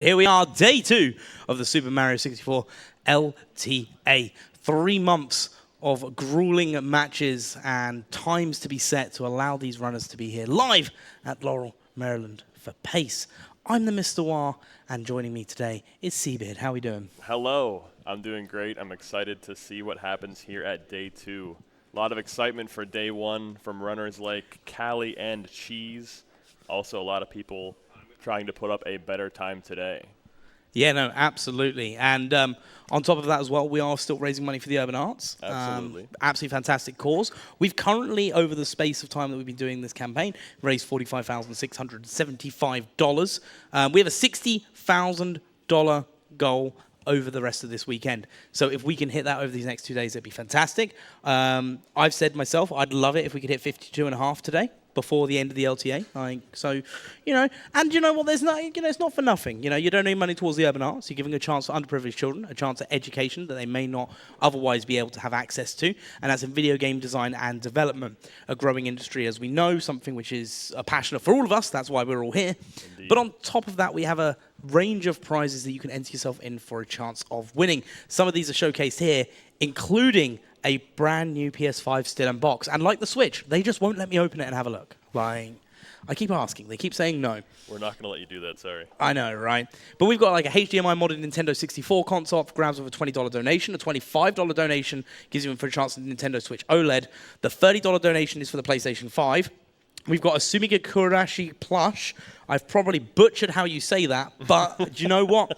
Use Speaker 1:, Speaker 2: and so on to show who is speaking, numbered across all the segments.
Speaker 1: Here we are, day 2 of the Super Mario 64 LTA. 3 months of grueling matches and times to be set to allow these runners to be here live at Laurel, Maryland for PACE. I'm the Mr. Wah, and joining me today is Seabeard. How are we doing?
Speaker 2: Hello, I'm doing great. I'm excited to see what happens here at day 2. A lot of excitement for day 1 from runners like Callie and Cheese. Also, a lot of people trying to put up a better time today.
Speaker 1: Yeah, no, absolutely. And on top of that as well, we are still raising money for the Urban Arts.
Speaker 2: Absolutely.
Speaker 1: Absolutely fantastic cause. We've currently, over the space of time that we've been doing this campaign, raised $45,675. We have a $60,000 goal over the rest of this weekend. So if we can hit that over these next 2 days, it'd be fantastic. I've said myself, I'd love it if we could hit 52.5 today, before the end of the LTA. So, and you know what, there's not, it's not for nothing. You donate money towards the Urban Arts, you're giving a chance to underprivileged children, a chance at education that they may not otherwise be able to have access to, and that's in video game design and development, a growing industry, as we know, something which is a passion for all of us, that's why we're all here. Indeed. But on top of that, we have a range of prizes that you can enter yourself in for a chance of winning. Some of these are showcased here, including a brand new PS5 still in box. And like the Switch, they just won't let me open it and have a look. I keep asking. They keep saying no.
Speaker 2: We're not going to let you do that, sorry.
Speaker 1: I know, right? But we've got like a HDMI modded Nintendo 64 console for grabs with a $20 donation. A $25 donation gives you for a chance at Nintendo Switch OLED. The $30 donation is for the PlayStation 5. We've got a Sumiga Kurashi plush. I've probably butchered how you say that, but do you know what?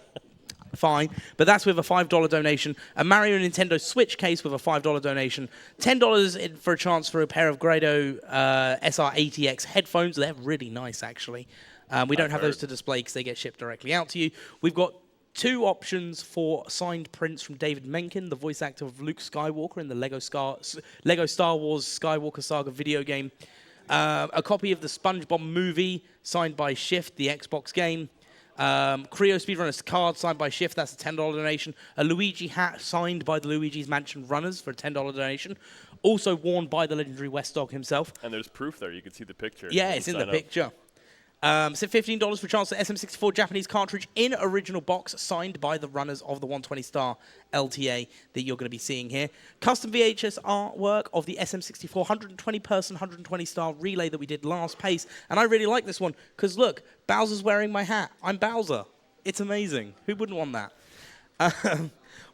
Speaker 1: Fine, but that's with a $5 donation. A Mario Nintendo Switch case with a $5 donation. $10 for a chance for a pair of Grado SR80X headphones. They're really nice, actually. We don't have those to display because they get shipped directly out to you. We've got 2 options for signed prints from David Menken, the voice actor of Luke Skywalker in the Lego Star Wars Skywalker Saga video game. A copy of the SpongeBob movie signed by Shift, the Xbox game. Creo Speedrunner's card signed by Shift, that's a $10 donation. A Luigi hat signed by the Luigi's Mansion Runners for a $10 donation. Also worn by the legendary West Dog himself.
Speaker 2: And there's proof there. You can see the picture.
Speaker 1: Yeah, it's in the picture. So $15 for a chance at SM64 Japanese cartridge in original box, signed by the runners of the 120-star LTA that you're going to be seeing here. Custom VHS artwork of the SM64 120-person, 120-star relay that we did last PACE. And I really like this one, because look, Bowser's wearing my hat. I'm Bowser. It's amazing. Who wouldn't want that?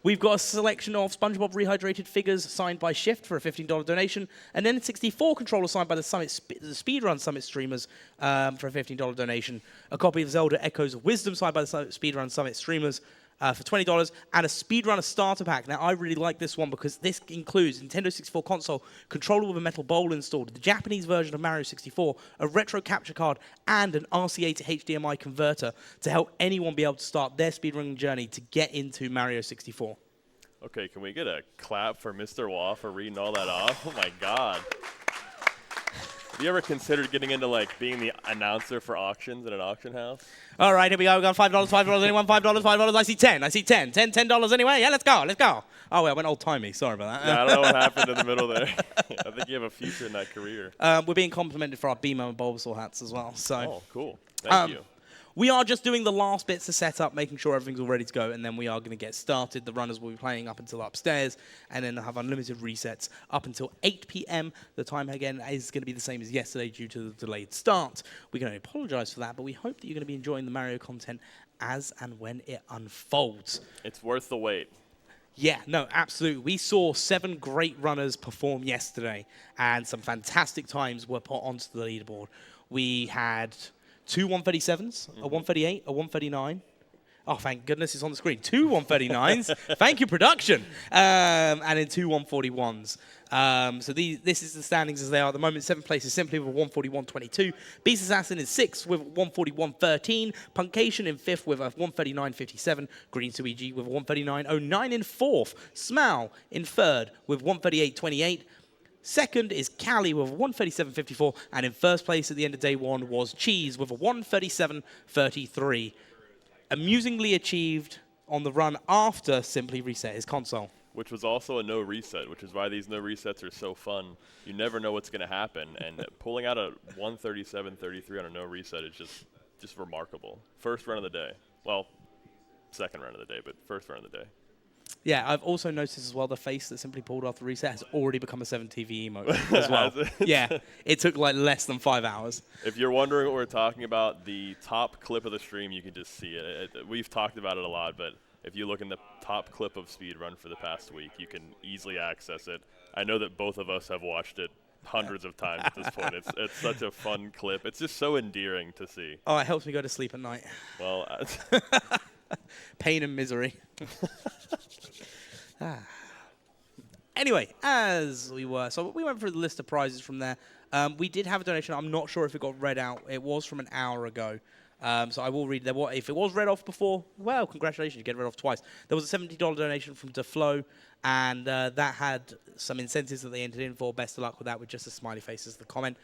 Speaker 1: We've got a selection of SpongeBob rehydrated figures signed by Shift for a $15 donation, and then a 64 controller signed by the Speedrun Summit streamers for a $15 donation. A copy of Zelda Echoes of Wisdom signed by the Speedrun Summit streamers for $20, and a Speedrunner starter pack. Now, I really like this one because this includes Nintendo 64 console, controller with a metal bowl installed, the Japanese version of Mario 64, a retro capture card, and an RCA to HDMI converter to help anyone be able to start their speedrunning journey to get into Mario 64.
Speaker 2: Okay, can we get a clap for Mr. Wah for reading all that off? Oh my God. Have you ever considered getting into like being the announcer for auctions at an auction house?
Speaker 1: All right, here we go. We've got $5, anyone? $5. I see 10. $10 anyway. Yeah, let's go. Oh, wait, I went old-timey. Sorry about that.
Speaker 2: Yeah, I don't know what happened in the middle there. I think you have a future in that career.
Speaker 1: We're being complimented for our Beamer and Bulbasaur hats as well. So.
Speaker 2: Oh, cool. Thank you.
Speaker 1: We are just doing the last bits to set up, making sure everything's all ready to go, and then we are going to get started. The runners will be playing up until upstairs, and then they'll have unlimited resets up until 8 p.m. The time, again, is going to be the same as yesterday due to the delayed start. We can only apologize for that, but we hope that you're going to be enjoying the Mario content as and when it unfolds.
Speaker 2: It's worth the wait.
Speaker 1: Yeah, no, absolutely. We saw 7 great runners perform yesterday, and some fantastic times were put onto the leaderboard. We had 2 137s, a 138, a 139. Oh, thank goodness it's on the screen. 2 139s. Thank you, production. And then 2 141s. So this is the standings as they are at the moment. 7th place is Simply with a 141.22. Beast Assassin is 6th with 141.13. Puncation in 5th with a 139.57. Green Suigi with a 139.09 in 4th. Smal in 3rd with 138.28. Second is Callie with a 137.54, and in first place at the end of day 1 was Cheese with a 137.33. Amusingly achieved on the run after Simply reset his console.
Speaker 2: Which was also a no reset, which is why these no resets are so fun. You never know what's going to happen, and pulling out a 137.33 on a no reset is just remarkable. First run of the day. Well, second run of the day, but first run of the day.
Speaker 1: Yeah, I've also noticed as well the face that simply pulled off the reset has already become a 7TV emote as well. Yeah, it took like less than 5 hours.
Speaker 2: If you're wondering what we're talking about, the top clip of the stream, you can just see it. We've talked about it a lot, but if you look in the top clip of Speedrun for the past week, you can easily access it. I know that both of us have watched it hundreds of times at this point. It's such a fun clip. It's just so endearing to see.
Speaker 1: Oh, it helps me go to sleep at night.
Speaker 2: Well,
Speaker 1: pain and misery. Anyway, as we were, so we went through the list of prizes from there. We did have a donation. I'm not sure if it got read out. It was from an hour ago. So I will read there. If it was read off before, well, congratulations, you get read off twice. There was a $70 donation from DeFlo, and that had some incentives that they entered in for. Best of luck with that, with just a smiley face as the comment.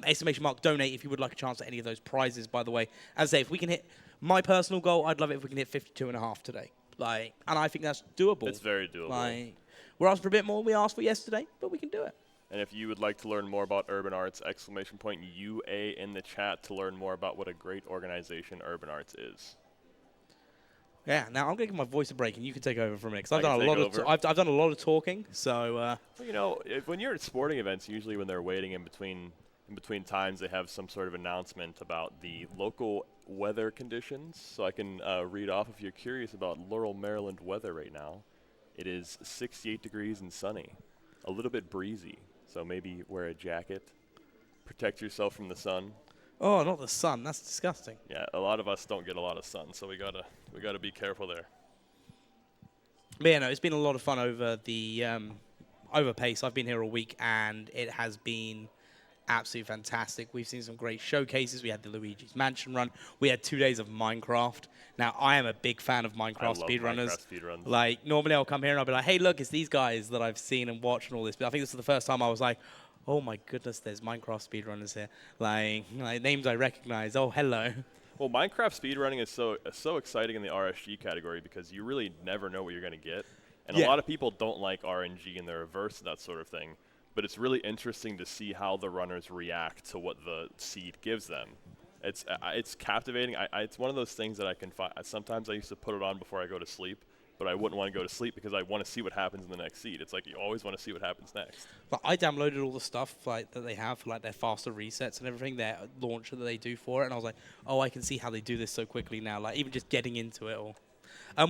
Speaker 1: Exclamation mark donate if you would like a chance at any of those prizes, by the way. As I say, if we can hit my personal goal, I'd love it if we can hit 52.5 today. And I think that's doable.
Speaker 2: it's very doable.
Speaker 1: We're asking for a bit more than we asked for yesterday, but we can do it.
Speaker 2: And if you would like to learn more about Urban Arts, exclamation point UA in the chat to learn more about what a great organization Urban Arts is.
Speaker 1: Yeah, now I'm going to give my voice a break, and you can take over for a minute, because
Speaker 2: I've
Speaker 1: done a lot of talking. So,
Speaker 2: well, you know, when you're at sporting events, usually when they're waiting in between times, they have some sort of announcement about the local weather conditions. So I can read off if you're curious about Laurel, Maryland weather right now. It is 68 degrees and sunny, a little bit breezy. So maybe wear a jacket, protect yourself from the sun.
Speaker 1: Oh, not the sun. That's disgusting.
Speaker 2: Yeah, a lot of us don't get a lot of sun, so we gotta be careful there.
Speaker 1: But yeah, no, it's been a lot of fun over the over pace. I've been here all week, and it has been absolutely fantastic. We've seen some great showcases. We had the Luigi's Mansion run. We had 2 days of Minecraft. Now, I am a big fan of Minecraft speedrunners.
Speaker 2: Speedruns.
Speaker 1: Like, normally I'll come here and I'll be like, hey, look, it's these guys that I've seen and watched and all this. But I think this is the first time I was like, oh my goodness, there's Minecraft speedrunners here. Like names I recognize. Oh, hello.
Speaker 2: Well, Minecraft speedrunning is so exciting in the RSG category because you really never know what you're going to get. And a lot of people don't like RNG and the reverse and that sort of thing. But it's really interesting to see how the runners react to what the seed gives them. It's captivating. It's one of those things that I can find. Sometimes I used to put it on before I go to sleep, but I wouldn't want to go to sleep because I want to see what happens in the next seed. It's like you always want to see what happens next.
Speaker 1: But I downloaded all the stuff that they have for their faster resets and everything, their launcher that they do for it, and I was like, oh, I can see how they do this so quickly now. Like even just getting into it all.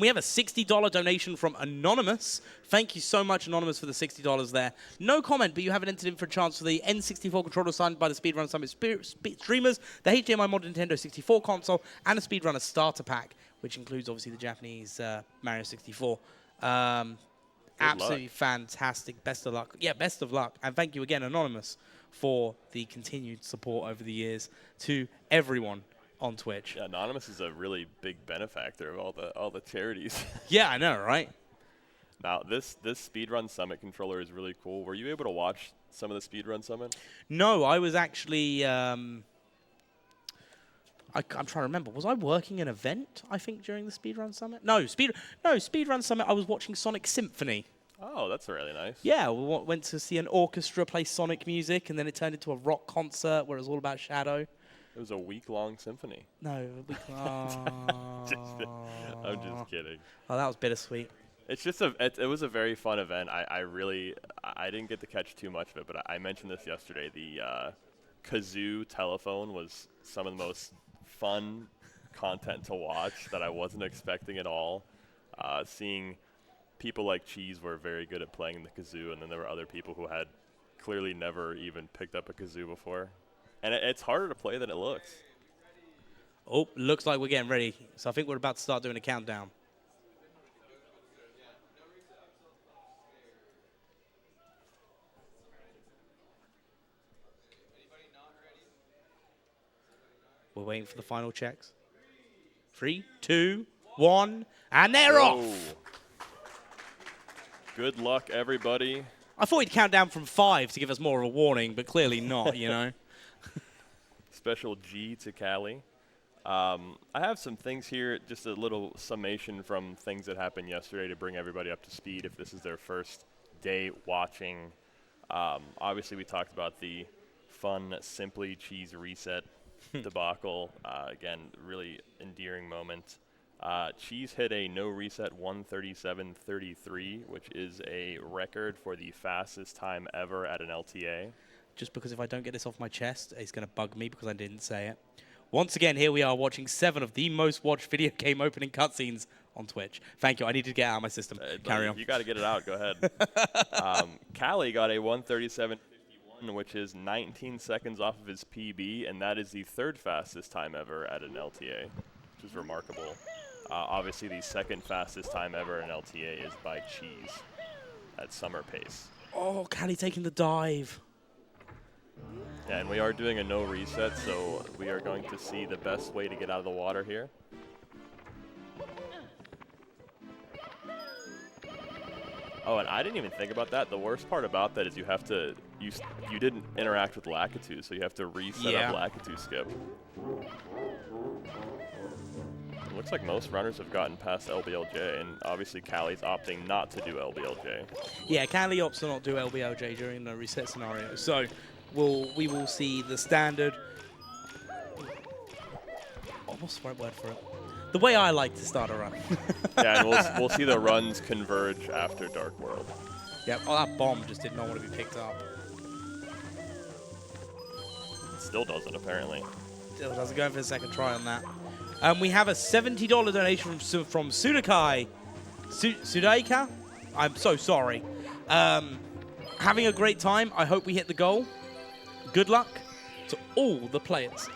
Speaker 1: We have a $60 donation from Anonymous. Thank you so much, Anonymous, for the $60 there. No comment, but you have it entered in for a chance for the N64 controller signed by the Speedrun Summit streamers, the HDMI mod Nintendo 64 console, and a Speedrunner starter pack, which includes, obviously, the Japanese Mario 64. Absolutely fantastic. Best of luck. Yeah, best of luck. And thank you again, Anonymous, for the continued support over the years to everyone on Twitch.
Speaker 2: Yeah, Anonymous is a really big benefactor of all the charities.
Speaker 1: Yeah, I know, right?
Speaker 2: Now, this Speedrun Summit controller is really cool. Were you able to watch some of the Speedrun Summit?
Speaker 1: No, I was actually... I'm trying to remember. Was I working an event, I think, during the Speedrun Summit? No, Speedrun Summit, I was watching Sonic Symphony.
Speaker 2: Oh, that's really nice.
Speaker 1: Yeah, we went to see an orchestra play Sonic music, and then it turned into a rock concert where it was all about Shadow.
Speaker 2: It was a week-long symphony.
Speaker 1: No, a week
Speaker 2: I'm just kidding.
Speaker 1: Oh, that was bittersweet.
Speaker 2: It's just it was a very fun event. I didn't get to catch too much of it, but I mentioned this yesterday. The kazoo telephone was some of the most fun content to watch that I wasn't expecting at all. Seeing people like Cheese were very good at playing the kazoo, and then there were other people who had clearly never even picked up a kazoo before. And it's harder to play than it looks.
Speaker 1: Oh, looks like we're getting ready. So I think we're about to start doing a countdown. We're waiting for the final checks. 3, 2, 1, and they're off.
Speaker 2: Good luck, everybody.
Speaker 1: I thought he'd count down from 5 to give us more of a warning, but clearly not, you know.
Speaker 2: Special G to Callie. I have some things here, just a little summation from things that happened yesterday to bring everybody up to speed if this is their first day watching. Obviously, we talked about the fun Simply Cheese reset debacle. Again, really endearing moment. Cheese hit a no reset 1:37.33, which is a record for the fastest time ever at an LTA.
Speaker 1: Just because if I don't get this off my chest, it's going to bug me because I didn't say it. Once again, here we are watching 7 of the most watched video game opening cutscenes on Twitch. Thank you. I need to get out of my system. Carry on.
Speaker 2: You got to get it out. Go ahead. Callie got a 1:37.51, which is 19 seconds off of his PB, and that is the 3rd fastest time ever at an LTA, which is remarkable. Obviously, the 2nd fastest time ever in LTA is by Cheese at summer pace.
Speaker 1: Oh, Callie taking the dive.
Speaker 2: Yeah, and we are doing a no reset, so we are going to see the best way to get out of the water here. Oh, and I didn't even think about that. The worst part about that is you have to, you didn't interact with Lakitu, so you have to reset up Lakitu skip. It looks like most runners have gotten past LBLJ, and obviously Callie's opting not to do LBLJ.
Speaker 1: Yeah, Callie opts to not do LBLJ during the reset scenario. So we will see the standard. Oh, what's the right word for it? The way I like to start a run.
Speaker 2: Yeah, and we'll see the runs converge after Dark World.
Speaker 1: Yep. Oh, that bomb just did not want to be picked up.
Speaker 2: It still doesn't, apparently.
Speaker 1: Still doesn't go for a second try on that. We have a $70 donation from Sudakai. Sudaika? I'm so sorry. Having a great time. I hope we hit the goal. Good luck to all the players.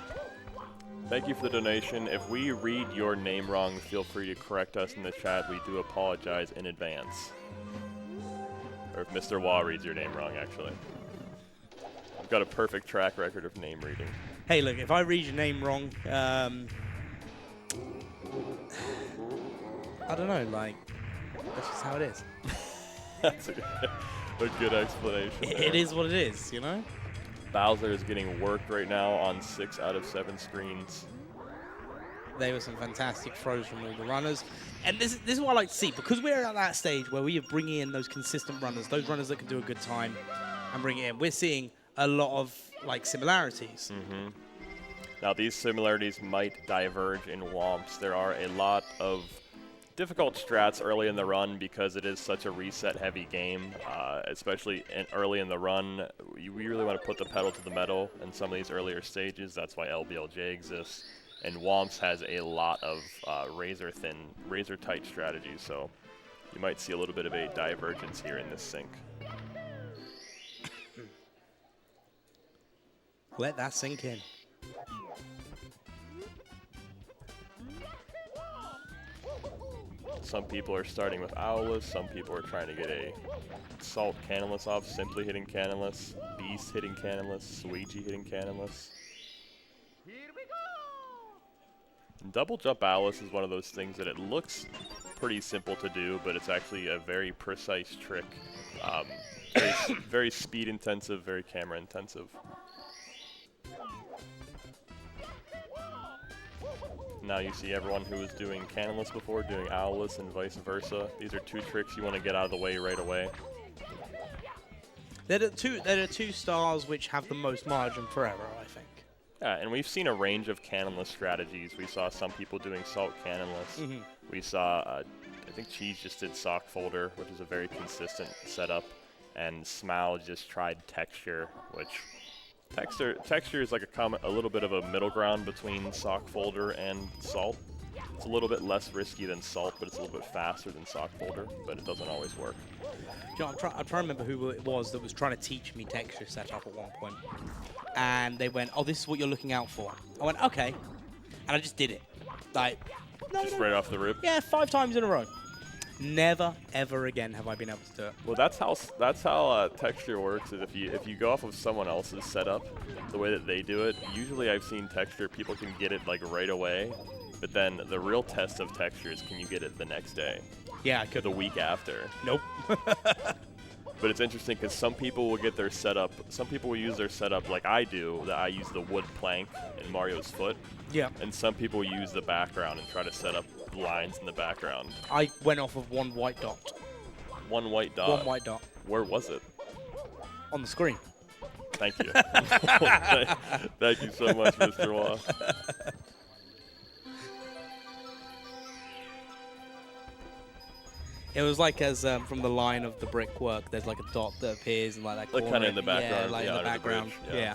Speaker 2: Thank you for the donation. If we read your name wrong, feel free to correct us in the chat. We do apologize in advance. Or if Mr. Wah reads your name wrong, actually. I've got a perfect track record of name reading.
Speaker 1: Hey, look, if I read your name wrong, I don't know, like, that's just how it is.
Speaker 2: That's a good explanation.
Speaker 1: It is what it is, you know?
Speaker 2: Bowser is getting worked right now on 6 out of 7 screens.
Speaker 1: They were some fantastic throws from all the runners. And this is what I like to see, because we're at that stage where we are bringing in those consistent runners, those runners that can do a good time and bring it in. We're seeing a lot of, like, similarities.
Speaker 2: Mm-hmm. Now, these similarities might diverge in Womps. There are a lot of difficult strats early in the run because it is such a reset-heavy game, especially early in the run. We really want to put the pedal to the metal in some of these earlier stages. That's why LBLJ exists. And Womps has a lot of razor-thin, razor-tight strategies, so you might see a little bit of a divergence here in this sync.
Speaker 1: Let that sink in.
Speaker 2: Some people are starting with Owless, some people are trying to get a Salt Cannonless off, simply hitting Cannonless, Beast hitting Cannonless, Suigi hitting Cannonless. And double jump Owless is one of those things that it looks pretty simple to do, but it's actually a very precise trick. Very speed intensive, very camera intensive. Now you see everyone who was doing Cannonless before doing Owless and vice versa. These are 2 tricks you want to get out of the way right away.
Speaker 1: They're the two stars which have the most margin forever, I think.
Speaker 2: Yeah, and we've seen a range of Cannonless strategies. We saw some people doing Salt Cannonless.
Speaker 1: Mm-hmm.
Speaker 2: We saw, I think Cheese just did Sock Folder, which is a very consistent setup. And Smile just tried Texture, which... Texture is like a little bit of a middle ground between Sock Folder and Salt. It's a little bit less risky than Salt, but it's a little bit faster than Sock Folder, but it doesn't always work.
Speaker 1: You know, I'm trying to remember who it was that was trying to teach me texture setup at one point. And they went, oh, this is what you're looking out for. I went, okay. And I just did it. Like,
Speaker 2: just right off the rip?
Speaker 1: Yeah, 5 times in a row. Never, ever again have I been able to do it.
Speaker 2: Well, that's how texture works. Is if you go off of someone else's setup, the way that they do it. Usually, I've seen texture people can get it like right away, but then the real test of texture is can you get it the next day?
Speaker 1: Yeah, I could.
Speaker 2: The week after.
Speaker 1: Nope.
Speaker 2: But it's interesting because some people will get their setup. Some people will use their setup like I do. That I use the wood plank in Mario's foot.
Speaker 1: Yeah.
Speaker 2: And some people use the background and try to set up lines in the background.
Speaker 1: I went off of 1 white dot.
Speaker 2: 1 white dot?
Speaker 1: 1 white dot.
Speaker 2: Where was it?
Speaker 1: On the screen.
Speaker 2: Thank you. Thank you so much, Mr. Wah.
Speaker 1: It was like as from the line of the brickwork, there's like a dot that appears and like that
Speaker 2: Like
Speaker 1: corner.
Speaker 2: kind of in the background.
Speaker 1: Yeah, like in the
Speaker 2: under
Speaker 1: background.
Speaker 2: bridge,
Speaker 1: Yeah.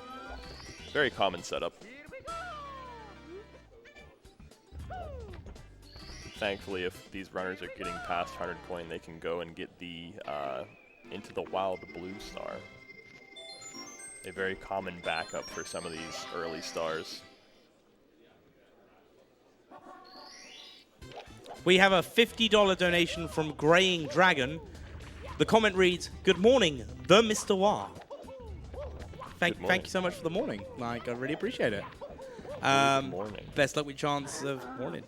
Speaker 2: Very common setup. Thankfully, if these runners are getting past 100 coin, they can go and get the into the wild blue star. A very common backup for some of these early stars.
Speaker 1: We have a $50 donation from Graying Dragon. The comment reads, "Good morning, the Mr. Wah." Thank you so much for the morning. Like, I really appreciate it.
Speaker 2: Good morning.
Speaker 1: Best luck with chance of morning.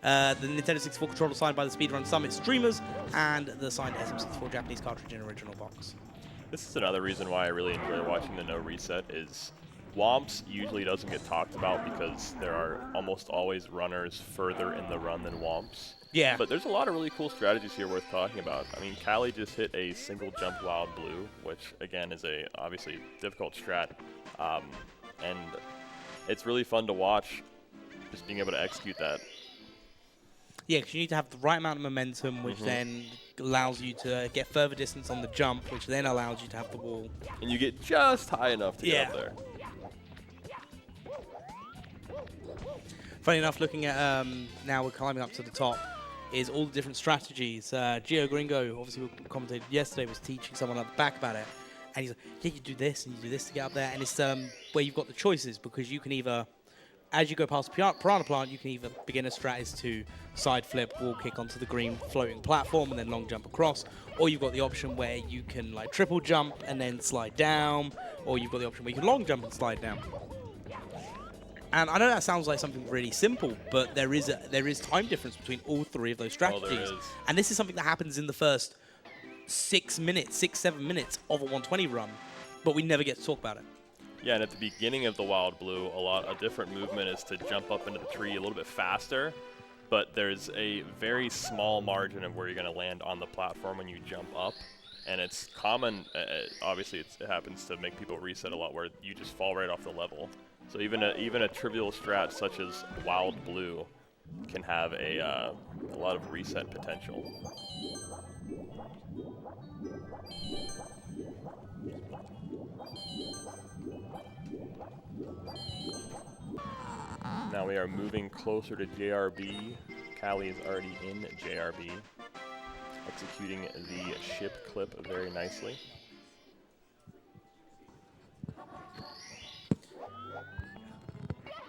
Speaker 1: The Nintendo 64 controller signed by the Speedrun Summit streamers and the signed SM64 Japanese cartridge in original box.
Speaker 2: This is another reason why I really enjoy watching the No Reset is Womps usually doesn't get talked about because there are almost always runners further in the run than Womps.
Speaker 1: Yeah.
Speaker 2: But there's a lot of really cool strategies here worth talking about. I mean, Callie just hit a single jump wild blue, which again is a obviously difficult strat. And it's really fun to watch just being able to execute that.
Speaker 1: Yeah, because you need to have the right amount of momentum, which then allows you to get further distance on the jump, which then allows you to have the wall.
Speaker 2: And you get just high enough to get up there.
Speaker 1: Funny enough, looking at now we're climbing up to the top, is all the different strategies. Gio Gringo, obviously we commentated yesterday, was teaching someone at the back about it. And he's like, yeah, you do this and you do this to get up there. And it's where you've got the choices, because you can either, as you go past the Piranha Plant, you can either begin a strat is to side flip, wall kick onto the green floating platform and then long jump across, or you've got the option where you can like triple jump and then slide down, or you've got the option where you can long jump and slide down. And I know that sounds like something really simple, but there is time difference between all three of those strategies.
Speaker 2: Oh, there is.
Speaker 1: And this is something that happens in the first 6 minutes, 7 minutes of a 120 run, but we never get to talk about it.
Speaker 2: Yeah, and at the beginning of the Wild Blue, a different movement is to jump up into the tree a little bit faster, but there's a very small margin of where you're going to land on the platform when you jump up. And it's common, obviously it happens to make people reset a lot, where you just fall right off the level. So even a trivial strat such as Wild Blue can have a lot of reset potential. Now we are moving closer to JRB. Callie is already in JRB, executing the ship clip very nicely.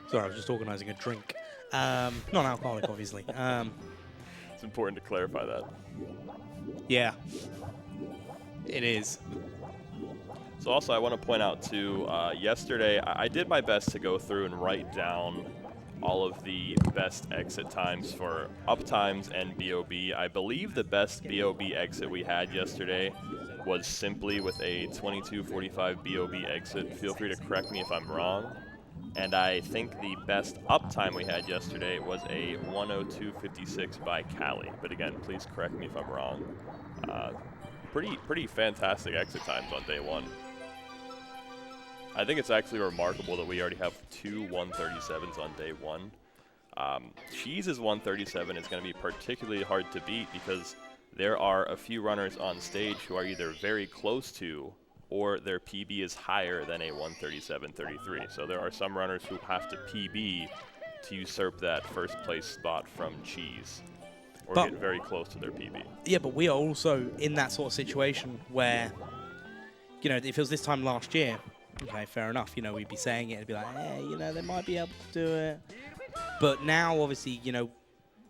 Speaker 1: Sorry, I was just organizing a drink. Non-alcoholic, obviously.
Speaker 2: It's important to clarify that.
Speaker 1: Yeah, it is.
Speaker 2: So also I want to point out too, yesterday I did my best to go through and write down all of the best exit times for up times and BOB. I believe the best BOB exit we had yesterday was simply with a 22:45 BOB exit. Feel free to correct me if I'm wrong. And I think the best uptime we had yesterday was a 102.56 by Callie. But again, please correct me if I'm wrong. Pretty fantastic exit times on day one. I think it's actually remarkable that we already have two 137s on day one. Cheese's 137 is going to be particularly hard to beat because there are a few runners on stage who are either very close to or their PB is higher than a 137.33. So there are some runners who have to PB to usurp that first place spot from Cheese or get very close to their PB.
Speaker 1: Yeah, but we are also in that sort of situation where, you know, if it was this time last year, okay, fair enough, you know, we'd be saying it and be like, hey, you know, they might be able to do it. But now, obviously, you know,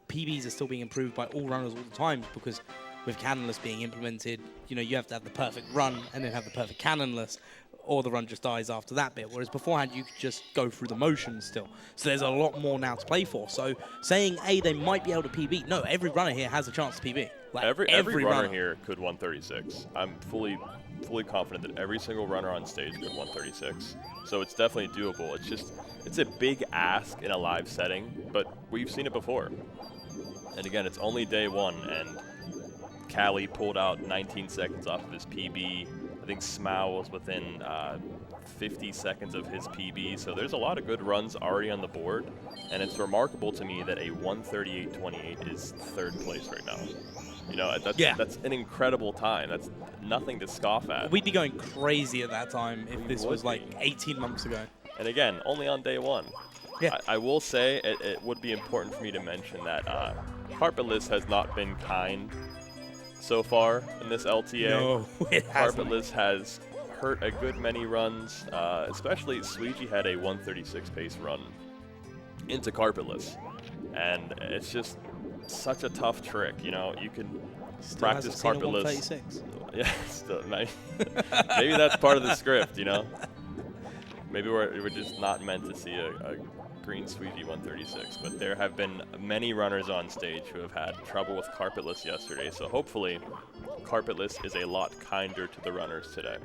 Speaker 1: PBs are still being improved by all runners all the time because with cannonless being implemented, you know, you have to have the perfect run and then have the perfect cannonless, or the run just dies after that bit. Whereas beforehand, you could just go through the motions still. So there's a lot more now to play for. So saying, hey, they might be able to PB. No, every runner here has a chance to PB. Like,
Speaker 2: every runner here could 136. I'm fully confident that every single runner on stage could 136. So it's definitely doable. It's a big ask in a live setting, but we've seen it before. And again, it's only day one, and Callie pulled out 19 seconds off of his PB. I think Smau was within 50 seconds of his PB. So there's a lot of good runs already on the board. And it's remarkable to me that a 1:38.28 is third place right now. You know, that's an incredible time. That's nothing to scoff at.
Speaker 1: We'd be going crazy at that time if this was like 18 months ago.
Speaker 2: And again, only on day one.
Speaker 1: Yeah.
Speaker 2: I will say it would be important for me to mention that Carpetless has not been kind so far in this LTA.
Speaker 1: No, it hasn't.
Speaker 2: Carpetless has hurt a good many runs, especially Sweegie had a 136 pace run into Carpetless. And it's just such a tough trick, you know. You can practice Carpetless. Yeah, still, maybe that's part of the script, you know. Maybe we're just not meant to see a green Sweegie 136, but there have been many runners on stage who have had trouble with Carpetless yesterday, so hopefully Carpetless is a lot kinder to the runners today.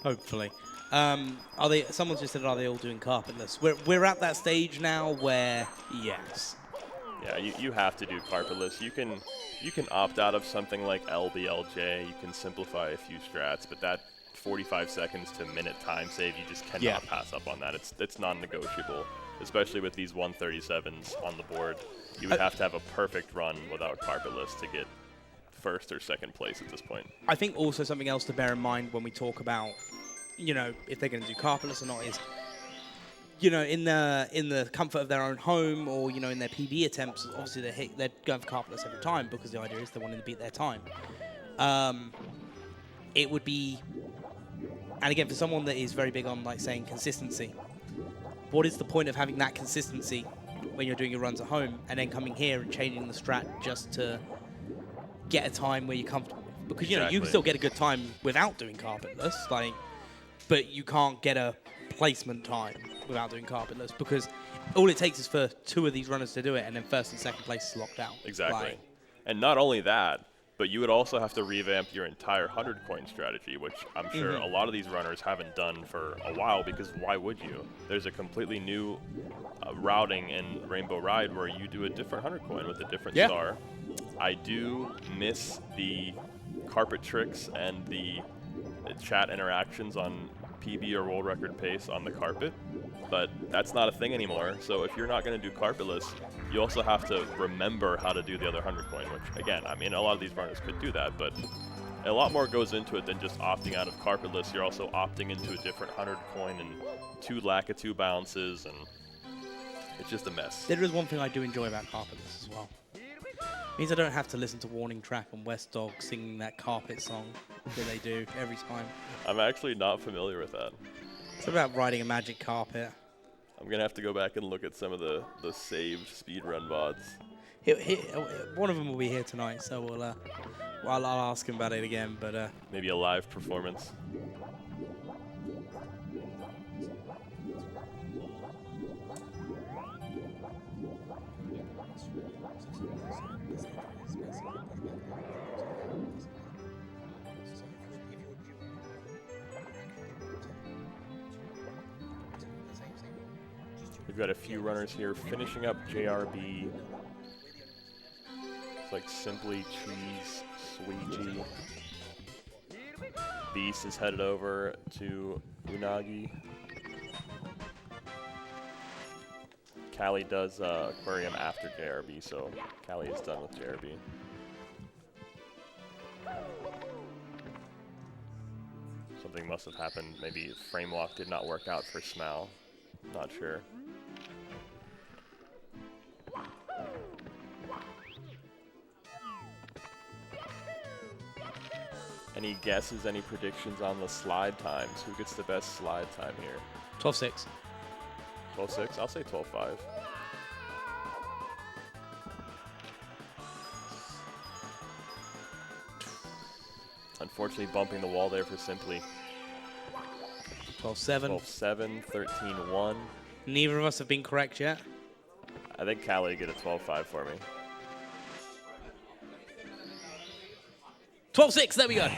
Speaker 1: Hopefully. Someone just said, are they all doing carpetless? We're at that stage now where, yes.
Speaker 2: Yeah, you have to do carpetless. You can opt out of something like LBLJ. You can simplify a few strats, but that 45 seconds to minute time save, you just cannot pass up on that. It's non-negotiable, especially with these 137s on the board. You would have to have a perfect run without carpetless to get first or second place at this point.
Speaker 1: I think also something else to bear in mind when we talk about, you know, if they're going to do carpetless or not is, you know, in the comfort of their own home or, you know, in their PB attempts, obviously they're going for carpetless every time because the idea is they're wanting to beat their time. It would be, and again, for someone that is very big on, like, saying consistency, what is the point of having that consistency when you're doing your runs at home and then coming here and changing the strat just to get a time where you're comfortable with? Because, you know, you can still get a good time without doing carpetless, like, but you can't get a placement time without doing carpetless because all it takes is for two of these runners to do it and then first and second place is locked out.
Speaker 2: Exactly.
Speaker 1: Like,
Speaker 2: and not only that, but you would also have to revamp your entire 100-coin strategy, which I'm sure a lot of these runners haven't done for a while, because why would you? There's a completely new routing in Rainbow Ride where you do a different 100-coin with a different star. I do miss the carpet tricks and the chat interactions on PB or world record pace on the carpet, but that's not a thing anymore. So if you're not going to do carpetless, you also have to remember how to do the other 100-coin, which, again, I mean, a lot of these runners could do that, but a lot more goes into it than just opting out of carpetless. You're also opting into a different 100-coin and 2 Lakitu bounces, and it's just a mess.
Speaker 1: There is one thing I do enjoy about carpetless as well. It means I don't have to listen to Warning Track and West Dog singing that carpet song that they do every time.
Speaker 2: I'm actually not familiar with that.
Speaker 1: It's about riding a magic carpet.
Speaker 2: I'm going to have to go back and look at some of the saved speedrun VODs.
Speaker 1: One of them will be here tonight, so I'll ask him about it again. But
Speaker 2: maybe a live performance. We've got a few runners here finishing up JRB. It's like Simply, Cheese, Sweegie. Beast is headed over to Unagi. Callie does Aquarium after JRB, so Callie is done with JRB. Something must have happened. Maybe frame walk did not work out for Smau. Not sure. Any guesses, any predictions on the slide times? Who gets the best slide time here?
Speaker 1: 12.6.
Speaker 2: 12.6? I'll say 12.5. Unfortunately, bumping the wall there for Simply.
Speaker 1: 12.7.
Speaker 2: 12.7, 13.1.
Speaker 1: Neither of us have been correct yet.
Speaker 2: I think Callie get a 12.5 for me.
Speaker 1: 12.6, there we go.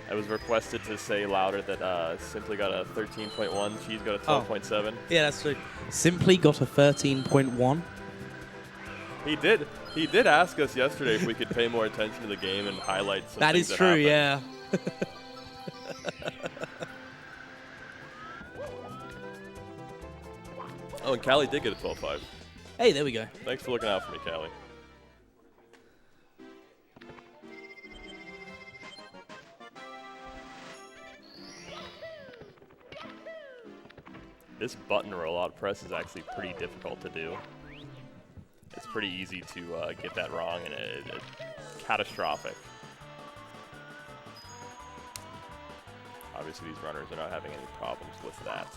Speaker 2: I was requested to say louder that Simply got a 13.1, Cheese got a 12.7.
Speaker 1: Yeah, that's true. Simply got a 13.1.
Speaker 2: He did. He did ask us yesterday if we could pay more attention to the game and highlight some
Speaker 1: That
Speaker 2: things
Speaker 1: is true,
Speaker 2: happened.
Speaker 1: yeah.
Speaker 2: Oh, and Callie did get a 12-5.
Speaker 1: Hey, there we go.
Speaker 2: Thanks for looking out for me, Callie. This button rollout press is actually pretty difficult to do. It's pretty easy to get that wrong, and it's catastrophic. Obviously, these runners are not having any problems with that.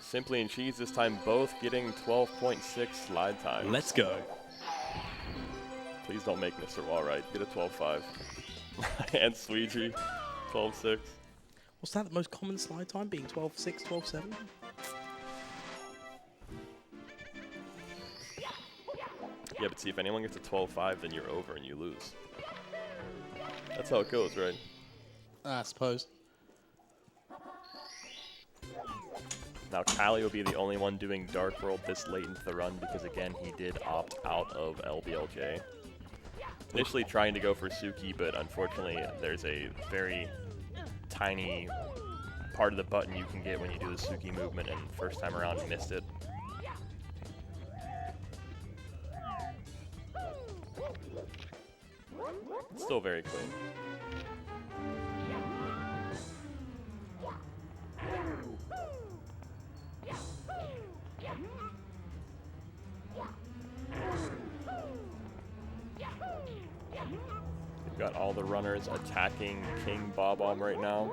Speaker 2: Simply and Cheese this time both getting 12.6 slide time.
Speaker 1: Let's go.
Speaker 2: Please don't make Mr. Wallright get a 12.5. And Sweetree, 12.6.
Speaker 1: What's that, the most common slide time, being 12.6, 12.7?
Speaker 2: Yeah, but see, if anyone gets a 12.5, then you're over and you lose. That's how it goes, right?
Speaker 1: I suppose.
Speaker 2: Now, Callie will be the only one doing Dark World this late into the run because, again, he did opt out of LBLJ. Initially trying to go for Suki, but unfortunately there's a very tiny part of the button you can get when you do the Suki movement, and first time around missed it. Still very clean. We've got all the runners attacking King Bob-omb right now.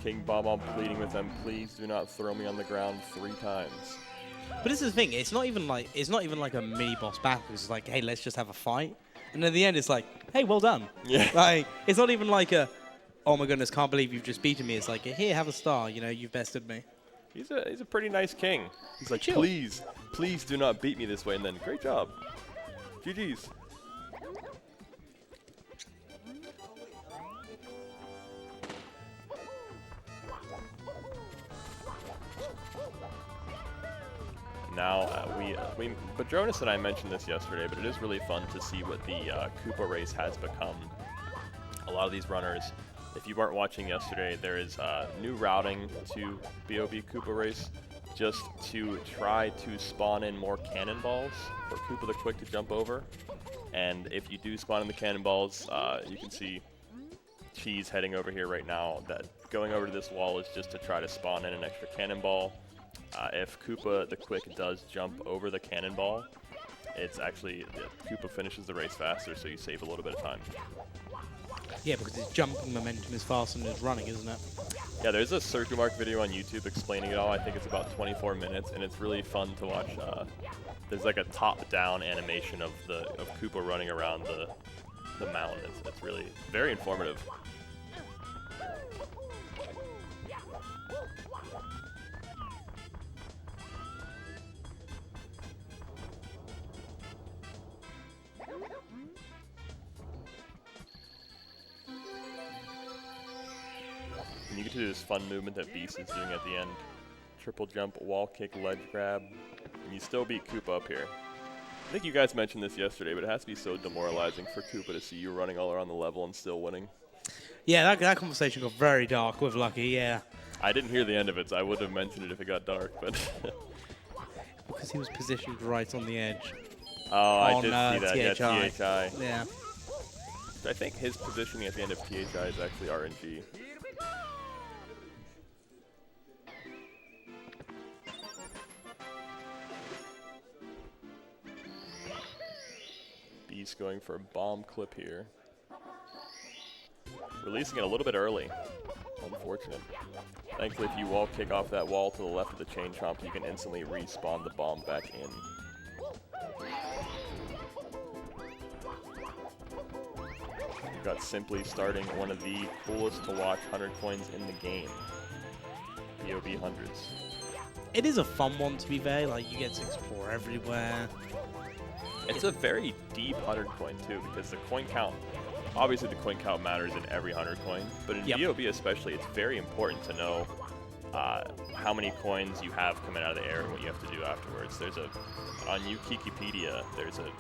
Speaker 2: King Bob-omb pleading with them, please do not throw me on the ground 3 times.
Speaker 1: But this is the thing, it's not even like a mini boss battle. It's like, hey, let's just have a fight. And at the end it's like, hey, well done.
Speaker 2: Yeah.
Speaker 1: Like, it's not even like a, oh my goodness, can't believe you've just beaten me. It's like, here, have a star, you know, you've bested me.
Speaker 2: He's a pretty nice king. He's like,
Speaker 1: Chill.
Speaker 2: please do not beat me this way, and then great job. GG's. Now, Badronis and I mentioned this yesterday, but it is really fun to see what the Koopa race has become. A lot of these runners, if you weren't watching yesterday, there is new routing to BOB Koopa race just to try to spawn in more cannonballs for Koopa the Quick to jump over. And if you do spawn in the cannonballs, you can see Cheese heading over here right now. That going over to this wall is just to try to spawn in an extra cannonball. If Koopa the Quick does jump over the cannonball, it's actually Koopa finishes the race faster, so you save a little bit of time.
Speaker 1: Yeah, because his jumping momentum is faster than his running, isn't it?
Speaker 2: Yeah, there's a Circle Mark video on YouTube explaining it all. I think it's about 24 minutes, and it's really fun to watch. There's like a top-down animation of Koopa running around the mountain. It's really very informative. And you get to do this fun movement that Beast is doing at the end. Triple jump, wall kick, ledge grab, and you still beat Koopa up here. I think you guys mentioned this yesterday, but it has to be so demoralizing for Koopa to see you running all around the level and still winning.
Speaker 1: Yeah, that conversation got very dark with Lucky, yeah.
Speaker 2: I didn't hear the end of it, so I would have mentioned it if it got dark, but...
Speaker 1: Because he was positioned right on the edge.
Speaker 2: Oh, I did see that,
Speaker 1: THI.
Speaker 2: yeah, THI.
Speaker 1: Yeah.
Speaker 2: I think his positioning at the end of THI is actually RNG. Beast going for a bomb clip here. Releasing it a little bit early. Unfortunate. Thankfully, if you wall kick off that wall to the left of the chain chomp, you can instantly respawn the bomb back in. We've got Simply starting one of the coolest to watch 100 coins in the game. BOB hundreds.
Speaker 1: It is a fun one, to be fair. Like, you get to explore everywhere.
Speaker 2: It's a very deep 100 coin too, because the coin count, obviously the coin count matters in every 100 coin, but in BOB especially, it's very important to know how many coins you have coming out of the air and what you have to do afterwards. There's on Wikipedia, there's a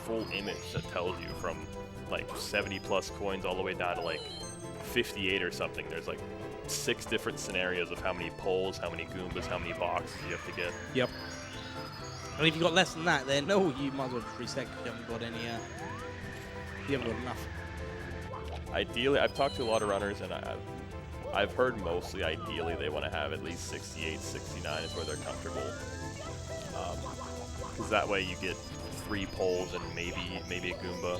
Speaker 2: full image that tells you from like 70 plus coins all the way down to like 58 or something. There's like 6 different scenarios of how many poles, how many Goombas, how many boxes you have to get.
Speaker 1: Yep. And if you've got less than that, then no, you might as well just reset 'cause you haven't got any. You haven't got enough.
Speaker 2: Ideally, I've talked to a lot of runners, and I've heard mostly ideally they want to have at least 68, 69 is where they're comfortable. Because that way you get 3 poles and maybe a Goomba.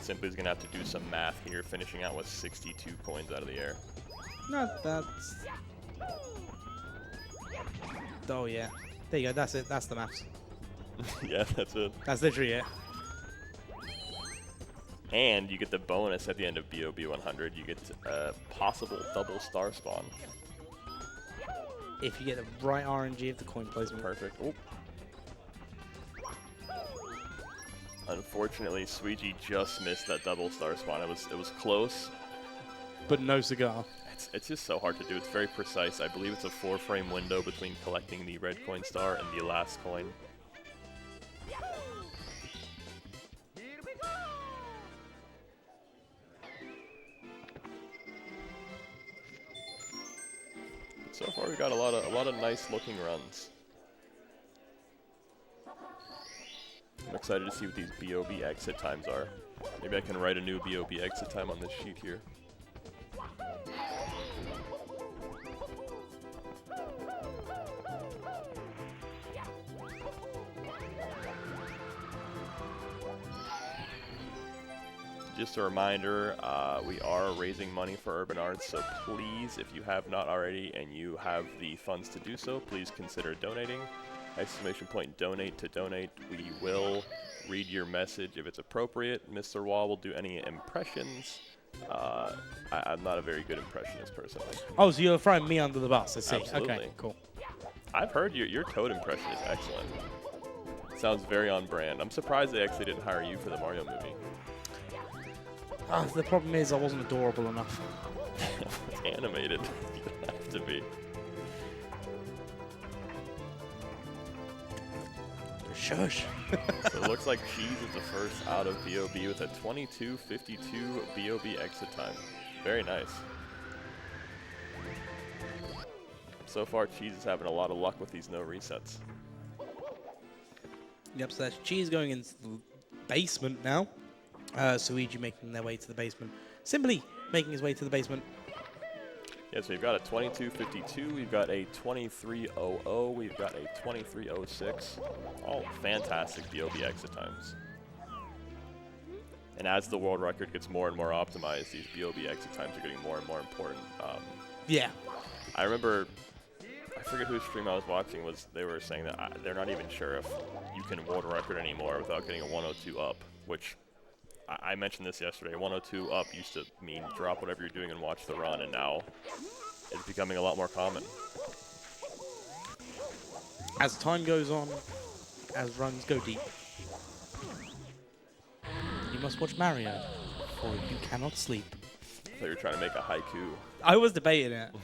Speaker 2: Simply is going to have to do some math here, finishing out with 62 coins out of the air.
Speaker 1: No, that's... Oh, yeah. There you go. That's it. That's the maths.
Speaker 2: Yeah, that's it.
Speaker 1: That's literally it.
Speaker 2: And you get the bonus at the end of BOB 100. You get a possible double star spawn.
Speaker 1: If you get the right RNG of the coin placement.
Speaker 2: Perfect. Oh. Unfortunately, Suigi just missed that double star spawn. It was close,
Speaker 1: but no cigar.
Speaker 2: It's just so hard to do. It's very precise. I believe it's a 4-frame window between collecting the red coin star and the last coin. So far, we've got a lot of nice looking runs. I'm excited to see what these BOB exit times are. Maybe I can write a new BOB exit time on this sheet here. Just a reminder, we are raising money for Urban Arts, so please, if you have not already and you have the funds to do so, please consider donating. !donate to donate. We will read your message if it's appropriate. Mr. Wall will do any impressions. I'm not a very good impressionist personally.
Speaker 1: Oh, so you're throwing me under the bus, I see.
Speaker 2: Absolutely.
Speaker 1: Okay, cool.
Speaker 2: I've heard your Toad impression is excellent. Sounds very on brand. I'm surprised they actually didn't hire you for the Mario movie.
Speaker 1: The problem is I wasn't adorable enough.
Speaker 2: It's animated. You don't have to be.
Speaker 1: Shush.
Speaker 2: So it looks like Cheese is the first out of BOB with a 22:52 BOB exit time. Very nice. So far, Cheese is having a lot of luck with these no resets.
Speaker 1: Yep, so that's Cheese going into the basement now. Suigi making their way to the basement. Simply making his way to the basement.
Speaker 2: Yeah, so we've got a 22:52, we've got a 23:00, we've got a 23:06. All fantastic BOB exit times. And as the world record gets more and more optimized, these BOB exit times are getting more and more important.
Speaker 1: Yeah.
Speaker 2: I remember, I forget whose stream I was watching, they were saying that they're not even sure if you can world record anymore without getting a 102 up, which I mentioned this yesterday. 102 up used to mean drop whatever you're doing and watch the run, and now it's becoming a lot more common.
Speaker 1: As time goes on, as runs go deep, you must watch Mario, or you cannot sleep.
Speaker 2: I thought you were trying to make a haiku.
Speaker 1: I was debating it.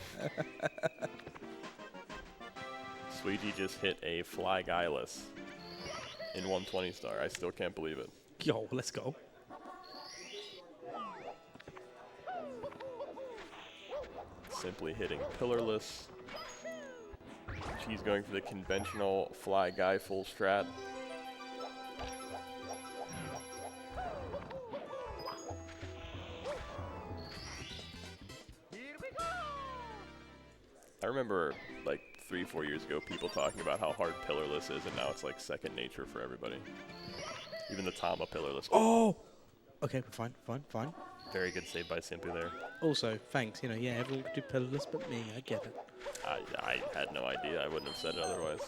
Speaker 2: Suigi just hit a fly guyless in 120 star. I still can't believe it.
Speaker 1: Yo, let's go.
Speaker 2: Simply hitting pillarless. She's going for the conventional fly guy full strat. I remember like 3-4 years ago people talking about how hard pillarless is, and now it's like second nature for everybody. Even the Tama pillarless.
Speaker 1: Oh! Okay, fine.
Speaker 2: Very good save by Simply there.
Speaker 1: Also, thanks. You know, yeah, everyone could do pillarless but me. I get it.
Speaker 2: I had no idea. I wouldn't have said it otherwise.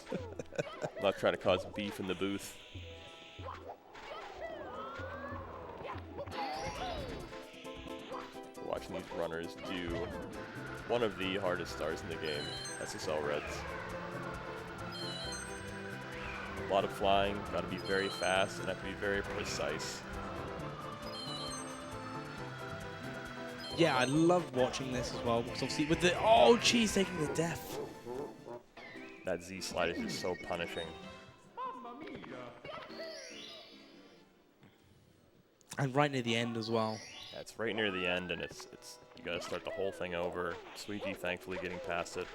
Speaker 2: I'm not trying to cause beef in the booth. Watching these runners do one of the hardest stars in the game, SSL Reds. A lot of flying, got to be very fast, and have to be very precise.
Speaker 1: Yeah, I love watching this as well because obviously with the oh, Cheese taking the death.
Speaker 2: That Z slide is just so punishing.
Speaker 1: And right near the end as well.
Speaker 2: Yeah, it's right near the end, and it's you gotta start the whole thing over. Sweetie thankfully getting past it.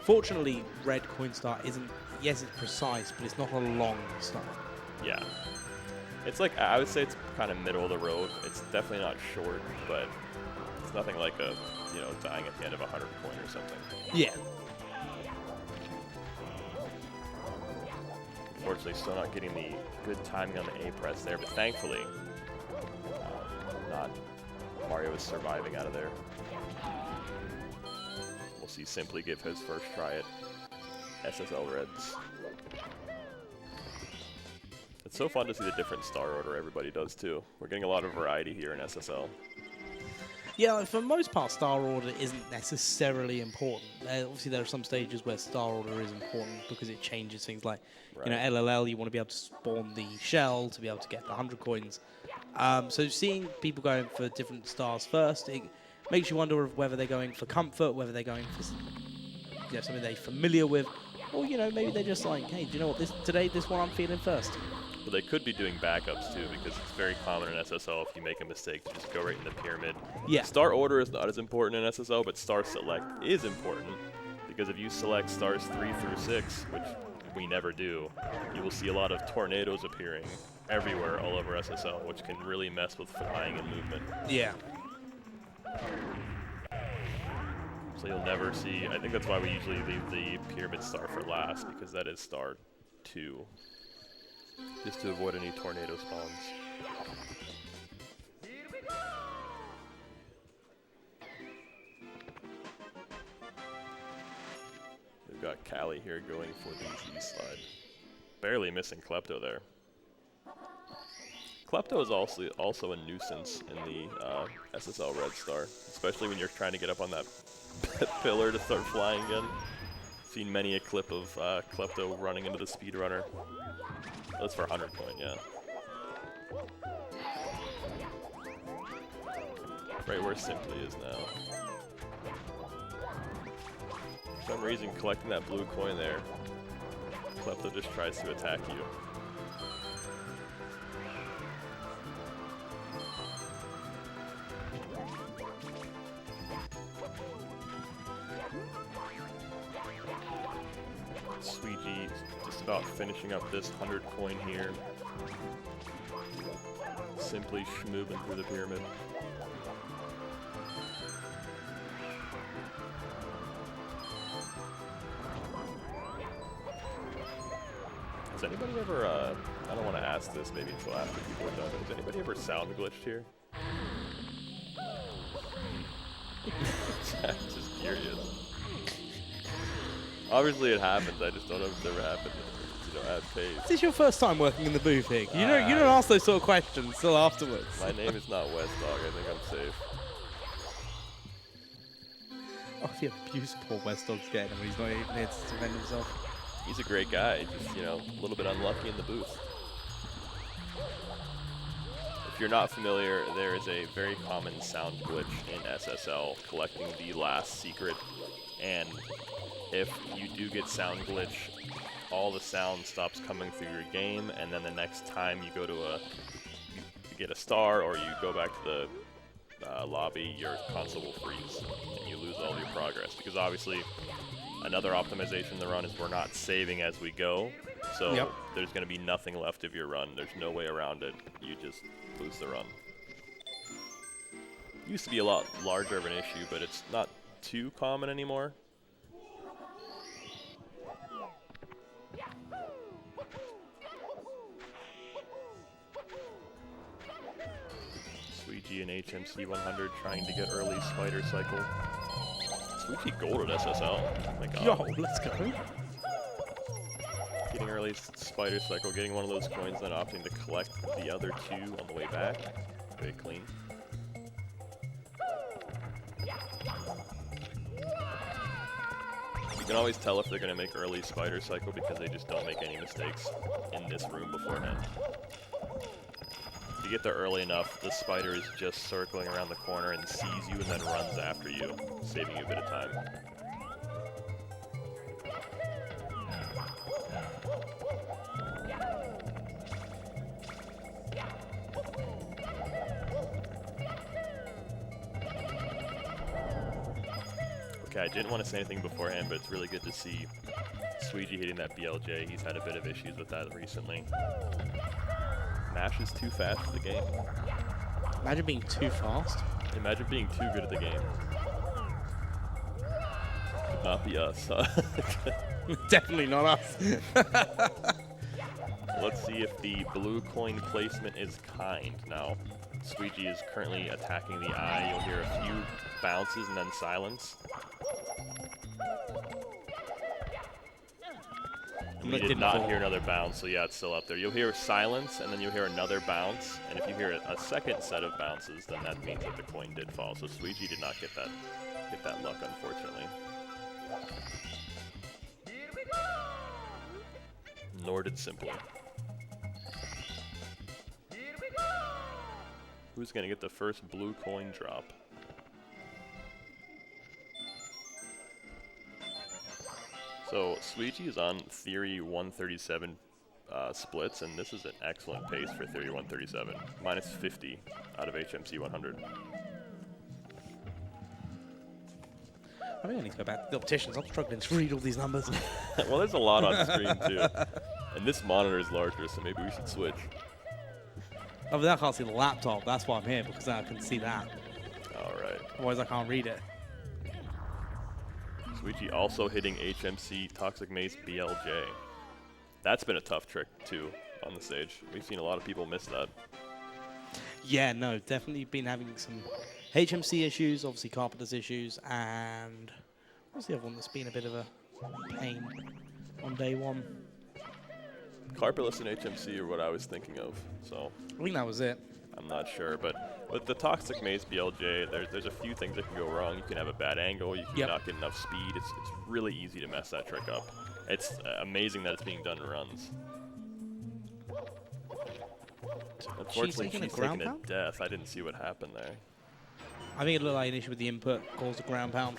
Speaker 1: Fortunately, red coin start isn't, yes, it's precise, but it's not a long start.
Speaker 2: Yeah. It's like, I would say it's kind of middle of the road. It's definitely not short, but it's nothing like a, you know, dying at the end of a 100 coin or something.
Speaker 1: Yeah.
Speaker 2: Unfortunately, still not getting the good timing on the A press there, but thankfully, Mario is surviving out of there. We'll see Simply give his first try at SSL Reds. It's so fun to see the different star order everybody does too. We're getting a lot of variety here in SSL.
Speaker 1: Yeah, like for the most part, star order isn't necessarily important. Obviously, there are some stages where star order is important because it changes things like, you know, LLL, you want to be able to spawn the shell to be able to get the 100 coins. So seeing people going for different stars first, it makes you wonder whether they're going for comfort, whether they're going for something they're familiar with, or, you know, maybe they're just like, hey, do you know what, this one I'm feeling first.
Speaker 2: But they could be doing backups too, because it's very common in SSL if you make a mistake to just go right in the pyramid.
Speaker 1: Yeah.
Speaker 2: Star order is not as important in SSL, but star select is important, because if you select stars 3 through 6, which we never do, you will see a lot of tornadoes appearing everywhere all over SSL, which can really mess with flying and movement.
Speaker 1: Yeah.
Speaker 2: So you'll never see, I think that's why we usually leave the pyramid star for last, because that is star 2. Just to avoid any tornado spawns. We've got Callie here going for the Z slide. Barely missing Klepto there. Klepto is also a nuisance in the SSL Red Star, especially when you're trying to get up on that pillar to start flying again. Seen many a clip of Klepto running into the speedrunner. That's for 100 coin, yeah. Right where Simply is now. For some reason, collecting that blue coin there, Klepto just tries to attack you. Sweetie just about finishing up this 100 coin here. Simply schmooving through the pyramid. Has anybody ever, I don't want to ask this maybe until after people are done, but has anybody ever sound glitched here? Just curious. Obviously it happens, I just don't know if it's ever happened, you know, at pace.
Speaker 1: Is this your first time working in the booth, Hig? You don't ask those sort of questions till afterwards.
Speaker 2: My name is not West Dog, I think I'm safe.
Speaker 1: Oh, the abuse poor West Dog's getting when he's not even here to defend himself.
Speaker 2: He's a great guy, just, you know, a little bit unlucky in the booth. If you're not familiar, there is a very common sound glitch in SSL, collecting the last secret, and if you do get sound glitch, all the sound stops coming through your game, and then the next time you go to you get a star or you go back to the lobby, your console will freeze and you lose all your progress. Because obviously, another optimization in the run is we're not saving as we go, so there's going to be nothing left of your run. There's no way around it. You just lose the run. Used to be a lot larger of an issue, but it's not too common anymore. Sweetie and HMC 100 trying to get early spider cycle. Sweetie gold at SSL. Oh my god.
Speaker 1: Yo, let's go.
Speaker 2: Getting early spider cycle, getting one of those coins, then opting to collect the other two on the way back. Very clean. You can always tell if they're going to make early spider cycle because they just don't make any mistakes in this room beforehand. If you get there early enough, the spider is just circling around the corner and sees you and then runs after you, saving you a bit of time. Okay, I didn't want to say anything beforehand, but it's really good to see Sweetie hitting that BLJ. He's had a bit of issues with that recently. Nash is too fast for the game.
Speaker 1: Imagine being too fast.
Speaker 2: Imagine being too good at the game. Could not be us, huh?
Speaker 1: Definitely not us.
Speaker 2: Let's see if the blue coin placement is kind. Now, Squeegee is currently attacking the eye. You'll hear a few bounces and then silence. We did not hear another bounce, so yeah, it's still up there. You'll hear silence, and then you'll hear another bounce, and if you hear a second set of bounces, then that means that the coin did fall. So Squeegee did not get that luck, unfortunately. Nor did Simply. Who's going to get the first blue coin drop? So Sweetie is on Theory 137 splits, and this is an excellent pace for Theory 137. Minus 50 out of HMC 100.
Speaker 1: I think I need to go back to the opticians. I'm struggling to read all these numbers.
Speaker 2: Well, there's a lot on screen, too. And this monitor is larger, so maybe we should switch.
Speaker 1: Oh, but I can't see the laptop. That's why I'm here, because I can see that.
Speaker 2: All right.
Speaker 1: Otherwise, I can't read it.
Speaker 2: Sweetie also hitting HMC Toxic Maze BLJ. That's been a tough trick, too, on the stage. We've seen a lot of people miss that.
Speaker 1: Yeah, no, definitely been having some HMC issues, obviously Carpenter's issues, and what's the other one that's been a bit of a pain on day one?
Speaker 2: Carpetless and HMC are what I was thinking of, so
Speaker 1: I think that was it.
Speaker 2: I'm not sure, but with the Toxic Maze BLJ, there's a few things that can go wrong. You can have a bad angle, you can not get enough speed. It's really easy to mess that trick up. It's amazing that it's being done in runs. Unfortunately, she's taking a death. I didn't see what happened there.
Speaker 1: I think it looked like an issue with the input caused a ground pound.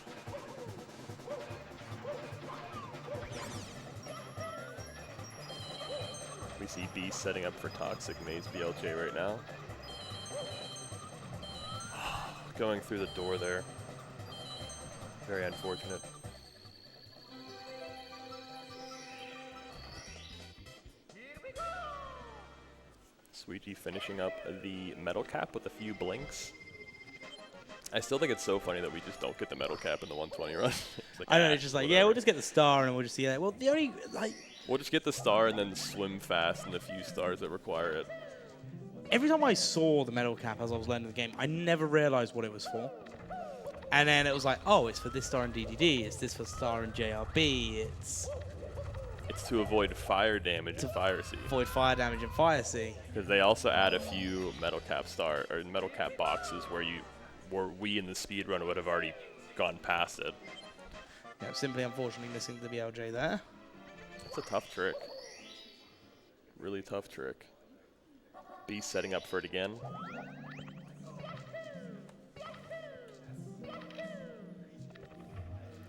Speaker 2: We see B setting up for Toxic Maze BLJ right now. Going through the door there. Very unfortunate. Sweetie finishing up the metal cap with a few blinks. I still think it's so funny that we just don't get the metal cap in the 120 run. Like,
Speaker 1: I know, it's just like, yeah, we'll just get the star and we'll just see that. Well, the only, like...
Speaker 2: We'll just get the star and then swim fast in the few stars that require it.
Speaker 1: Every time I saw the metal cap as I was learning the game, I never realized what it was for. And then it was like, oh, it's for this star in DDD, it's this for star in JRB, it's
Speaker 2: to avoid fire damage in Fire Sea.
Speaker 1: Avoid fire damage in Fire Sea.
Speaker 2: Because they also add a few metal cap metal cap boxes where we in the speedrun would have already gone past it.
Speaker 1: Yeah, simply unfortunately missing the BLJ there.
Speaker 2: It's a tough trick. Really tough trick. B setting up for it again.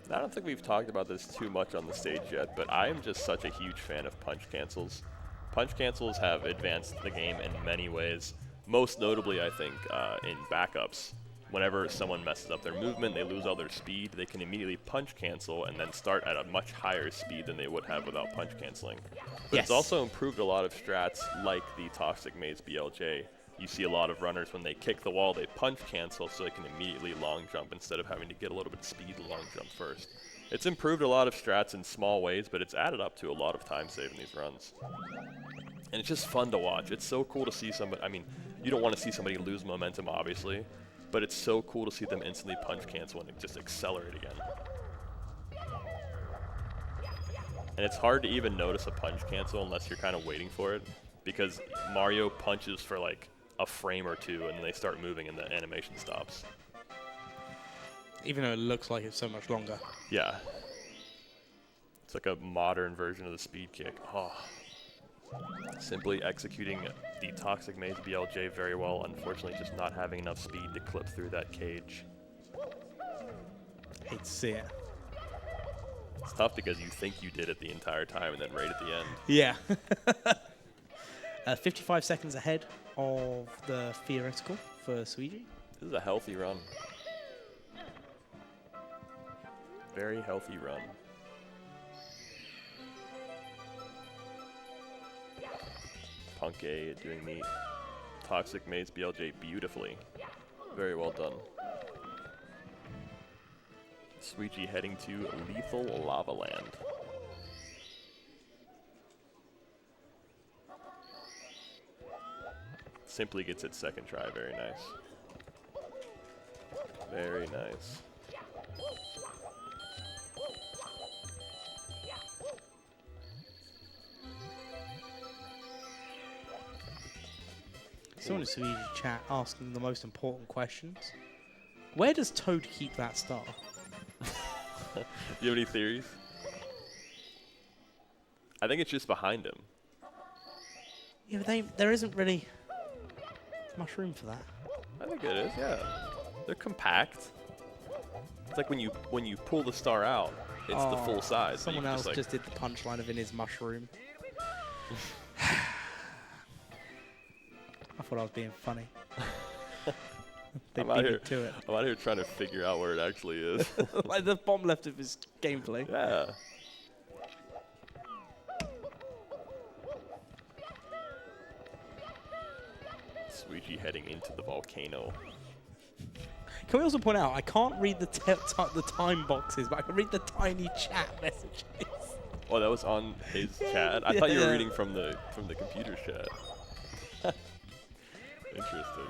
Speaker 2: I don't think we've talked about this too much on the stage yet, but I am just such a huge fan of punch cancels. Punch cancels have advanced the game in many ways. Most notably, I think, in backups. Whenever someone messes up their movement, they lose all their speed, they can immediately punch cancel and then start at a much higher speed than they would have without punch canceling. But it's also improved a lot of strats like the Toxic Maze BLJ. You see a lot of runners, when they kick the wall, they punch cancel so they can immediately long jump instead of having to get a little bit of speed and long jump first. It's improved a lot of strats in small ways, but it's added up to a lot of time save in these runs. And it's just fun to watch. It's so cool to see somebody, I mean, you don't want to see somebody lose momentum, obviously, but it's so cool to see them instantly punch cancel and just accelerate again. And it's hard to even notice a punch cancel unless you're kind of waiting for it, because Mario punches for like a frame or two and then they start moving and the animation stops.
Speaker 1: Even though it looks like it's so much longer.
Speaker 2: Yeah. It's like a modern version of the speed kick. Oh. Simply executing the Toxic Maze BLJ very well. Unfortunately, just not having enough speed to clip through that cage.
Speaker 1: Hate to see it.
Speaker 2: It's tough because you think you did it the entire time, and then right at the end.
Speaker 1: Yeah. 55 seconds ahead of the theoretical for Suiji.
Speaker 2: This is a healthy run. Very healthy run. Punk A doing the Toxic Maze BLJ beautifully. Very well done. Suiji heading to Lethal Lava Land. Simply gets its second try. Very nice. Very nice.
Speaker 1: Someone in Suiji chat asking the most important questions. Where does Toad keep that star?
Speaker 2: Do you have any theories? I think it's just behind him.
Speaker 1: Yeah, but there isn't really much room for that.
Speaker 2: I think it is, yeah. They're compact. It's like when you pull the star out, it's the full size.
Speaker 1: Someone else
Speaker 2: like
Speaker 1: just did the punchline of in his mushroom. I thought I was being funny. They beat me to it.
Speaker 2: I'm out here trying to figure out where it actually is.
Speaker 1: Like the bomb left of his gameplay.
Speaker 2: Yeah. Suiji heading into the volcano.
Speaker 1: Can we also point out, I can't read the time boxes, but I can read the tiny chat messages.
Speaker 2: Oh, that was on his chat? I thought you were reading from the computer chat. Interesting.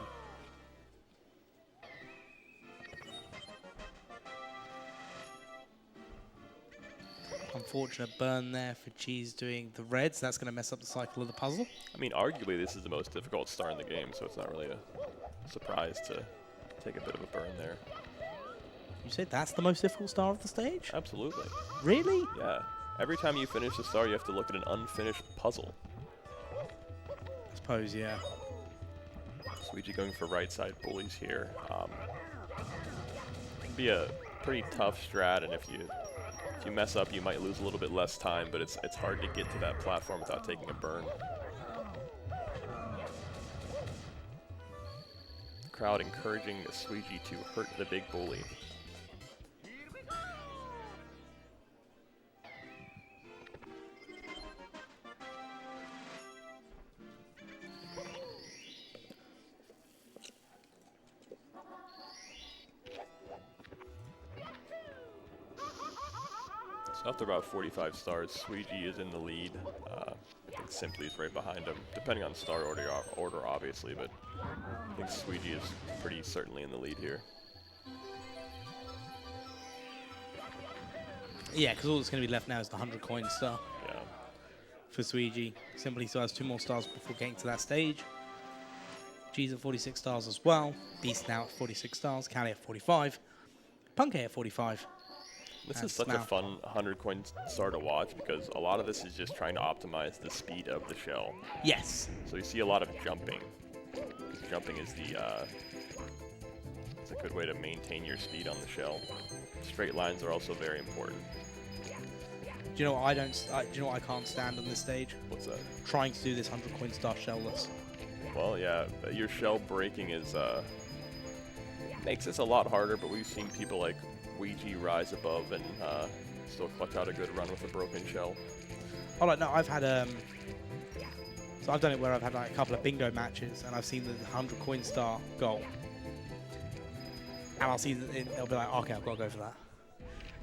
Speaker 1: Unfortunate burn there for Cheese doing the reds. That's going to mess up the cycle of the puzzle.
Speaker 2: I mean, arguably, this is the most difficult star in the game, so it's not really a surprise to take a bit of a burn there.
Speaker 1: You say that's the most difficult star of the stage?
Speaker 2: Absolutely.
Speaker 1: Really?
Speaker 2: Yeah. Every time you finish the star, you have to look at an unfinished puzzle.
Speaker 1: I suppose, yeah.
Speaker 2: Suiji going for right side bullies here. Can be a pretty tough strat, and if you mess up, you might lose a little bit less time, but it's hard to get to that platform without taking a burn. Crowd encouraging Suiji to hurt the big bully. So after about 45 stars, Suiji is in the lead. I think Simply is right behind him, depending on star order obviously, but I think Suiji is pretty certainly in the lead here.
Speaker 1: Yeah, because all that's going to be left now is the 100 coin star.
Speaker 2: Yeah.
Speaker 1: For Suiji. Simply still has 2 more stars before getting to that stage. G's at 46 stars as well. Beast now at 46 stars. Callie at 45. Punk at 45.
Speaker 2: This is such a fun 100 coin star to watch because a lot of this is just trying to optimize the speed of the shell.
Speaker 1: Yes.
Speaker 2: So you see a lot of jumping. Jumping is it's a good way to maintain your speed on the shell. Straight lines are also very important.
Speaker 1: Do you know what do you know what I can't stand on this stage?
Speaker 2: What's that?
Speaker 1: Trying to do this 100 coin star shellless.
Speaker 2: Well, yeah, your shell breaking is makes this a lot harder, but we've seen people like Ouija rise above and still clutch out a good run with a broken shell.
Speaker 1: Oh, like, no, I've had so I've done it where I've had like a couple of bingo matches and I've seen the 100 coin star goal, and I'll see that they'll be like, okay, I've got to go for that.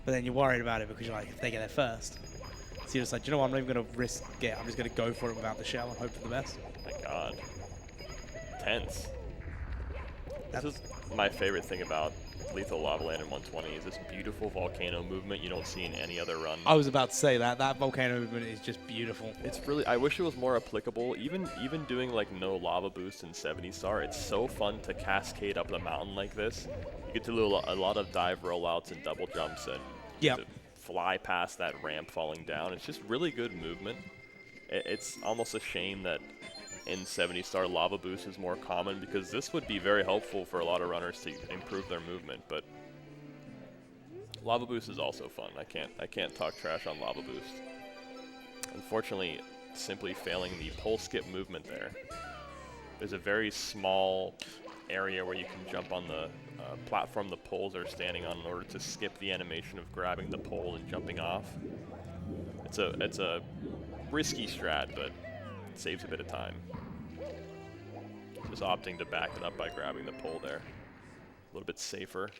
Speaker 1: But then you're worried about it because you're like, if they get there first, so you're just like, do you know what? I'm not even going to risk it. I'm just going to go for it without the shell and hope for the best.
Speaker 2: My God, tense. This is my favorite thing about Lethal Lava Land in 120 is this beautiful volcano movement you don't see in any other run.
Speaker 1: I was about to say that volcano movement is just beautiful.
Speaker 2: It's really, I wish it was more applicable. Even doing like no lava boost in 70 star, it's so fun to cascade up the mountain like this. You get to do a lot of dive rollouts and double jumps and fly past that ramp falling down. It's just really good movement. It's almost a shame that in 70 Star Lava Boost is more common, because this would be very helpful for a lot of runners to improve their movement. But Lava Boost is also fun. I can't talk trash on Lava Boost. Unfortunately, simply failing the pole skip movement there. There's a very small area where you can jump on the platform the poles are standing on in order to skip the animation of grabbing the pole and jumping off. It's a risky strat, but it saves a bit of time. Just opting to back it up by grabbing the pole there. A little bit safer.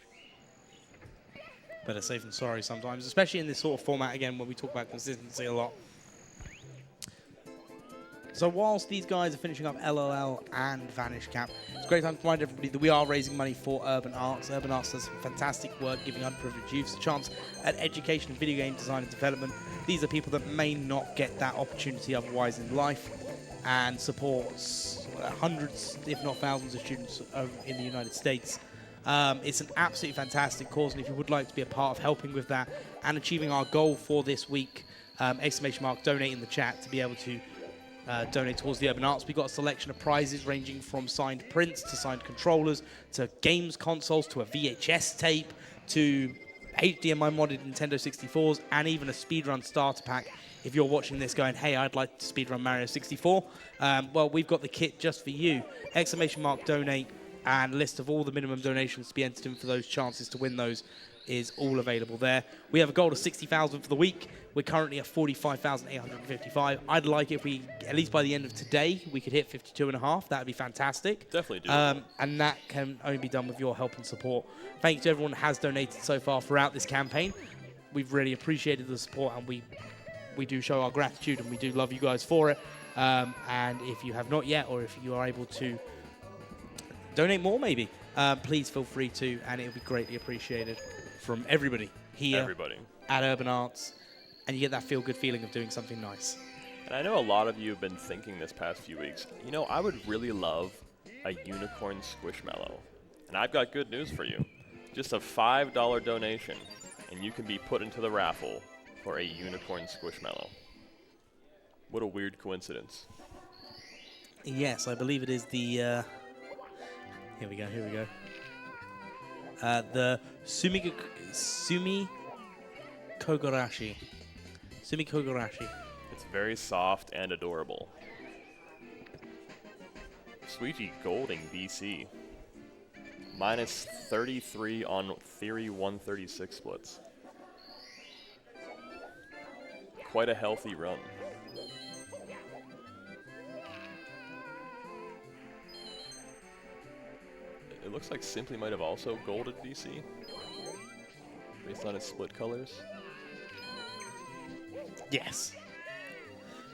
Speaker 1: Better safe than sorry sometimes, especially in this sort of format, again, when we talk about consistency a lot. So whilst these guys are finishing up LOL and Vanish Cap, it's a great time to remind everybody that we are raising money for Urban Arts. Urban Arts does some fantastic work, giving underprivileged youths a chance at education in video game design and development. These are people that may not get that opportunity otherwise in life, and supports hundreds, if not thousands, of students in the United States. It's an absolutely fantastic cause, and if you would like to be a part of helping with that and achieving our goal for this week, !donate in the chat to be able to donate towards the Urban Arts. We've got a selection of prizes ranging from signed prints to signed controllers to games consoles to a VHS tape to HDMI modded Nintendo 64s and even a Speedrun starter pack. If you're watching this going, hey, I'd like to speedrun Mario 64, well, we've got the kit just for you. !donate and list of all the minimum donations to be entered in for those chances to win those is all available there. We have a goal of 60,000 for the week. We're currently at 45,855. I'd like it if we, at least by the end of today, we could hit 52.5. That would be fantastic.
Speaker 2: Definitely do.
Speaker 1: And that can only be done with your help and support. Thank you to everyone who has donated so far throughout this campaign. We've really appreciated the support, and we do show our gratitude, and we do love you guys for it. And if you have not yet, or if you are able to donate more maybe, please feel free to, and it will be greatly appreciated from everybody here at Urban Arts, and you get that feel-good feeling of doing something nice.
Speaker 2: And I know a lot of you have been thinking this past few weeks, you know, I would really love a unicorn squishmallow. And I've got good news for you. Just a $5 donation, and you can be put into the raffle for a unicorn squishmallow. What a weird coincidence.
Speaker 1: Yes, I believe it is the... Here we go. The Sumi Kogarashi.
Speaker 2: It's very soft and adorable. Sweetie Golding BC. Minus 33 on Theory 136 splits. Quite a healthy run. It looks like Simply might have also golded BC, based on his split colors.
Speaker 1: Yes.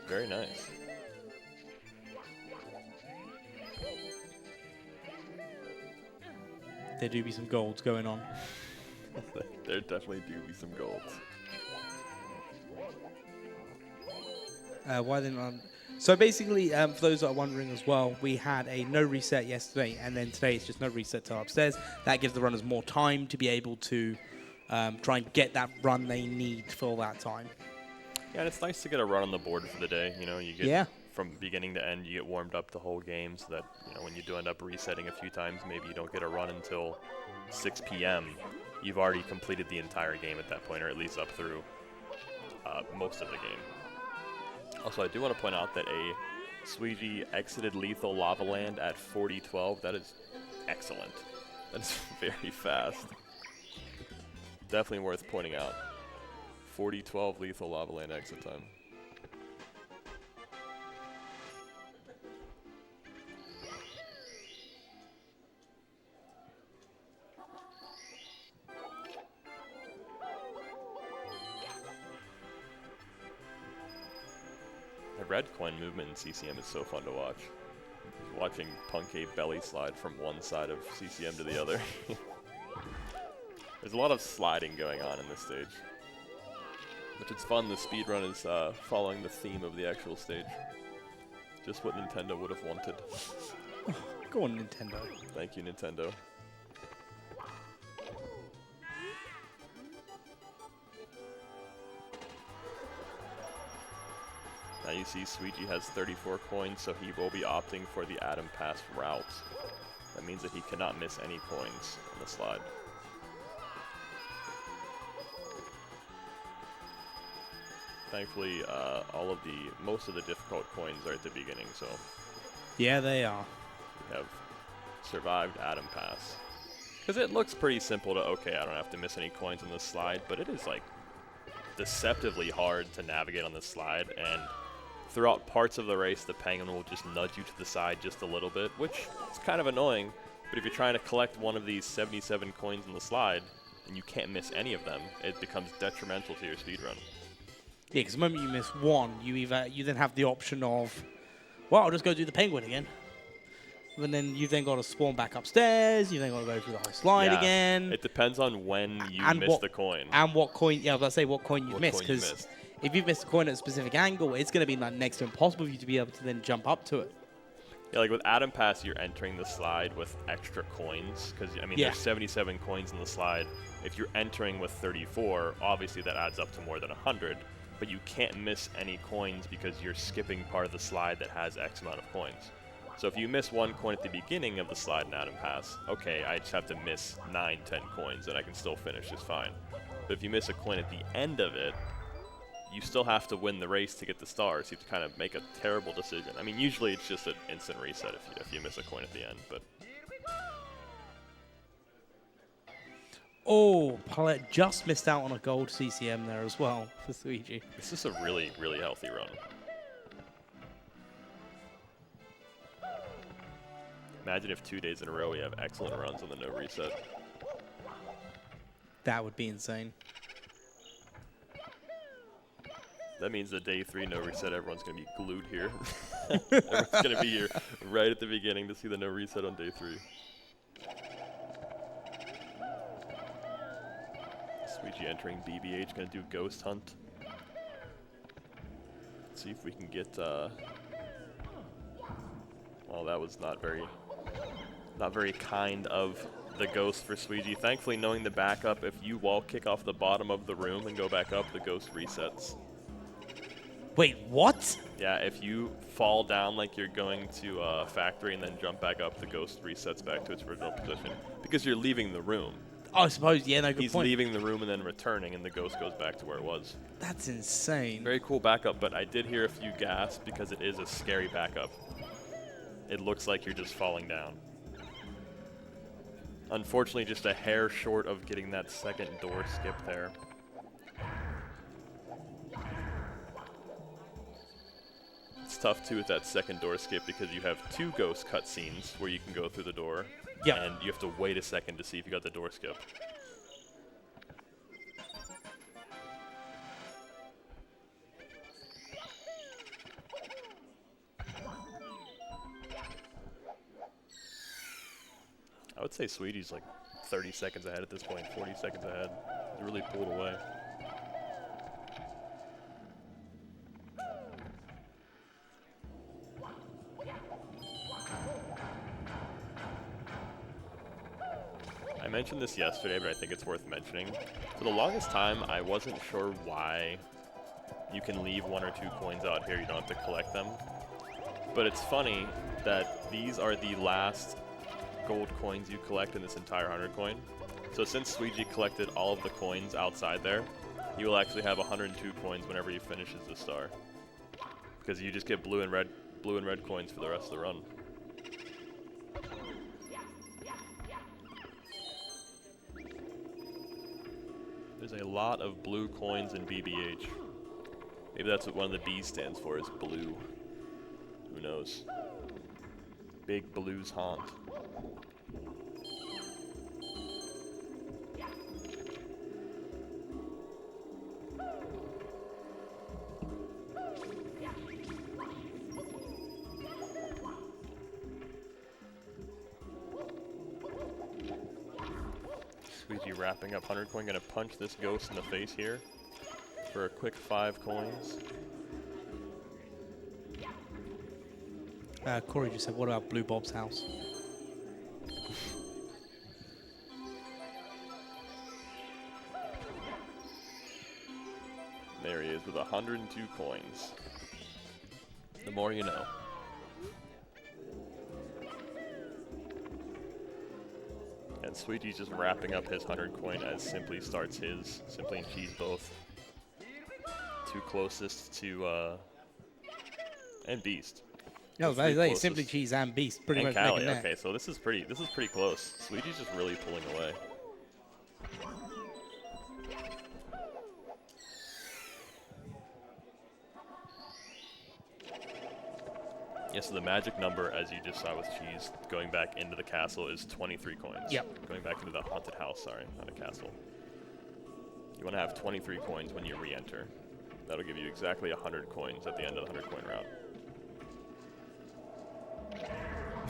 Speaker 2: Very nice.
Speaker 1: There do be some golds going on.
Speaker 2: There definitely do be some golds.
Speaker 1: Why then? So basically, for those that are wondering as well, we had a no reset yesterday, and then today it's just no reset till upstairs. That gives the runners more time to be able to try and get that run they need for that time.
Speaker 2: Yeah, and it's nice to get a run on the board for the day. You know, you get from beginning to end, you get warmed up the whole game, so that, you know, when you do end up resetting a few times, maybe you don't get a run until 6 p.m. You've already completed the entire game at that point, or at least up through most of the game. Also, I do want to point out that a Sweetie exited Lethal Lava Land at 40:12. That is excellent. That is very fast. Definitely worth pointing out. 40:12 Lethal Lava Land exit time. The red coin movement in CCM is so fun to watch. Watching Punkade belly slide from one side of CCM to the other. There's a lot of sliding going on in this stage. Which is fun. The speedrun is following the theme of the actual stage. Just what Nintendo would have wanted.
Speaker 1: Go on, Nintendo.
Speaker 2: Thank you, Nintendo. Now you see Sweetie has 34 coins, so he will be opting for the Adam Pass route. That means that he cannot miss any coins on the slide. Thankfully, most of the difficult coins are at the beginning, so
Speaker 1: Yeah, they are.
Speaker 2: we have survived Adam Pass. Because it looks pretty simple to, okay, I don't have to miss any coins on this slide, but it is like deceptively hard to navigate on this slide, and throughout parts of the race, the penguin will just nudge you to the side just a little bit, which is kind of annoying, but if you're trying to collect one of these 77 coins on the slide, and you can't miss any of them, it becomes detrimental to your speedrun.
Speaker 1: Yeah, because the moment you miss one, you then have the option of, well, I'll just go do the penguin again. And then you've then got to spawn back upstairs. You then got to go through the whole slide again.
Speaker 2: It depends on when you miss the coin.
Speaker 1: And what coin, yeah, I was about to say what coin you've missed.
Speaker 2: Coin you
Speaker 1: Because
Speaker 2: missed.
Speaker 1: if you've missed a coin at a specific angle, it's going to be like next to impossible for you to be able to then jump up to it.
Speaker 2: Yeah, like with Adam Pass, you're entering the slide with extra coins. Because, I mean, there's 77 coins in the slide. If you're entering with 34, obviously that adds up to more than 100. But you can't miss any coins because you're skipping part of the slide that has X amount of coins. So if you miss one coin at the beginning of the slide in Adam Pass, okay, I just have to miss 9, 10 coins and I can still finish just fine. But if you miss a coin at the end of it, you still have to win the race to get the stars. You have to kind of make a terrible decision. I mean, usually it's just an instant reset if you miss a coin at the end, but...
Speaker 1: Oh, Paulette just missed out on a gold CCM there as well for Luigi.
Speaker 2: This is a really, really healthy run. Imagine if 2 days in a row we have excellent runs on the no reset.
Speaker 1: That would be insane.
Speaker 2: That means that day 3 no reset, everyone's going to be glued here. Everyone's going to be here right at the beginning to see the no reset on day 3. Sweetie entering BBH, going to do Ghost Hunt. Let's see if we can get... well, that was not very kind of the ghost for Sweetie. Thankfully, knowing the backup, if you wall kick off the bottom of the room and go back up, the ghost resets.
Speaker 1: Wait, what?
Speaker 2: Yeah, if you fall down like you're going to factory and then jump back up, the ghost resets back to its original position. Because you're leaving the room.
Speaker 1: Oh, I suppose, yeah, no, good
Speaker 2: He's
Speaker 1: point.
Speaker 2: leaving the room and then returning, and the ghost goes back to where it was.
Speaker 1: That's insane.
Speaker 2: Very cool backup, but I did hear a few gasps because it is a scary backup. It looks like you're just falling down. Unfortunately, just a hair short of getting that second door skip there. It's tough, too, with that second door skip because you have 2 ghost cutscenes where you can go through the door.
Speaker 1: Yep.
Speaker 2: And you have to wait a second to see if you got the door skip. I would say Sweetie's like 30 seconds ahead at this point, 40 seconds ahead. He really pulled away. I mentioned this yesterday, but I think it's worth mentioning. For the longest time, I wasn't sure why you can leave 1 or 2 coins out here. You don't have to collect them. But it's funny that these are the last gold coins you collect in this entire 100 coin. So since Sweetie collected all of the coins outside there, he will actually have 102 coins whenever he finishes the star. Because you just get blue and red coins for the rest of the run. There's a lot of blue coins in BBH. Maybe that's what one of the B's stands for, is blue. Who knows? Big Blues haunt. Squeegee wrapping up 100 coin, gonna punch this ghost in the face here for a quick 5 coins.
Speaker 1: Corey just said, what about Blue Bob's house?
Speaker 2: There he is with 102 coins. The more you know. And Sweetie's just wrapping up his 100 coin as Simply starts his. Simply and Cheese both. Two closest to, and Beast.
Speaker 1: No,
Speaker 2: The three
Speaker 1: they
Speaker 2: closest.
Speaker 1: Simply Cheese and Beast pretty
Speaker 2: And
Speaker 1: much
Speaker 2: Callie.
Speaker 1: neck and neck.
Speaker 2: Okay, so this is pretty close. Sweetie's just really pulling away. Yeah, so the magic number, as you just saw with Cheese, going back into the castle is 23 coins.
Speaker 1: Yep.
Speaker 2: Going back into the haunted house, sorry, not a castle. You want to have 23 coins when you re-enter. That'll give you exactly 100 coins at the end of the 100 coin route.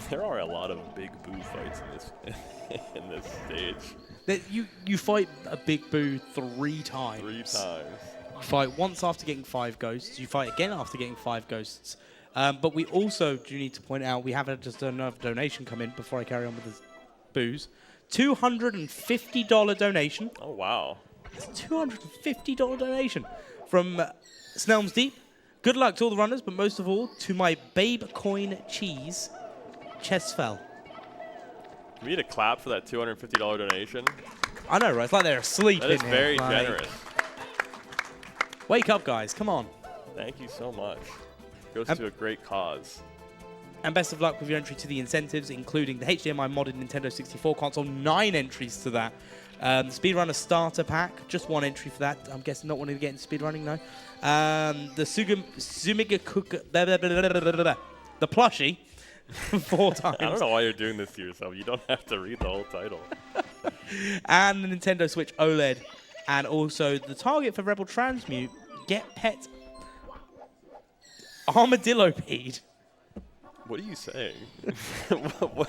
Speaker 2: There are a lot of big boo fights in this in this stage.
Speaker 1: You fight a Big Boo 3 times.
Speaker 2: 3 times.
Speaker 1: You fight once after getting 5 ghosts. You fight again after getting 5 ghosts. But we also do need to point out, we have just another donation come in before I carry on with the booze. $250 donation.
Speaker 2: Oh, wow.
Speaker 1: It's a $250 donation from Snelm's Deep. Good luck to all the runners, but most of all, to my Babe Coin Cheese, Chest Fell.
Speaker 2: Can we get a clap for that $250 donation?
Speaker 1: I know, right? It's like they're asleep
Speaker 2: That
Speaker 1: in
Speaker 2: is
Speaker 1: here.
Speaker 2: very
Speaker 1: Like,
Speaker 2: generous.
Speaker 1: Wake up, guys. Come on.
Speaker 2: Thank you so much. Goes to a great cause.
Speaker 1: And best of luck with your entry to the incentives, including the HDMI modded Nintendo 64 console. 9 entries to that. The Speedrunner starter pack, just 1 entry for that. I'm guessing not wanting to get into speedrunning, no. The Sumiga Cook, the plushie, 4 times.
Speaker 2: I don't know why you're doing this to yourself. You don't have to read the whole title.
Speaker 1: And the Nintendo Switch OLED. And also the target for Rebel Transmute, Get Pet Armadillopede.
Speaker 2: What are you saying? what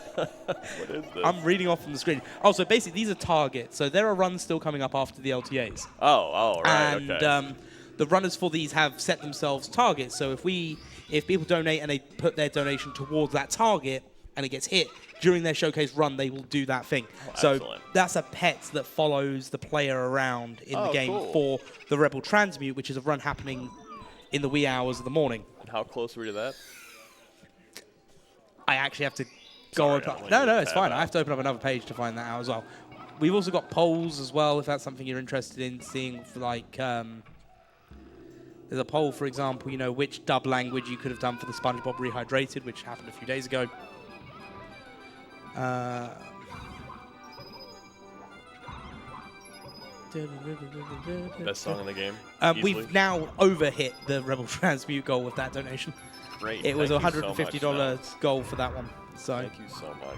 Speaker 2: is this?
Speaker 1: I'm reading off from the screen. Oh, so basically these are targets. So there are runs still coming up after the LTAs.
Speaker 2: Oh, right,
Speaker 1: And
Speaker 2: okay.
Speaker 1: the runners for these have set themselves targets. So if people donate and they put their donation towards that target and it gets hit, during their showcase run, they will do that thing. So
Speaker 2: excellent.
Speaker 1: that's a pet that follows the player around in the game
Speaker 2: cool.
Speaker 1: for the Rebel Transmute, which is a run happening in the wee hours of the morning.
Speaker 2: And how close were you to that?
Speaker 1: I actually have to
Speaker 2: Sorry,
Speaker 1: go
Speaker 2: I
Speaker 1: open.
Speaker 2: don't
Speaker 1: No,
Speaker 2: want you
Speaker 1: no,
Speaker 2: to
Speaker 1: it's
Speaker 2: tab
Speaker 1: fine.
Speaker 2: out.
Speaker 1: I have to open up another page to find that out as well. We've also got polls as well, if that's something you're interested in seeing. For like, there's a poll, for example, you know, which dub language you could have done for the SpongeBob Rehydrated, which happened a few days ago.
Speaker 2: Best song in the game?
Speaker 1: We've
Speaker 2: easily?
Speaker 1: now overhit the Rebel Transmute goal with that donation.
Speaker 2: Great.
Speaker 1: It was a
Speaker 2: Thank you so much,
Speaker 1: $150
Speaker 2: Snell.
Speaker 1: goal for that one. So
Speaker 2: Thank you so much.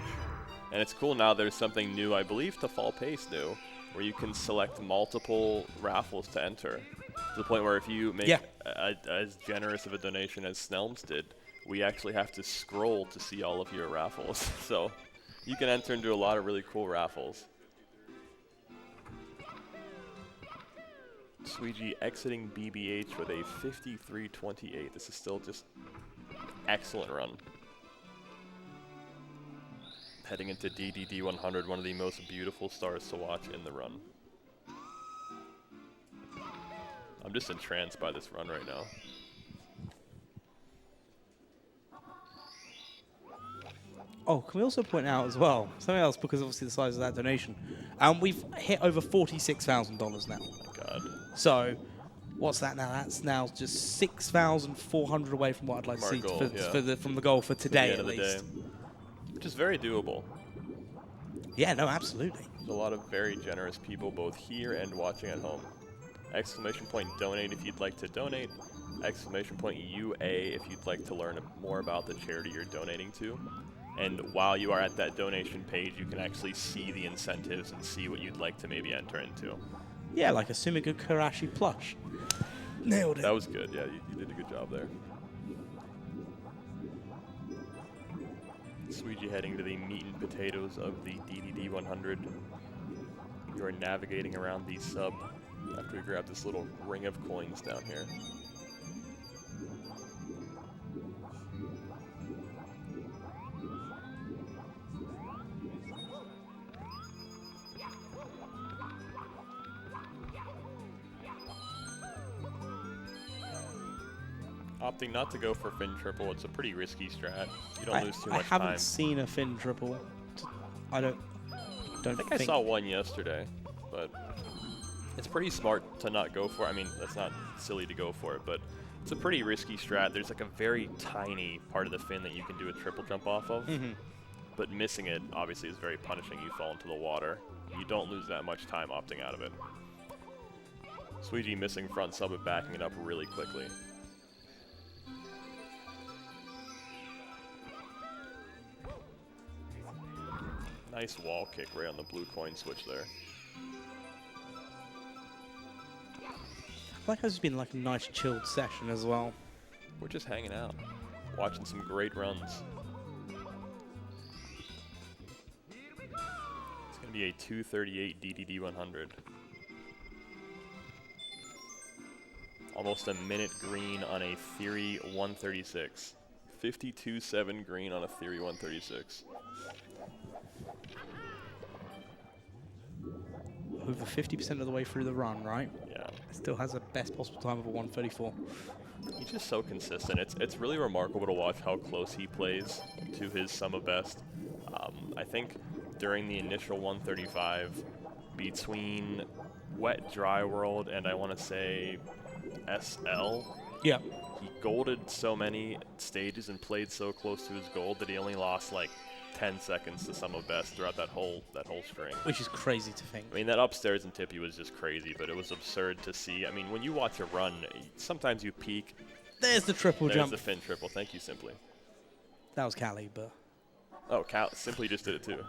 Speaker 2: And it's cool now there's something new, I believe, to Fall Pace new, where you can select multiple raffles to enter. To the point where if you make as generous of a donation as Snelms did, we actually have to scroll to see all of your raffles. So you can enter into a lot of really cool raffles. Sweetie exiting BBH with a 53.28. This is still just excellent run. Heading into DDD 100, one of the most beautiful stars to watch in the run. I'm just entranced by this run right now.
Speaker 1: Oh, can we also point out as well, something else, because obviously the size of that donation, we've hit over $46,000 now.
Speaker 2: Oh my god.
Speaker 1: So, what's that now? That's now just 6,400 away from what I'd like to
Speaker 2: From
Speaker 1: see
Speaker 2: our goal,
Speaker 1: from the goal for today,
Speaker 2: At
Speaker 1: at
Speaker 2: the end of
Speaker 1: least.
Speaker 2: the day. Which is very doable.
Speaker 1: Yeah, no, absolutely.
Speaker 2: There's a lot of very generous people both here and watching at home. Exclamation point donate if you'd like to donate. Exclamation point UA if you'd like to learn more about the charity you're donating to. And while you are at that donation page, you can actually see the incentives and see what you'd like to maybe enter into.
Speaker 1: Yeah, like a Sumiga Karashi plush. Nailed it.
Speaker 2: That was good. Yeah, you did a good job there. Sweetie heading to the meat and potatoes of the DDD 100. You are navigating around the sub after we grab this little ring of coins down here. Opting not to go for fin triple, it's a pretty risky strat. You don't lose too much
Speaker 1: I haven't
Speaker 2: time.
Speaker 1: seen a fin triple. I don't think
Speaker 2: I saw one yesterday, but it's pretty smart to not go for it. I mean, that's not silly to go for it, but it's a pretty risky strat. There's like a very tiny part of the fin that you can do a triple jump off of, but missing it obviously is very punishing. You fall into the water. You don't lose that much time opting out of it. Sweetie missing front sub and backing it up really quickly. Nice wall kick right on the blue coin switch there.
Speaker 1: I feel like it's been like a nice chilled session as well.
Speaker 2: We're just hanging out, watching some great runs. It's going to be a 238 DDD 100. Almost a minute green on a Theory 136. 52.7 green on a Theory 136.
Speaker 1: Over 50% of the way through the run, right?
Speaker 2: Yeah.
Speaker 1: Still has the best possible time of a 134.
Speaker 2: He's just so consistent. It's really remarkable to watch how close he plays to his sum of best. I think during the initial 135, between Wet Dry World and I want to say SL,
Speaker 1: Yeah.
Speaker 2: he golded so many stages and played so close to his gold that he only lost like 10 seconds to sum of best throughout that whole string.
Speaker 1: Which is crazy to think.
Speaker 2: I mean, that upstairs and tippy was just crazy, but it was absurd to see. I mean, when you watch a run, sometimes you peak.
Speaker 1: There's the triple
Speaker 2: There's
Speaker 1: jump.
Speaker 2: the fin triple. Thank you, Simply.
Speaker 1: That was Cali, but...
Speaker 2: Oh, Cal Simply just did it too.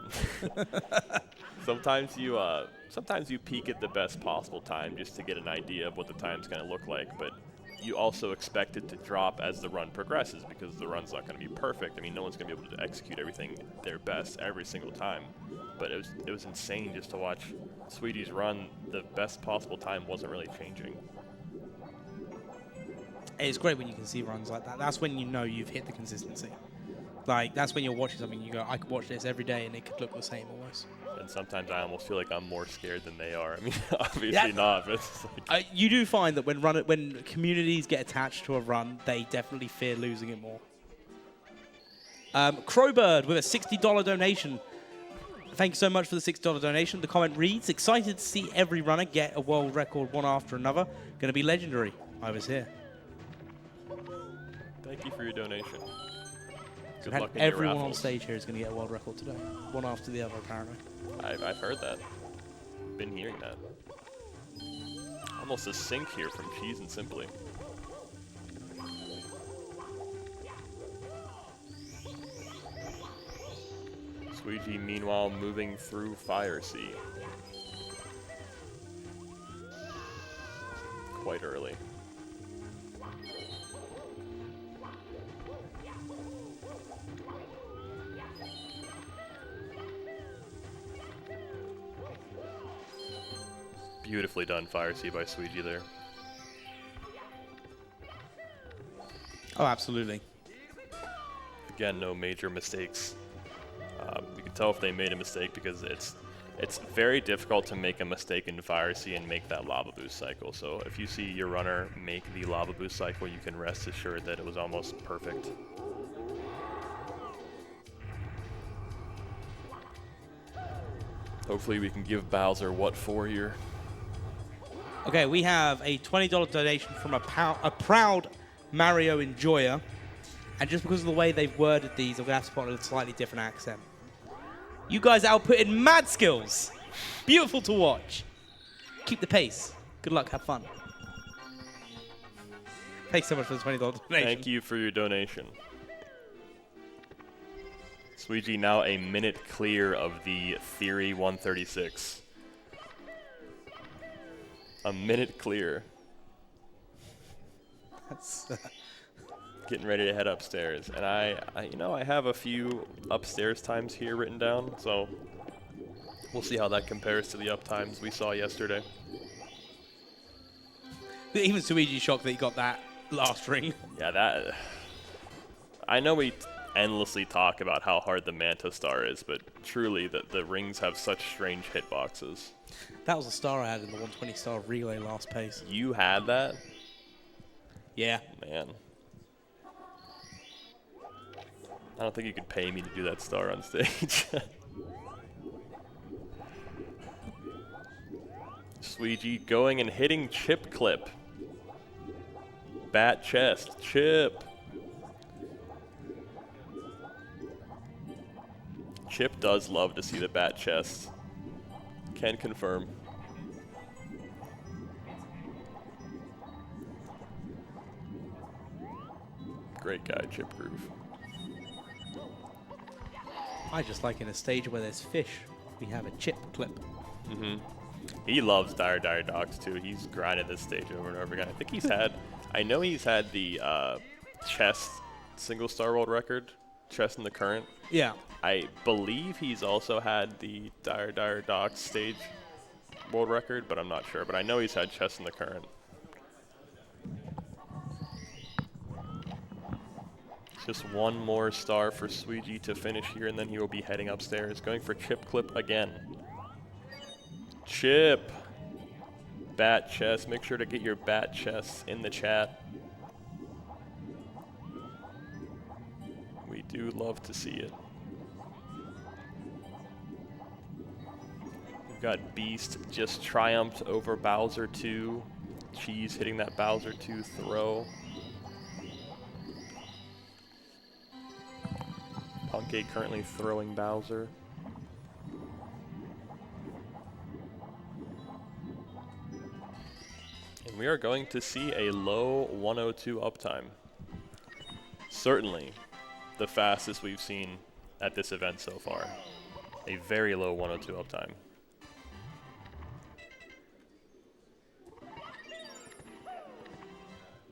Speaker 2: Sometimes you peak at the best possible time just to get an idea of what the time's going to look like, but you also expect it to drop as the run progresses because the run's not going to be perfect. I mean, no one's going to be able to execute everything their best every single time. But it was insane just to watch Sweetie's run. The best possible time wasn't really changing.
Speaker 1: It's great when you can see runs like that. That's when you know you've hit the consistency. Like, that's when you're watching something, you go, I could watch this every day and it could look the same almost.
Speaker 2: And sometimes I almost feel like I'm more scared than they are. I mean, obviously not, but it's like...
Speaker 1: You do find that when communities get attached to a run, they definitely fear losing it more. Crowbird with a $60 donation. Thank you so much for the $60 donation. The comment reads, excited to see every runner get a world record one after another. Going to be legendary. I was here.
Speaker 2: Thank you for your donation. Good
Speaker 1: And
Speaker 2: luck in
Speaker 1: everyone
Speaker 2: your
Speaker 1: on
Speaker 2: raffles.
Speaker 1: stage here is going to get a world record today. One after the other, apparently.
Speaker 2: I've heard that. Been hearing that. Almost a sync here from Cheese and Simply. Squeegee, meanwhile, moving through Fire Sea. Quite early. Beautifully done Fire Sea by Sweegie there.
Speaker 1: Oh, absolutely.
Speaker 2: Again, no major mistakes. You can tell if they made a mistake because it's very difficult to make a mistake in Fire Sea and make that lava boost cycle. So if you see your runner make the lava boost cycle, you can rest assured that it was almost perfect. Hopefully we can give Bowser what for here.
Speaker 1: Okay, we have a $20 donation from a proud Mario enjoyer. And just because of the way they've worded these, I'm going to have to put on a slightly different accent. You guys outputted mad skills. Beautiful to watch. Keep the pace. Good luck. Have fun. Thanks so much for the $20 donation.
Speaker 2: Thank you for your donation. Sweegie now a minute clear of the Theory 136. A minute clear.
Speaker 1: That's...
Speaker 2: Getting ready to head upstairs, and I have a few upstairs times here written down, so we'll see how that compares to the up times we saw yesterday.
Speaker 1: Even Suiji's shocked that he got that last ring.
Speaker 2: Yeah, that. I know we endlessly talk about how hard the Manta Star is, but truly, the rings have such strange hitboxes.
Speaker 1: That was a star I had in the 120 star relay last pace.
Speaker 2: You had that?
Speaker 1: Yeah.
Speaker 2: Man. I don't think you could pay me to do that star on stage. Sweegie going and hitting chip clip. Bat chest, chip. Chip does love to see the bat chest. Can confirm. Great guy, Chip Groove.
Speaker 1: I just like in a stage where there's fish, we have a chip clip.
Speaker 2: Mm-hmm. He loves Dire Dogs too. He's grinded this stage over and over again. I think he's had, I know he's had the chess single star world record, chess in the current.
Speaker 1: Yeah.
Speaker 2: I believe he's also had the Dire Dogs stage world record, but I'm not sure. But I know he's had chess in the current. Just one more star for Sweegie to finish here, and then he will be heading upstairs, going for chip clip again. Chip. Bat chest. Make sure to get your bat chests in the chat. We do love to see it. We've got Beast just triumphed over Bowser 2. Cheese hitting that Bowser 2 throw. Punkade currently throwing Bowser. And we are going to see a low 102 uptime. Certainly the fastest we've seen at this event so far. A very low 102 uptime.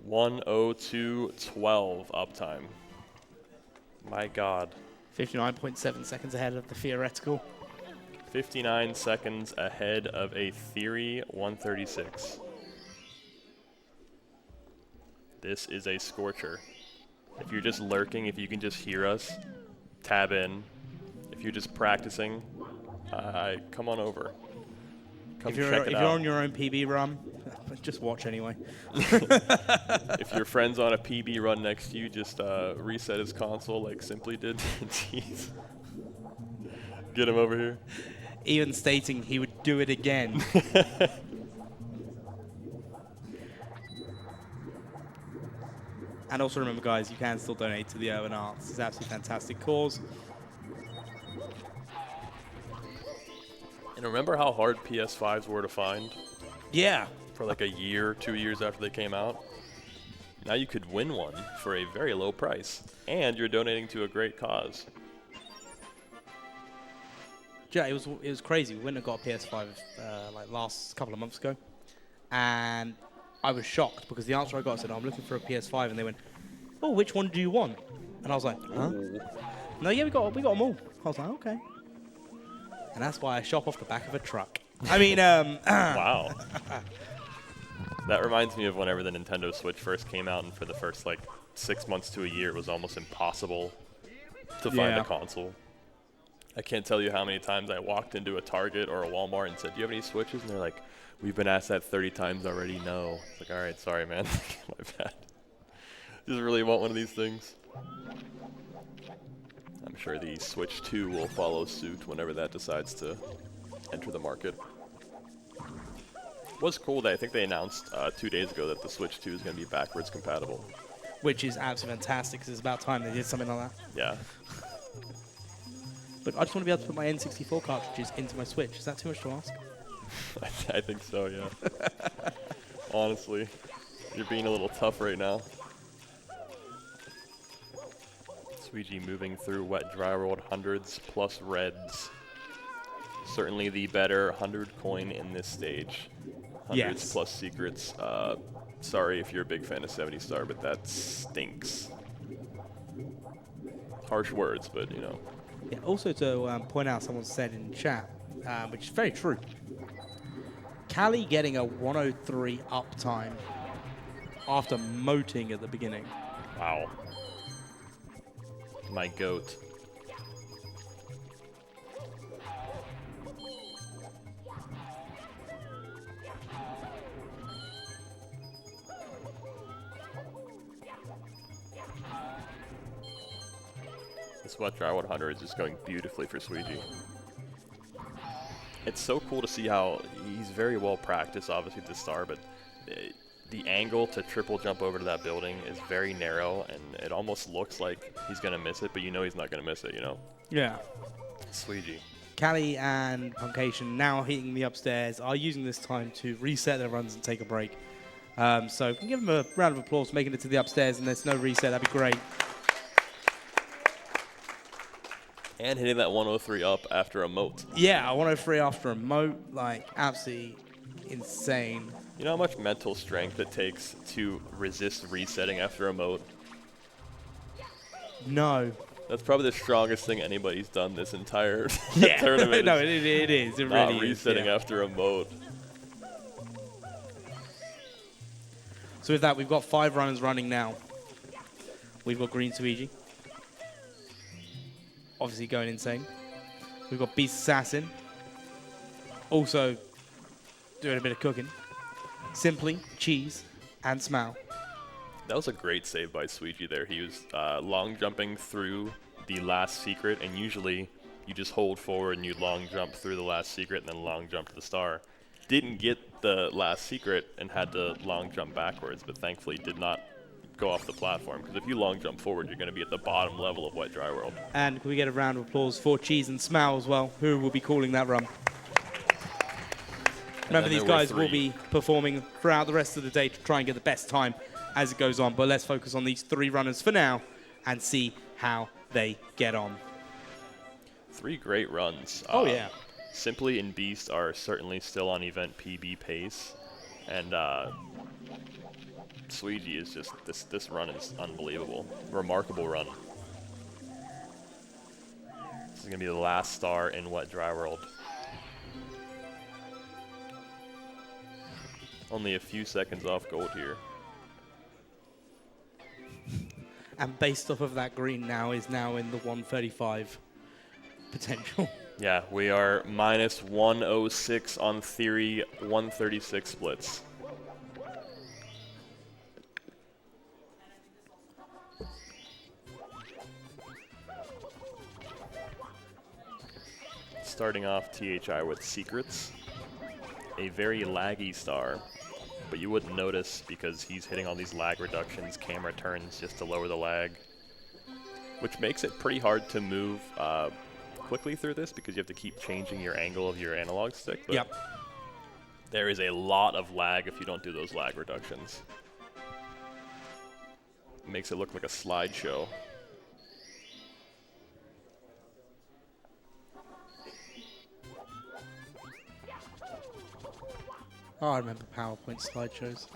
Speaker 2: (102.12) uptime. My God.
Speaker 1: 59.7 seconds ahead of the theoretical.
Speaker 2: 59 seconds ahead of a theory 136. This is a scorcher. If you're just lurking, if you can just hear us, tab in. If you're just practicing, come on over. Come
Speaker 1: If
Speaker 2: check
Speaker 1: you're
Speaker 2: it out.
Speaker 1: on your own PB run, just watch anyway.
Speaker 2: If your friend's on a PB run next to you, just reset his console like Simply did. Jeez. Get him over here.
Speaker 1: Even stating he would do it again. And also remember, guys, you can still donate to the Urban Arts. It's absolutely fantastic cause.
Speaker 2: And remember how hard PS5s were to find?
Speaker 1: Yeah.
Speaker 2: For like a year, 2 years after they came out? Now you could win one for a very low price. And you're donating to a great cause.
Speaker 1: Yeah, it was crazy. We went and got a PS5 like last couple of months ago. And I was shocked because the answer I got said, I'm looking for a PS5. And they went, oh, which one do you want? And I was like, huh?
Speaker 2: Ooh.
Speaker 1: No, yeah, we got them all. I was like, okay. And that's why I shop off the back of a truck. I mean,
Speaker 2: Wow. That reminds me of whenever the Nintendo Switch first came out, and for the first like 6 months to a year, it was almost impossible to find a console. I can't tell you how many times I walked into a Target or a Walmart and said, do you have any Switches? And they're like, we've been asked that 30 times already. No. It's like, all right, sorry, man. My bad. Just really want one of these things. I'm sure the Switch 2 will follow suit whenever that decides to enter the market. It was cool that I think they announced 2 days ago that the Switch 2 is going to be backwards compatible.
Speaker 1: Which is absolutely fantastic because it's about time they did something like that.
Speaker 2: Yeah.
Speaker 1: But I just want to be able to put my N64 cartridges into my Switch. Is that too much to ask?
Speaker 2: I think so, yeah. Honestly, you're being a little tough right now. Sweegie moving through Wet Dry World hundreds plus reds. Certainly the better 100 coin in this stage. Hundreds plus secrets. Sorry if you're a big fan of 70 Star, but that stinks. Harsh words, but you know.
Speaker 1: Yeah, also to point out, someone said in chat, which is very true. Cali getting a 103 uptime after moting at the beginning.
Speaker 2: Wow. My goat. This Wet Dry 100 is just going beautifully for Sweetie. It's so cool to see how he's very well practiced, obviously, at the start, but the angle to triple jump over to that building is very narrow, and it almost looks like he's going to miss it, but you know he's not going to miss it, you know?
Speaker 1: Yeah.
Speaker 2: Sweetie.
Speaker 1: Callie and Puncation now hitting the upstairs are using this time to reset their runs and take a break. So we can give them a round of applause for making it to the upstairs, and there's no reset. That'd be great.
Speaker 2: And hitting that 103 up after a moat.
Speaker 1: Yeah, 103 after a moat, like absolutely insane.
Speaker 2: You know how much mental strength it takes to resist resetting after a moat?
Speaker 1: No.
Speaker 2: That's probably the strongest thing anybody's done this entire
Speaker 1: Yeah.
Speaker 2: tournament.
Speaker 1: No, it is. It
Speaker 2: not
Speaker 1: really
Speaker 2: resetting
Speaker 1: is. Yeah.
Speaker 2: after a moat.
Speaker 1: So with that, we've got 5 runners running now. We've got Green Suigi. Obviously going insane. We've got Beast Assassin. Also doing a bit of cooking. Simply, Cheese, and Smile.
Speaker 2: That was a great save by Sweetie there. He was long jumping through the last secret, and usually you just hold forward and you long jump through the last secret and then long jump to the star. Didn't get the last secret and had to long jump backwards, but thankfully did not go off the platform, because if you long jump forward, you're going to be at the bottom level of Wet Dry World.
Speaker 1: And can we get a round of applause for Cheese and Smile as well, who will be calling that run. Remember, these guys will be performing throughout the rest of the day to try and get the best time as it goes on. But let's focus on these 3 runners for now and see how they get on.
Speaker 2: 3 great runs.
Speaker 1: Oh, yeah.
Speaker 2: Simply and Beast are certainly still on event PB pace. And Sweetie is just, this run is unbelievable. Remarkable run. This is going to be the last star in Wet Dry World. Only a few seconds off gold here.
Speaker 1: And based off of that, Green now is now in the 135 potential.
Speaker 2: Yeah, we are minus 106 on theory, 136 splits. Starting off THI with Secrets, a very laggy star, but you wouldn't notice because he's hitting all these lag reductions, camera turns just to lower the lag, which makes it pretty hard to move quickly through this because you have to keep changing your angle of your analog stick. But
Speaker 1: Yep.
Speaker 2: there is a lot of lag if you don't do those lag reductions. It makes it look like a slideshow.
Speaker 1: Oh, I remember PowerPoint slideshows.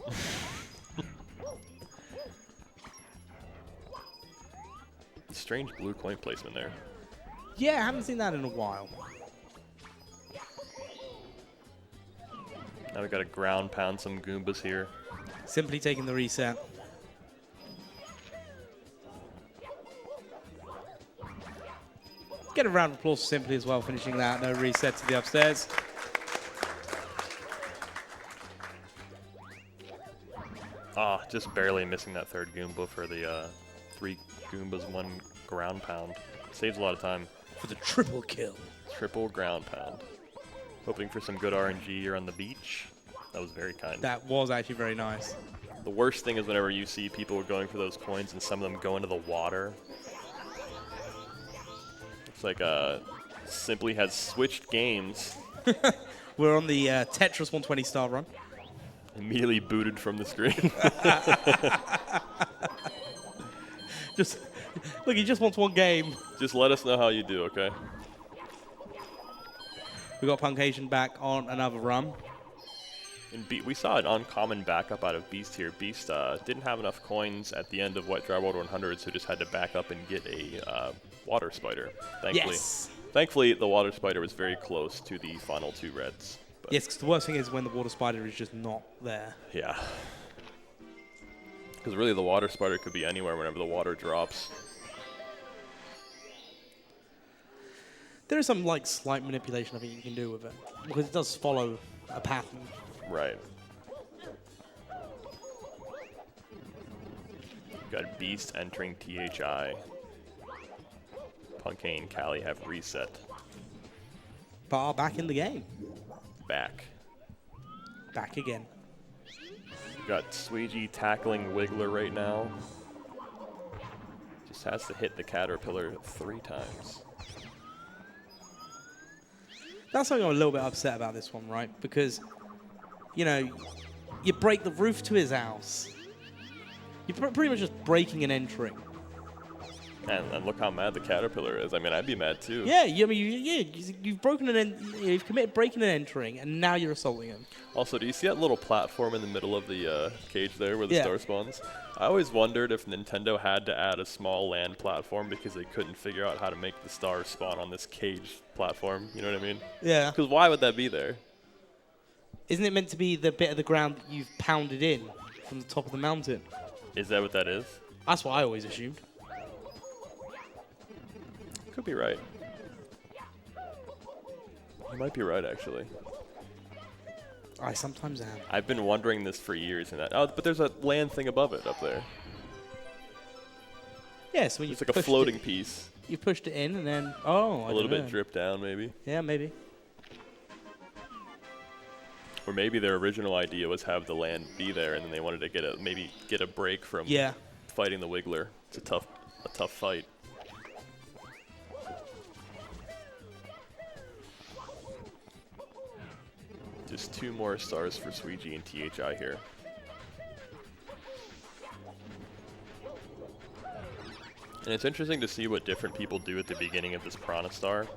Speaker 2: Strange blue coin placement there.
Speaker 1: Yeah, I haven't seen that in a while.
Speaker 2: Now we got to ground pound some Goombas here.
Speaker 1: Simply taking the reset. Get a round of applause for Simply as well, finishing that. No reset to the upstairs.
Speaker 2: Ah, just barely missing that third Goomba for the 3 Goombas, 1 ground pound. Saves a lot of time.
Speaker 1: For the triple kill.
Speaker 2: Triple ground pound. Hoping for some good RNG here on the beach. That was very kind.
Speaker 1: That was actually very nice.
Speaker 2: The worst thing is whenever you see people going for those coins and some of them go into the water. It's like Simply has switched games.
Speaker 1: We're on the Tetris 120 star run.
Speaker 2: Immediately booted from the screen.
Speaker 1: Just look, he just wants one game.
Speaker 2: Just let us know how you do, okay?
Speaker 1: We got Punkation back on another run.
Speaker 2: And we saw an uncommon backup out of Beast here. Beast didn't have enough coins at the end of Wet Dry World 100, so just had to back up and get a water spider. Thankfully,
Speaker 1: Yes.
Speaker 2: Thankfully, the water spider was very close to the final 2 reds. But
Speaker 1: Yes, because the worst thing is when the water spider is just not there.
Speaker 2: yeah. Because really, the water spider could be anywhere whenever the water drops.
Speaker 1: There is some like slight manipulation I think you can do with it, because it does follow a pattern.
Speaker 2: Right. Got Beast entering THI. Punkane and Callie have reset.
Speaker 1: But are back in the game.
Speaker 2: Back.
Speaker 1: Back again.
Speaker 2: We've got Sweegie tackling Wiggler right now. Just has to hit the Caterpillar 3 times.
Speaker 1: That's something I'm a little bit upset about this one, right? Because, you know, you break the roof to his house. You're pretty much just breaking and entering.
Speaker 2: And look how mad the Caterpillar is. I mean, I'd be mad too.
Speaker 1: Yeah, you've broken you've committed breaking and entering, and now you're assaulting him.
Speaker 2: Also, do you see that little platform in the middle of the cage there where the star spawns? I always wondered if Nintendo had to add a small land platform because they couldn't figure out how to make the stars spawn on this cage platform. You know what I mean?
Speaker 1: Yeah.
Speaker 2: Because why would that be there?
Speaker 1: Isn't it meant to be the bit of the ground that you've pounded in from the top of the mountain?
Speaker 2: Is that what that is?
Speaker 1: That's what I always assumed.
Speaker 2: Could be right. You might be right, actually.
Speaker 1: I sometimes am.
Speaker 2: I've been wondering this for years. But there's a land thing above it up there.
Speaker 1: Yeah, so when
Speaker 2: it's like a floating piece.
Speaker 1: You pushed it in, and then a
Speaker 2: little bit drip down, maybe.
Speaker 1: Yeah, maybe.
Speaker 2: Or maybe their original idea was have the land be there, and then they wanted to get a break from fighting the Wiggler. It's a tough fight. Just 2 more stars for Sweegie and THI here. And it's interesting to see what different people do at the beginning of this Piranha Star.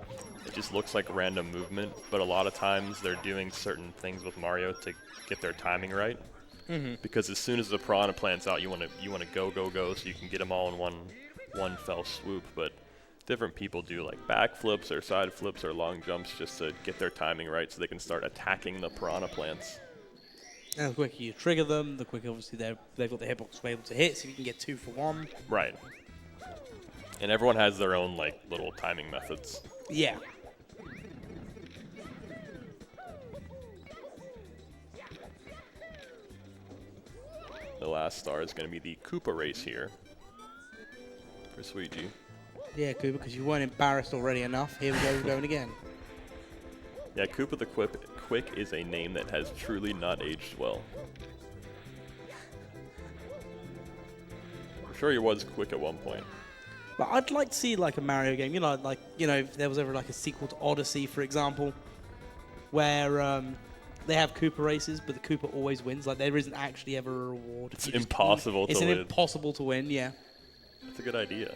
Speaker 2: It just looks like random movement, but a lot of times they're doing certain things with Mario to get their timing right. Because as soon as the Piranha plants out, you want to go, so you can get them all in one fell swoop. But different people do like backflips or side flips or long jumps just to get their timing right so they can start attacking the Piranha plants.
Speaker 1: And the quicker you trigger them, the quicker obviously they've got the hitbox to be able to hit, so you can get 2 for 1.
Speaker 2: Right. And everyone has their own like little timing methods.
Speaker 1: Yeah.
Speaker 2: The last star is going to be the Koopa race here for Sweegie.
Speaker 1: Yeah, Koopa, because you weren't embarrassed already enough. Here we go, we're going again.
Speaker 2: Yeah, Koopa the Quick is a name that has truly not aged well. I'm sure he was quick at one point.
Speaker 1: But I'd like to see like a Mario game, if there was ever like a sequel to Odyssey, for example, where they have Koopa races, but the Koopa always wins. Like there isn't actually ever a reward.
Speaker 2: It's impossible to win.
Speaker 1: It's impossible to win, yeah.
Speaker 2: That's a good idea.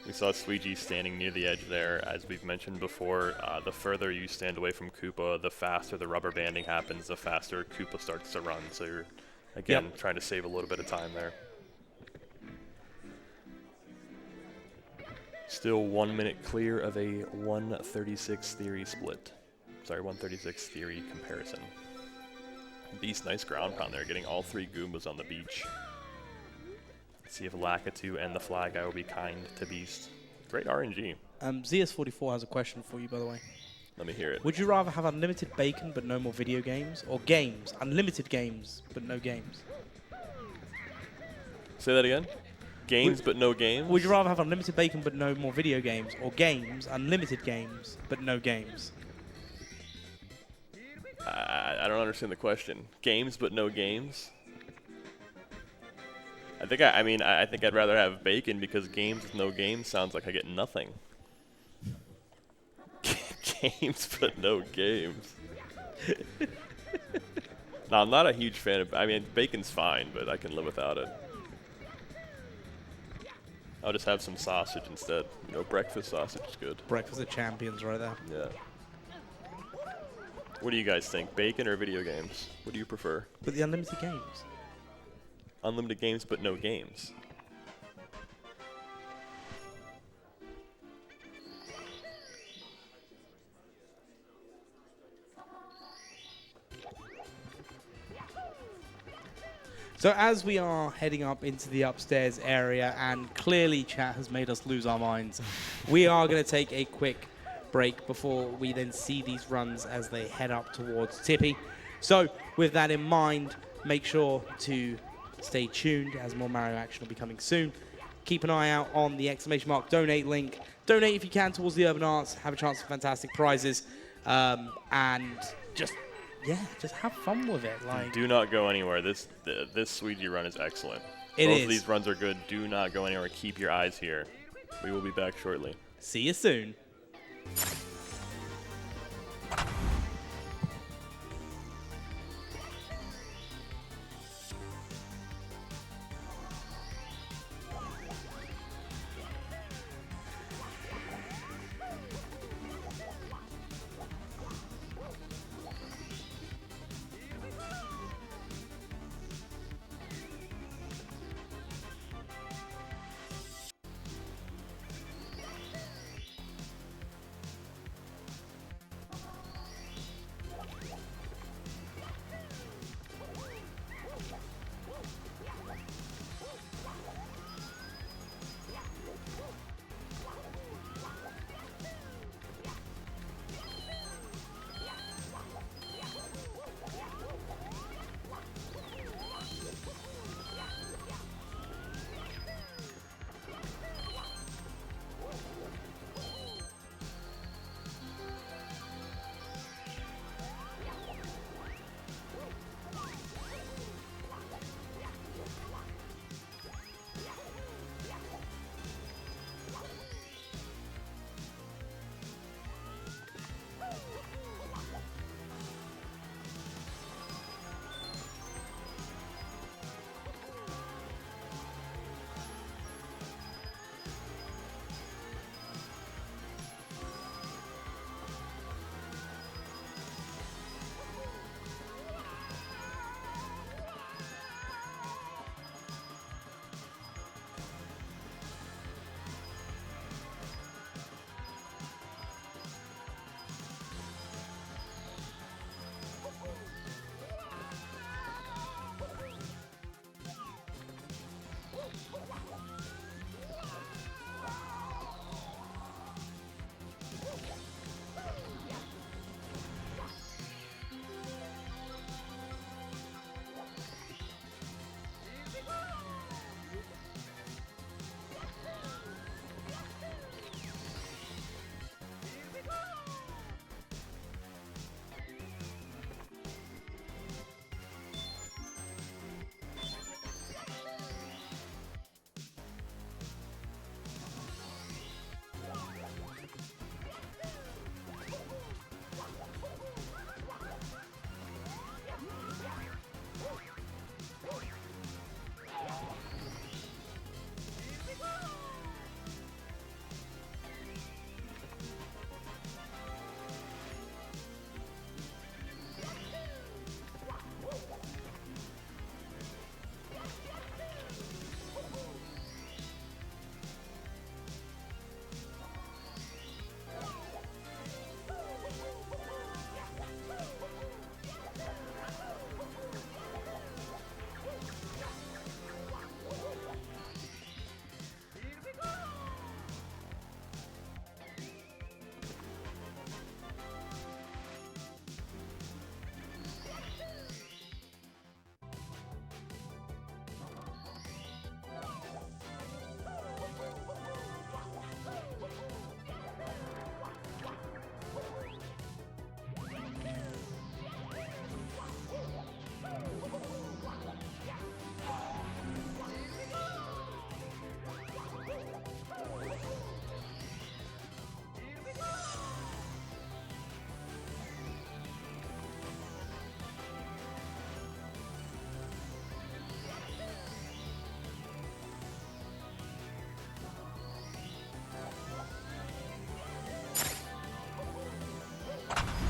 Speaker 2: We saw Sweegie standing near the edge there. As we've mentioned before, the further you stand away from Koopa, the faster the rubber banding happens, the faster Koopa starts to run. So you're, again, trying to save a little bit of time there. Still 1 minute clear of a 136 theory split. Sorry, 136 theory comparison. Beast, nice ground pound there, getting all 3 Goombas on the beach. Let's see if Lakitu and the Fly Guy will be kind to Beast. Great RNG.
Speaker 1: ZS44 has a question for you, by the way.
Speaker 2: Let me hear it.
Speaker 1: Would you rather have unlimited bacon but no more video games, or games, unlimited games but no games?
Speaker 2: Say that again? Games but no games?
Speaker 1: Would you rather have unlimited bacon but no more video games, or games, unlimited games but no games?
Speaker 2: I don't understand the question. Games but no games? I think I'd rather have bacon because games with no games sounds like I get nothing. Games but no games. No, I'm not a huge fan of. Bacon's fine, but I can live without it. I'll just have some sausage instead. Breakfast sausage is good.
Speaker 1: Breakfast of champions, right there.
Speaker 2: Yeah. What do you guys think? Bacon or video games? What do you prefer?
Speaker 1: But the unlimited games.
Speaker 2: Unlimited games, but no games.
Speaker 1: So as we are heading up into the upstairs area, and clearly chat has made us lose our minds, we are going to take a quick break before we then see these runs as they head up towards Tippy. So with that in mind, make sure to stay tuned as more Mario action will be coming soon. keep an eye out on the ! donate link. Donate if you can towards the Urban Arts. Have a chance for fantastic prizes. And just have fun with it. Like,
Speaker 2: do not go anywhere. This Sweetie run is excellent. Both of these runs are good. Do not go anywhere. Keep your eyes here. We will be back shortly.
Speaker 1: See you soon.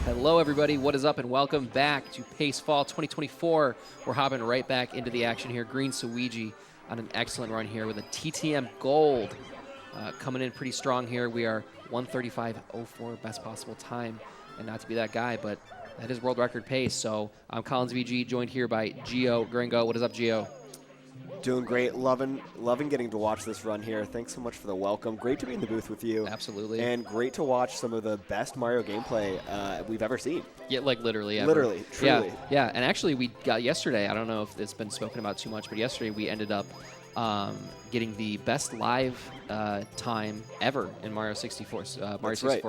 Speaker 3: Hello, everybody. What is up, and welcome back to Pace Fall 2024. We're hopping right back into the action here. Green Suiji on an excellent run here with a TTM Gold coming in pretty strong here. We are 135.04, best possible time, and not to be that guy, but that is world record pace. So I'm Collins VG, joined here by Gio Gringo. What is up, Gio?
Speaker 4: Doing great. Loving getting to watch this run here. Thanks so much for the welcome. Great to be in the booth with you.
Speaker 3: Absolutely.
Speaker 4: And great to watch some of the best Mario gameplay we've ever seen.
Speaker 3: Yeah, like literally ever.
Speaker 4: Literally, truly.
Speaker 3: Yeah, and actually we got yesterday, I don't know if it's been spoken about too much, but yesterday we ended up getting the best live time ever in Mario 64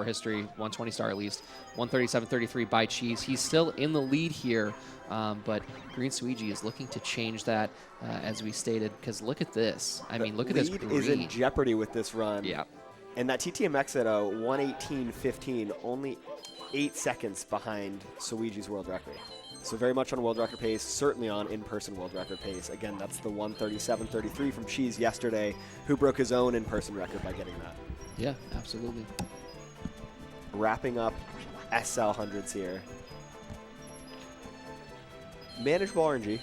Speaker 3: history, 120 star at least, 137.33 by Cheese. He's still in the lead here, but Green Suigi is looking to change that, as we stated, because look at this. I mean, look at this
Speaker 4: lead
Speaker 3: green.
Speaker 4: is in jeopardy with this run.
Speaker 3: Yeah.
Speaker 4: And that TTMX at a 1:18.15, only 8 seconds behind Suigi's world record. So very much on world record pace, certainly on in-person world record pace. Again, that's the 1:37.33 from Cheese yesterday, who broke his own in-person record by getting that.
Speaker 3: Yeah, absolutely.
Speaker 4: Wrapping up SL hundreds here. Manageable RNG.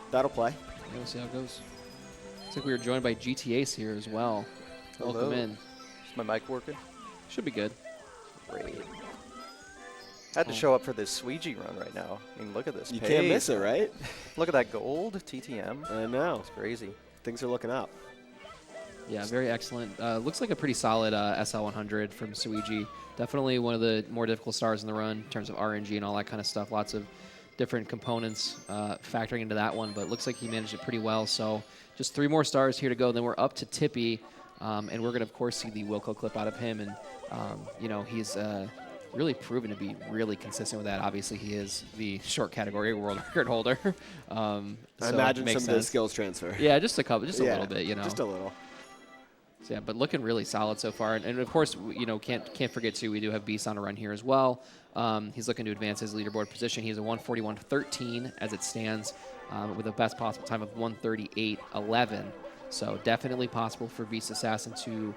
Speaker 4: That'll play.
Speaker 3: Yeah, we'll see how it goes. Looks like we were joined by GTAce here as well. Welcome
Speaker 5: Hello.
Speaker 3: in.
Speaker 5: Is my mic working?
Speaker 3: Should be good.
Speaker 5: Great. Had to show up for this Suigi run right now. I mean, look at this.
Speaker 4: You
Speaker 5: pace.
Speaker 4: can't miss it, right?
Speaker 5: Look at that gold TTM.
Speaker 4: I know.
Speaker 5: It's crazy.
Speaker 4: Things are looking up.
Speaker 3: Yeah, very excellent. Looks like a pretty solid SL100 from Suigi. Definitely one of the more difficult stars in the run in terms of RNG and all that kind of stuff. Lots of different components factoring into that one, but looks like he managed it pretty well. So just 3 more stars here to go. Then we're up to Tippy, and we're going to, of course, see the Wilco clip out of him. And, you know, he's really proven to be really consistent with that. Obviously, he is the short category world record holder.
Speaker 4: I
Speaker 3: so
Speaker 4: imagine
Speaker 3: it makes
Speaker 4: some of the
Speaker 3: sense.
Speaker 4: skills transfer.
Speaker 3: Yeah, just a couple, just a
Speaker 4: Yeah,
Speaker 3: little bit, you know.
Speaker 4: Just a little.
Speaker 3: So, yeah, but looking really solid so far. And of course, you know, can't forget too, we do have Beast on a run here as well. He's looking to advance his leaderboard position. He has a 141.13 as it stands, with a best possible time of 138.11. So definitely possible for Beast Assassin to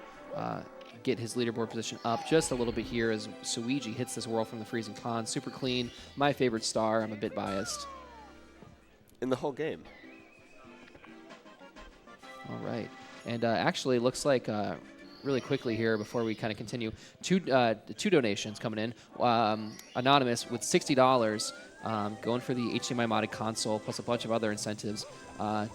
Speaker 3: get his leaderboard position up just a little bit here as Suigi hits this whirl from the freezing pond. Super clean. My favorite star. I'm a bit biased.
Speaker 4: In the whole game.
Speaker 3: All right. And actually, looks like really quickly here before we kind of continue, two donations coming in. Anonymous with $60, going for the HDMI modded console plus a bunch of other incentives.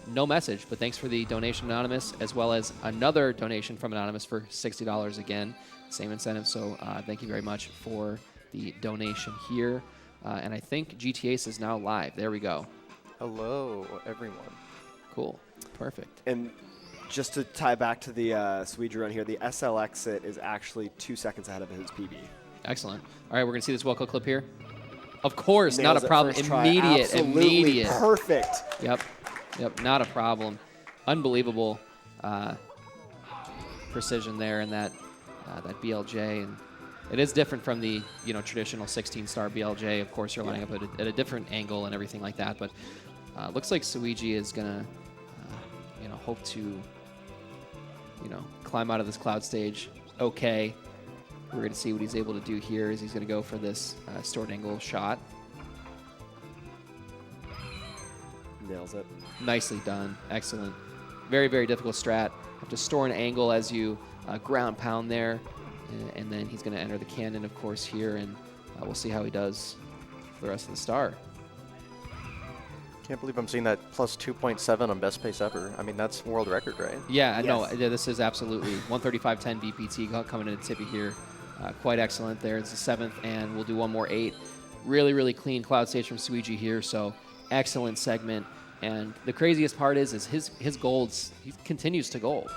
Speaker 3: No message, but thanks for the donation, Anonymous, as well as another donation from Anonymous for $60 again. Same incentive, so thank you very much for the donation here. And I think GTAce is now live. There we go.
Speaker 5: Hello, everyone.
Speaker 3: Cool. Perfect.
Speaker 4: And just to tie back to the Suigi run here, the SL exit is actually 2 seconds ahead of his PB.
Speaker 3: Excellent. All right, we're going to see this Wilco clip here. Of course,
Speaker 4: Nails
Speaker 3: not a
Speaker 4: it
Speaker 3: problem.
Speaker 4: first try.
Speaker 3: Immediate,
Speaker 4: Absolutely
Speaker 3: immediate.
Speaker 4: perfect.
Speaker 3: Yep, not a problem. Unbelievable precision there in that BLJ, and it is different from the traditional 16-star BLJ. Of course, you're lining up at a different angle and everything like that. But looks like Suigi is gonna hope to climb out of this cloud stage. Okay, we're gonna see what he's able to do here. Is he's gonna go for this stored angle shot.
Speaker 4: Nails it.
Speaker 3: Nicely done. Excellent. Very, very difficult strat. Have to store an angle as you ground pound there. And then he's going to enter the cannon, of course, here. And we'll see how he does for the rest of the star.
Speaker 5: Can't believe I'm seeing that plus 2.7 on best pace ever. I mean, that's world record, right?
Speaker 3: Yeah,
Speaker 4: Yes.
Speaker 3: no, this is absolutely 135.10 BPT coming into Tippy here. Quite excellent there. It's the 7th, and we'll do one more 8. Really, really clean cloud stage from Suigi here. So excellent segment. And the craziest part is his golds, he continues to gold.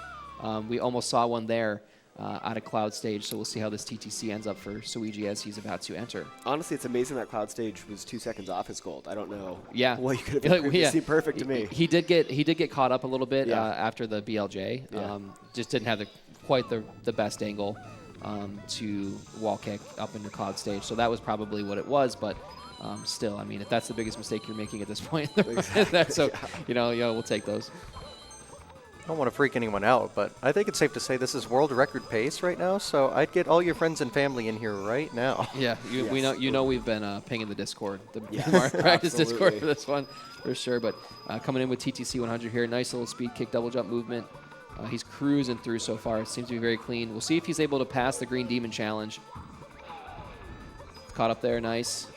Speaker 3: We almost saw one there out of cloud stage, so we'll see how this TTC ends up for Suigi as he's about to enter.
Speaker 4: Honestly, it's amazing that cloud stage was 2 seconds off his gold. I don't know.
Speaker 3: Yeah.
Speaker 4: Well, you could have been seemed perfect to me.
Speaker 3: He did get caught up a little bit
Speaker 4: Yeah.
Speaker 3: after the BLJ.
Speaker 4: Yeah.
Speaker 3: Just didn't have quite the best angle to wall kick up into cloud stage. So that was probably what it was, but still, I mean, if that's the biggest mistake you're making at this point, that's so, we'll take those.
Speaker 5: I don't want to freak anyone out, but I think it's safe to say this is world record pace right now, so I'd get all your friends and family in here right now.
Speaker 3: Yeah, we
Speaker 4: Yes.
Speaker 3: know we've been pinging the Discord, the
Speaker 4: Yes,
Speaker 3: practice Discord
Speaker 4: absolutely.
Speaker 3: for this one, for sure. But coming in with TTC 100 here, nice little speed kick, double jump movement. He's cruising through so far. It seems to be very clean. We'll see if he's able to pass the Green Demon Challenge. Caught up there, nice.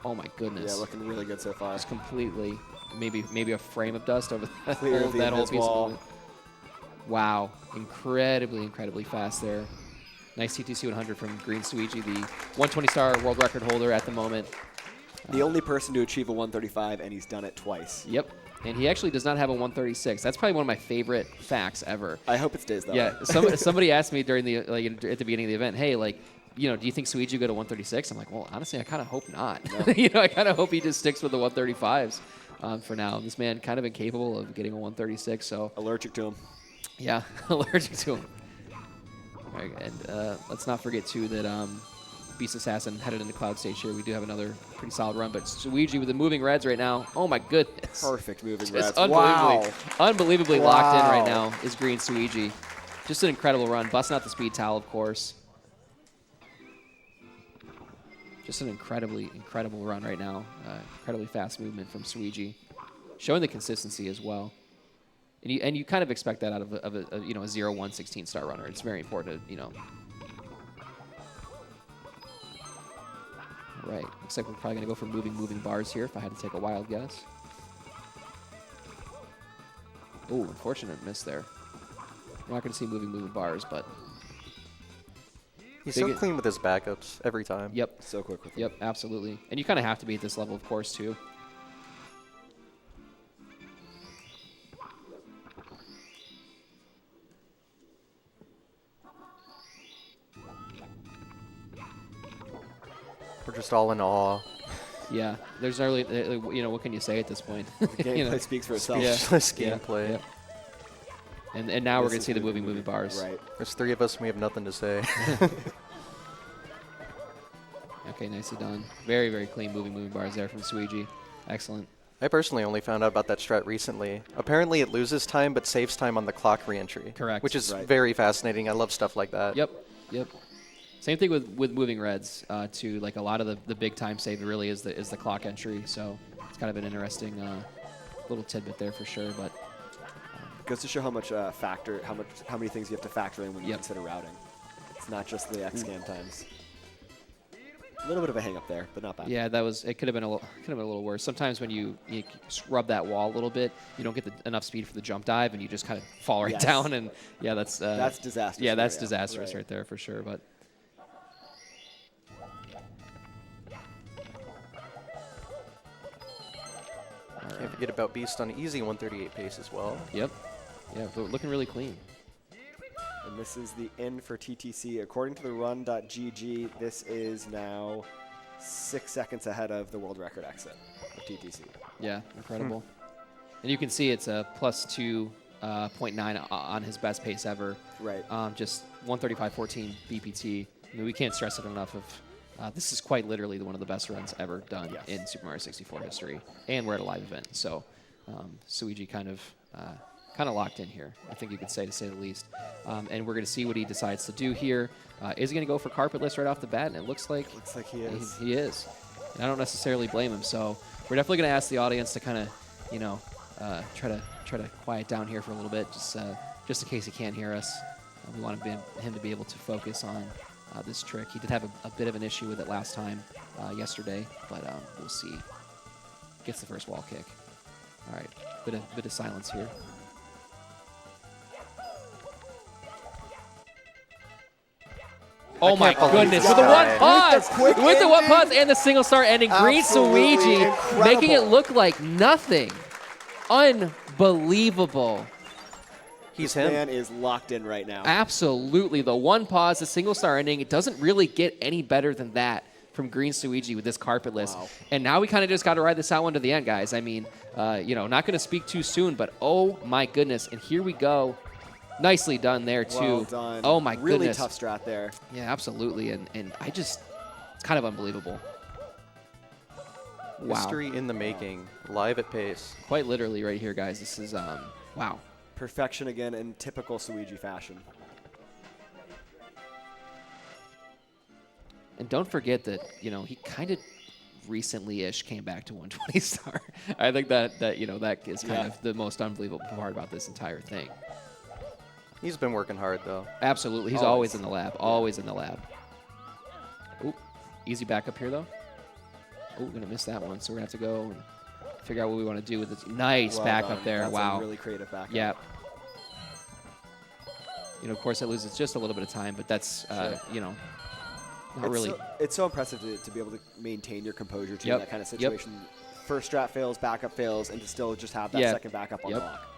Speaker 3: Oh my goodness.
Speaker 4: Yeah, looking really good so far.
Speaker 3: Just completely, maybe a frame of dust over
Speaker 4: Clear
Speaker 3: that
Speaker 4: the
Speaker 3: whole
Speaker 4: invis
Speaker 3: piece
Speaker 4: wall.
Speaker 3: of movement. Wow, incredibly fast there. Nice TTC 100 from Green Suigi, the 120-star world record holder at the moment.
Speaker 4: The only person to achieve a 135, and he's done it twice.
Speaker 3: Yep. And he actually does not have a 136. That's probably one of my favorite facts ever.
Speaker 4: I hope it stays that
Speaker 3: Yeah,
Speaker 4: way.
Speaker 3: somebody asked me during the at the beginning of the event, hey, like, do you think Suiji go to 136? I'm like, well, honestly, I kind of hope not.
Speaker 4: No.
Speaker 3: I kind of hope he just sticks with the 135s for now. This man kind of incapable of getting a 136, so
Speaker 4: Allergic to him.
Speaker 3: yeah, allergic to him. All right, and let's not forget too that Beast Assassin headed into Cloud Stage here. We do have another pretty solid run, but Suiji with the moving reds right now. Oh my goodness.
Speaker 4: Perfect moving
Speaker 3: Just
Speaker 4: reds.
Speaker 3: unbelievably
Speaker 4: Wow.
Speaker 3: locked in right
Speaker 4: Wow.
Speaker 3: now is Green Suiji. Just an incredible run. Busting out the speed towel, of course. Just an incredible run right now. Incredibly fast movement from Suiji. Showing the consistency as well. And you kind of expect that out of a 0-1 16 star runner. It's very important to, All right, looks like we're probably going to go for moving bars here if I had to take a wild guess. Oh, unfortunate miss there. We're not going to see moving bars, but...
Speaker 5: He's
Speaker 3: Big
Speaker 5: so
Speaker 3: it-
Speaker 5: clean with his backups every time.
Speaker 3: Yep,
Speaker 4: So quick with him.
Speaker 3: yep, absolutely. And you kind of have to be at this level, of course, too.
Speaker 5: We're just all in awe.
Speaker 3: Yeah, there's not really, what can you say at this point?
Speaker 4: Gameplay speaks for itself.
Speaker 3: Yeah.
Speaker 5: Speechless
Speaker 3: Yeah,
Speaker 5: gameplay.
Speaker 3: yeah. And now we're
Speaker 4: This
Speaker 3: going to
Speaker 4: is
Speaker 3: see the
Speaker 4: moving
Speaker 3: moving bars.
Speaker 4: Right.
Speaker 5: There's three of us and we have nothing to say.
Speaker 3: Okay, nicely done. Very, very clean moving bars there from Suiji. Excellent.
Speaker 5: I personally only found out about that strat recently. Apparently it loses time but saves time on the clock reentry.
Speaker 3: Correct.
Speaker 5: Which is
Speaker 4: Right.
Speaker 5: very fascinating. I love stuff like that.
Speaker 3: Yep, yep. Same thing with moving reds too. Like a lot of the big time save really is the clock entry. So it's kind of an interesting little tidbit there for sure. But
Speaker 4: Goes to show how much how many things you have to factor in when you
Speaker 3: Yep.
Speaker 4: consider routing. It's not just the X scan times. A little bit of a hang up there, but not bad.
Speaker 3: yeah, it could have been a little worse. Sometimes when you rub that wall a little bit, you don't get enough speed for the jump dive, and you just kind of fall right
Speaker 4: Yes.
Speaker 3: down. And yeah, that's
Speaker 4: disastrous.
Speaker 3: Yeah, that's
Speaker 4: scenario.
Speaker 3: disastrous right there for sure. But
Speaker 5: Can't forget about Beast on easy 138 pace as well.
Speaker 3: yep, yeah, but looking really clean.
Speaker 4: And this is the end for TTC. According to the run.gg, this is now 6 seconds ahead of the world record exit of TTC.
Speaker 3: Yeah, incredible. And you can see it's a plus 2.9 on his best pace ever.
Speaker 4: Right.
Speaker 3: Just 135.14 BPT. I mean, we can't stress it enough. This is quite literally one of the best runs ever done
Speaker 4: Yes.
Speaker 3: in Super Mario 64 history, and we're at a live event. So Suiji kind of locked in here, I think you could say, to say the least. And we're going to see what he decides to do here. Is he going to go for carpetless right off the bat? And it looks like
Speaker 4: he is.
Speaker 3: He is. And I don't necessarily blame him. So we're definitely going to ask the audience to kind of, try to quiet down here for a little bit, just in case he can't hear us. We want him to be able to focus on this trick. He did have a bit of an issue with it last time, yesterday, but we'll see. Gets the first wall kick. All right, bit of silence here. Oh my
Speaker 5: can't believe
Speaker 3: goodness!
Speaker 5: this
Speaker 3: With the one
Speaker 5: guy.
Speaker 3: pause, with the one pause and the single star ending, Green
Speaker 4: Absolutely
Speaker 3: Suiji
Speaker 4: incredible.
Speaker 3: making it look like nothing. Unbelievable.
Speaker 5: He's
Speaker 4: This
Speaker 5: him.
Speaker 4: man is locked in right now.
Speaker 3: Absolutely. The one pause, the single star ending, it doesn't really get any better than that from Green Suiji with this carpetless.
Speaker 4: Wow.
Speaker 3: And now we kind of just got to ride this out one to the end, guys. I mean, not going to speak too soon, but oh my goodness. And here we go. Nicely done there, too.
Speaker 4: Well done.
Speaker 3: Oh my
Speaker 4: really
Speaker 3: goodness.
Speaker 4: tough strat there.
Speaker 3: Yeah, absolutely. And it's kind of unbelievable. Wow.
Speaker 5: History in the making. Live at pace.
Speaker 3: Quite literally right here, guys. This is, wow.
Speaker 4: Perfection again in typical Suiji fashion.
Speaker 3: And don't forget that, he kind of recently-ish came back to 120 star. I think that is kind of the most unbelievable part about this entire thing.
Speaker 5: He's been working hard, though.
Speaker 3: Absolutely. He's always in the lab. Always in the lab. Oop. Easy backup here, though. Oh, we're going to miss that one. So we're going to have to go and figure out what we want to do with this. Nice
Speaker 4: Well
Speaker 3: backup
Speaker 4: done.
Speaker 3: there.
Speaker 4: That's
Speaker 3: Wow.
Speaker 4: a really creative backup.
Speaker 3: Yeah. Of course, it loses just a little bit of time, but that's, not
Speaker 4: It's
Speaker 3: really.
Speaker 4: So, it's so impressive to be able to maintain your composure to
Speaker 3: Yep.
Speaker 4: that kind of
Speaker 3: Yep.
Speaker 4: situation first strat fails, backup fails, and to still just have that
Speaker 3: Yeah.
Speaker 4: second backup on
Speaker 3: Yep.
Speaker 4: lock.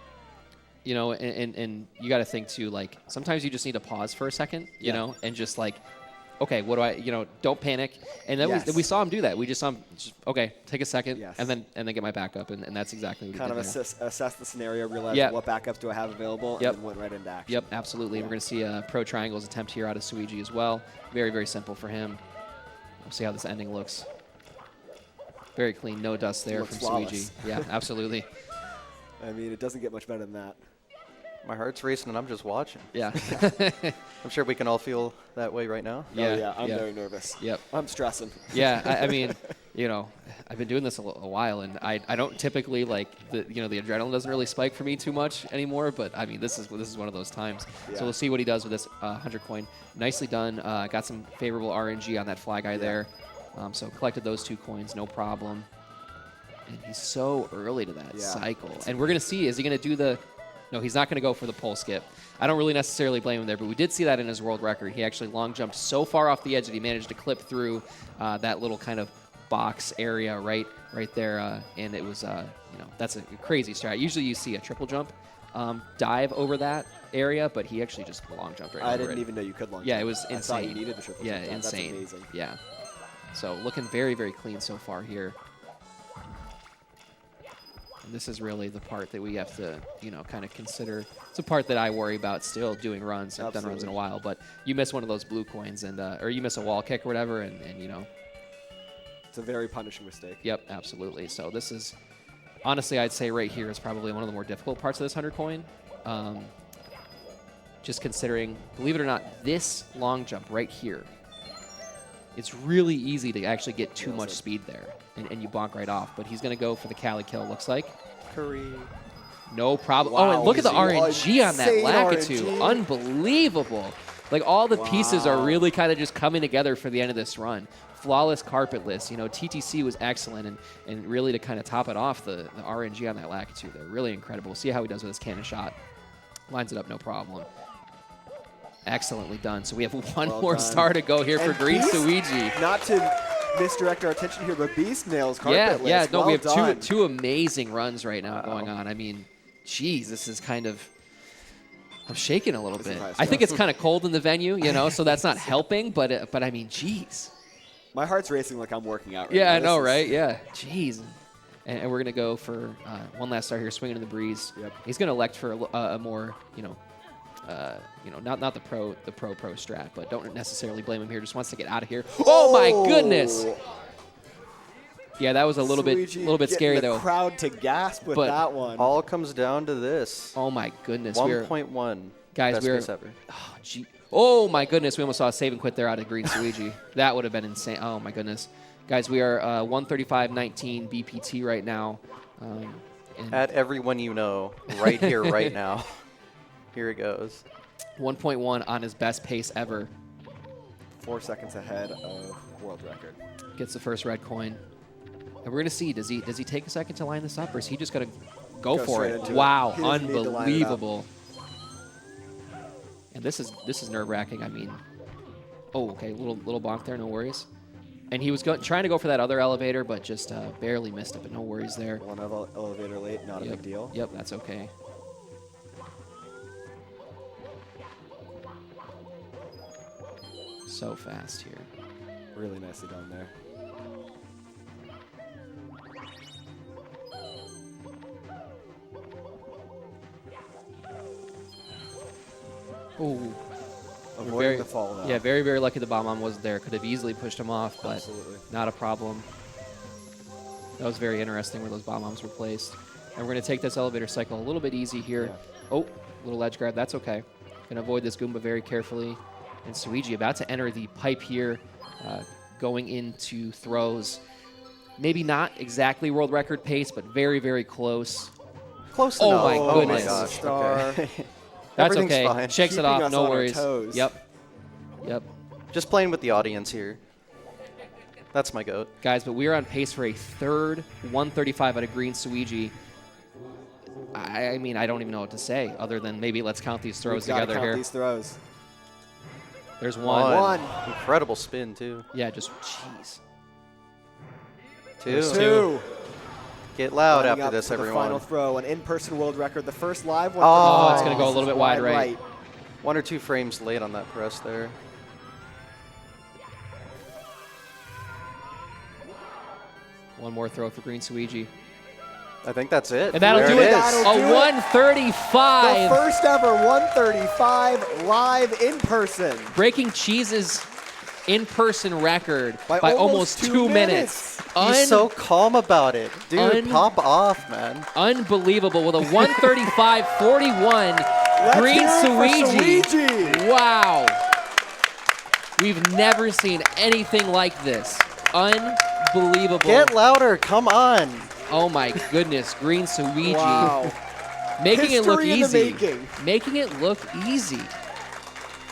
Speaker 3: You know, and you got to think too, like, sometimes you just need to pause for a second, you
Speaker 4: Yeah.
Speaker 3: know, and just like, okay, what do I, you know, don't panic. And then
Speaker 4: Yes.
Speaker 3: we saw him do that. We just saw him, just, okay, take a second,
Speaker 4: Yes.
Speaker 3: and then get my backup, and that's exactly what
Speaker 4: Kind
Speaker 3: he
Speaker 4: of
Speaker 3: did there.
Speaker 4: assess the scenario, realize
Speaker 3: Yep.
Speaker 4: what backups do I have available,
Speaker 3: Yep.
Speaker 4: and then went right into action.
Speaker 3: Yep, absolutely.
Speaker 4: Yeah.
Speaker 3: We're going to see a pro triangles attempt here out of Suigi as well. Very, very simple for him. We'll see how this ending looks. Very clean, no dust there
Speaker 4: Looks
Speaker 3: from
Speaker 4: flawless.
Speaker 3: Suigi. Yeah, absolutely.
Speaker 4: I mean, it doesn't get much better than that.
Speaker 5: My heart's racing and I'm just watching.
Speaker 3: Yeah.
Speaker 5: I'm sure we can all feel that way right now.
Speaker 3: Yeah,
Speaker 4: Oh, yeah, I'm
Speaker 3: yeah.
Speaker 4: very nervous.
Speaker 3: Yep.
Speaker 4: I'm stressing.
Speaker 3: Yeah, I mean, you know, I've been doing this a while, and I don't typically, like, the adrenaline doesn't really spike for me too much anymore, but I mean, this is one of those times.
Speaker 4: Yeah.
Speaker 3: So we'll see what he does with this 100 coin. Nicely done. Got some favorable RNG on that fly guy there. So collected those 2 coins, no problem. And he's so early to that
Speaker 4: Yeah.
Speaker 3: cycle. And we're going to see, is he going to do the... No, he's not going to go for the pole skip. I don't really necessarily blame him there, but we did see that in his world record. He actually long jumped so far off the edge that he managed to clip through that little kind of box area right there, and it was, you know, that's a crazy strat. Usually you see a triple jump dive over that area, but he actually just long jumped right
Speaker 4: I
Speaker 3: over
Speaker 4: didn't
Speaker 3: it.
Speaker 4: even know you could long
Speaker 3: Yeah,
Speaker 4: jump.
Speaker 3: it was
Speaker 4: I thought you
Speaker 3: insane.
Speaker 4: needed the triple
Speaker 3: Yeah,
Speaker 4: jump.
Speaker 3: insane.
Speaker 4: That's amazing.
Speaker 3: Yeah. So looking very, very clean so far here. And this is really the part that we have to, you know, kind of consider. It's a part that I worry about still doing runs. I've done runs in a while, but you miss one of those blue coins, and or you miss a wall kick or whatever, and you know.
Speaker 4: It's a very punishing mistake.
Speaker 3: Yep, absolutely. So this is, honestly, I'd say right here is probably one of the more difficult parts of this 100 coin. Just considering, believe it or not, this long jump right here, it's really easy to actually get too much speed there, and you bonk right off. But he's going to go for the Cali kill, it looks like.
Speaker 5: Curry.
Speaker 3: No problem.
Speaker 4: Wow,
Speaker 3: Oh, and look at the
Speaker 4: insane
Speaker 3: RNG on that Lakitu.
Speaker 4: RNG.
Speaker 3: Unbelievable. Like, all the pieces are really kind of just coming together for the end of this run. Flawless carpetless. You know, TTC was excellent, and really to kind of top it off, the RNG on that Lakitu there. Really incredible. We'll see how he does with his cannon shot. Lines it up, no problem. Excellently done. So we have one
Speaker 4: Well
Speaker 3: more
Speaker 4: done.
Speaker 3: star to go here for
Speaker 4: And
Speaker 3: Green
Speaker 4: Beast,
Speaker 3: Suigi.
Speaker 4: Not to misdirect our attention here, but Beast nails carpetless.
Speaker 3: Yeah, no,
Speaker 4: well
Speaker 3: we have
Speaker 4: done.
Speaker 3: two amazing runs right now going on. I mean, geez, this is kind of... I'm shaking a little bit.
Speaker 4: nice,
Speaker 3: I think
Speaker 4: yeah.
Speaker 3: it's kind of cold in the venue, you know, so that's not helping, but I mean, geez.
Speaker 4: My heart's racing like I'm working out right
Speaker 3: Yeah,
Speaker 4: now.
Speaker 3: I know,
Speaker 4: This is-
Speaker 3: right? Yeah, jeez. And we're going to go for one last star here, swinging in the breeze.
Speaker 4: Yep.
Speaker 3: He's going to elect for a more, not the pro strat, but don't necessarily blame him here. Just wants to get out of here. Oh my goodness! Yeah, that was a little bit
Speaker 4: Suigi
Speaker 3: scary
Speaker 4: getting the
Speaker 3: though.
Speaker 4: crowd to gasp with
Speaker 3: But
Speaker 4: that one.
Speaker 5: All comes down to this.
Speaker 3: Oh my goodness, we're
Speaker 5: 1.1.
Speaker 3: guys,
Speaker 5: Best
Speaker 3: we're
Speaker 5: pace ever.
Speaker 3: oh, gee. Oh my goodness, we almost saw a save and quit there out of Green Suigi. That would have been insane. Oh my goodness, guys, we are 135.19 BPT right now. And
Speaker 5: At everyone you know, right here, right now. Here it goes.
Speaker 3: 1.1 on his best pace ever.
Speaker 4: 4 seconds ahead of world record.
Speaker 3: Gets the first red coin. And we're gonna see, does he take a second to line this up, or is he just gonna go for
Speaker 4: straight
Speaker 3: it?
Speaker 4: into it.
Speaker 3: Wow,
Speaker 4: He doesn't need to line it up.
Speaker 3: unbelievable. And this is nerve-wracking. I mean, oh, okay, little bonk there, no worries. And he was trying to go for that other elevator, but just barely missed it, but no worries there.
Speaker 4: One elevator late, not a big deal.
Speaker 3: Yep, that's okay. So fast here.
Speaker 4: Really nicely done there.
Speaker 3: Ooh.
Speaker 4: Avoiding
Speaker 3: Very-
Speaker 4: the fall though.
Speaker 3: Yeah, very, very lucky the bomb wasn't there. Could have easily pushed him off, but
Speaker 4: Absolutely.
Speaker 3: not a problem. That was very interesting where those bomb bombs were placed. And we're going to take this elevator cycle a little bit easy here.
Speaker 4: Yeah.
Speaker 3: Oh, little ledge guard. That's okay. Going to avoid this Goomba very carefully. And Suigi about to enter the pipe here, going into throws. Maybe not exactly world record pace, but very, very close.
Speaker 5: Close
Speaker 3: Oh
Speaker 5: enough.
Speaker 3: my
Speaker 5: Oh my
Speaker 3: goodness.
Speaker 5: gosh.
Speaker 4: Star.
Speaker 5: Okay.
Speaker 3: That's
Speaker 5: Everything's
Speaker 3: okay.
Speaker 5: fine.
Speaker 3: Shakes it
Speaker 4: Keeping
Speaker 3: off.
Speaker 4: us
Speaker 3: No
Speaker 4: on our
Speaker 3: worries.
Speaker 4: toes.
Speaker 3: Yep. Yep.
Speaker 5: Just playing with the audience here. That's my goat.
Speaker 3: Guys, but we are on pace for a third 135 out of Green Suigi. I mean, I don't even know what to say other than maybe let's count these throws
Speaker 4: We've gotta
Speaker 3: together
Speaker 4: count
Speaker 3: here.
Speaker 4: these throws.
Speaker 3: There's one.
Speaker 4: One.
Speaker 5: Incredible spin, too.
Speaker 3: Yeah, just jeez.
Speaker 5: Two.
Speaker 3: There's
Speaker 4: Two.
Speaker 5: Get loud
Speaker 4: Lining
Speaker 5: after
Speaker 4: up
Speaker 5: this,
Speaker 4: for the
Speaker 5: everyone.
Speaker 4: final throw, an in-person world record. The first live one.
Speaker 5: Oh,
Speaker 3: it's gonna go a little bit wide right.
Speaker 5: 1 or 2 frames late on that press there.
Speaker 3: One more throw for Green Suiji.
Speaker 5: I think that's it.
Speaker 3: And that'll
Speaker 5: There
Speaker 3: do
Speaker 5: it
Speaker 3: it.
Speaker 5: is.
Speaker 4: That'll do
Speaker 3: A
Speaker 4: it.
Speaker 3: 135.
Speaker 4: The first ever 135 live in person.
Speaker 3: Breaking Cheese's in-person record
Speaker 4: By
Speaker 3: by
Speaker 4: almost
Speaker 3: almost
Speaker 4: 2
Speaker 3: 2 minutes.
Speaker 5: He's so calm about it. Dude, pop off, man.
Speaker 3: Unbelievable with a 135.41.
Speaker 4: Let's
Speaker 3: Green
Speaker 4: hear it for
Speaker 3: Suiji.
Speaker 4: Suiji.
Speaker 3: Wow. We've never seen anything like this. Unbelievable.
Speaker 5: Get louder, come on.
Speaker 3: Oh my goodness, Green Suiji.
Speaker 4: Wow.
Speaker 3: Making it look
Speaker 4: History in the
Speaker 3: easy.
Speaker 4: making.
Speaker 3: Making it look easy.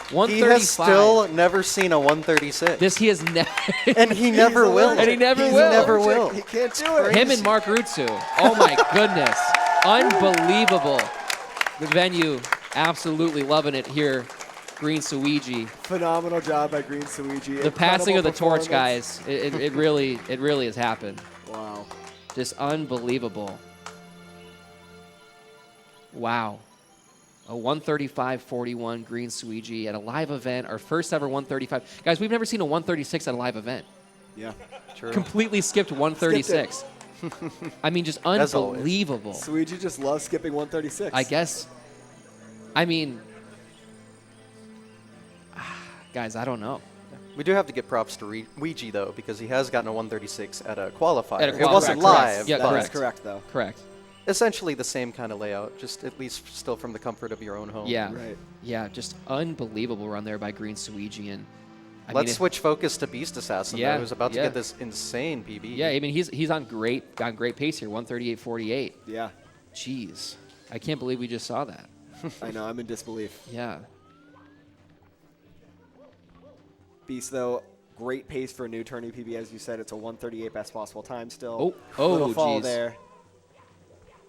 Speaker 5: He
Speaker 3: 135.
Speaker 5: has still never seen a 136.
Speaker 3: This he has never.
Speaker 5: And he never will.
Speaker 3: And he never
Speaker 5: He
Speaker 3: will.
Speaker 5: never will.
Speaker 4: He can't do it.
Speaker 3: Him and Mark Rutsu. Oh my goodness. Unbelievable. The venue absolutely loving it here. Green Suiji.
Speaker 4: Phenomenal job by Green Suiji.
Speaker 3: The passing of the torch,
Speaker 4: Incredible
Speaker 3: guys. It really has happened.
Speaker 4: performance. Wow.
Speaker 3: Just unbelievable. Wow. A 135.41 Green Suiji at a live event. Our first ever 135. Guys, we've never seen a 136 at a live event.
Speaker 4: Yeah.
Speaker 5: True.
Speaker 3: Completely skipped 136. I mean, just
Speaker 5: As always.
Speaker 3: unbelievable.
Speaker 4: Suiji just loves skipping 136.
Speaker 3: I guess. I mean, guys, I don't know.
Speaker 5: We do have to give props to Ouija, though, because he has gotten a 136 at a qualifier.
Speaker 3: At a
Speaker 5: It wasn't
Speaker 3: qualifier,
Speaker 5: live,
Speaker 3: correct. Yeah,
Speaker 5: but
Speaker 4: That's
Speaker 3: correct.
Speaker 4: correct, though.
Speaker 3: Correct.
Speaker 5: essentially the same kind of layout, just at least still from the comfort of your own home.
Speaker 3: Yeah.
Speaker 4: Right.
Speaker 3: Yeah, just unbelievable run there by Green Suiji. And I
Speaker 5: Let's
Speaker 3: mean,
Speaker 5: switch focus to Beast Assassin,
Speaker 3: Yeah,
Speaker 5: though, who's about to
Speaker 3: yeah.
Speaker 5: get this insane PB.
Speaker 3: Yeah, I mean he's on great pace here, 138.48.
Speaker 4: Yeah.
Speaker 3: Jeez, I can't believe we just saw that.
Speaker 4: I know. I'm in disbelief.
Speaker 3: Yeah.
Speaker 4: Beast, though, great pace for a new tourney PB. As you said, it's a 138 best possible time still.
Speaker 3: Oh,
Speaker 4: Little fall
Speaker 3: geez.
Speaker 4: there.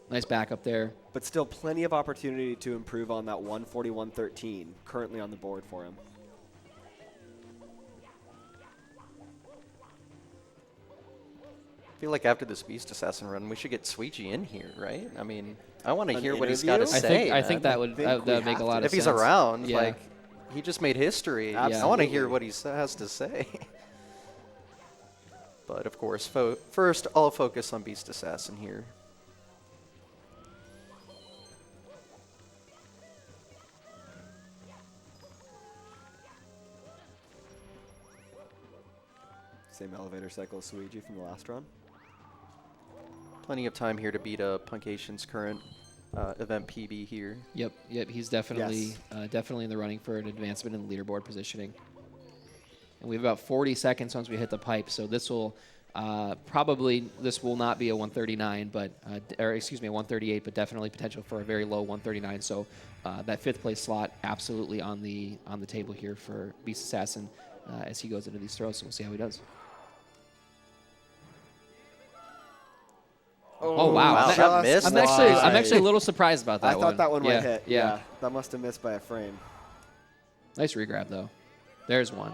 Speaker 3: Nice backup there.
Speaker 4: But still plenty of opportunity to improve on that 141.13 currently on the board for him.
Speaker 5: I feel like after this Beast Assassin run, we should get Suiji in here, right? I mean, I want to
Speaker 4: An
Speaker 5: hear what he's got to
Speaker 4: interview?
Speaker 5: say.
Speaker 3: I think
Speaker 5: man.
Speaker 3: that would
Speaker 4: think
Speaker 3: that
Speaker 4: we
Speaker 3: would make a
Speaker 4: have
Speaker 3: lot
Speaker 4: to.
Speaker 3: of
Speaker 5: if
Speaker 3: sense.
Speaker 5: he's around,
Speaker 3: Yeah.
Speaker 5: like, he just made history. I want to
Speaker 4: Absolutely.
Speaker 5: hear what he has to say. But of course, first I'll focus on Beast Assassin here.
Speaker 4: Same elevator cycle as Suiji from the last run.
Speaker 5: Plenty of time here to beat Punkation's current event PB here.
Speaker 3: Yep, he's definitely
Speaker 4: Yes.
Speaker 3: definitely in the running for an advancement in the leaderboard positioning. And we have about 40 seconds once we hit the pipe, so this will this will not be a 139, but or excuse me, a 138, but definitely potential for a very low 139. So that fifth place slot absolutely on the table here for Beast Assassin as he goes into these throws. So we'll see how he does. Oh wow!
Speaker 5: wow.
Speaker 3: I'm,
Speaker 5: That missed.
Speaker 3: I'm
Speaker 5: That's
Speaker 3: actually a little surprised about that
Speaker 4: I
Speaker 3: one.
Speaker 4: thought that one
Speaker 3: yeah,
Speaker 4: might hit.
Speaker 3: Yeah.
Speaker 4: That must have missed by a frame.
Speaker 3: Nice regrab though. There's one.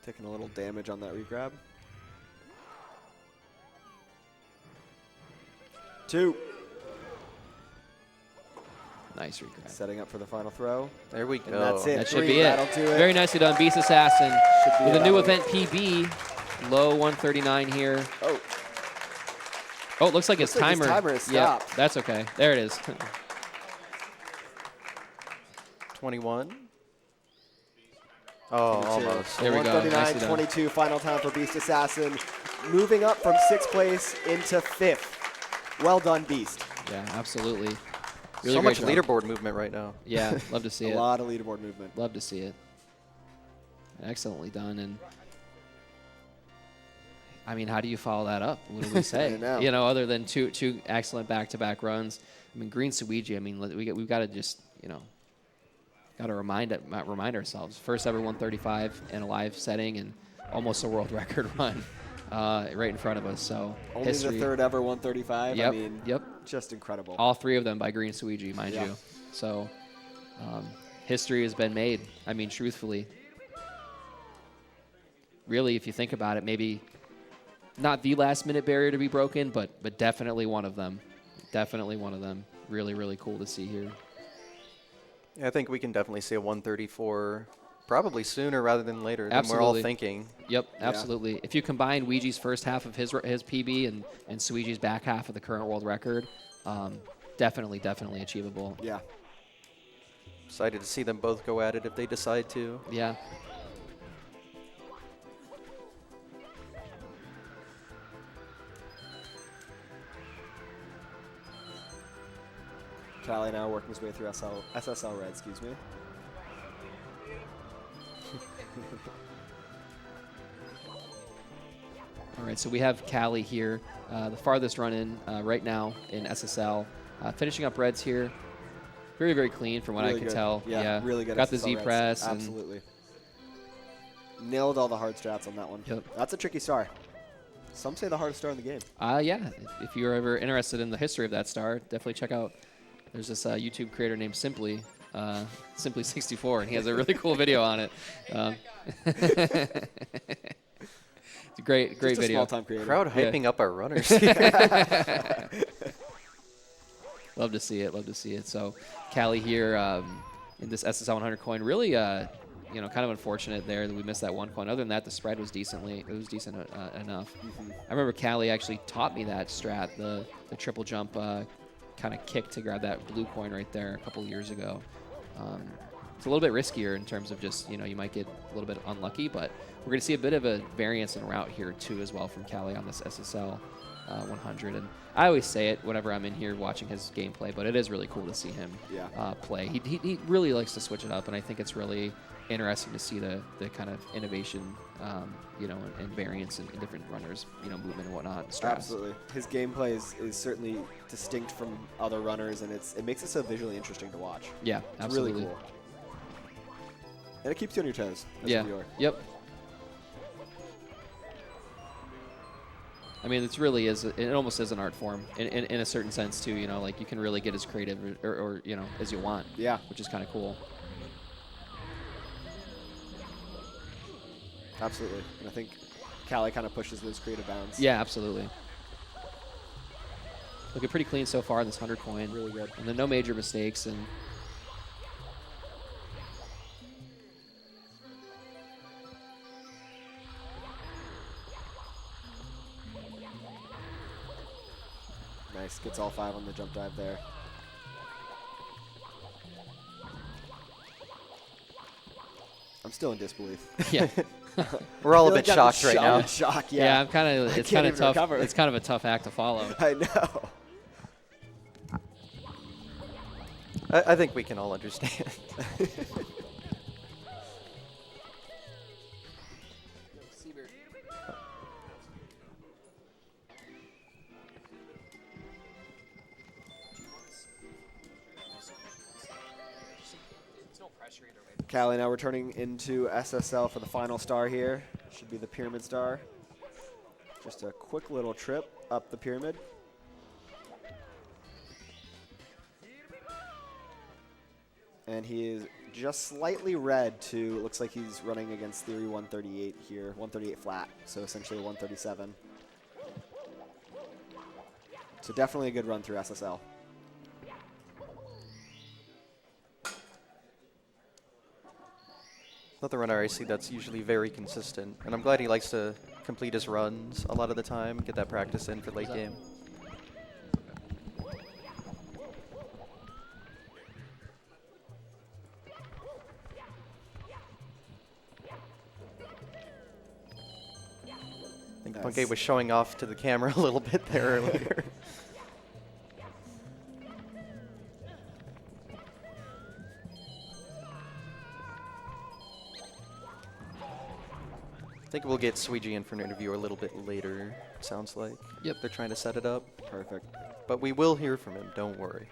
Speaker 4: Taking a little damage on that regrab. 2.
Speaker 3: Nice regrab.
Speaker 4: Setting up for the final throw.
Speaker 5: There we
Speaker 4: And
Speaker 5: go.
Speaker 4: that's it.
Speaker 3: That should
Speaker 4: 3,
Speaker 3: be it.
Speaker 4: that'll do it.
Speaker 3: Very nicely done, Beast Assassin.
Speaker 4: Should be
Speaker 3: With
Speaker 4: it.
Speaker 3: a new event PB, low 139 here.
Speaker 4: Oh,
Speaker 3: Oh, it looks like his
Speaker 4: Looks like
Speaker 3: timer.
Speaker 4: his timer has
Speaker 3: Yeah,
Speaker 4: stopped.
Speaker 3: that's okay. There it is.
Speaker 5: 21. Oh, almost.
Speaker 3: There we go. Nicely done.
Speaker 4: 139.22 final time for Beast Assassin. Moving up from 6th place into 5th. Well done, Beast.
Speaker 3: Yeah, absolutely. Really
Speaker 5: So
Speaker 3: great
Speaker 5: much
Speaker 3: job.
Speaker 5: leaderboard movement right now.
Speaker 3: Yeah, love to see
Speaker 4: A
Speaker 3: it.
Speaker 4: lot of leaderboard movement.
Speaker 3: Love to see it. Excellently done. And I mean, how do you follow that up? What do we say?
Speaker 4: know.
Speaker 3: You know, other than two excellent back-to-back runs. I mean, Green Suiji. I mean, we've got to just got to remind ourselves. First ever 135 in a live setting and almost a world record run right in front of us. So
Speaker 4: Only
Speaker 3: history.
Speaker 4: the 3rd ever 135.
Speaker 3: Yep.
Speaker 4: I mean,
Speaker 3: Yep.
Speaker 4: just incredible.
Speaker 3: All 3 of them by Green Suiji, mind
Speaker 4: Yeah.
Speaker 3: you. So history has been made. I mean, truthfully. really, if you think about it, maybe not the last-minute barrier to be broken, but definitely one of them. Definitely one of them. Really, really cool to see here.
Speaker 5: Yeah, I think we can definitely see a 134 probably sooner rather than later than we're
Speaker 3: Absolutely.
Speaker 5: all thinking.
Speaker 3: Yep, absolutely. If you combine Ouija's first half of his PB and Suiji's back half of the current world record, definitely achievable.
Speaker 4: Yeah.
Speaker 5: Excited to see them both go at it if they decide to.
Speaker 3: Yeah.
Speaker 4: Callie now working his way through SSL red, excuse me.
Speaker 3: All right, so we have Callie here, the farthest run in right now in SSL. Finishing up reds here. Very, very clean from what
Speaker 4: Really
Speaker 3: I can
Speaker 4: good.
Speaker 3: tell.
Speaker 4: Yeah, really good.
Speaker 3: Got the
Speaker 4: SSL
Speaker 3: Z
Speaker 4: reds.
Speaker 3: press.
Speaker 4: Absolutely. Nailed all the hard strats on that one.
Speaker 3: Yep.
Speaker 4: That's a tricky star. Some say the hardest star in the game.
Speaker 3: Yeah, if you're ever interested in the history of that star, definitely check out. There's this YouTube creator named Simply64, and he has a really cool video on it. It's a great
Speaker 4: Just a
Speaker 3: video.
Speaker 4: small-time creator.
Speaker 5: Crowd hyping up our runners.
Speaker 3: Love to see it. Love to see it. So, Callie here in this SSL 100 coin, really, kind of unfortunate there that we missed that one coin. Other than that, the spread was decent enough. I remember Callie actually taught me that strat, the triple jump kind of kick to grab that blue coin right there a couple years ago. It's a little bit riskier in terms of just, you might get a little bit unlucky, but we're going to see a bit of a variance in route here too as well from Callie on this SSL 100. And I always say it whenever I'm in here watching his gameplay, but it is really cool to see him play. He really likes to switch it up, and I think it's really interesting to see the kind of innovation, and variance in different runners, movement and whatnot. And strats.
Speaker 4: Absolutely. His gameplay is certainly distinct from other runners, and it makes it so visually interesting to watch.
Speaker 3: Yeah,
Speaker 4: it's
Speaker 3: absolutely.
Speaker 4: really cool. And it keeps you on your toes as a viewer.
Speaker 3: Yep. I mean, it almost is an art form in a certain sense too. Like you can really get as creative or as you want.
Speaker 4: Yeah.
Speaker 3: Which is kind of cool.
Speaker 4: Absolutely. And I think Callie kind of pushes those creative bounds.
Speaker 3: Yeah, absolutely. Looking pretty clean so far in this 100 coin.
Speaker 4: Really good.
Speaker 3: And then no major mistakes. And
Speaker 4: nice. Gets all 5 on the jump dive there. I'm still in disbelief.
Speaker 3: yeah.
Speaker 5: We're all a
Speaker 4: I feel
Speaker 5: bit
Speaker 4: like I'm
Speaker 5: shocked right now.
Speaker 4: in shock, yeah.
Speaker 3: Yeah, I'm kind of. It's
Speaker 4: can't
Speaker 3: kind of
Speaker 4: even
Speaker 3: tough.
Speaker 4: recover.
Speaker 3: It's kind of a tough act to follow.
Speaker 4: I know.
Speaker 5: I think we can all understand.
Speaker 4: Callie now returning into SSL for the final star here. Should be the pyramid star. Just a quick little trip up the pyramid. And he is just slightly red to, looks like he's running against Theory 138 here, 138 flat, so essentially 137. So definitely a good run through SSL.
Speaker 5: Another runner I see that's usually very consistent, and I'm glad he likes to complete his runs a lot of the time, get that practice in for late game. I think Punkgate was showing off to the camera a little bit there earlier. I think we'll get Suiji in for an interview a little bit later, it sounds like.
Speaker 3: Yep.
Speaker 5: They're trying to set it up.
Speaker 4: Perfect.
Speaker 5: But we will hear from him, don't worry.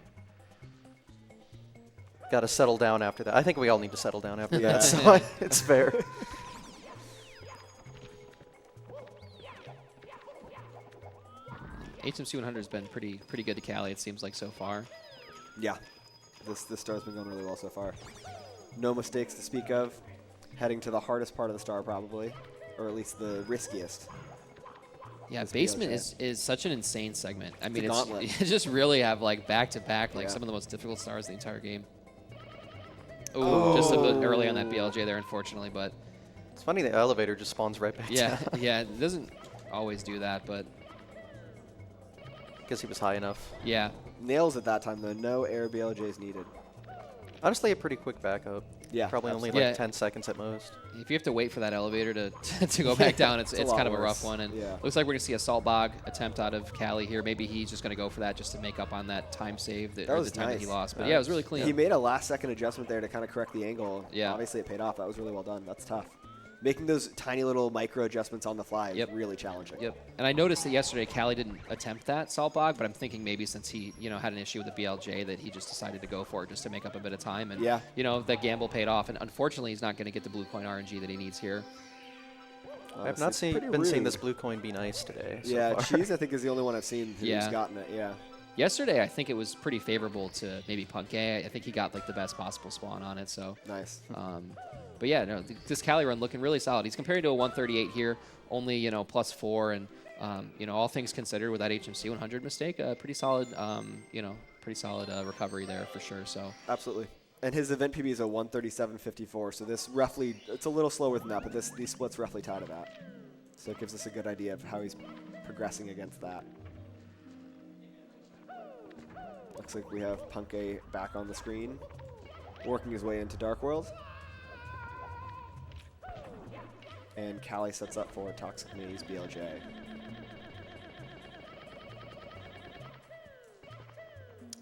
Speaker 5: Got to settle down after that. I think we all need to settle down after that, so it's fair.
Speaker 3: HMC 100 has been pretty good to Callie, it seems like, so far.
Speaker 4: Yeah, this star's been going really well so far. No mistakes to speak of. Heading to the hardest part of the star, probably. or at least the riskiest.
Speaker 3: Yeah,
Speaker 4: This
Speaker 3: basement
Speaker 4: BLJ.
Speaker 3: is such an insane segment. I mean,
Speaker 4: a gauntlet.
Speaker 3: you just really have like back-to-back, like
Speaker 4: Yeah.
Speaker 3: some of the most difficult stars in the entire game. Ooh, just a bit early on that
Speaker 4: Oh.
Speaker 3: BLJ there, unfortunately, but
Speaker 5: It's funny the elevator just spawns right back
Speaker 3: yeah,
Speaker 5: down.
Speaker 3: yeah, it doesn't always do that, but
Speaker 5: Guess he was high enough.
Speaker 3: yeah.
Speaker 4: Nails at that time, though. No air BLJs needed.
Speaker 5: Honestly, a pretty quick backup.
Speaker 4: Yeah,
Speaker 5: Probably only
Speaker 3: absolutely.
Speaker 5: like
Speaker 3: Yeah.
Speaker 5: 10 seconds at most.
Speaker 3: If you have to wait for that elevator to go back down, it's
Speaker 4: It's a lot
Speaker 3: kind of a
Speaker 4: worse.
Speaker 3: rough one. And
Speaker 4: Yeah.
Speaker 3: looks like we're going to see a Salt Bog attempt out of Cali here. Maybe he's just going to go for that just to make up on that time save,
Speaker 4: That
Speaker 3: or
Speaker 4: was
Speaker 3: the time that he
Speaker 4: nice.
Speaker 3: lost. But yeah, it was really clean.
Speaker 4: He made a last-second adjustment there to kind of correct the angle.
Speaker 3: Yeah.
Speaker 4: Obviously, it paid off. That was really well done. That's tough. Making those tiny little micro adjustments on the fly
Speaker 3: Yep.
Speaker 4: is really challenging.
Speaker 3: Yep. And I noticed that yesterday Cali didn't attempt that Salt Bog, but I'm thinking maybe since he, had an issue with the BLJ that he just decided to go for it just to make up a bit of time. And,
Speaker 4: Yeah.
Speaker 3: that gamble paid off. And unfortunately, he's not going to get the blue coin RNG that he needs here.
Speaker 5: I have
Speaker 4: Honestly,
Speaker 5: not
Speaker 4: it's pretty
Speaker 5: been seeing
Speaker 4: rude.
Speaker 5: this blue coin be nice today. So
Speaker 4: Yeah,
Speaker 5: far.
Speaker 4: Cheese, I think, is the only one I've seen who's
Speaker 3: Yeah.
Speaker 4: gotten it. Yeah.
Speaker 3: Yesterday, I think it was pretty favorable to maybe Punk A. I think he got like the best possible spawn on it. So,
Speaker 4: Nice.
Speaker 3: but yeah, no, this Cali run looking really solid. He's compared to a 138 here, only +4, and all things considered with that HMC 100 mistake, pretty solid. Recovery there for sure. So
Speaker 4: Absolutely. And his event PB is a 137.54, so this roughly, it's a little slower than that, but these splits roughly tie to that. So it gives us a good idea of how he's progressing against that. Looks like we have Punk A back on the screen, working his way into Dark World. And Cali sets up for Toxic News BLJ.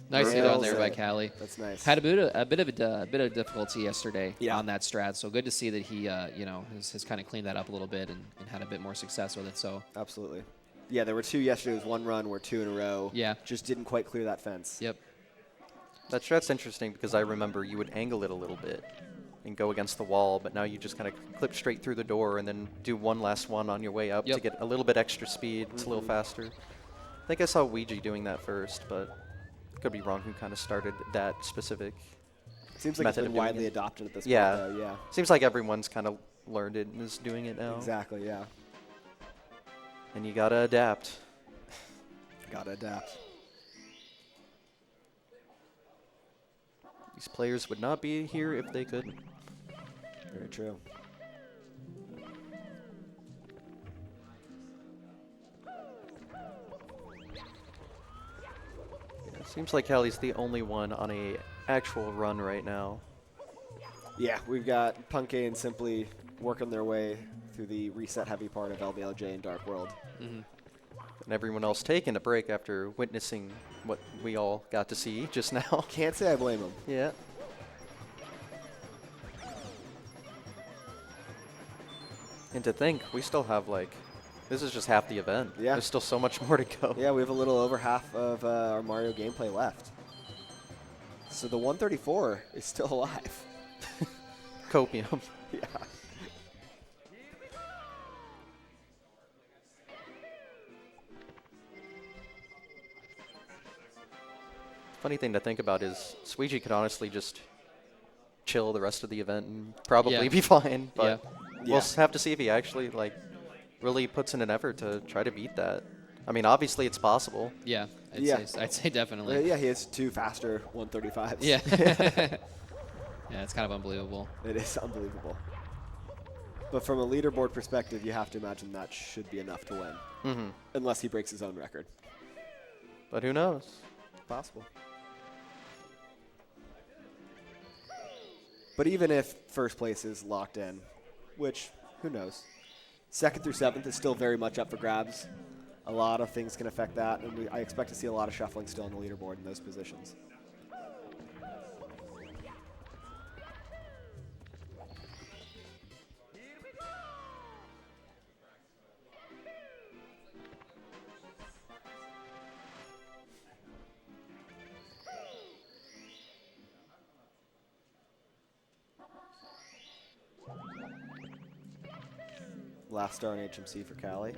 Speaker 3: nicely
Speaker 4: Nails
Speaker 3: done there by
Speaker 4: it.
Speaker 3: Cali.
Speaker 4: That's nice.
Speaker 3: Had a bit of difficulty yesterday
Speaker 4: Yeah.
Speaker 3: on that strat, so good to see that he has kind of cleaned that up a little bit and had a bit more success with it. So
Speaker 4: Absolutely. Yeah, there were two yesterday. It was one run where two in a row.
Speaker 3: Yeah.
Speaker 4: Just didn't quite clear that fence.
Speaker 3: yep,
Speaker 5: That strat's interesting because I remember you would angle it a little bit and go against the wall, but now you just kind of clip straight through the door and then do one last one on your way up
Speaker 3: Yep.
Speaker 5: to get a little bit extra speed. It's a little faster. I think I saw Ouija doing that first, but could be wrong who kind of started that specific.
Speaker 4: Seems like it's
Speaker 5: method
Speaker 4: been
Speaker 5: of doing
Speaker 4: widely
Speaker 5: it.
Speaker 4: adopted at this
Speaker 5: Yeah.
Speaker 4: point, though. Yeah.
Speaker 5: Seems like everyone's kind of learned it and is doing it now.
Speaker 4: Exactly, yeah.
Speaker 5: And you gotta adapt.
Speaker 4: Gotta adapt.
Speaker 5: These players would not be here if they couldn't.
Speaker 4: Very true.
Speaker 5: Yeah, seems like Cali's the only one on a actual run right now.
Speaker 4: Yeah, we've got Punk A and Simply working their way through the reset heavy part of LBLJ and Dark World.
Speaker 5: And everyone else taking a break after witnessing what we all got to see just now.
Speaker 4: Can't say I blame them.
Speaker 5: Yeah. And to think, we still have this is just half the event.
Speaker 4: Yeah.
Speaker 5: There's still so much more to go.
Speaker 4: Yeah, we have a little over half of our Mario gameplay left. So the 134 is still alive.
Speaker 5: Copium.
Speaker 4: Yeah.
Speaker 5: Funny thing to think about is Suigi could honestly just chill the rest of the event and probably
Speaker 3: Yeah.
Speaker 5: be fine. But
Speaker 3: Yeah.
Speaker 5: we'll
Speaker 4: Yeah.
Speaker 5: have to see if he actually really puts in an effort to try to beat that. I mean, obviously it's possible.
Speaker 3: yeah,
Speaker 4: Yeah.
Speaker 3: I'd say definitely.
Speaker 4: Yeah, he has two faster 135s.
Speaker 3: Yeah. Yeah, it's kind of unbelievable.
Speaker 4: It is unbelievable. But from a leaderboard perspective, you have to imagine that should be enough to win. Unless he breaks his own record.
Speaker 5: But who knows?
Speaker 4: Possible. But even if first place is locked in, which, who knows? Second through seventh is still very much up for grabs. A lot of things can affect that, and I expect to see a lot of shuffling still on the leaderboard in those positions. Last star in HMC for Cali.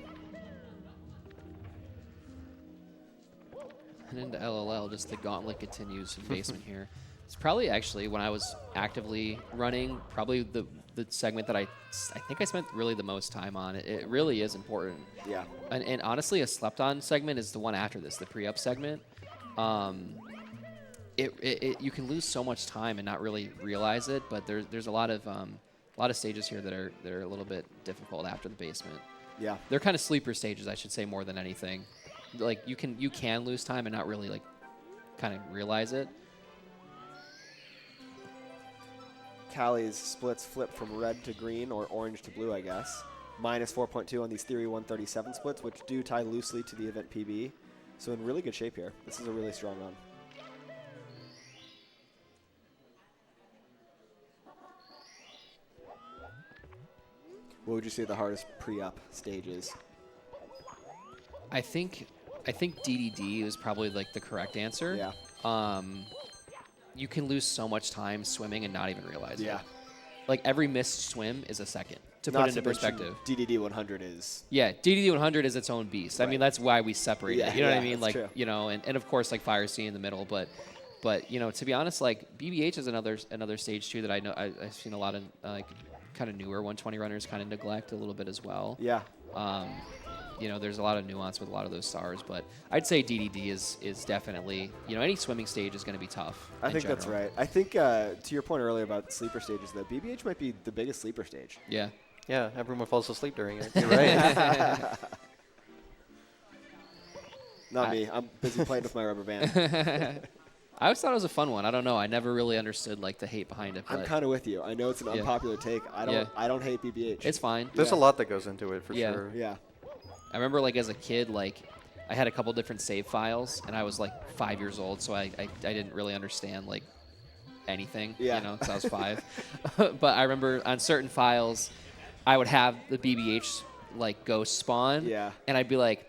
Speaker 3: And into LLL, just the gauntlet continues in basement here. It's probably actually when I was actively running, probably the segment that I think I spent really the most time on. It really is important.
Speaker 4: Yeah.
Speaker 3: And honestly, a slept-on segment is the one after this, the pre-up segment. You can lose so much time and not really realize it, but there's a lot of stages here that are a little bit difficult after the basement.
Speaker 4: Yeah.
Speaker 3: They're kind of sleeper stages, I should say, more than anything. Like you can lose time and not really like kind of realize it.
Speaker 4: Callie's splits flip from red to green or orange to blue, I guess. Minus 4.2 on these Theory 137 splits, which do tie loosely to the event PB. So in really good shape here. This is a really strong run. What would you say the hardest pre-up stage is?
Speaker 3: I think DDD is probably like the correct answer.
Speaker 4: Yeah.
Speaker 3: You can lose so much time swimming and not even realize it.
Speaker 4: Yeah.
Speaker 3: Like every missed swim is a second to
Speaker 4: Not
Speaker 3: put into
Speaker 4: mention
Speaker 3: perspective.
Speaker 4: DDD 100 is.
Speaker 3: Yeah, DDD 100 is its own beast. I mean,
Speaker 4: Right.
Speaker 3: that's why we separate
Speaker 4: Yeah,
Speaker 3: it. You know what I
Speaker 4: yeah,
Speaker 3: mean?
Speaker 4: that's
Speaker 3: Like,
Speaker 4: true.
Speaker 3: you know, and of course, like Fire Sea in the middle. But you know, to be honest, like BBH is another stage too that I know I've seen a lot of like kind of newer 120 runners kind of neglect a little bit as well.
Speaker 4: Yeah.
Speaker 3: You know, there's a lot of nuance with a lot of those stars, but I'd say DDD is definitely, you know, any swimming stage is going to be tough.
Speaker 4: I
Speaker 3: in
Speaker 4: think that's
Speaker 3: general.
Speaker 4: right. I think to your point earlier about sleeper stages, though, BBH might be the biggest sleeper stage.
Speaker 3: Yeah.
Speaker 5: Yeah, everyone falls asleep during it. You're right.
Speaker 4: Not me. I'm busy playing with my rubber band.
Speaker 3: I always thought it was a fun one. I don't know. I never really understood like the hate behind it.
Speaker 4: I'm
Speaker 3: But
Speaker 4: kind of with you. I know it's an
Speaker 3: Yeah.
Speaker 4: unpopular take. I don't hate BBH.
Speaker 3: it's fine.
Speaker 5: There's
Speaker 4: Yeah.
Speaker 5: a lot that goes into it for
Speaker 3: Yeah.
Speaker 5: sure.
Speaker 4: Yeah.
Speaker 3: I remember like as a kid, like I had a couple different save files, and I was like 5 years old, so I didn't really understand like anything.
Speaker 4: Yeah.
Speaker 3: You know, because I was 5. But I remember on certain files, I would have the BBH like ghost spawn.
Speaker 4: Yeah.
Speaker 3: And I'd be like,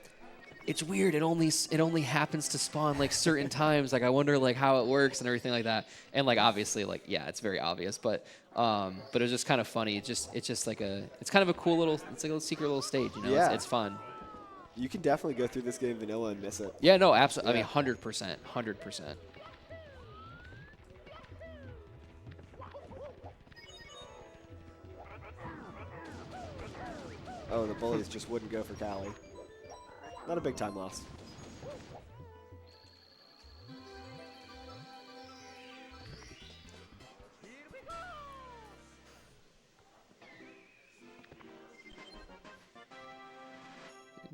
Speaker 3: it's weird. It only happens to spawn like certain times. Like I wonder like how it works and everything like that. And like obviously like yeah, it's very obvious. But it was just kind of funny. It's just like it's kind of a cool little it's like a secret little stage. You know,
Speaker 4: Yeah.
Speaker 3: it's fun.
Speaker 4: You can definitely go through this game vanilla and miss it.
Speaker 3: Yeah, no, absolutely.
Speaker 4: Yeah.
Speaker 3: I mean, 100%, 100%.
Speaker 4: Oh, the bullies just wouldn't go for Callie. Not a big time loss.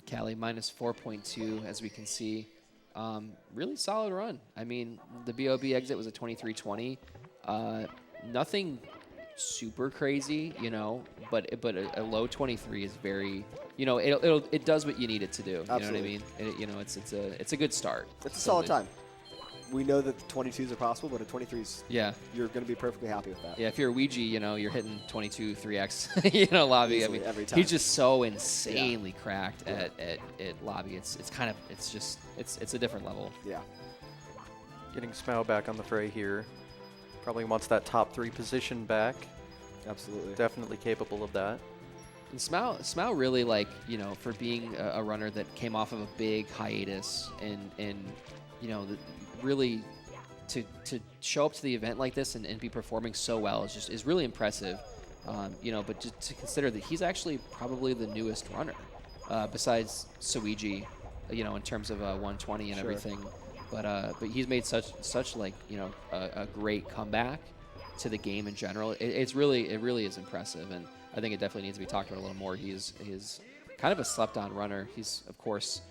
Speaker 3: Cali minus 4.2, as we can see. Really solid run. I mean, the BOB exit was a 23:20. Nothing super crazy, you know, but a low 23 is very, you know, it does what you need it to do.
Speaker 4: Absolutely.
Speaker 3: You know what I mean? You know, it's a good start.
Speaker 4: It's a
Speaker 3: So
Speaker 4: solid
Speaker 3: good.
Speaker 4: time. We know that the 22s are possible, but a 23s,
Speaker 3: Yeah.
Speaker 4: you're going to be perfectly happy with that.
Speaker 3: Yeah, if you're a Ouija, you know, you're hitting 22, 3x, you know, lobby.
Speaker 4: Easily,
Speaker 3: I mean,
Speaker 4: every time.
Speaker 3: he's just so insanely cracked at lobby. It's a different level.
Speaker 4: Yeah.
Speaker 5: Getting Smao back on the fray here. Probably wants that top 3 position back.
Speaker 4: Absolutely.
Speaker 5: Definitely capable of that.
Speaker 3: And Smao really, like, you know, for being a runner that came off of a big hiatus and you know, really to show up to the event like this and be performing so well is really impressive. You know, but just to consider that he's actually probably the newest runner besides Suiji, you know, in terms of 120 and
Speaker 4: Sure.
Speaker 3: everything. But he's made such like, you know, a great comeback to the game in general. It really is impressive, and I think it definitely needs to be talked about a little more. He's kind of a slept-on runner. He's of course,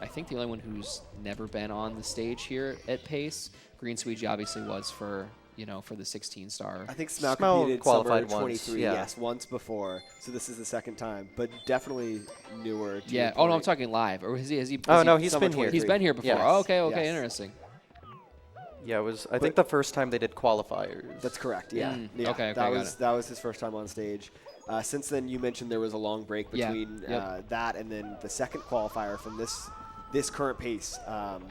Speaker 3: I think the only one who's never been on the stage here at Pace. Green Suiji obviously was for the 16 star.
Speaker 4: I think Smao
Speaker 5: Smao
Speaker 4: competed
Speaker 5: qualified
Speaker 4: summer
Speaker 5: once,
Speaker 4: 23,
Speaker 5: yeah.
Speaker 4: yes, once before. So this is the second time, but definitely newer. to
Speaker 3: Yeah.
Speaker 4: your
Speaker 3: Oh no, I'm
Speaker 4: point.
Speaker 3: talking live. Or has he?
Speaker 5: Oh, no,
Speaker 4: he's
Speaker 5: he's
Speaker 4: summer
Speaker 5: been here.
Speaker 4: 23.
Speaker 3: He's been here before.
Speaker 5: Yes.
Speaker 3: Oh, okay.
Speaker 4: Yes.
Speaker 3: Interesting.
Speaker 5: Yeah, it was, I think, the first time they did qualifiers.
Speaker 4: That's correct. Yeah.
Speaker 3: Mm,
Speaker 4: Yeah.
Speaker 3: okay,
Speaker 4: That
Speaker 3: got
Speaker 4: was
Speaker 3: it.
Speaker 4: that was his first time on stage. Since then, you mentioned there was a long break
Speaker 3: Yeah,
Speaker 4: between
Speaker 3: yep.
Speaker 4: that and then the second qualifier from this current pace.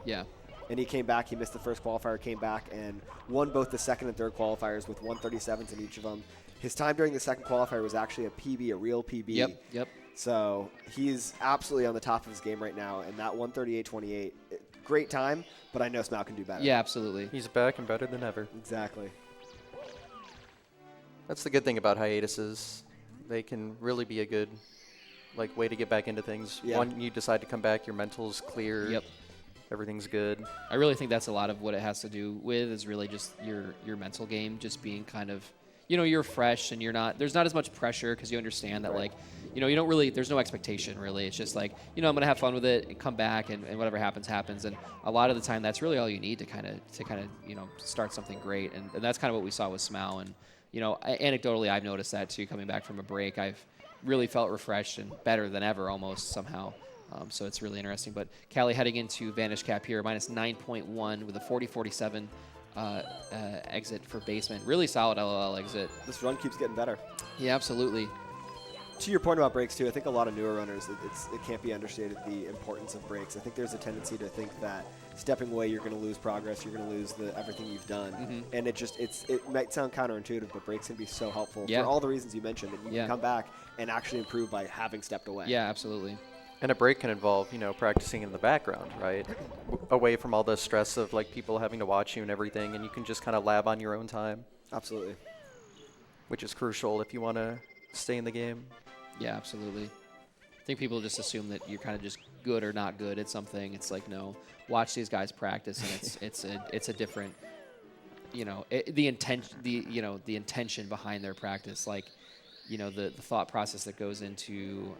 Speaker 3: Yeah.
Speaker 4: And he came back. He missed the first qualifier, came back, and won both the second and third qualifiers with 137s in each of them. His time during the second qualifier was actually a PB, a real PB.
Speaker 3: Yep.
Speaker 4: So he's absolutely on the top of his game right now, and that 138.28, great time, but I know Smile can do better.
Speaker 3: Yeah, absolutely.
Speaker 5: He's back and better than ever.
Speaker 4: Exactly.
Speaker 5: That's the good thing about hiatuses. They can really be a good way to get back into things.
Speaker 4: Yeah.
Speaker 5: When you decide to come back, your mental's clear.
Speaker 3: Yep.
Speaker 5: Everything's good.
Speaker 3: I really think that's a lot of what it has to do with is really just your mental game, just being kind of, you're fresh and there's not as much pressure because you understand that you don't really, there's no expectation really. It's just like, I'm going to have fun with it and come back and whatever happens, happens. And a lot of the time that's really all you need to kind of start something great. And that's kind of what we saw with Smau. And, anecdotally, I've noticed that too, coming back from a break. I've really felt refreshed and better than ever almost somehow. So it's really interesting. But Callie heading into Vanish Cap here, minus 9.1 with a 40-47 exit for basement. Really solid LOL exit.
Speaker 4: This run keeps getting better.
Speaker 3: Yeah, absolutely.
Speaker 4: To your point about breaks, too, I think a lot of newer runners, it can't be understated the importance of breaks. I think there's a tendency to think that stepping away, you're going to lose progress, you're going to lose everything you've done. And it might sound counterintuitive, but breaks can be so helpful for all the reasons you mentioned. And you can come back and actually improve by having stepped away.
Speaker 3: Yeah, absolutely.
Speaker 5: And a break can involve, practicing in the background, right? Away from all the stress of people having to watch you and everything, and you can just kind of lab on your own time.
Speaker 4: Absolutely.
Speaker 5: Which is crucial if you want to stay in the game.
Speaker 3: Yeah, absolutely. I think people just assume that you're kind of just good or not good at something. It's like, no, watch these guys practice, and it's a different, the intention behind their practice, the thought process that goes into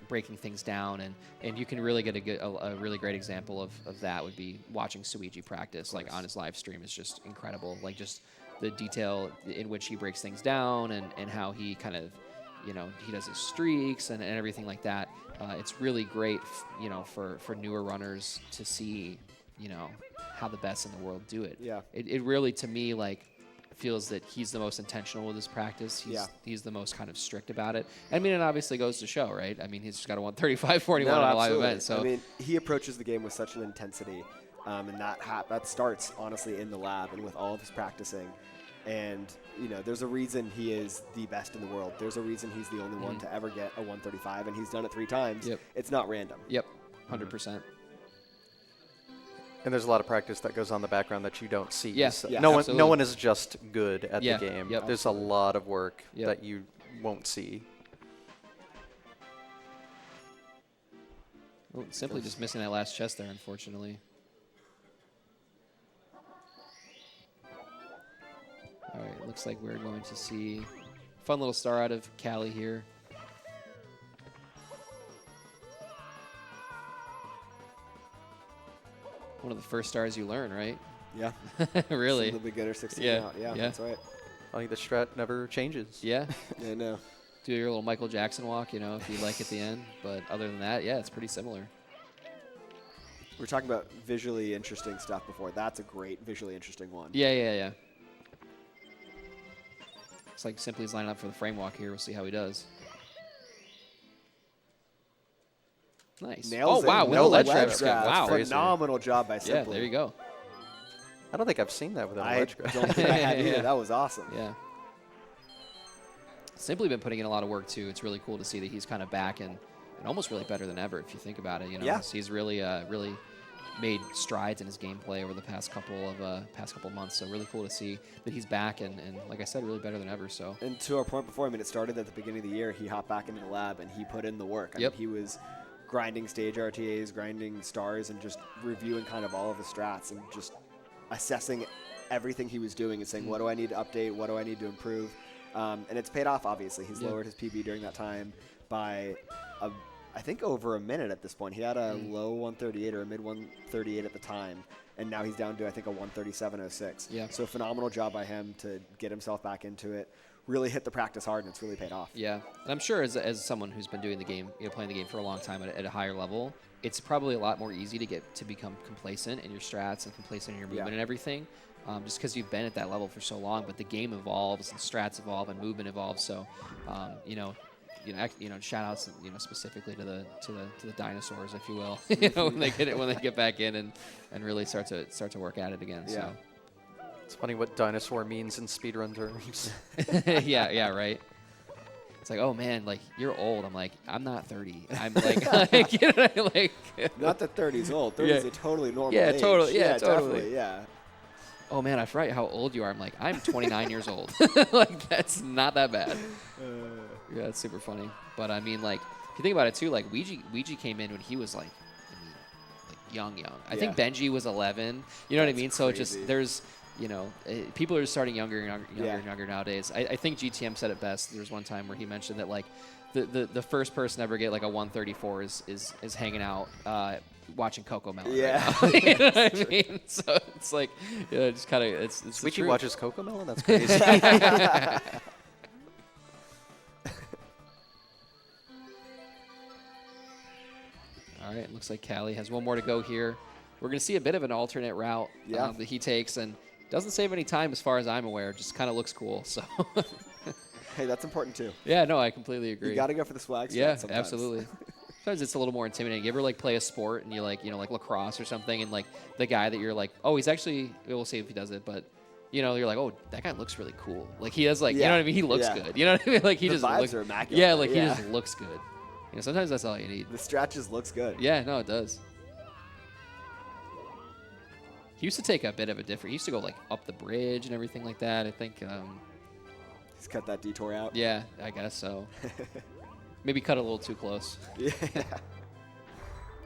Speaker 3: breaking things down, and you can really get a really great example of that would be watching Suiji practice on his live stream is just incredible. Just the detail in which he breaks things down and how he kind of he does his streaks and everything like that. It's really great for newer runners to see how the best in the world do it.
Speaker 4: Yeah.
Speaker 3: It really, to me, feels that he's the most intentional with his practice. He's the most kind of strict about it. I mean, it obviously goes to show, right? I mean, he's just got a 135-41 on a live event. So
Speaker 4: I mean, he approaches the game with such an intensity, and that starts honestly in the lab and with all of his practicing. And there's a reason he is the best in the world. There's a reason he's the only one to ever get a 135, and he's done it 3 times.
Speaker 3: Yep.
Speaker 4: It's not random.
Speaker 3: Yep, 100%.
Speaker 5: And there's a lot of practice that goes on in the background that you don't see.
Speaker 3: Yeah,
Speaker 5: So
Speaker 3: yeah,
Speaker 5: no
Speaker 3: absolutely.
Speaker 5: one is just good at the game.
Speaker 3: Yep.
Speaker 5: There's a lot of work that you won't see.
Speaker 3: Oh, simply just missing that last chest there, unfortunately. All right, looks like we're going to see a fun little star out of Callie here. One of the first stars you learn, right?
Speaker 4: Yeah.
Speaker 3: Really?
Speaker 4: Some of the beginner 16
Speaker 3: Yeah,
Speaker 4: out. Yeah,
Speaker 3: yeah.
Speaker 4: that's right.
Speaker 5: I think the strat never changes.
Speaker 3: Yeah.
Speaker 4: Yeah, no.
Speaker 3: Do your little Michael Jackson walk, if you like at the end. But other than that, yeah, it's pretty similar.
Speaker 4: We were talking about visually interesting stuff before. That's a great visually interesting one.
Speaker 3: Yeah. Looks like Simply's lining up for the frame walk here. We'll see how he does. Nice.
Speaker 4: Nails
Speaker 3: oh, wow.
Speaker 4: it.
Speaker 3: With
Speaker 4: No
Speaker 3: a ledge
Speaker 4: ledge
Speaker 3: grab.
Speaker 4: grab.
Speaker 3: Wow.
Speaker 5: Crazy.
Speaker 4: Phenomenal job by
Speaker 3: Yeah,
Speaker 4: Simply.
Speaker 3: there you go.
Speaker 5: I don't think I've seen that with a
Speaker 4: I
Speaker 5: ledge grab.
Speaker 4: don't think I had either.
Speaker 3: Yeah.
Speaker 4: That was awesome.
Speaker 3: Yeah. Simply been putting in a lot of work, too. It's really cool to see that he's kind of back and almost really better than ever, if you think about it.
Speaker 4: Yeah.
Speaker 3: He's really made strides in his gameplay over the past couple months. So really cool to see that he's back and like I said, really better than ever. So.
Speaker 4: And to our point before, it started at the beginning of the year. He hopped back into the lab and he put in the work. I mean, he was grinding stage RTAs, grinding stars, and just reviewing kind of all of the strats and just assessing everything he was doing and saying, what do I need to update? What do I need to improve? And it's paid off, obviously. He's lowered his PB during that time by, I think, over a minute at this point. He had a low 138 or a mid 138 at the time, and now he's down to, I think, a 137.06.
Speaker 3: Yeah.
Speaker 4: So phenomenal job by him to get himself back into it. Really hit the practice hard, and it's really paid off.
Speaker 3: Yeah, and I'm sure as someone who's been doing the game, playing the game for a long time at a higher level, it's probably a lot more easy to become complacent in your strats and complacent in your movement and everything, just because you've been at that level for so long. But the game evolves and strats evolve and movement evolves. So, shout outs, specifically to the dinosaurs, if you will, when they get back in and really start to work at it again.
Speaker 4: Yeah.
Speaker 3: So.
Speaker 5: It's funny what dinosaur means in speedrun terms.
Speaker 3: yeah, right. It's like, oh man, like you're old. I'm like, I'm not 30. I'm like, you know what I mean? Like,
Speaker 4: Not that 30's old. 30 is a totally normal
Speaker 3: Yeah,
Speaker 4: age.
Speaker 3: totally. Yeah, totally.
Speaker 4: Definitely, yeah.
Speaker 3: oh man, I forgot how old you are. I'm like, I'm 29 years old. Like that's not that bad. Yeah, it's super funny. But I mean, like, if you think about it too, like Ouija came in when he was like, I mean, like young. I think Benji was 11. You know what I mean? So it just there's, you know, people are starting younger and younger nowadays. I think GTM said it best. There was one time where he mentioned that like the first person ever get like a 134 is hanging out watching Coco Melon.
Speaker 4: Yeah.
Speaker 3: Right now. You know what I mean? So it's like, it's kind of it's the
Speaker 5: Sweetie
Speaker 3: truth.
Speaker 5: watches Coco Melon? That's crazy.
Speaker 3: All right, looks like Callie has one more to go here. We're going to see a bit of an alternate route that he takes, and doesn't save any time as far as I'm aware. Just kind of looks cool. So,
Speaker 4: Hey, that's important too.
Speaker 3: yeah, no, I completely agree.
Speaker 4: You got to go for the swag.
Speaker 3: Yeah,
Speaker 4: sometimes.
Speaker 3: absolutely. Sometimes it's a little more intimidating. You ever like play a sport and you like, you know, like lacrosse or something, and like the guy that you're like, oh, he's actually, we'll see if he does it, but you know, you're like, oh, that guy looks really cool. Like he has like, you know what I mean? He looks good. You know what I mean? Like he
Speaker 4: The
Speaker 3: just
Speaker 4: vibes
Speaker 3: looks.
Speaker 4: are immaculate.
Speaker 3: Yeah, like he
Speaker 4: Yeah.
Speaker 3: just looks good. You know, sometimes that's all you need.
Speaker 4: The strat just looks good.
Speaker 3: Yeah, no, it does. He used to take a bit of a different. He used to go like up the bridge and everything like that. I think.
Speaker 4: He's cut that detour out.
Speaker 3: Yeah, I guess so. Maybe cut it a little too close.
Speaker 4: Yeah.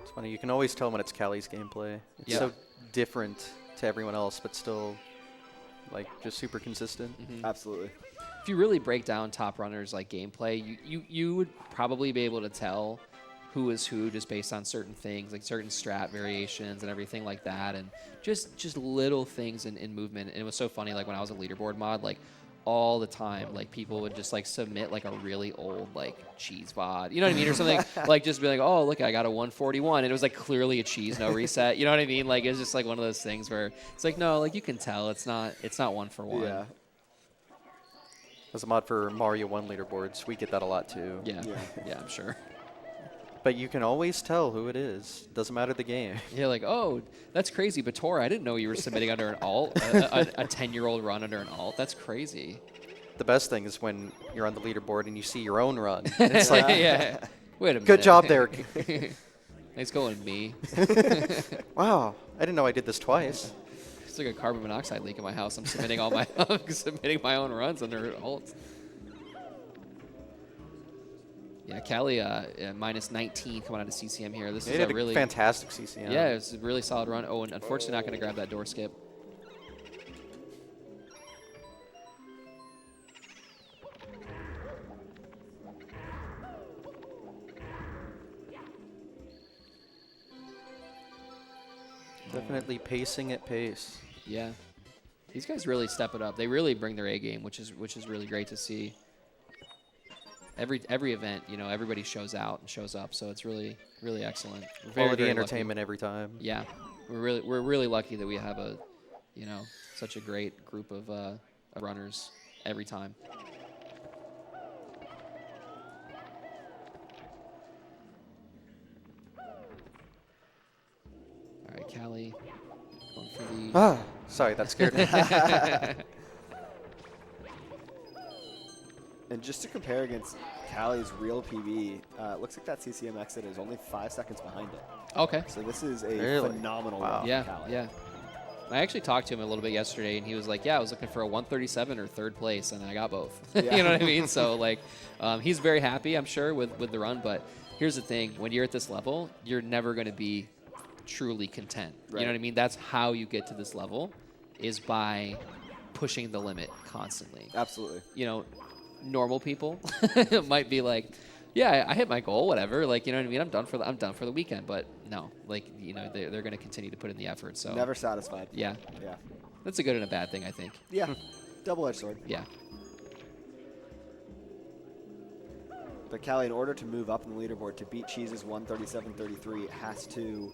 Speaker 5: It's funny. You can always tell when it's Callie's gameplay. It's
Speaker 3: Yeah.
Speaker 5: so different to everyone else, but still, like, just super consistent.
Speaker 4: Absolutely.
Speaker 3: If you really break down top runners like gameplay, you would probably be able to tell who is who just based on certain things, like certain strat variations and everything like that, and just little things in movement. And it was so funny, like when I was a leaderboard mod, like all the time, like people would just like submit like a really old like cheese VOD, you know what I mean, or something. Like just be like, oh look, I got a 141, and it was like clearly a cheese, no reset. You know what I mean? Like it's just like one of those things where it's like, no, like you can tell it's not 1-for-1.
Speaker 4: Yeah.
Speaker 5: As a mod for Mario 1 leaderboards, we get that a lot too.
Speaker 3: Yeah,
Speaker 4: Yeah.
Speaker 3: yeah, I'm sure.
Speaker 5: But you can always tell who it is. Doesn't matter the game.
Speaker 3: Yeah, like, oh, that's crazy. But Tor, I didn't know you were submitting under an alt, a 10-year-old run under an alt. That's crazy.
Speaker 5: The best thing is when you're on the leaderboard and you see your own run. It's like,
Speaker 3: yeah. Wait a minute.
Speaker 5: good job there.
Speaker 3: Nice going, me.
Speaker 5: Wow, I didn't know I did this twice.
Speaker 3: It's like a carbon monoxide leak in my house. I'm submitting all my submitting my own runs under alts. Yeah, Callie minus 19 coming out of CCM here. This
Speaker 5: They
Speaker 3: is
Speaker 5: did
Speaker 3: a really
Speaker 5: fantastic CCM.
Speaker 3: Yeah, it's a really solid run. Oh, and unfortunately not going to grab that door skip.
Speaker 5: Definitely pacing at pace.
Speaker 3: Yeah, these guys really step it up. They really bring their A game, which is really great to see. Every event, you know, everybody shows out and shows up, so it's really excellent. We're
Speaker 5: Quality
Speaker 3: very
Speaker 5: entertainment every time.
Speaker 3: lucky. Yeah, we're really lucky that we have a, you know, such a great group of runners every time. All right, Callie, going for the.
Speaker 5: Ah, sorry, that scared me.
Speaker 4: And just to compare against Callie's real PB, it looks like that CCM exit is only 5 seconds behind it.
Speaker 3: Okay.
Speaker 4: So this is a
Speaker 5: Really?
Speaker 4: phenomenal
Speaker 5: Wow.
Speaker 4: run from
Speaker 3: Yeah,
Speaker 4: Callie.
Speaker 3: yeah. I actually talked to him a little bit yesterday, and he was like, yeah, I was looking for a 137 or third place, and I got both.
Speaker 4: Yeah.
Speaker 3: You know what I mean? So, like, he's very happy, I'm sure, with the run. But here's the thing. When you're at this level, you're never going to be truly content.
Speaker 4: Right.
Speaker 3: You know what I mean? That's how you get to this level, is by pushing the limit constantly.
Speaker 4: Absolutely.
Speaker 3: You know, normal people might be like, yeah, I hit my goal, whatever. Like, you know what I mean? I'm done for the weekend. But no, like, you know, they're going to continue to put in the effort. So
Speaker 4: Never satisfied.
Speaker 3: yeah,
Speaker 4: Yeah.
Speaker 3: that's a good and a bad thing, I think.
Speaker 4: Yeah. Double-edged sword.
Speaker 3: Yeah.
Speaker 4: But Callie, in order to move up in the leaderboard to beat Cheese's 137.33, has to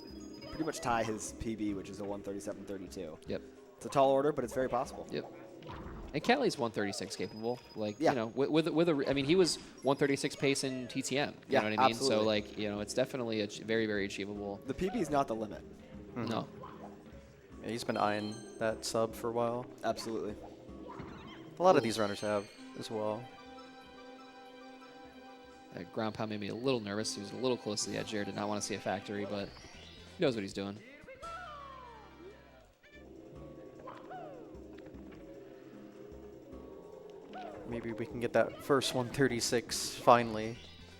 Speaker 4: pretty much tie his PB, which is a 137.32.
Speaker 3: Yep.
Speaker 4: It's a tall order, but it's very possible.
Speaker 3: Yep. And Callie's 136 capable. Like,
Speaker 4: Yeah.
Speaker 3: you know, with a, I mean, he was 136 pace in TTM. You
Speaker 4: Yeah,
Speaker 3: know what I mean?
Speaker 4: absolutely.
Speaker 3: So, like, you know, it's definitely very, very achievable.
Speaker 4: The PB is not the limit.
Speaker 3: No.
Speaker 5: Yeah, he's been eyeing that sub for a while.
Speaker 4: Absolutely.
Speaker 5: A lot of these runners have as well.
Speaker 3: That ground pound made me a little nervous. He was a little close to the edge there. Did not want to see a factory, but he knows what he's doing.
Speaker 5: Maybe we can get that first 136 finally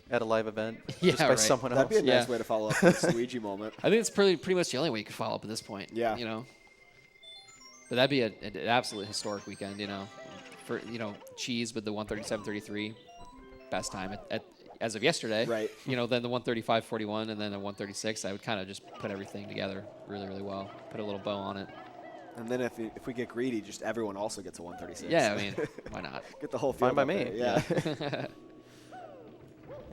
Speaker 5: at a live event
Speaker 3: Yeah,
Speaker 5: just by
Speaker 3: right.
Speaker 5: someone
Speaker 4: That'd be a
Speaker 5: else.
Speaker 4: nice
Speaker 3: Yeah.
Speaker 4: way to follow up the Luigi moment.
Speaker 3: I think it's pretty much the only way you could follow up at this point.
Speaker 4: Yeah.
Speaker 3: You know. But that'd be an absolute historic weekend, you know. For Cheese with the 137.33, best time as of yesterday.
Speaker 4: Right.
Speaker 3: You know, then the 135.41 and then the 136. I would kind of just put everything together really, really well. Put a little bow on it.
Speaker 4: And then if we get greedy, just everyone also gets a 136.
Speaker 3: Yeah, I mean, why not?
Speaker 4: Get the whole
Speaker 5: Fine
Speaker 4: field
Speaker 5: by
Speaker 4: up
Speaker 5: me.
Speaker 4: there, Yeah.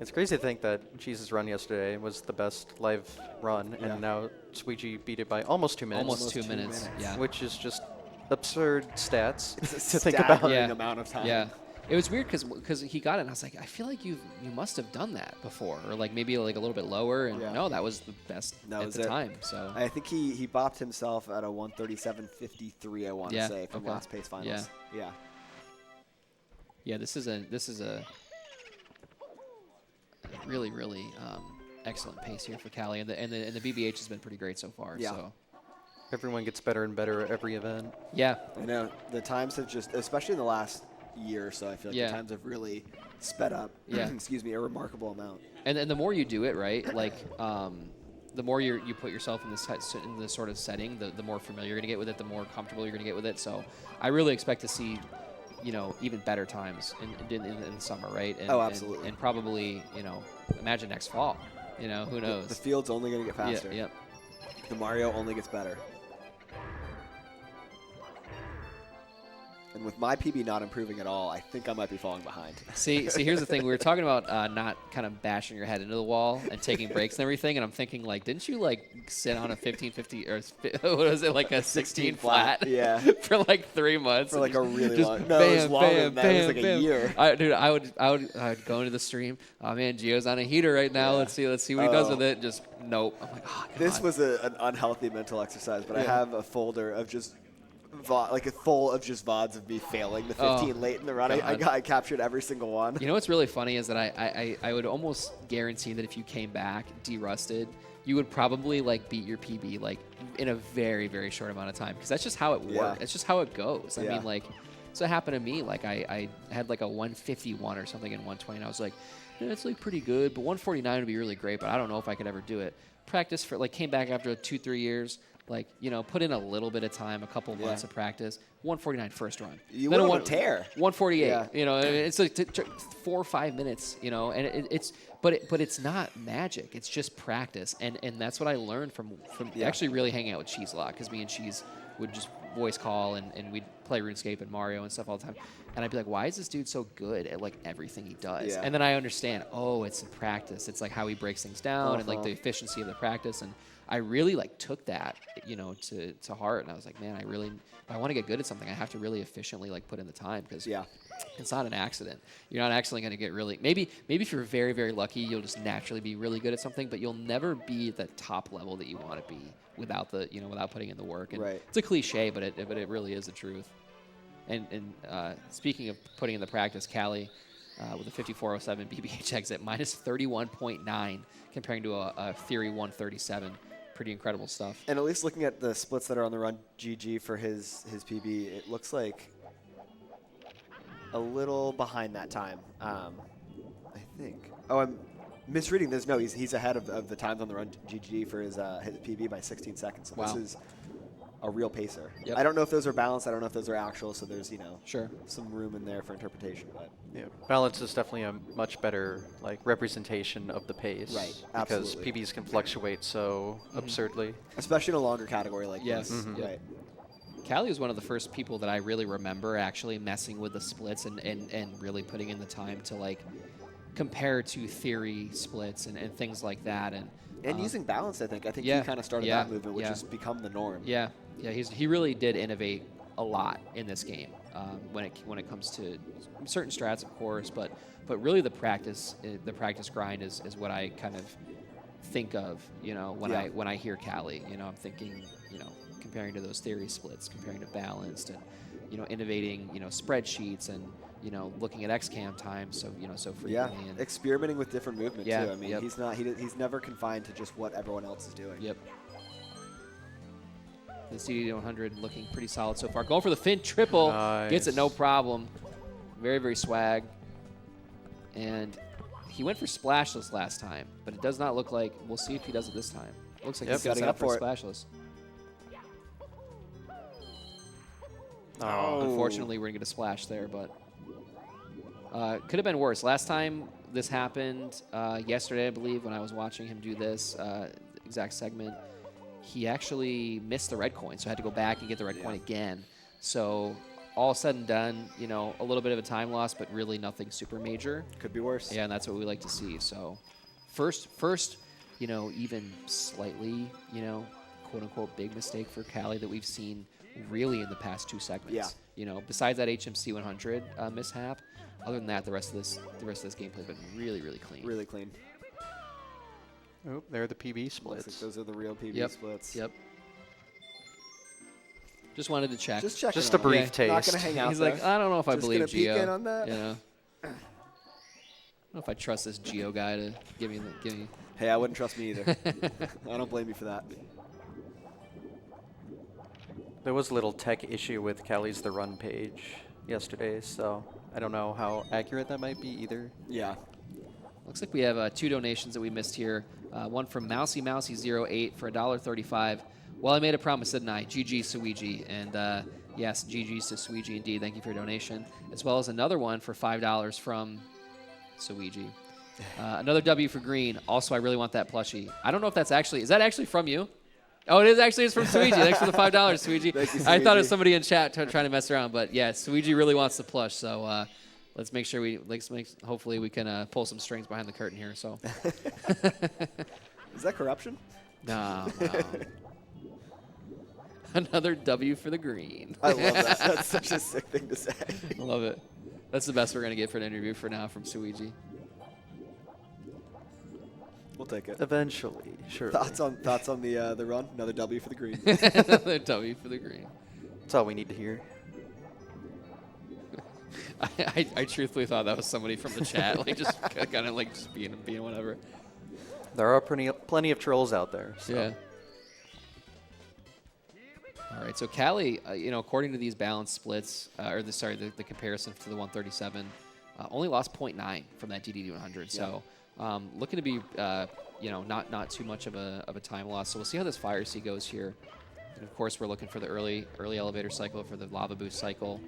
Speaker 5: It's crazy to think that Cheese's run yesterday was the best live run,
Speaker 4: Yeah.
Speaker 5: and now Squeegee beat it by almost 2 minutes.
Speaker 3: Almost 2
Speaker 4: 2
Speaker 3: minutes.
Speaker 4: minutes.
Speaker 3: Yeah.
Speaker 5: Which is just absurd stats
Speaker 4: It's
Speaker 5: to
Speaker 4: a
Speaker 5: think about.
Speaker 4: staggering
Speaker 3: Yeah.
Speaker 4: amount of time.
Speaker 3: Yeah. It was weird because he got it, and I was like, I feel like you must have done that before, or like maybe like a little bit lower. And
Speaker 4: Yeah.
Speaker 3: no, that was the best
Speaker 4: That
Speaker 3: at
Speaker 4: was
Speaker 3: the
Speaker 4: it.
Speaker 3: time. So
Speaker 4: I think he bopped himself at a 137.53, I want to
Speaker 3: Yeah,
Speaker 4: say, from
Speaker 3: okay.
Speaker 4: last pace finals.
Speaker 3: Yeah.
Speaker 4: Yeah.
Speaker 3: yeah, this is a really really excellent pace here for Cali, and the BBH has been pretty great so far.
Speaker 4: Yeah.
Speaker 3: So
Speaker 5: Everyone gets better and better at every event.
Speaker 3: yeah,
Speaker 4: I know the times have just, especially in the last year or so, I feel like
Speaker 3: Yeah.
Speaker 4: the times have really sped up.
Speaker 3: Yeah.
Speaker 4: Excuse me, a remarkable amount.
Speaker 3: and the more you do it, right, like the more you put yourself in this sort of setting, the more familiar you're gonna get with it, the more comfortable you're gonna get with it. So I really expect to see, even better times in the summer, right? And,
Speaker 4: Oh, absolutely.
Speaker 3: And probably, imagine next fall. Who knows?
Speaker 4: The field's only going to get faster.
Speaker 3: Yeah,
Speaker 4: The Mario only gets better. And with my PB not improving at all, I think I might be falling behind.
Speaker 3: See, here's the thing. We were talking about not kind of bashing your head into the wall and taking breaks and everything, and I'm thinking, like, didn't you, like, sit on a 1550 or what was it, like a 16 flat?
Speaker 4: Yeah.
Speaker 3: For like 3 months.
Speaker 4: For like
Speaker 3: and
Speaker 4: a really
Speaker 3: just
Speaker 4: long. No, it was longer than that. It was like a
Speaker 3: bam.
Speaker 4: year.
Speaker 3: Dude, I would go into the stream. Oh man, Gio's on a heater right now.
Speaker 4: Yeah.
Speaker 3: Let's see what he does
Speaker 4: Oh.
Speaker 3: with it. Just nope. I'm like, oh,
Speaker 4: This
Speaker 3: God.
Speaker 4: was an unhealthy mental exercise, but I
Speaker 3: Yeah.
Speaker 4: have a folder of just full of just VODs of me failing the 15
Speaker 3: Oh,
Speaker 4: late in the run.
Speaker 3: God.
Speaker 4: I captured every single one.
Speaker 3: You know what's really funny is that I would almost guarantee that if you came back derusted, you would probably like beat your PB like in a very, very short amount of time, because that's just how it
Speaker 4: Yeah.
Speaker 3: works. It's just how it goes. I
Speaker 4: Yeah.
Speaker 3: mean, like, so it happened to me. Like I had like a 151 or something in 120, and I was like, yeah, it's like pretty good, but 149 would be really great, but I don't know if I could ever do it. Practice for came back after 2-3 years. Put in a little bit of time, a couple of months of practice. 149 first run.
Speaker 4: You
Speaker 3: Then
Speaker 4: went
Speaker 3: a
Speaker 4: on a tear.
Speaker 3: 148.
Speaker 4: Yeah.
Speaker 3: It's like 4 or 5 minutes. And but it's not magic. It's just practice, and that's what I learned from actually really hanging out with Cheese a lot, because me and Cheese would just voice call and we'd play RuneScape and Mario and stuff all the time. And I'd be like, why is this dude so good at like everything he does?
Speaker 4: Yeah.
Speaker 3: And then I understand, it's the practice. It's like how he breaks things down and like the efficiency of the practice. And I really took that, to heart. And I was like, man, if I want to get good at something, I have to really efficiently put in the time, because it's not an accident. You're not actually going to get really, maybe if you're very, very lucky, you'll just naturally be really good at something, but you'll never be at the top level that you want to be without without putting in the work. And
Speaker 4: Right.
Speaker 3: it's a cliche, but it really is the truth. And speaking of putting in the practice, Cali with a 54.07 BBH exit, minus 31.9 comparing to a Theory 137. Pretty incredible stuff.
Speaker 4: And at least looking at the splits that are on the run GG for his PB, it looks like a little behind that time. I think. Oh, I'm misreading this. No, he's ahead of the times on the run GG for his PB by 16 seconds. So
Speaker 3: Wow.
Speaker 4: this is a real pacer.
Speaker 3: Yep.
Speaker 4: I don't know if those are balanced. I don't know if those are actual. So there's
Speaker 3: Sure.
Speaker 4: some room in there for interpretation. But
Speaker 5: Yeah, balance is definitely a much better representation of the pace.
Speaker 4: Right,
Speaker 5: Because
Speaker 4: absolutely.
Speaker 5: PBs can fluctuate so absurdly.
Speaker 4: especially in a longer category like
Speaker 3: Yes.
Speaker 4: this.
Speaker 3: Yep.
Speaker 4: Right.
Speaker 3: Callie was one of the first people that I really remember actually messing with the splits and really putting in the time to compare to Theory splits and things like that. And
Speaker 4: using balance, I think. I think
Speaker 3: yeah,
Speaker 4: he kind of started
Speaker 3: yeah,
Speaker 4: that movement, which
Speaker 3: yeah.
Speaker 4: has become the norm.
Speaker 3: Yeah, he really did innovate a lot in this game when it comes to certain strats, of course, but really the practice grind is what I kind of think of, when I hear Cali. I'm thinking, comparing to those theory splits, comparing to balanced, and innovating spreadsheets and looking at XCAM time so so
Speaker 4: Yeah,
Speaker 3: frequently. And
Speaker 4: experimenting with different movement
Speaker 3: Yeah,
Speaker 4: too. I mean,
Speaker 3: yep.
Speaker 4: he's never confined to just what everyone else is doing.
Speaker 3: Yep. The CD100 looking pretty solid so far. Going for the fin triple. Gets it no problem. Very, very swag. And he went for splashless last time, but it does not look like, we'll see if he does it this time. Looks like he's
Speaker 4: setting
Speaker 3: set
Speaker 4: up
Speaker 3: up for
Speaker 4: for it.
Speaker 3: splashless.
Speaker 5: Oh.
Speaker 3: Unfortunately, we're going to get a splash there, but could have been worse. Last time this happened, yesterday, I believe, when I was watching him do this exact segment, he actually missed the red coin, so I had to go back and get the red coin again. So all said and done, a little bit of a time loss, but really nothing super major.
Speaker 4: Could be worse.
Speaker 3: Yeah, and that's what we like to see. So first, even slightly, quote unquote big mistake for Callie that we've seen really in the past 2 segments.
Speaker 4: Yeah.
Speaker 3: Besides that HMC 100 mishap, other than that, the rest of this gameplay has been really, really clean.
Speaker 4: Really clean.
Speaker 5: Oh, there are the PB
Speaker 4: Looks
Speaker 5: splits.
Speaker 4: like those are the real PB
Speaker 3: Yep.
Speaker 4: splits.
Speaker 3: Yep. Just wanted to check.
Speaker 4: Just checking.
Speaker 5: Just
Speaker 4: on
Speaker 5: a
Speaker 4: them.
Speaker 5: brief
Speaker 3: Yeah.
Speaker 5: taste.
Speaker 4: Not gonna hang out
Speaker 3: He's
Speaker 4: there.
Speaker 3: like, I don't know if I
Speaker 4: Just
Speaker 3: believe
Speaker 4: gonna peek
Speaker 3: Geo.
Speaker 4: in on that?
Speaker 3: I don't know if I trust this Geo guy to give me.
Speaker 4: Hey, I wouldn't trust me either. I don't blame you for that.
Speaker 5: There was a little tech issue with Callie's The Run page yesterday, so I don't know how accurate that might be either.
Speaker 4: Yeah.
Speaker 3: Looks like we have 2 donations that we missed here. One from Mousy08 for $1.35. Well, I made a promise, didn't I? GG Suiji. And yes, GG's to Suiji indeed. Thank you for your donation. As well as another one for $5 from Suiji. Another W for Green. Also, I really want that plushie. I don't know if that's actually, is that actually from you? Oh, it is actually. It's from Suiji. Thanks for the $5, Suiji.
Speaker 4: Thank you,
Speaker 3: I thought it was
Speaker 4: Suiji.
Speaker 3: somebody in chat trying to mess around, but yeah, Suiji really wants the plush. So let's make sure hopefully we can pull some strings behind the curtain here. So
Speaker 4: Is that corruption?
Speaker 3: no. Another W for the Green.
Speaker 4: I love that. That's such a sick thing to say.
Speaker 3: I love it. That's the best we're gonna get for an interview for now from Suiji.
Speaker 4: We'll take it.
Speaker 5: Eventually, sure.
Speaker 4: Thoughts on the run? Another W for the Green.
Speaker 3: Another W for the Green.
Speaker 5: That's all we need to hear.
Speaker 3: I truthfully thought that was somebody from the chat, like just kind of like just being whatever.
Speaker 5: There are plenty of trolls out there. So.
Speaker 3: Yeah. All right, so Callie, according to these balance splits, the comparison to the 137, only lost 0.9 from that DDD 100. So looking to be, not too much of a time loss. So we'll see how this Fire Sea goes here. And of course, we're looking for the early elevator cycle, for the lava boost cycle.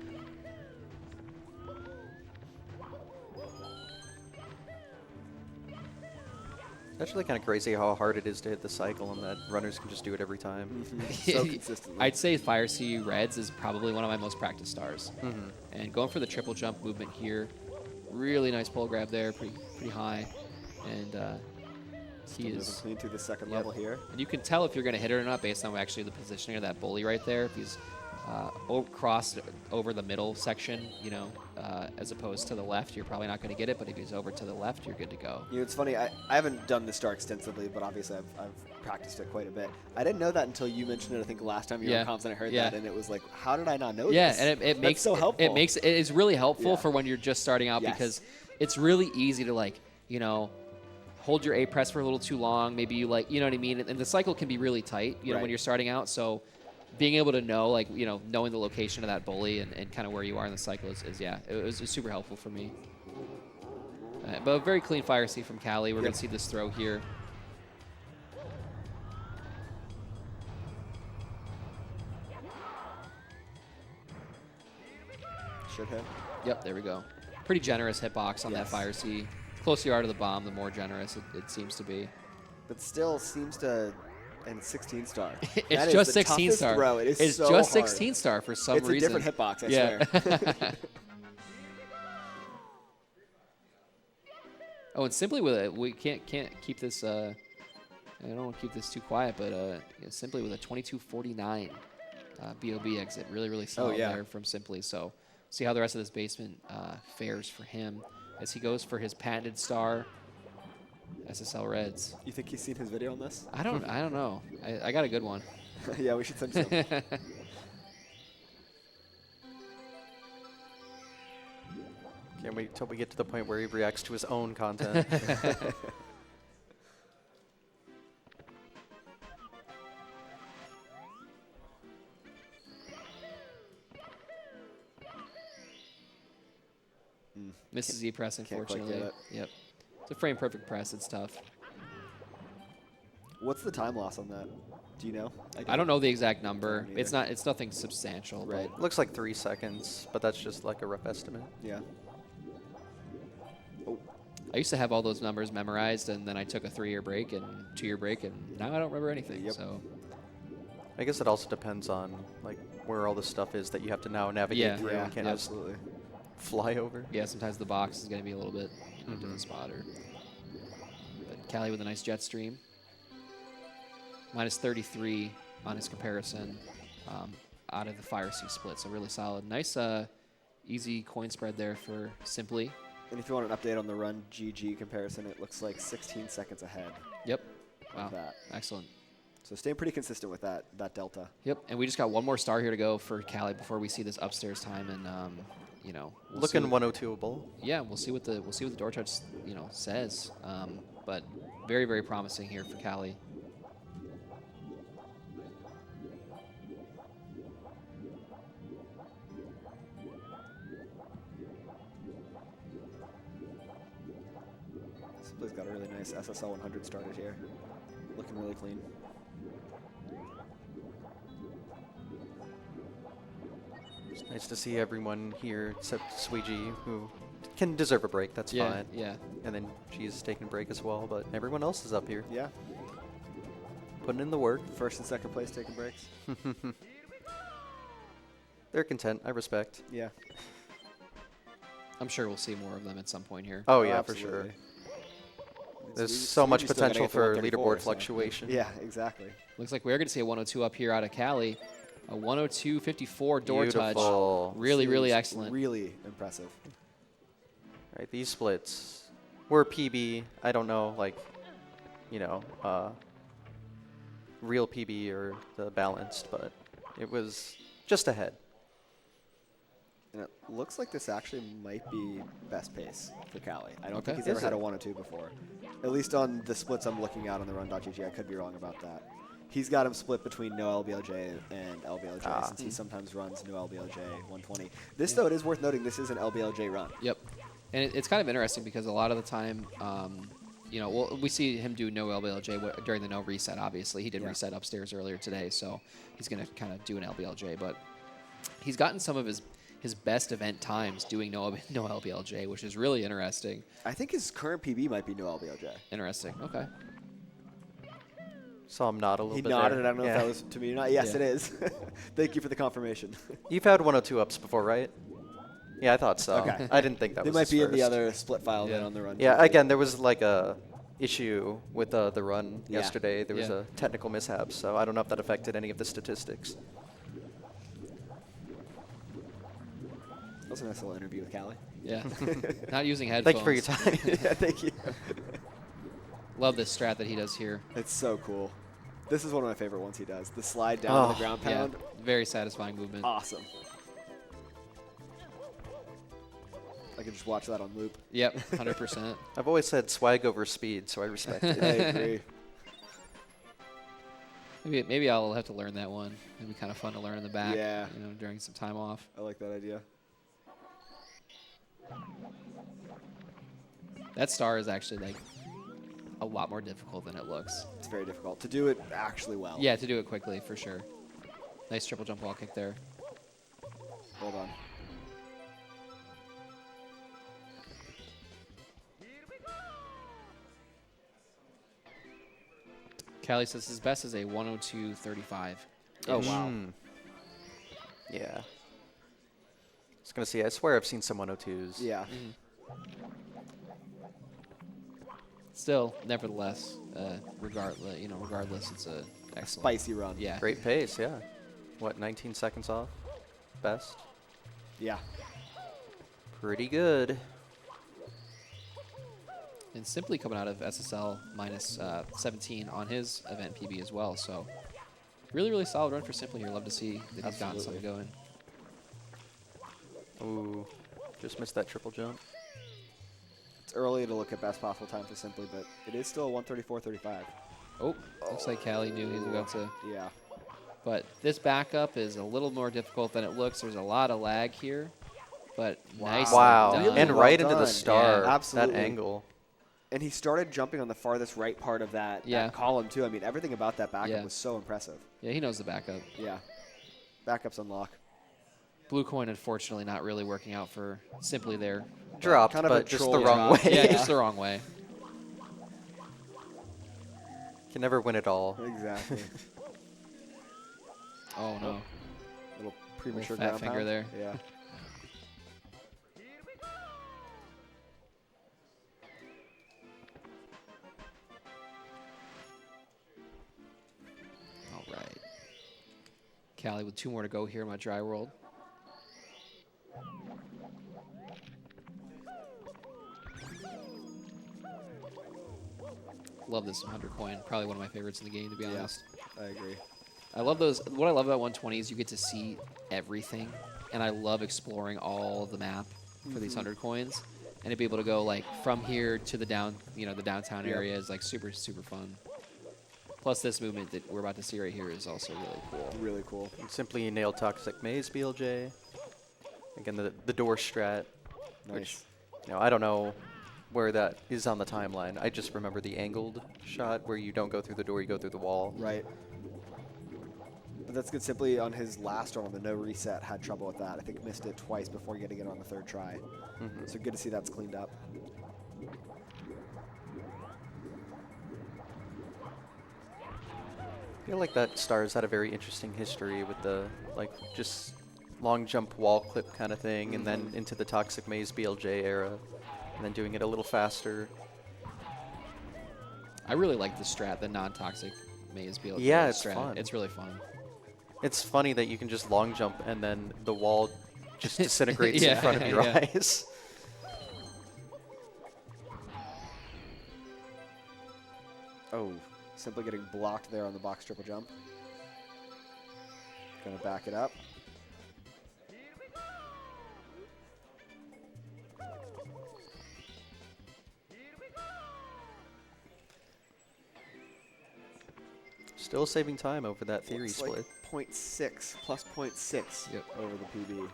Speaker 5: It's actually kind of crazy how hard it is to hit the cycle and that runners can just do it every time.
Speaker 4: So consistently.
Speaker 3: I'd say Fire Sea Reds is probably one of my most practiced stars. And going for the triple jump movement here, really nice pull grab there, pretty high. And he
Speaker 4: Moving
Speaker 3: is
Speaker 4: clean through the second level here.
Speaker 3: And you can tell if you're going to hit it or not based on actually the positioning of that bully right there. If he's crossed over the middle section, as opposed to the left, you're probably not going to get it. But if he's over to the left, you're good to go.
Speaker 4: It's funny. I haven't done this star extensively, but obviously I've practiced it quite a bit. I didn't know that until you mentioned it. I think last time you were in comps and I heard that, and it was like, how did I not know
Speaker 3: Yeah,
Speaker 4: this?
Speaker 3: and it makes
Speaker 4: so helpful.
Speaker 3: It is really helpful for when you're just starting out because it's really easy to hold your A press for a little too long. Maybe you what I mean? And the cycle can be really tight, when you're starting out. So being able to know, knowing the location of that bully and kind of where you are in the cycle it was super helpful for me. But a very clean Fire Sea from Callie. We're going to see this throw here.
Speaker 4: Should hit.
Speaker 3: Yep, there we go. Pretty generous hitbox on that Fire Sea. The closer you are to the bomb, the more generous it seems to be.
Speaker 4: But still seems to, and 16 star.
Speaker 3: It's just 16 star.
Speaker 4: Throw. It's so
Speaker 3: just
Speaker 4: hard.
Speaker 3: 16 star for some reason.
Speaker 4: It's a different hitbox, I swear.
Speaker 3: Oh, and simply with it, we can't keep this. I don't want to keep this too quiet, but simply with a 2249 BOB exit, really solid there from Simply. So see how the rest of this basement fares for him as he goes for his patented star. SSL Reds.
Speaker 4: You think he's seen his video on this?
Speaker 3: I don't know. I got a good one.
Speaker 4: Yeah, we should send some.
Speaker 5: Can't wait till we get to the point where he reacts to his own content.
Speaker 3: Misses Z press,
Speaker 4: Can't quite
Speaker 3: unfortunately.
Speaker 4: get it.
Speaker 3: Yep. It's a frame perfect press. It's tough.
Speaker 4: What's the time loss on that? Do you know?
Speaker 3: I don't know the exact number.
Speaker 4: don't
Speaker 3: It's
Speaker 4: either.
Speaker 3: not. It's nothing substantial.
Speaker 4: Right.
Speaker 5: Looks like 3 seconds, but that's just like a rough estimate.
Speaker 4: Yeah.
Speaker 3: But I used to have all those numbers memorized, and then I took a 3-year break and 2-year break, and now I don't remember anything.
Speaker 4: Yep.
Speaker 3: So
Speaker 5: I guess it also depends on like where all the stuff is that you have to now navigate
Speaker 3: Yeah.
Speaker 5: through.
Speaker 4: Yeah,
Speaker 5: You can't just
Speaker 4: absolutely.
Speaker 5: fly over.
Speaker 3: yeah, sometimes the box is going to be a little bit in a different spot. But Callie with a nice jet stream. Minus 33 on his comparison out of the Fire C split, so really solid. Nice, easy coin spread there for Simply.
Speaker 4: And if you want an update on the run GG comparison, it looks like 16 seconds ahead
Speaker 3: Yep.
Speaker 4: of
Speaker 3: Wow.
Speaker 4: that.
Speaker 3: Excellent.
Speaker 4: So staying pretty consistent with that delta.
Speaker 3: Yep. And we just got one more star here to go for Callie before we see this upstairs time, and you know, we'll see
Speaker 5: Looking
Speaker 3: what-
Speaker 5: 102able.
Speaker 3: Yeah, we'll see what the door touch says. But very, very promising here for Callie.
Speaker 4: Simply's got a really nice SSL 100 started here. Looking really clean.
Speaker 5: It's nice to see everyone here except Sweegie, who can deserve a break. That's
Speaker 3: Yeah,
Speaker 5: fine.
Speaker 3: yeah.
Speaker 5: And then she's taking a break as well, but everyone else is up here
Speaker 4: Yeah.
Speaker 5: putting in the work.
Speaker 4: First and second place taking breaks.
Speaker 5: They're content. I respect.
Speaker 4: Yeah.
Speaker 3: I'm sure we'll see more of them at some point here.
Speaker 5: Oh yeah, for sure.
Speaker 4: absolutely.
Speaker 5: There's
Speaker 4: Sweegie's
Speaker 5: so much
Speaker 4: still gotta
Speaker 5: potential
Speaker 4: get to
Speaker 5: for
Speaker 4: 134,
Speaker 5: leaderboard
Speaker 4: so-
Speaker 5: fluctuation.
Speaker 4: Yeah, exactly.
Speaker 3: Looks like we're going to see a 102 up here out of Callie. A 102.54 door touch.
Speaker 5: Beautiful.
Speaker 3: Really,
Speaker 4: This
Speaker 3: really
Speaker 4: is
Speaker 3: excellent.
Speaker 4: Really impressive.
Speaker 5: Right, these splits were PB. I don't know, like, real PB or the balanced, but it was just ahead.
Speaker 4: And it looks like this actually might be best pace for Callie. I don't
Speaker 3: Okay.
Speaker 4: think he's
Speaker 5: Is
Speaker 4: ever had
Speaker 5: it?
Speaker 4: a 102 before. At least on the splits I'm looking at on the run.gg. I could be wrong about that. He's got him split between no LBLJ and LBLJ since he sometimes runs no LBLJ 120. This, though, it is worth noting, this is an LBLJ run.
Speaker 3: Yep. And it's kind of interesting because a lot of the time, we see him do no LBLJ during the no reset, obviously. He did
Speaker 4: Yeah.
Speaker 3: reset upstairs earlier today, so he's going to kind of do an LBLJ. But he's gotten some of his best event times doing no LBLJ, which is really interesting.
Speaker 4: I think his current PB might be no LBLJ.
Speaker 3: Interesting. Okay.
Speaker 5: Saw him nod a little
Speaker 4: He
Speaker 5: bit
Speaker 4: nodded.
Speaker 5: there.
Speaker 4: I don't know if that was to me or not. Yes,
Speaker 3: Yeah.
Speaker 4: it is. Thank you for the confirmation.
Speaker 5: You've had 102 ups before, right? Yeah, I thought so.
Speaker 4: Okay.
Speaker 5: I didn't think that
Speaker 4: They
Speaker 5: was
Speaker 4: might
Speaker 5: his
Speaker 4: be in the
Speaker 5: first.
Speaker 4: other split file then
Speaker 3: Yeah.
Speaker 4: on the run.
Speaker 5: Yeah, again, there was like a issue with the run
Speaker 4: Yeah.
Speaker 5: yesterday. There was
Speaker 3: Yeah.
Speaker 5: a technical mishap, so I don't know if that affected any of the statistics.
Speaker 4: That was a nice little interview with Callie.
Speaker 3: Yeah. Not using headphones.
Speaker 5: Thank you for your time.
Speaker 4: Yeah, thank you.
Speaker 3: Love this strat that he does here.
Speaker 4: It's so cool. This is one of my favorite ones he does. The slide down to
Speaker 5: Oh,
Speaker 4: the ground
Speaker 3: Yeah.
Speaker 4: pound.
Speaker 3: Very satisfying movement.
Speaker 4: Awesome. I could just watch that on loop.
Speaker 3: Yep. 100%.
Speaker 5: I've always said swag over speed, so I respect it.
Speaker 4: I agree.
Speaker 3: Maybe I'll have to learn that one. It'd be kind of fun to learn in the back.
Speaker 4: Yeah.
Speaker 3: During some time off.
Speaker 4: I like that idea.
Speaker 3: That star is actually like a lot more difficult than it looks.
Speaker 4: It's very difficult to do it actually well.
Speaker 3: Yeah, to do it quickly for sure. Nice triple jump wall kick there.
Speaker 4: Hold on.
Speaker 3: Callie says his best is a 102.35.
Speaker 4: Oh, wow.
Speaker 5: Mm. Yeah. I was going to say, I swear I've seen some 102s.
Speaker 4: Yeah.
Speaker 3: Still, nevertheless, regardless, it's a excellent.
Speaker 4: Spicy run.
Speaker 3: Yeah.
Speaker 5: Great pace, yeah. What, 19 seconds off? Best?
Speaker 4: Yeah.
Speaker 5: Pretty good.
Speaker 3: And Simply coming out of SSL minus 17 on his event PB as well. So Really, really solid run for Simply here. Love to see that he's gotten
Speaker 4: Absolutely.
Speaker 3: something going.
Speaker 5: Ooh, just missed that triple jump.
Speaker 4: It's early to look at best possible time for Simply, but it is still 134.35.
Speaker 3: Oh, looks like Callie knew he was about to.
Speaker 4: Yeah.
Speaker 3: But this backup is a little more difficult than it looks. There's a lot of lag here, but nice.
Speaker 5: Wow,
Speaker 4: Really
Speaker 5: and
Speaker 4: well
Speaker 5: right into
Speaker 4: done.
Speaker 5: the star.
Speaker 3: Yeah,
Speaker 4: absolutely.
Speaker 5: That angle.
Speaker 4: And he started jumping on the farthest right part of that column, too. I mean, everything about that backup was so impressive.
Speaker 3: Yeah, he knows the backup.
Speaker 4: Yeah. Backups unlock.
Speaker 3: Blue coin, unfortunately, not really working out for Simply there.
Speaker 5: Dropped,
Speaker 4: Kind of a
Speaker 5: but just the
Speaker 4: troll
Speaker 5: wrong
Speaker 4: drop.
Speaker 5: way.
Speaker 3: Yeah, just the wrong way.
Speaker 5: Can never win it all.
Speaker 4: Exactly.
Speaker 3: Oh, no.
Speaker 4: Little premature
Speaker 3: fat
Speaker 4: ground
Speaker 3: finger
Speaker 4: pound.
Speaker 3: there.
Speaker 4: Yeah.
Speaker 3: All right. Callie with 2 more to go here in my dry world. Love this 100 coin. Probably one of my favorites in the game, to be honest.
Speaker 4: I agree.
Speaker 3: I love those. What I love about 120 is you get to see everything, and I love exploring all of the map for these 100 coins, and to be able to go like from here to the the downtown
Speaker 4: Yep.
Speaker 3: area is like super fun. Plus, this movement that we're about to see right here is also really cool.
Speaker 4: Really cool.
Speaker 5: Simply nailed Toxic Maze BLJ. Again, the door strat.
Speaker 4: Nice.
Speaker 5: Which, I don't know where that is on the timeline. I just remember the angled shot where you don't go through the door, you go through the wall.
Speaker 4: Right. But that's good. Simply on his last run on the no reset had trouble with that. I think missed it twice before getting it on the 3rd try. So good to see that's cleaned up.
Speaker 5: I feel like that Stars had a very interesting history with the just long jump wall clip kind of thing, and then into the Toxic Maze BLJ era, and then doing it a little faster.
Speaker 3: I really like the strat, the non-toxic maze BLJ
Speaker 5: Yeah, it's
Speaker 3: strat.
Speaker 5: fun.
Speaker 3: It's really fun.
Speaker 5: It's funny that you can just long jump and then the wall just disintegrates in
Speaker 3: Yeah,
Speaker 5: front of your
Speaker 3: yeah.
Speaker 5: eyes.
Speaker 4: Oh, Simply getting blocked there on the box triple jump. Gonna back it up.
Speaker 5: Still saving time over that theory
Speaker 4: Looks
Speaker 5: split.
Speaker 4: like 0.6 plus 0.6
Speaker 3: Yep.
Speaker 4: over the PB.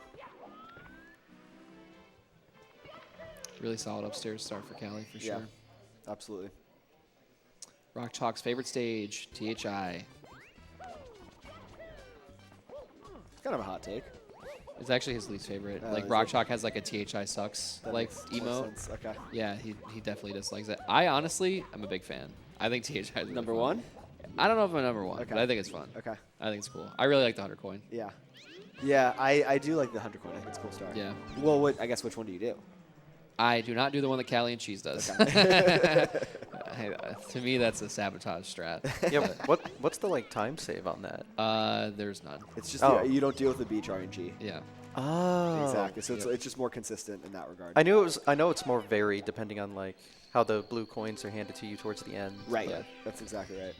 Speaker 3: Really solid upstairs start for Callie for
Speaker 4: Yeah.
Speaker 3: sure.
Speaker 4: Absolutely.
Speaker 3: Rock Chalk's favorite stage, THI.
Speaker 4: It's kind of a hot take.
Speaker 3: It's actually his least favorite.
Speaker 4: Oh,
Speaker 3: Like
Speaker 4: is
Speaker 3: Rock
Speaker 4: it?
Speaker 3: Chalk has like a THI sucks
Speaker 4: That
Speaker 3: like
Speaker 4: makes more
Speaker 3: emo.
Speaker 4: sense. Okay.
Speaker 3: Yeah, he definitely dislikes it. I honestly, I'm a big fan. I think THI is really
Speaker 4: Number
Speaker 3: fun.
Speaker 4: one?
Speaker 3: I don't know if I'm number one,
Speaker 4: Okay.
Speaker 3: but I think it's fun.
Speaker 4: Okay.
Speaker 3: I think it's cool. I really like the 100 coin.
Speaker 4: Yeah. Yeah, I do like the 100 coin. I think it's a cool start.
Speaker 3: Yeah.
Speaker 4: Well, I guess which one do you do?
Speaker 3: I do not do the one that Callie and Cheese does. Hey, to me, that's a sabotage strat.
Speaker 5: Yeah, what's the time save on that?
Speaker 3: There's none.
Speaker 4: It's just
Speaker 5: Oh.
Speaker 4: you don't deal with the beach RNG.
Speaker 3: Yeah.
Speaker 5: Oh,
Speaker 4: Exactly. So
Speaker 3: Yep.
Speaker 4: it's just more consistent in that regard.
Speaker 5: I know it's more varied depending on how the blue coins are handed to you towards the end.
Speaker 4: Right.
Speaker 3: Yeah.
Speaker 4: That's exactly right.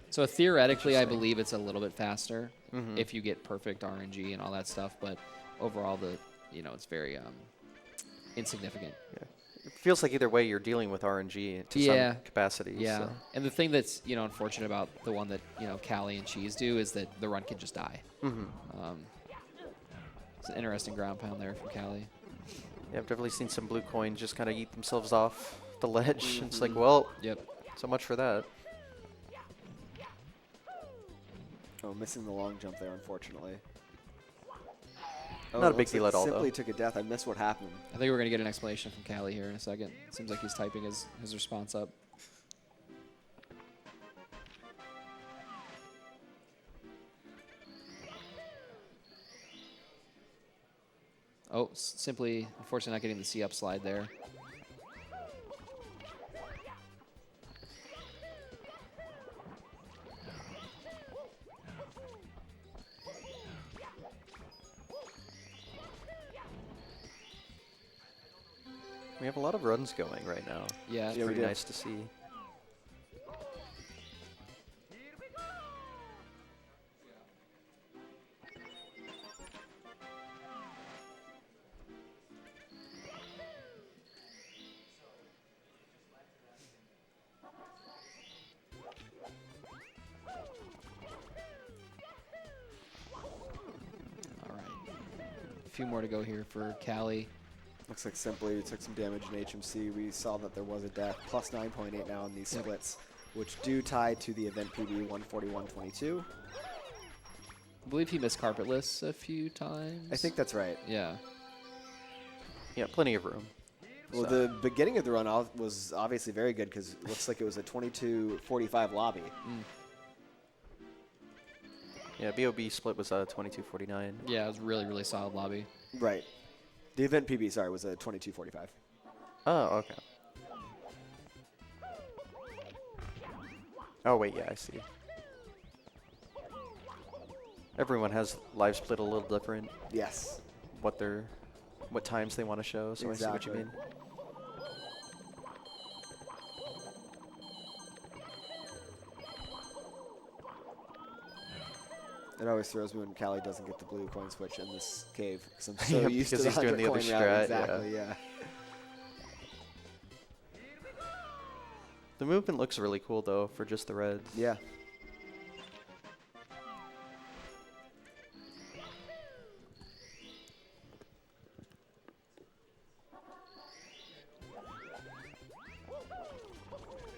Speaker 3: So theoretically, I
Speaker 5: Interesting.
Speaker 3: believe it's a little bit faster
Speaker 5: Mhm.
Speaker 3: if you get perfect RNG and all that stuff. But overall, it's very insignificant.
Speaker 5: It feels like either way you're dealing with RNG to
Speaker 3: Yeah.
Speaker 5: some capacity.
Speaker 3: Yeah.
Speaker 5: So.
Speaker 3: And the thing that's unfortunate about the one that Callie and Cheese do is that the run can just die.
Speaker 5: Mhm.
Speaker 3: It's an interesting ground pound there from Callie.
Speaker 5: Yeah, I've definitely seen some blue coins just kind of eat themselves off the ledge. It's like, well,
Speaker 3: Yep.
Speaker 5: so much for that.
Speaker 4: Oh, missing the long jump there, unfortunately.
Speaker 5: Not a
Speaker 4: it
Speaker 5: big
Speaker 4: looks
Speaker 5: deal
Speaker 4: like
Speaker 5: at all,
Speaker 4: Simply
Speaker 5: though.
Speaker 4: took a death. I missed what happened.
Speaker 3: I think we're gonna get an explanation from Callie here in a second. Seems like he's typing his response up. Oh, Simply, unfortunately, not getting the C up slide there.
Speaker 5: We have a lot of runs going right now.
Speaker 3: Yeah.
Speaker 5: It's
Speaker 4: Yeah, we
Speaker 5: pretty
Speaker 4: do.
Speaker 5: nice to see.
Speaker 3: few more to go here for Cali.
Speaker 4: Looks like Simply took some damage in HMC. We saw that there was a death. Plus 9.8 now in these splits, which do tie to the event PB 141.22.
Speaker 3: I believe he missed carpetless a few times.
Speaker 4: I think that's right.
Speaker 3: Yeah.
Speaker 5: Yeah, plenty of room.
Speaker 4: Well,
Speaker 5: So-
Speaker 4: the beginning of the run was obviously very good because it looks like it was a 22:45 lobby.
Speaker 5: Yeah, BOB split was 22:49.
Speaker 3: Yeah, it was really, really solid lobby.
Speaker 4: Right. The event PB, sorry, was a 22:45.
Speaker 5: Oh, okay. Oh wait, yeah, I see. Everyone has live split a little different.
Speaker 4: Yes.
Speaker 5: What times they want to show. So I see what you
Speaker 4: Exactly.
Speaker 5: mean.
Speaker 4: It always throws me when Cali doesn't get the blue coin switch in this cave because I'm so
Speaker 5: Yeah,
Speaker 4: used to
Speaker 5: because
Speaker 4: the
Speaker 5: he's doing
Speaker 4: 100
Speaker 5: the other
Speaker 4: coin route.
Speaker 5: strat,
Speaker 4: Exactly, yeah.
Speaker 5: The movement looks really cool though for just the reds.
Speaker 4: Yeah.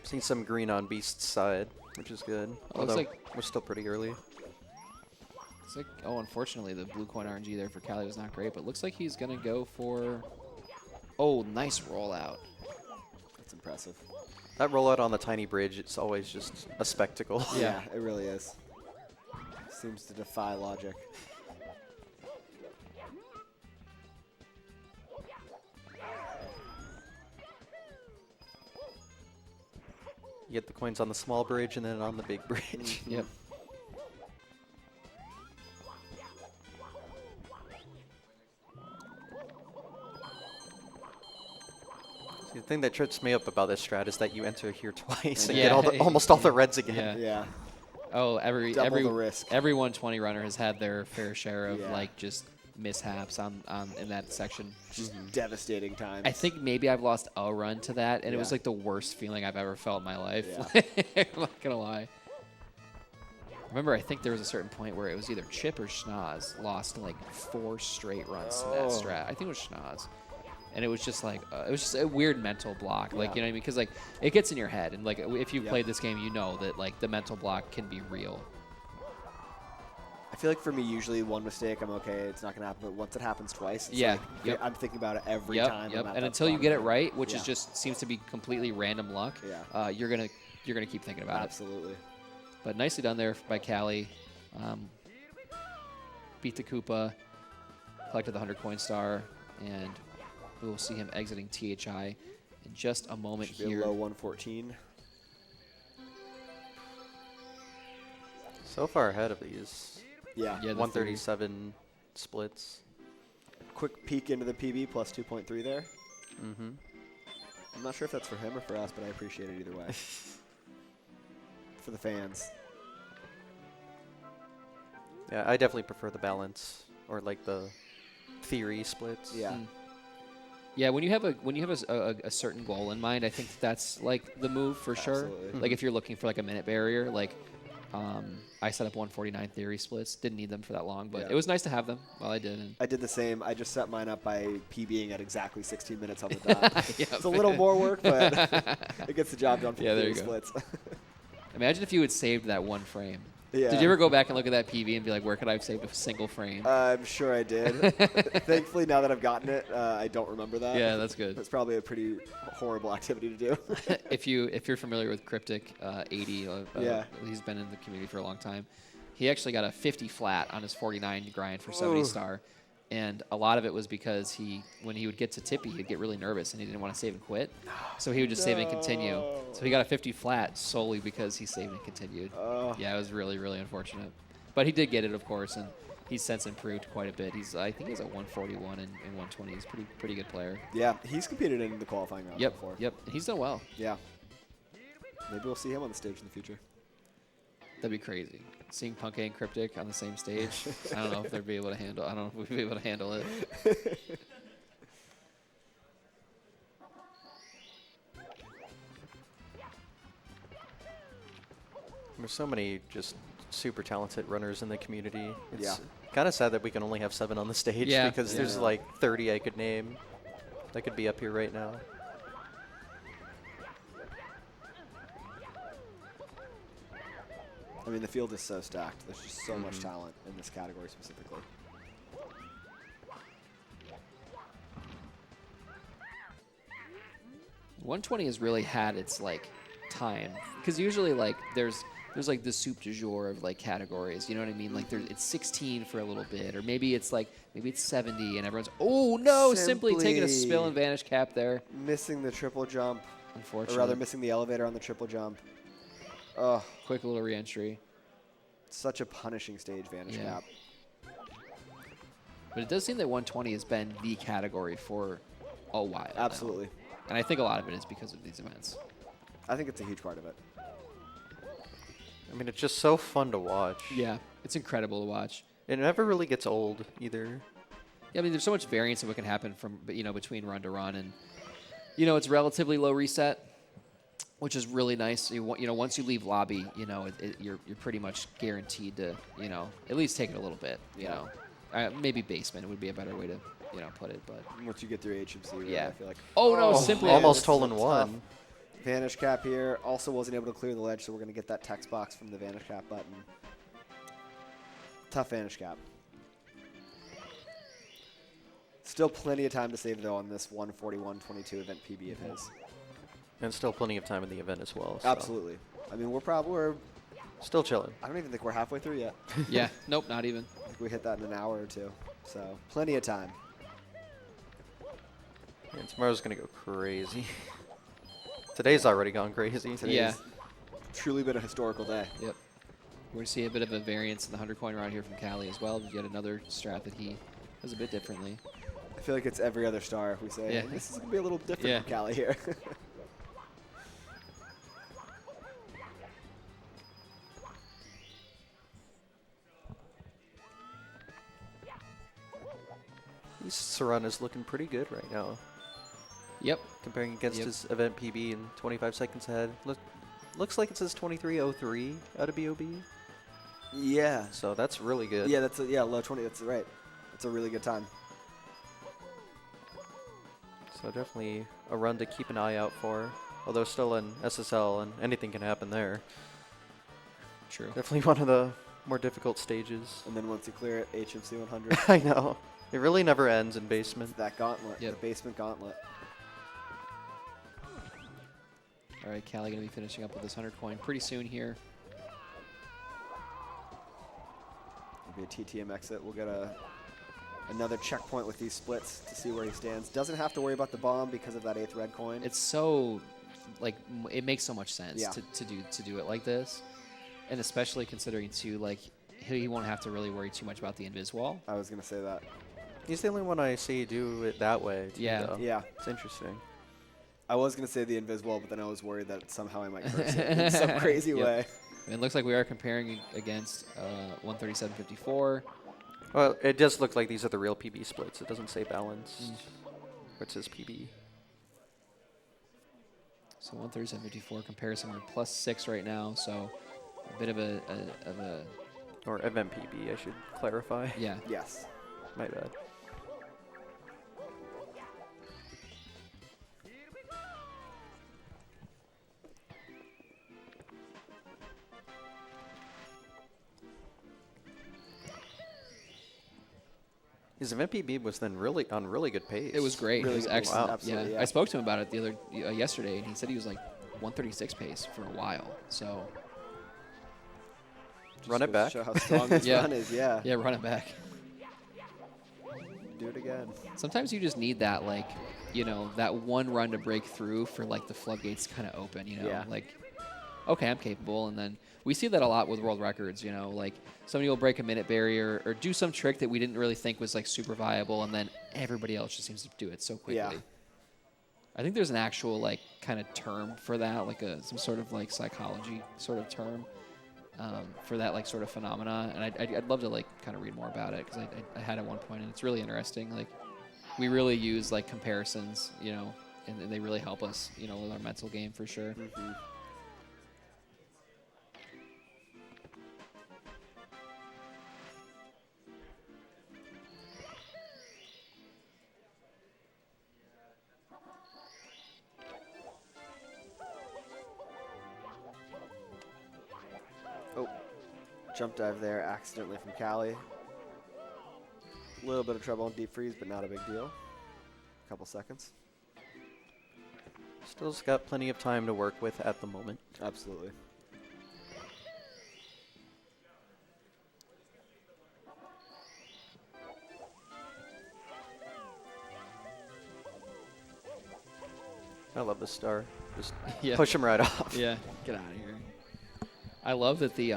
Speaker 5: Seen some green on Beast's side, which is good.
Speaker 3: Oh, looks
Speaker 5: Although
Speaker 3: like-
Speaker 5: we're still pretty early.
Speaker 3: It's like, oh, unfortunately, the blue coin RNG there for Cali was not great, but looks like he's going to go for, oh, nice rollout.
Speaker 4: That's impressive.
Speaker 5: That rollout on the tiny bridge, it's always just a spectacle.
Speaker 4: Yeah, it really is. Seems to defy logic.
Speaker 5: You get the coins on the small bridge and then on the big bridge.
Speaker 3: Yep.
Speaker 5: See, the thing that trips me up about this strat is that you enter here twice and
Speaker 3: Yeah.
Speaker 5: get almost all the reds again.
Speaker 3: Yeah.
Speaker 4: Yeah.
Speaker 3: Oh, every
Speaker 4: Double the risk.
Speaker 3: every 120 runner has had their fair share of
Speaker 4: Yeah.
Speaker 3: like just mishaps on in that section.
Speaker 4: Just devastating times.
Speaker 3: I think maybe I've lost a run to that, and it was
Speaker 4: Yeah.
Speaker 3: like the worst feeling I've ever felt in my life.
Speaker 4: Yeah.
Speaker 3: I'm not gonna lie. Remember, I think there was a certain point where it was either Chip or Schnoz lost like 4 straight runs to that
Speaker 4: Oh.
Speaker 3: strat. I think it was Schnoz. And it was just like, it was just a weird mental block. Like,
Speaker 4: Yeah.
Speaker 3: you know what I mean? Because like, it gets in your head. And like, if you've
Speaker 4: Yep.
Speaker 3: played this game, you know that like the mental block can be real.
Speaker 4: I feel like for me, usually one mistake, I'm okay, it's not going to happen. But once it happens twice, it's
Speaker 3: Yeah,
Speaker 4: like,
Speaker 3: yep.
Speaker 4: I'm thinking about it every
Speaker 3: Yep,
Speaker 4: time.
Speaker 3: yep.
Speaker 4: I'm at
Speaker 3: And
Speaker 4: that
Speaker 3: until you
Speaker 4: spot
Speaker 3: get it
Speaker 4: again.
Speaker 3: right, which
Speaker 4: Yeah.
Speaker 3: is just seems to be completely random luck,
Speaker 4: Yeah.
Speaker 3: you're gonna keep thinking about it.
Speaker 4: Absolutely.
Speaker 3: But nicely done there by Cali. Beat the Koopa, collected the 100 coin star, and we will see him exiting THI in just a moment
Speaker 4: Should be
Speaker 3: here.
Speaker 4: a low 114.
Speaker 5: So far ahead of these.
Speaker 4: Yeah.
Speaker 3: Yeah, the
Speaker 5: 137 splits.
Speaker 4: Quick peek into the PB, plus 2.3 there.
Speaker 5: Mm-hmm.
Speaker 4: I'm not sure if that's for him or for us, but I appreciate it either way. For the fans.
Speaker 5: Yeah, I definitely prefer the balance or like the theory splits.
Speaker 4: Yeah.
Speaker 3: Mm. Yeah, when you have a certain goal in mind, I think that's like the move for sure.
Speaker 4: Absolutely.
Speaker 3: Like if you're looking for like a minute barrier, like I set up 149 theory splits. Didn't need them for that long, but
Speaker 4: Yeah.
Speaker 3: it was nice to have them while I did. And
Speaker 4: I did the same. I just set mine up by PBing at exactly 16 minutes on the dot.
Speaker 3: Yeah,
Speaker 4: It's a little more work, but it gets the job done for
Speaker 3: Yeah,
Speaker 4: the
Speaker 3: there you
Speaker 4: theory
Speaker 3: go.
Speaker 4: splits.
Speaker 3: imagine if you had saved that one frame.
Speaker 4: Yeah.
Speaker 3: Did you ever go back and look at that PB and be like, where could I have saved a single frame?
Speaker 4: I'm sure I did. Thankfully, now that I've gotten it, I don't remember that.
Speaker 3: Yeah, that's good.
Speaker 4: It's probably a pretty horrible activity to do.
Speaker 3: if you're familiar with Cryptic 80,
Speaker 4: Yeah.
Speaker 3: he's been in the community for a long time. He actually got a 50 flat on his 49 grind for 70
Speaker 4: Ooh.
Speaker 3: star, and a lot of it was because when he would get to Tippy, he'd get really nervous and he didn't want to save and quit, so he would just save and continue. So he got a 50 flat solely because he saved and continued.
Speaker 4: Oh.
Speaker 3: Yeah, it was really, really unfortunate, but he did get it, of course, and he's since improved quite a bit. I think he's at 141 and 120. He's pretty good player.
Speaker 4: Yeah, he's competed in the qualifying round
Speaker 3: Yep,
Speaker 4: before.
Speaker 3: yep. He's done well.
Speaker 4: Yeah. Maybe we'll see him on the stage in the future.
Speaker 3: That'd be crazy. Seeing Punk and Cryptic on the same stage. I don't know if they'd be able to handle. I don't know if we'd be able to handle it.
Speaker 5: There's so many just super talented runners in the community. It's
Speaker 4: Yeah.
Speaker 5: kind of sad that we can only have 7 on the stage
Speaker 3: Yeah.
Speaker 5: because there's
Speaker 4: Yeah.
Speaker 5: like 30 I could name that could be up here right now.
Speaker 4: I mean, the field is so stacked. There's just so much talent in this category specifically.
Speaker 3: .120 has really had its like time because usually like there's like the soup du jour of like categories. You know what I mean? Like it's 16 for a little bit, or maybe it's 70 and everyone's oh no, simply taking a spill
Speaker 4: Simply
Speaker 3: and vanish cap there.
Speaker 4: Missing the triple jump, or
Speaker 3: Unfortunately,
Speaker 4: rather missing the elevator on the triple jump. Oh,
Speaker 3: quick little reentry.
Speaker 4: such a punishing stage, Vanish
Speaker 3: Yeah.
Speaker 4: Cap.
Speaker 3: But it does seem that 120 has been the category for a while. now.
Speaker 4: Absolutely.
Speaker 3: And I think a lot of it is because of these events.
Speaker 4: I think it's a huge part of it.
Speaker 5: I mean, it's just so fun to watch.
Speaker 3: Yeah, it's incredible to watch.
Speaker 5: It never really gets old either.
Speaker 3: Yeah, I mean, there's so much variance in what can happen from between run to run, and it's relatively low reset, which is really nice. Once you leave lobby, you're pretty much guaranteed to at least take it a little bit. Maybe basement would be a better way to put it, but
Speaker 4: Once you get through HMC, really,
Speaker 3: Yeah.
Speaker 4: I feel like.
Speaker 3: oh no, simply
Speaker 5: almost
Speaker 4: this is
Speaker 5: hole
Speaker 4: a
Speaker 5: in
Speaker 4: tough
Speaker 5: one.
Speaker 4: Vanish Cap here. Also wasn't able to clear the ledge, so we're going to get that text box from the Vanish Cap button. Tough Vanish Cap. Still plenty of time to save, though, on this 141.22 event PB of his.
Speaker 5: And still plenty of time in the event as well. So
Speaker 4: Absolutely. I mean, we're
Speaker 5: still chilling.
Speaker 4: I don't even think we're halfway through yet.
Speaker 3: yeah, nope, not even.
Speaker 4: I think we hit that in an hour or two. So plenty of time.
Speaker 5: And tomorrow's going to go crazy. Today's already gone crazy.
Speaker 4: Today's
Speaker 3: Yeah.
Speaker 4: truly been a historical day.
Speaker 3: Yep. We're going to see a bit of a variance in the 100 coin round here from Cali as well. Yet another strat that he does a bit differently.
Speaker 4: I feel like it's every other star if we say,
Speaker 3: Yeah.
Speaker 4: this is going to be a little different
Speaker 3: Yeah.
Speaker 4: from Cali here.
Speaker 5: Saran is looking pretty good right now.
Speaker 3: Yep.
Speaker 5: Comparing against
Speaker 3: Yep.
Speaker 5: his event PB and 25 seconds ahead. Looks like it says 23:03 out of BOB.
Speaker 4: Yeah.
Speaker 5: So that's really good.
Speaker 4: Yeah, low 20. That's right. That's a really good time.
Speaker 5: So definitely a run to keep an eye out for. Although still in SSL and anything can happen there.
Speaker 3: True.
Speaker 5: Definitely one of the more difficult stages.
Speaker 4: And then once you clear it, HMC 100.
Speaker 5: I know. It really never ends in basement.
Speaker 4: That gauntlet,
Speaker 3: Yep.
Speaker 4: the basement gauntlet.
Speaker 3: All right, Cali going to be finishing up with this 100 coin pretty soon here.
Speaker 4: It'll be a TTM exit. We'll get another checkpoint with these splits to see where he stands. Doesn't have to worry about the bomb because of that 8th red coin.
Speaker 3: It's so, it makes so much sense
Speaker 4: Yeah.
Speaker 3: to do it like this. And especially considering, too, he won't have to really worry too much about the invis wall.
Speaker 4: I was going to say that.
Speaker 5: He's the only one I see do it that way. Too,
Speaker 3: Yeah.
Speaker 5: though.
Speaker 4: Yeah.
Speaker 5: It's interesting.
Speaker 4: I was going to say the invisible, but then I was worried that somehow I might curse it in some crazy
Speaker 3: Yep.
Speaker 4: way.
Speaker 3: It looks like we are comparing against 137.54.
Speaker 5: Well, it does look like these are the real PB splits. It doesn't say balanced. It says PB.
Speaker 3: So 137.54 comparison. We're +6 right now, so a bit of a
Speaker 5: Or event PB, I should clarify.
Speaker 3: yeah.
Speaker 4: Yes.
Speaker 5: My bad. His event PB was then really on really good pace.
Speaker 3: It was great.
Speaker 4: Really
Speaker 3: it was
Speaker 4: good pace.
Speaker 3: excellent.
Speaker 4: Wow. Absolutely, yeah.
Speaker 3: I spoke to him about it yesterday, and he said he was 136 pace for a while. So
Speaker 5: Run it
Speaker 4: Just
Speaker 5: back.
Speaker 4: Show how strong this
Speaker 3: Yeah.
Speaker 4: run is. Yeah.
Speaker 3: yeah, run it back.
Speaker 4: Do it again.
Speaker 3: Sometimes you just need that that one run to break through for the floodgates to kind of open.
Speaker 4: Yeah.
Speaker 3: Okay, I'm capable, and then we see that a lot with world records. Somebody will break a minute barrier or do some trick that we didn't really think was super viable, and then everybody else just seems to do it so quickly.
Speaker 4: Yeah.
Speaker 3: I think there's an actual kind of term for that, some sort of psychology sort of term for that sort of phenomena, and I'd love to kind of read more about it because I had at one point, and it's really interesting. We really use comparisons, and they really help us, with our mental game for sure.
Speaker 4: Mm-hmm. Jump dive there accidentally from Callie. A little bit of trouble on deep freeze, but not a big deal. Couple seconds.
Speaker 5: Still's got plenty of time to work with at the moment.
Speaker 4: Absolutely.
Speaker 5: I love this star. Just
Speaker 3: Yeah.
Speaker 5: push him right off.
Speaker 3: Yeah, get out of here. I love that the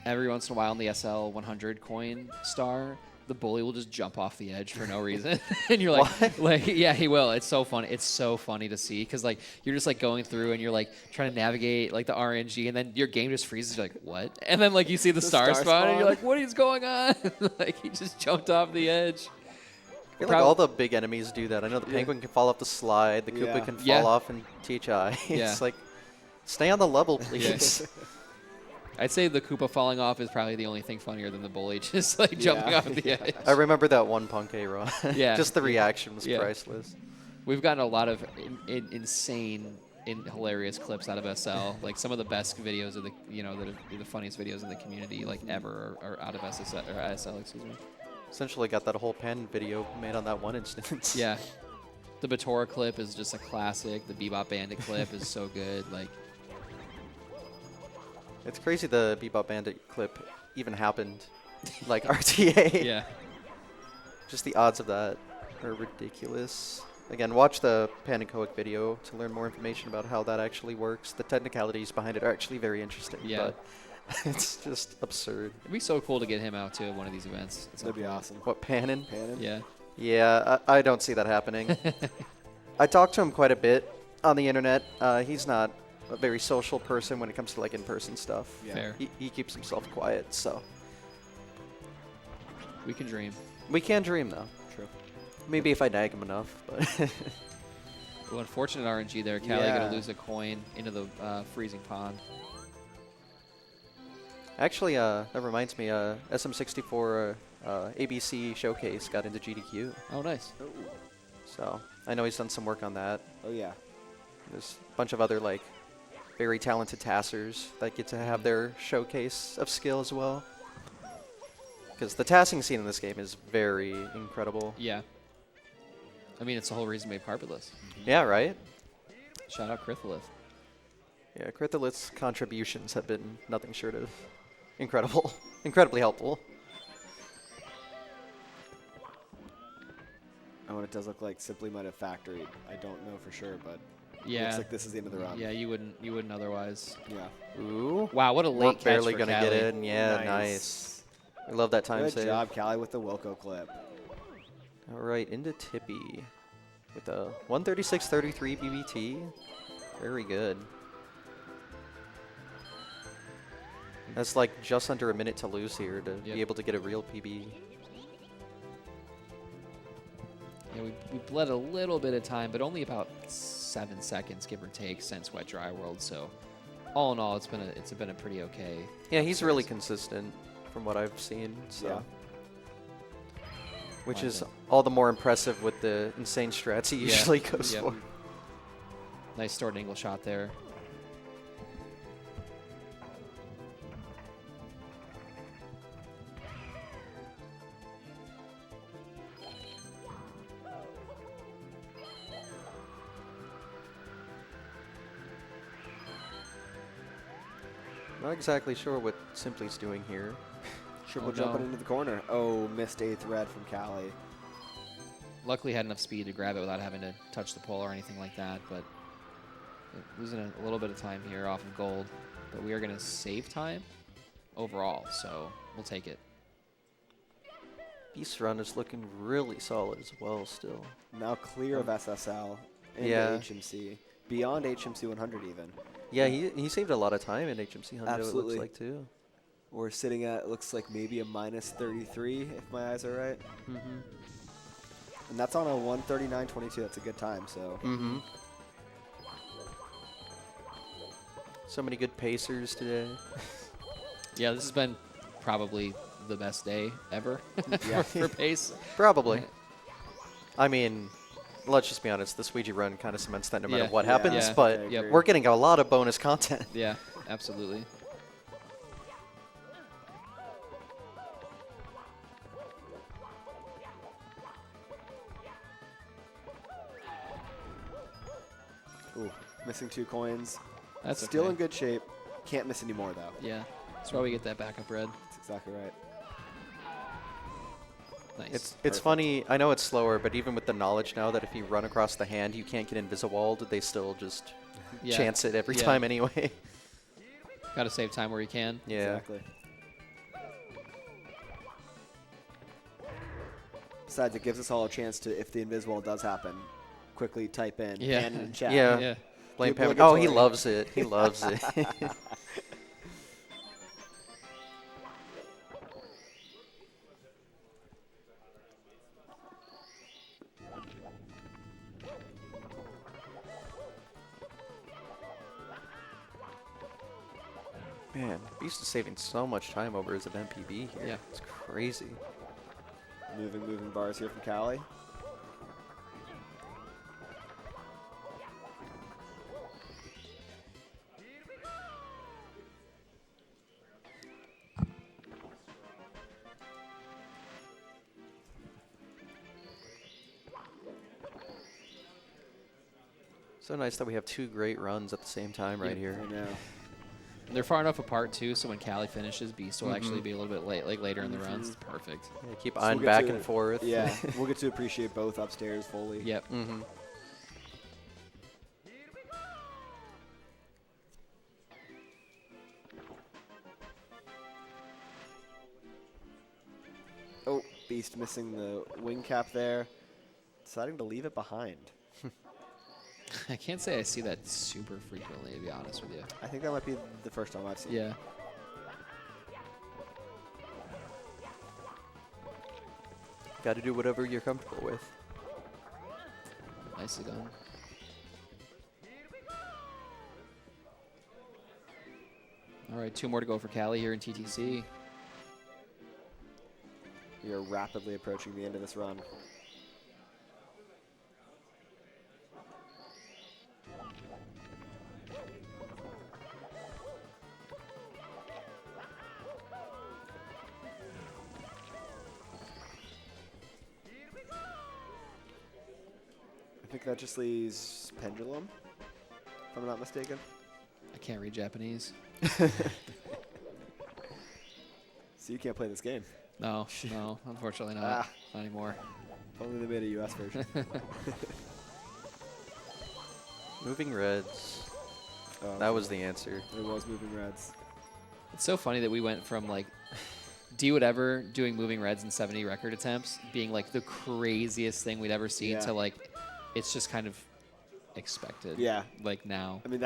Speaker 3: every once in a while in the SL 100 coin star, the bully will just jump off the edge for no reason, and you're like, yeah, he will. It's so funny. It's so funny to see because like you're just like going through and you're like trying to navigate like the RNG, and then your game just freezes. You're like, what? And then like you see the star spawn, and you're like, what is going on? Like he just jumped off the edge.
Speaker 5: I feel like all the big enemies do that. I know the Penguin can fall off the slide, the Koopa can fall off in THI. It's like, stay on the level, please.
Speaker 3: I'd say the Koopa falling off is probably the only thing funnier than the bully just like jumping off the edge.
Speaker 5: I remember that one Punk run.
Speaker 3: Yeah.
Speaker 5: Just the reaction was priceless.
Speaker 3: We've gotten a lot of insane, hilarious clips out of SL. Like some of the best videos of the, that are the funniest videos in the community like ever are out of SSL, or SL, excuse me.
Speaker 5: Essentially got that whole pen video made on that one instance.
Speaker 3: Yeah. The Batora clip is just a classic. The Bebop Bandit clip is so good. Like,
Speaker 5: it's crazy the Bebop Bandit clip even happened. Like RTA.
Speaker 3: Yeah.
Speaker 5: Just the odds of that are ridiculous. Again, watch the Panicoic video to learn more information about how that actually works. The technicalities behind it are actually very interesting.
Speaker 3: Yeah.
Speaker 5: But it's just absurd.
Speaker 3: It'd be so cool to get him out to one of these events.
Speaker 4: That'd be awesome.
Speaker 5: What, Panin?
Speaker 4: Panin?
Speaker 3: Yeah.
Speaker 5: Yeah, I don't see that happening. I talked to him quite a bit on the internet. He's not a very social person when it comes to like in-person stuff.
Speaker 4: Yeah.
Speaker 3: Fair.
Speaker 5: He keeps himself quiet, so.
Speaker 3: We can dream.
Speaker 5: We can dream, though.
Speaker 4: True.
Speaker 5: Maybe if I nag him enough, but.
Speaker 3: Well, unfortunate RNG there. Callie going to lose a coin into the freezing pond.
Speaker 5: Actually, that reminds me, SM64 ABC Showcase got into GDQ.
Speaker 3: Oh, nice.
Speaker 5: So I know he's done some work on that.
Speaker 4: Oh, yeah.
Speaker 5: There's a bunch of other, like, very talented tassers that get to have their showcase of skill as well. Because the tassing scene in this game is very incredible.
Speaker 3: Yeah. I mean, it's the whole reason we have Carpetless.
Speaker 5: Yeah, right?
Speaker 3: Shout out Critholith.
Speaker 5: Yeah, Critholith's contributions have been nothing short of incredible. Incredibly helpful.
Speaker 4: Oh, and it does look like Simply might have factoried. I don't know for sure, but
Speaker 3: Yeah.
Speaker 4: looks like this is the end of the round.
Speaker 3: Yeah, you wouldn't otherwise.
Speaker 4: Yeah.
Speaker 5: Ooh.
Speaker 3: Wow, what a
Speaker 5: We're
Speaker 3: late catch
Speaker 5: barely
Speaker 3: for
Speaker 5: gonna
Speaker 3: Callie.
Speaker 5: get in. Yeah, nice. We love that time
Speaker 4: Good
Speaker 5: save.
Speaker 4: job, Callie, with the Wilco clip.
Speaker 5: All right, into Tippy with a 136.33 BBT. Very good. That's like just under a minute to lose here to be able to get a real PB.
Speaker 3: Yeah, we bled a little bit of time, but only about 7 seconds, give or take, since Wet Dry World. So, all in all, it's been a pretty okay.
Speaker 5: Yeah, he's really consistent from what I've seen. So.
Speaker 4: Yeah.
Speaker 5: Which is all the more impressive with the insane strats he usually goes for.
Speaker 3: Nice start angle shot there.
Speaker 5: Not exactly sure what Simply's doing here.
Speaker 4: Triple jumping into the corner. Oh, missed 8th red from Callie.
Speaker 3: Luckily had enough speed to grab it without having to touch the pole or anything like that, but losing a little bit of time here off of gold. But we are going to save time overall, so we'll take it.
Speaker 5: Beast Run is looking really solid as well still.
Speaker 4: Now clear of SSL and HMC. Beyond HMC 100 even.
Speaker 5: Yeah, he saved a lot of time in HMC 100,
Speaker 4: Absolutely.
Speaker 5: it looks like, too.
Speaker 4: We're sitting at, looks like maybe a minus 33, if my eyes are right.
Speaker 5: Mm-hmm.
Speaker 4: And that's on a 139.22. That's a good time, so.
Speaker 5: Mm-hmm. So many good pacers today.
Speaker 3: Yeah, this has been probably the best day ever for pace.
Speaker 5: Probably. I mean, let's just be honest. The Squeegee run kind of cements that no matter what happens, but we're getting a lot of bonus content.
Speaker 3: Yeah, absolutely.
Speaker 4: Ooh, missing 2 coins.
Speaker 3: That's
Speaker 4: Still
Speaker 3: okay.
Speaker 4: in good shape. Can't miss any more, though.
Speaker 3: Yeah. That's why we get that backup red.
Speaker 4: That's exactly right.
Speaker 3: Nice.
Speaker 5: It's
Speaker 4: Perfect.
Speaker 5: funny. I know it's slower, but even with the knowledge now that if you run across the hand, you can't get Invisawalled, they still just
Speaker 3: Yeah.
Speaker 5: chance it every
Speaker 3: Yeah.
Speaker 5: time anyway.
Speaker 3: Got to save time where you can.
Speaker 5: Yeah.
Speaker 4: Exactly. Besides, it gives us all a chance to, if the Inviswall does happen, quickly type in
Speaker 3: Yeah.
Speaker 4: Pan in chat.
Speaker 5: Yeah.
Speaker 3: Yeah.
Speaker 5: Blame
Speaker 4: The
Speaker 5: Pam. Oh, he
Speaker 4: obligatory.
Speaker 5: loves it. He loves it. Man, Beast is saving so much time over his event PB here.
Speaker 3: Yeah.
Speaker 5: It's crazy.
Speaker 4: Moving bars here from Cali.
Speaker 5: So nice that we have 2 great runs at the same time right here.
Speaker 4: I know.
Speaker 3: They're far enough apart too, so when Cali finishes, Beast will actually
Speaker 5: Mhm.
Speaker 3: be a little bit late, like later in the runs. It's perfect.
Speaker 5: Yeah, keep
Speaker 4: So
Speaker 5: eyeing
Speaker 4: we'll get
Speaker 5: back
Speaker 4: to-
Speaker 5: and forth.
Speaker 4: Yeah, we'll get to appreciate both upstairs fully.
Speaker 3: Yep.
Speaker 5: Mm-hmm.
Speaker 4: Oh, Beast missing the wing cap there. Deciding to leave it behind.
Speaker 3: I can't say I see that super frequently, to be honest with you.
Speaker 4: I think that might be the first time I've seen it.
Speaker 3: Yeah.
Speaker 5: Got to do whatever you're comfortable with.
Speaker 3: Nicely done. All right, 2 more to go for Cali here in TTC.
Speaker 4: We are rapidly approaching the end of this run. I think that just leaves Pendulum, if I'm not mistaken.
Speaker 3: I can't read Japanese.
Speaker 4: So you can't play this game.
Speaker 3: No, no, unfortunately not.
Speaker 4: Ah.
Speaker 3: Not anymore.
Speaker 4: If only they made a US version.
Speaker 5: Moving reds.
Speaker 4: Oh,
Speaker 5: That was the answer.
Speaker 4: It was moving reds.
Speaker 3: It's so funny that we went from like do whatever doing moving reds and 70 record attempts being like the craziest thing we'd ever seen
Speaker 4: Yeah.
Speaker 3: to like it's just kind of expected.
Speaker 4: Yeah.
Speaker 3: Like now.
Speaker 4: I mean,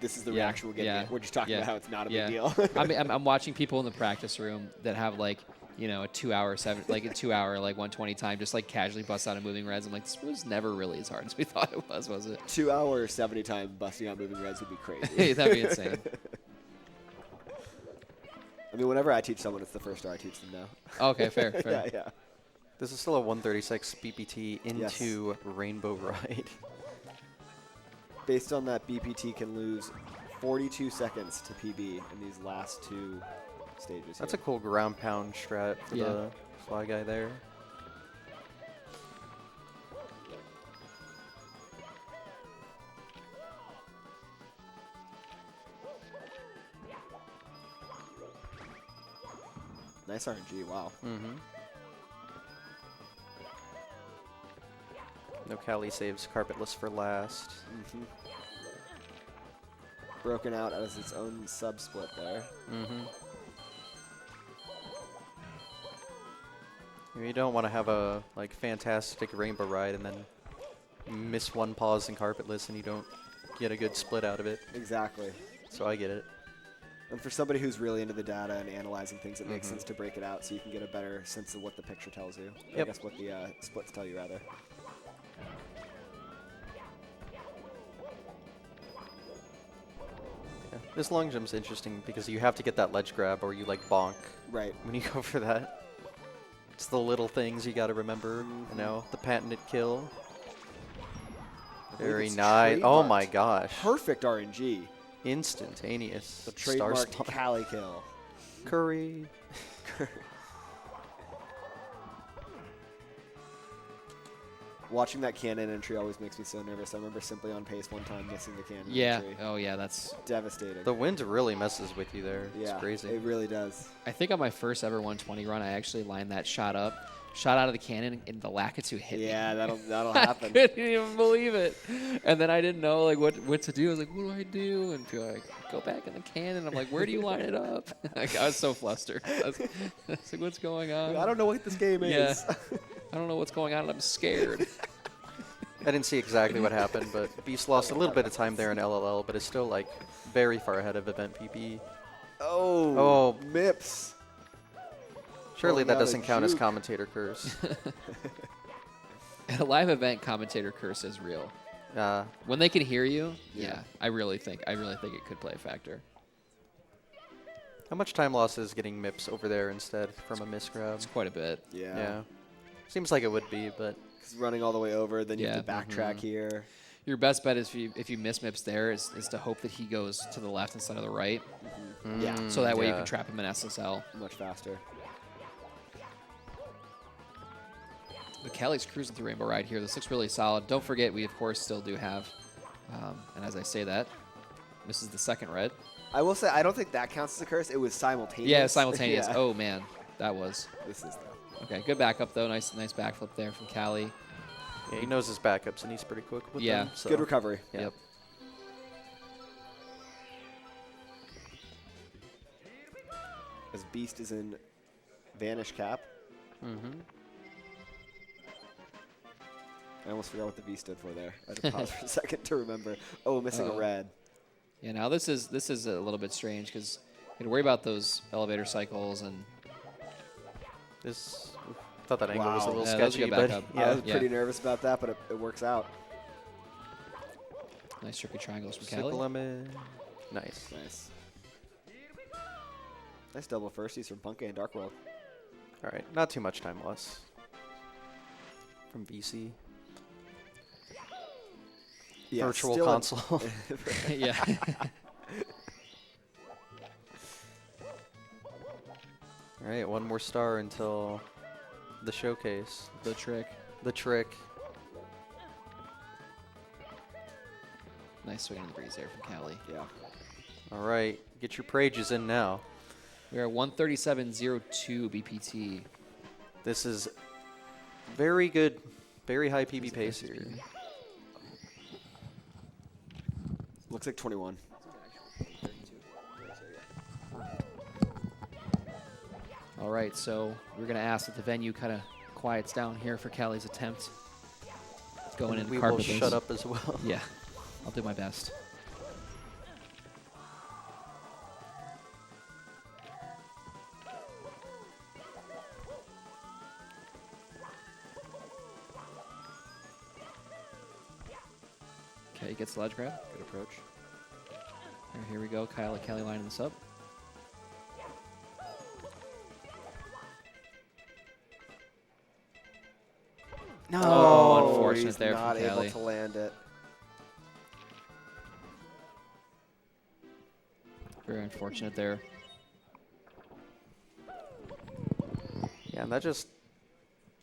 Speaker 4: this is the
Speaker 3: Yeah,
Speaker 4: reaction we're getting.
Speaker 3: yeah,
Speaker 4: We're just talking
Speaker 3: yeah,
Speaker 4: about how it's not a
Speaker 3: yeah.
Speaker 4: big deal.
Speaker 3: I'm watching people in the practice room that have like, you know, a 2 hour like 120 time just like casually bust out of moving reds. I'm like, this was never really as hard as we thought it was it?
Speaker 4: 2 hours, 70 time busting out moving reds would be crazy.
Speaker 3: That'd be insane.
Speaker 4: I mean, whenever I teach someone, it's the first star I teach them now.
Speaker 3: Okay, fair.
Speaker 4: Yeah, yeah.
Speaker 5: This is still a 136 BPT into Rainbow Ride.
Speaker 4: Based on that, BPT can lose 42 seconds to PB in these last 2 stages.
Speaker 5: That's a
Speaker 4: here.
Speaker 5: cool ground pound strat for
Speaker 3: Yeah.
Speaker 5: the fly guy there.
Speaker 4: Nice RNG, wow.
Speaker 5: Mm-hmm. No Cali saves carpetless for last.
Speaker 4: Mm-hmm. Broken out as its own sub-split there.
Speaker 5: Mm-hmm. You don't want to have a like fantastic rainbow ride and then miss one pause in carpetless and you don't get a good split out of it.
Speaker 4: Exactly.
Speaker 5: So I get it.
Speaker 4: And for somebody who's really into the data and analyzing things, it makes
Speaker 5: Mhm.
Speaker 4: sense to break it out so you can get a better sense of what the picture tells you. I
Speaker 5: Yep.
Speaker 4: guess what the splits tell you, rather.
Speaker 5: Yeah. This long jump's interesting because you have to get that ledge grab or you like bonk
Speaker 4: Right.
Speaker 5: when you go for that. It's the little things you got to remember.
Speaker 4: Mhm.
Speaker 5: You know, the patented kill.
Speaker 4: I believe
Speaker 5: Very
Speaker 4: it's
Speaker 5: nice. Oh my
Speaker 4: trademarked.
Speaker 5: gosh.
Speaker 4: Perfect RNG.
Speaker 5: Instantaneous.
Speaker 4: The
Speaker 5: Star
Speaker 4: trademark
Speaker 5: spawn.
Speaker 4: Cali kill.
Speaker 5: Curry.
Speaker 4: Watching that cannon entry always makes me so nervous. I remember simply on pace one time missing the cannon
Speaker 3: Yeah.
Speaker 4: entry.
Speaker 3: Oh, yeah. That's.
Speaker 4: Devastating.
Speaker 5: The wind really messes with you there.
Speaker 4: Yeah,
Speaker 5: It's crazy.
Speaker 4: it really does.
Speaker 3: I think on my first ever 120 run, I actually lined that shot up, shot out of the cannon, and the Lakitu hit me.
Speaker 4: Yeah, that'll
Speaker 3: I
Speaker 4: happen.
Speaker 3: couldn't even believe it. And then I didn't know like what to do. I was like, what do I do? And people are like, go back in the cannon. I'm like, where do you line it up? Like, I was so flustered. I was like, what's going on?
Speaker 4: I don't know what this game
Speaker 3: Yeah.
Speaker 4: is.
Speaker 3: I don't know what's going on, and I'm scared.
Speaker 5: I didn't see exactly what happened, but Beast lost a little bit of time there in LLL, but is still like very far ahead of Event PB.
Speaker 4: Oh, Mips.
Speaker 5: Surely
Speaker 4: Pulling
Speaker 5: that
Speaker 4: out a
Speaker 5: doesn't count as
Speaker 4: juke.
Speaker 5: commentator curse.
Speaker 3: A live event commentator curse is real. When they can hear you, yeah, I really think it could play a factor.
Speaker 5: How much time loss is getting Mips over there instead from a miss grab?
Speaker 3: It's quite a bit.
Speaker 5: Yeah. Seems like it would be, but
Speaker 4: He's running all the way over, then you have to
Speaker 3: Yeah.
Speaker 4: backtrack here.
Speaker 3: Your best bet is if you miss Mips there is to hope that he goes to the left instead of the right.
Speaker 4: Yeah,
Speaker 3: So that way you
Speaker 5: yeah.
Speaker 3: can trap him in SSL.
Speaker 4: much faster.
Speaker 3: But Kelly's cruising through Rainbow Ride here. This looks really solid. Don't forget, we of course still do have, and as I say that, this is the second red.
Speaker 4: I will say, I don't think that counts as a curse. It was simultaneous.
Speaker 3: Yeah, simultaneous.
Speaker 4: Yeah.
Speaker 3: Oh man, that was.
Speaker 4: This is though.
Speaker 3: Okay, good backup though. Nice backflip there from Cali.
Speaker 5: yeah, he knows his backups and he's pretty quick with
Speaker 3: Yeah.
Speaker 5: them. So.
Speaker 4: Good recovery.
Speaker 5: Yeah.
Speaker 3: Yep.
Speaker 4: As Beast is in Vanish Cap.
Speaker 5: Mm-hmm.
Speaker 4: I almost forgot what the V stood for there. I had to pause for a second to remember. Oh, missing a red.
Speaker 3: Yeah. Now this is a little bit strange because you gotta worry about those elevator cycles and
Speaker 5: This thought that angle was a
Speaker 4: Wow.
Speaker 5: little
Speaker 3: Yeah, that was a
Speaker 5: sketchy,
Speaker 3: good
Speaker 5: but
Speaker 3: backup.
Speaker 4: I
Speaker 5: yeah.
Speaker 4: was pretty nervous about that, but it works out.
Speaker 3: nice tricky triangles from
Speaker 5: Sickle
Speaker 3: Cali.
Speaker 5: lemon. Nice.
Speaker 4: Nice. Nice double firsties from Punky and Dark World.
Speaker 5: All right, not too much time loss from BC.
Speaker 4: Yeah,
Speaker 5: Virtual
Speaker 4: still in-
Speaker 5: console.
Speaker 3: Yeah.
Speaker 5: All right, one more star until the showcase.
Speaker 3: The trick.
Speaker 5: The trick.
Speaker 3: Nice swing in the breeze there from Cali.
Speaker 4: Yeah.
Speaker 5: All right, get your prages in now.
Speaker 3: We are 137.02 BPT.
Speaker 5: This is very good, very high PB pace here.
Speaker 4: Looks like 21.
Speaker 3: All right, so we're going to ask that the venue kind of quiets down here for Cali's attempt. Going in
Speaker 5: We will
Speaker 3: carpet
Speaker 5: shut
Speaker 3: base.
Speaker 5: up as well.
Speaker 3: Yeah, I'll do my best. Okay, gets the ledge grab. Good approach. Here we go. Kelly lining this up.
Speaker 5: No.
Speaker 3: Oh, unfortunate
Speaker 4: he's
Speaker 3: there
Speaker 4: not
Speaker 3: from
Speaker 4: able
Speaker 3: Cali.
Speaker 4: to land it.
Speaker 3: Very unfortunate there.
Speaker 5: Yeah, and that just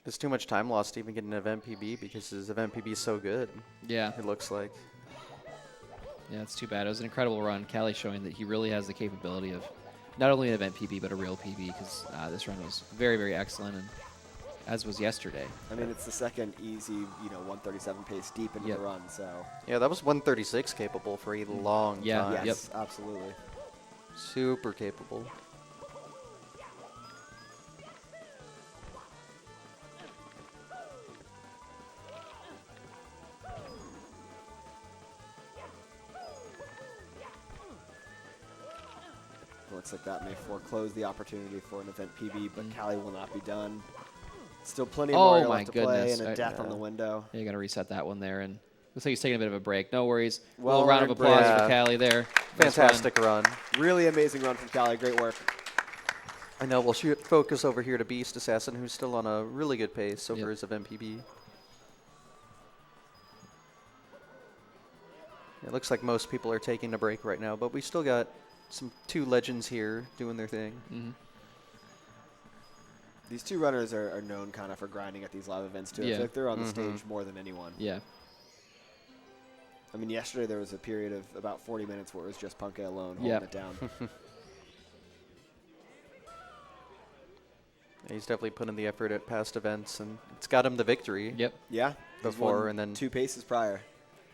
Speaker 5: is too much time lost to even get an event PB because his event PB is so good,
Speaker 3: Yeah,
Speaker 5: it looks like.
Speaker 3: yeah, it's too bad. It was an incredible run. Cali showing that he really has the capability of not only an event PB, but a real PB because this run was very, very excellent, and as was yesterday.
Speaker 4: I mean, it's the second easy, 137 pace deep into
Speaker 3: Yep.
Speaker 4: the run, so.
Speaker 5: Yeah, that was 136 capable for a long
Speaker 3: Yeah,
Speaker 5: time.
Speaker 4: Yes, absolutely.
Speaker 5: Super capable.
Speaker 4: Looks like that may foreclose the opportunity for an event PB, but Cali will not be done. Still plenty of
Speaker 3: Oh
Speaker 4: Mario
Speaker 3: my
Speaker 4: left to play
Speaker 3: goodness.
Speaker 4: and a death on
Speaker 5: yeah.
Speaker 4: the window.
Speaker 3: Yeah, you got to reset that one there, and looks like he's taking a bit of a break. No worries.
Speaker 4: Well
Speaker 3: Little round of
Speaker 4: earned
Speaker 3: applause
Speaker 5: break.
Speaker 3: for Cali there. Nice run.
Speaker 5: Fantastic run.
Speaker 4: Really amazing run from Cali. Great work.
Speaker 5: I know, we'll focus over here to Beast Assassin, who's still on a really good pace over
Speaker 3: Yep.
Speaker 5: his event PB. It looks like most people are taking a break right now, but we still got two legends here doing their thing.
Speaker 3: Mhm.
Speaker 4: These two runners are known kind of for grinding at these live events, too. I
Speaker 3: Yeah.
Speaker 4: feel like they're on the stage more than anyone.
Speaker 3: Yeah.
Speaker 4: I mean, yesterday there was a period of about 40 minutes where it was just Punkay alone holding
Speaker 3: Yep.
Speaker 4: it down.
Speaker 5: He's definitely put in the effort at past events, and it's got him the victory.
Speaker 3: Yep.
Speaker 4: Yeah. he's
Speaker 5: Before
Speaker 4: won
Speaker 5: and then
Speaker 4: 2 paces prior.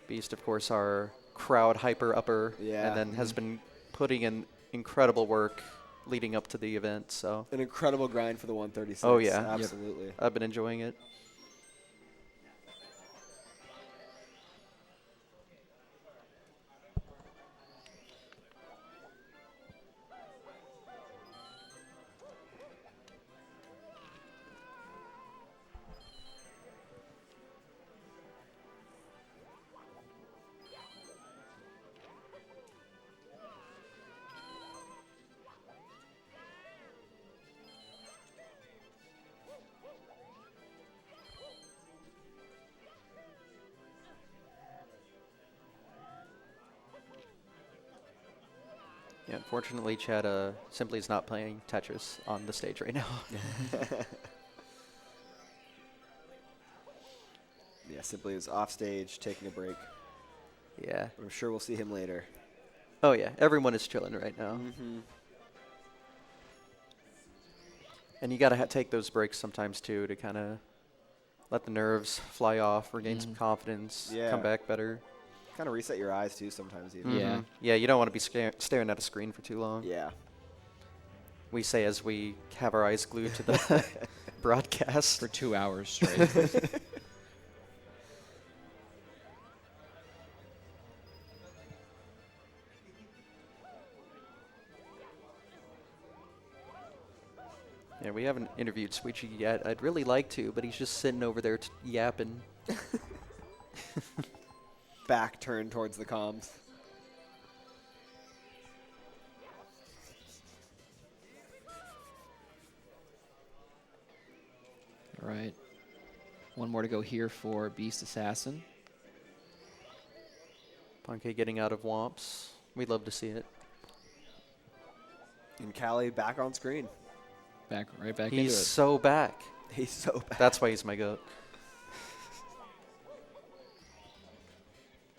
Speaker 5: Beast, of course, our crowd hyper upper,
Speaker 4: Yeah.
Speaker 5: and then has been putting in incredible work leading up to the event. So
Speaker 4: An incredible grind for the 136.
Speaker 5: Oh, yeah. Yep.
Speaker 4: Absolutely.
Speaker 5: I've been enjoying it. Yeah, unfortunately, Chad simply is not playing Tetris on the stage right now.
Speaker 4: Yeah, simply is off stage, taking a break.
Speaker 5: Yeah.
Speaker 4: I'm sure we'll see him later.
Speaker 5: Oh, yeah. Everyone is chilling right now. And you got to take those breaks sometimes, too, to kind of let the nerves fly off, regain some confidence,
Speaker 4: Yeah.
Speaker 5: come back better.
Speaker 4: Kind of reset your eyes, too, sometimes even.
Speaker 3: Yeah.
Speaker 5: Yeah, you don't want to be staring at a screen for too long.
Speaker 4: Yeah.
Speaker 5: We say as we have our eyes glued to the broadcast.
Speaker 3: For 2 hours straight.
Speaker 5: Yeah, we haven't interviewed Switchy yet. I'd really like to, but he's just sitting over there yapping.
Speaker 4: Back turned towards the comms.
Speaker 3: All right. One more to go here for Beast Assassin.
Speaker 5: Punkay getting out of Womps. We'd love to see it.
Speaker 4: And Callie back on screen.
Speaker 3: Right back
Speaker 5: He's
Speaker 3: into it.
Speaker 5: so back.
Speaker 4: He's so bad.
Speaker 5: That's why he's my goat.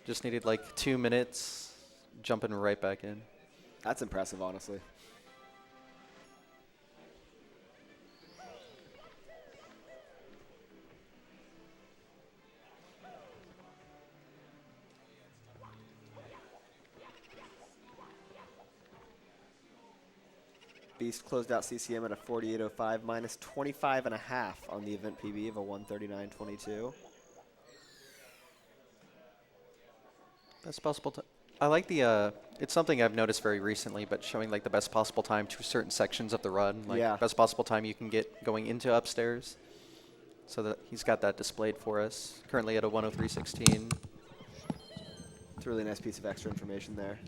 Speaker 5: Just needed like 2 minutes, jumping right back in.
Speaker 4: That's impressive, honestly. Beast closed out CCM at a 48.05, minus 25.5 on the event PB of a 139.22.
Speaker 5: Best possible time. I like the, it's something I've noticed very recently, but showing like the best possible time to certain sections of the run. Like
Speaker 4: Yeah.
Speaker 5: best possible time you can get going into upstairs. So that he's got that displayed for us. Currently at a 103.16.
Speaker 4: It's a really nice piece of extra information there.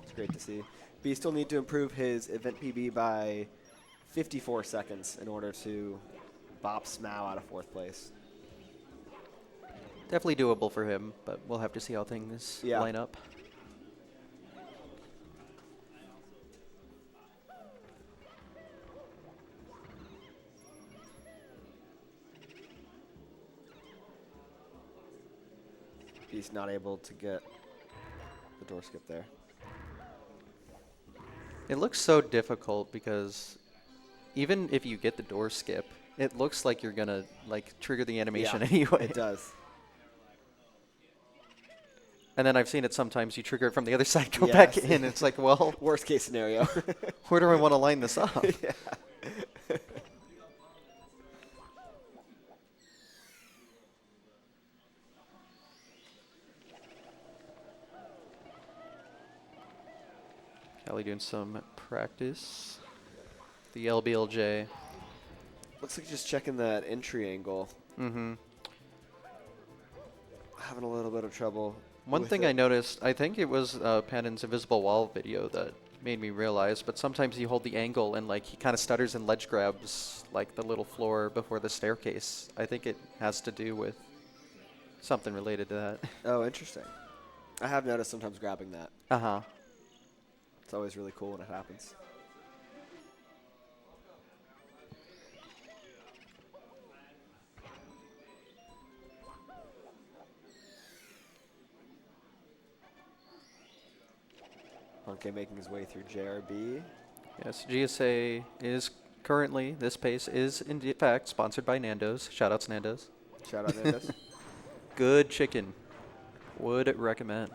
Speaker 4: It's great to see. Beast still need to improve his event PB by 54 seconds in order to bop Smow out of 4th place.
Speaker 5: Definitely doable for him, but we'll have to see how things
Speaker 4: Yeah.
Speaker 5: line up.
Speaker 4: Beast not able to get the door skip there.
Speaker 5: It looks so difficult because even if you get the door skip, it looks like you're gonna like trigger the animation
Speaker 4: Yeah,
Speaker 5: anyway.
Speaker 4: It does.
Speaker 5: And then I've seen it sometimes you trigger it from the other side, go
Speaker 4: Yes.
Speaker 5: back in. It's like, well,
Speaker 4: Worst case scenario.
Speaker 5: where do I want to line this up?
Speaker 4: Yeah.
Speaker 5: Kelly doing some practice. The LBLJ.
Speaker 4: Looks like just checking that entry angle.
Speaker 5: Mm-hmm.
Speaker 4: Having a little bit of trouble.
Speaker 5: One
Speaker 4: with
Speaker 5: thing
Speaker 4: it.
Speaker 5: I noticed, I think it was Pandon's invisible wall video that made me realize, but sometimes you hold the angle and like he kind of stutters and ledge grabs like the little floor before the staircase. I think it has to do with something related to that.
Speaker 4: Oh, interesting. I have noticed sometimes grabbing that.
Speaker 5: Uh-huh.
Speaker 4: It's always really cool when it happens. Punke making his way through JRB.
Speaker 5: Yes, GSA is currently, this pace is in fact sponsored by Nando's. Shoutouts Nando's.
Speaker 4: Shout out Nando's.
Speaker 5: Good chicken. Would recommend.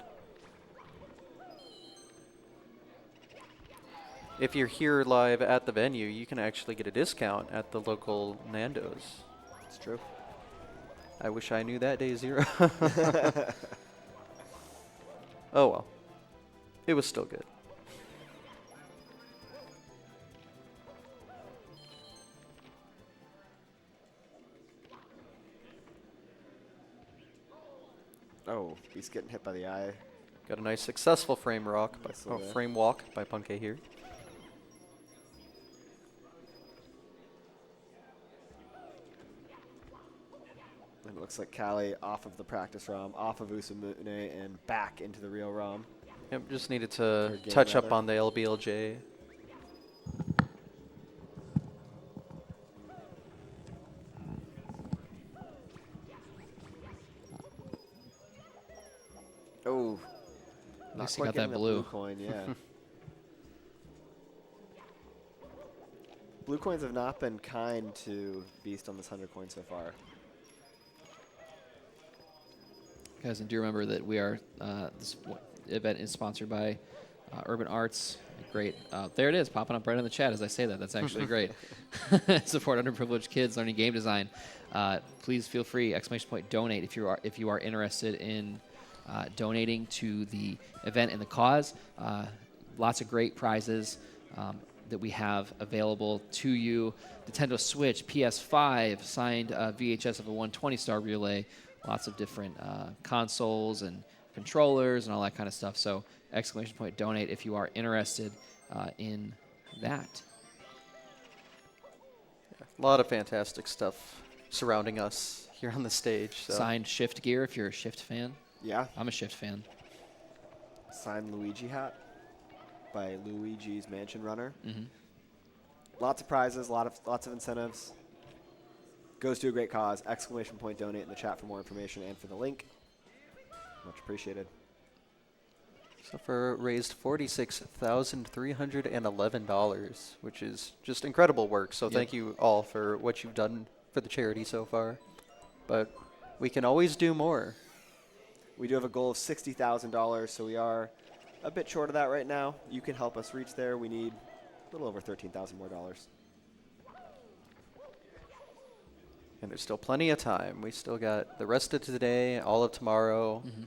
Speaker 5: If you're here live at the venue, you can actually get a discount at the local Nando's.
Speaker 4: It's true.
Speaker 5: I wish I knew that day zero. Oh well. It was still good.
Speaker 4: Oh, he's getting hit by the eye.
Speaker 5: Got a nice successful frame rock, by,
Speaker 4: Whistle there.
Speaker 5: frame walk by Punke here.
Speaker 4: And it looks like Callie off of the practice ROM, off of Usamune, and back into the real ROM.
Speaker 5: Yep, just needed
Speaker 4: Or
Speaker 5: to
Speaker 4: game
Speaker 5: touch up
Speaker 4: rather.
Speaker 5: on the LBLJ.
Speaker 4: Oh, not
Speaker 3: least he
Speaker 4: quite
Speaker 3: got that
Speaker 4: getting
Speaker 3: blue.
Speaker 4: coin, yeah. Blue coins have not been kind to Beast on this 100 coin so far.
Speaker 3: Guys, and do remember that we are this event is sponsored by Urban Arts. Great. There it is, popping up right in the chat as I say that. That's actually great. Support underprivileged kids learning game design. Please feel free, !donate if you are interested in donating to the event and the cause. Lots of great prizes that we have available to you. Nintendo Switch, PS5, signed VHS of a 120-star relay. Lots of different consoles and controllers and all that kind of stuff. So !donate if you are interested in that.
Speaker 5: A lot of fantastic stuff surrounding us here on the stage. So.
Speaker 3: Signed Shift gear if you're a Shift fan.
Speaker 4: Yeah,
Speaker 3: I'm a Shift fan.
Speaker 4: signed Luigi hat by Luigi's Mansion Runner.
Speaker 3: Mm-hmm.
Speaker 4: Lots of prizes, lots of incentives. Goes to a great cause. !donate in the chat for more information and for the link. Much appreciated.
Speaker 5: So far raised $46,311, which is just incredible work. So thank you all for what you've done for the charity so far. But we can always do more.
Speaker 4: We do have a goal of $60,000, so we are a bit short of that right now. You can help us reach there. We need a little over $13,000 more dollars.
Speaker 5: And there's still plenty of time. We still got the rest of today, all of tomorrow.
Speaker 3: Mm-hmm.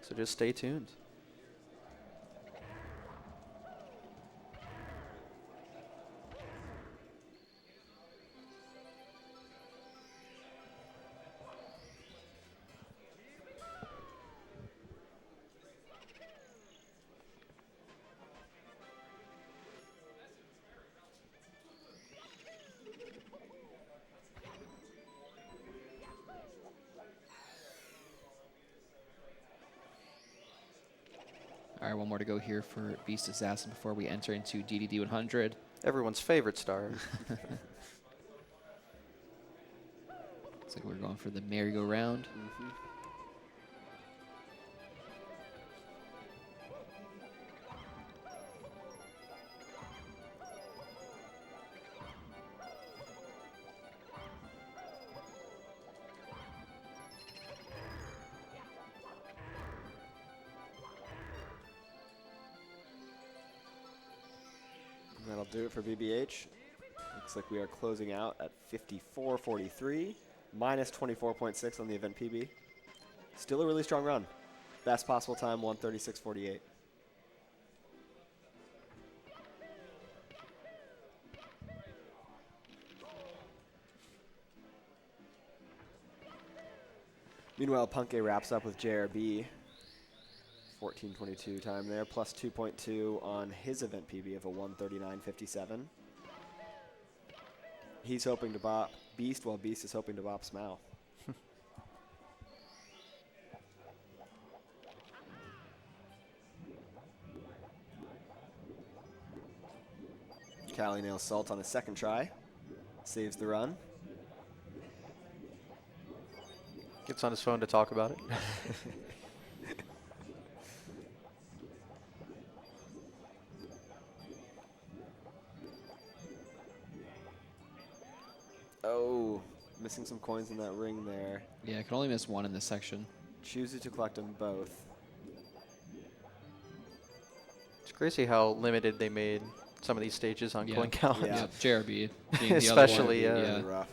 Speaker 5: So just stay tuned.
Speaker 3: All right, one more to go here for Beast Assassin before we enter into DDD 100.
Speaker 5: Everyone's favorite star.
Speaker 3: Looks like we're going for the merry-go-round.
Speaker 4: And that'll do it for BBH. Looks like we are closing out at 54.43, minus 24.6 on the event PB. Still a really strong run. Best possible time, 136.48. Meanwhile, Punke wraps up with JRB. 14:22 time there, plus 2.2 on his event PB of a 139.57. He's hoping to bop Beast, while Beast is hoping to bop Smile. Callie nails Salt on his second try. Saves the run.
Speaker 5: Gets on his phone to talk about it.
Speaker 4: Oh, missing some coins in that ring there.
Speaker 3: Yeah, I can only miss one in this section.
Speaker 4: Chooses to collect them both.
Speaker 5: It's crazy how limited they made some of these stages on
Speaker 3: Yeah.
Speaker 5: coin count.
Speaker 4: Yeah.
Speaker 3: JRB being the other
Speaker 5: Especially,
Speaker 3: one.
Speaker 5: yeah.
Speaker 4: Really rough.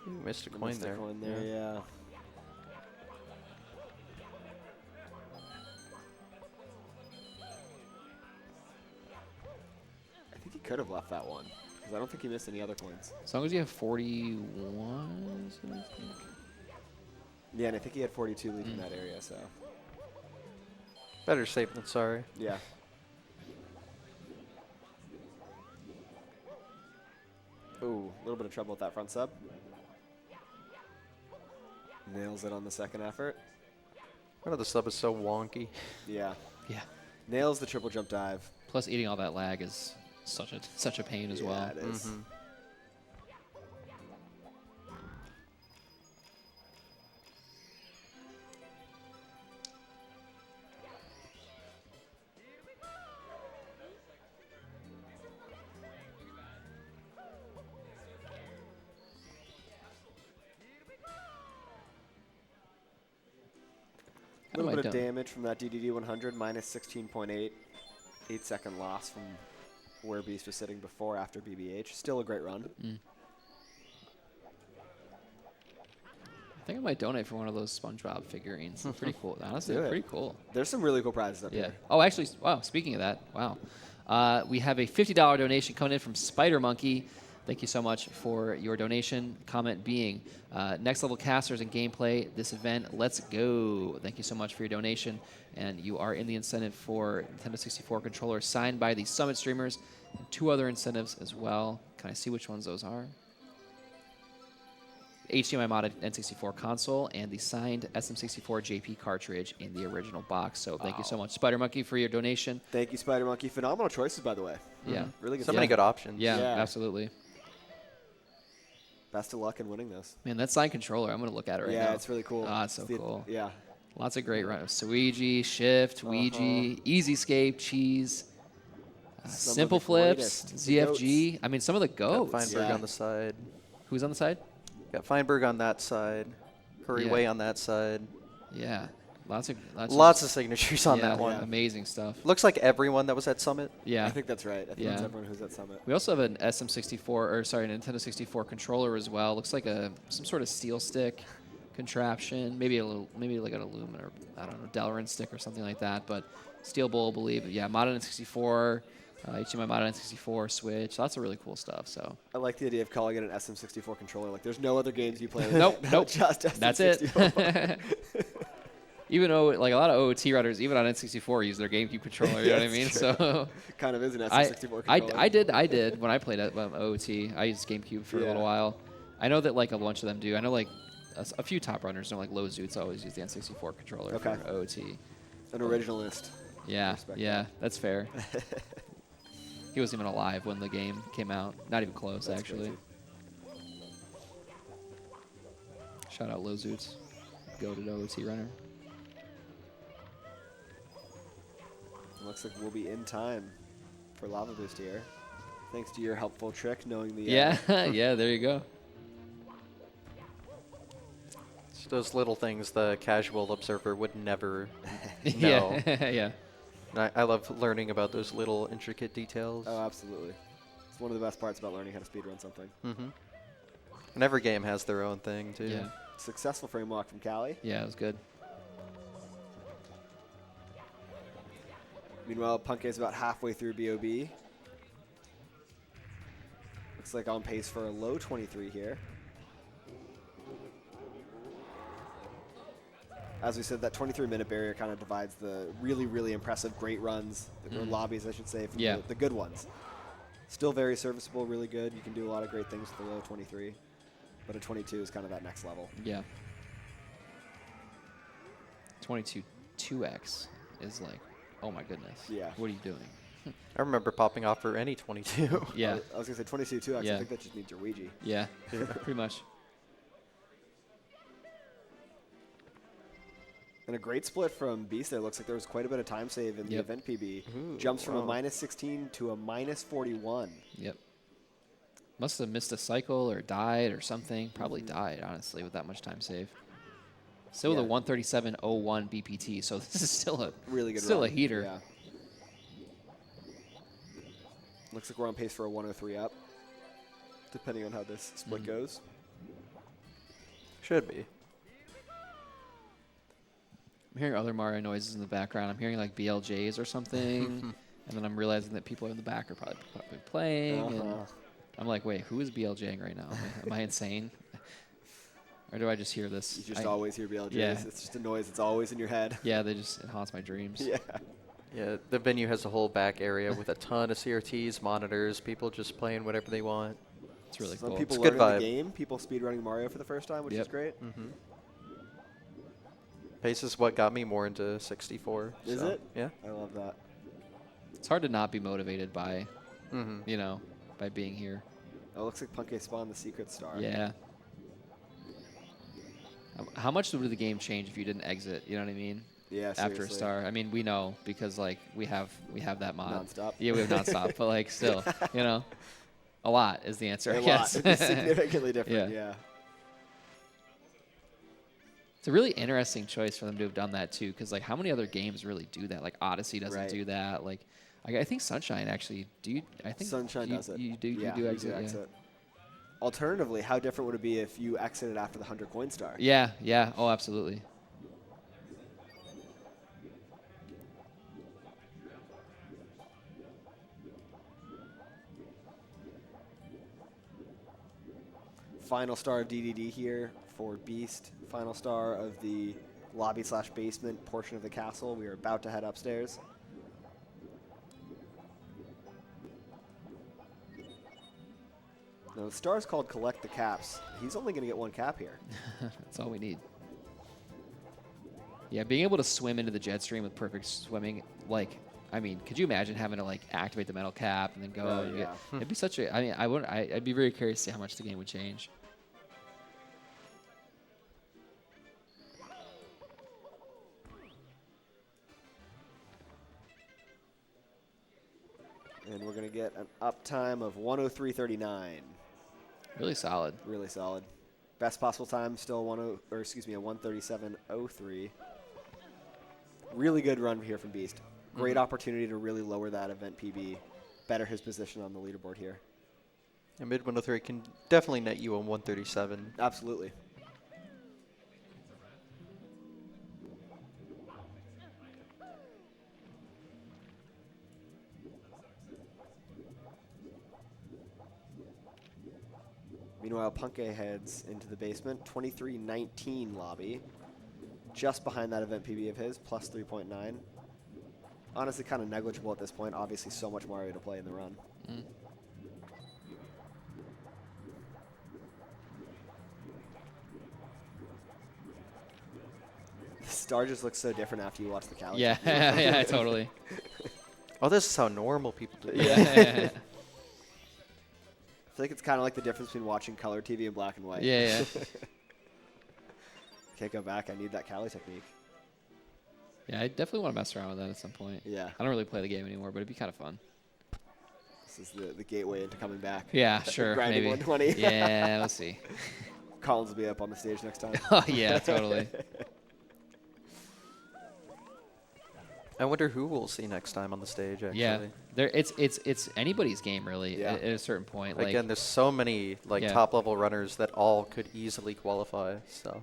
Speaker 5: Ooh, missed a coin
Speaker 4: Missed a
Speaker 5: there.
Speaker 4: coin there, yeah. I think he could have left that one, because I don't think he missed any other coins.
Speaker 3: As long as you have 41, I think.
Speaker 4: Yeah, and I think he had 42 leaving that area, so.
Speaker 5: Better safe than sorry.
Speaker 4: Yeah. Ooh, a little bit of trouble with that front sub. Nails it on the second effort.
Speaker 5: I know the sub is so wonky.
Speaker 4: Yeah.
Speaker 3: Yeah.
Speaker 4: Nails the triple jump dive.
Speaker 3: Plus, eating all that lag is such a pain as
Speaker 4: Yeah,
Speaker 3: well.
Speaker 4: it is. A little bit of damage from that DDD 100, minus 16.8. 8-second loss from where Beast was sitting before after BBH. Still a great run.
Speaker 3: I think I might donate for one of those SpongeBob figurines. They're pretty cool. Honestly,
Speaker 4: Do
Speaker 3: they're
Speaker 4: it.
Speaker 3: pretty cool.
Speaker 4: There's some really cool prizes up
Speaker 3: Yeah.
Speaker 4: here.
Speaker 3: Oh, actually, wow, speaking of that, wow. We have a $50 donation coming in from Spider Monkey. Thank you so much for your donation. Comment being, next level casters and gameplay this event. Let's go. Thank you so much for your donation. And you are in the incentive for Nintendo 64 controller signed by the Summit streamers and 2 other incentives as well. Can I see which ones those are? HDMI modded N64 console and the signed SM64 JP cartridge in the original box. So thank you so much, Spider Monkey, for your donation.
Speaker 4: Thank you, Spider Monkey. Phenomenal choices, by the way.
Speaker 3: Yeah.
Speaker 4: Really good
Speaker 5: So many
Speaker 4: stuff.
Speaker 5: good options.
Speaker 3: Yeah,
Speaker 4: Yeah.
Speaker 3: absolutely.
Speaker 4: Best of luck in winning this.
Speaker 3: Man, that signed controller, I'm going to look at it right now.
Speaker 4: Yeah, it's really cool.
Speaker 3: Ah, it's so
Speaker 4: The-
Speaker 3: cool.
Speaker 4: Yeah.
Speaker 3: Lots of great runs. Suigi, Shift, Ouija, Easy Escape, Cheese,
Speaker 4: Some
Speaker 3: Simple
Speaker 4: of the
Speaker 3: Flips,
Speaker 4: greatest. The
Speaker 3: ZFG. I mean, some of the
Speaker 5: Got
Speaker 3: goats.
Speaker 5: Feinberg
Speaker 4: Yeah.
Speaker 5: on the side.
Speaker 3: Who's on the side?
Speaker 5: Got Feinberg on that side. Hurryway on that side.
Speaker 3: Yeah. Lots
Speaker 5: Lots of signatures on
Speaker 3: yeah,
Speaker 5: that one.
Speaker 4: Yeah.
Speaker 3: Amazing stuff.
Speaker 5: Looks like everyone that was at Summit.
Speaker 3: Yeah.
Speaker 4: I think that's right. I think
Speaker 3: Yeah.
Speaker 4: that's everyone who's at Summit.
Speaker 3: We also have an SM64, or sorry, Nintendo 64 controller as well. Looks like some sort of steel stick contraption, maybe like an aluminum or I don't know, Delrin stick or something like that. But steel bowl, I believe. Yeah, modded N64, HDMI modded N64, Switch. Lots of really cool stuff. So
Speaker 4: I like the idea of calling it an SM64 controller. Like, there's no other games you play with
Speaker 3: Nope,
Speaker 4: it.
Speaker 3: nope.
Speaker 4: Just SM64.
Speaker 3: that's it. Even though like a lot of OOT runners, even on N64, use their GameCube controller. You know what I
Speaker 4: Yeah,
Speaker 3: mean?
Speaker 4: it's
Speaker 3: So.
Speaker 4: Kind of is an
Speaker 3: I,
Speaker 4: SM64
Speaker 3: I,
Speaker 4: controller.
Speaker 3: I did when I played at OOT. I used GameCube for a
Speaker 4: Yeah.
Speaker 3: little while. I know that like a bunch of them do. I know like a few top runners, like Low Zoots, always use the N64 controller
Speaker 4: Okay.
Speaker 3: for OOT.
Speaker 4: An originalist.
Speaker 3: Yeah,
Speaker 4: Respect
Speaker 3: yeah, that's fair. He wasn't even alive when the game came out. Not even close,
Speaker 4: That's
Speaker 3: actually.
Speaker 4: crazy.
Speaker 3: Shout out Low Zoots. Go to OOT runner.
Speaker 4: Looks like we'll be in time for Lava Boost here. Thanks to your helpful trick, knowing the
Speaker 3: Yeah, yeah, there you go.
Speaker 5: It's those little things the casual observer would never know.
Speaker 3: Yeah, yeah.
Speaker 5: And I love learning about those little intricate details.
Speaker 4: Oh, absolutely. It's one of the best parts about learning how to speedrun something.
Speaker 5: And every game has their own thing, too.
Speaker 3: Yeah,
Speaker 4: Successful frame walk from Callie.
Speaker 3: yeah, it was good.
Speaker 4: Meanwhile, Punk's is about halfway through BOB. Looks like on pace for a low 23 here. As we said, that 23-minute barrier kind of divides the really, really impressive great runs, or lobbies, I should say, from
Speaker 3: Yeah.
Speaker 4: the good ones. Still very serviceable, really good. You can do a lot of great things with the low 23. but a 22 is kind of that next level.
Speaker 3: Yeah. 22 2x is like, oh my goodness.
Speaker 4: Yeah.
Speaker 3: What are you doing?
Speaker 5: I remember popping off for any 22.
Speaker 3: Yeah.
Speaker 4: I was going to say 22 2x.
Speaker 3: Yeah.
Speaker 4: I think that just means you're Ouija.
Speaker 3: Yeah. Pretty much.
Speaker 4: And a great split from Beast there. Looks like there was quite a bit of time save in the
Speaker 3: Yep.
Speaker 4: event PB.
Speaker 5: Ooh,
Speaker 4: Jumps from a
Speaker 5: wow.
Speaker 4: -16 to a -41.
Speaker 3: Yep. Must have missed a cycle or died or something. Probably died, honestly, with that much time save. Still with a
Speaker 4: Yeah.
Speaker 3: 137.01 BPT, so this is still a
Speaker 4: Really good
Speaker 3: still
Speaker 4: run.
Speaker 3: a heater.
Speaker 4: Yeah. Looks like we're on pace for a 103 up, depending on how this split goes.
Speaker 5: Should be.
Speaker 3: I'm hearing other Mario noises in the background. I'm hearing like BLJs or something, and then I'm realizing that people in the back are probably playing. And I'm like, wait, who is BLJing right now? Am I insane? Or do I just hear this?
Speaker 4: You just always hear BLJs.
Speaker 3: Yeah.
Speaker 4: It's just a noise that's always in your head.
Speaker 3: Yeah, it haunts my dreams.
Speaker 4: Yeah.
Speaker 5: Yeah, the venue has a whole back area with a ton of CRTs, monitors, people just playing whatever they want.
Speaker 3: It's really
Speaker 4: Some
Speaker 3: cool.
Speaker 4: people
Speaker 5: It's a good
Speaker 4: learning
Speaker 5: vibe.
Speaker 4: the game, people speedrunning Mario for the first time, which
Speaker 3: Yep.
Speaker 4: is great.
Speaker 5: Pace is what got me more into 64.
Speaker 4: Is
Speaker 5: so,
Speaker 4: it?
Speaker 5: Yeah.
Speaker 4: I love that.
Speaker 3: It's hard to not be motivated by,
Speaker 5: Mm-hmm.
Speaker 3: you know, by being here.
Speaker 4: Oh, it looks like Punke spawned the secret star.
Speaker 3: Yeah. How much would the game change if you didn't exit? You know what I mean?
Speaker 4: Yeah,
Speaker 3: After a
Speaker 4: seriously.
Speaker 3: star. I mean, we know because like we have that mod.
Speaker 4: Nonstop.
Speaker 3: Yeah, we have nonstop, but like still, you know, a lot is the answer.
Speaker 4: A
Speaker 3: I
Speaker 4: lot.
Speaker 3: guess.
Speaker 4: It'd be significantly different,
Speaker 3: Yeah.
Speaker 4: yeah.
Speaker 3: It's a really interesting choice for them to have done that too, because like how many other games really do that? Like Odyssey doesn't
Speaker 4: Right.
Speaker 3: do that. Like I think Sunshine actually. Do you? I think
Speaker 4: Sunshine
Speaker 3: you,
Speaker 4: does it.
Speaker 3: You do.
Speaker 4: Yeah,
Speaker 3: you do exit. Yeah.
Speaker 4: Alternatively, how different would it be if you exited after the 100 coin star?
Speaker 3: Yeah. Yeah. Oh, absolutely.
Speaker 4: Final star of DDD here for Beast. Final star of the lobby/basement portion of the castle. We are about to head upstairs. Now the star's called Collect the Caps. He's only going to get one cap here.
Speaker 3: That's all we need. Yeah, being able to swim into the jet stream with perfect swimming, like, I mean, could you imagine having to like activate the metal cap and then go?
Speaker 4: Oh,
Speaker 3: and
Speaker 4: yeah.
Speaker 3: It'd be such a. I mean, I would. I'd be very curious to see how much the game would change.
Speaker 4: And we're going to get an uptime of 103.39.
Speaker 3: Really solid.
Speaker 4: Really solid. Best possible time still a 137.03. Really good run here from Beast. Great opportunity to really lower that event PB, better his position on the leaderboard here.
Speaker 5: And mid 103 can definitely net you on 137.
Speaker 4: Absolutely. Meanwhile, Punke heads into the basement. 23-19 lobby. Just behind that event PB of his, plus 3.9. Honestly, kind of negligible at this point. Obviously, so much Mario to play in the run. The star just looks so different after you watch the Cali.
Speaker 3: Yeah, yeah, totally.
Speaker 5: Oh, this is how normal people do it.
Speaker 3: Yeah,
Speaker 4: I feel like it's kind of like the difference between watching color TV and black and white.
Speaker 3: yeah.
Speaker 4: Can't go back. I need that Cali technique.
Speaker 3: Yeah, I definitely want to mess around with that at some point.
Speaker 4: Yeah.
Speaker 3: I don't really play the game anymore, but it'd be kind of fun.
Speaker 4: This is the gateway into coming back.
Speaker 3: Yeah, sure,
Speaker 4: Grinding
Speaker 3: maybe.
Speaker 4: 120.
Speaker 3: Yeah, we'll see.
Speaker 4: Collins will be up on the stage next time.
Speaker 3: Oh yeah, totally.
Speaker 5: I wonder who we'll see next time on the stage, actually.
Speaker 3: Yeah, it's anybody's game really
Speaker 4: Yeah.
Speaker 3: at a certain point. Like,
Speaker 5: Again, there's so many
Speaker 3: Yeah.
Speaker 5: top-level runners that all could easily qualify, so.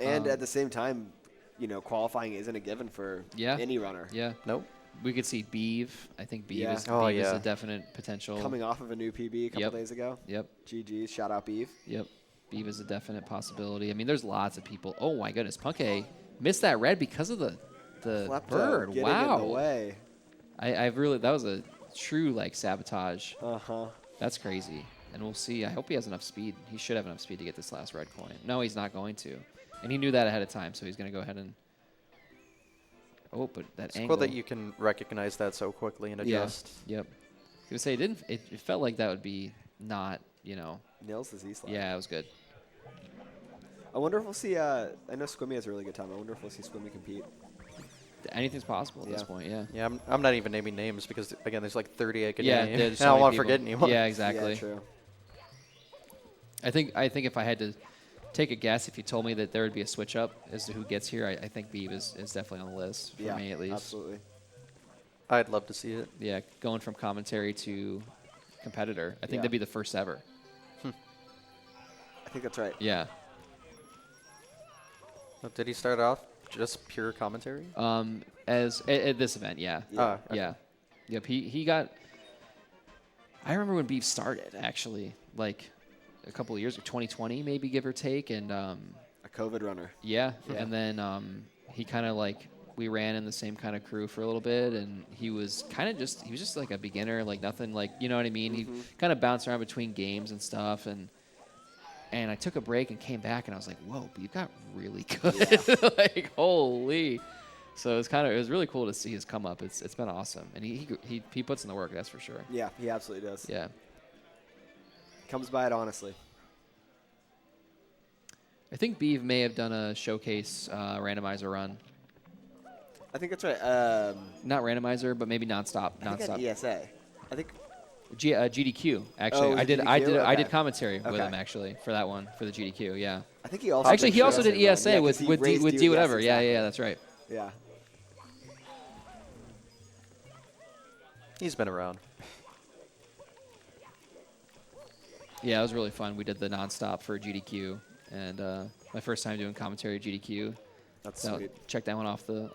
Speaker 4: And at the same time, you know, qualifying isn't a given for
Speaker 3: Yeah.
Speaker 4: any runner.
Speaker 3: yeah,
Speaker 5: Nope.
Speaker 3: we could see Beeve. I think Beeve,
Speaker 4: Yeah.
Speaker 3: is,
Speaker 5: Oh,
Speaker 3: Beeve is
Speaker 5: yeah.
Speaker 3: a definite potential.
Speaker 4: Coming off of a new PB a couple
Speaker 3: Yep.
Speaker 4: days ago.
Speaker 3: Yep,
Speaker 4: GG's. Shout out Beeve.
Speaker 3: yep. Beeve is a definite possibility. I mean, there's lots of people. Oh my goodness, Punke missed that red because of the
Speaker 4: Klepto
Speaker 3: bird.
Speaker 4: getting
Speaker 3: Wow.
Speaker 4: in the way.
Speaker 3: I've really, that was a true like sabotage.
Speaker 4: Uh-huh.
Speaker 3: That's crazy. And we'll see. I hope he has enough speed. He should have enough speed to get this last red coin. No, he's not going to. And he knew that ahead of time, so he's going to go ahead and... Oh, but that
Speaker 5: It's
Speaker 3: angle...
Speaker 5: cool that you can recognize that so quickly and adjust.
Speaker 3: Yeah. Yep. I was going to say, it felt like that would be not, you know...
Speaker 4: Nails the Z-slide.
Speaker 3: Yeah, it was good.
Speaker 4: I wonder if we'll see, I know Squimmy has a really good time. I wonder if we'll see Squimmy compete.
Speaker 3: Anything's possible at this point, yeah.
Speaker 5: Yeah, I'm not even naming names because, again, there's like 30 I could
Speaker 3: Yeah,
Speaker 5: name.
Speaker 3: there's
Speaker 5: And
Speaker 3: so
Speaker 5: I don't
Speaker 3: many
Speaker 5: want to
Speaker 3: people.
Speaker 5: forget anyone.
Speaker 3: Yeah, exactly.
Speaker 4: Yeah, true.
Speaker 3: I think if I had to take a guess, if you told me that there would be a switch up as to who gets here, I think Beeb is definitely on the list, for me at least.
Speaker 4: Absolutely.
Speaker 5: I'd love to see it.
Speaker 3: Yeah, going from commentary to competitor. I think
Speaker 4: Yeah.
Speaker 3: that'd be the first ever.
Speaker 4: I think that's right.
Speaker 3: Yeah.
Speaker 5: Did he start off just pure commentary?
Speaker 3: As at this event, yeah.
Speaker 5: Ah, okay.
Speaker 3: Yeah. Yep, he got... I remember when Beef started, actually, like a couple of years, 2020 maybe, give or take, and
Speaker 4: A COVID runner.
Speaker 3: yeah, and then he kind of like, we ran in the same kind of crew for a little bit, and he was just like a beginner, like nothing, like, you know what I mean? He kind of bounced around between games and stuff, and I took a break and came back, and I was like, whoa, Beef got really good. Like, holy. So it was really cool to see his come up. It's been awesome, and he puts in the work, that's for sure.
Speaker 4: Yeah, he absolutely does.
Speaker 3: Yeah.
Speaker 4: Comes by it honestly.
Speaker 3: I think Beeve may have done a showcase randomizer run.
Speaker 4: I think that's right.
Speaker 3: Not randomizer, but maybe nonstop.
Speaker 4: I think at ESA. I think.
Speaker 3: GDQ actually.
Speaker 4: Oh, was
Speaker 3: I
Speaker 4: it
Speaker 3: did
Speaker 4: GDQ?
Speaker 3: I did
Speaker 4: Okay.
Speaker 3: commentary with
Speaker 4: Okay.
Speaker 3: him actually for that one, for the GDQ. Yeah.
Speaker 4: I think he also.
Speaker 3: Actually, he also did
Speaker 4: run.
Speaker 3: ESA
Speaker 4: Yeah,
Speaker 3: with
Speaker 4: 'cause he raised
Speaker 3: D
Speaker 4: you-
Speaker 3: whatever.
Speaker 4: yes, exactly.
Speaker 3: Yeah, that's right.
Speaker 4: Yeah.
Speaker 5: He's been around.
Speaker 3: Yeah, it was really fun. We did the nonstop for GDQ, and my first time doing commentary at GDQ.
Speaker 4: That's
Speaker 3: So
Speaker 4: sweet.
Speaker 3: check that one off the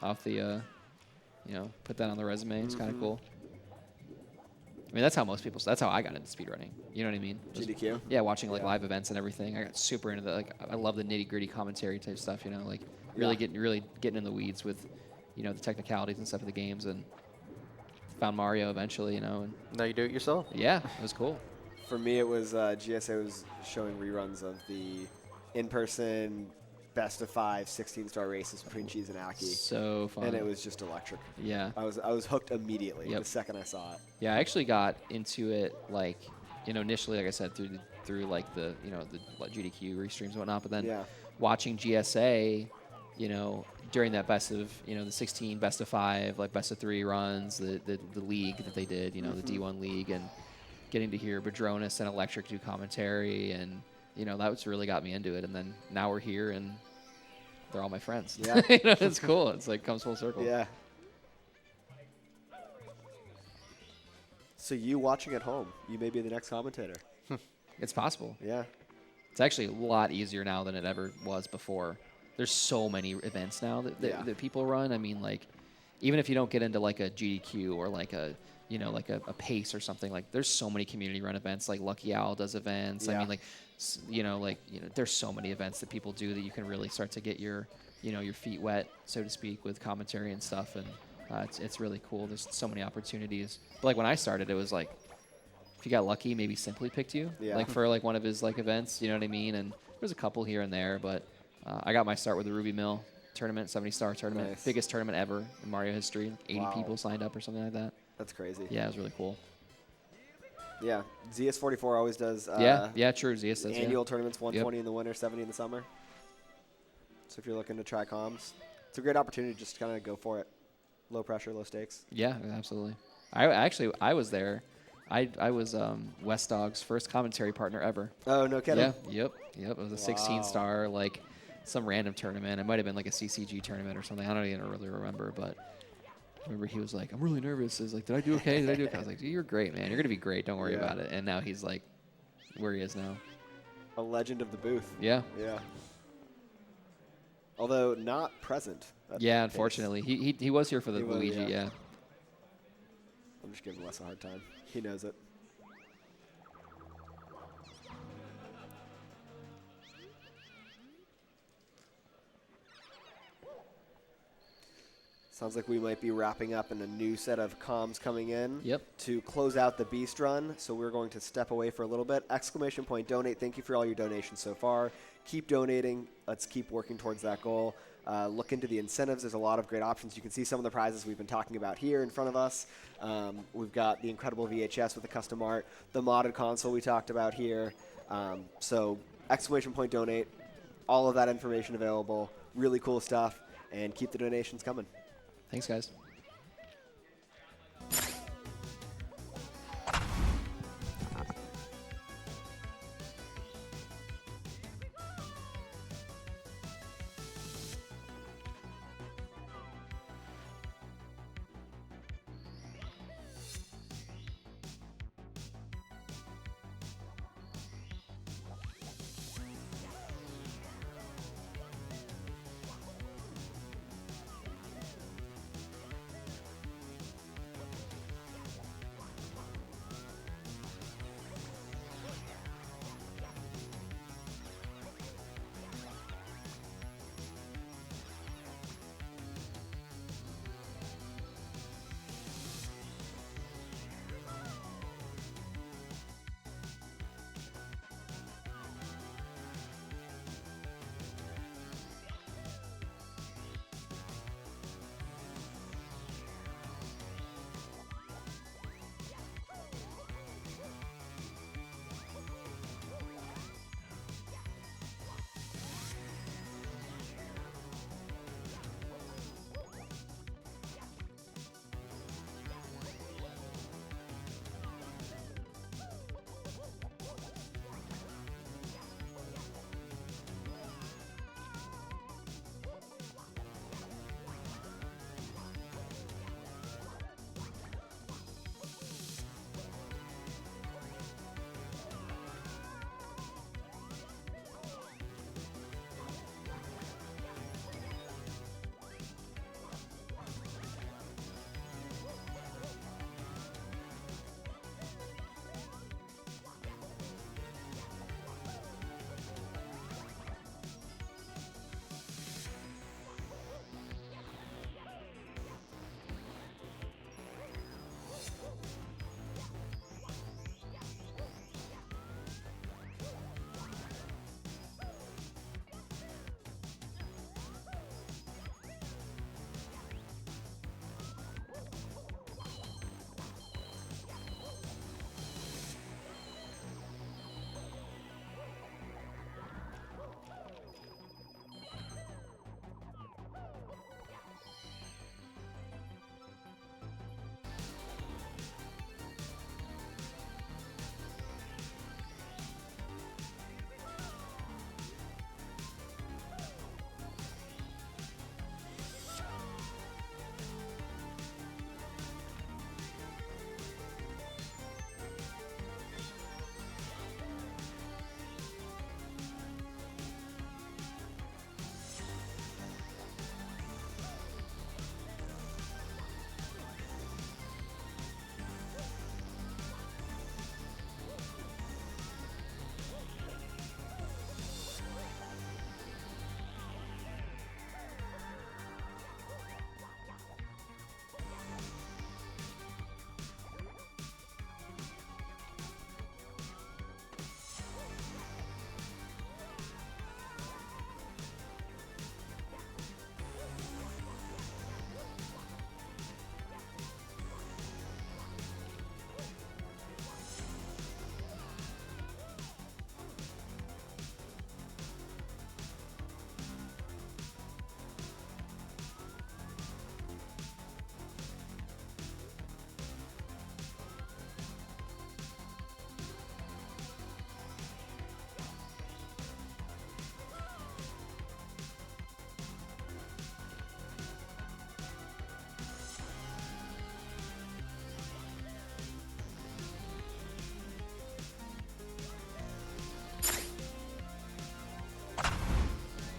Speaker 3: you know, put that on the resume. It's kind of cool. I mean, that's how I got into speedrunning. You know what I mean? Was-
Speaker 4: GDQ.
Speaker 3: Yeah, watching like live events and everything. I got super into I love the nitty gritty commentary type stuff. You know, like really getting in the weeds with, you know, the technicalities and stuff of the games, and found Mario eventually. You know, and
Speaker 5: Now you do it yourself.
Speaker 3: yeah, it was cool.
Speaker 4: For me, it was GSA was showing reruns of the in-person best of 5 16-star races between Cheese and Aki,
Speaker 3: So fun.
Speaker 4: and it was just electric.
Speaker 3: Yeah.
Speaker 4: I was hooked immediately
Speaker 3: Yep.
Speaker 4: the second I saw it.
Speaker 3: Yeah, I actually got into it like, you know, initially, like I said, through like the, you know, the GDQ restreams and whatnot, but then
Speaker 4: Yeah.
Speaker 3: watching GSA, you know, during that best of, you know, the 16 best of 5, like best of 3 runs, the league that they did, you know, the D1 league, and getting to hear Badronis and Electric do commentary, and, you know, that was really got me into it. And then now we're here, and they're all my friends.
Speaker 4: Yeah.
Speaker 3: You know, it's cool. It's like comes full circle.
Speaker 4: Yeah. So you watching at home, you may be the next commentator.
Speaker 3: It's possible.
Speaker 4: Yeah.
Speaker 3: It's actually a lot easier now than it ever was before. There's so many events now that people run. I mean, like, even if you don't get into like a GDQ or like a, you know, like a pace or something, like there's so many community run events, like Lucky Owl does events. I
Speaker 4: Yeah.
Speaker 3: mean, like, you know, there's so many events that people do that you can really start to get your, you know, your feet wet, so to speak, with commentary and stuff. And it's really cool. There's so many opportunities. But like when I started, it was like, if you got lucky, maybe Simply picked you,
Speaker 4: Yeah.
Speaker 3: like for like one of his like events, you know what I mean? And there's a couple here and there, but I got my start with the Ruby Mill tournament, 70-star tournament,
Speaker 4: Nice.
Speaker 3: biggest tournament ever in Mario history. 80
Speaker 4: Wow.
Speaker 3: people signed up or something like that.
Speaker 4: That's crazy.
Speaker 3: Yeah, it was really cool.
Speaker 4: Yeah. ZS44 always does
Speaker 3: Yeah, true. Zeus does,
Speaker 4: annual tournaments, 120 in the winter, 70 in the summer. So if you're looking to try comms, it's a great opportunity just to kind of go for it. Low pressure, low stakes.
Speaker 3: Yeah, absolutely. I was there. I was West Dog's first commentary partner ever.
Speaker 4: Oh, no kidding.
Speaker 3: Yeah, yep. It was a 16-star, like some random tournament. It might have been like a CCG tournament or something. I don't even really remember, but I remember he was like, "I'm really nervous." He's like, "Did I do okay? Did I do okay?" I was like, "Dude, you're great, man. You're gonna be great. Don't worry
Speaker 4: Yeah.
Speaker 3: about it." And now he's like, where he is now.
Speaker 4: A legend of the booth.
Speaker 3: Yeah.
Speaker 4: Yeah. Although not present. at
Speaker 3: Yeah,
Speaker 4: the pace.
Speaker 3: unfortunately, he was here for the
Speaker 4: He was,
Speaker 3: Luigi.
Speaker 4: yeah.
Speaker 3: Yeah.
Speaker 4: I'm just giving Wes a hard time. He knows it. Sounds like we might be wrapping up and a new set of comms coming in
Speaker 3: Yep.
Speaker 4: to close out the Beast Run. So we're going to step away for a little bit. Exclamation point donate. Thank you for all your donations so far. Keep donating. Let's keep working towards that goal. Look into the incentives. There's a lot of great options. You can see some of the prizes we've been talking about here in front of us. We've got the incredible VHS with the custom art, the modded console we talked about here. So exclamation point donate. All of that information available. Really cool stuff. And keep the donations coming.
Speaker 3: Thanks, guys.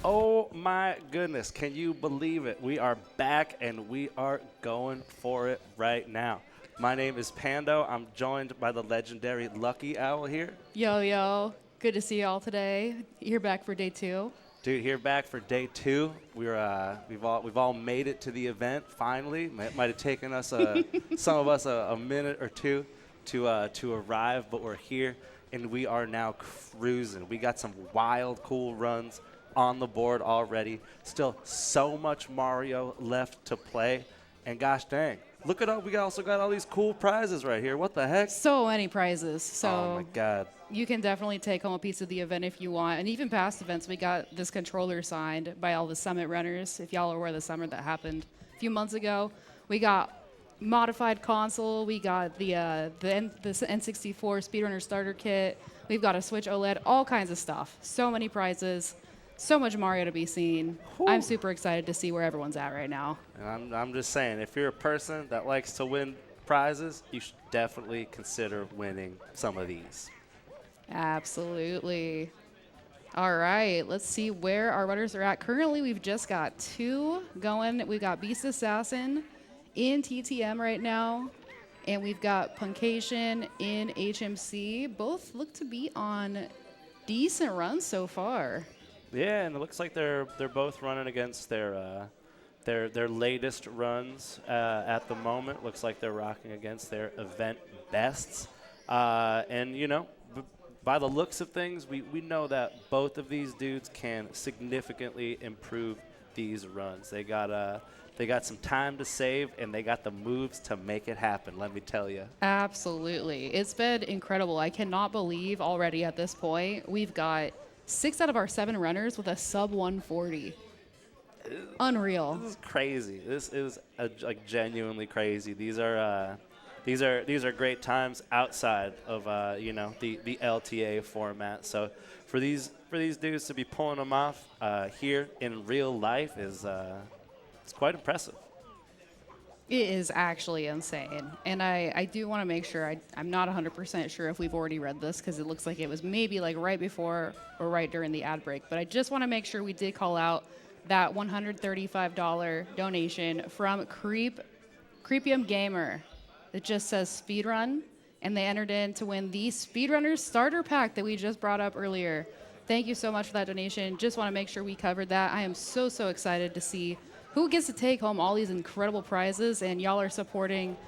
Speaker 6: Oh my goodness, can you believe it? We are back and we are going for it right now. My name is Pando. I'm joined by the legendary Lucky Owl here.
Speaker 7: Yo, yo. Good to see you all today. You're back for day 2.
Speaker 6: Dude, here back for day 2. We've all made it to the event finally. Might have taken us some of us a minute or two to arrive, but we're here and we are now cruising. We got some wild, cool runs on the board already. Still so much Mario left to play, and gosh dang, look at all we also got all these cool prizes right here. What the heck?
Speaker 7: So many prizes. So
Speaker 6: Oh my God.
Speaker 7: you can definitely take home a piece of the event if you want. And even past events, we got this controller signed by all the Summit runners. If y'all are aware of the Summit that happened a few months ago, we got modified console. We got the N64 Speedrunner starter kit. We've got a Switch OLED, all kinds of stuff. So many prizes. So much Mario to be seen. I'm super excited to see where everyone's at right now.
Speaker 6: And I'm just saying, if you're a person that likes to win prizes, you should definitely consider winning some of these.
Speaker 7: Absolutely. All right, let's see where our runners are at. Currently, we've just got 2 going. We've got Beast Assassin in TTM right now, and we've got Puncation in HMC. Both look to be on decent runs so far.
Speaker 6: Yeah, and it looks like they're both running against their latest runs at the moment. Looks like they're rocking against their event bests. And, you know, by the looks of things, we know that both of these dudes can significantly improve these runs. They got some time to save, and they got the moves to make it happen, let me tell you.
Speaker 7: Absolutely. It's been incredible. I cannot believe already at this point we've got 6 out of our 7 runners with a sub 140. Unreal.
Speaker 6: This is crazy. This is like genuinely crazy. These are great times outside of you know, the LTA format. So for these dudes to be pulling them off here in real life is it's quite impressive.
Speaker 7: It is actually insane. And I do want to make sure, I'm not 100% sure if we've already read this because it looks like it was maybe like right before or right during the ad break. But I just want to make sure we did call out that $135 donation from Creepium Gamer. It just says Speedrun, and they entered in to win the Speedrunners starter pack that we just brought up earlier. Thank you so much for that donation. Just want to make sure we covered that. I am so excited to see who gets to take home all these incredible prizes, and y'all are supporting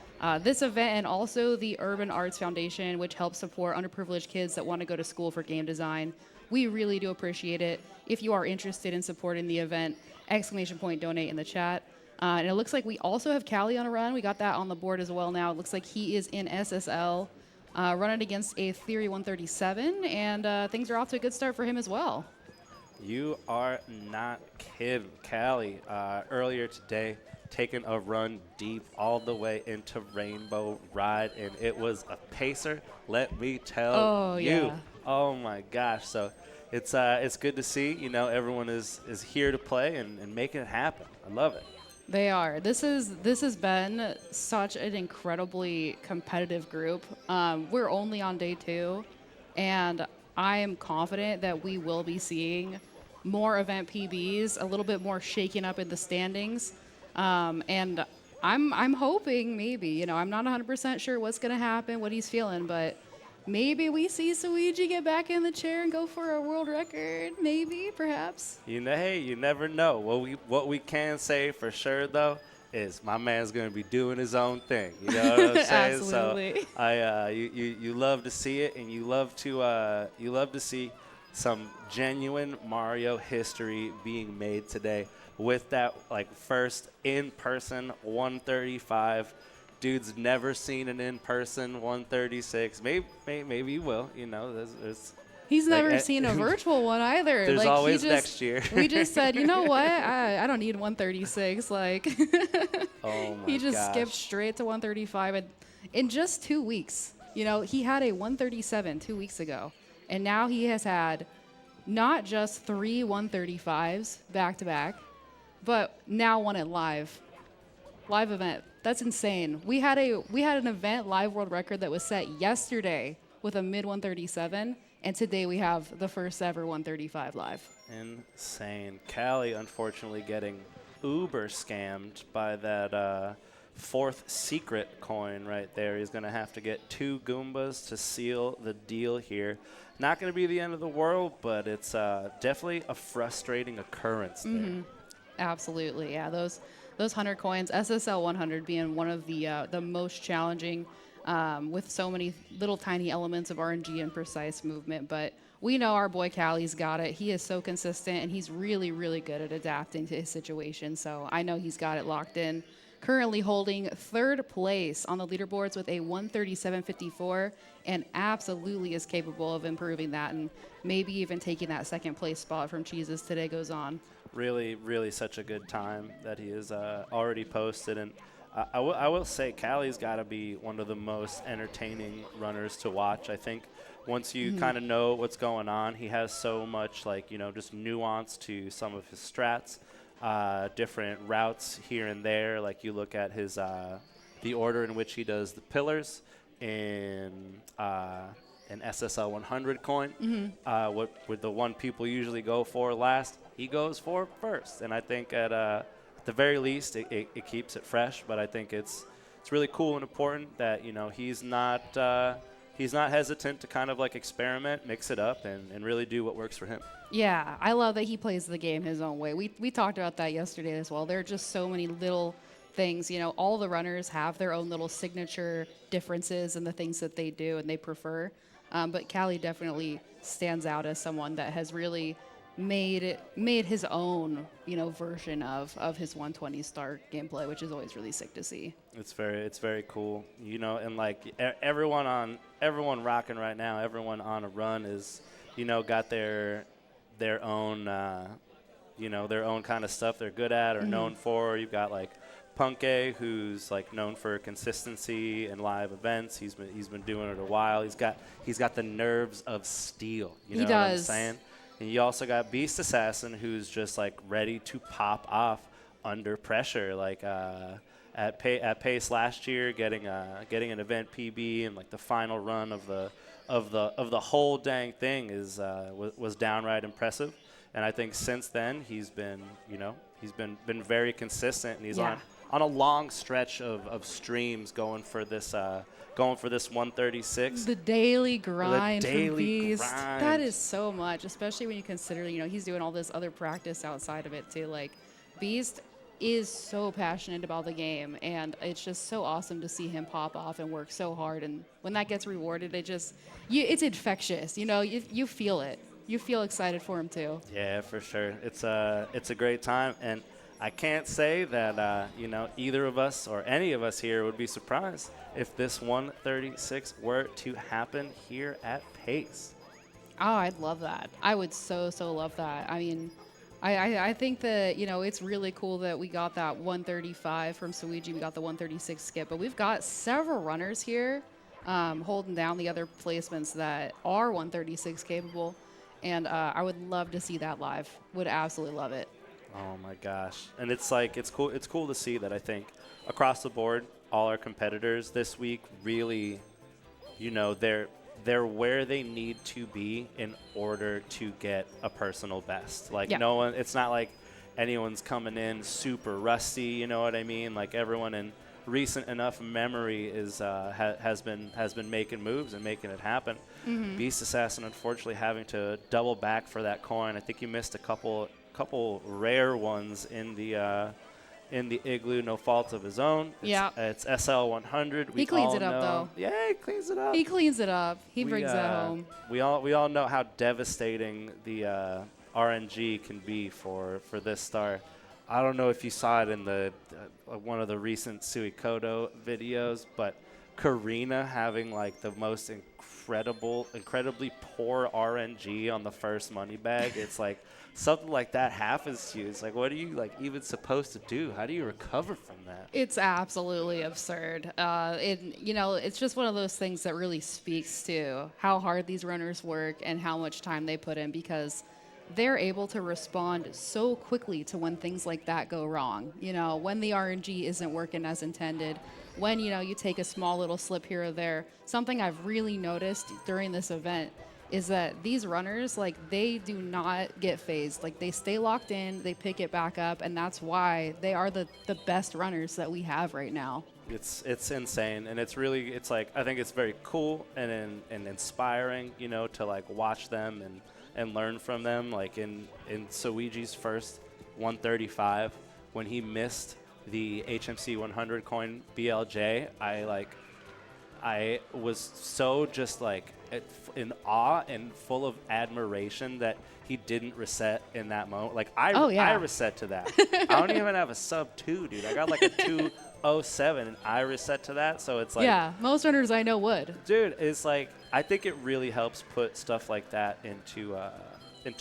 Speaker 7: this event and also the Urban Arts Foundation, which helps support underprivileged kids that want to go to school for game design. We really do appreciate it. If you are interested in supporting the event, ! Donate in the chat. And it looks like we also have Callie on a run. We got that on the board as well now. It looks like he is in SSL, running against a Theory 137, and things are off to a good start for him as well.
Speaker 6: You are not kidding. Callie, earlier today, taking a run deep all the way into Rainbow Ride, and it was a pacer, let me tell you.
Speaker 7: Yeah.
Speaker 6: Oh, my gosh. So it's good to see, you know, everyone is here to play and make it happen. I love it.
Speaker 7: They are. This has been such an incredibly competitive group. We're only on day 2, and I am confident that we will be seeing more event PBs, a little bit more shaking up in the standings, and I'm hoping maybe, you know, I'm not 100% sure what's going to happen, what he's feeling, but maybe we see Suiji get back in the chair and go for a world record. Maybe, perhaps.
Speaker 6: You know, hey, you never know. What we can say for sure though is my man's gonna be doing his own thing. You know what I'm saying?
Speaker 7: Absolutely.
Speaker 6: So you love to see it, and you love to see some genuine Mario history being made today with that like first in-person 135. Dude's never seen an in-person 136. Maybe he will. You know,
Speaker 7: He's
Speaker 6: like,
Speaker 7: never seen a virtual one either.
Speaker 6: There's
Speaker 7: like,
Speaker 6: always next year.
Speaker 7: We just said, you know what? I don't need 136. Like,
Speaker 6: Oh my
Speaker 7: he just
Speaker 6: gosh.
Speaker 7: skipped straight to 135 in just 2 weeks. You know, he had a 137 2 weeks ago, and now he has had not just 3 135s back to back, but now one at live event. That's insane. We had an event live world record that was set yesterday with a mid 137, and today we have the first ever 135 live.
Speaker 6: Insane. Callie, unfortunately, getting uber scammed by that fourth secret coin right there. He's going to have to get 2 Goombas to seal the deal here. not going to be the end of the world, but it's definitely a frustrating occurrence there.
Speaker 7: Absolutely, yeah. Those 100 coins, SSL 100 being one of the most challenging, with so many little tiny elements of RNG and precise movement. But we know our boy Callie's got it. He is so consistent, and he's really, really good at adapting to his situation. So I know he's got it locked in. Currently holding 3rd place on the leaderboards with a 137.54, and absolutely is capable of improving that and maybe even taking that 2nd place spot from Cheese as today goes on.
Speaker 6: Really, really such a good time that he has already posted. And I will say Callie's got to be one of the most entertaining runners to watch. I think once you kind of know what's going on, he has so much, like, just nuance to some of his strats, different routes here and there. Like you look at his the order in which he does the pillars in an SSL 100 coin. What with the one people usually go for last, he goes for first. And I think at the very least, it keeps it fresh. But I think it's really cool and important that he's not hesitant to kind of like experiment, mix it up, and really do what works for him.
Speaker 7: Yeah, I love that he plays the game his own way. We talked about that yesterday as well. There are just so many little things. All the runners have their own little signature differences in the things that they do and they prefer. But Callie definitely stands out as someone that has really made his own, version of his 120 star gameplay, which is always really sick to see.
Speaker 6: It's very cool, and like everyone rocking right now, everyone on a run is, got their own, their own kind of stuff they're good at or known for. You've got like Punke, who's like known for consistency and live events. He's been doing it a while. He's got the nerves of steel. You know what I'm saying? And you also got Beast Assassin, who's just like ready to pop off under pressure. Like at Pace last year, getting an event PB and like the final run of the whole dang thing was downright impressive. And I think since then he's been been very consistent, and he's on a long stretch of streams going for this 136.
Speaker 7: The daily grind
Speaker 6: daily
Speaker 7: for Beast.
Speaker 6: grind.
Speaker 7: That is so much, especially when you consider, he's doing all this other practice outside of it too. Like, Beast is so passionate about the game, and it's just so awesome to see him pop off and work so hard. And when that gets rewarded, it's infectious. You feel it. You feel excited for him too.
Speaker 6: Yeah, for sure. It's a great time, and I can't say that either of us or any of us here would be surprised if this 136 were to happen here at Pace.
Speaker 7: Oh, I'd love that. I would so love that. I mean, I think that it's really cool that we got that 135 from Suiji. We got the 136 skip, but we've got several runners here holding down the other placements that are 136 capable. And I would love to see that live. Would absolutely love it.
Speaker 6: Oh my gosh. And it's cool. It's cool to see that. I think across the board, all our competitors this week really, they're where they need to be in order to get a personal best. Like no one, it's not like anyone's coming in super rusty. You know what I mean? Like everyone in recent enough memory has been making moves and making it happen. Beast Assassin, unfortunately, having to double back for that coin. I think he missed a couple rare ones in the igloo, no fault of his own. It's SL 100.
Speaker 7: He cleans it up though.
Speaker 6: Yeah, he cleans it up.
Speaker 7: He cleans it up. He brings that home.
Speaker 6: We all know how devastating the RNG can be for this star. I don't know if you saw it in the one of the recent Suikoto videos, but Karina having like the most incredibly poor RNG on the first money bag. It's like something like that happens to you. It's like, what are you like even supposed to do? How do you recover from that?
Speaker 7: It's absolutely absurd. It's just one of those things that really speaks to how hard these runners work and how much time they put in, because they're able to respond so quickly to when things like that go wrong. When the RNG isn't working as intended, when, you take a small little slip here or there. Something I've really noticed during this event is that these runners, like, they do not get phased. Like, they stay locked in, they pick it back up, and that's why they are the best runners that we have right now.
Speaker 6: It's insane, and it's like, I think it's very cool and inspiring, you know, to like watch them and learn from them. Like in Soiji's first 135, when he missed the HMC 100 coin BLJ, I was so just like in awe and full of admiration that he didn't reset in that moment. Like I reset to that. I don't even have a sub 2, dude. I got like a 2:07 and I reset to that. So it's like,
Speaker 7: Yeah, most runners I know would.
Speaker 6: dude, it's like, I think it really helps put stuff like that into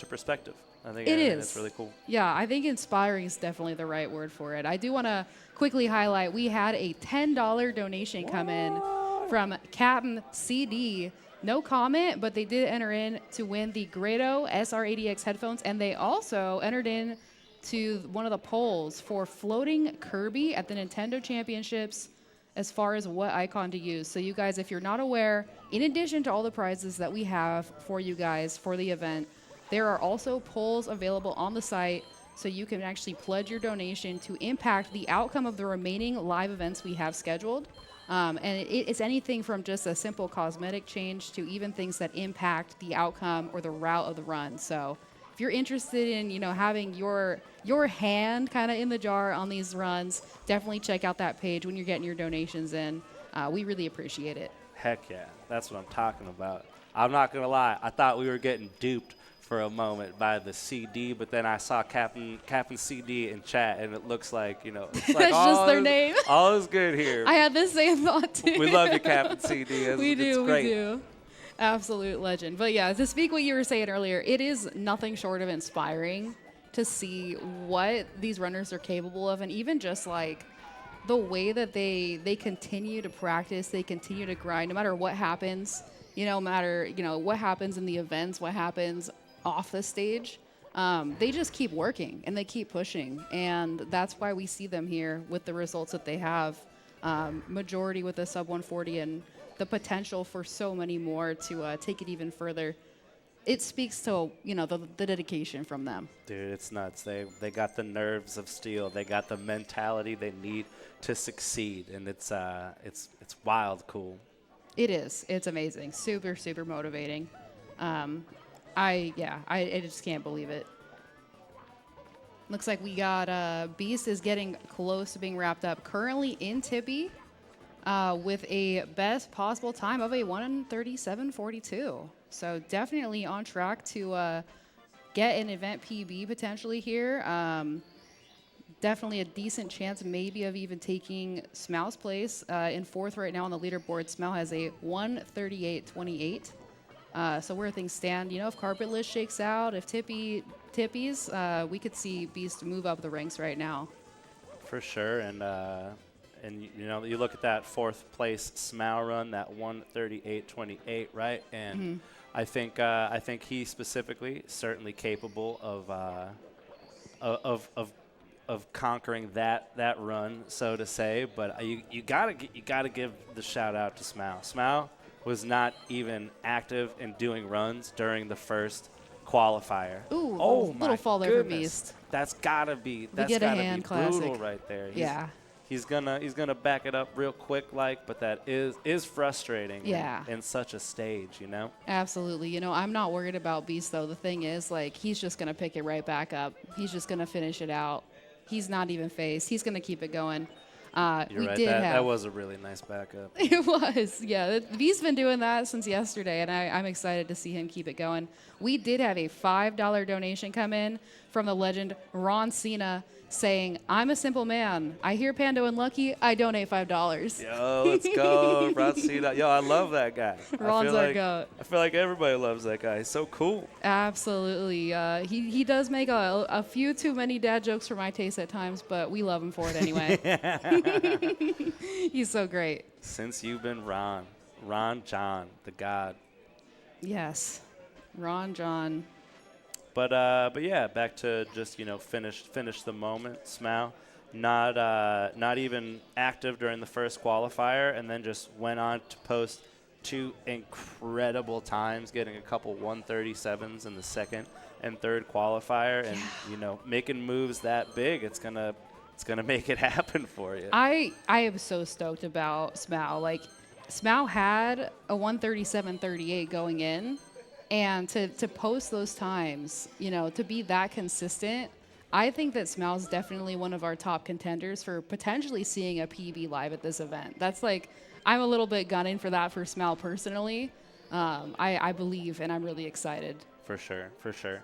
Speaker 6: perspective. I think
Speaker 7: It is.
Speaker 6: It's really cool.
Speaker 7: Yeah, I think inspiring is definitely the right word for it. I do want to quickly highlight, we had a $10 donation come in from Captain CD. No comment, but they did enter in to win the Grado SR80X headphones, and they also entered in to one of the polls for floating Kirby at the Nintendo Championships as far as what icon to use. So you guys, if you're not aware, in addition to all the prizes that we have for you guys for the event, there are also polls available on the site, so you can actually pledge your donation to impact the outcome of the remaining live events we have scheduled. And it's anything from just a simple cosmetic change to even things that impact the outcome or the route of the run. So if you're interested in, you know, having your hand kind of in the jar on these runs, definitely check out that page when you're getting your donations in. We really appreciate it.
Speaker 6: Heck yeah, that's what I'm talking about. I'm not gonna lie, I thought we were getting duped for a moment by the CD, but then I saw Captain CD in chat, and it looks like, you know, it's like
Speaker 7: That's just their name.
Speaker 6: All is good here.
Speaker 7: I had the same thought too.
Speaker 6: We love you, Captain CD.
Speaker 7: We
Speaker 6: It's
Speaker 7: do,
Speaker 6: great.
Speaker 7: we do. Absolute legend. But yeah, to speak what you were saying earlier, it is nothing short of inspiring to see what these runners are capable of, and even just like the way that they continue to practice, they continue to grind, no matter what happens, no matter, what happens in the events, what happens off the stage. They just keep working and they keep pushing, and that's why we see them here with the results that they have. Majority with the sub 140 and the potential for so many more to take it even further. It speaks to the dedication from them.
Speaker 6: Dude, it's nuts. They got the nerves of steel. They got the mentality they need to succeed, and it's wild cool.
Speaker 7: It is. It's amazing. Super, super motivating. I just can't believe it. Looks like we got Beast is getting close to being wrapped up. Currently in Tippy with a best possible time of a 1:37.42. So definitely on track to get an event PB potentially here. Definitely a decent chance maybe of even taking Smau's place. In fourth right now on the leaderboard, Smau has a 1:38.28. So where things stand, if Carpet List shakes out, if Tippies, we could see Beast move up the ranks right now.
Speaker 6: For sure, and you look at that fourth place Smau run, that 1:38.28, right? And I think he specifically certainly capable of conquering that run, so to say. But you gotta give the shout out to Smau. Smau was not even active in doing runs during the first qualifier.
Speaker 7: Ooh, little fall there for Beast.
Speaker 6: That's gotta be
Speaker 7: Get a hand
Speaker 6: brutal
Speaker 7: classic.
Speaker 6: right there.
Speaker 7: He's
Speaker 6: He's gonna back it up real quick, but that is frustrating.
Speaker 7: Yeah.
Speaker 6: In such a stage,
Speaker 7: Absolutely. I'm not worried about Beast though. The thing is, he's just gonna pick it right back up. He's just gonna finish it out. He's not even phased. He's gonna keep it going.
Speaker 6: You're right. That was a really nice backup.
Speaker 7: It was, yeah. Beast's been doing that since yesterday, and I'm excited to see him keep it going. We did have a $5 donation come in from the legend Ron Cena saying, "I'm a simple man. I hear Pando and Lucky. I donate $5."
Speaker 6: Yo, let's go, Ron Cena. Yo, I love that guy.
Speaker 7: Ron's our goat.
Speaker 6: I feel like everybody loves that guy. He's so cool.
Speaker 7: Absolutely. He does make a few too many dad jokes for my taste at times, but we love him for it anyway. He's so great.
Speaker 6: Since you've been Ron John, the God.
Speaker 7: Yes, Ron John.
Speaker 6: But yeah, back to just finish the moment. Smau, not even active during the first qualifier, and then just went on to post 2 incredible times, getting a couple 137s in the second and third qualifier, and you know, making moves that big, it's gonna make it happen for you.
Speaker 7: I am so stoked about Smau. Like, Smau had a 137.38 going in, and to post those times, you know, to be that consistent, I think that Smau's definitely one of our top contenders for potentially seeing a PB live at this event. That's like, I'm a little bit gunning for that for Smau personally. I believe, and I'm really excited.
Speaker 6: For sure, for sure.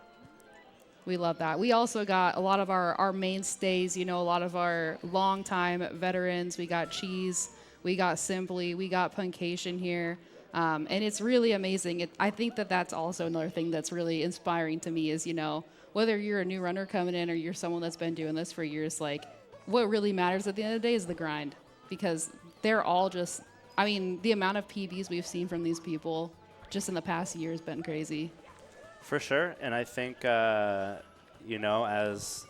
Speaker 7: We love that. We also got a lot of our mainstays, you know, a lot of our longtime veterans. We got Cheese, we got Simply, we got Puncation here. And it's really amazing. I think that that's also another thing that's really inspiring to me is, you know, whether you're a new runner coming in or you're someone that's been doing this for years, like, what really matters at the end of the day is the grind. Because they're all just, I mean, the amount of PBs we've seen from these people just in the past year has been crazy.
Speaker 6: For sure, and I think you know, as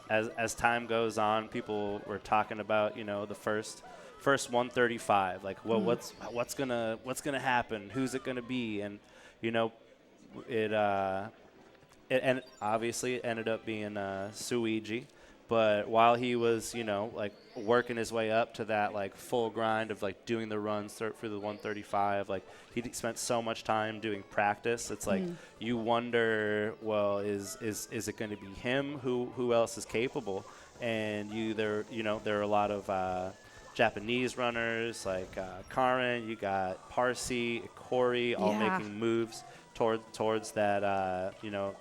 Speaker 6: time goes on, people were talking about, you know, the first 135, like, well, what's gonna happen? Who's it gonna be? And you know, it and obviously it ended up being Suiji. But while he was, you know, like working his way up to that like full grind of like doing the runs through the 135, like he spent so much time doing practice. It's like you wonder, well, is it going to be him? Who else is capable? And there are a lot of Japanese runners like Karen. You got Parsi, Corey, all making moves towards that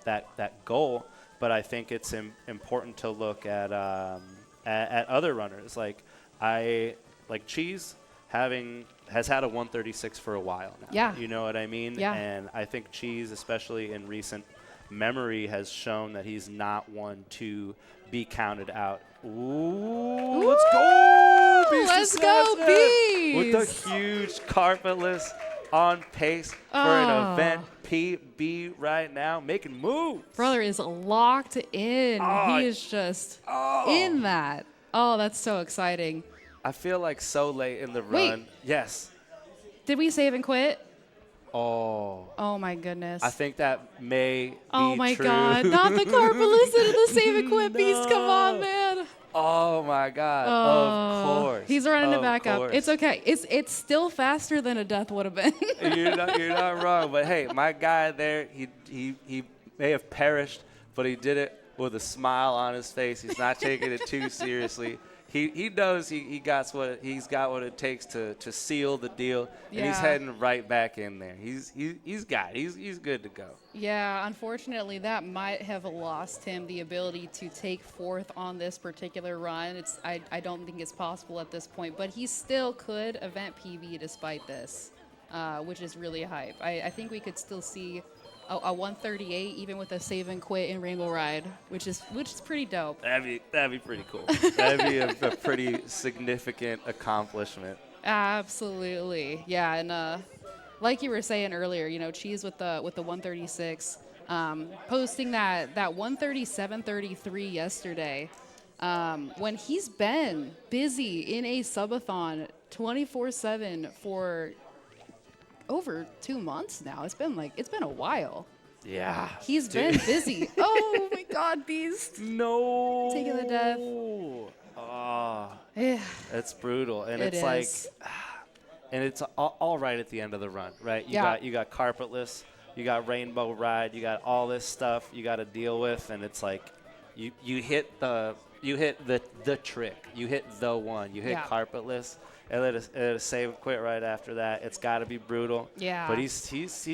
Speaker 6: that goal. But I think it's important to look at other runners. Like Cheese has had a 136 for a while now.
Speaker 7: Yeah.
Speaker 6: You know what I mean?
Speaker 7: Yeah.
Speaker 6: And I think Cheese, especially in recent memory, has shown that he's not one to be counted out. Ooh, let's go! Beast
Speaker 7: Let's go,
Speaker 6: Assassin!
Speaker 7: Beast!
Speaker 6: With the huge carpetless on pace for an event PB right now, making moves.
Speaker 7: Brother is locked in. He is just in that. Oh, that's so exciting.
Speaker 6: I feel like so late in the
Speaker 7: Wait.
Speaker 6: run. Yes.
Speaker 7: Did we save and quit?
Speaker 6: Oh.
Speaker 7: Oh my goodness.
Speaker 6: I think that may
Speaker 7: Oh
Speaker 6: be
Speaker 7: my
Speaker 6: true.
Speaker 7: God. Not the carpet into the save and quit beast. Come on, man.
Speaker 6: Oh my God. Of course.
Speaker 7: He's running it back
Speaker 6: course.
Speaker 7: up. It's okay. It's still faster than a death would have been.
Speaker 6: You're not wrong. But hey, my guy there, he may have perished, but he did it with a smile on his face. He's not taking it too seriously. He knows he's got what it takes to seal the deal, and he's heading right back in there. He's good to go.
Speaker 7: Yeah, unfortunately, that might have lost him the ability to take fourth on this particular run. I don't think it's possible at this point, but he still could event PB despite this, which is really hype. I think we could still see a 138 even with a save and quit in Rainbow Ride, which is pretty dope.
Speaker 6: That'd be pretty cool. That'd be a pretty significant accomplishment.
Speaker 7: Absolutely, yeah. And like you were saying earlier, you know, Cheese with the 136, posting that 137.33 yesterday, when he's been busy in a subathon 24/7 for over 2 months now. It's been a while.
Speaker 6: Yeah.
Speaker 7: He's been busy. Oh my God, Beast.
Speaker 6: No.
Speaker 7: Taking the death.
Speaker 6: Oh,
Speaker 7: Yeah.
Speaker 6: that's brutal. And
Speaker 7: It
Speaker 6: it's like,
Speaker 7: is.
Speaker 6: and it's all right at the end of the run, right? You got carpetless, you got Rainbow Ride, you got all this stuff you got to deal with, and it's like, you hit the trick, you hit the one, you hit carpetless. And let us save and quit right after that. It's got to be brutal.
Speaker 7: Yeah.
Speaker 6: But he's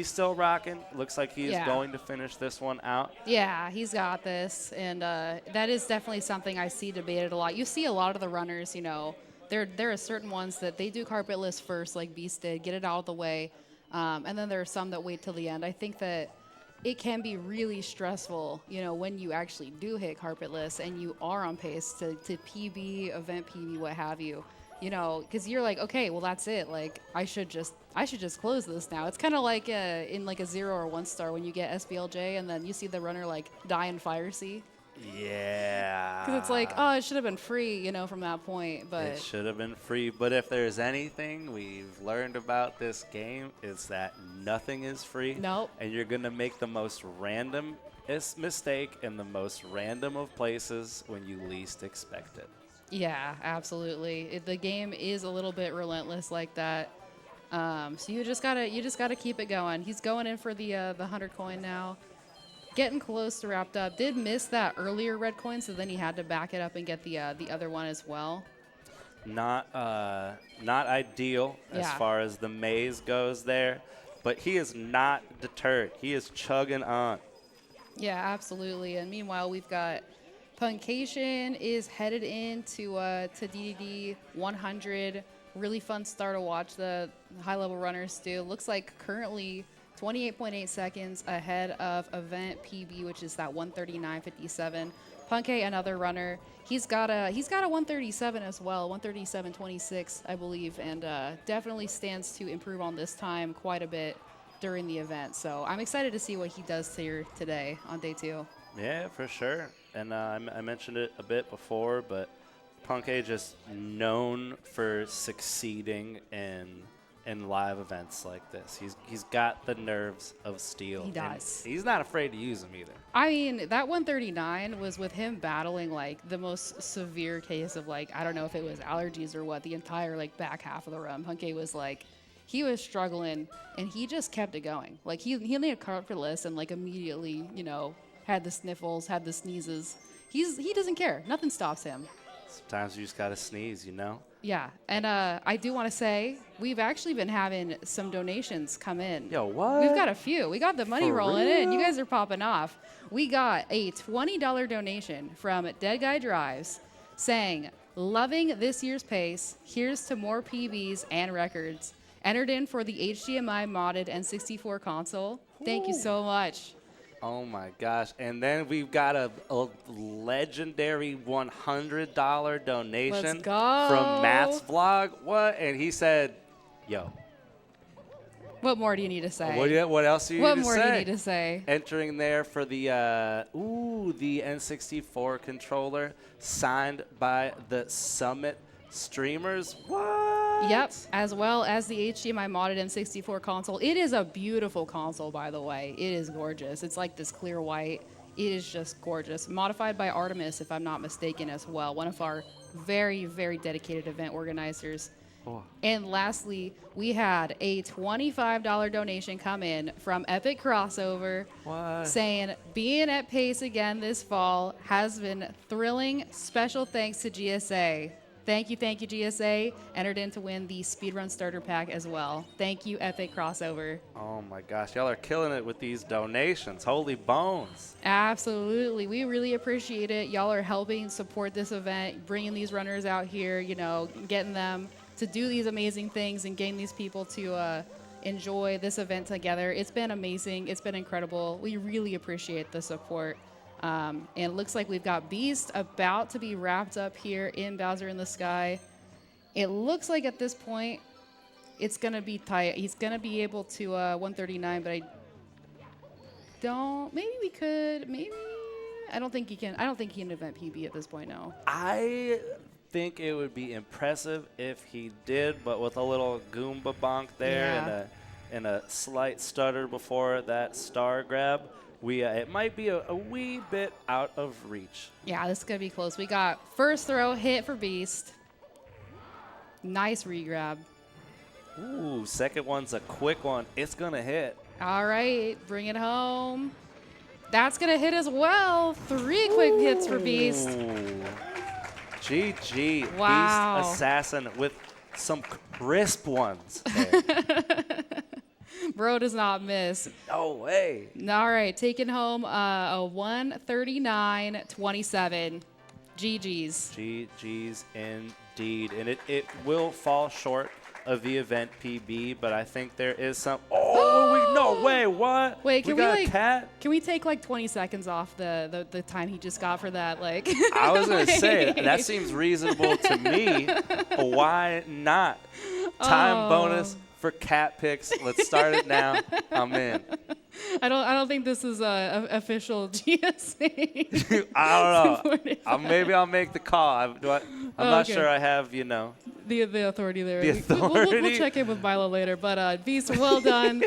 Speaker 6: still rocking. Looks like he is going to finish this one out.
Speaker 7: Yeah, he's got this, and that is definitely something I see debated a lot. You see a lot of the runners, you know, there are certain ones that they do carpetless first, like Beast did, get it out of the way, and then there are some that wait till the end. I think that it can be really stressful, you know, when you actually do hit carpetless and you are on pace to PB, event PB, what have you. You know, because you're like, okay, well, that's it. Like, I should just close this now. It's kind of like in like a 0 or 1 star when you get SBLJ and then you see the runner like die in Fire Sea.
Speaker 6: Yeah.
Speaker 7: Because it's like, oh, it should have been free, you know, from that point. But
Speaker 6: It should have been free, but if there's anything we've learned about this game, it's that nothing is free.
Speaker 7: Nope.
Speaker 6: And you're going to make the most random mistake in the most random of places when you least expect it.
Speaker 7: yeah, absolutely. The game is a little bit relentless like that. So you just gotta keep it going. He's going in for the 100 coin now. Getting close to wrapped up. Did miss that earlier red coin, so then he had to back it up and get the other one as well.
Speaker 6: Not ideal as
Speaker 7: Yeah.
Speaker 6: far as the maze goes there, but he is not deterred. He is chugging on.
Speaker 7: Yeah, absolutely. And meanwhile, we've got Puncation is headed into to DDD 100. Really fun star to watch the high-level runners do. Looks like currently 28.8 seconds ahead of event PB, which is that 139.57. Punke, another runner. He's got a 137 as well, 137.26, I believe, and definitely stands to improve on this time quite a bit during the event. So I'm excited to see what he does here today on day 2.
Speaker 6: Yeah, for sure. And I mentioned it a bit before, but Punke just known for succeeding in live events like this. He's got the nerves of steel.
Speaker 7: He
Speaker 6: and
Speaker 7: does.
Speaker 6: He's not afraid to use them either.
Speaker 7: I mean, that 139 was with him battling like the most severe case of like, I don't know if it was allergies or what, the entire like back half of the run. Punke was like, he was struggling and he just kept it going. Like he only had card for list and like immediately, you know, had the sniffles, had the sneezes. He doesn't care. Nothing stops him.
Speaker 6: Sometimes you just gotta sneeze, you know?
Speaker 7: Yeah, and I do want to say we've actually been having some donations come in.
Speaker 6: Yo, what?
Speaker 7: We've got a few. We got the money
Speaker 6: For
Speaker 7: rolling in. You
Speaker 6: real?
Speaker 7: guys are popping off. We got a $20 donation from Dead Guy Drives saying, loving this year's pace. Here's to more PBs and records. Entered in for the HDMI modded N64 console. Thank you so much.
Speaker 6: Oh my gosh. And then we've got a legendary $100 donation
Speaker 7: Let's go.
Speaker 6: from Matt's vlog. What? And he said, yo,
Speaker 7: What more do you need to say?
Speaker 6: what else do you
Speaker 7: What
Speaker 6: need to
Speaker 7: more
Speaker 6: say?
Speaker 7: do you need to say?
Speaker 6: Entering there for the the N64 controller signed by the Summit streamers. What?
Speaker 7: Yep, as well as the HDMI modded N64 console. It is a beautiful console, by the way. It is gorgeous. It's like this clear white. It is just gorgeous. Modified by Artemis, if I'm not mistaken, as well. One of our very, very dedicated event organizers.
Speaker 6: Oh.
Speaker 7: And lastly, we had a $25 donation come in from Epic Crossover
Speaker 6: What?
Speaker 7: saying, being at Pace again this fall has been thrilling. Special thanks to GSA. Thank you, GSA. Entered in to win the Speedrun Starter Pack as well. Thank you, Epic Crossover.
Speaker 6: Oh my gosh, y'all are killing it with these donations. Holy bones.
Speaker 7: Absolutely. We really appreciate it. Y'all are helping support this event, bringing these runners out here, you know, getting them to do these amazing things and getting these people to enjoy this event together. It's been amazing. It's been incredible. We really appreciate the support. And it looks like we've got Beast about to be wrapped up here in Bowser in the Sky. It looks like at this point, it's going to be tight. He's going to be able to 139, but maybe we could, I don't think he can event PB at this point, no.
Speaker 6: I think it would be impressive if he did, but with a little Goomba bonk there and a slight stutter before that star grab, it might be a wee bit out of reach.
Speaker 7: Yeah, this is going to be close. We got first throw hit for Beast. Nice regrab.
Speaker 6: Ooh, second one's a quick one. It's going to hit.
Speaker 7: All right, bring it home. That's going to hit as well. 3 quick hits for Beast.
Speaker 6: Ooh. GG.
Speaker 7: Wow.
Speaker 6: Beast Assassin with some crisp ones there.
Speaker 7: Bro does not miss.
Speaker 6: No way.
Speaker 7: All right, taking home a 139.27. GG's.
Speaker 6: GG's indeed. And it will fall short of the event PB, but I think there is some. No way. What?
Speaker 7: Wait, can we
Speaker 6: got
Speaker 7: like?
Speaker 6: a cat?
Speaker 7: Can we take like 20 seconds off the time he just got for that? Like.
Speaker 6: I was gonna say that seems reasonable to me. Why not? Time bonus for cat picks. Let's start it now. I'm in.
Speaker 7: I don't think this is a official GSA.
Speaker 6: I don't know.
Speaker 7: supported
Speaker 6: Maybe I'll make the call. I'm not
Speaker 7: Okay.
Speaker 6: sure I have, you know.
Speaker 7: the authority there.
Speaker 6: The
Speaker 7: We'll
Speaker 6: authority?
Speaker 7: check in with Milo later. But Beast, well done.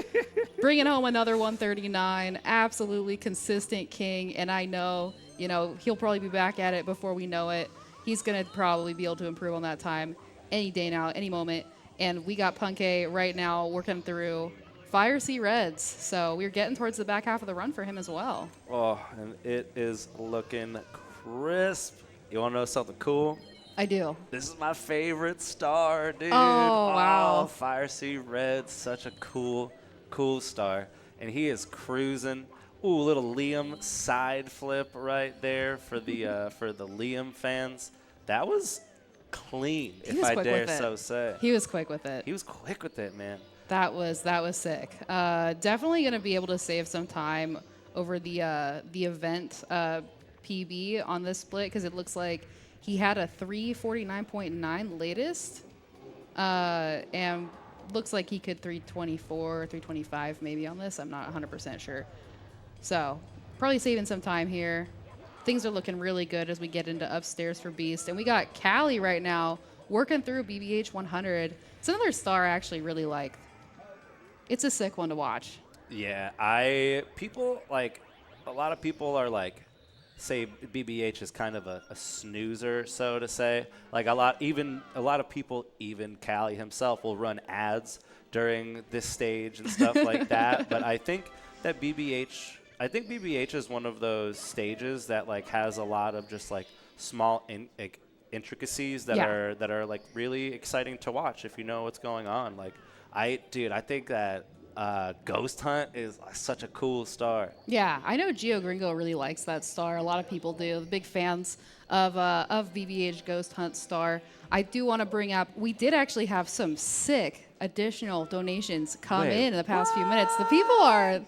Speaker 7: Bringing home another 139. Absolutely consistent king. And I know, he'll probably be back at it before we know it. He's going to probably be able to improve on that time any day now, any moment. And we got Punke right now working through Fire Sea Reds. So we're getting towards the back half of the run for him as well.
Speaker 6: Oh, and it is looking crisp. You want to know something cool?
Speaker 7: I do.
Speaker 6: This is my favorite star, dude.
Speaker 7: Oh, wow.
Speaker 6: Fire Sea Red, such a cool star. And he is cruising. Ooh, little Liam side flip right there for the Liam fans. That was clean, if I dare so say.
Speaker 7: He was quick with it.
Speaker 6: He was quick with it, man.
Speaker 7: That was sick. Definitely going to be able to save some time over the event PB on this split because it looks like he had a 349.9 latest, and looks like he could 324 or 325 maybe on this. I'm not 100% sure. So probably saving some time here. Things are looking really good as we get into upstairs for Beast. And we got Callie right now working through BBH 100. It's another star I actually really like. It's a sick one to watch.
Speaker 6: Yeah, a lot of people are like, say BBH is kind of a snoozer, so to say. Like a lot of people, even Callie himself, will run ads during this stage and stuff like that. But I think BBH is one of those stages that like has a lot of just like small intricacies that are like really exciting to watch if you know what's going on. Like I think that Ghost Hunt is such a cool star.
Speaker 7: Yeah, I know Gio Gringo really likes that star. A lot of people do. Big fans of BBH Ghost Hunt star. I do want to bring up, we did actually have some sick additional donations come in the past few minutes. The people are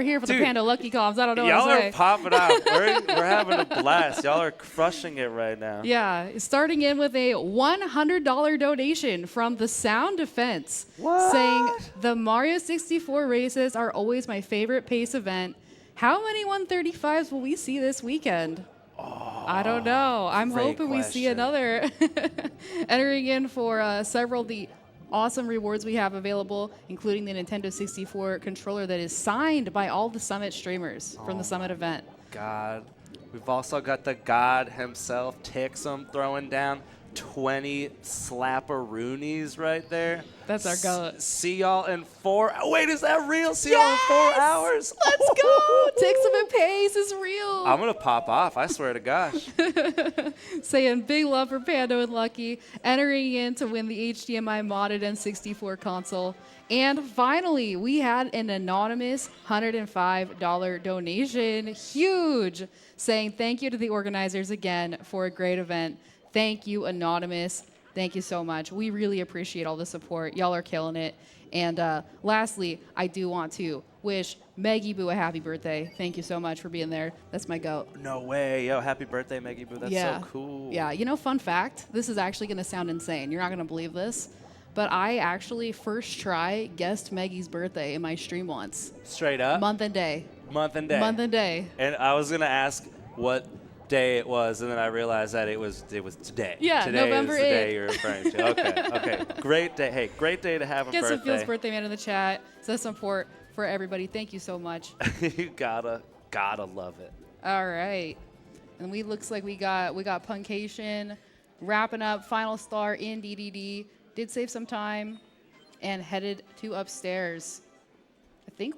Speaker 7: here for the Panda Lucky Comms. I don't know what to say.
Speaker 6: Y'all are popping out. We're having a blast. Y'all are crushing it right now.
Speaker 7: Yeah, starting in with a $100 donation from the Sound Defense, saying the Mario 64 races are always my favorite pace event. How many 135s will we see this weekend? I don't know. I'm hoping we see another. Entering in for several of the awesome rewards we have available, including the Nintendo 64 controller that is signed by all the Summit streamers from the Summit event.
Speaker 6: God. We've also got the God himself, Tixum, throwing down 20 slapperoonies right there.
Speaker 7: That's our goat.
Speaker 6: See y'all in 4. Wait, is that real? See y'all in 4 hours?
Speaker 7: Let's go. Tixum and Pace is real.
Speaker 6: I'm going to pop off. I swear to gosh.
Speaker 7: Saying big love for Pando and Lucky, entering in to win the HDMI modded N64 console. And finally, we had an anonymous $105 donation. Huge. Saying thank you to the organizers again for a great event. Thank you, Anonymous. Thank you so much. We really appreciate all the support. Y'all are killing it. And lastly, I do want to wish Maggie Boo a happy birthday. Thank you so much for being there. That's my goat.
Speaker 6: No way. Yo, happy birthday, Maggie Boo. That's so cool.
Speaker 7: Yeah, fun fact, this is actually going to sound insane. You're not going to believe this. But I actually first try guessed Maggie's birthday in my stream once.
Speaker 6: Straight up?
Speaker 7: Month and day.
Speaker 6: Month and day.
Speaker 7: Month and day.
Speaker 6: And I was going to ask what day it was, and then I realized that it was today.
Speaker 7: Yeah,
Speaker 6: today
Speaker 7: November
Speaker 6: is the
Speaker 7: 8th.
Speaker 6: day you're referring to. Okay. Great day. Hey, great day to have a
Speaker 7: Get
Speaker 6: birthday.
Speaker 7: some Feels birthday man in the chat. Says support for everybody. Thank you so much.
Speaker 6: You gotta love it.
Speaker 7: All right. And looks like we got Puncation wrapping up final star in DDD. Did save some time and headed to upstairs. I think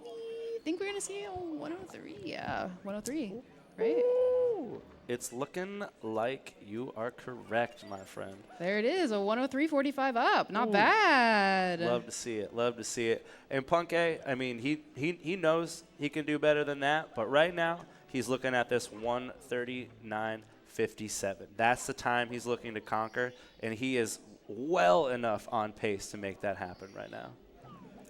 Speaker 7: we're gonna see a 103. Yeah, 103. Right?
Speaker 6: Ooh, it's looking like you are correct, my friend.
Speaker 7: There it is, a 103.45 up. Not bad.
Speaker 6: Love to see it. Love to see it. And Punke, I mean, he knows he can do better than that, but right now he's looking at this 139.57. That's the time he's looking to conquer, and he is well enough on pace to make that happen right now.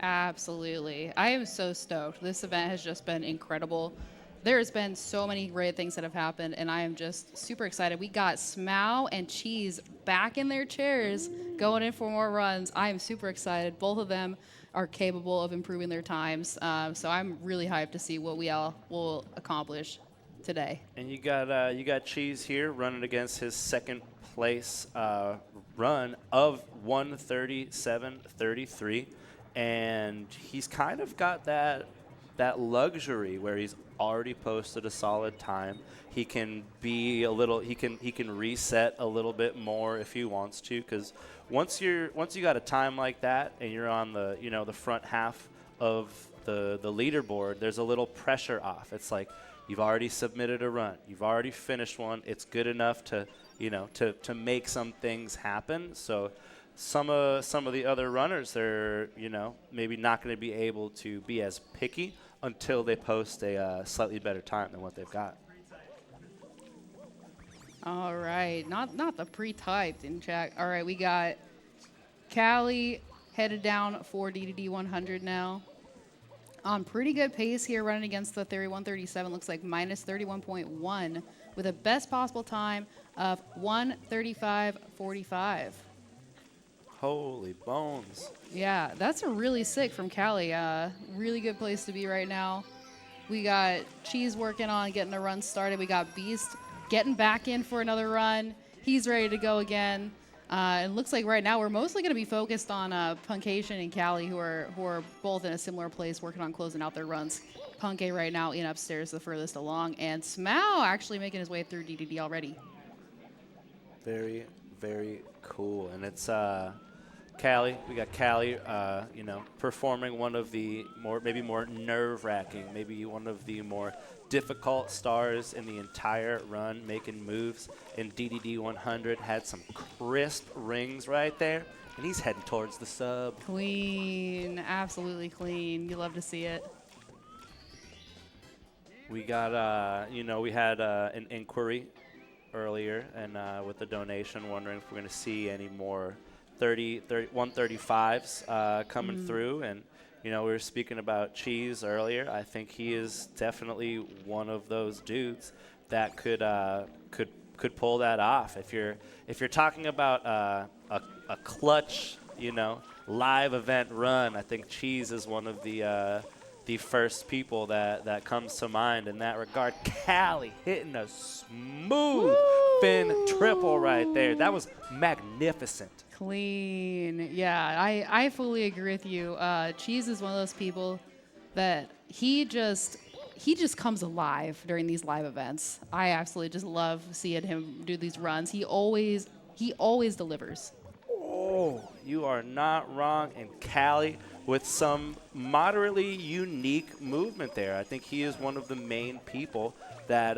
Speaker 7: Absolutely. I am so stoked. This event has just been incredible. There's been so many great things that have happened, and I am just super excited. We got Smow and Cheese back in their chairs going in for more runs. I am super excited. Both of them are capable of improving their times. So I'm really hyped to see what we all will accomplish today.
Speaker 6: And you got Cheese here running against his second place run of 1:37.33, and he's kind of got that luxury where he's already posted a solid time. He can be a little. He can reset a little bit more if he wants to, because once you got a time like that and you're on the the front half of the leaderboard, there's a little pressure off. It's like you've already submitted a run, you've already finished one. It's good enough to to make some things happen. So some of the other runners, they're maybe not going to be able to be as picky until they post a slightly better time than what they've got.
Speaker 7: All right, not the pre-typed in chat. All right, we got Callie headed down for DDD 100 now. On pretty good pace here, running against the Theory 137. Looks like minus 31.1 with a best possible time of 1:35.45.
Speaker 6: Holy bones.
Speaker 7: Yeah, that's a really sick from Callie. Really good place to be right now. We got Cheese working on getting a run started. We got Beast getting back in for another run. He's ready to go again. It looks like right now we're mostly going to be focused on Punkation and Callie, who are both in a similar place working on closing out their runs. Punke right now in upstairs, the furthest along, and Smau actually making his way through DDD already.
Speaker 6: Very, very cool. And it's Callie. We got Callie, performing one of the maybe more nerve-wracking, maybe one of the more difficult stars in the entire run, making moves in DDD 100. Had some crisp rings right there, and he's heading towards the sub.
Speaker 7: Clean, absolutely clean. You love to see it.
Speaker 6: We got, we had an inquiry earlier, and with the donation, wondering if we're going to see any more 135s coming through. And we were speaking about Cheese earlier. I think he is definitely one of those dudes that could pull that off. If you're talking about a clutch, live event run, I think Cheese is one of the first people that comes to mind in that regard. Callie hitting a smooth fin triple right there. That was magnificent.
Speaker 7: Clean. Yeah, I fully agree with you. Cheese is one of those people that he just comes alive during these live events. I absolutely just love seeing him do these runs. He always delivers.
Speaker 6: Oh, you are not wrong. And Callie with some moderately unique movement there. I think he is one of the main people that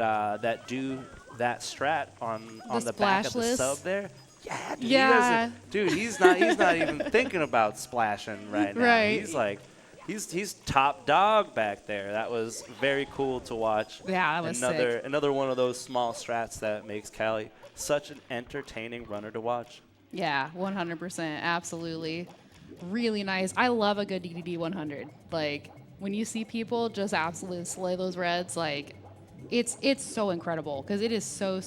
Speaker 6: do that strat on the back of the sub there. Yeah, dude.
Speaker 7: Yeah.
Speaker 6: He's not even thinking about splashing right now.
Speaker 7: Right.
Speaker 6: He's like, he's top dog back there. That was very cool to watch.
Speaker 7: Yeah, that was sick.
Speaker 6: Another one of those small strats that makes Callie such an entertaining runner to watch.
Speaker 7: Yeah, 100%, absolutely. Really nice. I love a good DDD 100. Like, when you see people just absolutely slay those reds, like, it's so incredible because it is so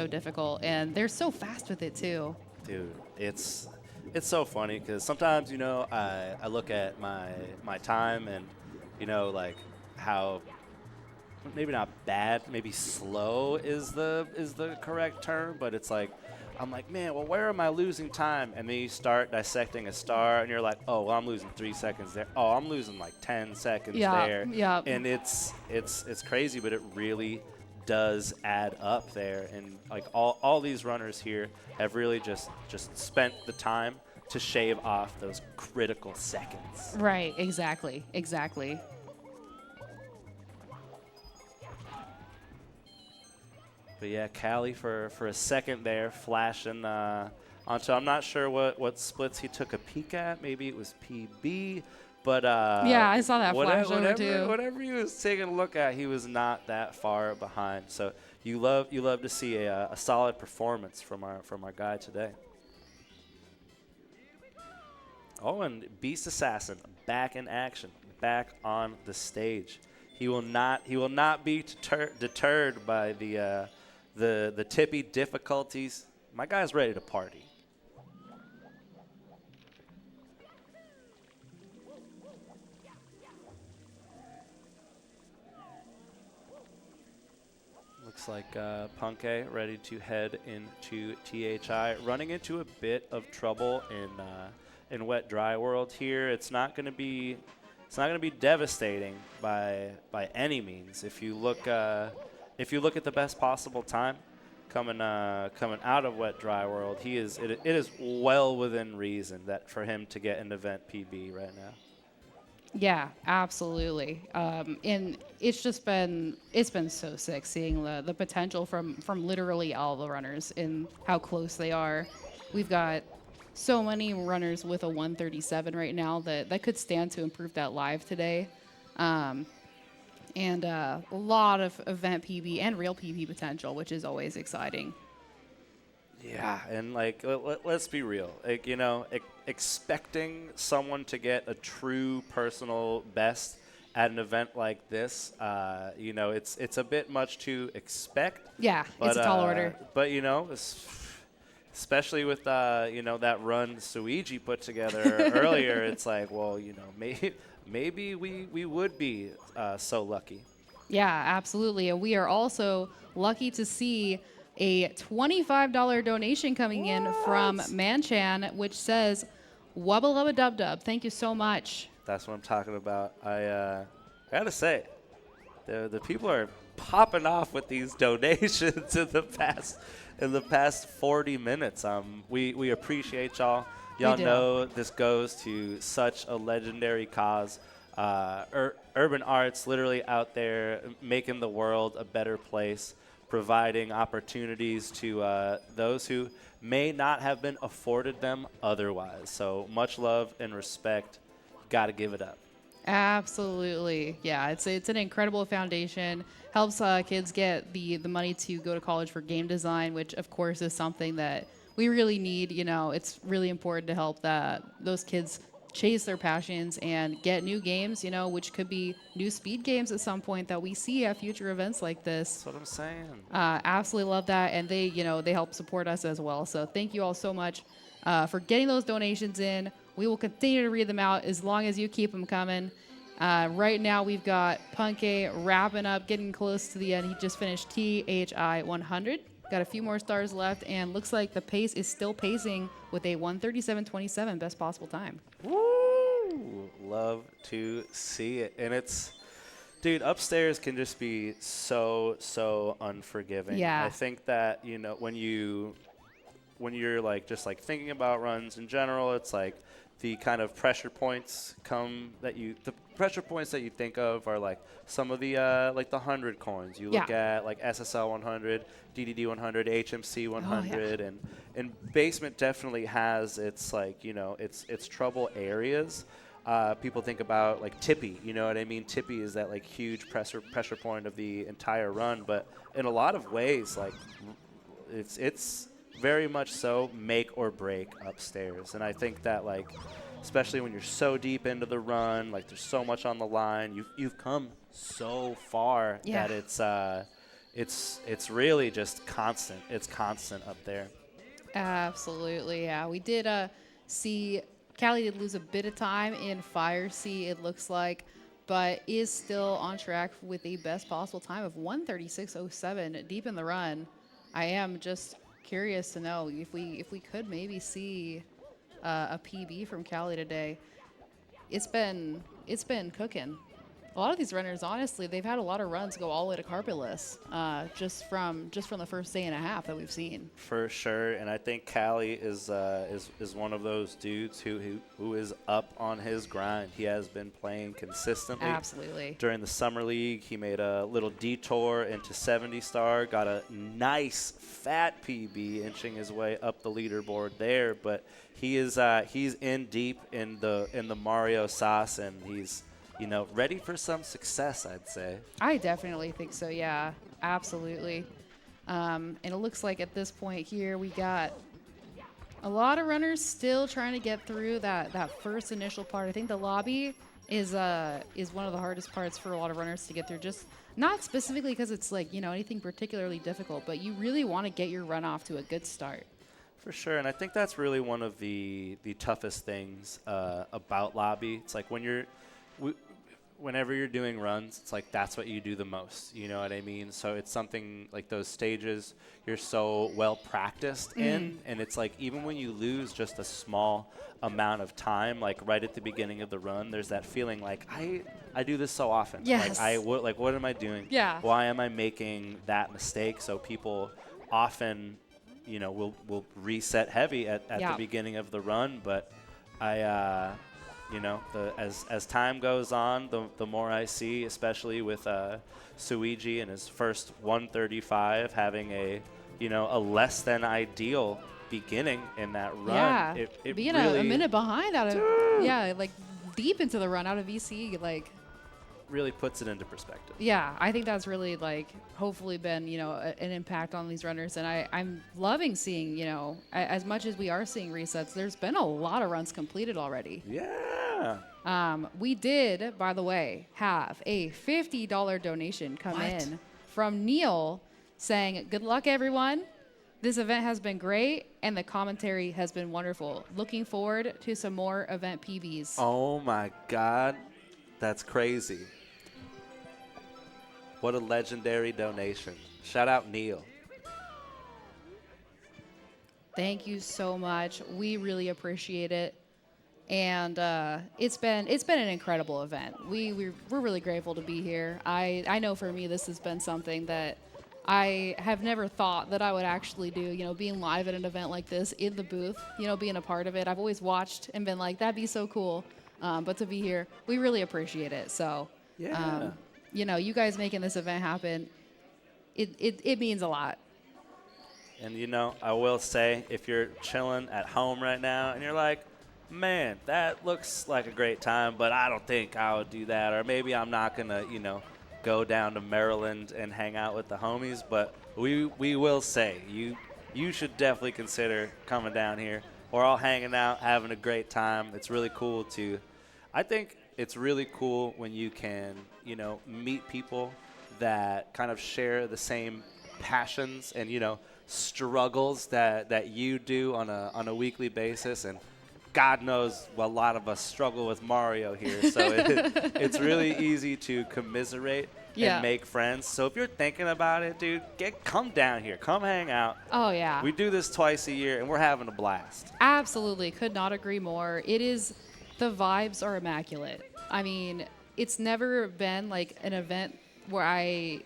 Speaker 7: difficult, and they're so fast with it too.
Speaker 6: Dude, it's so funny because sometimes I look at my time and like how maybe not bad, maybe slow is the correct term, but it's like I'm like, man, well, where am I losing time? And then you start dissecting a star, and you're like, oh, well, I'm losing 3 seconds there. Oh, I'm losing like 10 seconds there.
Speaker 7: Yeah.
Speaker 6: And it's crazy, but it really does add up there. And like all these runners here have really just spent the time to shave off those critical seconds.
Speaker 7: Right. Exactly.
Speaker 6: But yeah, Callie for a second there, flashing onto, I'm not sure what splits he took a peek at. Maybe it was PB, but
Speaker 7: yeah, I saw that flash over too.
Speaker 6: Whatever he was taking a look at, he was not that far behind. So you love to see a solid performance from our guy today. Oh, and Beast Assassin back in action, back on the stage. He will not be deterred by the tippy difficulties. My guy's ready to party. Looks like Punke ready to head into THI, running into a bit of trouble in wet dry world here. It's not going to be devastating by any means. If you look at the best possible time coming out of wet dry world, it is well within reason that for him to get an event PB right now.
Speaker 7: Yeah, absolutely. And it's been so sick seeing the potential from literally all the runners and how close they are. We've got so many runners with a 137 right now that could stand to improve that live today. And a lot of event PB and real PB potential, which is always exciting.
Speaker 6: Yeah, and like let's be real, like expecting someone to get a true personal best at an event like this, it's a bit much to expect.
Speaker 7: Yeah, it's a tall order.
Speaker 6: But especially with that run Suiji put together earlier, it's like, well, maybe we would be so lucky.
Speaker 7: Yeah, absolutely. And we are also lucky to see a $25 donation coming in from Manchan, which says, "Wubba lubba dub dub." Thank you so much.
Speaker 6: That's what I'm talking about. I gotta say, the people are popping off with these donations in the past 40 minutes. We appreciate y'all. Y'all know this goes to such a legendary cause. Urban Arts literally out there making the world a better place, providing opportunities to those who may not have been afforded them otherwise. So much love and respect. Got to give it up.
Speaker 7: Absolutely. Yeah, it's an incredible foundation. Helps kids get the money to go to college for game design, which of course is something that we really need. It's really important to help those kids chase their passions and get new games, which could be new speed games at some point that we see at future events like this.
Speaker 6: That's what I'm saying.
Speaker 7: Absolutely love that. And they help support us as well. So thank you all so much for getting those donations in. We will continue to read them out as long as you keep them coming. Right now we've got Punke wrapping up, getting close to the end. He just finished THI 100. Got a few more stars left, and looks like the pace is still pacing with a 137.27 best possible time.
Speaker 6: Woo! Love to see it. And dude, upstairs can just be so unforgiving.
Speaker 7: Yeah.
Speaker 6: I think that, when you're just thinking about runs in general, it's like the kind of pressure points the pressure points that you think of are like some of the the 100 coins. You look at like SSL 100, DDD 100, HMC 100, and basement definitely has its its trouble areas. People think about like Tippy, you know what I mean? Tippy is that like huge pressure point of the entire run, but in a lot of ways, like it's very much so make or break upstairs. And I think that especially when you're so deep into the run, there's so much on the line, you've come so far that it's really just constant. It's constant up there.
Speaker 7: Absolutely, yeah. We did see Callie did lose a bit of time in Fire Sea, it looks like, but is still on track with the best possible time of 136.07 deep in the run. I am just curious to know if we could maybe see a PB from Callie today. It's been cooking. A lot of these runners, honestly, they've had a lot of runs go all the way to carpetless, just from the first day and a half that we've seen.
Speaker 6: For sure, and I think Callie is one of those dudes who is up on his grind. He has been playing consistently.
Speaker 7: Absolutely. During
Speaker 6: the summer league, he made a little detour into 70 star, got a nice fat PB, inching his way up the leaderboard there. But he's in deep in the Mario sauce, and he's ready for some success, I'd say.
Speaker 7: I definitely think so, yeah. Absolutely. And it looks like at this point here we got a lot of runners still trying to get through that first initial part. I think the lobby is one of the hardest parts for a lot of runners to get through. Just not specifically because it's anything particularly difficult, but you really want to get your run off to a good start.
Speaker 6: For sure, and I think that's really one of the toughest things about lobby. It's like when whenever you're doing runs, it's like that's what you do the most. You know what I mean? So it's something like those stages you're so well practiced in, and it's like even when you lose just a small amount of time, like right at the beginning of the run, there's that feeling like I do this so often.
Speaker 7: Yes.
Speaker 6: Like what am I doing?
Speaker 7: Yeah.
Speaker 6: Why am I making that mistake? So people often, you know, will reset heavy at
Speaker 7: Yeah.
Speaker 6: the beginning of the run, but you know, as time goes on, the more I see, especially with Suiji in his first 135 having a less than ideal beginning in that run.
Speaker 7: Yeah,
Speaker 6: It
Speaker 7: being
Speaker 6: really
Speaker 7: a minute behind out of like deep into the run out of VC, like
Speaker 6: really puts it into perspective.
Speaker 7: yeah, I think that's really like hopefully been an impact on these runners, and I'm loving seeing as much as we are seeing resets, there's been a lot of runs completed already.
Speaker 6: Yeah.
Speaker 7: We did, by the way, have a $50 donation come in from Neil saying, "Good luck, everyone. This event has been great, and the commentary has been wonderful. Looking forward to some more event PBs."
Speaker 6: Oh my God, that's crazy. What a legendary donation. Shout out Neil.
Speaker 7: Thank you so much. We really appreciate it. And it's been an incredible event. We're really grateful to be here. I know for me this has been something that I have never thought that I would actually do, being live at an event like this in the booth, being a part of it. I've always watched and been like, that'd be so cool. But to be here, we really appreciate it. So,
Speaker 6: Yeah.
Speaker 7: you guys making this event happen, it means a lot.
Speaker 6: And I will say, if you're chilling at home right now and you're like, man, that looks like a great time, but I don't think I would do that. Or maybe I'm not going to, go down to Maryland and hang out with the homies. But we will say, you should definitely consider coming down here. We're all hanging out, having a great time. It's really cool I think it's really cool when you can, meet people that kind of share the same passions and, struggles that you do on a weekly basis. And God knows a lot of us struggle with Mario here, so it's really easy to commiserate and make friends. So if you're thinking about it, dude, come down here. Come hang out.
Speaker 7: Oh, yeah.
Speaker 6: We do this twice a year, and we're having a blast.
Speaker 7: Absolutely. Could not agree more. The vibes are immaculate. I mean, it's never been like an event where I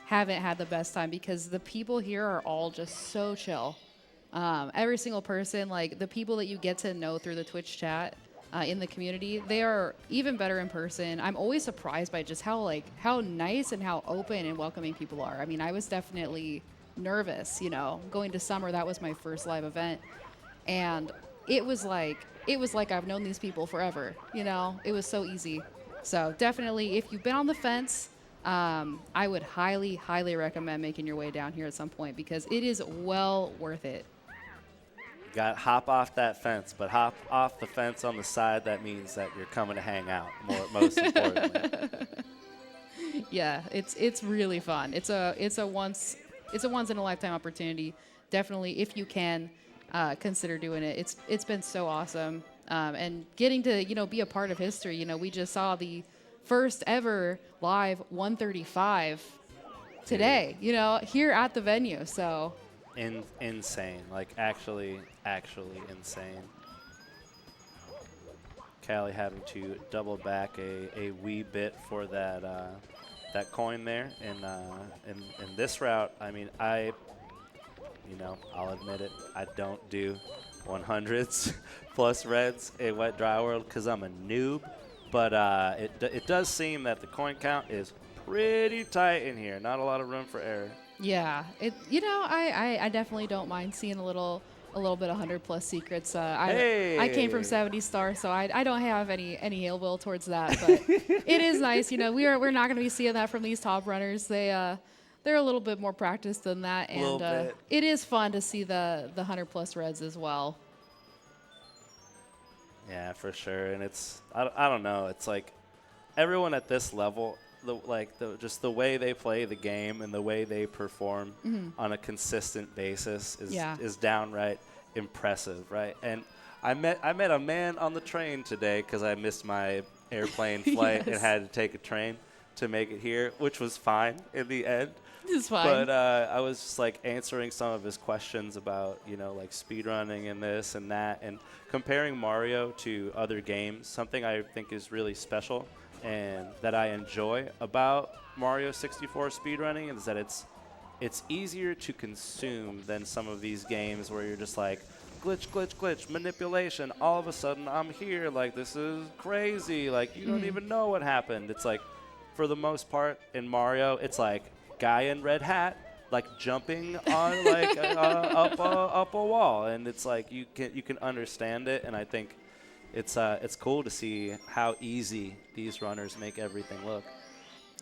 Speaker 7: haven't had the best time because the people here are all just so chill. Every single person, like the people that you get to know through the Twitch chat in the community, they are even better in person. I'm always surprised by just how nice and how open and welcoming people are. I mean, I was definitely nervous, going to summer. That was my first live event, and it was like I've known these people forever. It was so easy. So definitely, if you've been on the fence, I would highly, highly recommend making your way down here at some point because it is well worth it.
Speaker 6: Hop off that fence, but hop off the fence on the side. That means that you're coming to hang out. Most importantly.
Speaker 7: Yeah, it's really fun. It's a once in a lifetime opportunity. Definitely, if you can, consider doing it. It's been so awesome, and getting to be a part of history. We just saw the first ever live 135 today. Here at the venue. So.
Speaker 6: Insane, like actually insane. Callie having to double back a wee bit for that coin there, in this route. I mean, I'll admit it. I don't do 100s plus reds in Wet Dry World because I'm a noob, but it does seem that the coin count is pretty tight in here. Not a lot of room for error.
Speaker 7: Yeah, I definitely don't mind seeing a little bit of 100 plus secrets. I came from 70 star, so I don't have any ill will towards that. But it is nice, we're not going to be seeing that from these top runners. They're a little bit more practiced than that, and it is fun to see the 100 plus reds as well.
Speaker 6: Yeah, for sure, and I don't know. It's like everyone at this level. Just the way they play the game and the way they perform on a consistent basis is downright impressive, right? And I met a man on the train today because I missed my airplane flight and
Speaker 7: Yes.
Speaker 6: had to take a train to make it here, which was fine in the end.
Speaker 7: It's fine.
Speaker 6: But I was just like answering some of his questions about, like speedrunning and this and that, and comparing Mario to other games. Something I think is really special and that I enjoy about Mario 64 speedrunning is that it's easier to consume than some of these games where you're just like, glitch, glitch, glitch, manipulation. All of a sudden, I'm here. Like, this is crazy. Like, you don't even know what happened. It's like, for the most part in Mario, it's like guy in red hat, like jumping on like up a wall, and it's like you can understand it. And I think it's cool to see how easy these runners make everything look.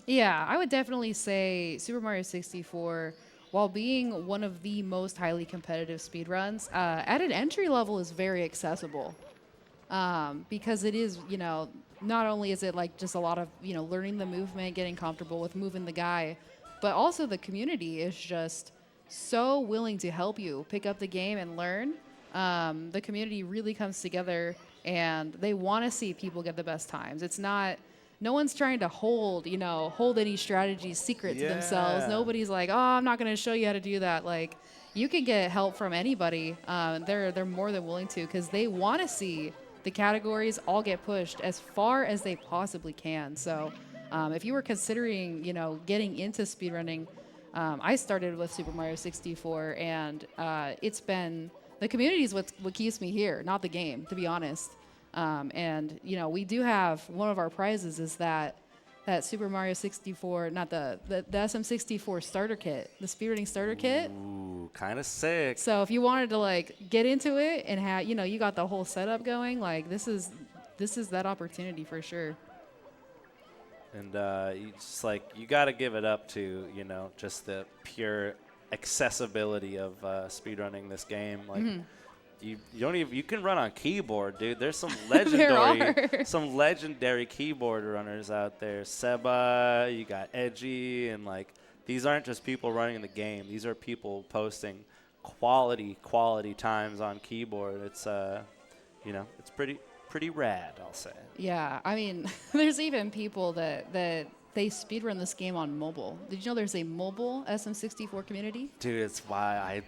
Speaker 7: Yeah, I would definitely say Super Mario 64, while being one of the most highly competitive speedruns, at an entry level is very accessible. Because it is, not only is it like just a lot of, learning the movement, getting comfortable with moving the guy, but also the community is just so willing to help you pick up the game and learn. The community really comes together and they want to see people get the best times. It's not, no one's trying to hold any strategies secret to themselves.
Speaker 6: Yeah.
Speaker 7: Nobody's like, oh, I'm not going to show you how to do that. Like, you can get help from anybody. They're more than willing to, because they want to see the categories all get pushed as far as they possibly can. So if you were considering, getting into speedrunning, I started with Super Mario 64, and it's been, the community is what keeps me here, not the game, to be honest. And, we do have, one of our prizes is that Super Mario 64, not the SM64 starter kit, the speedrunning starter kit.
Speaker 6: Ooh, kind of sick.
Speaker 7: So if you wanted to like get into it and have, you got the whole setup going, like this is that opportunity for sure.
Speaker 6: And you got to give it up to, just the pure accessibility of speedrunning this game. Like, you don't even, you can run on keyboard, dude. There's some legendary keyboard runners out there. Seba, you got Edgy, and like these aren't just people running the game. These are people posting quality times on keyboard. It's it's pretty rad, I'll say.
Speaker 7: Yeah, I mean, there's even people that they speedrun this game on mobile. Did you know there's a mobile SM64 community?
Speaker 6: Dude, it's why I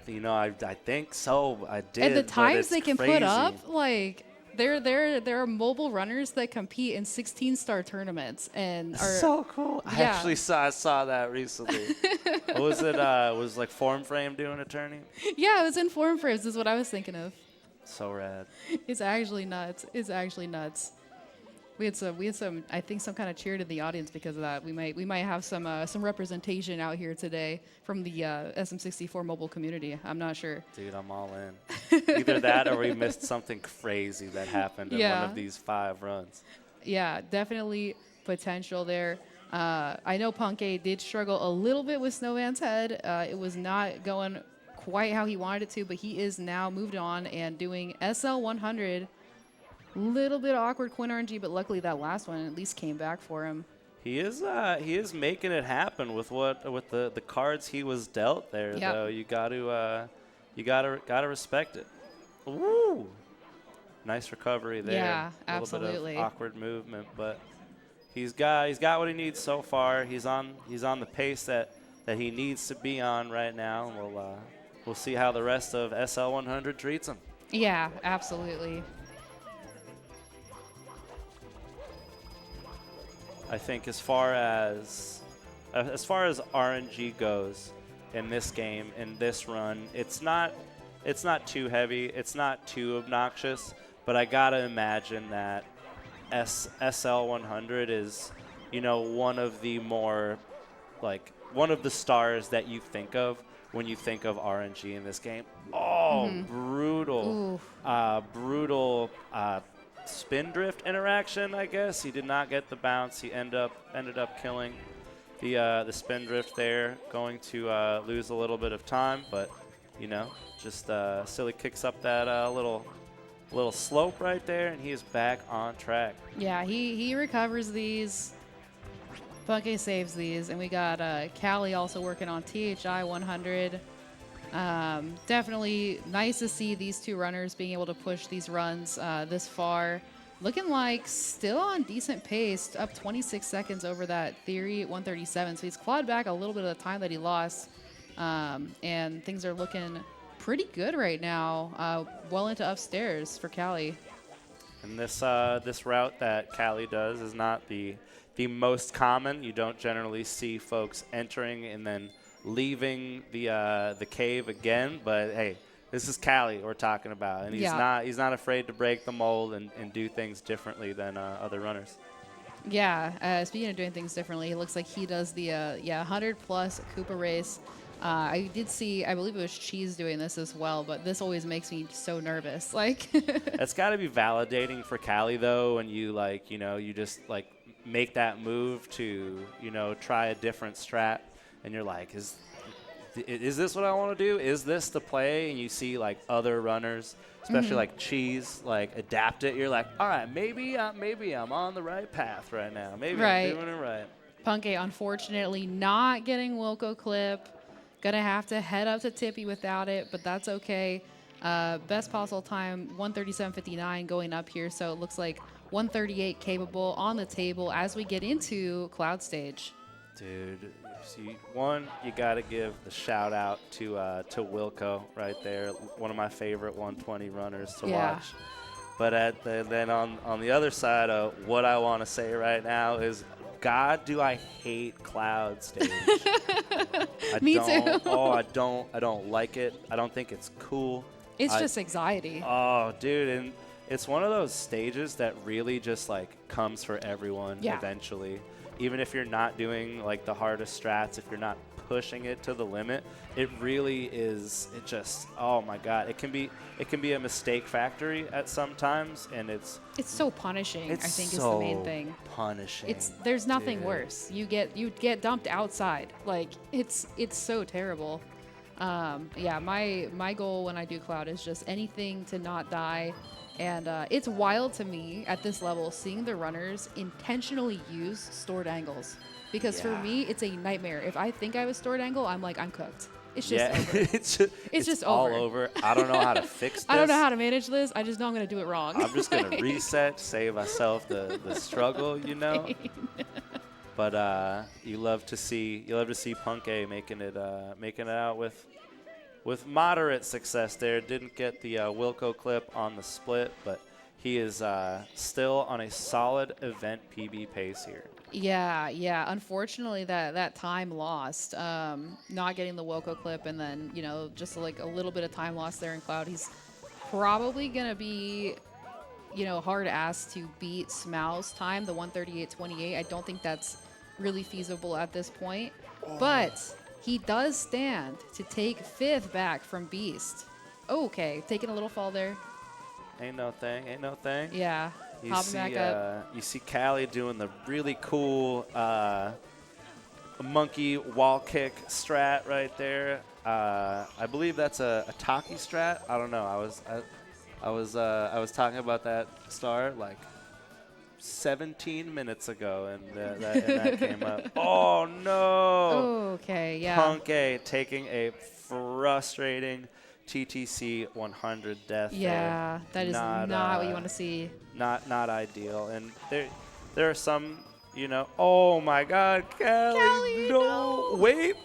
Speaker 6: think so. I did.
Speaker 7: And the
Speaker 6: but
Speaker 7: times
Speaker 6: it's
Speaker 7: they can
Speaker 6: crazy.
Speaker 7: put up, like there are mobile runners that compete in 16-star tournaments and are
Speaker 6: So cool. I
Speaker 7: Yeah.
Speaker 6: actually saw that recently. What was it? Was like Form Frame doing a tourney?
Speaker 7: Yeah, it was in Form Frames is what I was thinking of.
Speaker 6: So rad.
Speaker 7: It's actually nuts. It's actually nuts. We had some I think some kind of cheer to the audience because of that. We might have some representation out here today from the SM64 mobile community. I'm not sure.
Speaker 6: Dude, I'm all in. Either that or we missed something crazy that happened in one
Speaker 7: Yeah.
Speaker 6: of these 5 runs.
Speaker 7: Yeah, definitely potential there. I know Punkay did struggle a little bit with Snowman's Head. It was not going quite how he wanted it to, but he is now moved on and doing SL100. Little bit awkward Quinn RNG, but luckily that last one at least came back for him.
Speaker 6: He is making it happen with the cards he was dealt there.
Speaker 7: Yep.
Speaker 6: Though you gotta respect it. Woo! Nice recovery there.
Speaker 7: Yeah,
Speaker 6: A little
Speaker 7: absolutely.
Speaker 6: bit of awkward movement, but he's got what he needs so far. He's on the pace that he needs to be on right now. And we'll see how the rest of SL100 treats him.
Speaker 7: Yeah, absolutely.
Speaker 6: I think as far as RNG goes in this game, in this run, it's not too heavy, it's not too obnoxious, but I gotta imagine that SL100 is, one of the more, like, one of the stars that you think of when you think of RNG in this game. Oh, brutal. Brutal spin drift interaction, I guess. He did not get the bounce. He ended up killing the spin drift there, going to lose a little bit of time, but just Silly kicks up that little slope right there, and he is back on track.
Speaker 7: Yeah, he recovers these. Punkay saves these, and we got Callie also working on THI 100. Definitely nice to see these two runners being able to push these runs this far. looking like still on decent pace, up 26 seconds over that Theory 137. So he's clawed back a little bit of the time that he lost, and things are looking pretty good right now. Well into upstairs for Callie.
Speaker 6: And this route that Callie does is not the most common. You don't generally see folks entering and then leaving the cave again. But hey, this is Callie we're talking about, and he's not afraid to break the mold and do things differently than other runners.
Speaker 7: Yeah, speaking of doing things differently, it looks like he does the 100-plus Koopa race. I did see, I believe it was Cheese doing this as well, but this always makes me so nervous. Like,
Speaker 6: It's got to be validating for Callie, though, when you, like, you just, like, make that move to, try a different strat, and you're like, is this what I want to do? Is this the play? And you see, like, other runners, especially like Cheese, like, adapt it. You're like, all right, maybe I'm on the right path right now. Maybe I'm doing it right.
Speaker 7: Punke, unfortunately, not getting Wilco clip. Gonna have to head up to Tippy without it, but that's okay. Best possible time, 137.59 going up here, so it looks like 138 capable on the table as we get into Cloud Stage.
Speaker 6: Dude, see, you got to give the shout out to Wilco right there, one of my favorite 120 runners to watch. But then on the other side of what I want to say right now is, God, do I hate Cloud Stage.
Speaker 7: Me too.
Speaker 6: Oh, I don't like it. I don't think it's cool.
Speaker 7: It's just anxiety.
Speaker 6: Oh, dude, and it's one of those stages that really just, like, comes for everyone eventually. Even if you're not doing, like, the hardest strats, if you're not pushing it to the limit, it really is, it just, oh my God, it can be a mistake factory at some times, and it's
Speaker 7: so punishing. I think
Speaker 6: so
Speaker 7: is the main thing.
Speaker 6: Punishing.
Speaker 7: There's nothing worse. You get dumped outside. Like, it's so terrible. My goal when I do Cloud is just anything to not die. And it's wild to me at this level seeing the runners intentionally use stored angles. Because for me, it's a nightmare. If I think I have a stored angle, I'm like, I'm cooked. It's just over.
Speaker 6: it's
Speaker 7: just
Speaker 6: all
Speaker 7: over.
Speaker 6: I don't know how to fix this.
Speaker 7: I don't know how to manage this. I just know I'm going to do it wrong.
Speaker 6: I'm just going to reset, save myself the struggle, But you love to see Punke making it out with moderate success there. Didn't get the Wilco clip on the split, but he is still on a solid event PB pace here.
Speaker 7: Yeah. Unfortunately, that time lost, not getting the Wilco clip, and then just like a little bit of time lost there in Cloud. He's probably gonna be hard ass to beat Smau's time, the 138.28. I don't think that's really feasible at this point, but he does stand to take 5th back from Beast. Okay, taking a little fall there.
Speaker 6: Ain't no thing.
Speaker 7: Yeah. Hopping back up.
Speaker 6: You see Callie doing the really cool monkey wall kick strat right there. I believe that's a Taki strat. I don't know. I was talking about that star like 17 minutes ago, and that came up. Oh no!
Speaker 7: Okay, yeah.
Speaker 6: Punke taking a frustrating TTC 100 death.
Speaker 7: Yeah, that is not what you want to see.
Speaker 6: Not ideal. And there are some, oh my God, Callie, no, wait,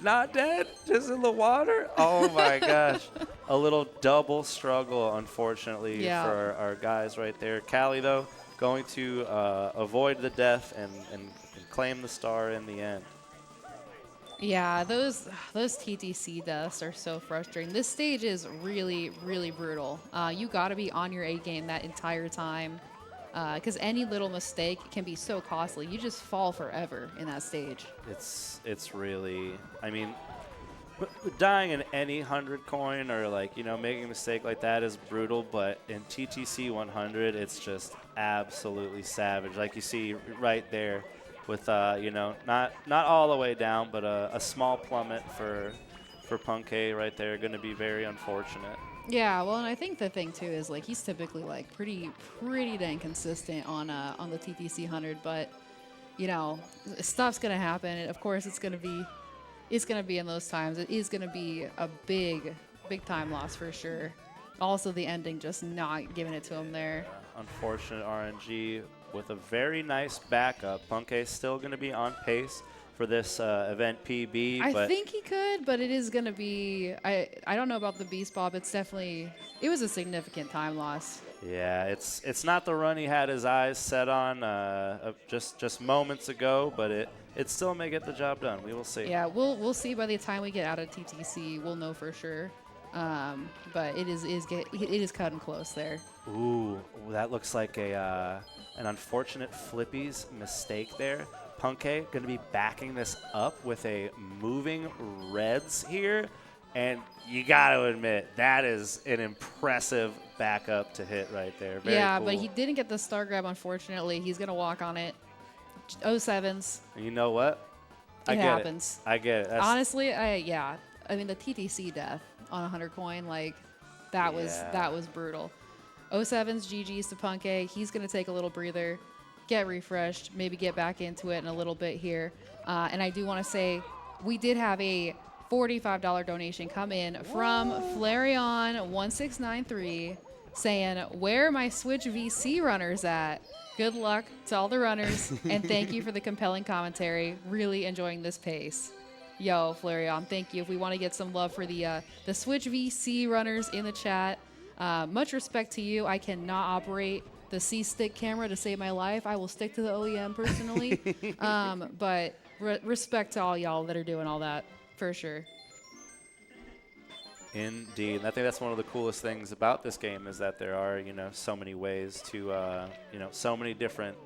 Speaker 6: not dead, just in the water. Oh my gosh, a little double struggle, unfortunately, for our guys right there. Callie, though, going to avoid the death and claim the star in the end.
Speaker 7: Yeah, those TTC deaths are so frustrating. This stage is really, really brutal. You got to be on your A game that entire time, because any little mistake can be so costly. You just fall forever in that stage.
Speaker 6: It's really, I mean, dying in any 100 coin or making a mistake like that is brutal, but in TTC 100, it's just absolutely savage. Like you see right there. With not all the way down, but a small plummet for Punke right there, going to be very unfortunate.
Speaker 7: Yeah, well, and I think the thing too is he's typically pretty dang consistent on the TTC 100, but stuff's gonna happen. Of course, it's gonna be in those times. It is gonna be a big time loss for sure. Also, the ending just not giving it to him there.
Speaker 6: Unfortunate RNG with a very nice backup. Punk's still going to be on pace for this event PB.
Speaker 7: I
Speaker 6: but
Speaker 7: think he could, but it is going to be. I don't know about the Beast Bob. It's definitely. It was a significant time loss.
Speaker 6: yeah, it's not the run he had his eyes set on just moments ago, but it still may get the job done. We will see.
Speaker 7: Yeah, we'll see by the time we get out of TTC. We'll know for sure. But it is cutting close there.
Speaker 6: Ooh, that looks like an unfortunate Flippy's mistake there. Punke going to be backing this up with a moving Reds here. And you got to admit, that is an impressive backup to hit right there. Very
Speaker 7: yeah,
Speaker 6: cool.
Speaker 7: but he didn't get the star grab, unfortunately. He's going to walk on it. 07s.
Speaker 6: And you know what?
Speaker 7: It happens.
Speaker 6: I get it. That's,
Speaker 7: Honestly, I mean, the TTC death on 100 coin, like, that was brutal. 07's GG's to Punke. He's going to take a little breather, get refreshed, maybe get back into it in a little bit here. And I do want to say we did have a $45 donation come in from Flareon1693 saying, "Where are my Switch VC runners at? Good luck to all the runners, and thank you for the compelling commentary. Really enjoying this pace." Yo, Flareon, thank you. If we want to get some love for the Switch VC runners in the chat, much respect to you. I cannot operate the C-Stick camera to save my life. I will stick to the OEM personally. But respect to all y'all that are doing all that, for sure.
Speaker 6: Indeed. And I think that's one of the coolest things about this game is that there are, so many ways to, so many different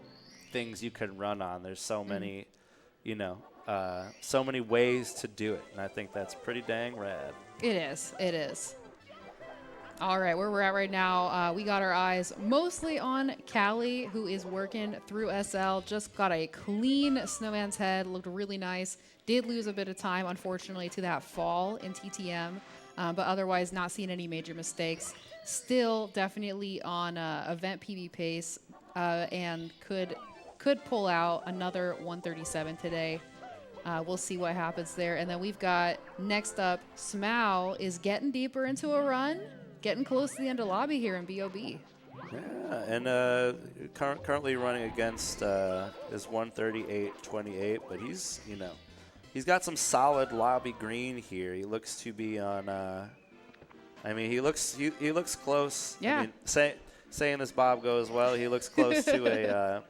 Speaker 6: things you can run on. There's so many, so many ways to do it. And I think that's pretty dang rad.
Speaker 7: It is. It is. All right, where we're at right now, we got our eyes mostly on Callie, who is working through SL. Just got a clean Snowman's Head, looked really nice. Did lose a bit of time, unfortunately, to that fall in TTM, but otherwise not seeing any major mistakes. Still definitely on event PB pace and could pull out another 137 today. We'll see what happens there. And then we've got, next up, Smow is getting deeper into a run. Getting close to the end of lobby here in BOB.
Speaker 6: Yeah, and currently running against is 138.28, but he's he's got some solid lobby green here. He looks to be on. He looks close.
Speaker 7: Yeah.
Speaker 6: I mean, saying this Bob goes well, he looks close to a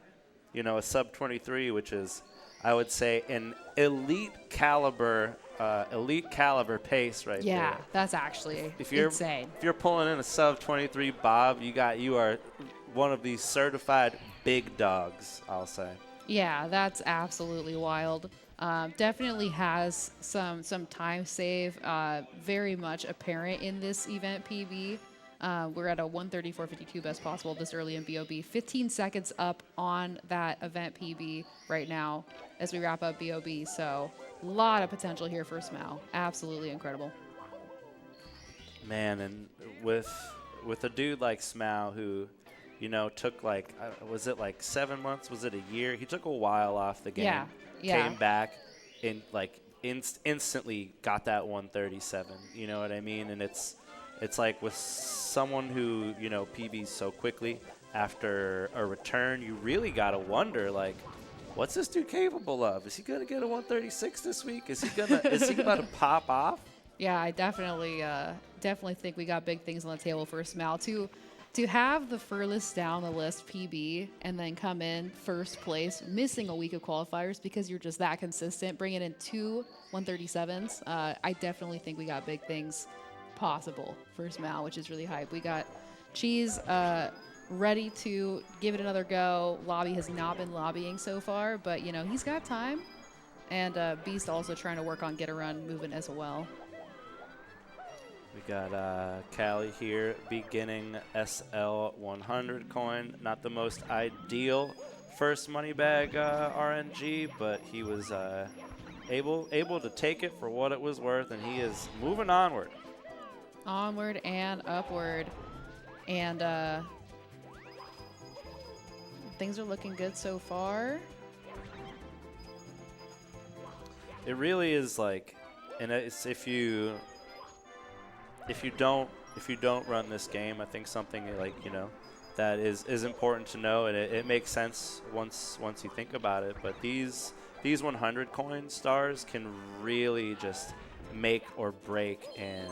Speaker 6: a sub 23, which is, I would say, an elite caliber pace right there.
Speaker 7: Yeah, that's actually insane.
Speaker 6: If you're pulling in a sub 23 Bob, you are one of these certified big dogs, I'll say.
Speaker 7: Yeah, that's absolutely wild. Definitely has some time save, very much apparent in this event PB. We're at a 134.52 best possible this early in BOB. 15 seconds up on that event PB right now as we wrap up BOB. So a lot of potential here for Smow. Absolutely incredible.
Speaker 6: Man, and with a dude like Smow who, took was it like 7 months? Was it a year? He took a while off the game.
Speaker 7: Yeah.
Speaker 6: Came back and instantly got that 137. You know what I mean? And it's like with someone who, PBs so quickly after a return, you really got to wonder, what's this dude capable of? Is he going to get a 136 this week? Is he about to pop off?
Speaker 7: Yeah, I definitely think we got big things on the table for Smow. To have the furthest down the list PB and then come in first place, missing a week of qualifiers because you're just that consistent, bringing in 2 137s, I definitely think we got big things possible for Smow, which is really hype. We got Cheese ready to give it another go. Lobby has not been lobbying so far, but he's got time. And Beast also trying to work on get a run moving as well.
Speaker 6: We got Callie here beginning SL 100 coin. Not the most ideal first money bag RNG, but he was able to take it for what it was worth, and he is moving onward.
Speaker 7: Onward and upward. And things are looking good so far.
Speaker 6: It really is and it's if you don't run this game, I think something like that is important to know, and it makes sense once you think about it. But these 100 coin stars can really just make or break an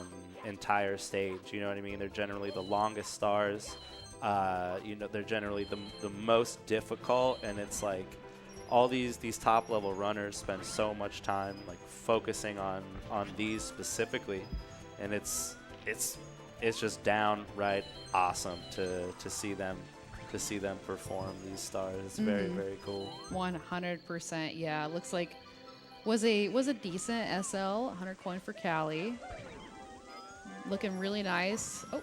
Speaker 6: entire stage. You know what I mean? They're generally the longest stars. They're generally the most difficult, and it's like all these top level runners spend so much time like focusing on these specifically, and it's just downright awesome to see them perform these stars. It's very, very cool.
Speaker 7: 100%. Yeah, looks like was a decent SL 100 coin for Callie. Looking really nice. Oh,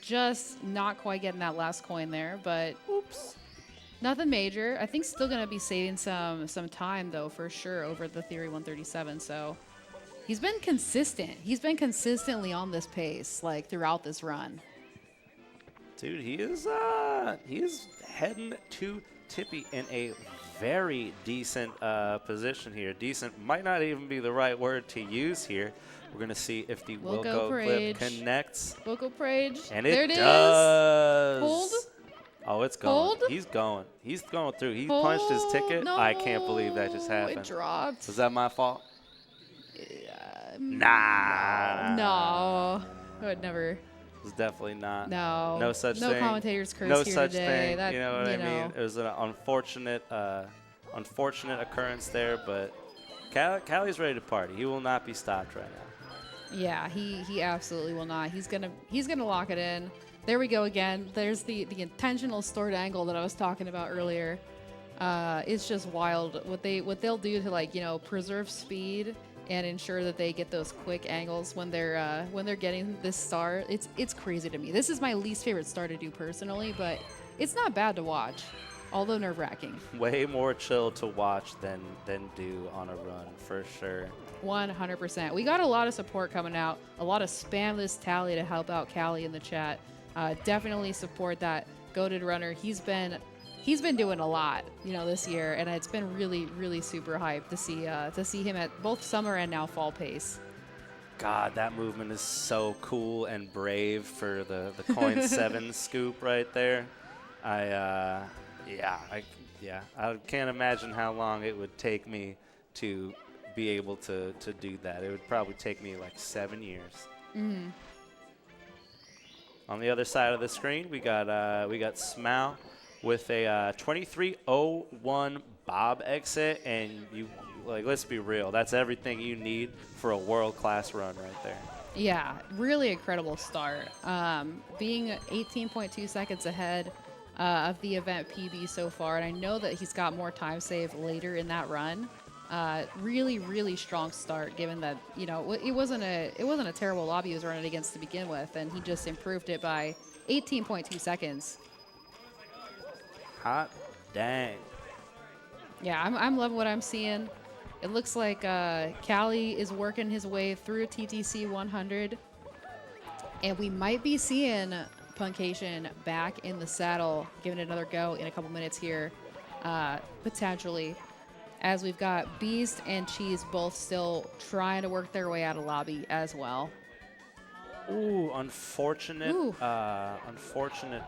Speaker 7: just not quite getting that last coin there, but oops. Nothing major. I think still going to be saving some time, though, for sure, over the Theory 137. So he's been consistent. He's been consistently on this pace, like, throughout this run.
Speaker 6: Dude, he is heading to Tippy in a very decent position here. Decent might not even be the right word to use here. We're going to see if the Wilco clip connects.
Speaker 7: Wilco Prage.
Speaker 6: And
Speaker 7: there
Speaker 6: it
Speaker 7: it
Speaker 6: does.
Speaker 7: Hold.
Speaker 6: Oh, it's going.
Speaker 7: Hold.
Speaker 6: He's going. He's going through. He
Speaker 7: Hold.
Speaker 6: punched his ticket.
Speaker 7: No.
Speaker 6: I can't believe that just happened.
Speaker 7: It dropped.
Speaker 6: Was that my fault? Nah.
Speaker 7: No. I would never.
Speaker 6: It was definitely not.
Speaker 7: No.
Speaker 6: No such
Speaker 7: no
Speaker 6: thing.
Speaker 7: No commentators curse
Speaker 6: no
Speaker 7: here
Speaker 6: such
Speaker 7: today.
Speaker 6: thing.
Speaker 7: That,
Speaker 6: you know what I mean? It was an unfortunate occurrence there, but Callie's ready to party. He will not be stopped right now.
Speaker 7: Yeah, he absolutely will not. He's gonna lock it in. There we go again. There's the intentional stored angle that I was talking about earlier. It's just wild what they'll do to preserve speed and ensure that they get those quick angles when they're getting this star. It's crazy to me. This is my least favorite star to do personally, but it's not bad to watch, although nerve-wracking.
Speaker 6: Way more chill to watch than do on a run, for sure.
Speaker 7: 100%. We got a lot of support coming out, a lot of spam this tally to help out Callie in the chat. Definitely support that goated runner. He's been doing a lot, this year, and it's been really, really super hyped to see him at both summer and now fall pace.
Speaker 6: God, that movement is so cool and brave for the coin 7 scoop right there. I can't imagine how long it would take me to be able to do that. It would probably take me like 7 years.
Speaker 7: Mm-hmm.
Speaker 6: On the other side of the screen, we got Smau with a 23:01 bob exit, and let's be real, that's everything you need for a world-class run right there.
Speaker 7: Yeah, really incredible start. Being 18.2 seconds ahead of the event PB so far, and I know that he's got more time save later in that run. Really, really strong start, given that it wasn't a terrible lobby he was running against to begin with, and he just improved it by 18.2 seconds.
Speaker 6: Hot dang.
Speaker 7: Yeah, I'm loving what I'm seeing. It looks like Callie is working his way through TTC 100, and we might be seeing Puncation back in the saddle, giving it another go in a couple minutes here, potentially, as we've got Beast and Cheese both still trying to work their way out of lobby as well.
Speaker 6: Ooh, unfortunate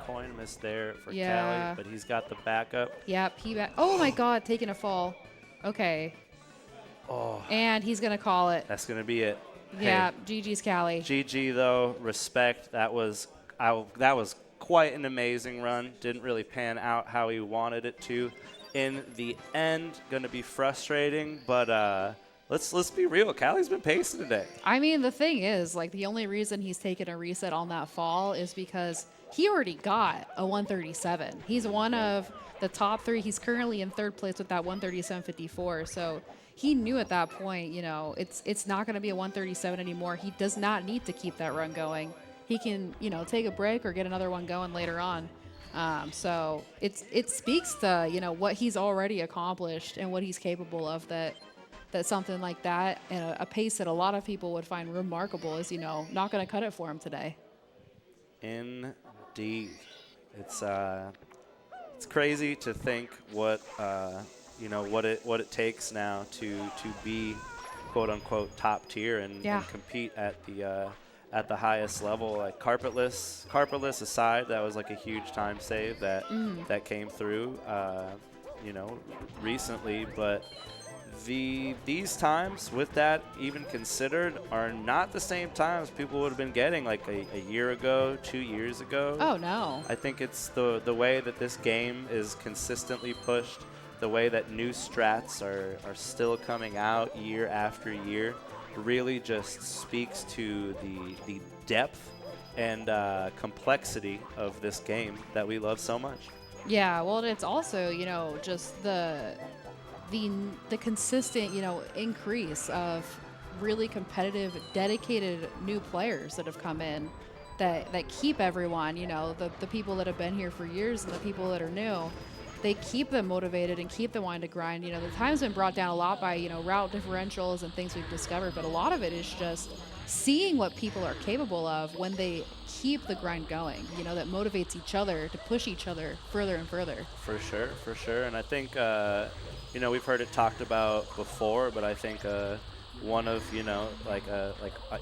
Speaker 6: coin miss there for Callie, but he's got the backup.
Speaker 7: Yep, oh my God, taking a fall. Okay.
Speaker 6: Oh.
Speaker 7: And he's gonna call it.
Speaker 6: That's gonna be it.
Speaker 7: Yeah,
Speaker 6: hey,
Speaker 7: GG's Callie.
Speaker 6: GG though, respect. That was quite an amazing run. Didn't really pan out how he wanted it to. In the end, gonna be frustrating, but let's be real. Callie's been pacing today.
Speaker 7: I mean, the thing is, the only reason he's taken a reset on that fall is because he already got a 137. He's one of the top 3. He's currently in 3rd place with that 137.54. So he knew at that point, it's not going to be a 137 anymore. He does not need to keep that run going. He can, take a break or get another one going later on. So it speaks to, what he's already accomplished and what he's capable of, that something like that and a pace that a lot of people would find remarkable is, not going to cut it for him today.
Speaker 6: Indeed. It's crazy to think what it takes now to be quote unquote top tier and compete at at the highest level. Like carpetless aside, that was like a huge time save that that came through, you know, recently. But these times, with that even considered, are not the same times people would have been getting like a year ago, 2 years ago.
Speaker 7: Oh, no.
Speaker 6: I think it's the way that this game is consistently pushed, the way that new strats are still coming out year after year, really just speaks to the depth and complexity of this game that we love so much.
Speaker 7: Yeah, well, it's also, you know, just the consistent, you know, increase of really competitive, dedicated new players that have come in that keep everyone, you know, the people that have been here for years and the people that are new, they keep them motivated and keep them wanting to grind. You know, the time's been brought down a lot by, you know, route differentials and things we've discovered, but a lot of it is just seeing what people are capable of when they keep the grind going, you know, that motivates each other to push each other further and further.
Speaker 6: For sure. And I think, you know, we've heard it talked about before, but I think one of, you know,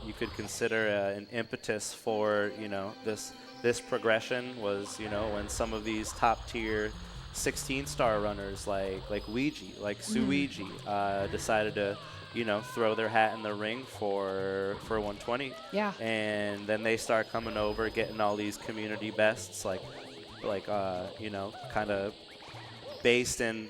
Speaker 6: you could consider an impetus for, you know, this progression was, you know, when some of these top tier 16-star runners like Ouija, like Suiji, decided to, you know, throw their hat in the ring for 120.
Speaker 7: Yeah.
Speaker 6: And then they start coming over, getting all these community bests, like you know, kind of based in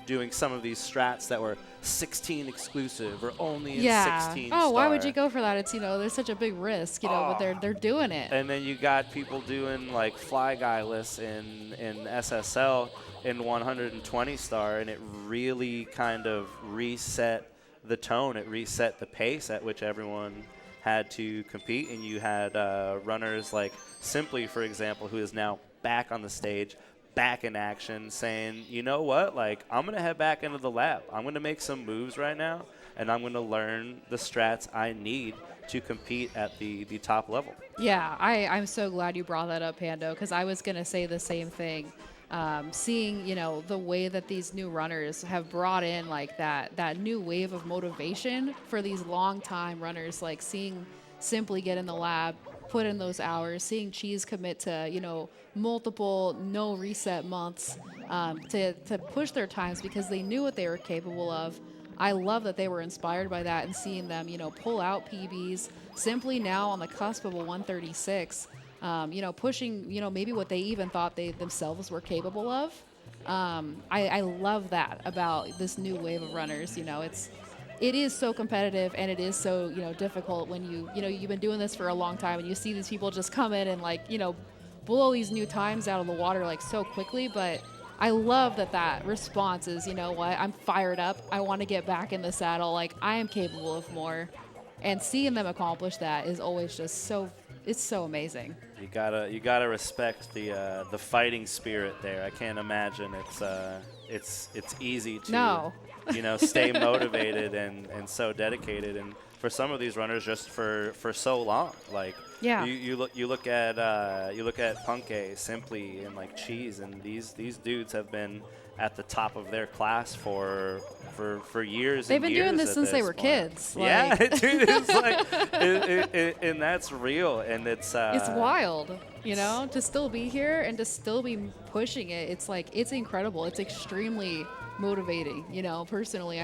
Speaker 6: doing some of these strats that were 16 exclusive or only in 16
Speaker 7: Oh, why would
Speaker 6: star.
Speaker 7: you go for that? It's, you know, there's such a big risk, you know, but they're doing it.
Speaker 6: And then you got people doing like fly guyless in SSL in 120 star, and it really kind of reset the tone. It reset the pace at which everyone had to compete, and you had runners like Simply, for example, who is now back on the stage, back in action, saying, you know what, like, I'm going to head back into the lab. I'm going to make some moves right now, and I'm going to learn the strats I need to compete at the top level.
Speaker 7: Yeah, I'm so glad you brought that up, Pando, because I was going to say the same thing. Seeing, you know, the way that these new runners have brought in, like, that new wave of motivation for these long-time runners, like seeing Simply get in the lab, put in those hours, seeing Cheese commit to, you know, multiple no reset months to push their times because they knew what they were capable of. I love that they were inspired by that and seeing them, you know, pull out PBs. Simply now on the cusp of a 136, you know, pushing, you know, maybe what they even thought they themselves were capable of. I love that about this new wave of runners. You know, it is so competitive and it is so, you know, difficult when you know, you've been doing this for a long time and you see these people just come in and, like, you know, blow these new times out of the water like so quickly. But I love that response is, you know what, I'm fired up. I want to get back in the saddle. Like, I am capable of more. And seeing them accomplish that is always just so, it's so amazing.
Speaker 6: You gotta respect the fighting spirit there. I can't imagine it's easy to you know, stay motivated and so dedicated, and for some of these runners just for so long. Like,
Speaker 7: yeah,
Speaker 6: you look at Punke, Simply, and like Cheese, and these dudes have been at the top of their class for years.
Speaker 7: They've been doing this since they were
Speaker 6: point.
Speaker 7: kids.
Speaker 6: Yeah, dude, it's like, and that's real, and it's
Speaker 7: wild, you know, to still be here and to still be pushing it. It's like, it's incredible. It's extremely motivating, you know. Personally,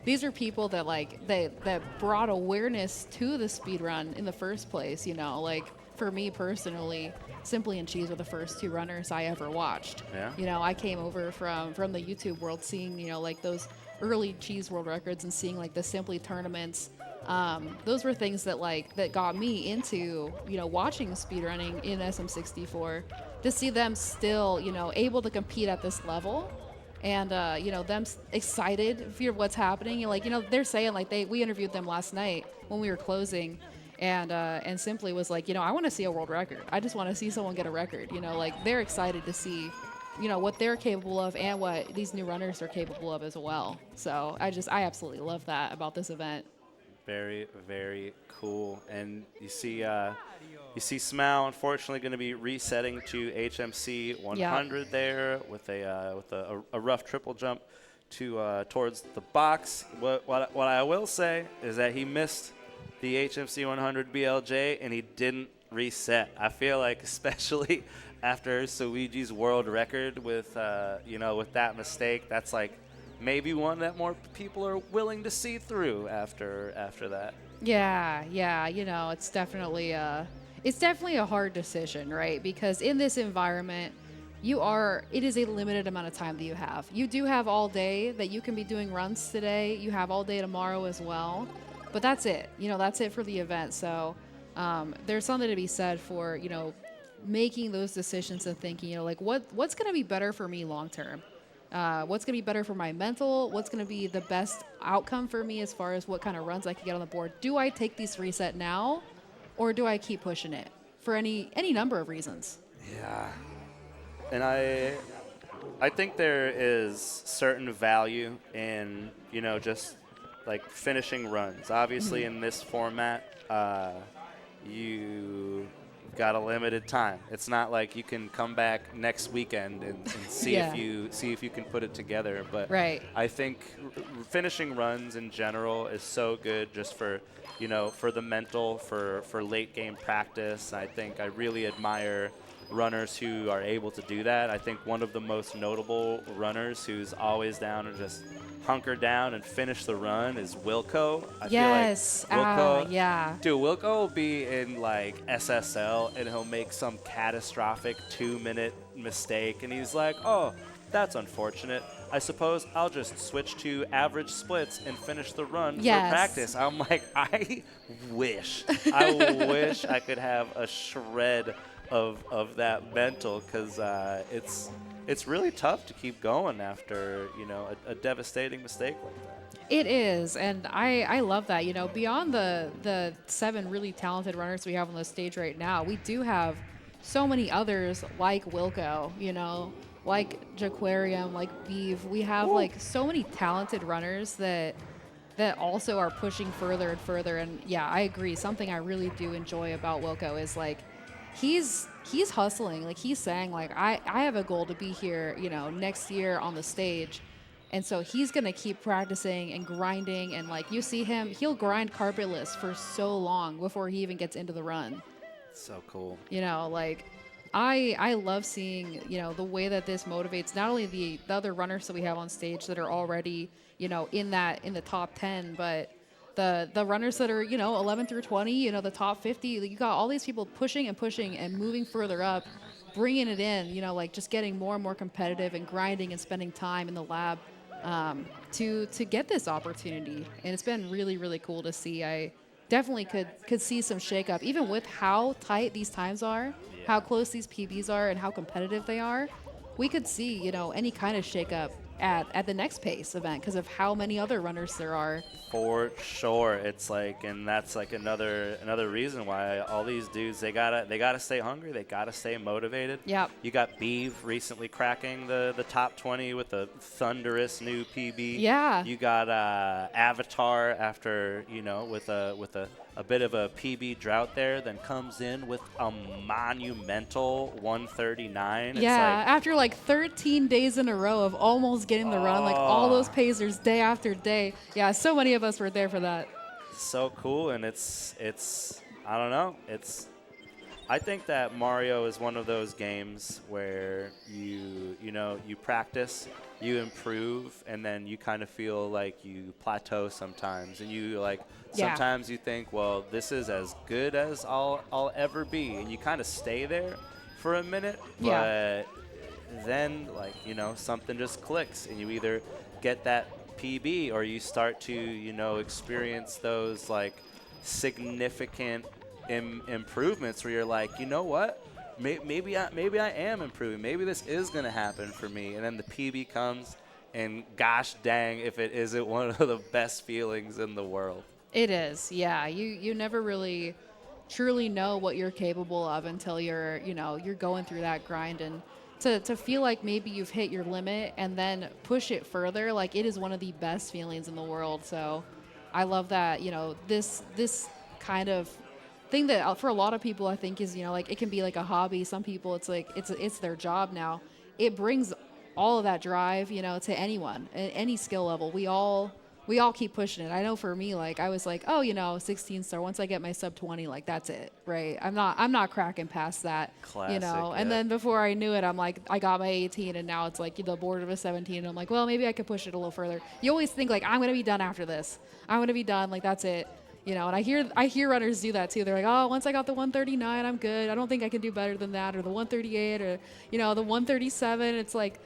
Speaker 7: these are people that, like, that brought awareness to the speed run in the first place, you know. Like, for me personally, Simply and Cheese were the first two runners I ever watched.
Speaker 6: Yeah.
Speaker 7: You know, I came over from the YouTube world, seeing, you know, like those early Cheese world records and seeing like the Simply tournaments. Those were things that got me into, you know, watching speedrunning in SM64, to see them still, you know, able to compete at this level. And, you know, them excited for what's happening. Like, you know, they're saying, like, we interviewed them last night when we were closing, and Simply was like, you know, I want to see a world record. I just want to see someone get a record. You know, like, they're excited to see, you know, what they're capable of and what these new runners are capable of as well. So I absolutely love that about this event.
Speaker 6: Very, very cool. And you see Smau, unfortunately, going to be resetting to HMC 100 there with a rough triple jump to towards the box. What I will say is that he missed the HMC 100 BLJ, and he didn't reset. I feel like, especially after Suiji's world record with, with that mistake, that's like maybe one that more people are willing to see through after that.
Speaker 7: Yeah, it's definitely a hard decision, right? Because in this environment, it is a limited amount of time that you have. You do have all day that you can be doing runs today. You have all day tomorrow as well. But that's it. That's it for the event. So there's something to be said for, making those decisions and thinking, what's going to be better for me long term? What's going to be better for my mental? What's going to be the best outcome for me as far as what kind of runs I can get on the board? Do I take this reset now, or do I keep pushing it for any number of reasons?
Speaker 6: Yeah. And I think there is certain value in, just like finishing runs. Obviously, in this format, you got a limited time. It's not like you can come back next weekend and see
Speaker 7: Yeah.
Speaker 6: if you can put it together. But
Speaker 7: Right.
Speaker 6: I think finishing runs in general is so good just for for the mental, for late game practice. I think I really admire runners who are able to do that. I think one of the most notable runners who's always down and just hunker down and finish the run is Wilco. I
Speaker 7: Yes.
Speaker 6: feel like Wilco,
Speaker 7: Yeah.
Speaker 6: dude, Wilco will be in like SSL and he'll make some catastrophic 2-minute mistake and he's like, oh, that's unfortunate. I suppose I'll just switch to average splits and finish the run
Speaker 7: Yes.
Speaker 6: for practice. I'm like, I wish I could have a shred of that mental, because it's really tough to keep going after a devastating mistake like that.
Speaker 7: It is, and I love that. Beyond the 7 really talented runners we have on the stage right now, we do have so many others like Wilco, like Jaquarium, like Beeve. We have like so many talented runners that also are pushing further and further. And yeah, I agree. Something I really do enjoy about Wilco is like he's hustling. Like he's saying like I have a goal to be here, next year on the stage. And so he's going to keep practicing and grinding. And like you see him, he'll grind carpetless for so long before he even gets into the run.
Speaker 6: So cool.
Speaker 7: Like I love seeing, the way that this motivates not only the other runners that we have on stage that are already, in the top 10, but the runners that are, 11 through 20, the top 50, you got all these people pushing and moving further up, bringing it in, like just getting more and more competitive and grinding and spending time in the lab to get this opportunity. And it's been really, really cool to see. I definitely could see some shakeup, even with how tight these times are, how close these PBs are, and how competitive they are. We could see, any kind of shakeup at the next pace event because of how many other runners there are.
Speaker 6: For sure. It's like, and that's like another reason why all these dudes, they gotta stay hungry, they gotta stay motivated.
Speaker 7: Yep.
Speaker 6: You got Beeve recently cracking the top 20 with a thunderous new PB.
Speaker 7: Yeah.
Speaker 6: You got Avatar after, with a bit of a PB drought there, then comes in with a monumental 139.
Speaker 7: Yeah,
Speaker 6: It's like,
Speaker 7: after like 13 days in a row of almost getting the run, like all those pacers day after day. Yeah, so many of us were there for that.
Speaker 6: so cool, and it's I don't know, I think that Mario is one of those games where you practice, you improve, and then you kind of feel like you plateau sometimes, and you like sometimes you think, well, this is as good as I'll ever be, and you kind of stay there for a minute, but then like something just clicks, and you either get that PB or you start to experience those like significant improvements where you're like, you know what, maybe I am improving, maybe this is going to happen for me, and then the PB comes, and gosh dang if it isn't one of the best feelings in the world.
Speaker 7: It is, yeah. You never really truly know what you're capable of until you're going through that grind, and to feel like maybe you've hit your limit and then push it further, like it is one of the best feelings in the world. So I love that, this kind of thing that for a lot of people I think is, like it can be like a hobby. Some people it's like it's their job now. It brings all of that drive, to anyone at any skill level. We all we all keep pushing it. I know for me, like I was like, oh, 16 star. Once I get my sub 20, like that's it, right? I'm not cracking past that,
Speaker 6: Classic,
Speaker 7: And then before I knew it, I'm like, I got my 18, and now it's like the board of a 17. And I'm like, well, maybe I could push it a little further. You always think like, I'm gonna be done after this. I'm gonna be done. Like that's it. And I hear runners do that too. They're like, oh, once I got the 139, I'm good. I don't think I can do better than that, or the 138, or the 137. It's like,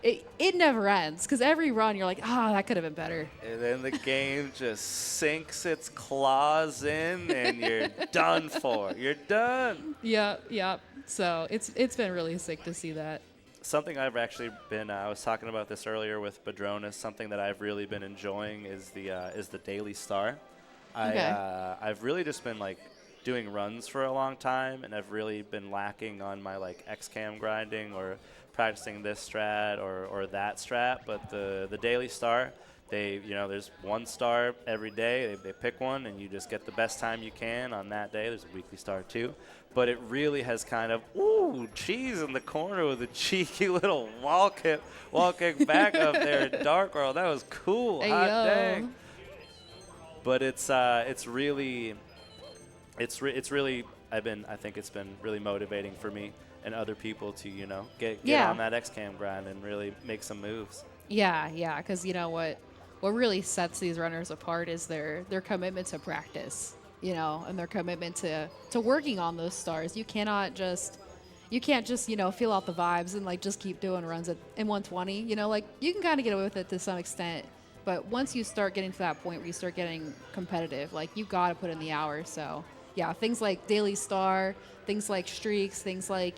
Speaker 7: it never ends because every run you're like, that could have been better.
Speaker 6: And then the game just sinks its claws in, and you're done for. You're done.
Speaker 7: Yeah. So it's been really sick to see that.
Speaker 6: Something I've actually been, I was talking about this earlier with Badronis, something that I've really been enjoying is the Daily Star. I've really just been like doing runs for a long time, and I've really been lacking on my like XCAM grinding or practicing this strat or that strat. But the Daily Star, there's 1 star every day. They pick one, and you just get the best time you can on that day. There's a weekly star too. But it really has kind of, cheese in the corner with a cheeky little wall kick back up there in Dark World. That was cool.
Speaker 7: Hey,
Speaker 6: Hot
Speaker 7: yo.
Speaker 6: dang. But it's really I think it's been really motivating for me and other people to get on that XCAM grind and really make some moves.
Speaker 7: Yeah, because what really sets these runners apart is their commitment to practice, and their commitment to working on those stars. You can't just feel out the vibes and like just keep doing runs in 120. Like you can kind of get away with it to some extent, but once you start getting to that point where you start getting competitive, like you got to put in the hours. So yeah, things like Daily Star, things like streaks, things like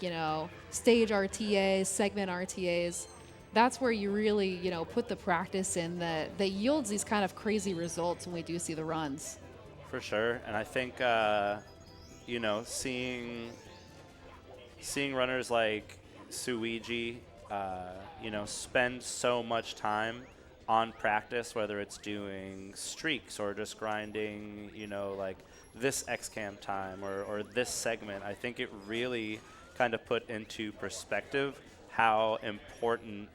Speaker 7: stage RTAs, segment RTAs. That's where you really put the practice in that yields these kind of crazy results when we do see the runs.
Speaker 6: For sure, and I think seeing runners like Suiji, spend so much time on practice, whether it's doing streaks or just grinding, like this XCAM time or this segment, I think it really kind of put into perspective how important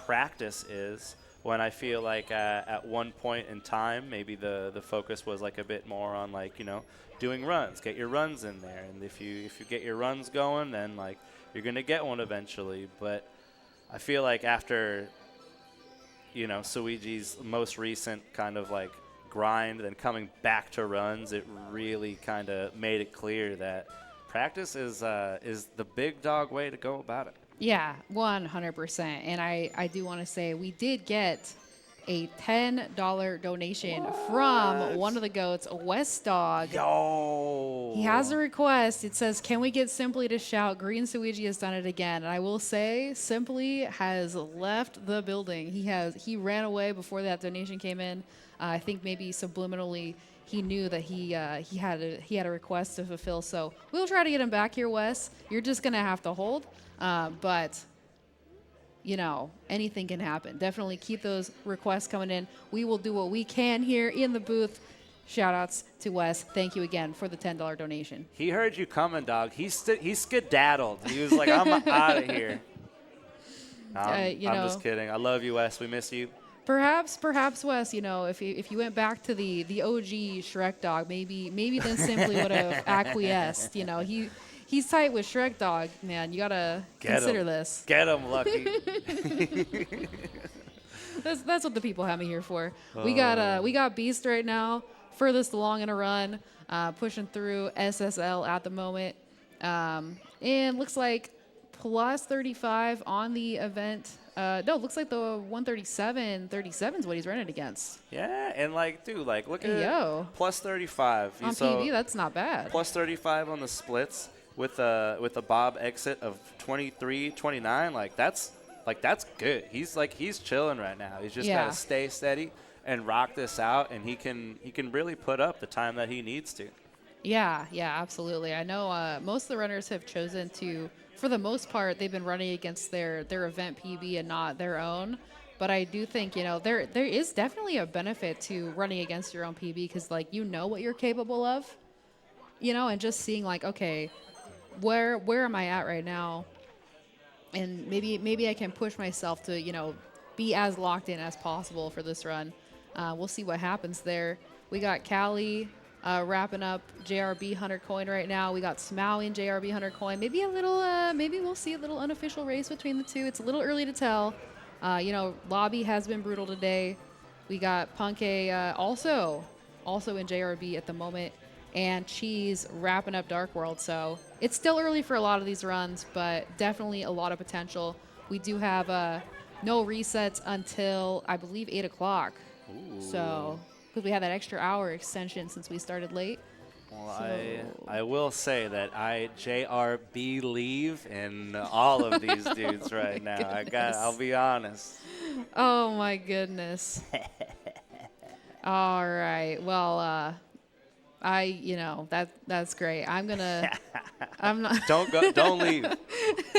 Speaker 6: practice is, when I feel like at one point in time, maybe the focus was like a bit more on like, doing runs, get your runs in there. And if you get your runs going, then like you're going to get one eventually. But I feel like after, Suiji's most recent kind of like grind, then coming back to runs, it really kind of made it clear that practice is the big dog way to go about it.
Speaker 7: Yeah, 100%. And I do want to say we did get a $10 donation from one of the goats, West Dog.
Speaker 6: Yo!
Speaker 7: He has a request. It says, can we get Simply to shout, Green Suiji has done it again? And I will say, Simply has left the building. He ran away before that donation came in. I think maybe subliminally he knew that he had a request to fulfill. So we'll try to get him back here, Wes. You're just going to have to hold. But anything can happen. Definitely keep those requests coming in. We will do what we can here in the booth. Shout outs to Wes. Thank you again for the $10 donation.
Speaker 6: He heard you coming, dog. He skedaddled. He was like, I'm out of here. I'm just kidding. I love you, Wes. We miss you.
Speaker 7: Perhaps, Wes, if you went back to the OG Shrek Dog, maybe then Simply would have acquiesced. He's tight with Shrek Dog, man. You gotta consider this.
Speaker 6: Get him, Lucky.
Speaker 7: That's what the people have me here for. We got Beast right now, furthest along in a run, pushing through SSL at the moment, and looks like plus 35 on the event. No, it looks like the 137 is what he's running against.
Speaker 6: Yeah, and look at
Speaker 7: yo.
Speaker 6: Plus 35
Speaker 7: on PB. That's not bad.
Speaker 6: Plus 35 on the splits with a Bob exit of 23-29. That's good. He's chilling right now. He's just gotta stay steady and rock this out, and he can really put up the time that he needs to.
Speaker 7: Yeah, absolutely. I know most of the runners have chosen to, for the most part, they've been running against their event PB and not their own. But I do think, there is definitely a benefit to running against your own PB because, what you're capable of, and just seeing, okay, where am I at right now? And maybe I can push myself to, be as locked in as possible for this run. We'll see what happens there. We got Callie wrapping up JRB 100 coin right now. We got Smau in JRB 100 coin. Maybe a little, maybe we'll see a little unofficial race between the two. It's a little early to tell. You know, lobby has been brutal today. We got Punke also in JRB at the moment, and Cheese wrapping up Dark World. So it's still early for a lot of these runs, but definitely a lot of potential. We do have no resets until, I believe, 8 o'clock. So, because we had that extra hour extension since we started late.
Speaker 6: Well,
Speaker 7: So-
Speaker 6: I will say that I JRB leave in all of these dudes right now. I'll be honest.
Speaker 7: Oh my goodness. All right. Well, that's great. I'm not.
Speaker 6: Don't go. Don't leave.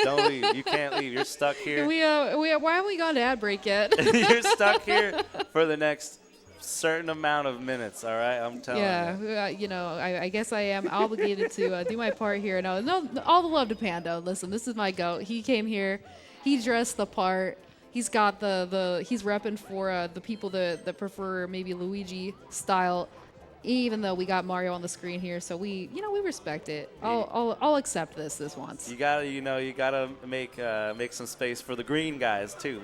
Speaker 6: Don't leave. You can't leave. You're stuck here.
Speaker 7: Why haven't we gone to ad break yet?
Speaker 6: You're stuck here for the next certain amount of minutes. All right, I'm telling you.
Speaker 7: I guess I am obligated to do my part here. No, all the love to Pando. Listen, this is my goat. He came here. He dressed the part. He's got he's repping for the people that prefer maybe Luigi style. Even though we got Mario on the screen here, so we respect it. I'll accept this once.
Speaker 6: You gotta make some space for the green guys too.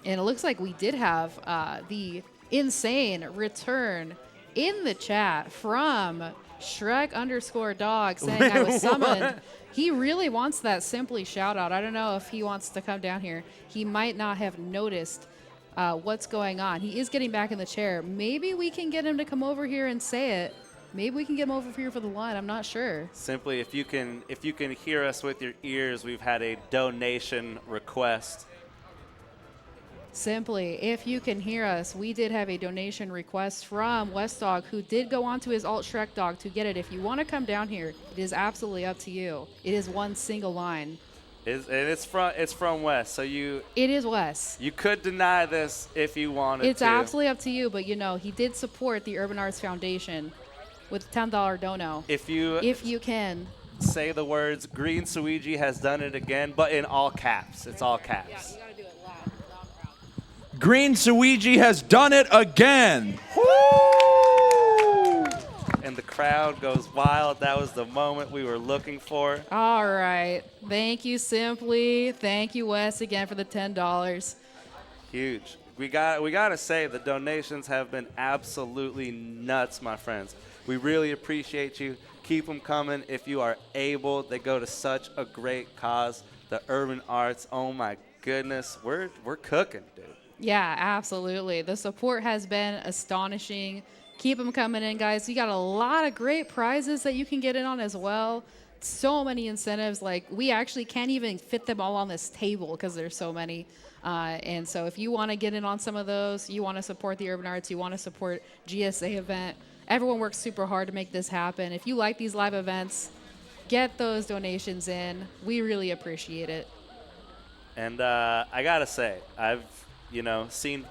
Speaker 7: And it looks like we did have the insane return in the chat from Shrek_dog saying I was summoned. He really wants that Simply shout out. I don't know if he wants to come down here. He might not have noticed what's going on. He is getting back in the chair. Maybe we can get him to come over here and say it. Maybe we can get him over here for the line. I'm not sure.
Speaker 6: Simply, if you can hear us with your ears, we've had a donation request.
Speaker 7: Simply, if you can hear us, we did have a donation request from Westdog, who did go on to his alt Shrek dog to get it. If you want to come down here, it is absolutely up to you. It is one single line.
Speaker 6: It's from Wes, so
Speaker 7: It is Wes.
Speaker 6: you could deny this if you wanted
Speaker 7: It's
Speaker 6: to.
Speaker 7: absolutely up to you, but he did support the Urban Arts Foundation with $10 dono.
Speaker 6: If you
Speaker 7: can.
Speaker 6: say the words "Green Suigi has done it again," but in all caps. It's all caps.
Speaker 7: gotta do it loud crowd.
Speaker 8: Green Suigi has done it again.
Speaker 6: And the crowd goes wild. That was the moment we were looking for.
Speaker 7: All right. Thank you, Simply. Thank you, Wes, again for the $10.
Speaker 6: Huge. We gotta say the donations have been absolutely nuts, my friends. We really appreciate you. Keep them coming if you are able. They go to such a great cause. The Urban Arts. Oh my goodness, we're cooking, dude.
Speaker 7: Yeah, absolutely. The support has been astonishing. Keep them coming in, guys. We got a lot of great prizes that you can get in on as well. So many incentives. Like, we actually can't even fit them all on this table because there's so many. And so if you want to get in on some of those, you want to support the Urban Arts, you want to support GSA event, everyone works super hard to make this happen. If you like these live events, get those donations in. We really appreciate it.
Speaker 6: And I gotta say, I've seen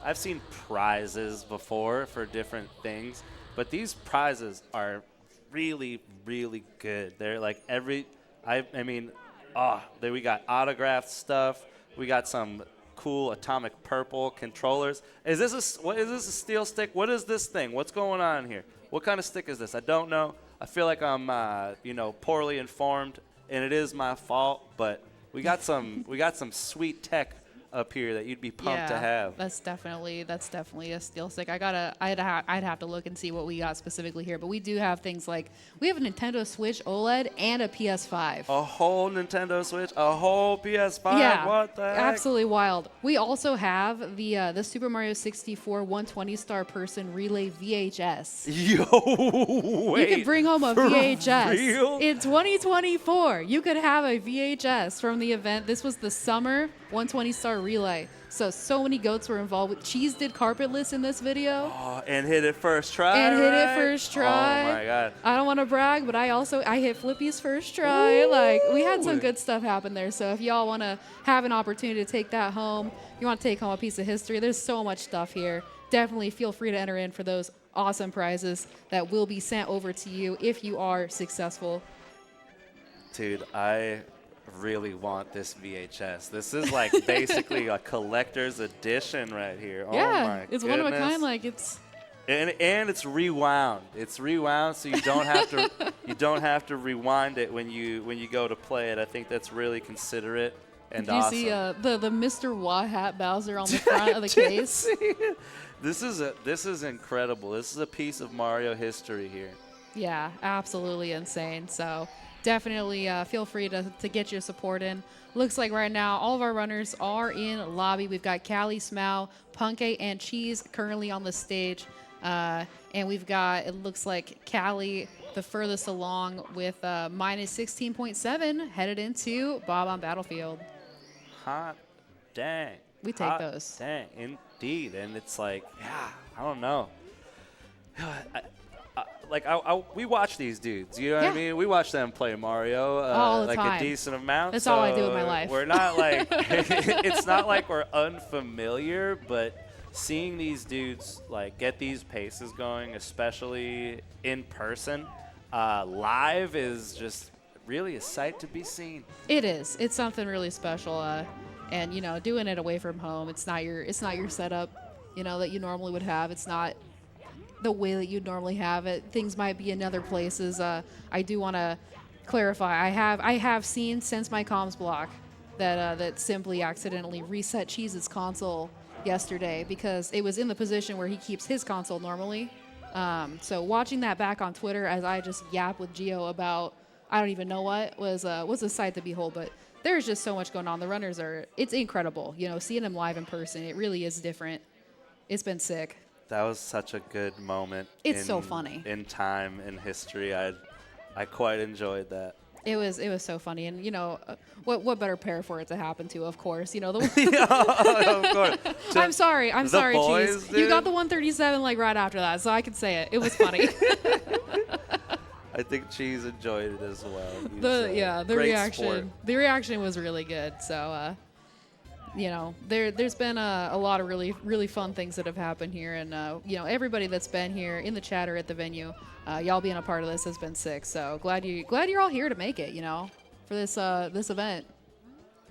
Speaker 6: prizes before for different things, but these prizes are really, really good. They're like we got autographed stuff. We got some cool Atomic Purple controllers. Is this a steel stick? What is this thing? What's going on here? What kind of stick is this? I don't know. I feel like I'm poorly informed, and it is my fault, but we got some sweet tech up here that you'd be pumped to have.
Speaker 7: That's definitely a steel stick. I'd have to look and see what we got specifically here, but we do have things like we have a Nintendo Switch OLED and a PS5.
Speaker 6: A whole Nintendo Switch, a whole PS5.
Speaker 7: Yeah,
Speaker 6: what the heck?
Speaker 7: absolutely wild. We also have the Super Mario 64 120 star person relay VHS.
Speaker 6: Yo, wait,
Speaker 7: you can bring home a
Speaker 6: for
Speaker 7: VHS.
Speaker 6: real?
Speaker 7: In 2024, you could have a VHS from the event. This was the summer 120 star relay. So many goats were involved. Cheese did carpetless in this video.
Speaker 6: Oh, and hit it first try.
Speaker 7: try.
Speaker 6: Oh my god.
Speaker 7: I don't want to brag, but I hit Flippy's first try.
Speaker 6: Ooh.
Speaker 7: Like, we had some good stuff happen there. So if y'all want to have an opportunity to take that home, you want to take home a piece of history, there's so much stuff here. Definitely feel free to enter in for those awesome prizes that will be sent over to you if you are successful.
Speaker 6: Dude, I really want this VHS. This is like basically a collector's edition right here. Oh
Speaker 7: Yeah,
Speaker 6: my
Speaker 7: it's one of a
Speaker 6: goodness.
Speaker 7: kind. Like it's.
Speaker 6: And it's rewound. It's rewound, so you don't have to rewind it when you go to play it. I think that's really considerate and
Speaker 7: Did you
Speaker 6: awesome.
Speaker 7: see the Mr. Wah Hat Bowser on the front of the case?
Speaker 6: This is incredible. This is a piece of Mario history here.
Speaker 7: Yeah, absolutely insane. So definitely feel free to get your support in. Looks like right now all of our runners are in lobby. We've got Callie, Smau, Punke, and Cheese currently on the stage. And we've got, it looks like Callie the furthest along with minus 16.7 headed into Bob on Battlefield.
Speaker 6: Hot dang.
Speaker 7: We take
Speaker 6: Hot
Speaker 7: those.
Speaker 6: Dang, indeed. And it's like, yeah, I don't know. We watch these dudes, you know what I
Speaker 7: Yeah.
Speaker 6: mean? We watch them play Mario
Speaker 7: All the
Speaker 6: like
Speaker 7: time.
Speaker 6: a decent amount.
Speaker 7: That's all I do with
Speaker 6: so
Speaker 7: my life.
Speaker 6: We're not like, it's not like we're unfamiliar, but seeing these dudes like get these paces going, especially in person, live is just really a sight to be seen.
Speaker 7: It is. It's something really special. And you know, doing it away from home, it's not your setup, you know, that you normally would have. It's not the way that you'd normally have it. Things might be in other places. I do want to clarify. I have seen since my comms block that Simply accidentally reset Cheese's console yesterday because it was in the position where he keeps his console normally. So watching that back on Twitter as I just yap with Gio about I don't even know what was a sight to behold. But there's just so much going on. The runners it's incredible. You know, seeing them live in person, it really is different. It's been sick.
Speaker 6: That was such a good moment.
Speaker 7: It's so funny.
Speaker 6: In time, in history. I quite enjoyed that.
Speaker 7: It was so funny, and you know, what better pair for it to happen to? Of course, you know the.
Speaker 6: Of course.
Speaker 7: I'm sorry,
Speaker 6: boys,
Speaker 7: Cheese.
Speaker 6: dude.
Speaker 7: You got the 137 like right after that, so I can say it. It was funny.
Speaker 6: I think Cheese enjoyed it as well. He's,
Speaker 7: the
Speaker 6: great
Speaker 7: reaction,
Speaker 6: sport.
Speaker 7: the reaction was really good. So, you know, there's been a lot of really fun things that have happened here, and you know, everybody that's been here in the chat or at the venue, y'all being a part of this has been sick. So glad you're all here to make it. You know, for this event.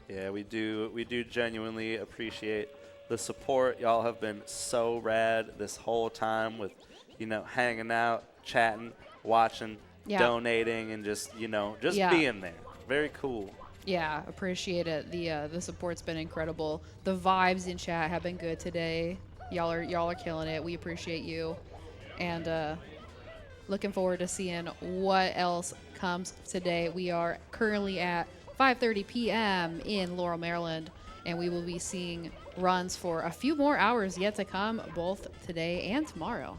Speaker 6: Yeah, we do genuinely appreciate the support. Y'all have been so rad this whole time with, you know, hanging out, chatting, watching,
Speaker 7: Yeah.
Speaker 6: donating, and just, you know, just
Speaker 7: Yeah.
Speaker 6: being there. Very cool.
Speaker 7: Yeah, appreciate it. The support's been incredible. The vibes in chat have been good today. Y'all are killing it. We appreciate you, and looking forward to seeing what else comes today. We are currently at 5:30 p.m. in Laurel, Maryland, and we will be seeing runs for a few more hours yet to come, both today and tomorrow.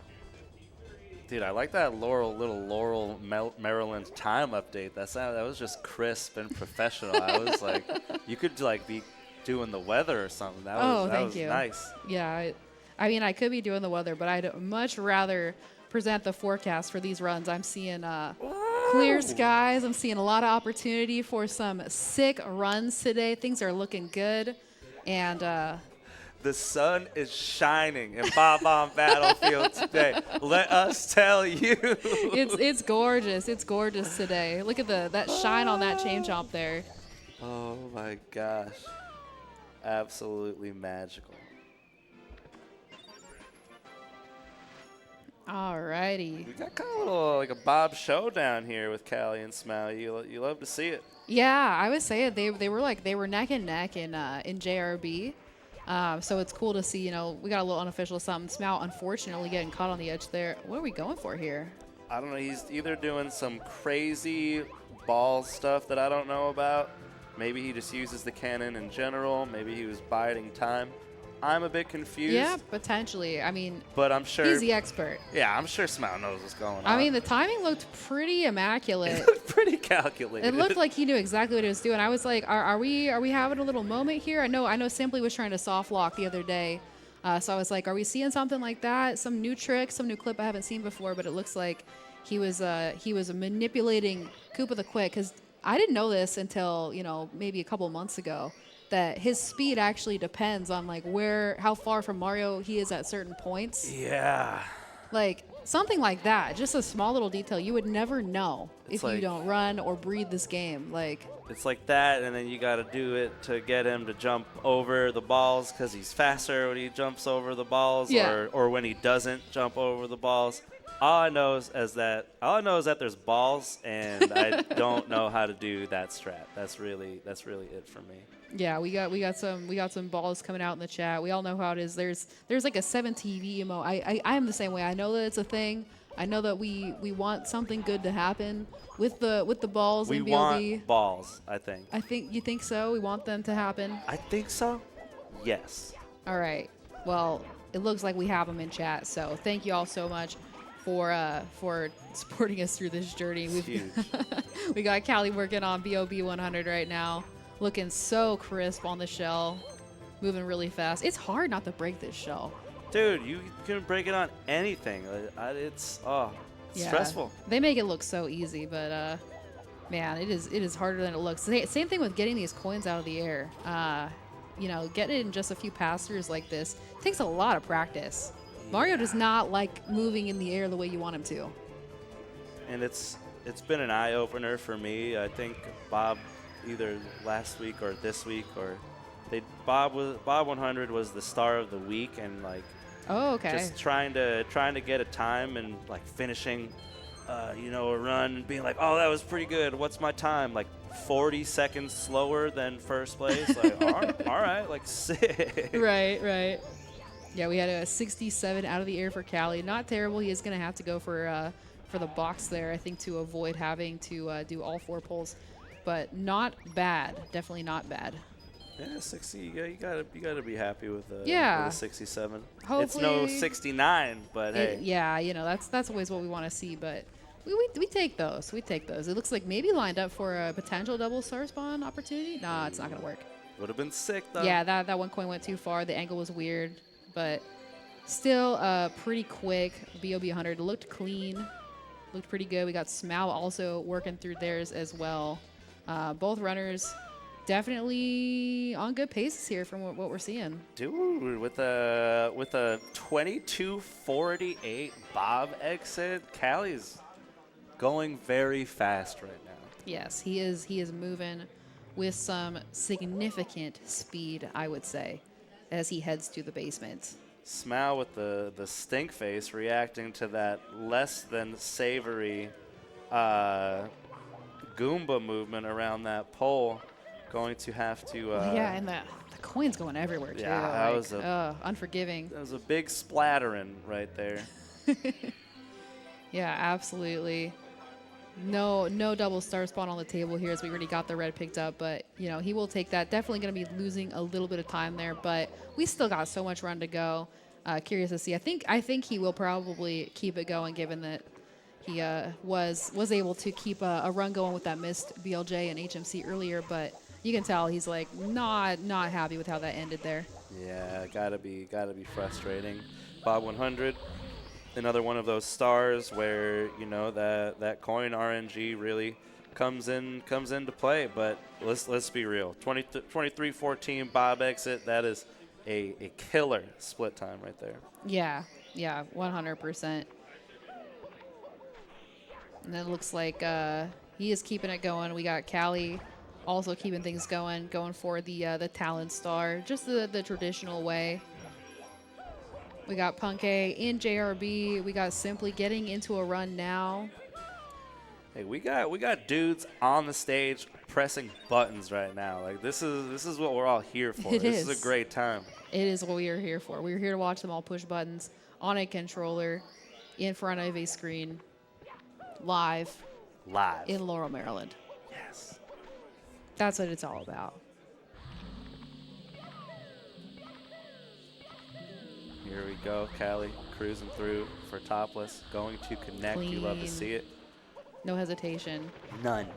Speaker 6: Dude, I like that Laurel, Maryland time update. That was just crisp and professional. I was like, you could like be doing the weather or something. That
Speaker 7: Thank
Speaker 6: was
Speaker 7: you.
Speaker 6: nice.
Speaker 7: Yeah, I mean, I could be doing the weather, but I'd much rather present the forecast for these runs. I'm seeing clear skies. I'm seeing a lot of opportunity for some sick runs today. Things are looking good, and
Speaker 6: The sun is shining in Bob on Battlefield today. Let us tell you.
Speaker 7: it's gorgeous. It's gorgeous today. Look at that shine on that chain chomp there.
Speaker 6: Oh my gosh. Absolutely magical.
Speaker 7: Alrighty.
Speaker 6: We got kind of a little like a Bob showdown here with Callie and Smiley. You love to see it.
Speaker 7: Yeah, I would say it. They were neck and neck in JRB. So it's cool to see, you know, we got a little unofficial something. Smout, unfortunately, getting caught on the edge there. What are we going for here?
Speaker 6: I don't know. He's either doing some crazy ball stuff that I don't know about. Maybe he just uses the cannon in general. Maybe he was biding time. I'm a bit confused.
Speaker 7: Yeah, potentially. I mean,
Speaker 6: but I'm sure
Speaker 7: he's the expert.
Speaker 6: Yeah, I'm sure Smout knows what's going on.
Speaker 7: I mean, the timing looked pretty immaculate.
Speaker 6: It looked pretty calculated.
Speaker 7: It looked like he knew exactly what he was doing. I was like, are we having a little moment here? I know Simply was trying to soft lock the other day. So I was like, are we seeing something like that? Some new trick, some new clip I haven't seen before, but it looks like he was manipulating Koopa the Quick, because I didn't know this until, you know, maybe a couple months ago, that his speed actually depends on like how far from Mario he is at certain points.
Speaker 6: Yeah.
Speaker 7: Like Something like that, just a small little detail. You would never know
Speaker 6: It's
Speaker 7: if you
Speaker 6: like-
Speaker 7: don't run or breathe this game. Like,
Speaker 6: It's like that, and then you got to do it to get him to jump over the balls because he's faster when he jumps over the balls,
Speaker 7: Yeah.
Speaker 6: or when he doesn't jump over the balls. All I know is that there's balls, and I don't know how to do that strat. That's really it for me.
Speaker 7: yeah, we got some balls coming out in the chat. We all know how it is. There's like a 7TV emo. I am the same way. I know that it's a thing. I know that we want something good to happen with the balls
Speaker 6: We
Speaker 7: in BLB.
Speaker 6: want balls, I think.
Speaker 7: I think you think so. We want them to happen.
Speaker 6: I think so. Yes.
Speaker 7: All right. Well, it looks like we have them in chat. So thank you all so much for supporting us through this journey.
Speaker 6: It's huge.
Speaker 7: We got Callie working on BOB 100 right now, looking so crisp on the shell, moving really fast. It's hard not to break this shell.
Speaker 6: Dude, you can break it on anything. It's
Speaker 7: Yeah.
Speaker 6: stressful.
Speaker 7: They make it look so easy, but man, it is harder than it looks. Same thing with getting these coins out of the air. You know, getting it in just a few pass-throughs like this takes a lot of practice. Mario does not like moving in the air the way you want him to.
Speaker 6: And it's been an eye-opener for me. I think Bob, either last week or this week, or Bob 100 was the star of the week, and like
Speaker 7: Oh, okay.
Speaker 6: just trying to get a time and like finishing a run and being like, oh, that was pretty good. What's my time? Like 40 seconds slower than first place. Like, all right, like sick.
Speaker 7: Right. Yeah, we had a 67 out of the air for Callie. Not terrible. He is going to have to go for the box there, I think, to avoid having to do all 4 pulls. But not bad. Definitely not bad.
Speaker 6: Yeah, 60. Yeah, you gotta be happy with a 67. It's no
Speaker 7: Hopefully-
Speaker 6: 69, but hey.
Speaker 7: Yeah, that's always what we want to see. But we take those. We take those. It looks like maybe lined up for a potential double star spawn opportunity. Nah, it's not going to work.
Speaker 6: Would have been sick though.
Speaker 7: Yeah, that one coin went too far. The angle was weird, but still pretty quick. BOB 100 looked clean, looked pretty good. We got Smau also working through theirs as well. Both runners definitely on good paces here from what we're seeing.
Speaker 6: Dude, with a 22:48 Bob exit, Callie's going very fast right now.
Speaker 7: Yes, he is moving with some significant speed, I would say, as he heads to the basement.
Speaker 6: Smau with the stink face reacting to that less than savory Goomba movement around that pole. Going to have to.
Speaker 7: Yeah, and the coin's going everywhere too.
Speaker 6: Yeah, that was
Speaker 7: unforgiving.
Speaker 6: That was a big splattering right there.
Speaker 7: Yeah, absolutely. No double star spawn on the table here, as we already got the red picked up, but he will take that. Definitely going to be losing a little bit of time there, but we still got so much run to go. Curious to see. I think he will probably keep it going, given that he was able to keep a run going with that missed BLJ and HMC earlier, but you can tell he's like not happy with how that ended there.
Speaker 6: Yeah, gotta be frustrating. Bob 100, another one of those stars where that coin RNG really comes into play. But let's be real. 23-14 Bob exit. That is a killer split time right there.
Speaker 7: Yeah, 100%. And then it looks like he is keeping it going. We got Callie also keeping things going for the talent star, just the traditional way. We got Punkay in JRB. We got Simply getting into a run now.
Speaker 6: Hey, we got dudes on the stage pressing buttons right now. Like this is what we're all here for. This is a great time.
Speaker 7: It is what we are here for. We're here to watch them all push buttons on a controller in front of a screen live in Laurel, Maryland.
Speaker 6: Yes.
Speaker 7: That's what it's all about.
Speaker 6: Here we go, Callie cruising through for topless, going to connect. You love to
Speaker 7: Clean.
Speaker 6: see it.
Speaker 7: No hesitation.
Speaker 6: None.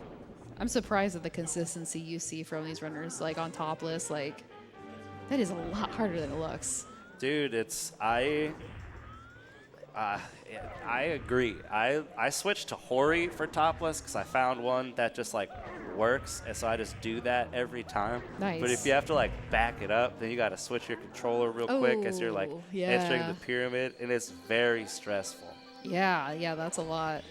Speaker 7: I'm surprised at the consistency you see from these runners, like on topless. Like, that is a lot harder than it looks.
Speaker 6: Dude, I agree. I switched to Hori for topless because I found one that just like works, and so I just do that every time.
Speaker 7: Nice.
Speaker 6: But if you have to like back it up, then you got to switch your controller real quick as you're like
Speaker 7: Oh, yeah.
Speaker 6: entering the pyramid, and it's very stressful.
Speaker 7: Yeah, that's a lot.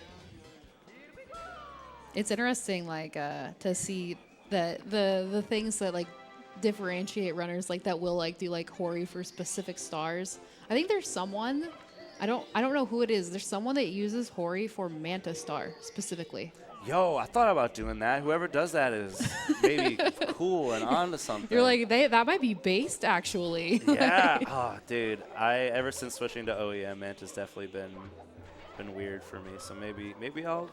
Speaker 7: It's interesting, like, to see that the things that like differentiate runners like that will like do like Hori for specific stars. I think there's someone, I don't know who it is. There's someone that uses Hori for Manta Star specifically.
Speaker 6: Yo, I thought about doing that. Whoever does that is maybe cool and onto something.
Speaker 7: You're like, that might be based actually.
Speaker 6: Yeah. Oh, dude. Ever since switching to OEM, Manta's definitely been weird for me. So maybe I'll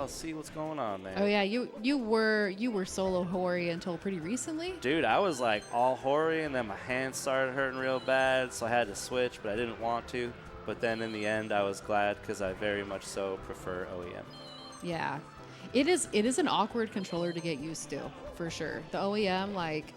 Speaker 6: see what's going on there.
Speaker 7: Oh yeah, you were solo Hori until pretty recently.
Speaker 6: Dude, I was like all Hori, and then my hands started hurting real bad, so I had to switch, but I didn't want to. But then in the end, I was glad because I very much so prefer OEM.
Speaker 7: Yeah, it is an awkward controller to get used to for sure. The OEM, like,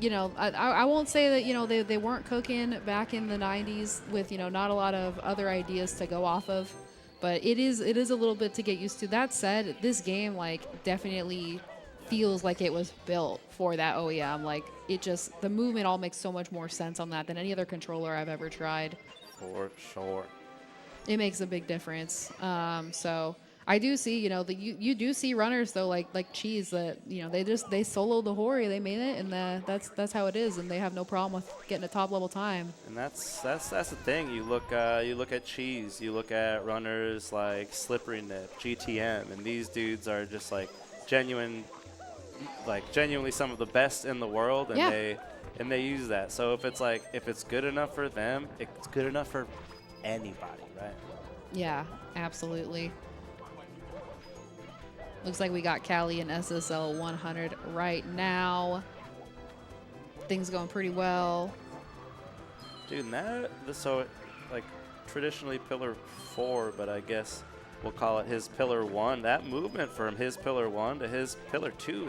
Speaker 7: you know, I won't say that, you know, they weren't cooking back in the 90s with, you know, not a lot of other ideas to go off of, but it is a little bit to get used to. That said, this game like definitely feels like it was built for that OEM. Like, it just, the movement all makes so much more sense on that than any other controller I've ever tried.
Speaker 6: For sure.
Speaker 7: It makes a big difference. So I do see, you know, you do see runners though, like Cheese, that, you know, they solo the Hori, they made it, and that's how it is, and they have no problem with getting a top level time.
Speaker 6: And that's the thing. You look at Cheese, you look at runners like Slippery Nip, GTM, and these dudes are just like genuinely some of the best in the world, and they use that. So if it's good enough for them, it's good enough for anybody, right?
Speaker 7: Yeah, absolutely. Looks like we got Cali and SSL 100 right now. Things going pretty well.
Speaker 6: Dude, so like traditionally pillar 4, but I guess we'll call it his pillar 1. That movement from his pillar 1 to his pillar 2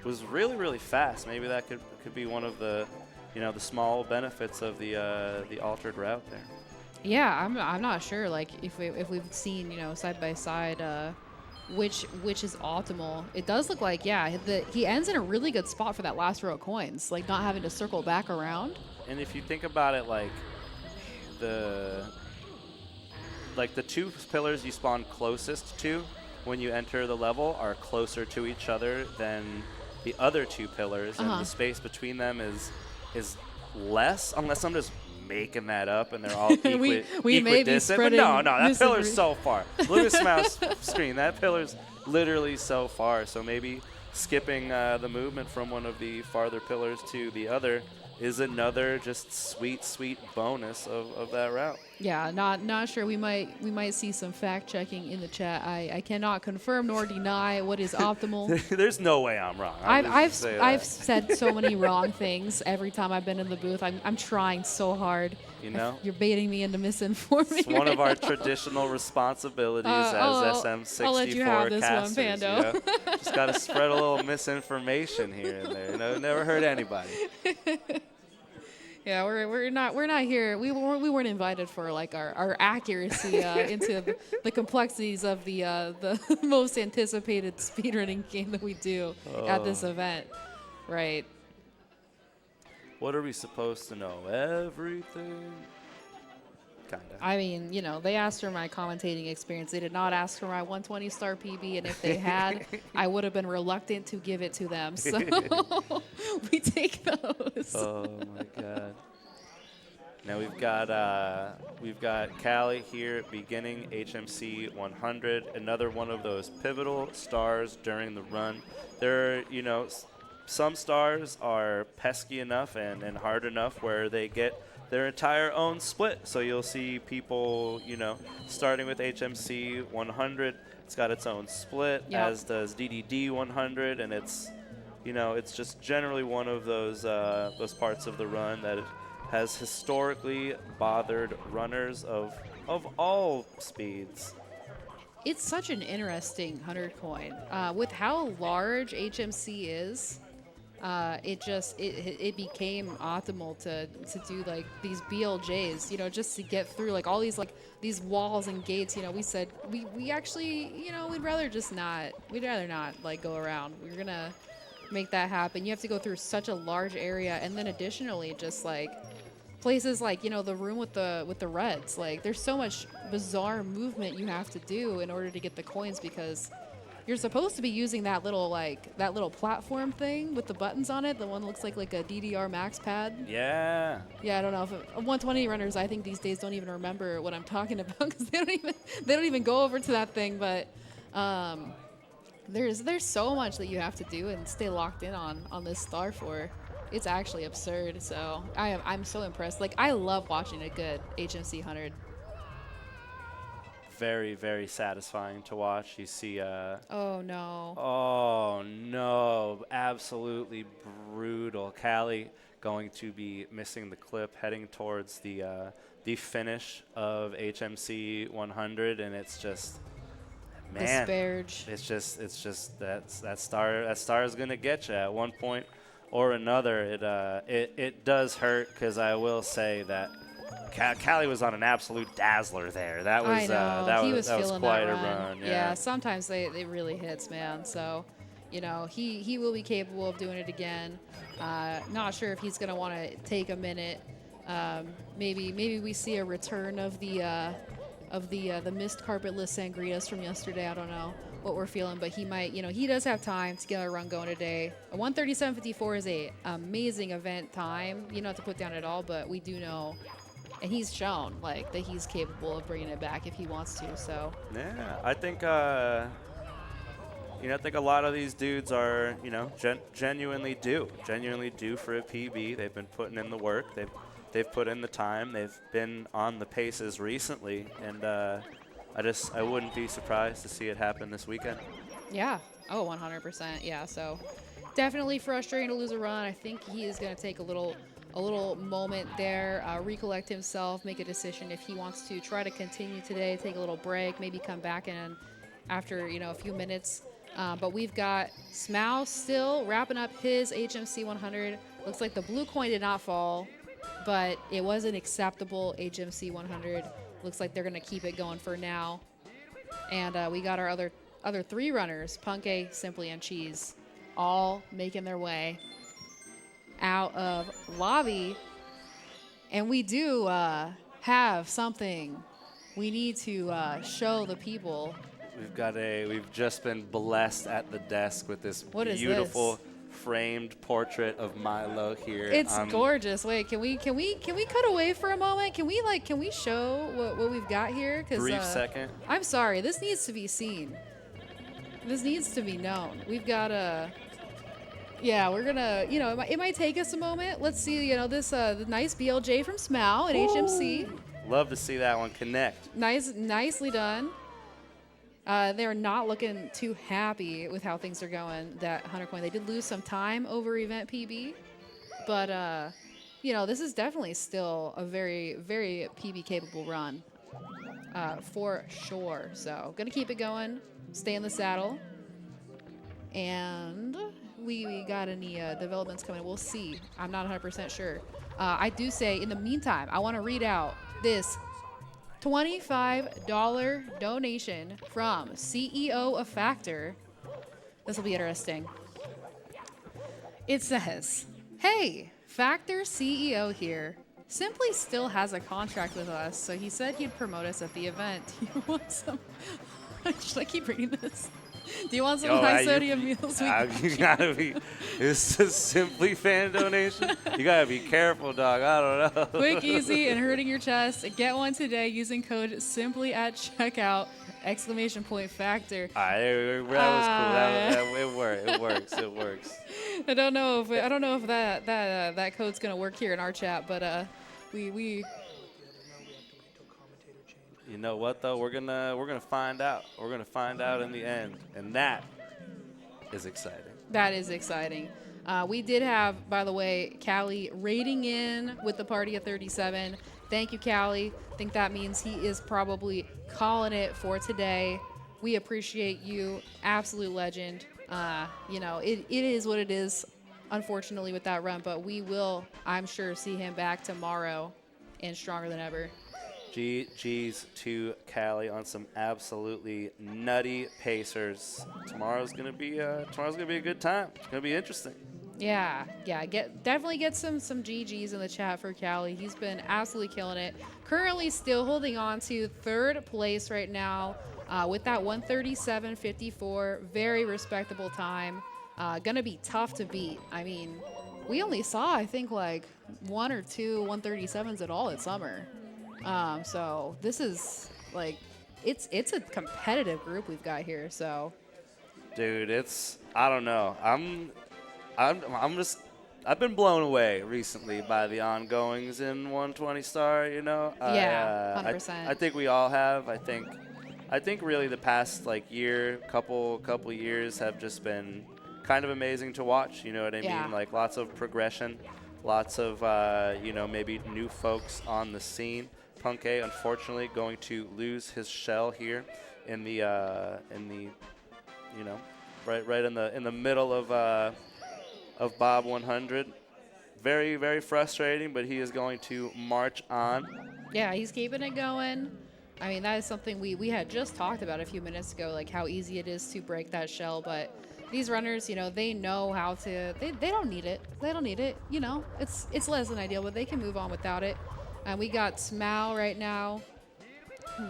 Speaker 6: was really, really fast. Maybe that could be one of the, you know, the small benefits of the altered route there.
Speaker 7: Yeah, I'm not sure, like, if we've seen, you know, side by side which is optimal. It does look like, yeah, he ends in a really good spot for that last row of coins, like not having to circle back around.
Speaker 6: And if you think about it, like the two pillars you spawn closest to when you enter the level are closer to each other than the other two pillars, and the space between them is less, unless I'm just making that up and they're all equidistant. But no, that pillar's so far. Look at Smouth's screen. That pillar's literally so far. So maybe skipping the movement from one of the farther pillars to the other is another just sweet bonus of that route.
Speaker 7: Yeah, not sure. We might see some fact checking in the chat. I cannot confirm nor deny what is optimal.
Speaker 6: There's no way I'm wrong.
Speaker 7: I've said so many wrong things every time I've been in the booth. I'm trying so hard.
Speaker 6: You know,
Speaker 7: you're baiting me into misinforming.
Speaker 6: It's one of our traditional responsibilities as SM64
Speaker 7: I'll let you have this
Speaker 6: casters,
Speaker 7: one, Pando.
Speaker 6: You know? Just got to spread a little misinformation here and there. You know, never hurt anybody.
Speaker 7: Yeah, we're not here. We weren't invited for like our accuracy into the complexities of the most anticipated speedrunning game that we do at this event, right?
Speaker 6: What are we supposed to know? Everything. Kinda.
Speaker 7: I mean, you know, they asked for my commentating experience. They did not ask for my 120-star PB, and if they had, I would have been reluctant to give it to them. So we take those.
Speaker 6: Oh my God. Now we've got Cali here beginning HMC 100, another one of those pivotal stars during the run. There, you know, some stars are pesky enough and hard enough where they get their entire own split. So you'll see people, you know, starting with HMC 100, it's got its own split, as does DDD 100, and it's, you know, it's just generally one of those parts of the run that it has historically bothered runners of all speeds.
Speaker 7: It's such an interesting 100 coin. With how large HMC is, it became optimal to do like these BLJs, you know, just to get through like all these walls and gates. You know, we said we actually, you know, we'd rather not like go around. We're gonna make that happen. You have to go through such a large area, and then additionally just like places like, you know, the room with the reds. Like, there's so much bizarre movement you have to do in order to get the coins, because you're supposed to be using that little platform thing with the buttons on it. The one that looks like a DDR max pad.
Speaker 6: Yeah.
Speaker 7: Yeah, I don't know if 120 runners, I think these days don't even remember what I'm talking about, because they don't even go over to that thing. But there's so much that you have to do and stay locked in on this star for. It's actually absurd. So I'm so impressed. Like, I love watching a good HMC 100.
Speaker 6: Very, very satisfying to watch. You see
Speaker 7: Oh no.
Speaker 6: oh no, absolutely brutal. Callie going to be missing the clip, heading towards the finish of HMC 100, and it's just, man,
Speaker 7: Disparage.
Speaker 6: it's just that star is gonna get you at one point or another. It does hurt, because I will say that Callie was on an absolute dazzler there. That was
Speaker 7: I know. He was
Speaker 6: that was
Speaker 7: feeling
Speaker 6: quite
Speaker 7: that
Speaker 6: a run.
Speaker 7: Yeah, sometimes they really hits, man. So, you know, he will be capable of doing it again. Not sure if he's gonna want to take a minute. Maybe we see a return of the missed carpetless sangrias from yesterday. I don't know what we're feeling, but he might. You know, he does have time to get a run going today. A 1:37.54 is a amazing event time. You don't have to put down at all, but we do know. And he's shown like that he's capable of bringing it back if he wants to. So
Speaker 6: Yeah, I think I think a lot of these dudes are genuinely due for a PB. They've been putting in the work. They've put in the time. They've been on the paces recently, and I wouldn't be surprised to see it happen this weekend.
Speaker 7: yeah, 100%. Yeah, so definitely frustrating to lose a run. I think he is going to take a little moment there, recollect himself, make a decision if he wants to try to continue today, take a little break, maybe come back in after a few minutes. But we've got Smough still wrapping up his HMC 100. Looks like the blue coin did not fall, but it was an acceptable HMC 100. Looks like they're going to keep it going for now. And we got our other three runners, Punke, Simply, and Cheese, all making their way out of lobby. And we do have something we need to show the people.
Speaker 6: We've just been blessed at the desk with this
Speaker 7: What is
Speaker 6: beautiful
Speaker 7: this?
Speaker 6: framed portrait of Milo here.
Speaker 7: It's gorgeous. Wait, can we cut away for a moment? Can we show what we've got here?
Speaker 6: Brief second.
Speaker 7: I'm sorry, this needs to be seen. This needs to be known. We've got a. Yeah, we're gonna, it might take us a moment. Let's see, this the nice BLJ from Smough at HMC.
Speaker 6: Love to see that one connect.
Speaker 7: Nicely done. They're not looking too happy with how things are going. That 100 coin, they did lose some time over event PB, but this is definitely still a very, very PB capable run, for sure. So gonna keep it going, stay in the saddle, and. We got any developments coming? We'll see. I'm not 100% sure. I do say, in the meantime, I want to read out this $25 donation from CEO of Factor. This will be interesting. It says, "Hey, Factor CEO here. Simply still has a contract with us, so he said he'd promote us at the event. You want some?" Should I keep reading this? Do you want some high sodium meals?
Speaker 6: You gotta be. It's a Simply fan donation. You gotta be careful, dog. I don't know.
Speaker 7: Quick, easy, and hurting your chest. Get one today using code Simply at checkout! !Factor.
Speaker 6: That was cool. It works. It works.
Speaker 7: I don't know if that code's gonna work here in our chat, but we.
Speaker 6: You know what though? We're gonna find out. We're gonna find out in the end, and that is exciting.
Speaker 7: That is exciting. We did have, by the way, Callie raiding in with the party of 37. Thank you, Callie. I think that means he is probably calling it for today. We appreciate you, absolute legend. It is what it is, unfortunately, with that run, but we will, I'm sure, see him back tomorrow and stronger than ever.
Speaker 6: GG's to Callie on some absolutely nutty pacers. Tomorrow's gonna be a good time. It's gonna be interesting.
Speaker 7: Yeah, yeah. Definitely get some GGs in the chat for Callie. He's been absolutely killing it. Currently, still holding on to third place right now with that 137.54. Very respectable time. Gonna be tough to beat. I mean, we only saw I think like one or two 137s at all at summer. So this is like it's a competitive group we've got here. So
Speaker 6: Dude, it's I don't know. I'm just I've been blown away recently by the ongoings in 120 star. You know,
Speaker 7: Yeah,
Speaker 6: I
Speaker 7: 100%.
Speaker 6: I think we all have. I think really the past like year, couple years have just been kind of amazing to watch. You know what I
Speaker 7: Yeah.
Speaker 6: mean? Like lots of progression, lots of you know, maybe new folks on the scene. Punkay unfortunately going to lose his shell here in the you know, right in the middle of Bob 100. Very, very frustrating, but he is going to march on.
Speaker 7: yeah, he's keeping it going. I mean, that is something we had just talked about a few minutes ago, like how easy it is to break that shell. But these runners, you know, they know how to. They don't need it. They don't need it. You know, it's less than ideal, but they can move on without it. And we got Smau right now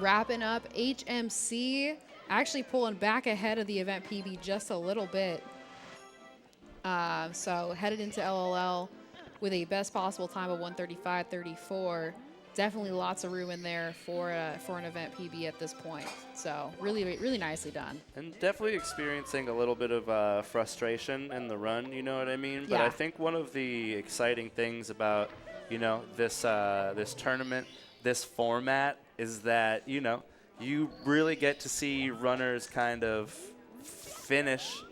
Speaker 7: wrapping up. HMC actually pulling back ahead of the event PB just a little bit. So headed into LLL with a best possible time of 135.34. Definitely lots of room in there for an event PB at this point. So really nicely done.
Speaker 6: And definitely experiencing a little bit of frustration in the run, you know what I mean? But
Speaker 7: Yeah.
Speaker 6: I think one of the exciting things about, you know, this tournament, this format, is that, you know, you really get to see runners kind of finish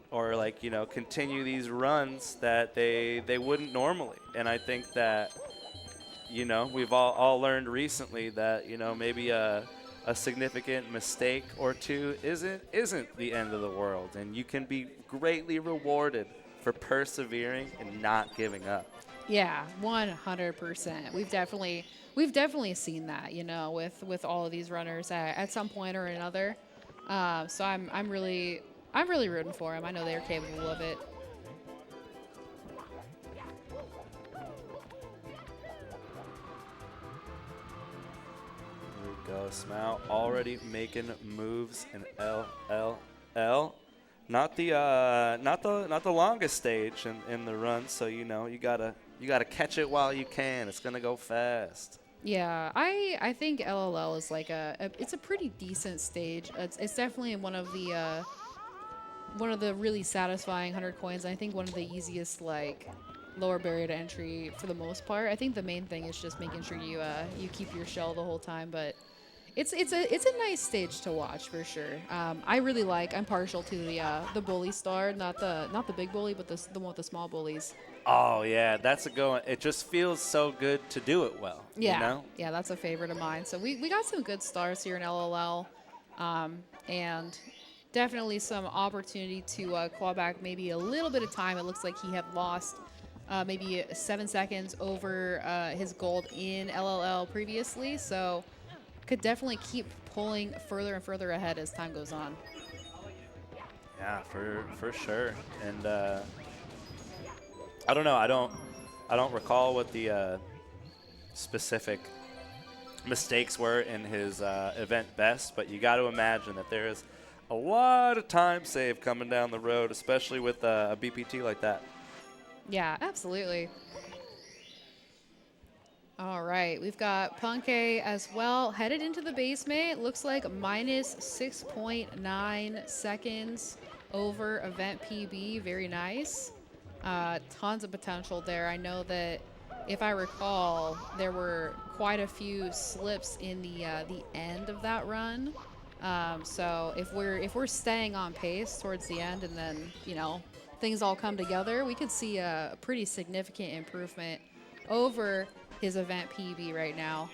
Speaker 6: or like, you know, continue these runs that they wouldn't normally. And I think that, you know, we've all learned recently that, you know, maybe a significant mistake or two isn't the end of the world, and you can be greatly rewarded for persevering and not giving up.
Speaker 7: Yeah, 100%. We've definitely seen that, you know, with all of these runners at some point or another. So I'm really rooting for them. I know they're capable of it.
Speaker 6: Here we go, Smau already making moves in LLL. Not the longest stage in the run, so you know you gotta catch it while you can. It's gonna go fast.
Speaker 7: Yeah, I think LLL is like it's a pretty decent stage. It's definitely one of the really satisfying 100 coins. I think one of the easiest like lower barrier to entry for the most part. I think the main thing is just making sure you keep your shell the whole time, but it's a nice stage to watch for sure. I'm partial to the bully star, not the big bully, but the one with the small bullies.
Speaker 6: Oh yeah, that's a good one. It just feels so good to do it well.
Speaker 7: Yeah,
Speaker 6: You know?
Speaker 7: yeah, that's a favorite of mine. So we got some good stars here in LLL, and definitely some opportunity to claw back maybe a little bit of time. It looks like he had lost maybe 7 seconds over his gold in LLL previously, so could definitely keep pulling further and further ahead as time goes on.
Speaker 6: Yeah, for sure. And I don't know. I don't recall what the specific mistakes were in his event best, but you got to imagine that there is a lot of time saved coming down the road, especially with a BPT like that.
Speaker 7: Yeah, absolutely. All right, we've got Punkay as well headed into the basement. Looks like minus 6.9 seconds over event PB. Very nice. Tons of potential there. I know that if I recall, there were quite a few slips in the end of that run. So if we're staying on pace towards the end, and then you know things all come together, we could see a pretty significant improvement over his event PB right now.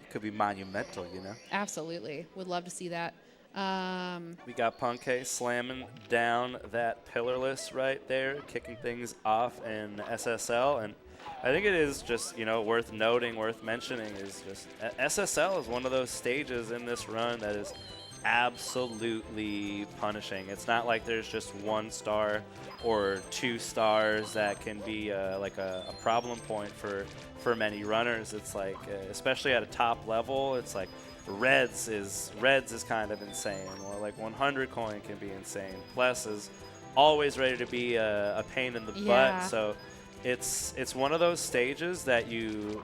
Speaker 6: It could be monumental, you know.
Speaker 7: Absolutely, would love to see that.
Speaker 6: We got Punkay slamming down that pillarless right there, kicking things off in SSL, and I think it is just, you know, worth noting, worth mentioning is just SSL is one of those stages in this run that is absolutely punishing. It's not like there's just 1 star or 2 stars that can be like a problem point for many runners. It's like, especially at a top level, it's like reds is kind of insane, or like 100 coin can be insane. Plus is always ready to be a pain in the butt. So it's one of those stages that you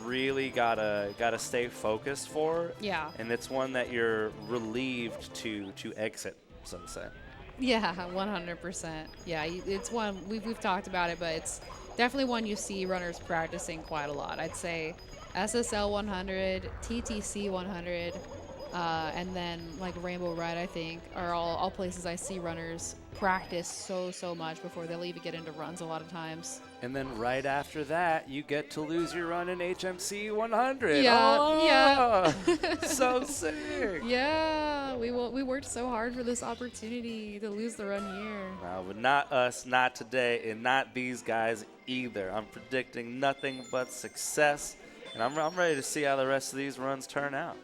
Speaker 6: really gotta stay focused for.
Speaker 7: Yeah.
Speaker 6: And it's one that you're relieved to exit, so to say.
Speaker 7: Yeah, 100%. Yeah, it's one we've talked about it, but it's definitely one you see runners practicing quite a lot. I'd say SSL 100, TTC 100, and then like Rainbow Red, I think, are all places I see runners practice so much before they'll even get into runs a lot of times.
Speaker 6: And then right after that, you get to lose your run in HMC 100.
Speaker 7: Yeah,
Speaker 6: oh, so sick.
Speaker 7: Yeah, we worked so hard for this opportunity to lose the run here.
Speaker 6: No, but not us, not today, and not these guys either. I'm predicting nothing but success, and I'm ready to see how the rest of these runs turn out.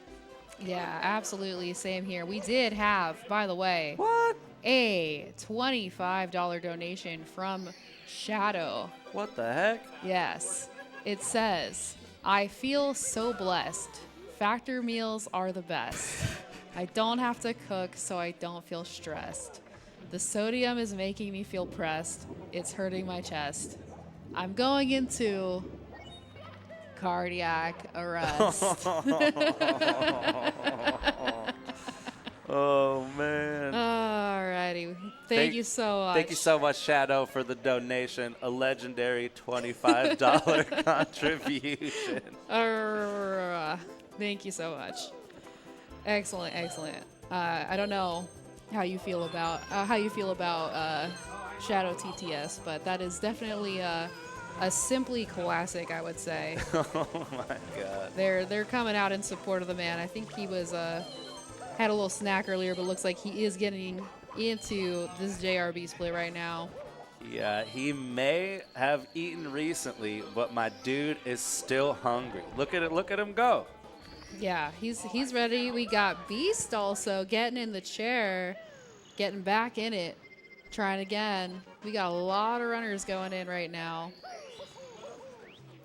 Speaker 7: Yeah, absolutely. Same here. We did have, by the way,
Speaker 6: What?
Speaker 7: a $25 donation from Shadow.
Speaker 6: What the heck?
Speaker 7: Yes. It says, I feel so blessed. Factor meals are the best. I don't have to cook, so I don't feel stressed. The sodium is making me feel pressed. It's hurting my chest. I'm going into cardiac arrest.
Speaker 6: Oh, man.
Speaker 7: Alrighty. Thank you so much.
Speaker 6: Thank you so much, Shadow, for the donation. A legendary $25 contribution.
Speaker 7: Thank you so much. Excellent, excellent. I don't know how you feel about Shadow TTS, but that is definitely a simply classic, I would say.
Speaker 6: Oh, my God.
Speaker 7: They're coming out in support of the man. I think he was had a little snack earlier, but looks like he is getting into this JRB split right now.
Speaker 6: Yeah, he may have eaten recently, but my dude is still hungry. Look at it. Look at him go.
Speaker 7: Yeah, he's ready. We got Beast also getting in the chair, getting back in it, trying again. We got a lot of runners going in right now.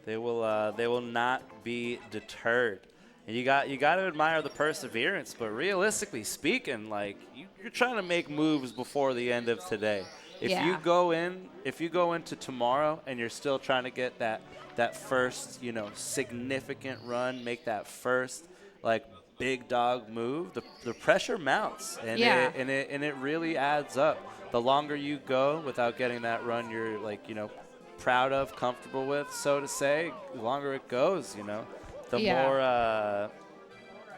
Speaker 6: They will not be deterred. And you got to admire the perseverance, but realistically speaking, like you're trying to make moves before the end of today. If you go into tomorrow and you're still trying to get that first, significant run, make that first like big dog move, the pressure mounts and it really adds up. The longer you go without getting that run you're proud of, comfortable with, so to say, the longer it goes, the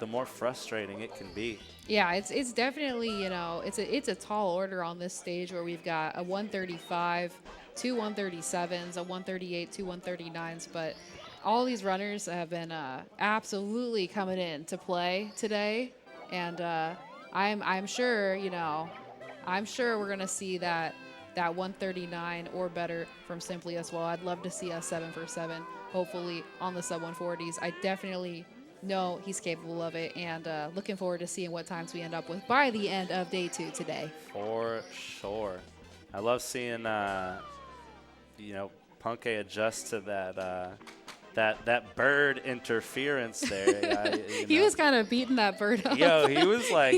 Speaker 6: more frustrating it can be.
Speaker 7: Yeah, it's definitely, it's a tall order on this stage where we've got a 135, 2 137s, a 138, 2 139s, but all these runners have been absolutely coming in to play today, and I'm sure, I'm sure we're gonna see that 139 or better from Simply as well. I'd love to see a 7 for 7, hopefully on the sub 140s. I definitely know he's capable of it, and looking forward to seeing what times we end up with by the end of day 2 today.
Speaker 6: For sure. I love seeing, Punkay adjust to that bird interference there.
Speaker 7: He was kind of beating that bird up.
Speaker 6: Yo, he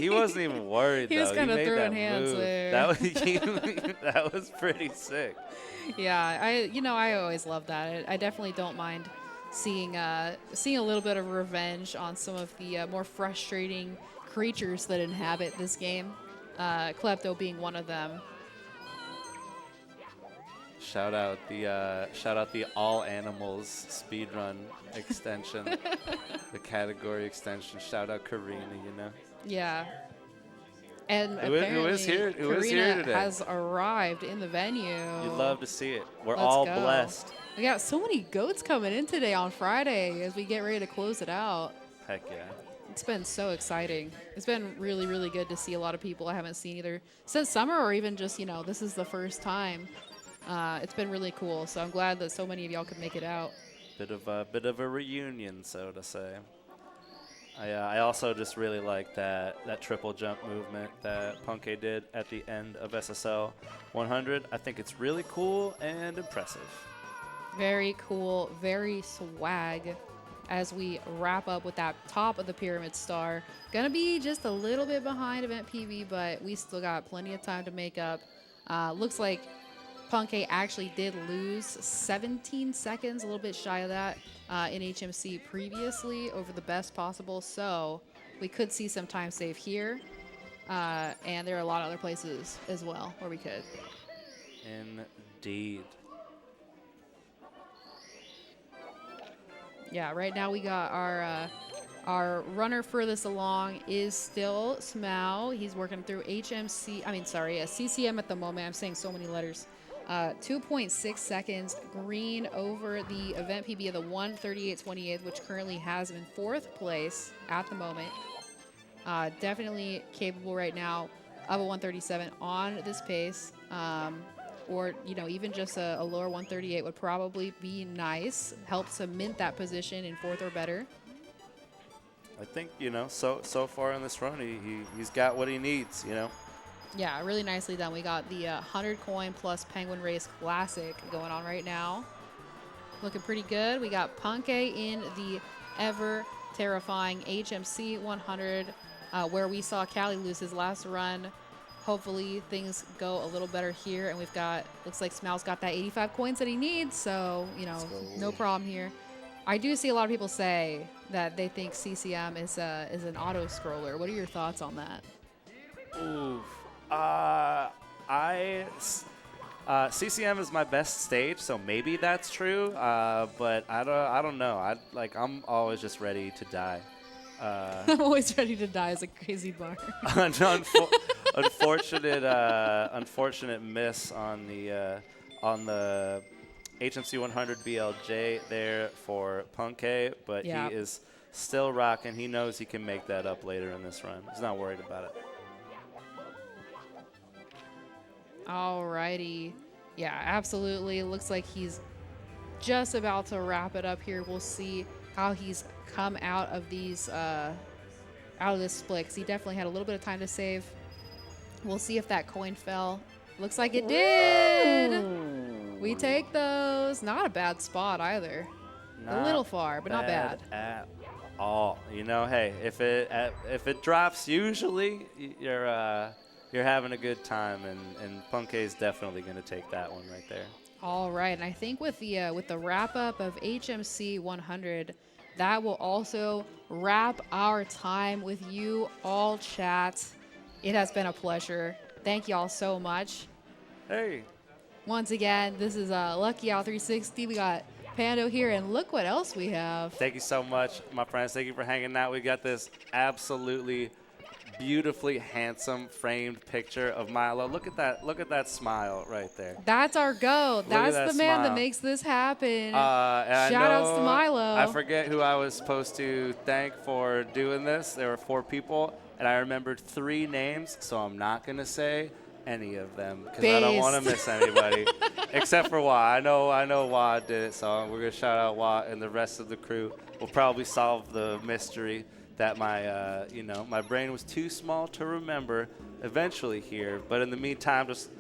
Speaker 6: wasn't even worried.
Speaker 7: He was kind of throwing hands
Speaker 6: move.
Speaker 7: there.
Speaker 6: That was pretty sick.
Speaker 7: Yeah, I always love that. I definitely don't mind seeing a little bit of revenge on some of the more frustrating creatures that inhabit this game. Klepto being one of them.
Speaker 6: Shout out the all animals speedrun extension, the category extension. Shout out Karina,
Speaker 7: Yeah. And
Speaker 6: who is here? Who is here today?
Speaker 7: Has arrived in the venue.
Speaker 6: You'd love to see it. We're
Speaker 7: Let's
Speaker 6: all
Speaker 7: go.
Speaker 6: blessed.
Speaker 7: We got so many goats coming in today on Friday as we get ready to close it out.
Speaker 6: Heck yeah.
Speaker 7: It's been so exciting. It's been really, really good to see a lot of people I haven't seen either since summer or even just, this is the first time. It's been really cool. So I'm glad that so many of y'all could make it out.
Speaker 6: Bit of a reunion, so to say. I also just really like that triple jump movement that Punke did at the end of SSL 100. I think it's really cool and impressive.
Speaker 7: Very cool, very swag as we wrap up with that top of the pyramid star. Gonna be just a little bit behind Event PB, but we still got plenty of time to make up. Looks like Punke actually did lose 17 seconds, a little bit shy of that in HMC previously over the best possible. So we could see some time save here. And there are a lot of other places as well where we could.
Speaker 6: Indeed.
Speaker 7: Yeah, right now we got our runner furthest along is still Smau. He's working through CCM at the moment. I'm saying so many letters. 2.6 seconds green over the event PB of the 1:38.28, which currently has him in 4th place at the moment. Definitely capable right now of a 137 on this pace. Or, you know, even just a lower 138 would probably be nice. Helps to mint that position in 4th or better.
Speaker 6: I think, you know, so far in this run, he's got what he needs, you know.
Speaker 7: Yeah, really nicely done. We got the 100 coin plus Penguin Race Classic going on right now. Looking pretty good. We got Punke in the ever terrifying HMC 100, where we saw Callie lose his last run. Hopefully things go a little better here, and we've got, looks like Smau's got that 85 coins that he needs, so, you know, no problem here. I do see a lot of people say that they think CCM is an auto scroller. What are your thoughts on that?
Speaker 6: Oof. CCM is my best stage, so maybe that's true. But I don't know. I'm always just ready to die.
Speaker 7: I'm always ready to die is a crazy bar.
Speaker 6: Unfortunate miss on the HMC 100 BLJ there for Punke, but
Speaker 7: Yeah.
Speaker 6: he is still rocking. He knows he can make that up later in this run. He's not worried about it.
Speaker 7: Alrighty. Yeah, absolutely. Looks like he's just about to wrap it up here. We'll see how he's come out of these out of this split, 'cause he definitely had a little bit of time to save. We'll see if that coin fell. Looks like it did. We take those. Not a bad spot either. A little far, but not bad.
Speaker 6: At all. You know, hey, if it drops, usually you're having a good time, and Punke is definitely going to take that one right there.
Speaker 7: All right, and I think with the wrap up of HMC 100, that will also wrap our time with you all, chat. It has been a pleasure. Thank y'all so much.
Speaker 6: Hey.
Speaker 7: Once again, this is Lucky Owl 360. We got Pando here, and look what else we have.
Speaker 6: Thank you so much, my friends. Thank you for hanging out. We got this absolutely beautifully handsome framed picture of Milo. Look at that smile right there.
Speaker 7: That's our go. That's
Speaker 6: that
Speaker 7: the man
Speaker 6: smile.
Speaker 7: that makes this happen.
Speaker 6: And
Speaker 7: Shout outs to Milo.
Speaker 6: I forget who I was supposed to thank for doing this. There were 4 people, and I remembered 3 names, so I'm not going to say any of them because I don't want to miss anybody except for Wah. I know Wah did it, so we're going to shout out Wah, and the rest of the crew will probably solve the mystery that my brain was too small to remember eventually here. But in the meantime, just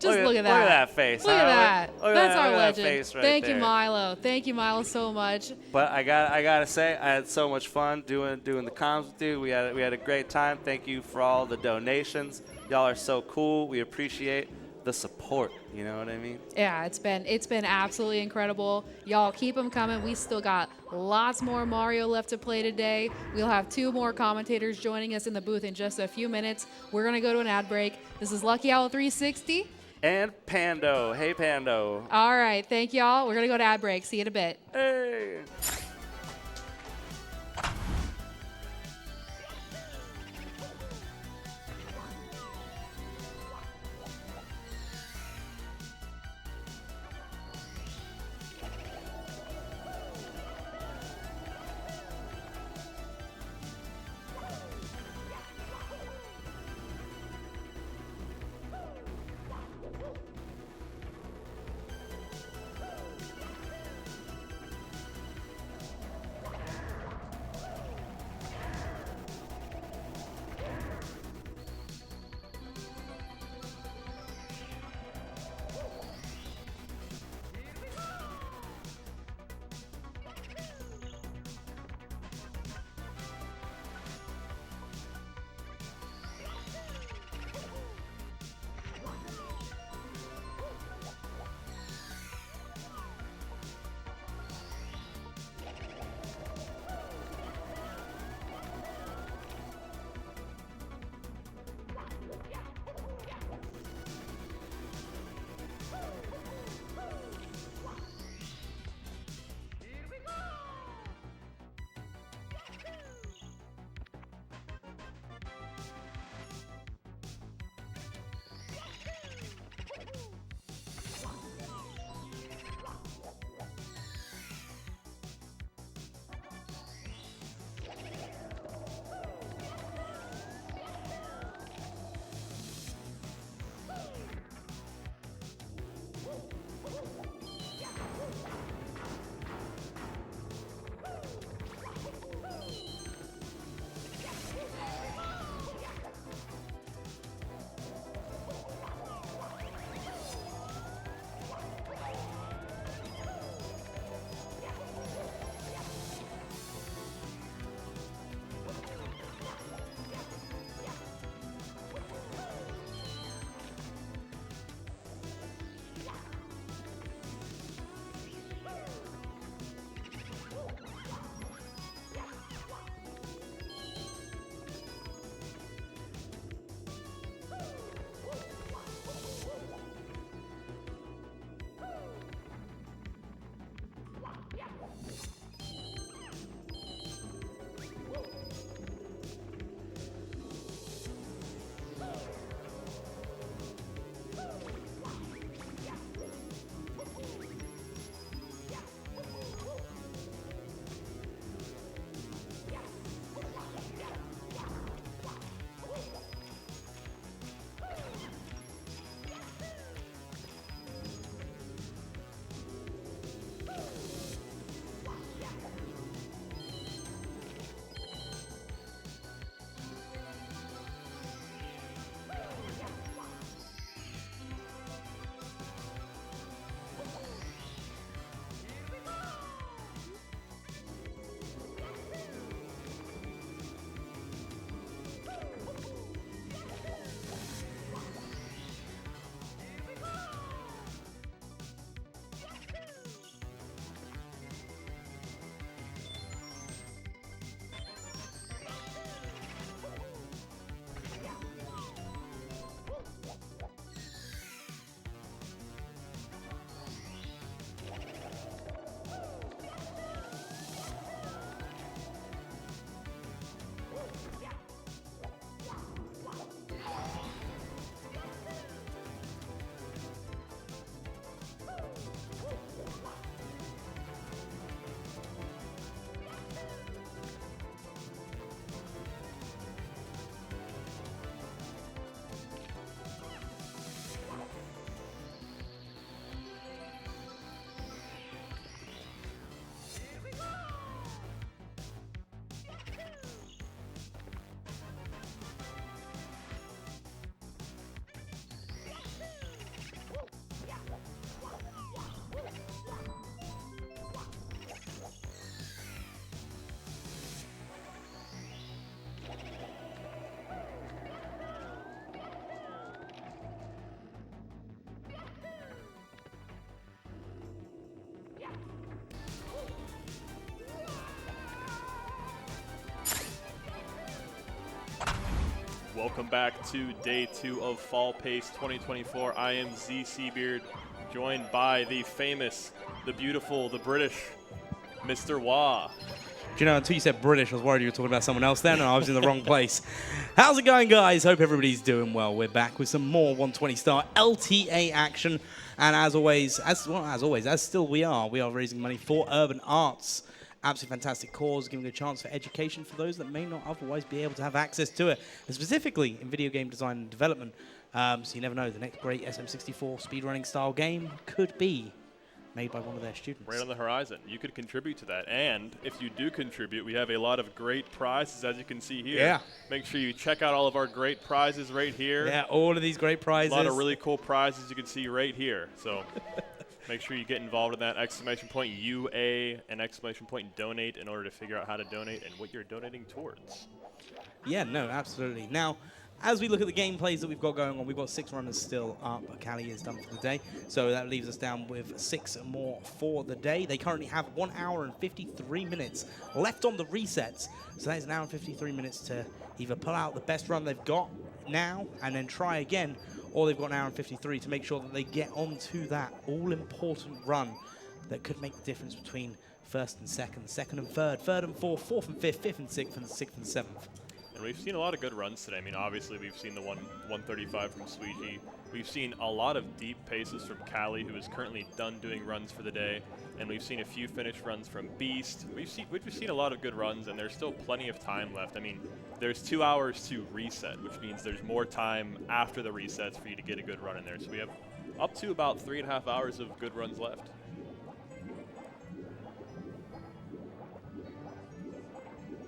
Speaker 6: look at that. Look at that face.
Speaker 7: Look at that. That's our legend.
Speaker 6: Face right
Speaker 7: Thank
Speaker 6: there.
Speaker 7: you, Milo. Thank you, Milo, so much.
Speaker 6: But I gotta say, I had so much fun doing the comms with you. We had a great time. Thank you for all the donations. Y'all are so cool. We appreciate the support. You know what I mean?
Speaker 7: Yeah, it's been absolutely incredible. Y'all keep them coming. We still got lots more Mario left to play today. We'll have 2 more commentators joining us in the booth in just a few minutes. We're gonna go to an ad break. This is Lucky Owl 360.
Speaker 6: And Pando. Hey, Pando.
Speaker 7: All right, thank y'all. We're gonna go to ad break. See you in a bit.
Speaker 6: Hey.
Speaker 2: Welcome back to day 2 of Fall Pace 2024. I am Z Seabeard, joined by the famous, the beautiful, the British, Mr. Wah.
Speaker 1: Do you know, until you said British, I was worried you were talking about someone else then, and I was in the wrong place. How's it going, guys? Hope everybody's doing well. We're back with some more 120-star LTA action. And as always, as still we are raising money for Urban Arts. Absolutely fantastic cause, giving a chance for education for those that may not otherwise be able to have access to it, and specifically in video game design and development. So you never know, the next great SM64 speedrunning style game could be made by one of their students.
Speaker 2: Right on the horizon. You could contribute to that. And if you do contribute, we have a lot of great prizes, as you can see here.
Speaker 1: Yeah.
Speaker 2: Make sure you check out all of our great prizes right here.
Speaker 1: Yeah, all of these great prizes.
Speaker 2: A lot of really cool prizes you can see right here. So make sure you get involved in that. Exclamation point UA and exclamation point donate in order to figure out how to donate and what you're donating towards.
Speaker 1: Yeah, no, absolutely. Now, as we look at the gameplays that we've got going on, we've got 6 runners still up. Callie is done for the day, so that leaves us down with 6 more for the day. They currently have 1 hour and 53 minutes left on the resets, so that is an hour and 53 minutes to either pull out the best run they've got now and then try again, or they've got an hour and 53 to make sure that they get onto that all-important run that could make the difference between first and second, second and third, third and fourth, fourth and fifth, fifth and sixth, and sixth and seventh.
Speaker 2: And we've seen a lot of good runs today. I mean, obviously, we've seen the 135 from Sweetie. We've seen a lot of deep paces from Callie, who is currently done doing runs for the day. And we've seen a few finished runs from Beast. We've seen a lot of good runs, and there's still plenty of time left. I mean, there's 2 hours to reset, which means there's more time after the resets for you to get a good run in there. So we have up to about 3.5 hours of good runs left.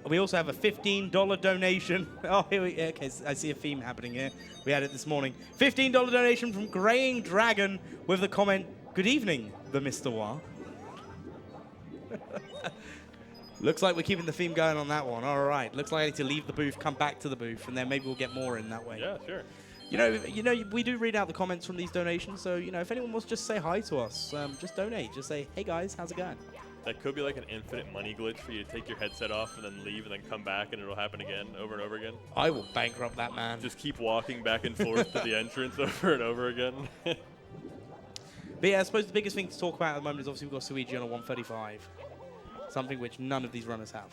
Speaker 1: We also have a $15 donation. Oh, here we okay, I see a theme happening here. We had it this morning. $15 donation from Graying Dragon with the comment, "Good evening, the Mr. Wah." Looks like we're keeping the theme going on that one. All right. Looks like I need to leave the booth, come back to the booth, and then maybe we'll get more in that way.
Speaker 2: Yeah, sure.
Speaker 1: You know, we do read out the comments from these donations, so, you know, if anyone wants to just say hi to us, just donate. Just say, "Hey, guys, how's it going?"
Speaker 2: That could be like an infinite money glitch for you to take your headset off and then leave and then come back and it'll happen again over and over again.
Speaker 1: I will bankrupt that man.
Speaker 2: Just keep walking back and forth to the entrance over and over again.
Speaker 1: But yeah, I suppose the biggest thing to talk about at the moment is obviously we've got Suiji on a 135. Something which none of these runners have.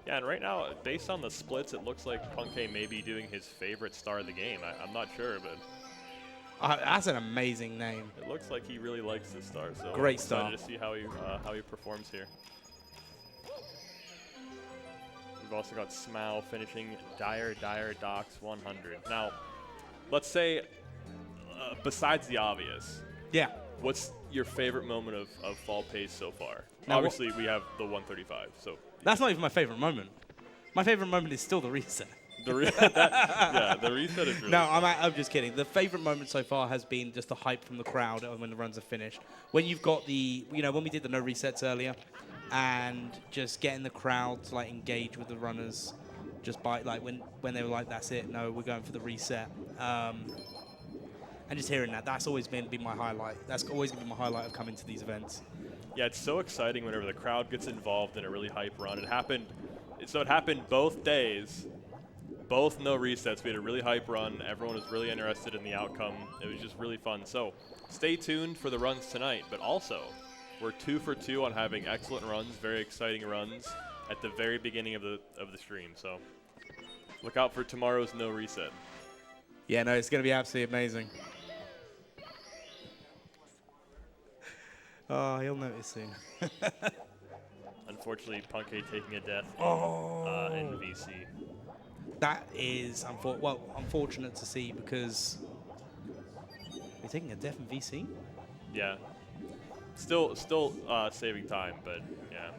Speaker 2: Yeah, and right now, based on the splits, it looks like Punkei may be doing his favorite star of the game. I'm not sure, but
Speaker 1: That's an amazing name.
Speaker 2: it looks like he really likes this star. So
Speaker 1: Great
Speaker 2: I'm
Speaker 1: star.
Speaker 2: excited to see how he performs here. We've also got Smau finishing Dire Docks 100. Now, let's say, besides the obvious,
Speaker 1: Yeah.
Speaker 2: what's your favorite moment of Fall Pace so far?
Speaker 1: Now,
Speaker 2: Obviously, we have the 135. So
Speaker 1: That's not even my favorite moment. My favorite moment is still the reset.
Speaker 2: the reset is really
Speaker 1: No, I'm just kidding. The favorite moment so far has been just the hype from the crowd when the runs are finished. When you've got the, you know, when we did the no resets earlier, and just getting the crowd to like engage with the runners, just by like when they were like, "That's it, no, we're going for the reset," and just hearing that's always been my highlight. That's always going to be my highlight of coming to these events.
Speaker 2: Yeah, it's so exciting whenever the crowd gets involved in a really hype run. It happened both days, both no resets. We had a really hype run. Everyone was really interested in the outcome. It was just really fun. So stay tuned for the runs tonight, but also we're 2 for 2 on having excellent runs, very exciting runs at the very beginning of the stream. So look out for tomorrow's no reset.
Speaker 1: Yeah, no, it's going to be absolutely amazing. Oh, he'll notice soon.
Speaker 2: Unfortunately, Punkei taking a death in VC.
Speaker 1: That is unfortunate to see because we're taking a death in VC.
Speaker 2: Yeah. Still saving time, but yeah.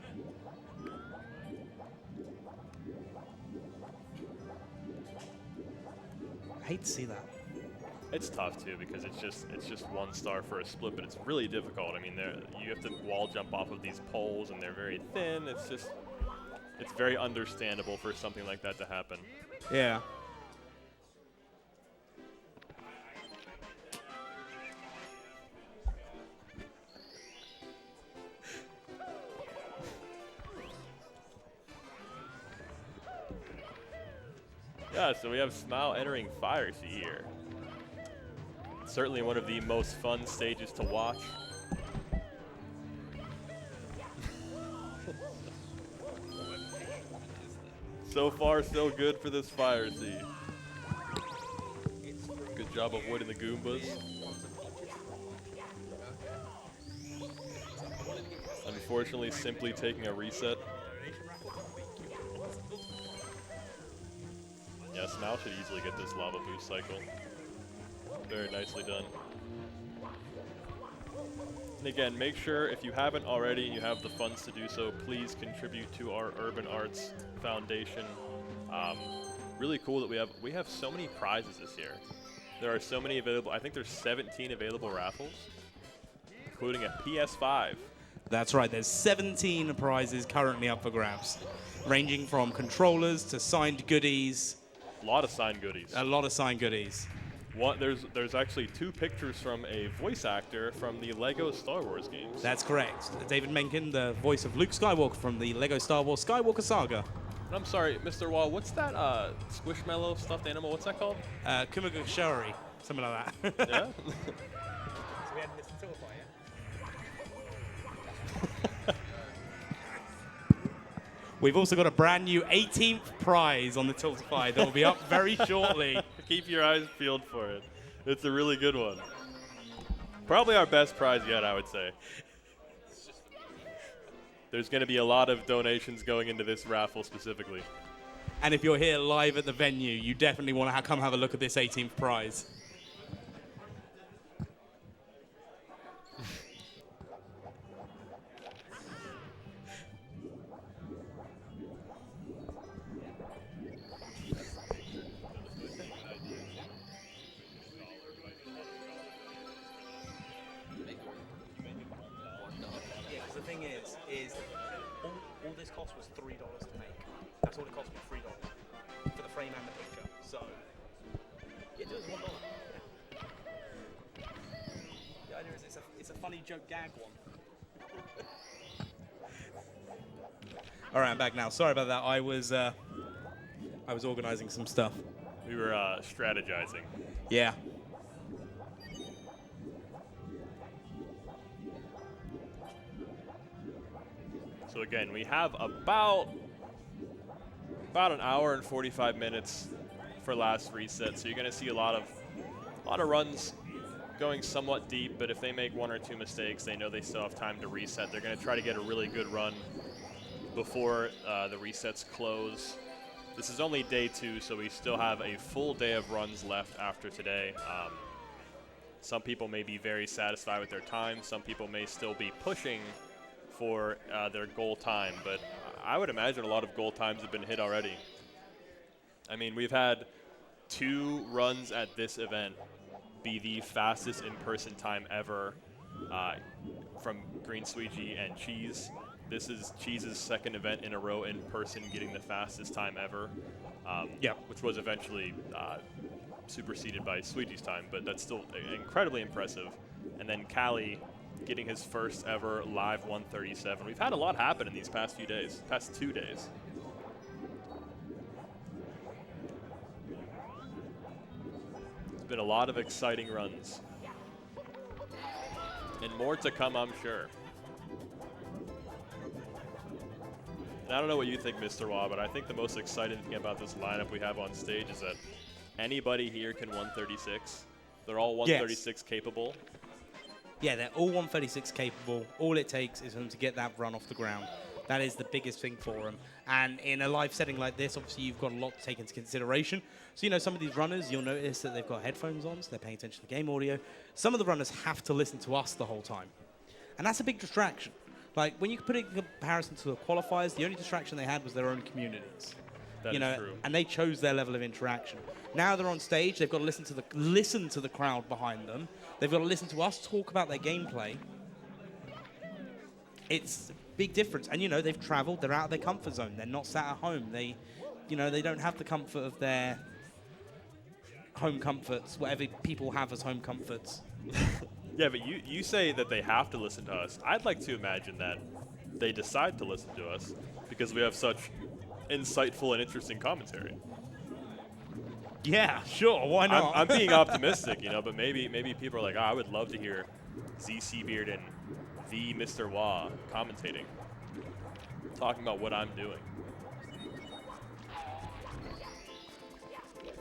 Speaker 1: I hate to see that.
Speaker 2: It's tough too because it's just 1 star for a split, but it's really difficult. I mean, you have to wall jump off of these poles, and they're very thin. It's very understandable for something like that to happen.
Speaker 1: Yeah.
Speaker 2: Yeah, so we have Smile entering Fire Sea here. Certainly one of the most fun stages to watch. So far, so good for this Fire Sea. Good job avoiding the Goombas. Unfortunately, simply taking a reset. Yeah, Smile should easily get this lava boost cycle. Very nicely done. And again, make sure if you haven't already and you have the funds to do so, please contribute to our Urban Arts Foundation. Really cool that we have so many prizes this year. There are so many available. I think there's 17 available raffles, including a PS5.
Speaker 1: That's right, there's 17 prizes currently up for grabs, ranging from controllers to signed goodies.
Speaker 2: A lot of signed goodies.
Speaker 1: A lot of signed goodies.
Speaker 2: There's actually 2 pictures from a voice actor from the Lego Star Wars games.
Speaker 1: That's correct. David Menken, the voice of Luke Skywalker from the Lego Star Wars Skywalker Saga.
Speaker 2: And I'm sorry, Mr. Wall, what's that Squishmallow stuffed animal? What's that called?
Speaker 1: Kumagashari, something like that.
Speaker 2: Yeah?
Speaker 1: We had Mr. Tiltify, yeah? We've also got a brand new 18th prize on the Tiltify that will be up very shortly.
Speaker 2: Keep your eyes peeled for it. It's a really good one. Probably our best prize yet, I would say. There's going to be a lot of donations going into this raffle specifically.
Speaker 1: And if you're here live at the venue, you definitely want to come have a look at this 18th prize. The thing is all this cost was $3 to make. That's all it cost me, $3 for the frame and the picture. So it was $1. The idea is it's a funny joke gag one. All right, I'm back now. Sorry about that. I was organizing some stuff.
Speaker 2: We were strategizing.
Speaker 1: Yeah.
Speaker 2: So again, we have about an hour and 45 minutes for last reset. So you're going to see a lot of runs going somewhat deep, but if they make 1 or 2 mistakes, they know they still have time to reset. They're going to try to get a really good run before the resets close. This is only day 2, so we still have a full day of runs left after today. Some people may be very satisfied with their time. Some people may still be pushing for their goal time, but I would imagine a lot of goal times have been hit already. I mean, we've had 2 runs at this event be the fastest in-person time ever from Green Sweetie and Cheese. This is Cheese's 2nd event in a row in person getting the fastest time ever, which was eventually superseded by Sweetie's time, but that's still incredibly impressive. And then Callie getting his first ever live 137. We've had a lot happen in these past 2 days. It's been a lot of exciting runs. And more to come, I'm sure. And I don't know what you think, Mr. Wah, but I think the most exciting thing about this lineup we have on stage is that anybody here can 136. They're all 136 capable.
Speaker 1: Yeah, they're all 136 capable. All it takes is for them to get that run off the ground. That is the biggest thing for them. And in a live setting like this, obviously you've got a lot to take into consideration. So, you know, some of these runners, you'll notice that they've got headphones on, so they're paying attention to game audio. Some of the runners have to listen to us the whole time. And that's a big distraction. Like, when you put it in comparison to the qualifiers, the only distraction they had was their own communities.
Speaker 2: That
Speaker 1: you
Speaker 2: is
Speaker 1: know,
Speaker 2: true.
Speaker 1: and they chose their level of interaction. Now they're on stage, they've got to listen to the crowd behind them. They've got to listen to us talk about their gameplay. It's a big difference. And, you know, they've traveled, they're out of their comfort zone. They're not sat at home. They don't have the comfort of their home comforts, whatever people have as home comforts.
Speaker 2: Yeah, but you say that they have to listen to us. I'd like to imagine that they decide to listen to us because we have such insightful and interesting commentary.
Speaker 1: Yeah, sure. Why not?
Speaker 2: I'm being optimistic, but maybe people are like, I would love to hear ZC Beard and the Mr. Wah commentating, talking about what I'm doing.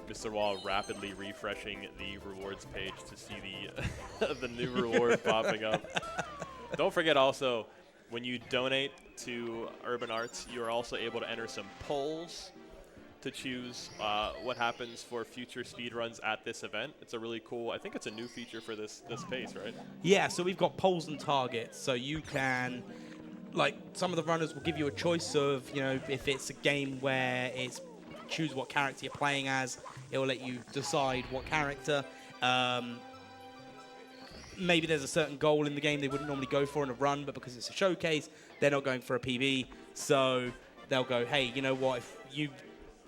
Speaker 2: Mr. Wah rapidly refreshing the rewards page to see the new reward popping up. Don't forget also, when you donate to Urban Arts, you are also able to enter some polls to choose what happens for future speedruns at this event. It's a really cool, I think it's a new feature for this pace, right?
Speaker 1: Yeah, so we've got polls and targets, so you can, like, some of the runners will give you a choice of, if it's a game where it's choose what character you're playing as, it will let you decide what character. Maybe there's a certain goal in the game they wouldn't normally go for in a run, but because it's a showcase, they're not going for a PB, so they'll go, hey, you know what, if you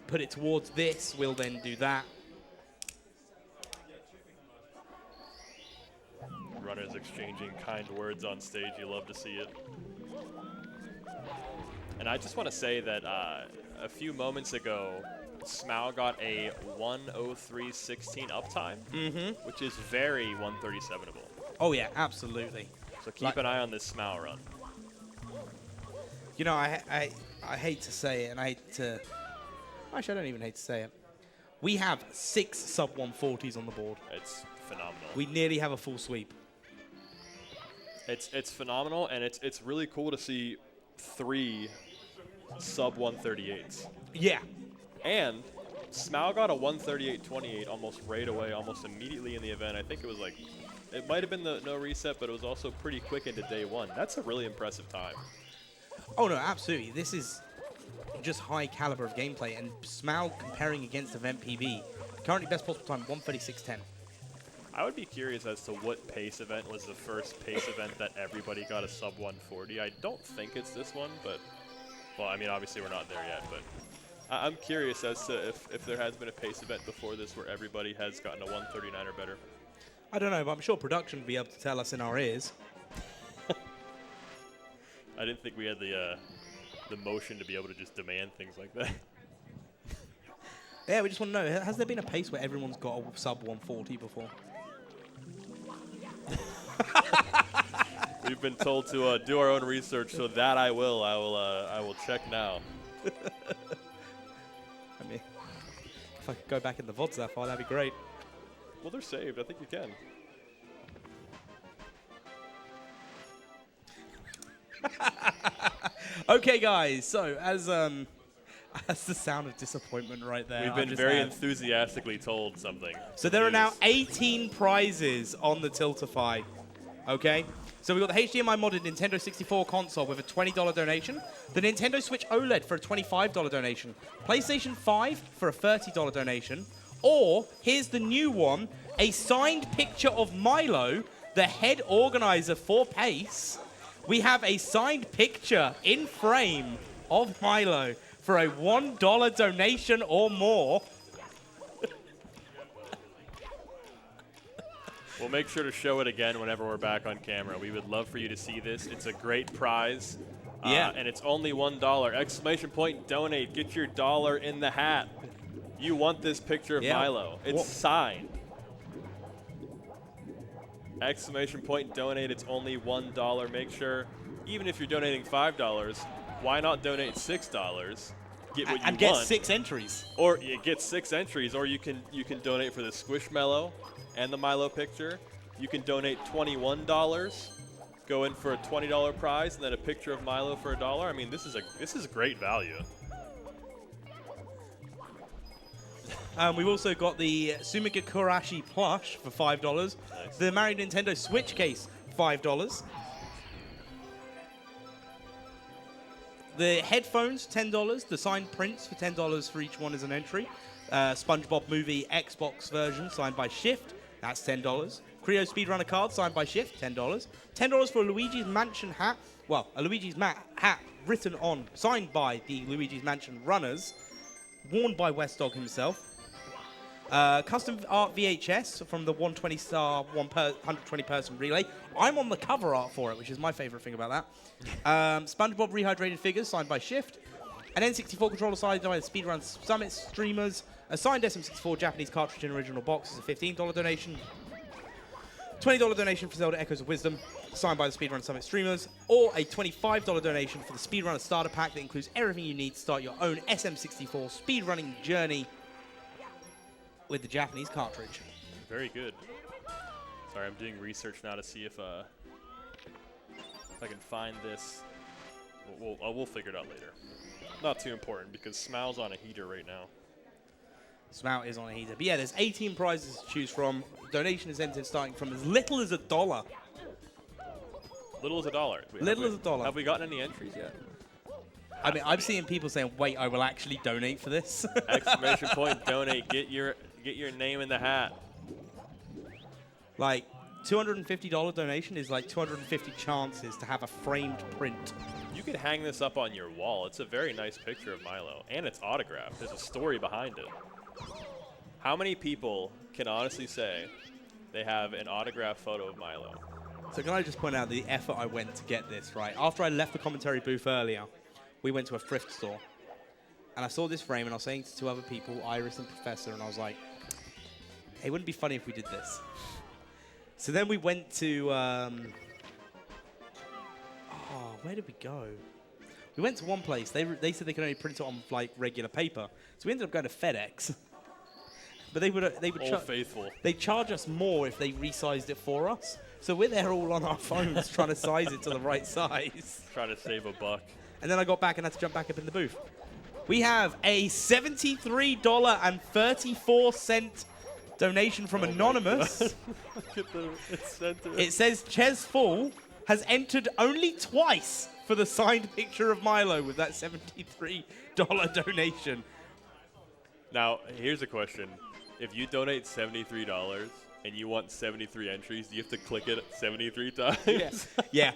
Speaker 1: put it towards this, we'll then do that.
Speaker 2: Runners exchanging kind words on stage. You love to see it. And I just want to say that a few moments ago, Smough got a 1:03.16 uptime, which is very 137able.
Speaker 1: Oh, yeah, absolutely.
Speaker 2: So keep an eye on this Smough run.
Speaker 1: I hate to say it, and I hate to... Actually, I don't even hate to say it. We have 6 sub-140s on the board.
Speaker 2: It's phenomenal.
Speaker 1: We nearly have a full sweep.
Speaker 2: It's phenomenal, and it's really cool to see 3 sub-138s.
Speaker 1: Yeah.
Speaker 2: And Smough got a 138.28 almost right away, almost immediately in the event. I think it was like, it might have been the no reset, but it was also pretty quick into day 1. That's a really impressive time.
Speaker 1: Oh, no, absolutely. This is just high caliber of gameplay, and Smough comparing against event PB, currently best possible time, 136.10.
Speaker 2: I would be curious as to what pace event was the first pace event that everybody got a sub 140. I don't think it's this one, but, well, I mean, obviously we're not there yet, but I'm curious as to if there has been a pace event before this where everybody has gotten a 139 or better.
Speaker 1: I don't know, but I'm sure production will be able to tell us in our ears.
Speaker 2: I didn't think we had the motion to be able to just demand things like that.
Speaker 1: Yeah, we just want to know, has there been a pace where everyone's got a sub 140 before?
Speaker 2: We've been told to do our own research, so that I will check now.
Speaker 1: I mean, if I could go back in the VODs that far, that'd be great.
Speaker 2: Well, they're saved. I think you can.
Speaker 1: Okay, guys. So as the sound of disappointment right there.
Speaker 2: We've been very enthusiastically told something.
Speaker 1: So there are now 18 prizes on the Tiltify. Okay. So we've got the HDMI modded Nintendo 64 console with a $20 donation, the Nintendo Switch OLED for a $25 donation, PlayStation 5 for a $30 donation, or here's the new one, a signed picture of Milo, the head organizer for PACE. We have a signed picture in frame of Milo for a $1 donation or more.
Speaker 2: We'll make sure to show it again whenever we're back on camera. We would love for you to see this. It's a great prize.
Speaker 1: Yeah.
Speaker 2: And it's only $1. Exclamation point donate. Get your dollar in the hat. You want this picture of Milo. It's signed. Exclamation point donate. It's only $1. Make sure, even if you're donating $5, why not donate $6? Get what you want.
Speaker 1: And get 6 entries.
Speaker 2: Or you get 6 entries, or you can donate for the Squishmallow and the Milo picture. You can donate $21, go in for a $20 prize, and then a picture of Milo for $1. I mean, this is great value.
Speaker 1: We've also got the Sumiga Kurashi plush for $5. Nice. The Mario Nintendo Switch case, $5. The headphones, $10. The signed prints for $10 for each one as an entry. SpongeBob Movie Xbox version signed by Shift, that's $10. Creo Speedrunner card signed by Shift, $10. $10 for a Luigi's Mansion hat. Well, a Luigi's hat written on, signed by the Luigi's Mansion runners, worn by West Dog himself. Custom art VHS from the 120-star 120-person relay. I'm on the cover art for it, which is my favorite thing about that. SpongeBob rehydrated figures signed by Shift. An N64 controller signed by the Speedrun Summit streamers. A signed SM64 Japanese cartridge in original box is a $15 donation. $20 donation for Zelda Echoes of Wisdom, signed by the Speedrun Summit streamers, or a $25 donation for the Speedrunner starter pack that includes everything you need to start your own SM64 speedrunning journey with the Japanese cartridge.
Speaker 2: Very good. Sorry, I'm doing research now to see if I can find this. We'll figure it out later. Not too important because Smal's on a heater right now.
Speaker 1: Smout is on a heater. But yeah, there's 18 prizes to choose from. Donation is entered starting from as little as $1.
Speaker 2: Little as $1.
Speaker 1: Little as $1.
Speaker 2: Have we gotten any entries yet?
Speaker 1: I mean, I'm seeing people saying, wait, I will actually donate for this.
Speaker 2: Exclamation point, donate. Get your name in the hat.
Speaker 1: Like, $250 donation is like 250 chances to have a framed print.
Speaker 2: You could hang this up on your wall. It's a very nice picture of Milo, and it's autographed. There's a story behind it. How many people can honestly say they have an autographed photo of Milo?
Speaker 1: So can I just point out the effort I went to get this, right? After I left the commentary booth earlier, we went to a thrift store, and I saw this frame, and I was saying to two other people, Iris and Professor, and I was like, hey, wouldn't it be funny if we did this? So then we went to, where did we go? We went to one place. They said they could only print it on like regular paper, so we ended up going to FedEx. But they would
Speaker 2: Old Faithful.
Speaker 1: They charge us more if they resized it for us. So we're there all on our phones trying to size it to the right size.
Speaker 2: Trying to save a buck.
Speaker 1: And then I got back and had to jump back up in the booth. We have a $73.34 donation from Anonymous.
Speaker 2: Look at it's sent to
Speaker 1: It says Ches Fall has entered only twice for the signed picture of Milo with that $73 donation.
Speaker 2: Now, here's a question. If you donate $73 and you want 73 entries, do you have to click it 73 times?
Speaker 1: Yeah.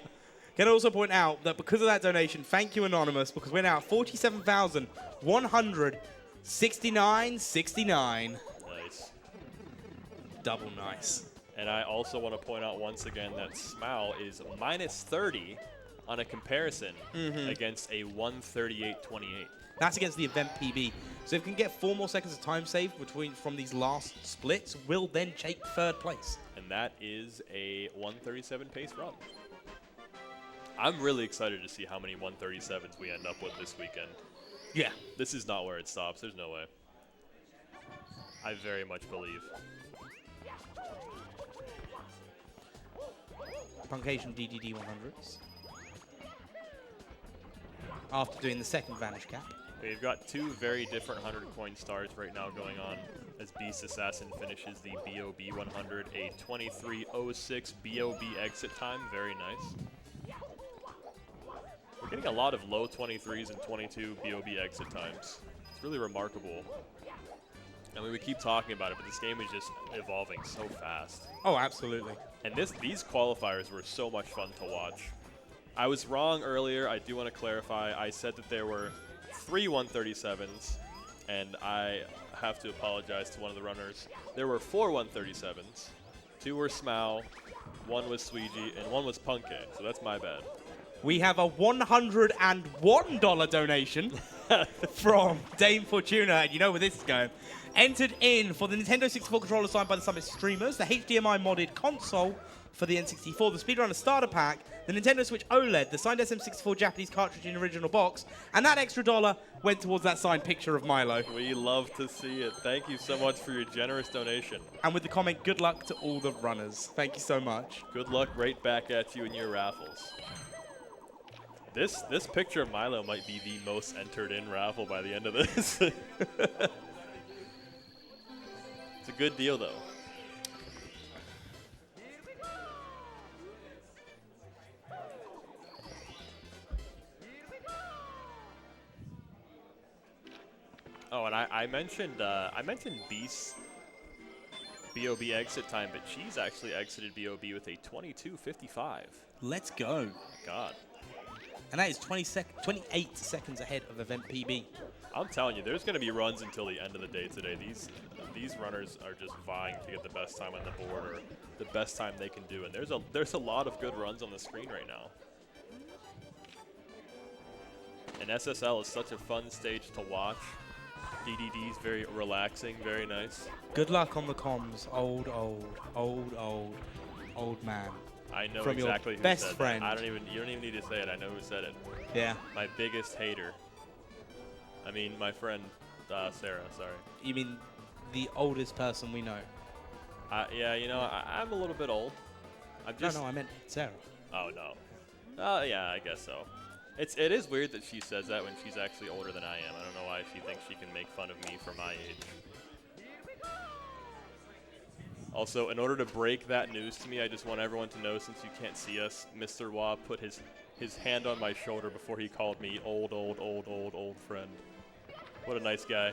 Speaker 1: Can I also point out that because of that donation, thank you, Anonymous, because we're now at 47,169.69.
Speaker 2: Nice.
Speaker 1: Double nice.
Speaker 2: And I also want to point out once again that Smal is minus 30 on a comparison against a 138.28.
Speaker 1: That's against the event PB. So if we can get 4 more seconds of time saved from these last splits, we'll then take 3rd place.
Speaker 2: And that is a 137 pace run. I'm really excited to see how many 137s we end up with this weekend.
Speaker 1: Yeah.
Speaker 2: This is not where it stops. There's no way. I very much believe.
Speaker 1: Puncation DDD 100s. After doing the second Vanish Cap.
Speaker 2: We've got 2 very different 100 coin stars right now going on as Beast Assassin finishes the BOB 100, a 23:06 BOB exit time. Very nice. We're getting a lot of low 23s and 22 BOB exit times. It's really remarkable. I mean, we keep talking about it, but this game is just evolving so fast.
Speaker 1: Oh, absolutely.
Speaker 2: And these qualifiers were so much fun to watch. I was wrong earlier. I do want to clarify. I said that there were 3 137s, and I have to apologize to one of the runners. There were 4 137s. 2 were Smal, 1 was Sweegie, and 1 was Punke. So that's my bad.
Speaker 1: We have a $101 donation from Dame Fortuna, and you know where this is going. Entered in for the Nintendo 64 controller signed by the Summit streamers, the HDMI modded console for the N64, the Speedrunner starter pack, the Nintendo Switch OLED, the signed SM64 Japanese cartridge in original box, and that extra $1 went towards that signed picture of Milo.
Speaker 2: We love to see it. Thank you so much for your generous donation.
Speaker 1: And with the comment, good luck to all the runners. Thank you so much.
Speaker 2: Good luck right back at you in your raffles. This picture of Milo might be the most entered in raffle by the end of this. It's a good deal, though. Oh, and I mentioned Beast's BOB exit time, but she's actually exited BOB with a 22:55.
Speaker 1: Let's go.
Speaker 2: God.
Speaker 1: And that is 28 seconds ahead of event PB.
Speaker 2: I'm telling you, there's going to be runs until the end of the day today. These runners are just vying to get the best time on the board or the best time they can do. And there's a lot of good runs on the screen right now. And SSL is such a fun stage to watch. DDD's very relaxing, very nice.
Speaker 1: Good luck on the comms, old man.
Speaker 2: I know
Speaker 1: From your
Speaker 2: exactly who
Speaker 1: best
Speaker 2: said
Speaker 1: friend.
Speaker 2: that. You don't even need to say it. I know who said it.
Speaker 1: Yeah.
Speaker 2: My biggest hater. I mean, my friend Sarah. Sorry.
Speaker 1: You mean the oldest person we know?
Speaker 2: Yeah, you know, I'm a little bit old. I'm just.
Speaker 1: No, I meant Sarah.
Speaker 2: Oh no. Yeah, I guess so. It is weird that she says that when she's actually older than I am. I don't know why she thinks she can make fun of me for my age. Also, in order to break that news to me, I just want everyone to know, since you can't see us, Mr. Wah put his hand on my shoulder before he called me old friend. What a nice guy.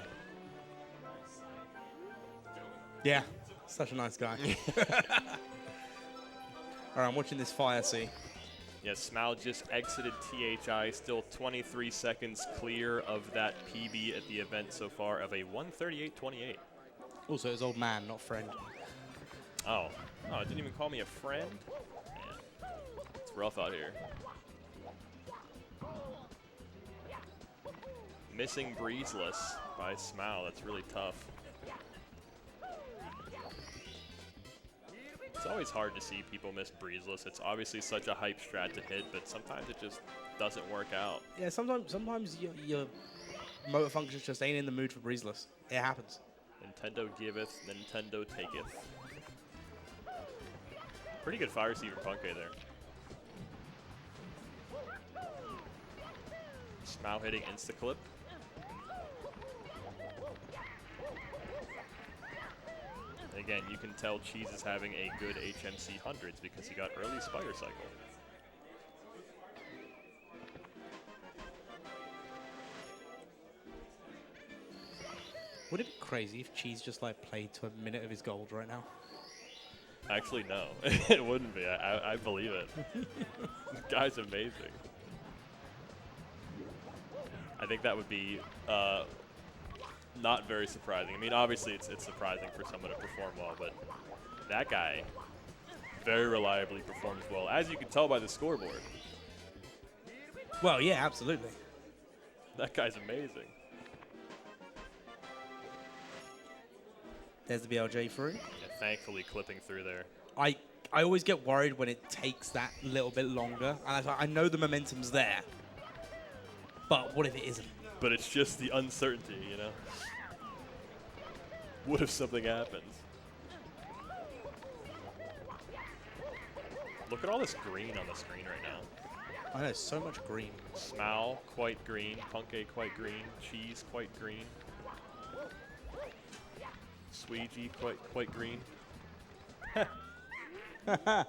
Speaker 1: Yeah, such a nice guy. All right, I'm watching this fire see.
Speaker 2: Yes, Smile just exited THI, still 23 seconds clear of that PB at the event so far of a 138.28.
Speaker 1: Also, it's old man, not friend.
Speaker 2: Oh, it didn't even call me a friend? Man, it's rough out here. Missing Breezeless by Smile, that's really tough. It's always hard to see people miss Breezeless. It's obviously such a hype strat to hit, but sometimes it just doesn't work out.
Speaker 1: Yeah, sometimes your motor functions just ain't in the mood for Breezeless. It happens.
Speaker 2: Nintendo giveth, Nintendo taketh. Pretty good fire receiver Punkay there. Smile hitting insta-clip. Again, you can tell Cheese is having a good HMC hundreds because he got early Spider Cycle.
Speaker 1: Would it be crazy if Cheese just like played to a minute of his gold right now?
Speaker 2: Actually, no. It wouldn't be. I believe it. This guy's amazing. I think that would be not very surprising. I mean, obviously, it's surprising for someone to perform well, but that guy very reliably performs well, as you can tell by the scoreboard.
Speaker 1: Well, yeah, absolutely.
Speaker 2: That guy's amazing.
Speaker 1: There's the BLJ through.
Speaker 2: Yeah, thankfully, clipping through there.
Speaker 1: I always get worried when it takes that little bit longer. And I know the momentum's there. But what if it isn't?
Speaker 2: But it's just the uncertainty, you know? What if something happens? Look at all this green on the screen right now.
Speaker 1: I know, so much green.
Speaker 2: Smile, quite green. Punkay, quite green. Cheese, quite green. Sweegie, quite green. The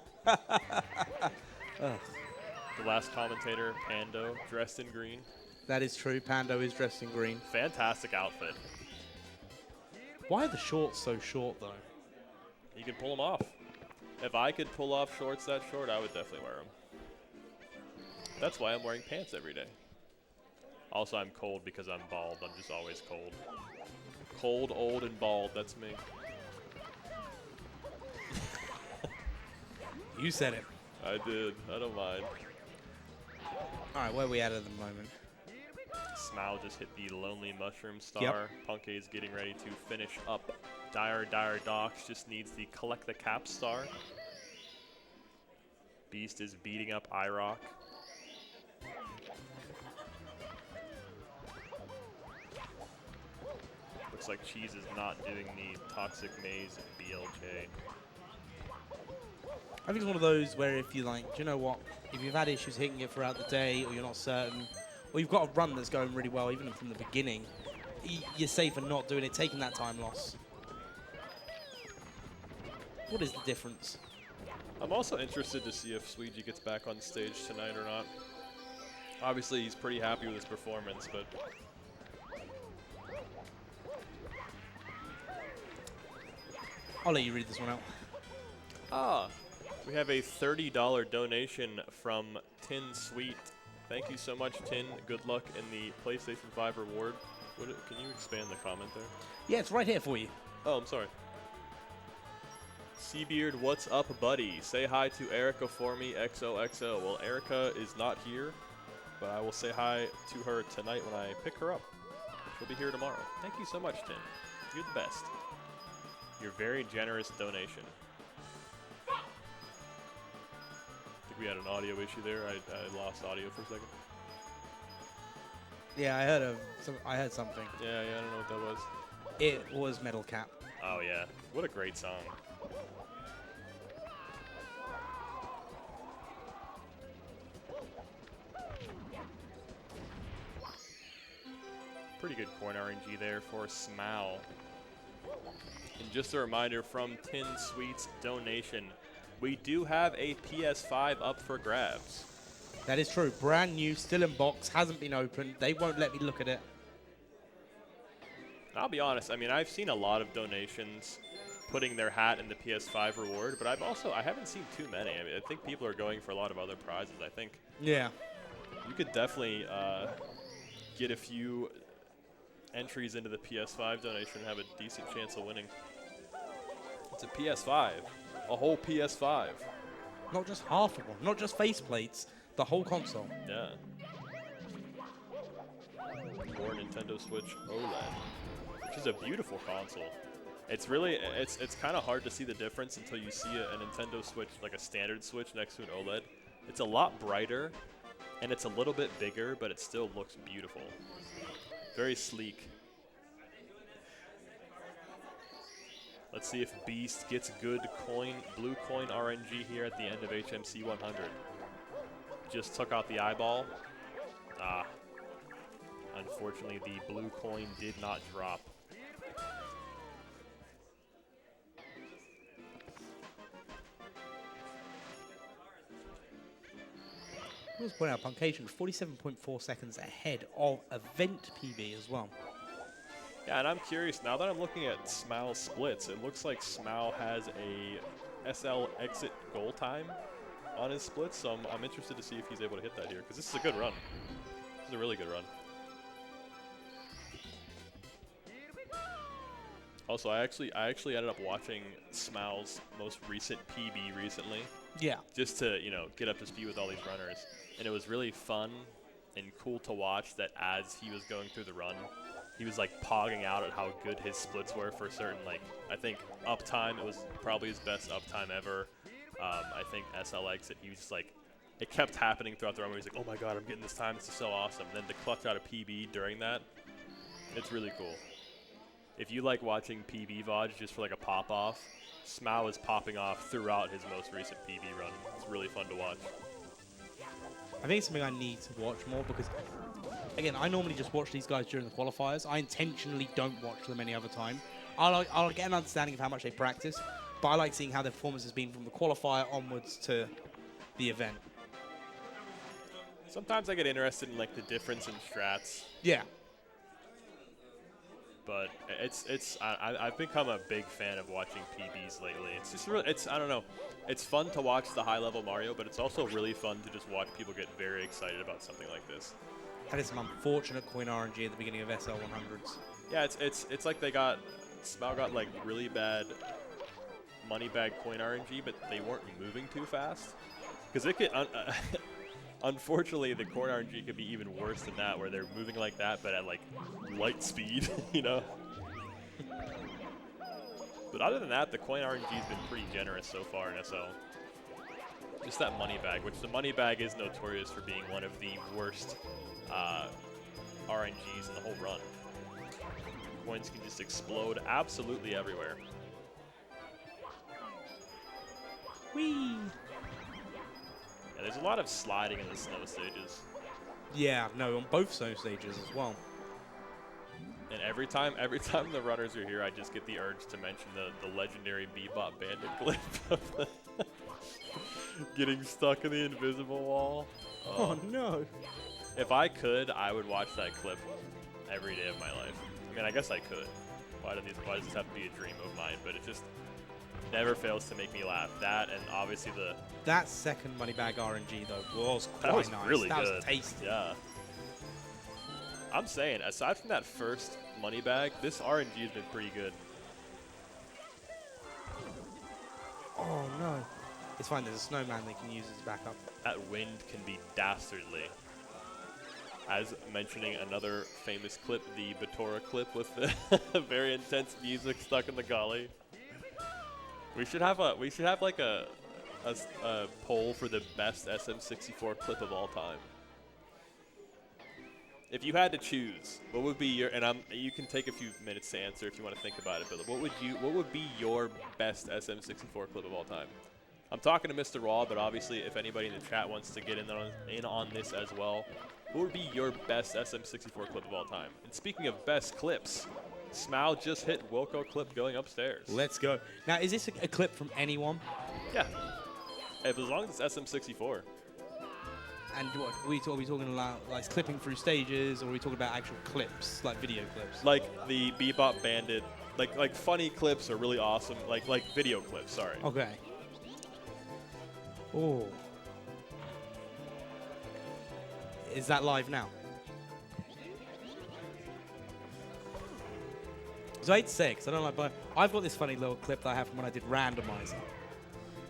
Speaker 2: last commentator, Pando, dressed in green.
Speaker 1: That is true. Pando is dressed in green.
Speaker 2: Fantastic outfit.
Speaker 1: Why are the shorts so short, though?
Speaker 2: You can pull them off. If I could pull off shorts that short, I would definitely wear them. That's why I'm wearing pants every day. Also, I'm cold because I'm bald. I'm just always cold. Cold, old, and bald. That's me.
Speaker 1: You said it.
Speaker 2: I did. I don't mind.
Speaker 1: All right, where are we at the moment?
Speaker 2: Smile just hit the Lonely Mushroom Star.
Speaker 1: Yep.
Speaker 2: Punkay is getting ready to finish up. Dire Docks just needs the Collect the Cap Star. Beast is beating up IROC. Looks like Cheese is not doing the Toxic Maze BLJ.
Speaker 1: I think it's one of those where if you like, do you know what? If you've had issues hitting it throughout the day, or you're not certain, or you've got a run that's going really well, even from the beginning, you're safer not doing it, taking that time loss. What is the difference?
Speaker 2: I'm also interested to see if Sweegie gets back on stage tonight or not. Obviously, he's pretty happy with his performance, but
Speaker 1: I'll let you read this one out.
Speaker 2: We have a $30 donation from Tin Sweet. Thank you so much, Tin. Good luck in the PlayStation 5 reward. Can you expand the comment there?
Speaker 1: Yeah, it's right here for you.
Speaker 2: Oh, I'm sorry. Seabeard, what's up, buddy? Say hi to Erica for me, XOXO. Well, Erica is not here, but I will say hi to her tonight when I pick her up. He'll be here tomorrow. Thank you so much, Tim. You're the best. Your very generous donation. I think we had an audio issue there. I lost audio for a second.
Speaker 1: Yeah, I heard something.
Speaker 2: Yeah, I don't know what that was.
Speaker 1: It was Metal Cap.
Speaker 2: Oh, yeah. What a great song. Pretty good coin RNG there for Smal. And just a reminder from Tin Sweet's donation, we do have a PS5 up for grabs.
Speaker 1: That is true. Brand new, still in box, hasn't been opened. They won't let me look at it.
Speaker 2: I'll be honest, I mean, I've seen a lot of donations putting their hat in the PS5 reward, but I haven't seen too many. I mean, I think people are going for a lot of other prizes, I think.
Speaker 1: Yeah.
Speaker 2: You could definitely get a few entries into the PS5 donation and have a decent chance of winning. It's a PS5. A whole PS5.
Speaker 1: Not just half of one. Not just faceplates. The whole console.
Speaker 2: Yeah. Or Nintendo Switch OLED, which is a beautiful console. It's really, it's kind of hard to see the difference until you see a Nintendo Switch, like a standard Switch next to an OLED. It's a lot brighter, and it's a little bit bigger, but it still looks beautiful. Very sleek. Let's see if Beast gets good blue coin RNG here at the end of HMC 100. Just took out the eyeball. Unfortunately, the blue coin did not drop.
Speaker 1: Let's point out, Puncation 47.4 seconds ahead of event PB as well.
Speaker 2: Yeah, and I'm curious, now that I'm looking at Smal's splits, it looks like Smal has a SL exit goal time on his splits, so I'm interested to see if he's able to hit that here, because this is a good run. This is a really good run. Also, I actually ended up watching Smal's most recent PB recently.
Speaker 1: Yeah.
Speaker 2: Just to, get up to speed with all these runners. And it was really fun and cool to watch that as he was going through the run, he was like pogging out at how good his splits were for certain, I think uptime, it was probably his best uptime ever. I think SL exit, he was just it kept happening throughout the run where he's like, oh my god, I'm getting this time, this is so awesome. And then to clutch out a PB during that, it's really cool. If you like watching PB VODs just for a pop-off, Smal is popping off throughout his most recent PB run. It's really fun to watch.
Speaker 1: I think it's something I need to watch more because, again, I normally just watch these guys during the qualifiers. I intentionally don't watch them any other time. I'll get an understanding of how much they practice, but I like seeing how their performance has been from the qualifier onwards to the event.
Speaker 2: Sometimes I get interested in the difference in strats.
Speaker 1: Yeah.
Speaker 2: But I've become a big fan of watching PBs lately. It's just really, I don't know, it's fun to watch the high level Mario, but it's also really fun to just watch people get very excited about something like this.
Speaker 1: That is some unfortunate coin RNG at the beginning of SL 100s.
Speaker 2: Yeah, it's like Smal got really bad money bag coin RNG, but they weren't moving too fast. Because it could, unfortunately, the coin RNG could be even worse than that, where they're moving like that, but at light speed, But other than that, the coin RNG has been pretty generous so far in SL. Just that money bag, which the money bag is notorious for being one of the worst RNGs in the whole run. Coins can just explode absolutely everywhere.
Speaker 1: Whee!
Speaker 2: Yeah, there's a lot of sliding in the snow stages.
Speaker 1: Yeah, no, on both snow stages as well.
Speaker 2: And every time the runners are here, I just get the urge to mention the legendary Bebop Bandit clip of getting stuck in the invisible wall.
Speaker 1: Oh no.
Speaker 2: If I could, I would watch that clip every day of my life. I mean, I guess I could. Why does this have to be a dream of mine? But it just never fails to make me laugh. That and obviously
Speaker 1: that second money bag RNG though was quite
Speaker 2: that was
Speaker 1: nice.
Speaker 2: really
Speaker 1: that
Speaker 2: good.
Speaker 1: Was tasty.
Speaker 2: Yeah. I'm saying, aside from that first money bag, this RNG has been pretty good.
Speaker 1: Oh no. It's fine, there's a snowman they can use as backup.
Speaker 2: That wind can be dastardly. as mentioning another famous clip, the Batora clip with the very intense music stuck in the gully. We should have like a poll for the best SM64 clip of all time. If you had to choose, what would be your, and you can take a few minutes to answer if you want to think about it, but what would be your best SM64 clip of all time? I'm talking to Mr. Raw, but obviously if anybody in the chat wants to get in on this as well, what would be your best SM64 clip of all time? And speaking of best clips, Smile just hit Wilco clip going upstairs.
Speaker 1: Let's go. Now, is this a clip from anyone?
Speaker 2: Yeah. As long as it's SM64.
Speaker 1: And what are we talking about, like clipping through stages, or are we talking about actual clips, like video clips?
Speaker 2: Like the Bebop Bandit, like funny clips are really awesome, like video clips, sorry.
Speaker 1: Okay. Oh. Is that live now? So I hate to say it, 'cause I don't like, but I've got this funny little clip that I have from when I did randomizer.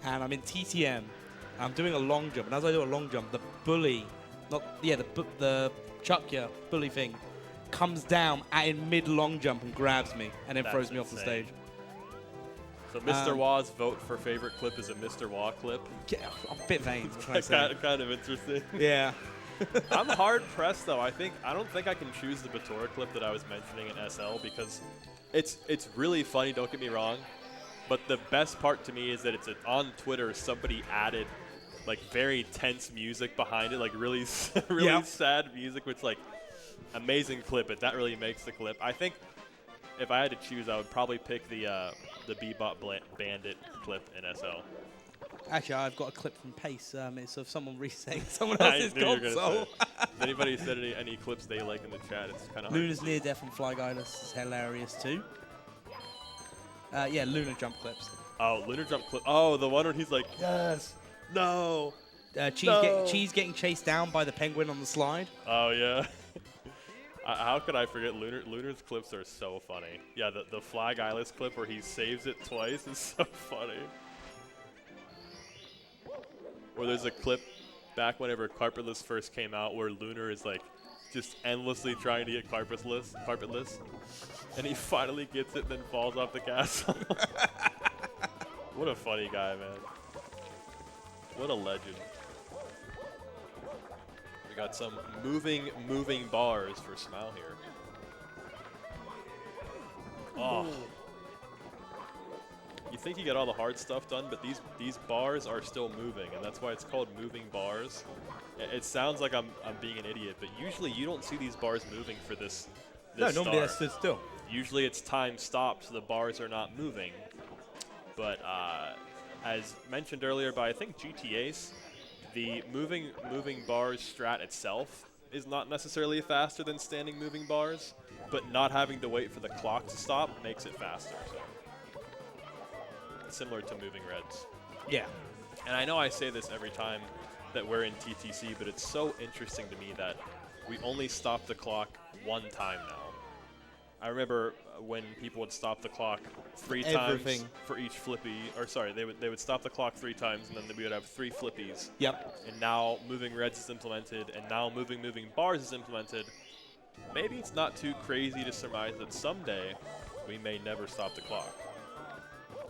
Speaker 1: And I'm in TTM, and I'm doing a long jump, and as I do a long jump, the bully, the chuck bully thing, comes down in mid long jump and grabs me, and then throws me off the stage.
Speaker 2: So Mr. Wah's vote for favorite clip is a Mr. Wah clip.
Speaker 1: Yeah, I'm a bit vain.
Speaker 2: Kind of interesting.
Speaker 1: Yeah.
Speaker 2: I'm hard pressed though. I don't think I can choose the Batora clip that I was mentioning in SL because it's really funny. Don't get me wrong, but the best part to me is that it's on Twitter. Somebody added like very tense music behind it, like really sad music, which like amazing clip. But that really makes the clip. I think if I had to choose, I would probably pick the Bebop Bandit clip in SL.
Speaker 1: Actually, I've got a clip from Pace. It's of someone resetting someone else's console.
Speaker 2: If anybody said any clips they like in the chat, it's kind of hard.
Speaker 1: Luna's near death and Fly Guyless is hilarious too. Yeah, Luna jump clips.
Speaker 2: Oh, Lunar jump clip. Oh, the one where he's like, yes, no.
Speaker 1: Cheese getting chased down by the penguin on the slide.
Speaker 2: Oh yeah. How could I forget Lunar's clips are so funny. Yeah, the Flag Eyeless clip where he saves it twice is so funny. Or there's a clip back whenever Carpetless first came out where Lunar is like just endlessly trying to get carpetless, and he finally gets it and then falls off the castle. What a funny guy, man. What a legend. We got some moving bars for Smile here. Oh. You think you get all the hard stuff done, but these bars are still moving, and that's why it's called moving bars. It sounds like I'm being an idiot, but usually you don't see these bars moving for this
Speaker 1: No, normally that stood still.
Speaker 2: Usually it's time stopped, so the bars are not moving. But as mentioned earlier by I think GTAce, the moving bars strat itself is not necessarily faster than standing moving bars, but not having to wait for the clock to stop makes it faster. So. Similar to moving reds.
Speaker 1: Yeah.
Speaker 2: And I know I say this every time that we're in TTC, but it's so interesting to me that we only stop the clock one time now. I remember when people would stop the clock 3 times for each flippy, or sorry, they would stop the clock 3 times, and then we would have 3 flippies.
Speaker 1: Yep.
Speaker 2: And now moving reds is implemented, and now moving bars is implemented. Maybe it's not too crazy to surmise that someday we may never stop the clock.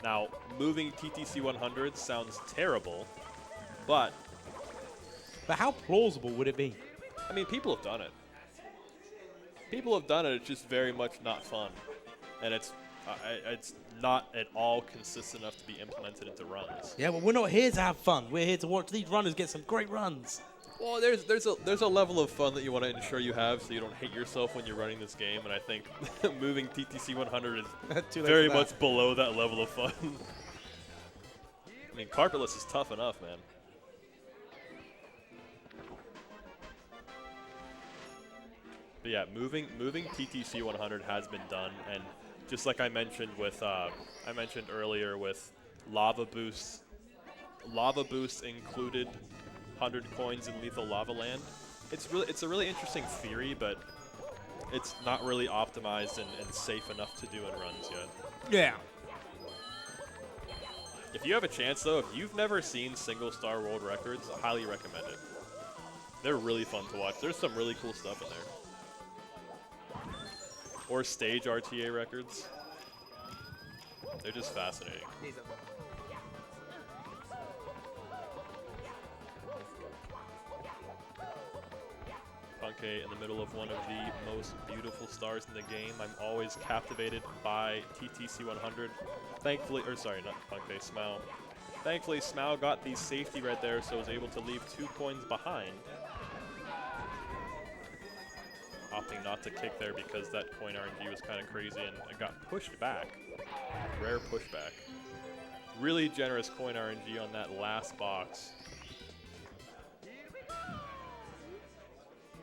Speaker 2: Now, moving TTC 100 sounds terrible, but
Speaker 1: how plausible would it be?
Speaker 2: I mean, people have done it. It's just very much not fun, and it's not at all consistent enough to be implemented into runs.
Speaker 1: Yeah, well, we're not here to have fun. We're here to watch these runners get some great runs.
Speaker 2: Well, there's a level of fun that you want to ensure you have, so you don't hate yourself when you're running this game. And I think moving TTC 100 is very much below that level of fun. I mean, carpetless is tough enough, man. But yeah, moving TTC 100 has been done, and just like I mentioned earlier with Lava Boost included 100 coins in Lethal Lava Land. It's a really interesting theory, but it's not really optimized and safe enough to do in runs yet.
Speaker 1: Yeah.
Speaker 2: If you have a chance, though, if you've never seen single star world records, I highly recommend it. They're really fun to watch. There's some really cool stuff in there. Or stage RTA records. They're just fascinating. Punkay in the middle of one of the most beautiful stars in the game. I'm always captivated by TTC 100. Thankfully, or sorry, not Punkay, Smau. Thankfully, Smau got the safety right there, so was able to leave 2 coins behind. Opting not to kick there because that coin RNG was kind of crazy and it got pushed back. Rare pushback. Really generous coin RNG on that last box.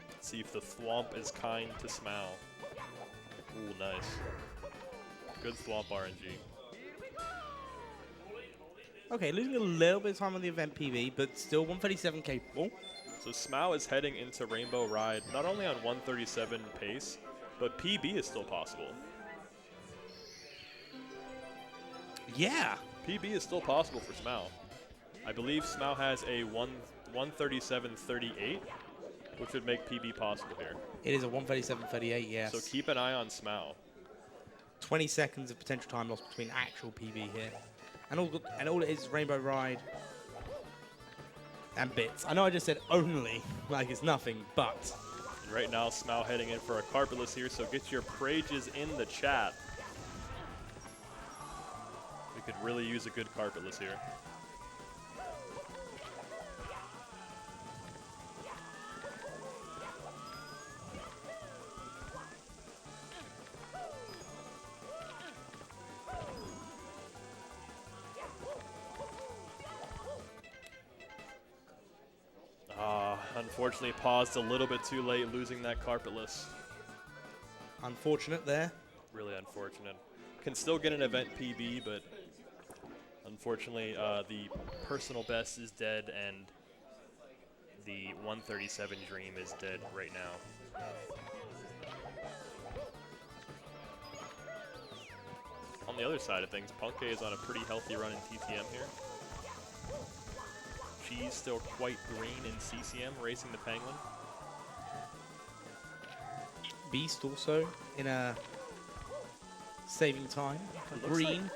Speaker 2: Let's see if the thwomp is kind to Smau. Ooh, nice. Good thwomp RNG.
Speaker 1: Okay, losing a little bit of time on the event PB, but still 137 capable.
Speaker 2: So Smau is heading into Rainbow Ride not only on 137 pace, but PB is still possible.
Speaker 1: Yeah.
Speaker 2: PB is still possible for Smau. I believe Smau has a 137.38, which would make PB possible here.
Speaker 1: It is a 137.38, yes.
Speaker 2: So keep an eye on Smau.
Speaker 1: 20 seconds of potential time loss between actual PB here. And all it is Rainbow Ride and bits. I know I just said only, like it's nothing, but.
Speaker 2: And right now, Smau heading in for a carpetless here, so get your prages in the chat. We could really use a good carpetless here. Unfortunately, paused a little bit too late, losing that carpetless.
Speaker 1: Unfortunate there.
Speaker 2: Really unfortunate. Can still get an event PB, but unfortunately, the personal best is dead, and the 137 dream is dead right now. On the other side of things, Punkay is on a pretty healthy run in TTM here. She's still quite green in CCM, racing the Penguin.
Speaker 1: Beast also in a saving time. Green.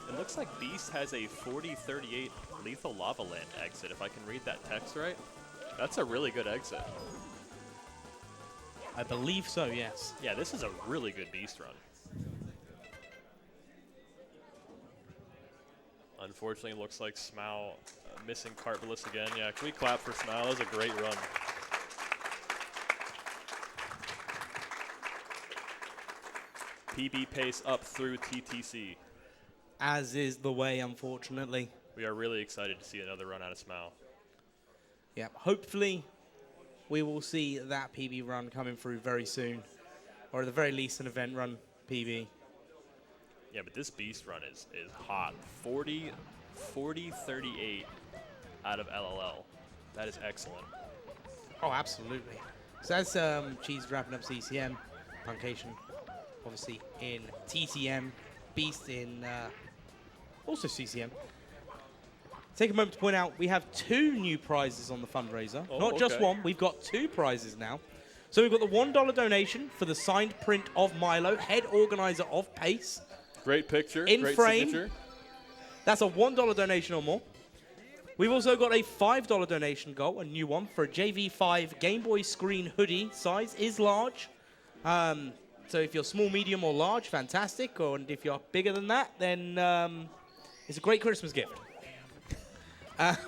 Speaker 2: It looks like Beast has a 40-38 Lethal Lava Land exit, if I can read that text right. That's a really good exit.
Speaker 1: I believe so, yes.
Speaker 2: Yeah, this is a really good Beast run. Unfortunately, it looks like Smau missing carpetless again. Yeah, can we clap for Smau? That was a great run. PB pace up through TTC.
Speaker 1: As is the way, unfortunately.
Speaker 2: We are really excited to see another run out of Smau.
Speaker 1: Yeah, hopefully we will see that PB run coming through very soon. Or at the very least, an event run PB.
Speaker 2: Yeah, but this Beast run is hot. 40-38 out of LLL. That is excellent.
Speaker 1: Oh, absolutely. So as Cheese wrapping up CCM, Punkation obviously in TTM, Beast in also CCM. Take a moment to point out we have 2 new prizes on the fundraiser.
Speaker 2: Oh,
Speaker 1: Not just
Speaker 2: okay.
Speaker 1: one, we've got 2 prizes now. So we've got the $1 donation for the signed print of Milo, head organizer of PACE.
Speaker 2: Great picture.
Speaker 1: In
Speaker 2: great
Speaker 1: frame.
Speaker 2: signature.
Speaker 1: That's a $1 donation or more. We've also got a $5 donation goal, a new one, for a JV5 Game Boy screen hoodie. Size is large. So if you're small, medium, or large, fantastic. And if you're bigger than that, then it's a great Christmas gift. But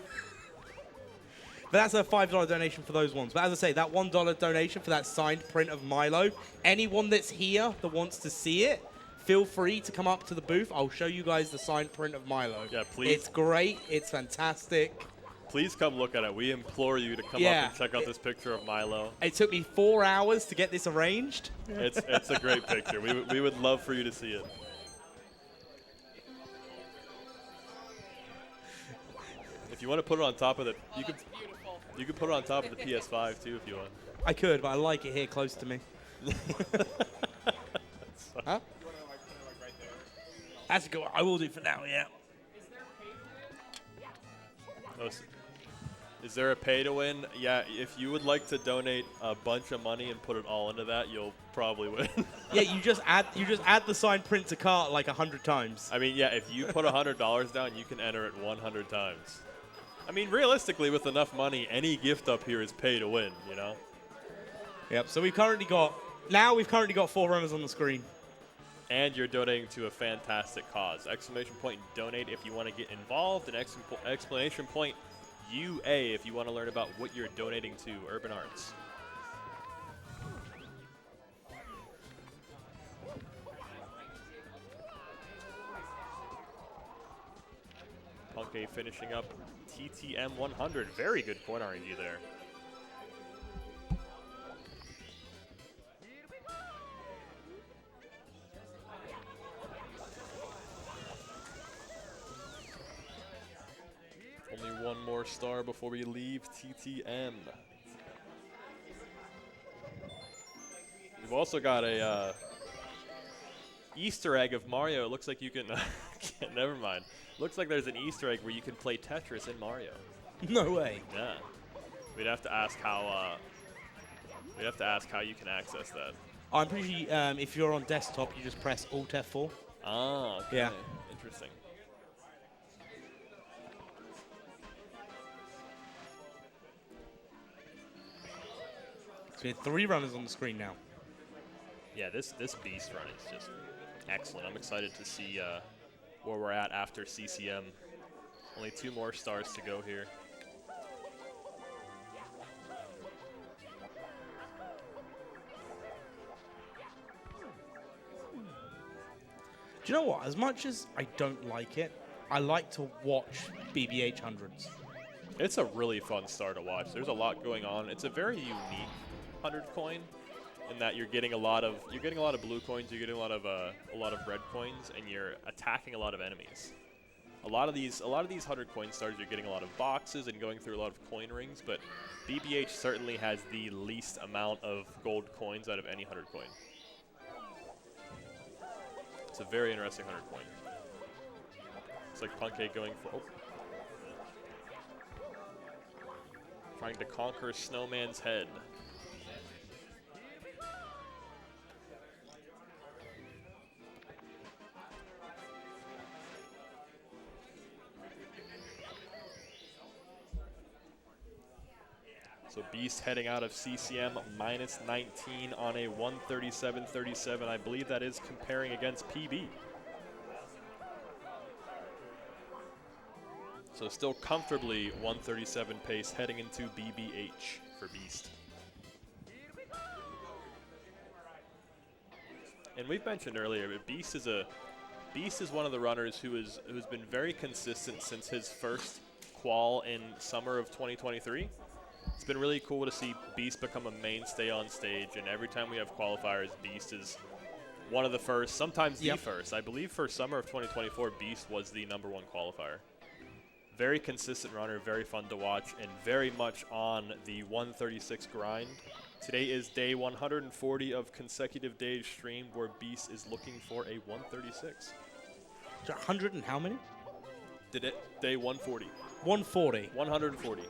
Speaker 1: that's a $5 donation for those ones. But as I say, that $1 donation for that signed print of Milo, anyone that's here that wants to see it, feel free to come up to the booth. I'll show you guys the signed print of Milo.
Speaker 2: Yeah, please.
Speaker 1: It's great. It's fantastic.
Speaker 2: Please come look at it. We implore you to come up and check out this picture of Milo.
Speaker 1: It took me 4 hours to get this arranged.
Speaker 2: It's a great picture. We would love for you to see it. If you want to put it on top of the, you could put it on top of the PS5 too if you want.
Speaker 1: I could, but I like it here close to me. Huh? That's a good one. I will do for now, yeah.
Speaker 2: Is there a pay to win? Yeah, if you would like to donate a bunch of money and put it all into that, you'll probably win.
Speaker 1: Yeah, you just add the sign print to cart like 100 times.
Speaker 2: I mean, yeah, if you put $100 down, you can enter it 100 times. I mean, realistically, with enough money, any gift up here is pay to win, you know?
Speaker 1: Yep. So we've currently got 4 runners on the screen.
Speaker 2: And you're donating to a fantastic cause. Exclamation point donate if you want to get involved, and exclamation point UA if you want to learn about what you're donating to Urban Arts. Punke finishing up TTM 100. Very good point RNG there. Only one more star before we leave TTM. We've also got a Easter egg of Mario. It looks like you can. Never mind. Looks like there's an Easter egg where you can play Tetris in Mario.
Speaker 1: No way.
Speaker 2: Yeah. We'd have to ask how. We'd have to ask how you can access that.
Speaker 1: I'm pretty sure if you're on desktop, you just press Alt F4.
Speaker 2: Ah. Okay.
Speaker 1: Yeah.
Speaker 2: Interesting.
Speaker 1: So we have 3 runners on the screen now.
Speaker 2: Yeah, this beast run is just excellent. I'm excited to see where we're at after CCM. Only 2 more stars to go here.
Speaker 1: Do you know what? As much as I don't like it, I like to watch BBH hundreds.
Speaker 2: It's a really fun star to watch. There's a lot going on. It's a very unique 100 coin in that you're getting a lot of blue coins, you're getting a lot of red coins, and you're attacking a lot of enemies. A lot of these 100 coin stars, you're getting a lot of boxes and going through a lot of coin rings, but BBH certainly has the least amount of gold coins out of any 100 coin. It's a very interesting 100 coin. It's like Punke going for trying to conquer Snowman's head. So Beast heading out of CCM minus 19 on a 137.37. I believe that is comparing against PB. So still comfortably 137 pace heading into BBH for Beast. And we've mentioned earlier, but Beast is one of the runners who's been very consistent since his first qual in summer of 2023. It's been really cool to see Beast become a mainstay on stage, and every time we have qualifiers, Beast is one of the first, sometimes the first. I believe for summer of 2024, Beast was the #1 qualifier. Very consistent runner, very fun to watch, and very much on the 136 grind. Today is day 140 of consecutive days streamed where Beast is looking for a 136.
Speaker 1: 100 and how many?
Speaker 2: Day 140.
Speaker 1: 140.
Speaker 2: 140.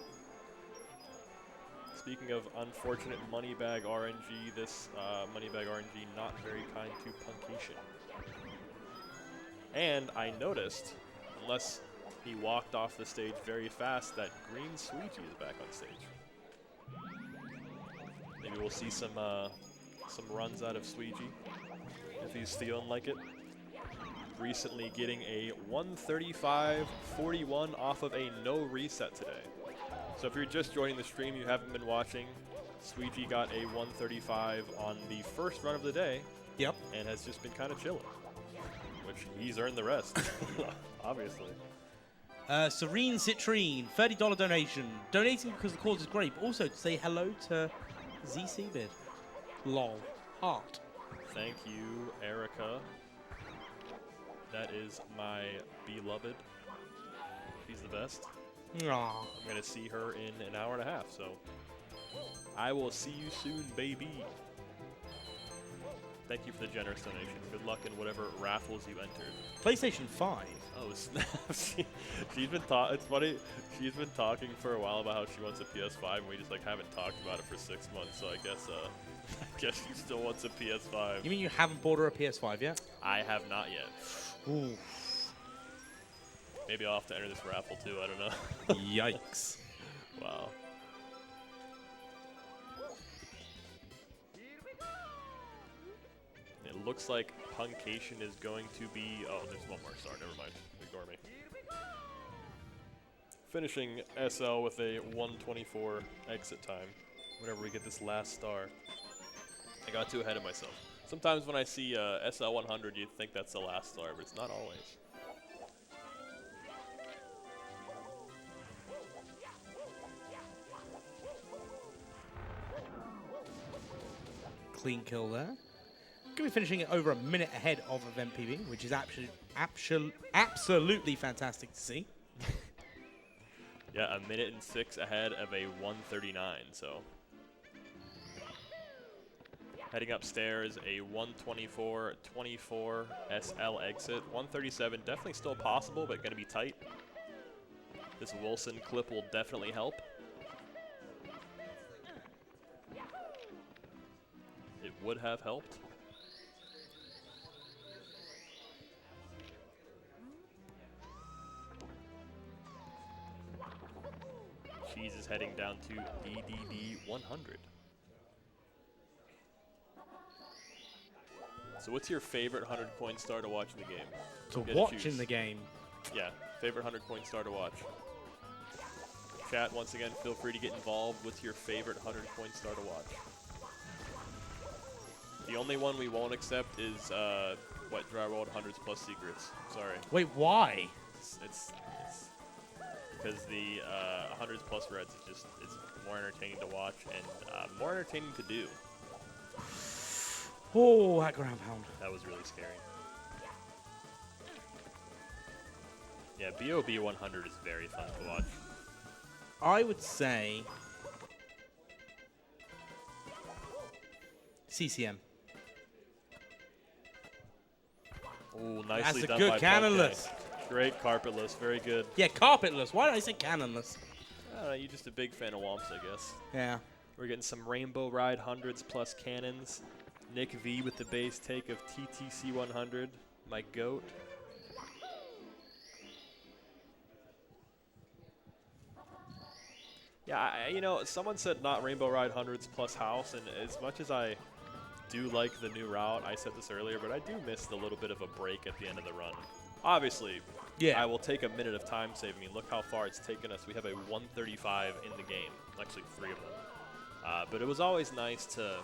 Speaker 2: Speaking of unfortunate Moneybag RNG, this Moneybag RNG not very kind to Punkation. And I noticed, unless he walked off the stage very fast, that Green Sweetie is back on stage. Maybe we'll see some runs out of Sweetie if he's feeling like it. Recently getting a 135.41 off of a no reset today. So if you're just joining the stream, you haven't been watching, Sweetie got a 135 on the first run of the day.
Speaker 1: Yep.
Speaker 2: And has just been kind of chilling, which he's earned the rest, obviously.
Speaker 1: Serene Citrine, $30 donation. Donating because the cause is great, but also to say hello to ZCBid. Lol. Heart.
Speaker 2: Thank you, Erica. That is my beloved. She's the best.
Speaker 1: Aww.
Speaker 2: I'm going to see her in an hour and a half, so I will see you soon, baby. Thank you for the generous donation. Good luck in whatever raffles you entered.
Speaker 1: PlayStation 5.
Speaker 2: Oh, snap. She's been it's funny. She's been talking for a while about how she wants a PS5, and we just like haven't talked about it for 6 months. So I guess she still wants a PS5.
Speaker 1: You mean you haven't bought her a PS5 yet?
Speaker 2: I have not yet.
Speaker 1: Ooh.
Speaker 2: Maybe I'll have to enter this raffle too. I don't know.
Speaker 1: Yikes.
Speaker 2: Wow. It looks like Puncation is going to be... Oh, there's one more star. Never mind. Ignore me. Finishing SL with a 124 exit time. Whenever we get this last star. I got too ahead of myself. Sometimes when I see SL 100, you think that's the last star, but it's not always.
Speaker 1: Clean kill there. Going to be finishing it over a minute ahead of event PB, which is absolutely fantastic to see.
Speaker 2: Yeah, a minute and 6 ahead of a 139, so. Heading upstairs, a 124-24 SL exit. 137 definitely still possible, but going to be tight. This Wilson clip will definitely help. It would have helped. Cheese is heading down to DDD 100. So what's your favorite 100 coin star to watch in the game?
Speaker 1: To
Speaker 2: Get
Speaker 1: watch in the game.
Speaker 2: Yeah, favorite 100 coin star to watch. Chat, once again, feel free to get involved. What's your favorite 100 coin star to watch? The only one we won't accept is Wet Dry World 100s plus secrets. Sorry.
Speaker 1: Wait, why?
Speaker 2: It's because the 100s plus reds is just it's more entertaining to watch and more entertaining to do.
Speaker 1: Oh, that ground pound.
Speaker 2: That was really scary. Yeah, BOB 100 is very fun to watch.
Speaker 1: I would say CCM.
Speaker 2: Ooh, nicely
Speaker 1: That's a
Speaker 2: done
Speaker 1: good
Speaker 2: by
Speaker 1: cannonless.
Speaker 2: Punkay. Great carpetless, very good.
Speaker 1: Yeah, carpetless. Why did I say cannonless?
Speaker 2: I don't know, you're just a big fan of Womps, I guess.
Speaker 1: Yeah.
Speaker 2: We're getting some Rainbow Ride 100s plus cannons. Nick V with the base take of TTC 100, my goat. Yeah, you know, someone said not Rainbow Ride 100s plus house, and as much as I do like the new route, I said this earlier, but I do miss the little bit of a break at the end of the run. Obviously,
Speaker 1: yeah.
Speaker 2: I will take a minute of time saving. I mean, look how far it's taken us. We have a 135 in the game, actually 3 of them. But it was always nice to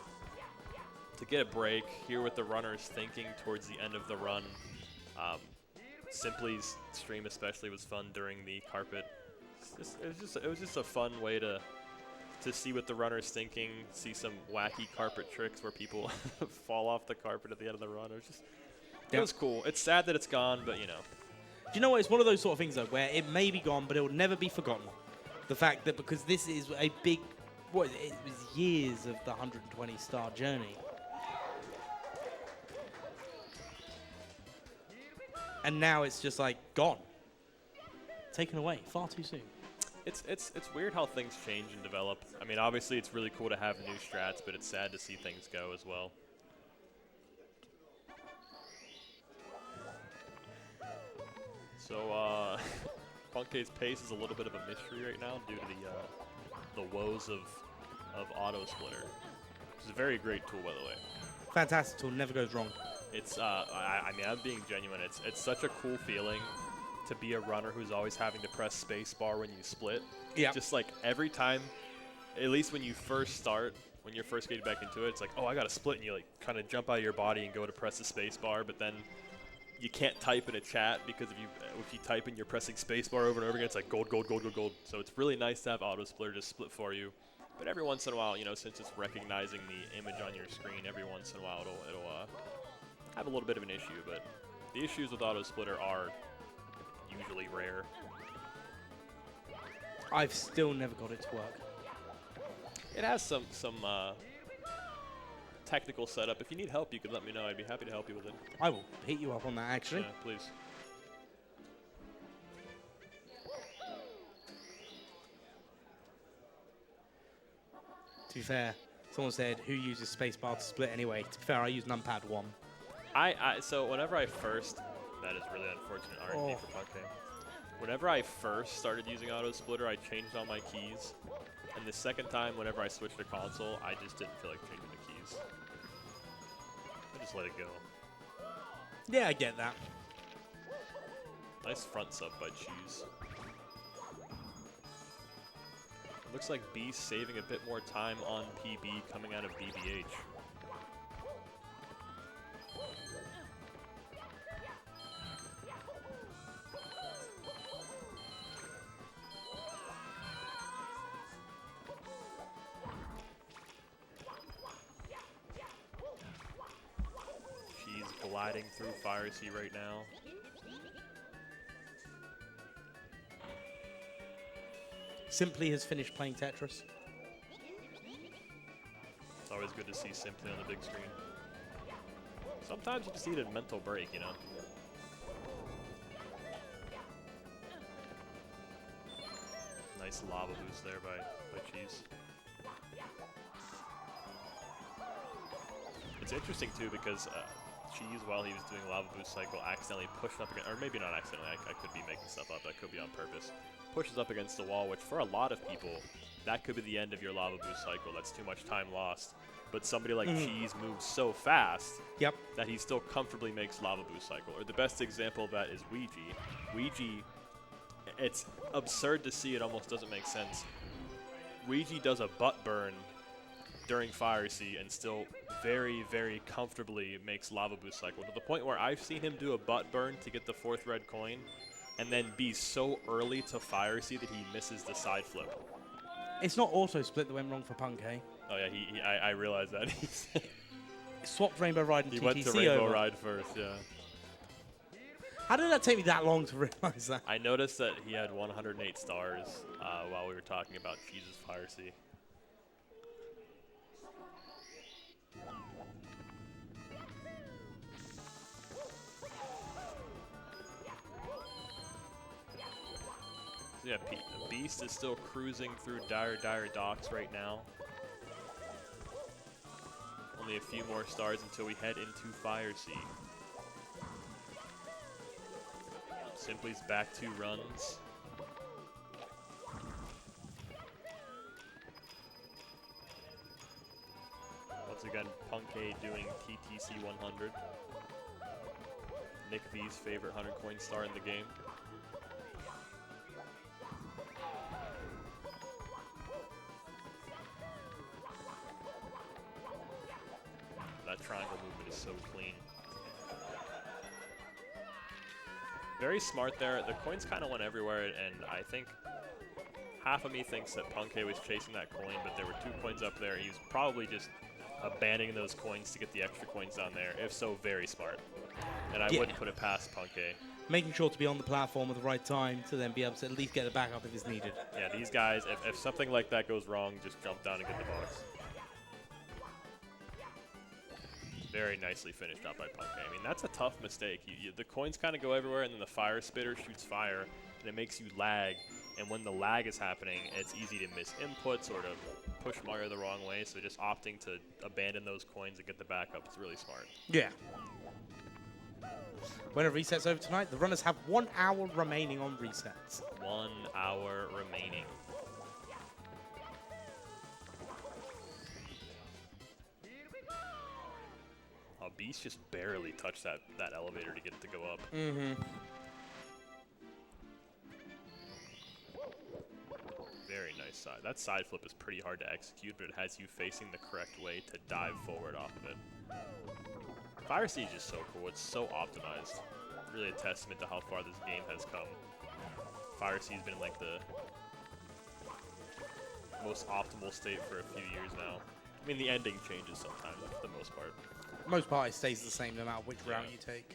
Speaker 2: get a break, hear what the runner's thinking towards the end of the run. Simply's stream especially was fun during the carpet. It was just a fun way to see what the runner's thinking, see some wacky carpet tricks where people fall off the carpet at the end of the run. It was cool. It's sad that it's gone, but you know.
Speaker 1: Do you know what? It's one of those sort of things though, where it may be gone, but it will never be forgotten. The fact that because this is a big, it was years of the 120 star journey. And now it's just like gone. Taken away far too soon.
Speaker 2: It's weird how things change and develop. I mean, obviously it's really cool to have new strats, but it's sad to see things go as well. So Punkay's pace is a little bit of a mystery right now due to the woes of Auto Splitter, which is a very great tool, by the way.
Speaker 1: Fantastic tool, never goes wrong.
Speaker 2: It's I mean, I'm being genuine. It's such a cool feeling to be a runner who's always having to press spacebar when you split.
Speaker 1: Yeah.
Speaker 2: Just like every time, at least when you first start, when you're first getting back into it, it's like, oh, I got to split, and you like kind of jump out of your body and go to press the spacebar, but then you can't type in a chat because if you type in, you're pressing spacebar over and over again. It's like gold, gold, gold, gold, gold. So it's really nice to have Auto Splitter just split for you. But every once in a while, you know, since it's recognizing the image on your screen, every once in a while it'll have a little bit of an issue. But the issues with Auto Splitter are usually rare.
Speaker 1: I've still never got it to work.
Speaker 2: It has some technical setup. If you need help, you could let me know. I'd be happy to help you with it.
Speaker 1: I will hit you up on that, actually.
Speaker 2: Yeah, please.
Speaker 1: To be fair, someone said, who uses spacebar to split anyway? To be fair, I use numpad 1.
Speaker 2: So whenever I first, that is really unfortunate RNG for Punke. Whenever I first started using auto splitter, I changed all my keys. And the second time, whenever I switched to console, I just didn't feel like changing the keys. I just let it go.
Speaker 1: Yeah, I get that.
Speaker 2: Nice front sub by Cheese. It looks like Beast saving a bit more time on PB coming out of BBH. She's gliding through Fire Sea right now.
Speaker 1: Simply has finished playing Tetris.
Speaker 2: It's always good to see Simply on the big screen. Sometimes you just need a mental break, you know? Nice lava boost there by Cheese. It's interesting too because Cheese, while he was doing lava boost cycle, accidentally pushed up against, or maybe not accidentally, I could be making stuff up, that could be on purpose. Pushes up against the wall, which for a lot of people, that could be the end of your lava boost cycle. That's too much time lost. But somebody like Cheese moves so fast that he still comfortably makes lava boost cycle. Or the best example of that is Ouija. Ouija, it's absurd to see, it almost doesn't make sense. Ouija does a butt burn during Fire Sea and still very, very comfortably makes lava boost cycle, to the point where I've seen him do a butt burn to get the 4th red coin and then be so early to Fire Sea that he misses the side flip.
Speaker 1: It's not auto split that went wrong for Punke.
Speaker 2: Oh yeah, I realized that.
Speaker 1: Swapped Rainbow Ride and
Speaker 2: He
Speaker 1: TTC
Speaker 2: went to Rainbow
Speaker 1: over.
Speaker 2: Ride first, yeah.
Speaker 1: How did that take me that long to realize that?
Speaker 2: I noticed that he had 108 stars while we were talking about Cheese's Fire Sea. So yeah, Beast is still cruising through Dire Docks right now. Only a few more stars until we head into Fire Sea. Simply's back 2 runs. Once again, Punke doing TTC 100. Nick V's favorite 100 coin star in the game. That triangle movement is so clean. Very smart there. The coins kind of went everywhere, and I think half of me thinks that Punke was chasing that coin, but there were 2 coins up there. He was probably just abandoning those coins to get the extra coins down there. If so, very smart. And I wouldn't put it past Punke.
Speaker 1: Making sure to be on the platform at the right time to then be able to at least get the backup if it's needed.
Speaker 2: Yeah, these guys, if something like that goes wrong, just jump down and get the box. Very nicely finished up by Punke. I mean, that's a tough mistake. The coins kind of go everywhere, and then the fire spitter shoots fire, and it makes you lag. And when the lag is happening, it's easy to miss inputs or to push Mario the wrong way. So just opting to abandon those coins and get the backup is really smart.
Speaker 1: Yeah. When a reset's over tonight, the runners have 1 hour remaining on resets.
Speaker 2: 1 hour remaining. Beast just barely touched that elevator to get it to go up.
Speaker 1: Mm-hmm.
Speaker 2: Very nice side. That side flip is pretty hard to execute, but it has you facing the correct way to dive forward off of it. Fire Sea is just so cool. It's so optimized. Really a testament to how far this game has come. Fire Sea has been in like the most optimal state for a few years now. I mean, the ending changes sometimes, but for the most part.
Speaker 1: Most part, it stays the same no matter which route you take.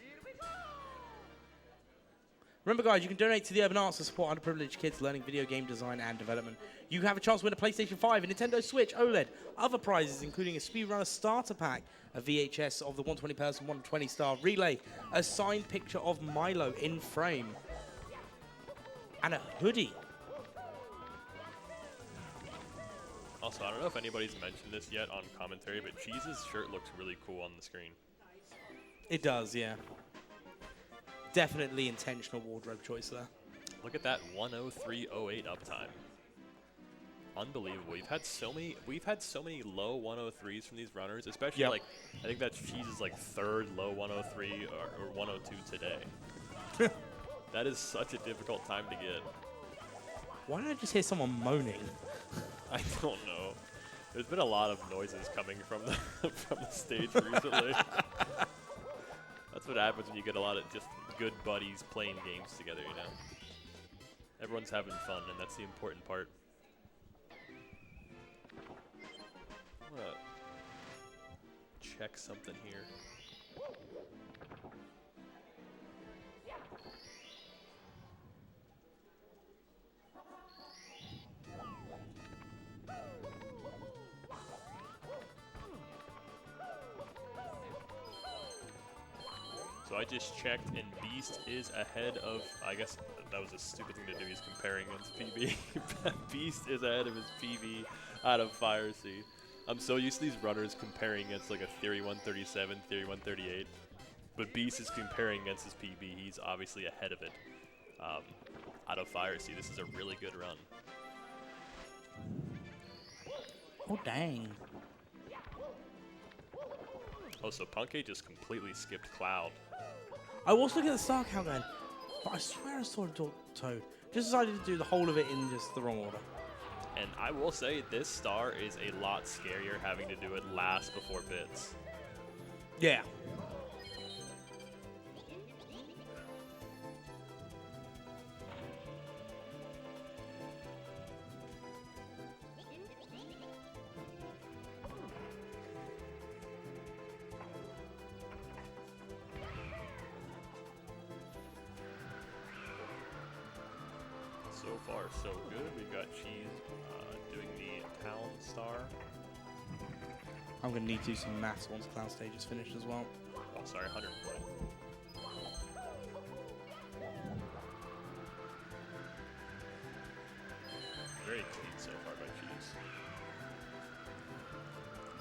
Speaker 1: Remember, guys, you can donate to the Urban Arts to support underprivileged kids learning video game design and development. You have a chance to win a PlayStation 5, a Nintendo Switch OLED, other prizes including a Speedrunner starter pack, a VHS of the 120-person 120-star relay, a signed picture of Milo in frame, and a hoodie.
Speaker 2: Also, I don't know if anybody's mentioned this yet on commentary, but Cheese's shirt looks really cool on the screen.
Speaker 1: It does, yeah. Definitely intentional wardrobe choice there.
Speaker 2: Look at that 103.08 uptime. Unbelievable. We've had so many low 103s from these runners, especially like I think that Cheese's like third low 103 or 102 today. That is such a difficult time to get.
Speaker 1: Why did I just hear someone moaning?
Speaker 2: I don't know. There's been a lot of noises coming from the from the stage recently. That's what happens when you get a lot of just good buddies playing games together, you know. Everyone's having fun, and that's the important part. I'm gonna check something here. So I just checked, and Beast is ahead of, I guess that was a stupid thing to do, he's comparing against PB. Beast is ahead of his PB out of Fire Sea. I'm so used to these runners comparing against like a Theory 137, Theory 138, but Beast is comparing against his PB. He's obviously ahead of it out of Fire Sea. This is a really good run.
Speaker 1: Oh, dang.
Speaker 2: Oh, so Punkay just completely skipped Cloud.
Speaker 1: I was looking at the star count then, but I swear I saw a Toad. Just decided to do the whole of it in just the wrong order.
Speaker 2: And I will say, this star is a lot scarier having to do it last before bits.
Speaker 1: Yeah.
Speaker 2: So far, so good. We've got Cheese doing the Town Star.
Speaker 1: I'm going to need to do some maths once Cloud Stage is finished as well.
Speaker 2: Oh, sorry, 120. Very clean so far by Cheese.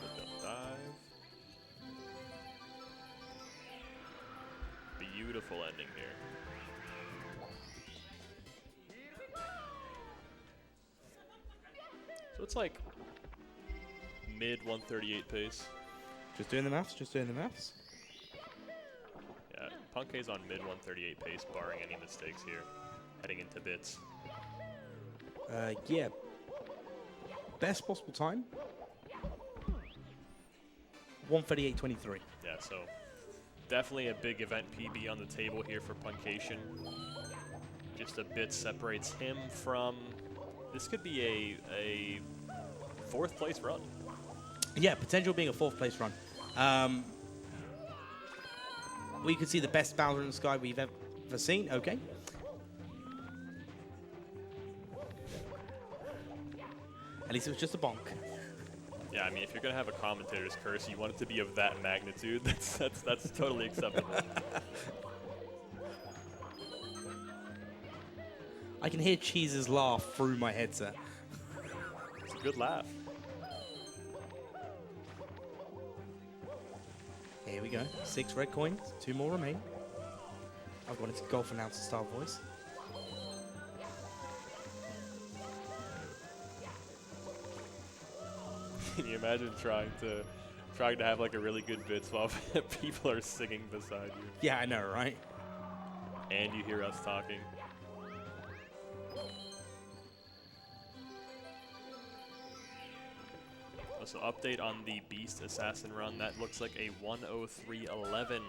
Speaker 2: Look up dive. Beautiful ending here. So it's like mid 138 pace.
Speaker 1: Just doing the maths.
Speaker 2: Yeah, Punkay's on mid 138 pace, barring any mistakes here, heading into bits.
Speaker 1: Yeah. Best possible time? 138.23.
Speaker 2: Yeah, so definitely a big event PB on the table here for Punkation. Just a bit separates him from. This could be a fourth place run.
Speaker 1: Yeah, potential being a fourth place run. We could see the best Bowser in the sky we've ever seen. Okay. At least it was just a bonk.
Speaker 2: Yeah, I mean, if you're gonna have a commentator's curse, you want it to be of that magnitude. That's totally acceptable.
Speaker 1: I can hear Cheese's laugh through my headset.
Speaker 2: It's a good laugh.
Speaker 1: Here we go. 6 red coins. 2 more remain. I've got its golf announcer style voice.
Speaker 2: Can you imagine trying to have like a really good bits while people are singing beside you?
Speaker 1: Yeah, I know, right?
Speaker 2: And you hear us talking. So update on the Beast Assassin run. That looks like a 103.11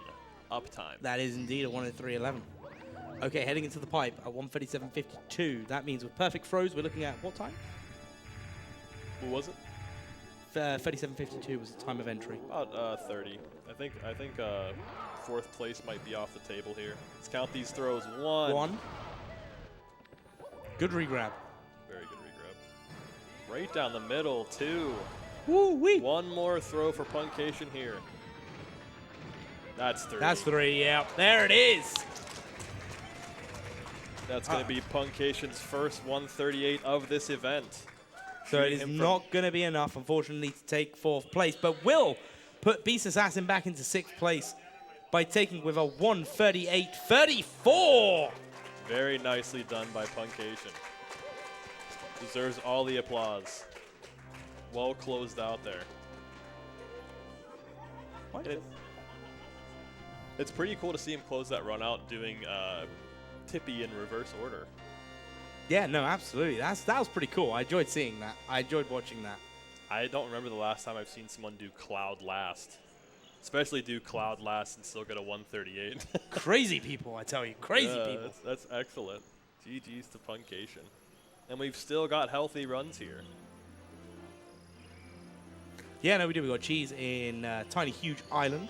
Speaker 2: uptime.
Speaker 1: That is indeed a 103.11. Okay, heading into the pipe at 137.52. That means with perfect throws, we're looking at what time?
Speaker 2: What was it?
Speaker 1: 37.52 was the time of entry.
Speaker 2: About 30. I think fourth place might be off the table here. Let's count these throws. One.
Speaker 1: Good regrab.
Speaker 2: Very good regrab. Right down the middle, 2.
Speaker 1: Woo-wee.
Speaker 2: One more throw for Puncation here. That's 3.
Speaker 1: That's 3, yeah. There it is.
Speaker 2: That's going to be Puncation's first 138 of this event.
Speaker 1: So it is not going to be enough, unfortunately, to take 4th place, but will put Beast Assassin back into 6th place by taking with a 138.34.
Speaker 2: Very nicely done by Puncation. Deserves all the applause. Well closed out there. It's pretty cool to see him close that run out doing Tippy in reverse order.
Speaker 1: Yeah, no, absolutely. That was pretty cool. I enjoyed seeing that. I enjoyed watching that.
Speaker 2: I don't remember the last time I've seen someone do Cloud last. Especially do Cloud last and still get a 138.
Speaker 1: Crazy people, I tell you. Crazy people.
Speaker 2: That's excellent. GG's to Puncation. And we've still got healthy runs here.
Speaker 1: Yeah, no, we do. We got Cheese in Tiny Huge Island.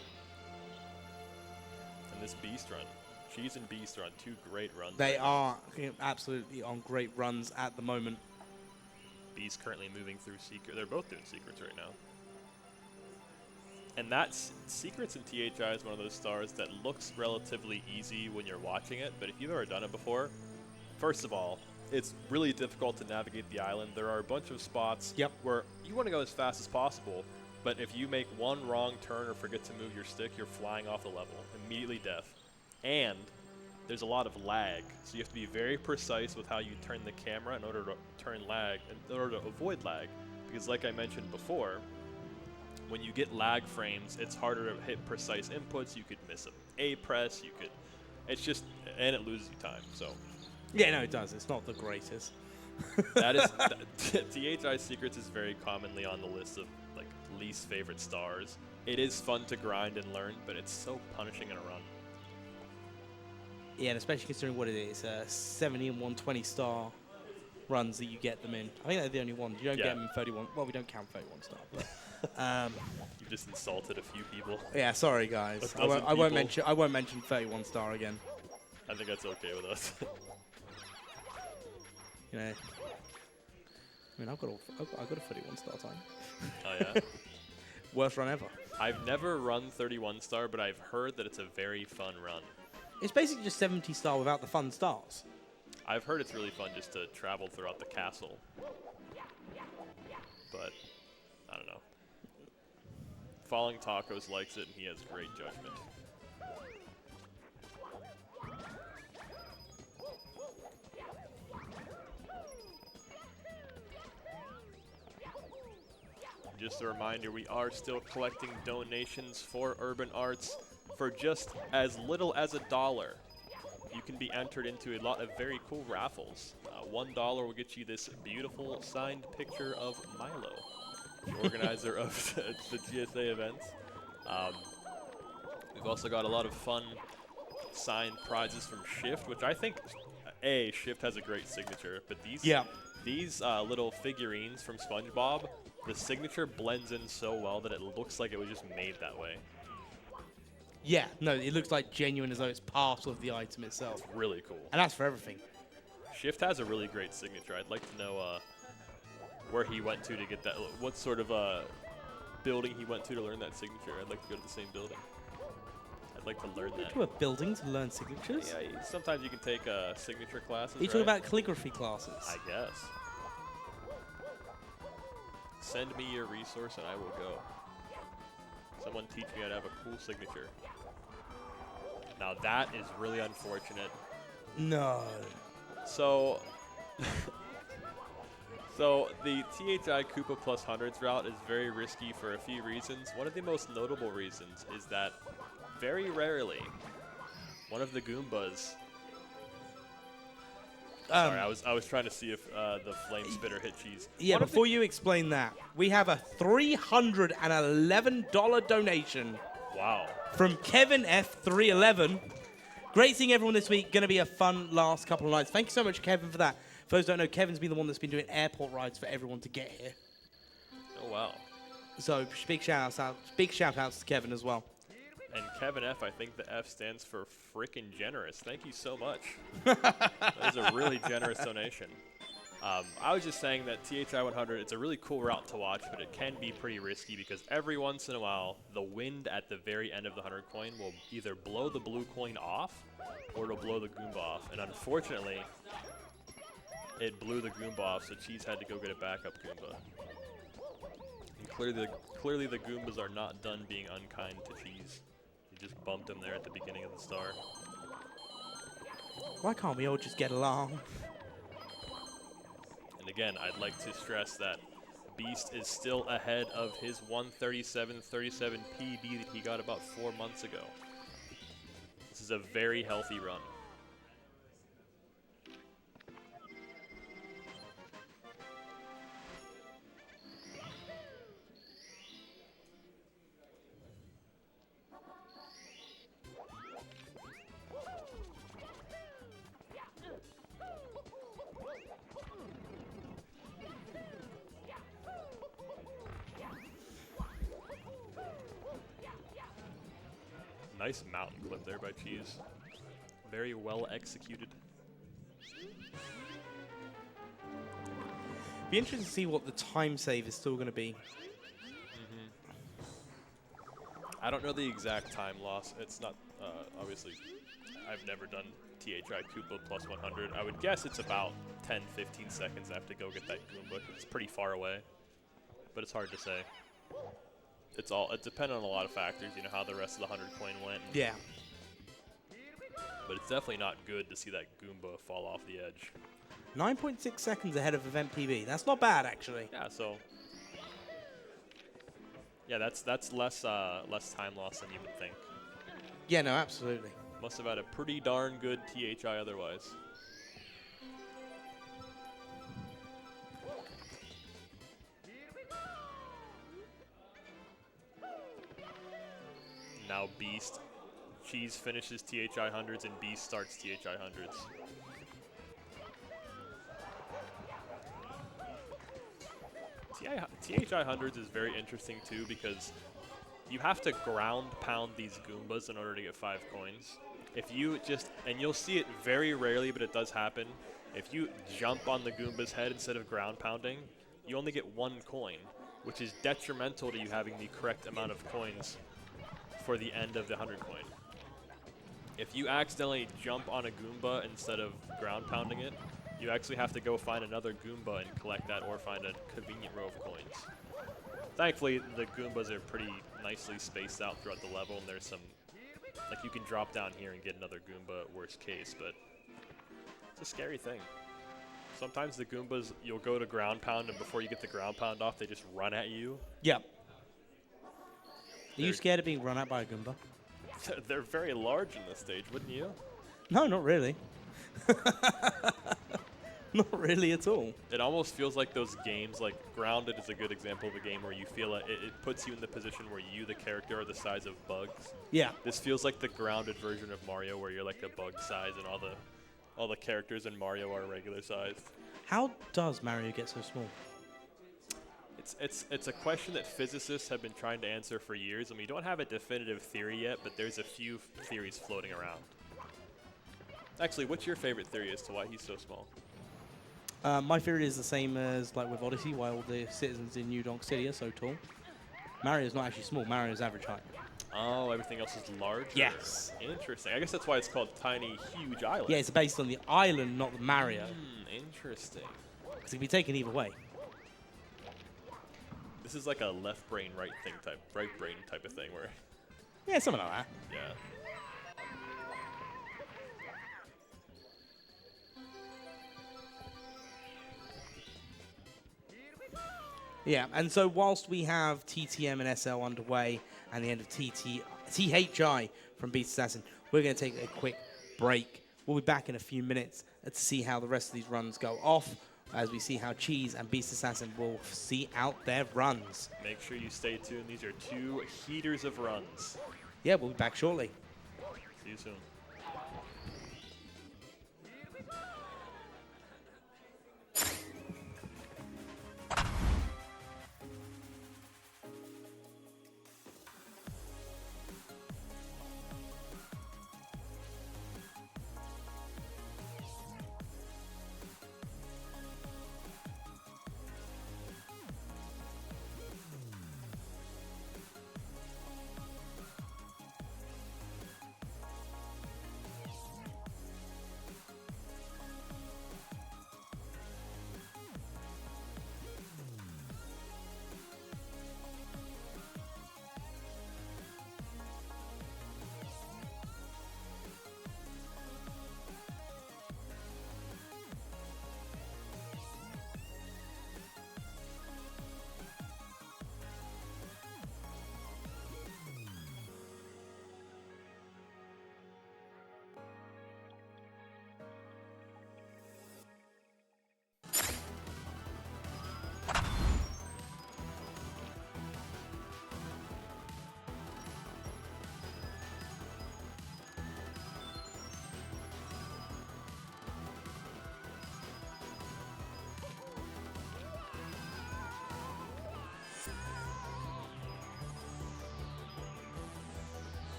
Speaker 2: And this Beast run. Cheese and Beast are on 2 great runs.
Speaker 1: They are absolutely on great runs at the moment.
Speaker 2: Beast currently moving through Secret. They're both doing Secrets right now. And that's Secrets in THI is one of those stars that looks relatively easy when you're watching it, but if you've ever done it before, first of all, it's really difficult to navigate the island. There are a bunch of spots where you want to go as fast as possible, but if you make one wrong turn or forget to move your stick, you're flying off the level. Immediately death. And there's a lot of lag, so you have to be very precise with how you turn the camera in order to avoid lag. Because like I mentioned before, when you get lag frames, it's harder to hit precise inputs. You could miss a press. It's just, and it loses you time. So.
Speaker 1: Yeah, no, it does. It's not the greatest.
Speaker 2: THI Secrets is very commonly on the list of like least favorite stars. It is fun to grind and learn, but it's so punishing in a run.
Speaker 1: Yeah, and especially considering what it is, 70 and 120 star runs that you get them in. I think they're the only ones. You don't get them in 31. Well, we don't count 31 star. But,
Speaker 2: you just insulted a few people.
Speaker 1: Yeah, sorry guys. I won't mention 31 star again.
Speaker 2: I think that's okay with us.
Speaker 1: You know, I mean, I've got a 31 star time.
Speaker 2: Oh yeah.
Speaker 1: Worst run ever.
Speaker 2: I've never run 31 star, but I've heard that it's a very fun run.
Speaker 1: It's basically just 70 star without the fun stars.
Speaker 2: I've heard it's really fun just to travel throughout the castle. But, I don't know. Falling Tacos likes it, and he has great judgment. Just a reminder, we are still collecting donations for Urban Arts for just as little as $1. You can be entered into a lot of very cool raffles. $1 will get you this beautiful signed picture of Milo, the organizer of the GSA events. We've also got a lot of fun signed prizes from Shift, which I think, Shift has a great signature, but these little figurines from SpongeBob, the signature blends in so well that it looks like it was just made that way.
Speaker 1: Yeah, no, it looks like genuine as though it's part of the item itself.
Speaker 2: It's really cool.
Speaker 1: And that's for everything.
Speaker 2: Shift has a really great signature. I'd like to know where he went to get that. What sort of building he went to learn that signature. I'd like to go to the same building. I'd like to learn that.
Speaker 1: To a building to learn signatures?
Speaker 2: Yeah, sometimes you can take signature classes.
Speaker 1: Are you talking about calligraphy classes?
Speaker 2: I guess. Send me your resource and I will go. Someone teach me how to have a cool signature. Now that is really unfortunate.
Speaker 1: No.
Speaker 2: So, so the THI Koopa plus hundreds route is very risky for a few reasons. One of the most notable reasons is that very rarely one of the Goombas. Sorry, I was trying to see if the flame spitter hit Cheese.
Speaker 1: Yeah, before you explain that, we have a $311 donation.
Speaker 2: Wow.
Speaker 1: From Kevin F311. Great seeing everyone this week. Going to be a fun last couple of nights. Thank you so much, Kevin, for that. For those who don't know, Kevin's been the one that's been doing airport rides for everyone to get here.
Speaker 2: Oh, wow.
Speaker 1: So big shout outs to Kevin as well.
Speaker 2: And Kevin F, I think the F stands for frickin' generous. Thank you so much. That is a really generous donation. I was just saying that THI 100, it's a really cool route to watch, but it can be pretty risky because every once in a while, the wind at the very end of the 100 coin will either blow the blue coin off or it'll blow the Goomba off. And unfortunately, it blew the Goomba off, so Cheese had to go get a backup Goomba. And clearly the Goombas are not done being unkind to Cheese. He just bumped him there at the beginning of the star.
Speaker 1: Why can't we all just get along?
Speaker 2: And again, I'd like to stress that Beast is still ahead of his 137.37 PB that he got about 4 months ago. This is a very healthy run. Nice mountain clip there by Cheese. Very well executed.
Speaker 1: Be interesting to see what the time save is still going to be.
Speaker 2: I don't know the exact time loss. It's not, obviously, I've never done THI Koopa plus 100. I would guess it's about 10, 15 seconds I have to go get that Goomba. It's pretty far away, but it's hard to say. It depends on a lot of factors, you know, how the rest of the 100 coin went.
Speaker 1: Yeah.
Speaker 2: But it's definitely not good to see that Goomba fall off the edge.
Speaker 1: 9.6 seconds ahead of event PB. That's not bad, actually.
Speaker 2: Yeah, so yeah, that's less time loss than you would think.
Speaker 1: Yeah, no, absolutely.
Speaker 2: Must have had a pretty darn good THI otherwise. Now Beast. Cheese finishes THI 100s and Beast starts THI 100s. THI 100s is very interesting too because you have to ground pound these Goombas in order to get 5 coins. If you just, and you'll see it very rarely, but it does happen, if you jump on the Goomba's head instead of ground pounding, you only get 1 coin, which is detrimental to you having the correct amount of coins for the end of the 100 coin. If you accidentally jump on a Goomba instead of ground pounding it, you actually have to go find another Goomba and collect that or find a convenient row of coins. Thankfully, the Goombas are pretty nicely spaced out throughout the level, and there's some, like you can drop down here and get another Goomba, worst case, but it's a scary thing. Sometimes the Goombas, you'll go to ground pound, and before you get the ground pound off, they just run at you.
Speaker 1: Yep. Are you scared of being run at by a Goomba?
Speaker 2: They're very large in this stage, wouldn't you?
Speaker 1: No, not really. Not really at all.
Speaker 2: It almost feels like those games, like Grounded is a good example of a game where you feel like it puts you in the position where you, the character, are the size of bugs.
Speaker 1: Yeah.
Speaker 2: This feels like the Grounded version of Mario where you're like a bug size and all the characters in Mario are regular sized.
Speaker 1: How does Mario get so small?
Speaker 2: It's a question that physicists have been trying to answer for years, and we don't have a definitive theory yet, but there's a few theories floating around. Actually, what's your favorite theory as to why he's so small?
Speaker 1: My theory is the same as like with Odyssey, why all the citizens in New Donk City are so tall. Mario's not actually small. Mario's average height.
Speaker 2: Oh, everything else is larger?
Speaker 1: Yes.
Speaker 2: Interesting. I guess that's why it's called Tiny Huge Island.
Speaker 1: Yeah, it's based on the island, not the Mario.
Speaker 2: Interesting.
Speaker 1: Because it can be taken either way.
Speaker 2: This is like a left brain, right brain type of thing where...
Speaker 1: Yeah, something like that.
Speaker 2: Yeah.
Speaker 1: Yeah, and so whilst we have TTM and SL underway and the end of THI from Beast Assassin, we're going to take a quick break. We'll be back in a few minutes to see how the rest of these runs go off, as we see how Cheese and Beast Assassin will see out their runs.
Speaker 2: Make sure you stay tuned. These are 2 heaters of runs.
Speaker 1: Yeah, we'll be back shortly.
Speaker 2: See you soon.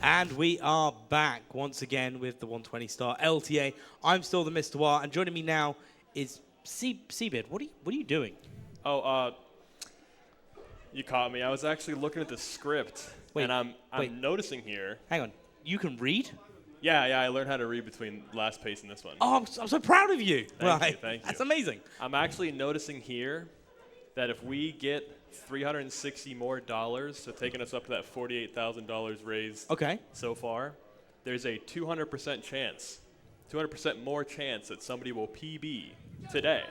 Speaker 1: And we are back once again with the 120 star LTA. I'm still the Mr. War, and joining me now is Seabid. What are you doing?
Speaker 2: Oh, you caught me. I was actually looking at the script,
Speaker 1: Wait,
Speaker 2: and
Speaker 1: wait.
Speaker 2: I'm noticing here.
Speaker 1: Hang on. You can read?
Speaker 2: Yeah, I learned how to read between last pace and this one.
Speaker 1: Oh, I'm so proud of you.
Speaker 2: Thank you.
Speaker 1: That's amazing.
Speaker 2: I'm actually noticing here that if we get $360 more, so taking us up to that $48,000 raised so far, there's a 200% chance, 200% more chance that somebody will PB today.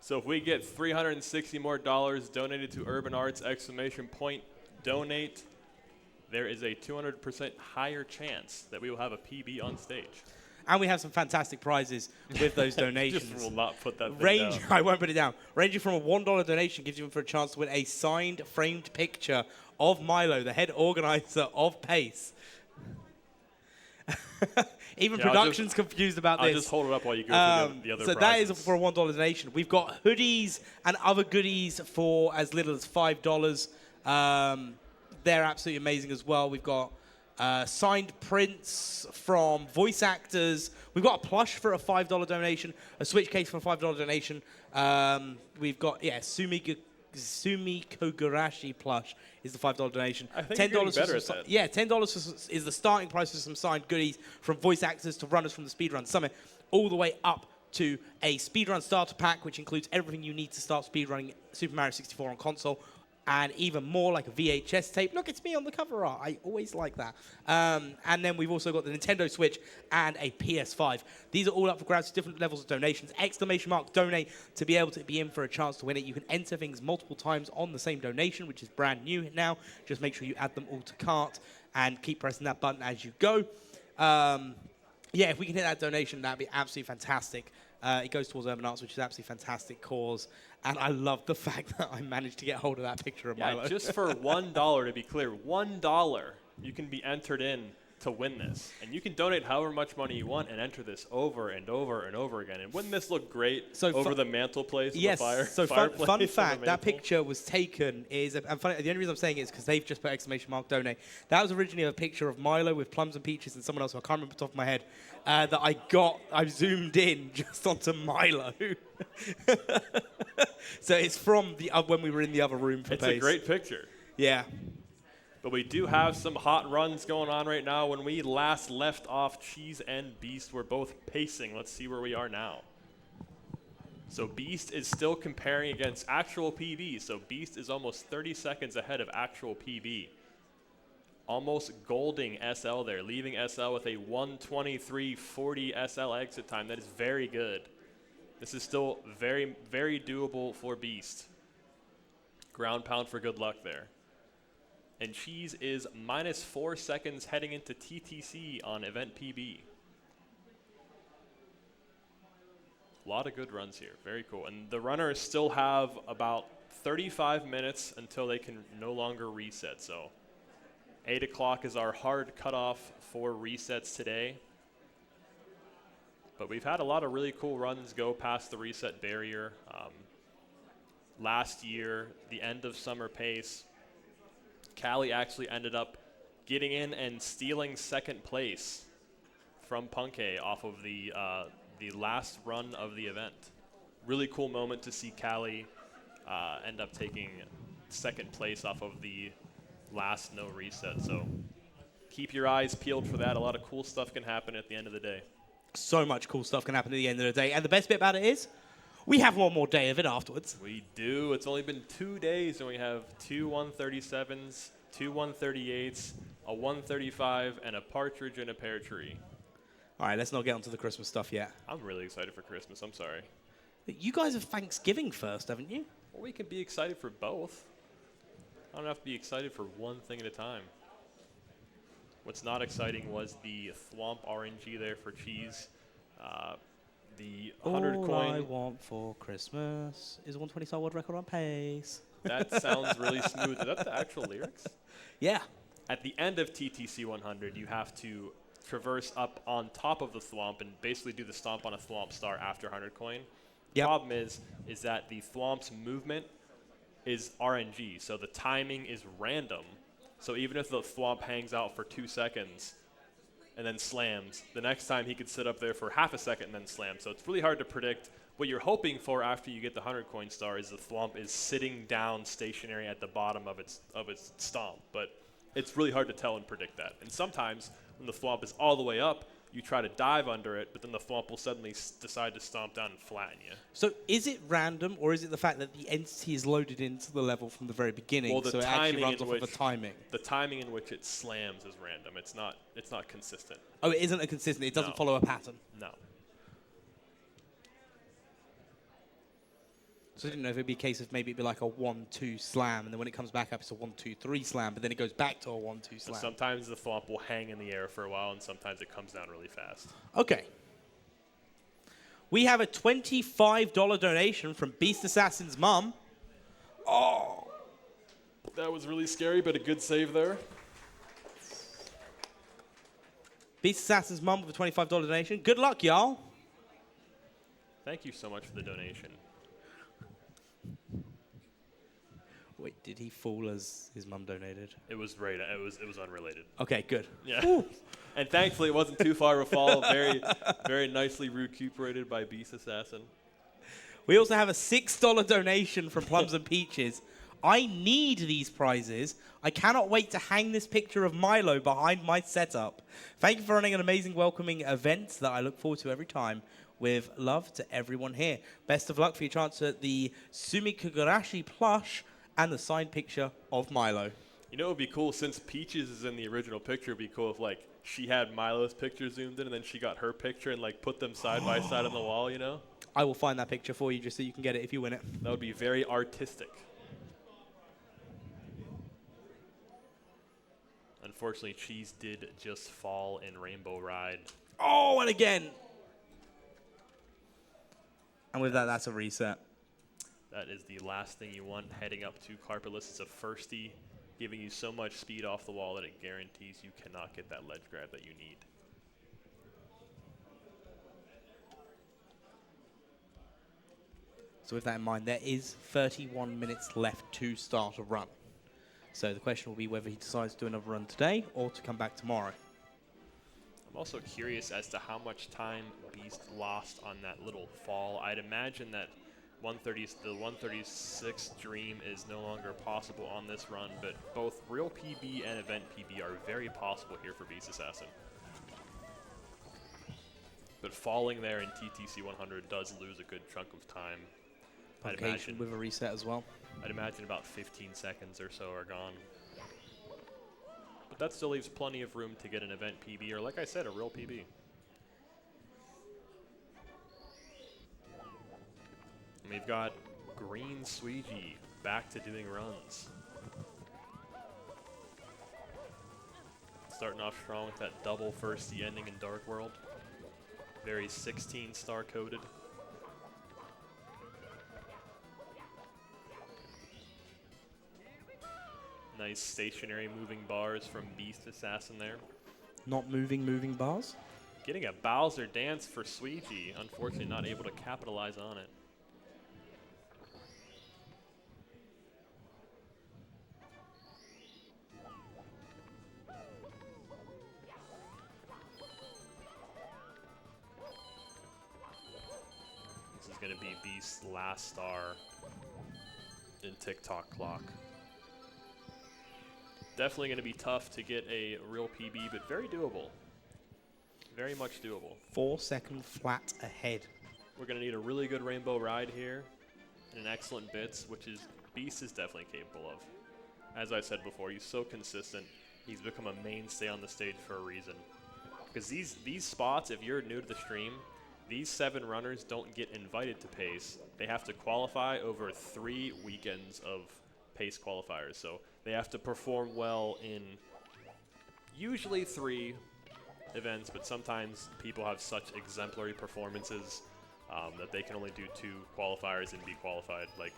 Speaker 2: So if we get $360 more donated to Urban Arts, ! Donate, there is a 200% higher chance that we will have a PB on stage.
Speaker 1: And we have some fantastic prizes with those donations.
Speaker 2: Just will not put that thing down.
Speaker 1: I won't put it down. Ranging from a $1 donation gives you for a chance to win a signed framed picture of Milo, the head organizer of PACE. Even production's confused about this.
Speaker 2: I'll just hold it up while you go through the other
Speaker 1: So
Speaker 2: prizes.
Speaker 1: that is for a $1 donation. We've got hoodies and other goodies for as little as $5. They're absolutely amazing as well. We've got signed prints from voice actors. We've got a plush for a $5 donation, a Switch case for a $5 donation. We've got, Sumi Kogurashi plush is the $5 donation.
Speaker 2: I think you're getting better at that.
Speaker 1: Yeah, $10 is the starting price for some signed goodies from voice actors to runners from the Speedrun Summit, all the way up to a Speedrun starter pack, which includes everything you need to start speedrunning Super Mario 64 on console, and even more like a VHS tape. Look, it's me on the cover art. I always like that. And then we've also got the Nintendo Switch and a PS5. These are all up for grabs, different levels of donations. ! Donate to be able to be in for a chance to win it. You can enter things multiple times on the same donation, which is brand new now. Just make sure you add them all to cart and keep pressing that button as you go. If we can hit that donation, that'd be absolutely fantastic. It goes towards Urban Arts, which is absolutely fantastic cause. And I love the fact that I managed to get hold of that picture of Milo.
Speaker 2: Just for $1, to be clear, $1, you can be entered in to win this. And you can donate however much money you want and enter this over and over and over again. And wouldn't this look great over the mantelpiece?
Speaker 1: Yes.
Speaker 2: The
Speaker 1: Fun fact, that picture was taken the only reason I'm saying it is because they've just put ! Donate. That was originally a picture of Milo with plums and peaches and someone else who I can't remember off the top of my head that I zoomed in just onto Milo. So it's from when we were in the other room for
Speaker 2: It's
Speaker 1: PACE.
Speaker 2: a great picture.
Speaker 1: Yeah.
Speaker 2: But we do have some hot runs going on right now. When we last left off, Cheese and Beast were both pacing. Let's see where we are now. So Beast is still comparing against actual PB. So Beast is almost 30 seconds ahead of actual PB. Almost golding SL there, leaving SL with a 1:23.40 SL exit time. That is very good. This is still very, very doable for Beast. Ground pound for good luck there. And Cheese is -4 seconds heading into TTC on event PB. A lot of good runs here. Very cool. And the runners still have about 35 minutes until they can no longer reset. So 8 o'clock is our hard cutoff for resets today. But we've had a lot of really cool runs go past the reset barrier. Last year, the end of summer pace, Callie actually ended up getting in and stealing second place from Punke off of the last run of the event. Really cool moment to see Callie end up taking second place off of the last no reset. So keep your eyes peeled for that. A lot of cool stuff can happen at the end of the day.
Speaker 1: So much cool stuff can happen at the end of the day. And the best bit about it is we have one more day of it afterwards.
Speaker 2: We do. It's only been 2 days, and we have 2 137s, 2 138s, a 135, and a partridge in a pear tree.
Speaker 1: All right, let's not get onto the Christmas stuff yet.
Speaker 2: I'm really excited for Christmas. I'm sorry.
Speaker 1: You guys have Thanksgiving first, haven't you?
Speaker 2: Well, we can be excited for both. I don't have to be excited for one thing at a time. What's not exciting was the Thwomp RNG there for Cheese. The 100
Speaker 1: All
Speaker 2: coin.
Speaker 1: I want for Christmas is a 120-star world record on PACE.
Speaker 2: That sounds really smooth. Is that the actual lyrics?
Speaker 1: Yeah.
Speaker 2: At the end of TTC 100, you have to traverse up on top of the Thwomp and basically do the stomp on a Thwomp star after 100 coin. The problem is that the Thwomp's movement is RNG, so the timing is random So even if the thwomp hangs out for 2 seconds and then slams, the next time he could sit up there for half a second and then slam. So it's really hard to predict. What you're hoping for after you get the 100 coin star is the thwomp is sitting down stationary at the bottom of its stomp. But it's really hard to tell and predict that. And sometimes when the thwomp is all the way up, you try to dive under it, but then the thwomp will suddenly decide to stomp down and flatten you.
Speaker 1: So is it random, or is it the fact that the entity is loaded into the level from the very beginning,
Speaker 2: Well, the
Speaker 1: so it actually
Speaker 2: timing
Speaker 1: runs
Speaker 2: in
Speaker 1: off of a timing?
Speaker 2: The timing in which it slams is random. It's not consistent.
Speaker 1: Oh, it isn't a consistent. It doesn't
Speaker 2: No.
Speaker 1: follow a pattern.
Speaker 2: No.
Speaker 1: So I didn't know if it'd be a case of maybe it'd be like a 1-2 slam, and then when it comes back up, it's a 1-2-3 slam, but then it goes back to a 1-2
Speaker 2: So
Speaker 1: slam.
Speaker 2: sometimes the thwomp will hang in the air for a while, and sometimes it comes down really fast.
Speaker 1: Okay. We have a $25 donation from Beast Assassin's mum. Oh.
Speaker 2: That was really scary, but a good save there.
Speaker 1: Beast Assassin's mum with a $25 donation. Good luck, y'all.
Speaker 2: Thank you so much for the donation.
Speaker 1: Wait, did he fall as his mum donated?
Speaker 2: It was right. It was unrelated.
Speaker 1: Okay, good.
Speaker 2: Yeah. And thankfully, it wasn't too far of a fall. Very, very nicely recuperated by Beast Assassin.
Speaker 1: We also have a $6 donation from Plums and Peaches. I need these prizes. I cannot wait to hang this picture of Milo behind my setup. Thank you for running an amazing welcoming event that I look forward to every time. With love to everyone here. Best of luck for your chance at the Sumi Kogarashi plush and the signed picture of Milo.
Speaker 2: You know, it would be cool, since Peaches is in the original picture, it would be cool if, like, she had Milo's picture zoomed in and then she got her picture and, like, put them side by side on the wall, you know?
Speaker 1: I will find that picture for you just so you can get it if you win it.
Speaker 2: That would be very artistic. Unfortunately, Cheese did just fall in Rainbow Ride.
Speaker 1: Oh, and again. And with that, that's a reset.
Speaker 2: That is the last thing you want heading up to Carpeless. It's a firstie, giving you so much speed off the wall that it guarantees you cannot get that ledge grab that you need.
Speaker 1: So with that in mind, there is 31 minutes left to start a run. So the question will be whether he decides to do another run today or to come back tomorrow.
Speaker 2: I'm also curious as to how much time Beast lost on that little fall. I'd imagine that the 136 dream is no longer possible on this run, but both real PB and event PB are very possible here for Beast Assassin. But falling there in TTC 100 does lose a good chunk of time. I'd imagine
Speaker 1: with a reset as well.
Speaker 2: I'd imagine about 15 seconds or so are gone. But that still leaves plenty of room to get an event PB, or like I said, a real PB. And we've got Green Suigi back to doing runs. Starting off strong with that double firstie ending in Dark World. Very 16 star coded. Nice stationary moving bars from Beast Assassin there.
Speaker 1: Not moving bars.
Speaker 2: Getting a Bowser dance for Suigi. Unfortunately, not able to capitalize on it. This is going to be Beast's last star in TikTok clock. Definitely going to be tough to get a real PB, but very doable. Very much doable.
Speaker 1: 4 second flat ahead.
Speaker 2: We're going to need a really good Rainbow Ride here and an excellent bits, which is Beast is definitely capable of. As I said before, he's so consistent. He's become a mainstay on the stage for a reason. Because these spots, if you're new to the stream, these 7 runners don't get invited to PACE. They have to qualify over 3 weekends of PACE qualifiers. So they have to perform well in usually 3 events, but sometimes people have such exemplary performances that they can only do 2 qualifiers and be qualified, like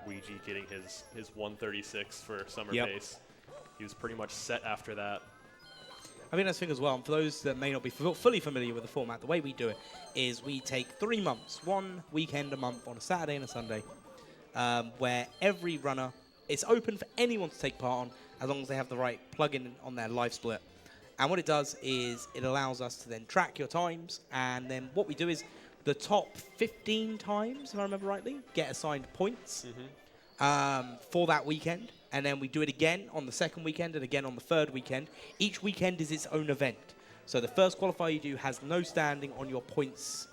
Speaker 2: Ouija getting his 136 for Summer PACE. He was pretty much set after that.
Speaker 1: I think that's the thing as well. And for those that may not be fully familiar with the format, the way we do it is we take 3 months, 1 weekend a month on a Saturday and a Sunday, where every runner it's open for anyone to take part on as long as they have the right plugin on their live split. And what it does is it allows us to then track your times, and then what we do is the top 15 times, if I remember rightly, get assigned points for that weekend. And then we do it again on the second weekend and again on the third weekend. Each weekend is its own event. So the first qualifier you do has no standing on your points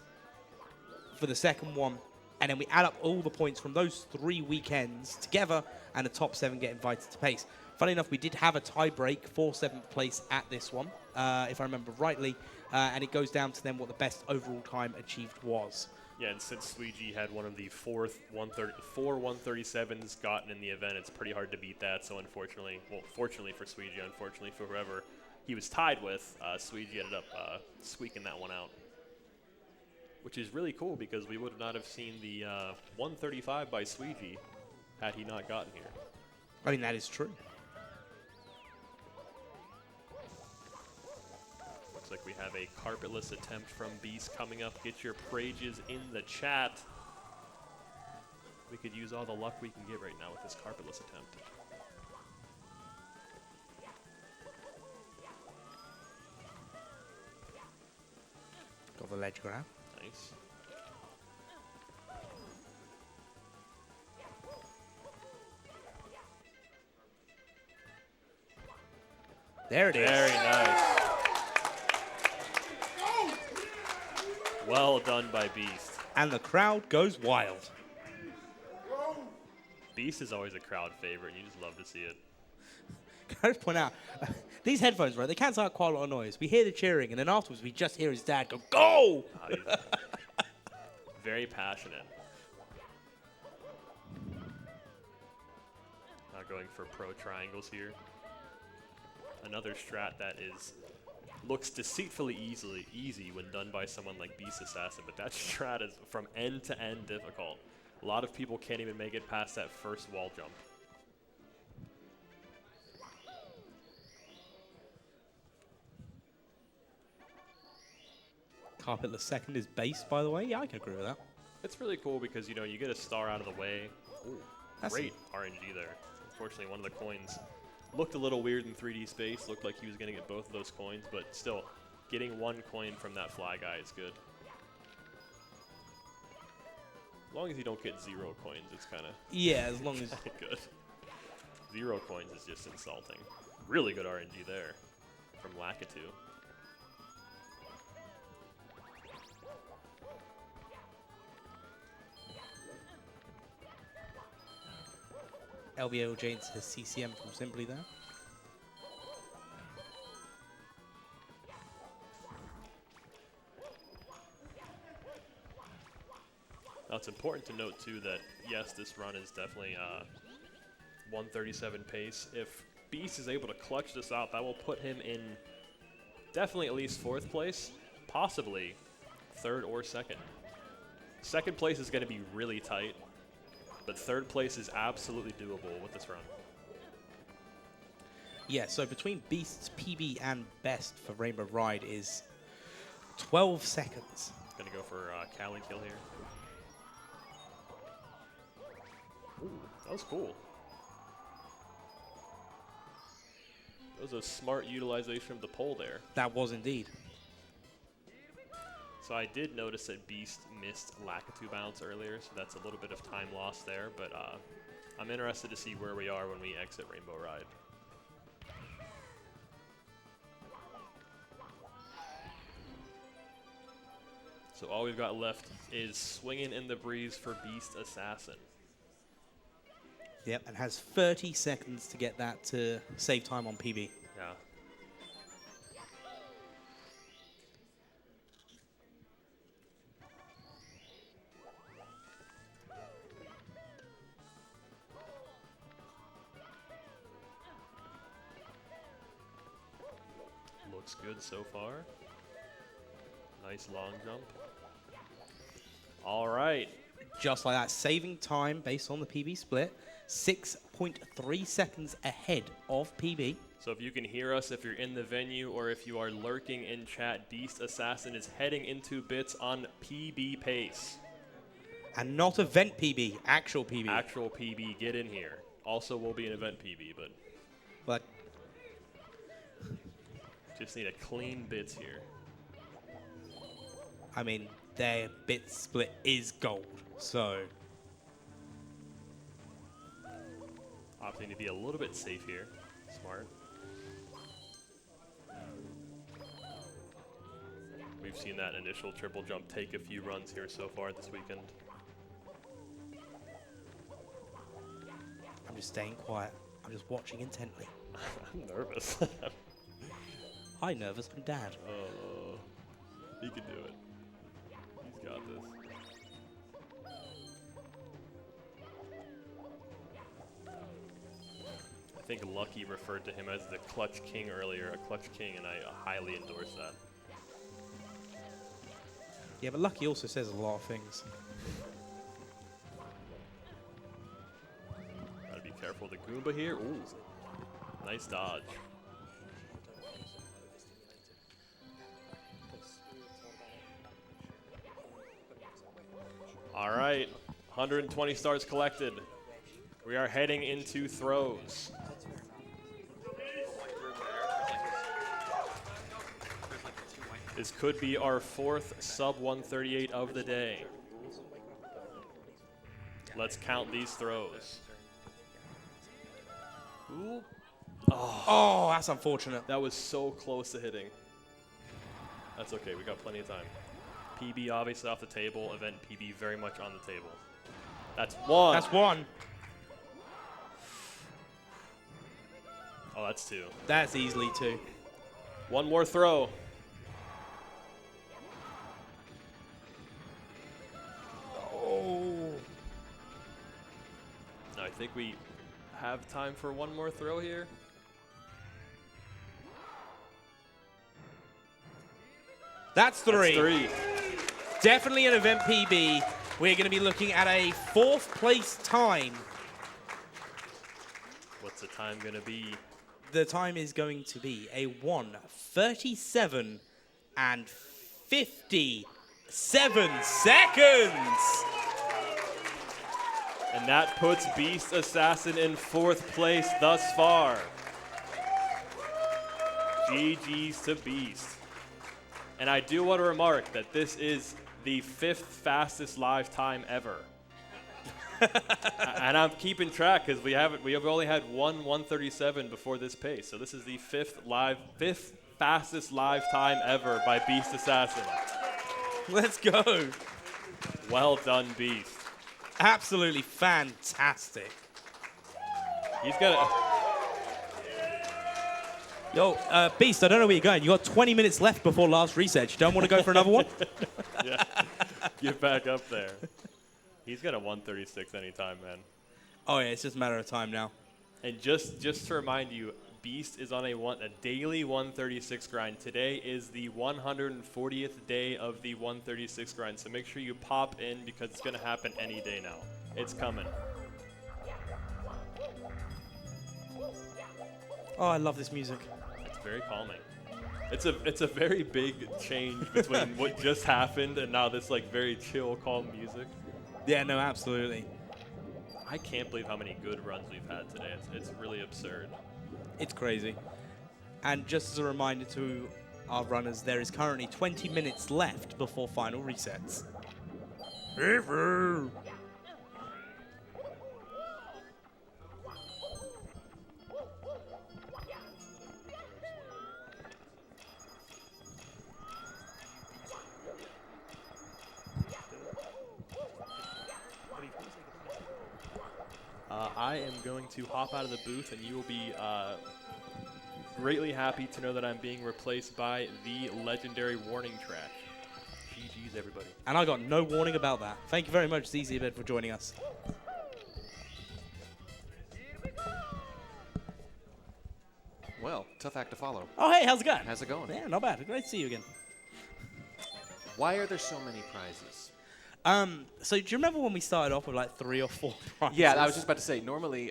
Speaker 1: for the second one. And then we add up all the points from those 3 weekends together, and the top 7 get invited to Pace. Funny enough, we did have a tie break for 7th place at this one, if I remember rightly, and it goes down to then what the best overall time achieved was.
Speaker 2: Yeah, and since Suigi had one of the four 137s gotten in the event, it's pretty hard to beat that. So unfortunately, well, fortunately for Suigi, unfortunately for whoever he was tied with, Suigi ended up squeaking that one out. Which is really cool because we would not have seen the 135 by Suigi had he not gotten here.
Speaker 1: I mean, that is true.
Speaker 2: Looks like we have a carpetless attempt from Beast coming up. Get your prages in the chat. We could use all the luck we can get right now with this carpetless attempt.
Speaker 1: Got the ledge grab.
Speaker 2: Nice.
Speaker 1: There it is.
Speaker 2: Very nice. Well done by Beast.
Speaker 1: And the crowd goes wild.
Speaker 2: Beast is always a crowd favorite, and you just love to see it.
Speaker 1: Can I just point out, these headphones, right, they cancel out quite a lot of noise. We hear the cheering, and then afterwards we just hear his dad go, "Go!"
Speaker 2: He's very passionate. Not going for pro triangles here. Another strat that looks deceitfully easy when done by someone like Beast Assassin, but that strat is from end to end difficult. A lot of people can't even make it past that first wall jump.
Speaker 1: Carpetless second is base, by the way. Yeah, I can agree with that.
Speaker 2: It's really cool because, you know, you get a star out of the way. Ooh,
Speaker 1: That's
Speaker 2: great RNG there. Unfortunately, one of the coins looked a little weird in 3D space. Looked like he was going to get both of those coins, but still, getting one coin from that fly guy is good. As long as you don't get 0 coins, it's kind of
Speaker 1: Yeah, as long as...
Speaker 2: good. 0 coins is just insulting. Really good RNG there from Lakitu.
Speaker 1: LBO James has CCM from Simply there.
Speaker 2: Now, it's important to note, too, that, yes, this run is definitely 137 pace. If Beast is able to clutch this out, that will put him in definitely at least 4th place, possibly 3rd or 2nd. 2nd place is going to be really tight, but 3rd place is absolutely doable with this run.
Speaker 1: Yeah, so between Beast's PB and best for Rainbow Ride is 12 seconds.
Speaker 2: Going to go for Cali kill here. Ooh, that was cool. That was a smart utilization of the pole there.
Speaker 1: That was indeed.
Speaker 2: So I did notice that Beast missed Lakitu bounce earlier, so that's a little bit of time lost there, but I'm interested to see where we are when we exit Rainbow Ride. So all we've got left is Swinging in the Breeze for Beast Assassin.
Speaker 1: Yep, and has 30 seconds to get that to save time on PB.
Speaker 2: Yeah. Looks good so far. Nice long jump. All right.
Speaker 1: Just like that, saving time based on the PB split. 6.3 seconds ahead of PB.
Speaker 2: So if you can hear us, if you're in the venue, or if you are lurking in chat, Beast Assassin is heading into bits on PB pace.
Speaker 1: And not event PB, actual PB.
Speaker 2: Actual PB, get in here. Also will be an event PB,
Speaker 1: But
Speaker 2: just need a clean bits here.
Speaker 1: I mean, their bit split is gold, so
Speaker 2: Opting to be a little bit safe here. Smart. We've seen that initial triple jump take a few runs here so far this weekend.
Speaker 1: I'm just staying quiet. I'm just watching intently.
Speaker 2: I'm nervous.
Speaker 1: Hi, nervous. I'm Dad.
Speaker 2: Oh, he can do it. He's got this. I think Lucky referred to him as the Clutch King earlier, a Clutch King, and I highly endorse that.
Speaker 1: Yeah, but Lucky also says a lot of things.
Speaker 2: Gotta be careful of the Goomba here. Ooh, nice dodge. All right, 120 stars collected. We are heading into throws. This could be our 4th sub 138 of the day. Let's count these throws. Ooh.
Speaker 1: Oh, that's unfortunate.
Speaker 2: That was so close to hitting. That's okay, we got plenty of time. PB obviously off the table, event PB very much on the table. That's one.
Speaker 1: That's one.
Speaker 2: Oh, that's two.
Speaker 1: That's easily two.
Speaker 2: One more throw.
Speaker 1: Oh.
Speaker 2: I think we have time for one more throw here.
Speaker 1: That's three.
Speaker 2: That's 3.
Speaker 1: Definitely an event PB. We're going to be looking at a 4th place time.
Speaker 2: What's the time going to be?
Speaker 1: The time is going to be a 1:37 and 57 seconds.
Speaker 2: And that puts Beast Assassin in 4th place thus far. GG's to Beast. And I do want to remark that this is the 5th fastest live time ever. And I'm keeping track because we have only had one 137 before this pace. So this is the 5th fastest live time ever by Beast Assassin.
Speaker 1: Let's go.
Speaker 2: Well done, Beast.
Speaker 1: Absolutely fantastic.
Speaker 2: He's got
Speaker 1: Yo, Beast, I don't know where you're going. You got 20 minutes left before last reset. You don't want to go for another one?
Speaker 2: yeah, get back up there. He's got a 136 anytime, man.
Speaker 1: Oh, yeah, it's just a matter of time now.
Speaker 2: And just to remind you, Beast is on a daily 136 grind. Today is the 140th day of the 136 grind, so make sure you pop in because it's going to happen any day now. It's coming.
Speaker 1: Oh, I love this music.
Speaker 2: It's very calming. It's a very big change between what just happened and now this like very chill, calm music.
Speaker 1: Yeah, no, absolutely.
Speaker 2: I can't believe how many good runs we've had today. It's really absurd.
Speaker 1: It's crazy. And just as a reminder to our runners, there is currently 20 minutes left before final resets.
Speaker 2: I am going to hop out of the booth, and you will be greatly happy to know that I'm being replaced by the legendary warning track. GG's, everybody.
Speaker 1: And I got no warning about that. Thank you very much, ZZBed, for joining us.
Speaker 9: Well, tough act to follow.
Speaker 1: Oh, hey, how's it going?
Speaker 9: How's it going?
Speaker 1: Yeah, not bad. Great to see you again.
Speaker 9: Why are there so many prizes?
Speaker 1: So do you remember when we started off with like 3 or 4 prizes?
Speaker 9: Yeah, I was just about to say, normally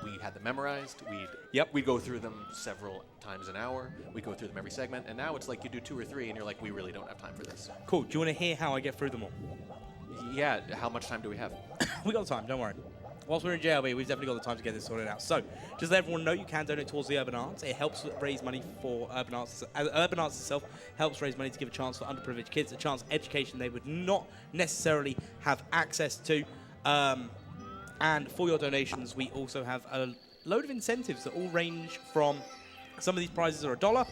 Speaker 9: we had them memorized.
Speaker 1: Yep.
Speaker 9: We'd go through them several times an hour. We go through them every segment. And now it's like you do 2 or 3 and you're like, we really don't have time for this.
Speaker 1: Cool. Do you want to hear how I get through them all?
Speaker 9: Yeah, how much time do we have?
Speaker 1: We got time, don't worry. whilst we're in JLB, we've definitely got the time to get this sorted out. So, just let everyone know you can donate towards the Urban Arts. It helps raise money for Urban Arts. Urban Arts itself helps raise money to give a chance for underprivileged kids, a chance at education they would not necessarily have access to. And for your donations, we also have a load of incentives that all range from, some of these prizes are $1,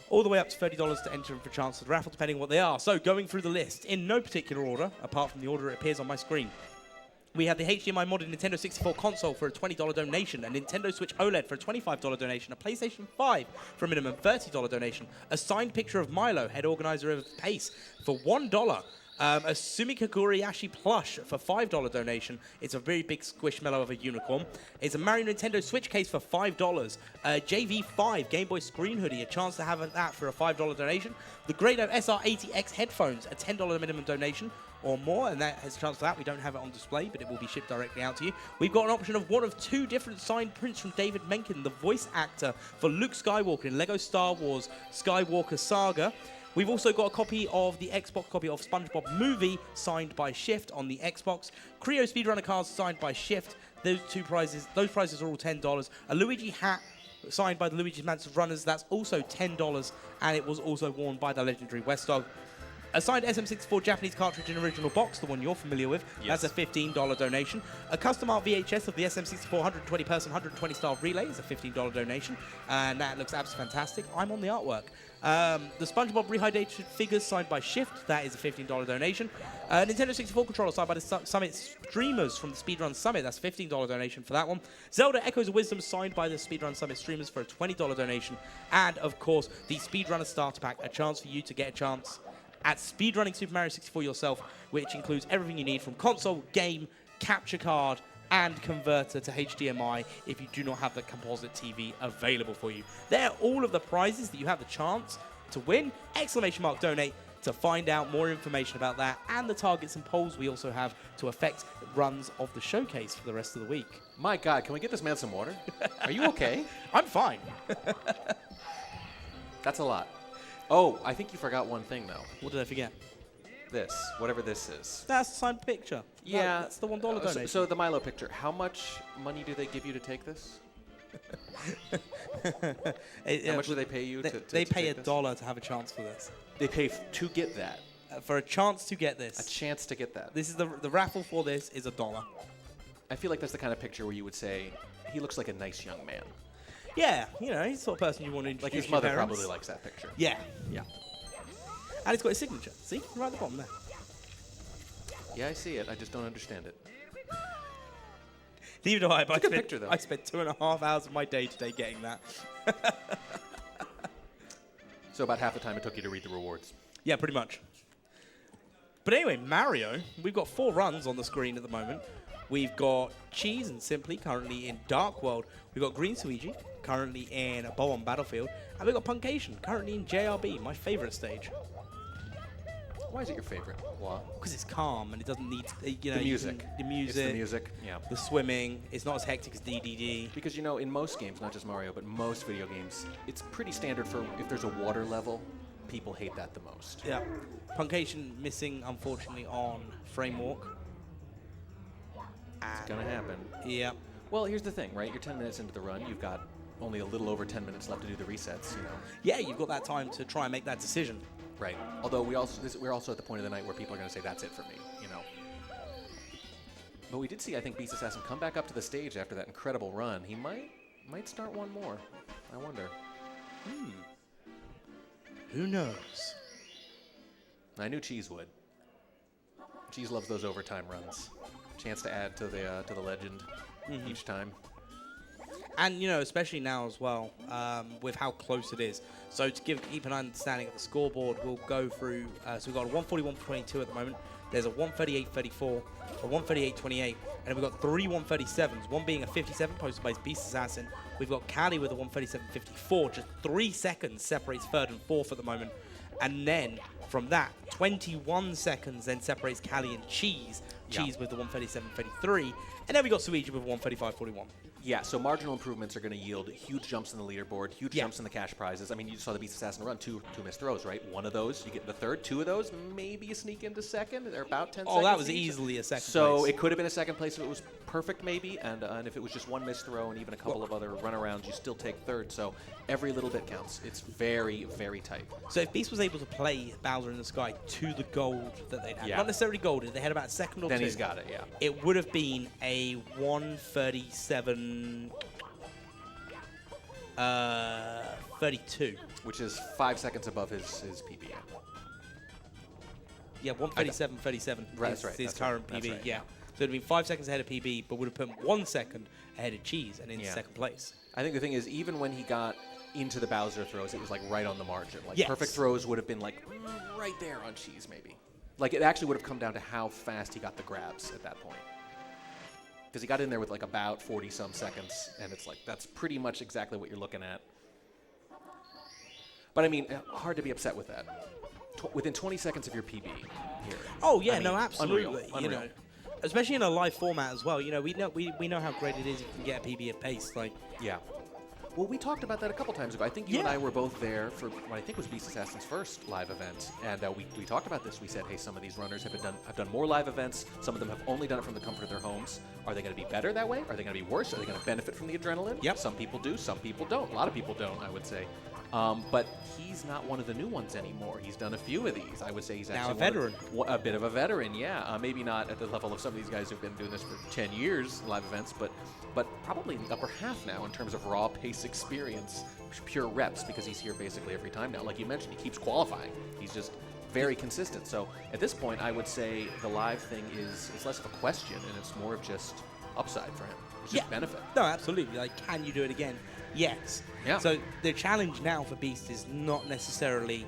Speaker 1: all the way up to $30 to enter for a chance at the raffle, depending on what they are. So, going through the list, in no particular order, apart from the order it appears on my screen. We have the HDMI modded Nintendo 64 console for a $20 donation, a Nintendo Switch OLED for a $25 donation, a PlayStation 5 for a minimum $30 donation, a signed picture of Milo, head organizer of PACE, for $1, a Sumika Guriashi plush for $5 donation. It's a very big squishmallow of a unicorn. It's a Mario Nintendo Switch case for $5, a JV5 Game Boy screen hoodie, a chance to have that for a $5 donation, the Grado SR80X headphones, a $10 minimum donation, or more, and that has a chance for that. We don't have it on display, but it will be shipped directly out to you. We've got an option of one of 2 different signed prints from David Menken, the voice actor for Luke Skywalker in LEGO Star Wars Skywalker Saga. We've also got a copy of the Xbox copy of SpongeBob Movie signed by Shift on the Xbox. Creo Speedrunner cards signed by Shift. Those prices are all $10. A Luigi hat signed by the Luigi's Mansion Runners, that's also $10, and it was also worn by the legendary Westdog. A signed SM64 Japanese cartridge in original box, the one you're familiar with,
Speaker 9: Yes.
Speaker 1: that's a $15 donation. A custom art VHS of the SM64 120-person, 120-star relay is a $15 donation, and that looks absolutely fantastic. I'm on the artwork. The SpongeBob Rehydrated figures signed by Shift, that is a $15 donation. Nintendo 64 controller signed by the Summit streamers from the Speedrun Summit, that's a $15 donation for that one. Zelda Echoes of Wisdom signed by the Speedrun Summit streamers for a $20 donation. And, of course, the Speedrunner Starter Pack, a chance for you to get a chance at speedrunning Super Mario 64 yourself, which includes everything you need from console, game, capture card, and converter to HDMI if you do not have the composite TV available for you. They're all of the prizes that you have the chance to win. ! Donate to find out more information about that and the targets and polls we also have to affect runs of the showcase for the rest of the week.
Speaker 9: My God, can we get this man some water? Are you okay?
Speaker 1: I'm fine.
Speaker 9: That's a lot. Oh, I think you forgot one thing, though.
Speaker 1: What did I forget?
Speaker 9: This, whatever this is.
Speaker 1: That's a signed picture.
Speaker 9: Yeah.
Speaker 1: That's the $1 donation.
Speaker 9: So the Milo picture, how much money do they give you to take this? How much do they pay you to
Speaker 1: They pay
Speaker 9: take this?
Speaker 1: $1 to have a chance for this.
Speaker 9: They pay to get that.
Speaker 1: For a chance to get this.
Speaker 9: A chance to get that.
Speaker 1: This is the raffle for this is $1.
Speaker 9: I feel like that's the kind of picture where you would say, he looks like a nice young man.
Speaker 1: Yeah, you know, he's the sort of person you want to introduce
Speaker 9: Like his
Speaker 1: your
Speaker 9: mother
Speaker 1: parents.
Speaker 9: probably likes that picture.
Speaker 1: Yeah.
Speaker 9: Yeah.
Speaker 1: And it's got his signature. See? Right at the bottom there.
Speaker 9: Yeah, I see it. I just don't understand it.
Speaker 1: Neither do I, but
Speaker 9: It's a good picture, though.
Speaker 1: I spent 2.5 hours of my day today getting that.
Speaker 9: So about half the time it took you to read the rewards.
Speaker 1: Yeah, pretty much. But anyway, Mario, we've got 4 runs on the screen at the moment. We've got Cheese and Simply currently in Dark World. We've got Green Suigi currently in Bow on Battlefield. And we've got Punkation currently in JRB, my favorite stage.
Speaker 9: Why is it your favorite? Why?
Speaker 1: Because it's calm and it doesn't need, you know,
Speaker 9: The music.
Speaker 1: The music.
Speaker 9: It's the music, yeah.
Speaker 1: The swimming. It's not as hectic as DDD.
Speaker 9: Because, you know, in most games, not just Mario, but most video games, it's pretty standard for if there's a water level, people hate that the most.
Speaker 1: Yeah. Punkation missing, unfortunately, on Frame Walk.
Speaker 9: It's gonna happen.
Speaker 1: Yeah.
Speaker 9: Well, here's the thing, right? You're 10 minutes into the run. You've got only a little over 10 minutes left to do the resets, you know.
Speaker 1: Yeah, you've got that time to try and make that decision.
Speaker 9: Right. Although we're also at the point of the night where people are going to say, that's it for me, you know. But we did see, I think, Beast Assassin come back up to the stage after that incredible run. He might start one more. I wonder.
Speaker 1: Who knows?
Speaker 9: I knew Cheese would. Cheese loves those overtime runs. Chance to add to the legend each time.
Speaker 1: And, you know, especially now as well, with how close it is. So to keep an understanding of the scoreboard, we'll go through, so we've got a 141.22 at the moment. There's a 138.34, a 138.28, and we've got 3 137s, one being a 57 posted by Beast Assassin. We've got Cali with a 137.54, just 3 seconds separates 3rd and 4th at the moment. And then from that, 21 seconds then separates Cali and Cheese. Cheese with the 137.33, and then we got Suigi with 135.41.
Speaker 9: Yeah, so marginal improvements are going to yield huge jumps in the leaderboard, huge jumps in the cash prizes. I mean, you saw the Beast Assassin run, two missed throws, right? One of those, you get the third. 2 of those, maybe you sneak into second. They're about 10 seconds.
Speaker 1: Oh, that was
Speaker 9: each.
Speaker 1: easily a second
Speaker 9: So
Speaker 1: place.
Speaker 9: it could have been a second place if it was perfect maybe, and if it was just one missed throw and even a couple of other runarounds, you still take third. So every little bit counts. It's very, very tight.
Speaker 1: So if Beast was able to play Bowser in the Sky to the gold that they'd had,
Speaker 9: Yeah.
Speaker 1: not necessarily gold, if they had about a second or
Speaker 9: Then
Speaker 1: two,
Speaker 9: he's got it, yeah.
Speaker 1: it would have been a 1:37, 32.
Speaker 9: Which is 5 seconds above his PB.
Speaker 1: Yeah, 1:37, 37
Speaker 9: Right,
Speaker 1: is
Speaker 9: that's right,
Speaker 1: his
Speaker 9: that's right,
Speaker 1: current
Speaker 9: that's
Speaker 1: PB.
Speaker 9: right,
Speaker 1: yeah. So it'd have been 5 seconds ahead of PB, but would have put him 1 second ahead of Cheese and in
Speaker 9: Yeah.
Speaker 1: second place.
Speaker 9: I think the thing is, even when he got into the Bowser throws, it was like right on the margin. Like
Speaker 1: Yes.
Speaker 9: perfect throws would have been like right there on Cheese, maybe. Like it actually would have come down to how fast he got the grabs at that point. Because he got in there with like about 40-some seconds, and it's like that's pretty much exactly what you're looking at. But I mean, hard to be upset with that. Within 20 seconds of your PB here.
Speaker 1: Oh yeah,
Speaker 9: I mean,
Speaker 1: no, absolutely.
Speaker 9: unreal,
Speaker 1: You know, especially in a live format as well. You know, we know how great it is if you can get a PB at pace. Like,
Speaker 9: Yeah. Well, we talked about that a couple times ago. I think you and
Speaker 1: Yeah.
Speaker 9: I were both there for what I think was Beast Assassin's first live event, and we talked about this. We said, hey, some of these runners have done more live events. Some of them have only done it from the comfort of their homes. Are they going to be better that way? Are they going to be worse? Are they going to benefit from the adrenaline?
Speaker 1: Yep.
Speaker 9: Some people do. Some people don't. A lot of people don't, I would say. But he's not one of the new ones anymore. He's done a few of these. I would say he's
Speaker 1: Now
Speaker 9: actually
Speaker 1: a veteran.
Speaker 9: a bit of a veteran, yeah. Maybe not at the level of some of these guys who've been doing this for 10 years, live events, but probably in the upper half now in terms of raw pace experience, pure reps, because he's here basically every time now. Like you mentioned, he keeps qualifying. He's just very consistent. So at this point, I would say the live thing is less of a question, and it's more of just upside for him. It's just benefit.
Speaker 1: No, absolutely. Like, can you do it again? Yes.
Speaker 9: Yeah.
Speaker 1: So the challenge now for Beast is not necessarily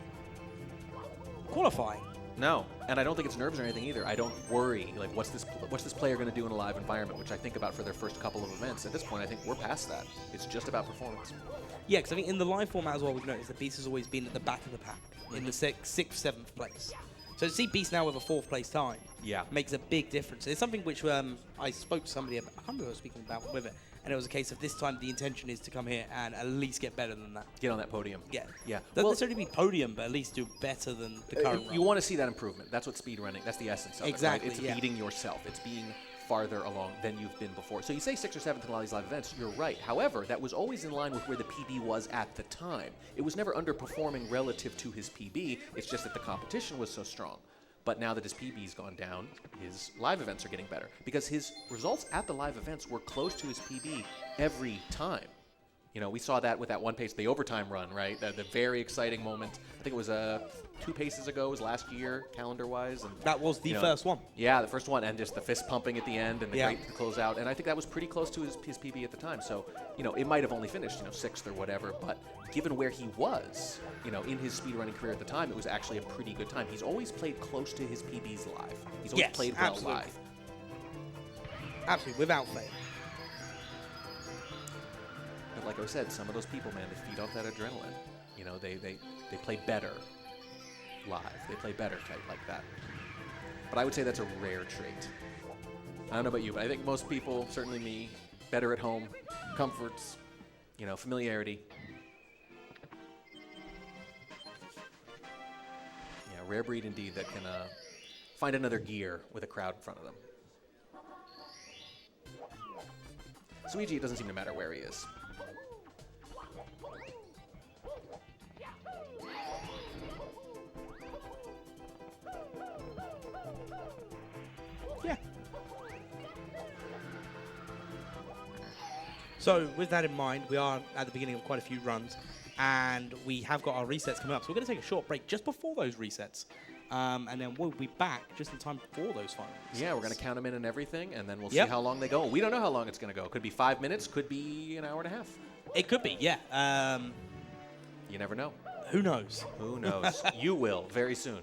Speaker 1: qualifying.
Speaker 9: No, and I don't think it's nerves or anything either. I don't worry, like, what's this player going to do in a live environment, which I think about for their first couple of events. At this point, I think we're past that. It's just about performance.
Speaker 1: Yeah, because I think in the live format as well, we've noticed that Beast has always been at the back of the pack, in the sixth, seventh place. So to see Beast now with a fourth place time makes a big difference. It's something which I spoke to somebody about, I can't remember who I was speaking about with it, and it was a case of this time the intention is to come here and at least get better than that.
Speaker 9: Get on that podium.
Speaker 1: Yeah.
Speaker 9: Yeah.
Speaker 1: Doesn't necessarily be podium, but at least do better than the current
Speaker 9: You
Speaker 1: run.
Speaker 9: want to see that improvement. That's what speedrunning, that's the essence of
Speaker 1: Exactly,
Speaker 9: it, right? It's
Speaker 1: yeah.
Speaker 9: beating yourself. It's being farther along than you've been before. So you say 6th or 7th in a lot of these live events, you're right. However, that was always in line with where the PB was at the time. It was never underperforming relative to his PB. It's just that the competition was so strong. But now that his PB's gone down, his live events are getting better. Because his results at the live events were close to his PB every time. You know, we saw that with that one pace, the overtime run, right? The very exciting moment. I think it was 2 paces ago, it was last year, calendar-wise. And
Speaker 1: That was the first one.
Speaker 9: Yeah, the first one, and just the fist pumping at the end and the
Speaker 1: Yeah.
Speaker 9: great close out. And I think that was pretty close to his PB at the time. So, you know, it might have only finished, 6th or whatever, but given where he was, in his speedrunning career at the time, it was actually a pretty good time. He's always played close to his PBs live. He's always
Speaker 1: Yes,
Speaker 9: played well
Speaker 1: absolutely.
Speaker 9: live.
Speaker 1: Absolutely, without fail.
Speaker 9: But like I said, some of those people, man, they feed off that adrenaline. They play better live. They play better tight like that. But I would say that's a rare trait. I don't know about you, but I think most people, certainly me, better at home, comforts, familiarity. Yeah, rare breed indeed that can find another gear with a crowd in front of them. Luigi, it doesn't seem to matter where he is.
Speaker 1: Yeah. So with that in mind, we are at the beginning of quite a few runs, and we have got our resets coming up. So we're going to take a short break just before those resets, and then we'll be back just in time for those final resets.
Speaker 9: Yeah, we're going to count them in and everything, and then we'll
Speaker 1: Yep.
Speaker 9: see how long they go. We don't know how long it's going to go. Could be 5 minutes, could be an hour and a half.
Speaker 1: It could be, yeah.
Speaker 9: You never know.
Speaker 1: Who knows?
Speaker 9: Who knows? You will very soon.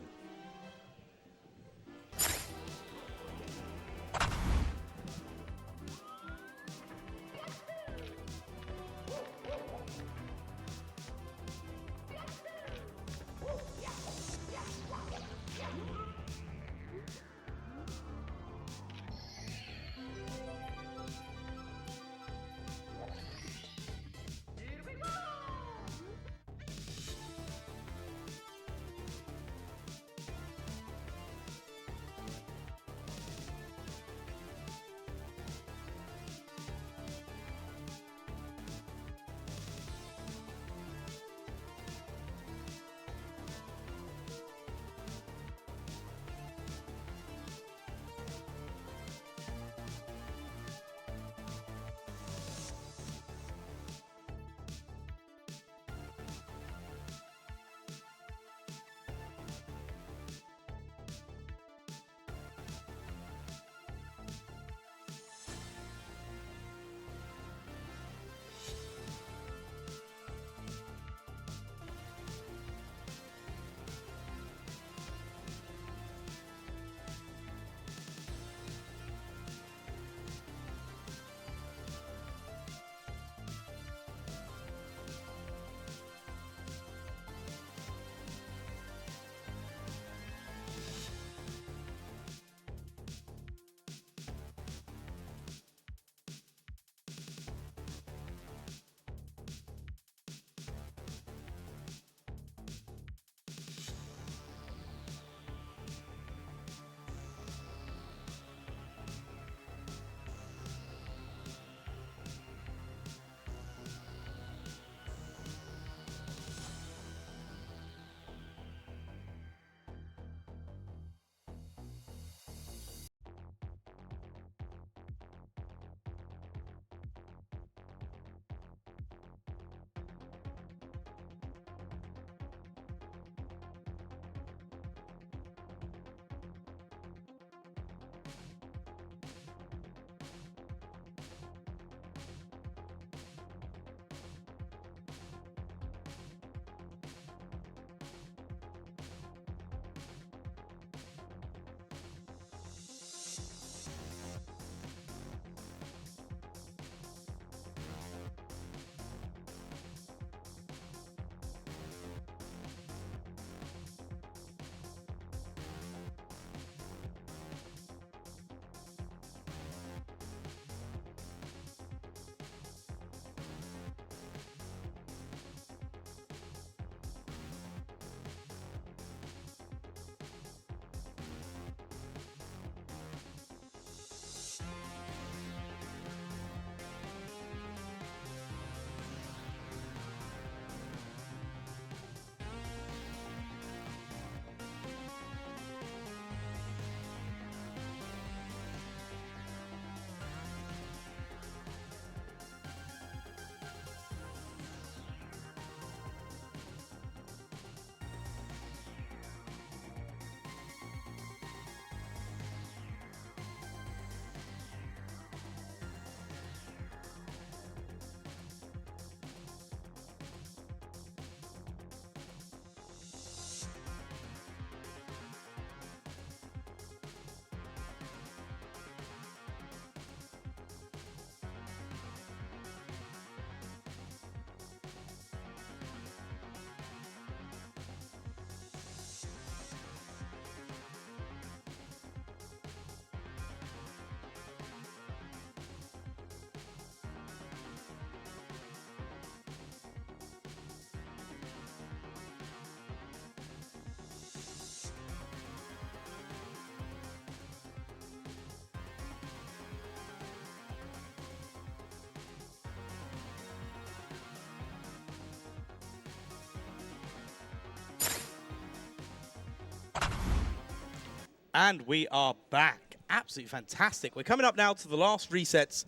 Speaker 1: And we are back. Absolutely fantastic. We're coming up now to the last resets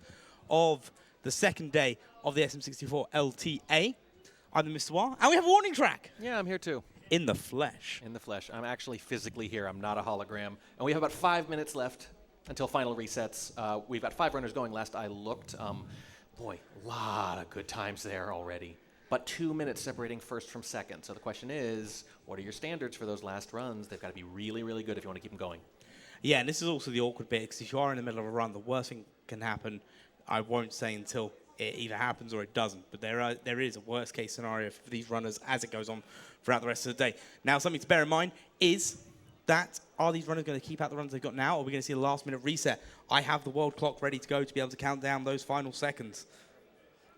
Speaker 1: of the second day of the SM64 LTA. I'm the Mr. War, and we have a warning track.
Speaker 9: Yeah, I'm here too.
Speaker 1: In the flesh.
Speaker 9: In the flesh. I'm actually physically here. I'm not a hologram. And we have about 5 minutes left until final resets. We've got 5 runners going. Last I looked, boy, a lot of good times there already. But 2 minutes separating first from second. So the question is, what are your standards for those last runs? They've got to be really, really good if you want to keep them going.
Speaker 1: Yeah, and this is also the awkward bit, because if you are in the middle of a run, the worst thing can happen, I won't say until it either happens or it doesn't, but there is a worst case scenario for these runners as it goes on throughout the rest of the day. Now, something to bear in mind is that are these runners going to keep out the runs they've got now, or are we going to see a last-minute reset? I have the world clock ready to go to be able to count down those final seconds.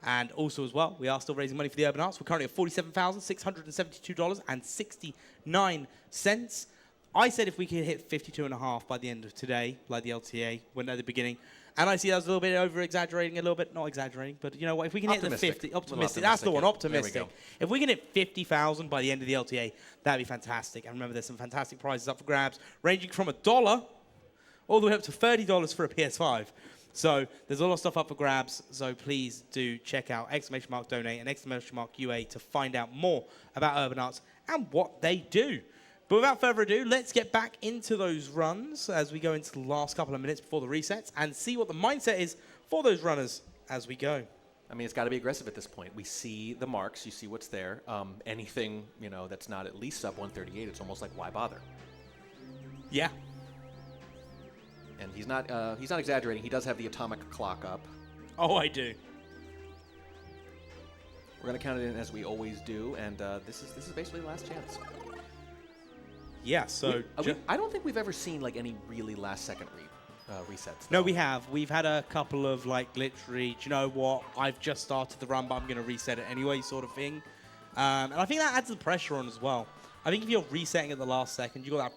Speaker 1: And also as well, we are still raising money for the Urban Arts. We're currently at $47,672.69. I said if we could hit 52.5 by the end of today, like the LTA went at the beginning, and I see that was a little bit over-exaggerating, a little bit, not exaggerating, but you know what, if we can hit the 50, optimistic, that's the one, optimistic. If we can hit 50,000 by the end of the LTA, that'd be fantastic. And remember, there's some fantastic prizes up for grabs, ranging from $1 all the way up to $30 for a PS5. So there's a lot of stuff up for grabs, so please do check out !donate and !UA to find out more about Urban Arts and what they do. But without further ado, let's get back into those runs as we go into the last couple of minutes before the resets and see what the mindset is for those runners as we go.
Speaker 9: I mean, it's got to be aggressive at this point. We see the marks. You see what's there. Anything, you know, that's not at least sub 138, it's almost like, why bother?
Speaker 1: Yeah.
Speaker 9: And he's not exaggerating. He does have the atomic clock up.
Speaker 1: Oh, I do.
Speaker 9: We're going to count it in as we always do, and this is basically the last chance.
Speaker 1: Yeah, so...
Speaker 9: I don't think we've ever seen, like, any really last-second resets.
Speaker 1: No, we have. We've had a couple of, like, literally, do you know what? I've just started the run, but I'm going to reset it anyway sort of thing. And I think that adds the pressure on as well. I think if you're resetting at the last second, you got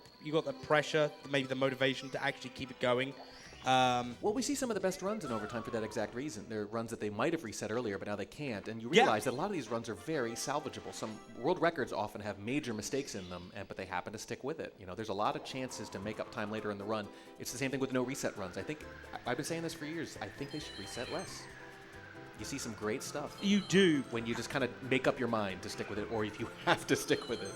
Speaker 1: the pressure, maybe the motivation to actually keep it going.
Speaker 9: Well, we see some of the best runs in overtime for that exact reason. They're runs that they might have reset earlier, but now they can't. And you realize that a lot of these runs are very salvageable. Some world records often have major mistakes in them, but they happen to stick with it. You know, there's a lot of chances to make up time later in the run. It's the same thing with no reset runs. I think I've been saying this for years. I think they should reset less. You see some great stuff.
Speaker 1: You do.
Speaker 9: When you just kind of make up your mind to stick with it, or if you have to stick with it.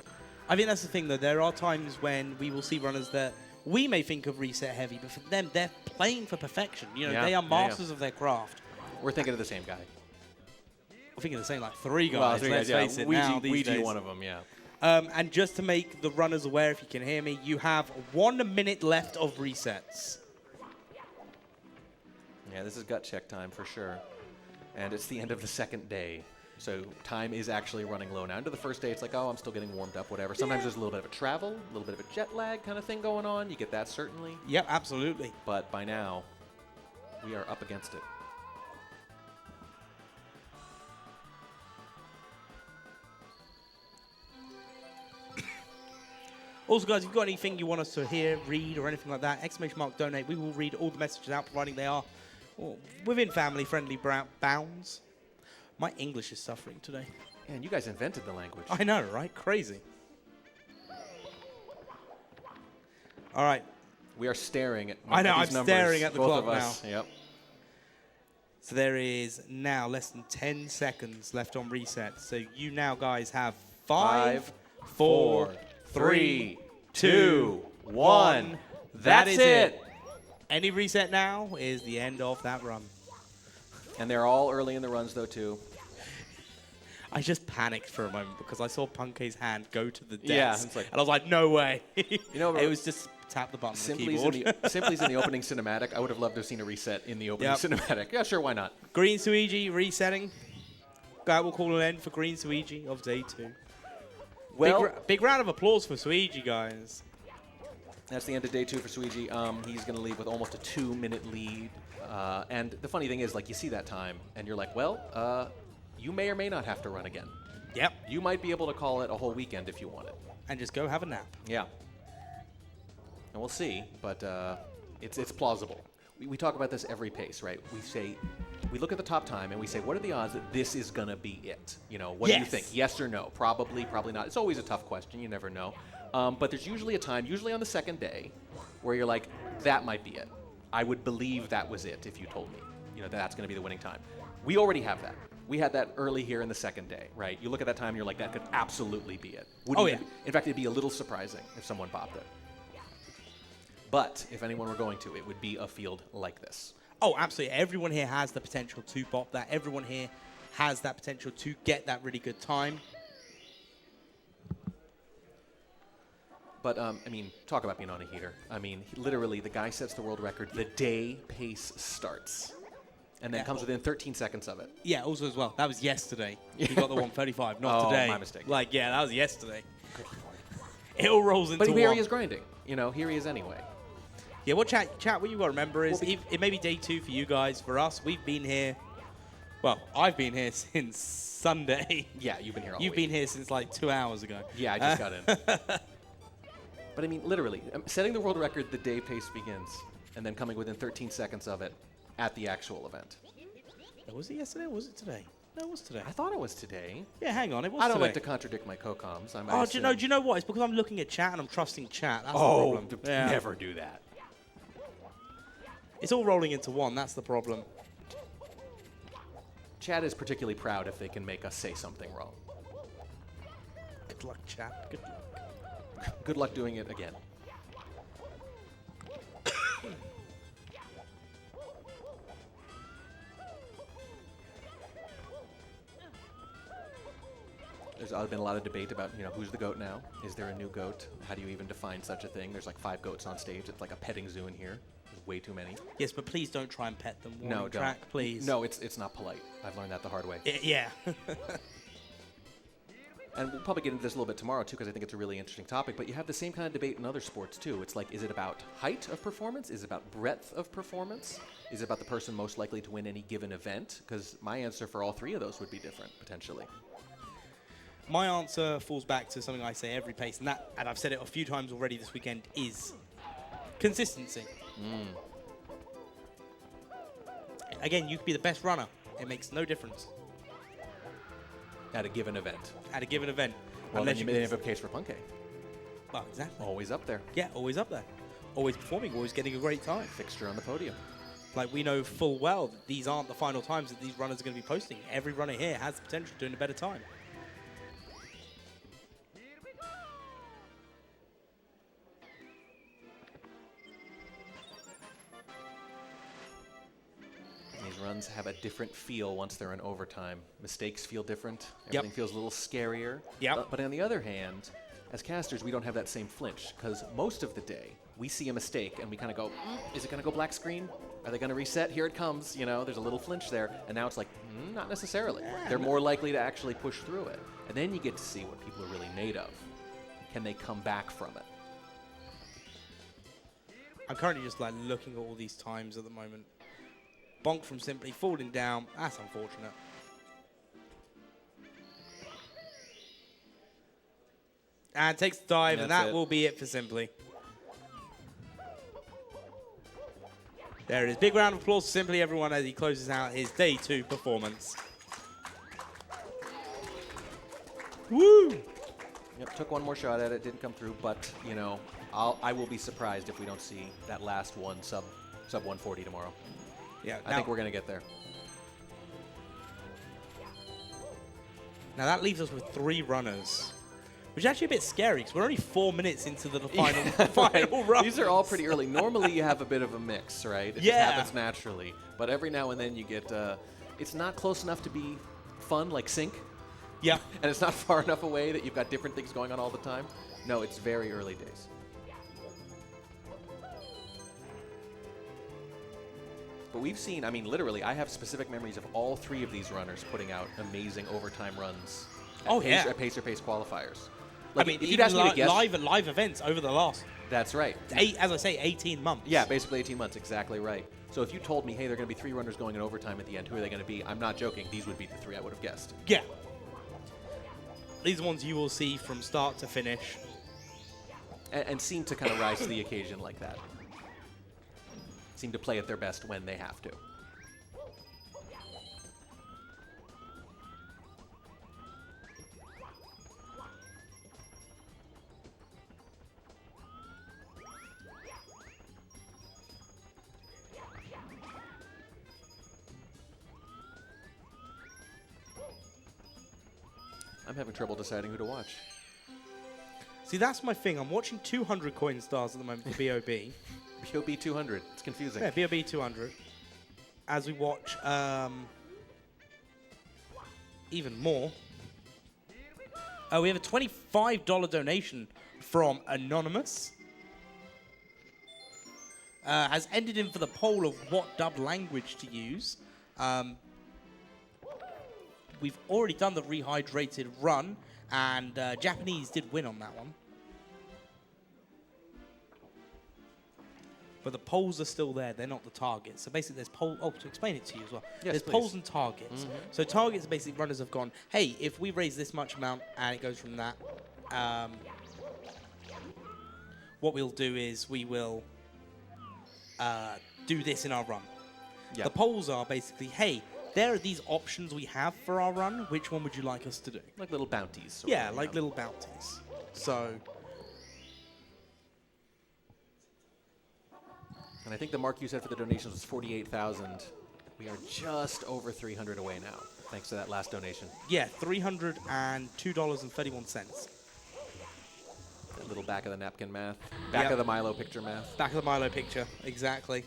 Speaker 1: I think that's the thing, though. There are times when we will see runners that we may think of reset heavy, but for them, they're playing for perfection. You know, they are masters of their craft.
Speaker 9: We're thinking of the same guy.
Speaker 1: We're thinking of the same, like, three guys. Let's face it now these days.
Speaker 9: one of them, yeah.
Speaker 1: And just to make the runners aware, if you can hear me, you have 1 minute left of resets.
Speaker 9: Yeah, this is gut check time for sure. And it's the end of the second day. So time is actually running low. Now into the first day, it's like, oh, I'm still getting warmed up, whatever. Sometimes there's a little bit of a travel, a little bit of a jet lag kind of thing going on. You get that, certainly.
Speaker 1: Yep, absolutely.
Speaker 9: But by now, we are up against it.
Speaker 1: Also, guys, if you've got anything you want us to hear, read, or anything like that, !donate. We will read all the messages out, providing they are within family-friendly bounds. My English is suffering today.
Speaker 9: Man, you guys invented the language.
Speaker 1: I know, right? Crazy. All right.
Speaker 9: We are staring at
Speaker 1: I know,
Speaker 9: these
Speaker 1: I'm
Speaker 9: numbers,
Speaker 1: staring at the
Speaker 9: both
Speaker 1: clock
Speaker 9: of us.
Speaker 1: now.
Speaker 9: Yep.
Speaker 1: So there is now less than 10 seconds left on reset. So you now, guys, have 5, 4, 3, 2, 1.
Speaker 9: That's it.
Speaker 1: Any reset now is the end of that run.
Speaker 9: And they're all early in the runs, though, too.
Speaker 1: I just panicked for a moment because I saw Punkei's hand go to the desk.
Speaker 9: Yeah, it's like,
Speaker 1: and I was like, no way.
Speaker 9: You know,
Speaker 1: it was just tap the button on the keyboard.
Speaker 9: Simply's in the opening cinematic. I would have loved to have seen a reset in the opening cinematic. Yeah, sure, why not?
Speaker 1: Green Suigi resetting. That will call an end for Green Suigi of day 2.
Speaker 9: Well,
Speaker 1: big round of applause for Suigi, guys.
Speaker 9: That's the end of day 2 for Suigi. He's going to leave with almost a 2-minute lead. And the funny thing is, like, you see that time, and you're like, well, you may or may not have to run again.
Speaker 1: Yep.
Speaker 9: You might be able to call it a whole weekend if you want it.
Speaker 1: And just go have a nap.
Speaker 9: Yeah. And we'll see, but it's plausible. We talk about this every pace, right? We say we look at the top time and we say, what are the odds that this is going to be it? You know, what do you
Speaker 1: Yes.
Speaker 9: think? Yes or no? Probably, probably not. It's always a tough question. You never know. But there's usually a time, usually on the second day, where you're like, that might be it. I would believe that was it if you told me, you know, that's going to be the winning time. We already have that. We had that early here in the second day, right? You look at that time and you're like, that could absolutely be it. Wouldn't it? In fact, it'd be a little surprising if someone popped it. But if anyone were going to, it would be a field like this.
Speaker 1: Oh, absolutely. Everyone here has the potential to pop that. Everyone here has that potential to get that really good time.
Speaker 9: But, I mean, talk about being on a heater. I mean, literally, the guy sets the world record the day pace starts. And then comes within 13 seconds of it.
Speaker 1: Yeah, also as well, that was yesterday. He got the 135, not
Speaker 9: Oh,
Speaker 1: today.
Speaker 9: my mistake.
Speaker 1: Like, yeah, that was yesterday. It all rolls into
Speaker 9: But here
Speaker 1: one.
Speaker 9: he is grinding. You know, here he is anyway.
Speaker 1: Yeah, what chat, what you got to remember is it may be day 2 for you guys. For us, we've been here. Well, I've been here since Sunday.
Speaker 9: Yeah, you've been here all
Speaker 1: You've
Speaker 9: week.
Speaker 1: been here since like 2 hours ago.
Speaker 9: Yeah, I just got in. But I mean, literally, setting the world record the day pace begins, and then coming within 13 seconds of it at the actual event.
Speaker 1: Was it yesterday or was it today? No, it was today.
Speaker 9: I thought it was today.
Speaker 1: Yeah, hang on, it was
Speaker 9: I don't
Speaker 1: today.
Speaker 9: like to contradict my co-coms.
Speaker 1: Oh, do you know what? It's because I'm looking at chat and I'm trusting chat. That's the
Speaker 9: Oh,
Speaker 1: problem. Yeah.
Speaker 9: never do that.
Speaker 1: It's all rolling into one. That's the problem.
Speaker 9: Chat is particularly proud if they can make us say something wrong.
Speaker 1: Good luck, chat. Good luck.
Speaker 9: Good luck doing it again. There's been a lot of debate about, you know, who's the GOAT now? Is there a new GOAT? How do you even define such a thing? There's like 5 GOATs on stage. It's like a petting zoo in here. There's way too many.
Speaker 1: Yes, but please don't try and pet them.
Speaker 9: No,
Speaker 1: Warning
Speaker 9: don't.
Speaker 1: track, please.
Speaker 9: No, it's not polite. I've learned that the hard way.
Speaker 1: Yeah.
Speaker 9: And we'll probably get into this a little bit tomorrow, too, because I think it's a really interesting topic. But you have the same kind of debate in other sports, too. It's like, is it about height of performance? Is it about breadth of performance? Is it about the person most likely to win any given event? Because my answer for all 3 of those would be different, potentially.
Speaker 1: My answer falls back to something I say every pace, and I've said it a few times already this weekend, is consistency. Again, you could be the best runner. It makes no difference.
Speaker 9: At a given event.
Speaker 1: At a given event.
Speaker 9: Well,
Speaker 1: Unless
Speaker 9: then you may have a case for Punke.
Speaker 1: Well, exactly.
Speaker 9: Always up there.
Speaker 1: Yeah, always up there. Always performing, always getting a great time.
Speaker 9: Fixture on the podium.
Speaker 1: Like, we know full well that these aren't the final times that these runners are going to be posting. Every runner here has the potential of doing a better time.
Speaker 9: These runs have a different feel once they're in overtime. Mistakes feel different. Everything feels a little scarier.
Speaker 1: Yep.
Speaker 9: But on the other hand, as casters, we don't have that same flinch because most of the day we see a mistake and we kind of go, is it going to go black screen? Are they going to reset? Here it comes. You know, there's a little flinch there. And now it's like, not necessarily. They're more likely to actually push through it. And then you get to see what people are really made of. Can they come back from it?
Speaker 1: I'm currently just like looking at all these times at the moment. Bonk from Simply falling down. That's unfortunate. And takes the dive, and that will be it for Simply. There it is. Big round of applause to Simply, everyone, as he closes out his day 2 performance. Woo!
Speaker 9: Yep, took one more shot at it, didn't come through, but, you know, I will be surprised if we don't see that last one sub 140 tomorrow.
Speaker 1: Yeah,
Speaker 9: I think we're going to get there.
Speaker 1: Now that leaves us with 3 runners, which is actually a bit scary because we're only 4 minutes into the final run.
Speaker 9: These are all pretty early. Normally you have a bit of a mix, right? It just happens naturally. But every now and then you get, it's not close enough to be fun like sync.
Speaker 1: Yeah.
Speaker 9: And it's not far enough away that you've got different things going on all the time. No, it's very early days. But we've seen, I mean, literally, I have specific memories of all 3 of these runners putting out amazing overtime runs at Pacer Pace qualifiers. Like,
Speaker 1: I mean,
Speaker 9: if you'd ask me to guess,
Speaker 1: live events over the last,
Speaker 9: that's right.
Speaker 1: as I say, 18 months.
Speaker 9: Yeah, basically 18 months, exactly right. So if you told me, hey, there are going to be 3 runners going in overtime at the end, who are they going to be? I'm not joking. These would be the 3 I would have guessed.
Speaker 1: Yeah. These are ones you will see from start to finish.
Speaker 9: And seem to kind of rise to the occasion like that. Seem to play at their best when they have to. I'm having trouble deciding who to watch.
Speaker 1: See, that's my thing. I'm watching 200 coin stars at the moment for BOB.
Speaker 9: BOB 200. It's confusing.
Speaker 1: Yeah, BOB 200. As we watch even more. We have a $25 donation from Anonymous. Has ended in for the poll of what dub language to use. We've already done the rehydrated run, and Japanese did win on that one. But the polls are still there. They're not the targets. So basically there's polls. Oh, to explain it to you as well.
Speaker 9: Yes,
Speaker 1: there's
Speaker 9: please.
Speaker 1: polls and targets. So targets are basically runners have gone, hey, if we raise this much amount and it goes from that, what we'll do is we will do this in our run.
Speaker 9: Yeah.
Speaker 1: The polls are basically, hey, there are these options we have for our run. Which one would you like us to do?
Speaker 9: Like little bounties. Sort
Speaker 1: Yeah,
Speaker 9: of,
Speaker 1: like
Speaker 9: you know.
Speaker 1: little bounties. So...
Speaker 9: And I think the mark you said for the donations was 48,000. We are just over 300 away now, thanks to that last donation.
Speaker 1: yeah, $302.31.
Speaker 9: That little back of the napkin math. Back of the Milo picture math.
Speaker 1: Back of the Milo picture, exactly.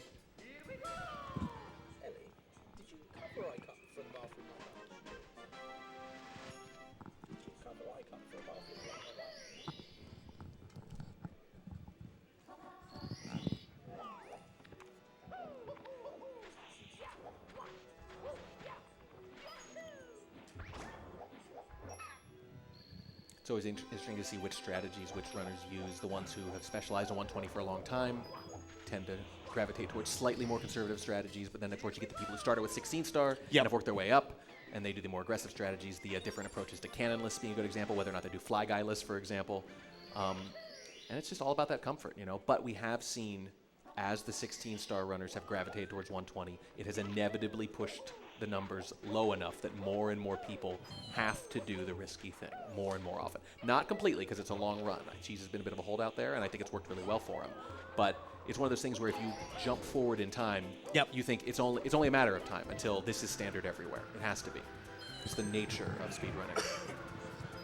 Speaker 9: It's always interesting to see which strategies which runners use. The ones who have specialized in 120 for a long time tend to gravitate towards slightly more conservative strategies, but then of course you get the people who started with 16 star and have worked their way up, and they do the more aggressive strategies, the different approaches to cannon lists being a good example, whether or not they do fly guy lists, for example. And it's just all about that comfort, you know. But we have seen, as the 16-star runners have gravitated towards 120, it has inevitably pushed the numbers low enough that more and more people have to do the risky thing more and more often. Not completely, because it's a long run. Cheese has been a bit of a holdout there, and I think it's worked really well for him. But it's one of those things where if you jump forward in time, you think it's only a matter of time until this is standard everywhere. It has to be. It's the nature of speedrunning.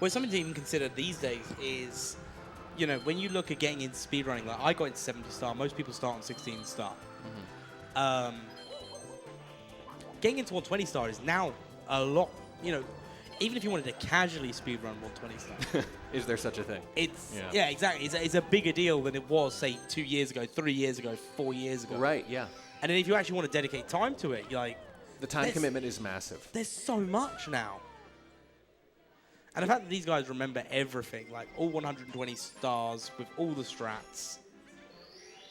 Speaker 1: Well, something to even consider these days is, you know, when you look at getting into speedrunning, like I got into 70 star, most people start on 16 star. Getting into 120 star is now a lot, you know, even if you wanted to casually speedrun 120 star.
Speaker 9: Is there such a thing?
Speaker 1: It's, yeah, exactly. It's a bigger deal than it was, say, 2 years ago, 3 years ago, 4 years ago.
Speaker 9: Right, yeah.
Speaker 1: And then if you actually want to dedicate time to it, you're like...
Speaker 9: The time commitment is massive.
Speaker 1: There's so much now. And the fact that these guys remember everything, like all 120 stars with all the strats.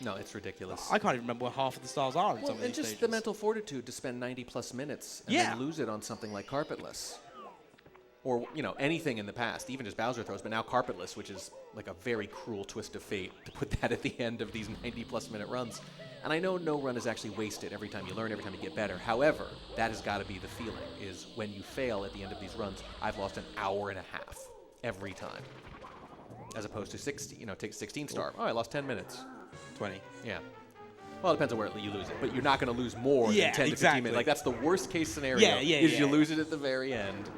Speaker 9: No, it's ridiculous.
Speaker 1: I can't even remember where half of the stars are in some of these
Speaker 9: and just
Speaker 1: stages.
Speaker 9: the mental fortitude to spend 90-plus minutes and then lose it on something like carpetless. Or, you know, anything in the past, even just Bowser throws, but now carpetless, which is like a very cruel twist of fate to put that at the end of these 90-plus minute runs. And I know no run is actually wasted every time you learn, every time you get better. However, that has got to be the feeling, is when you fail at the end of these runs, I've lost an hour and a half every time. As opposed to 60, you know, take 16 star. Oh, I lost 10 minutes.
Speaker 1: 20.
Speaker 9: Yeah. Well, it depends on where you lose it, but you're not going to lose more than 10 to 15 minutes. Like, that's the worst case scenario, you lose it at the very end.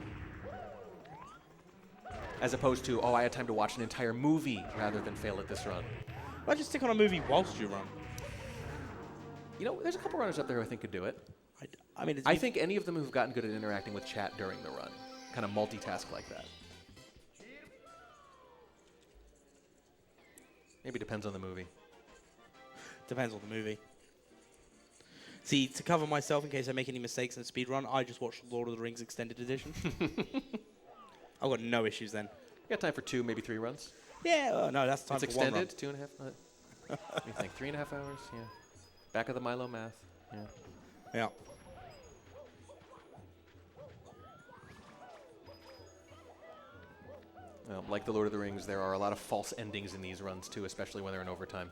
Speaker 9: As opposed to, oh, I had time to watch an entire movie rather than fail at this run.
Speaker 1: Why just stick on a movie whilst you run?
Speaker 9: You know, there's a couple runners up there who I think could do it.
Speaker 1: I mean,
Speaker 9: I think any of them who've gotten good at interacting with chat during the run, kind of multitask like that. Maybe depends on the movie.
Speaker 1: Depends on the movie. See, to cover myself in case I make any mistakes in the speedrun, I just watched Lord of the Rings Extended Edition. I've got no issues then.
Speaker 9: You got time for 2, maybe 3 runs?
Speaker 1: Yeah, no, that's time
Speaker 9: it's
Speaker 1: for
Speaker 9: extended,
Speaker 1: 1 run.
Speaker 9: 2.5. What do you think? 3.5 hours? Yeah. Back of the Milo math. Yeah.
Speaker 1: Yeah.
Speaker 9: Well, like the Lord of the Rings, there are a lot of false endings in these runs too, especially when they're in overtime.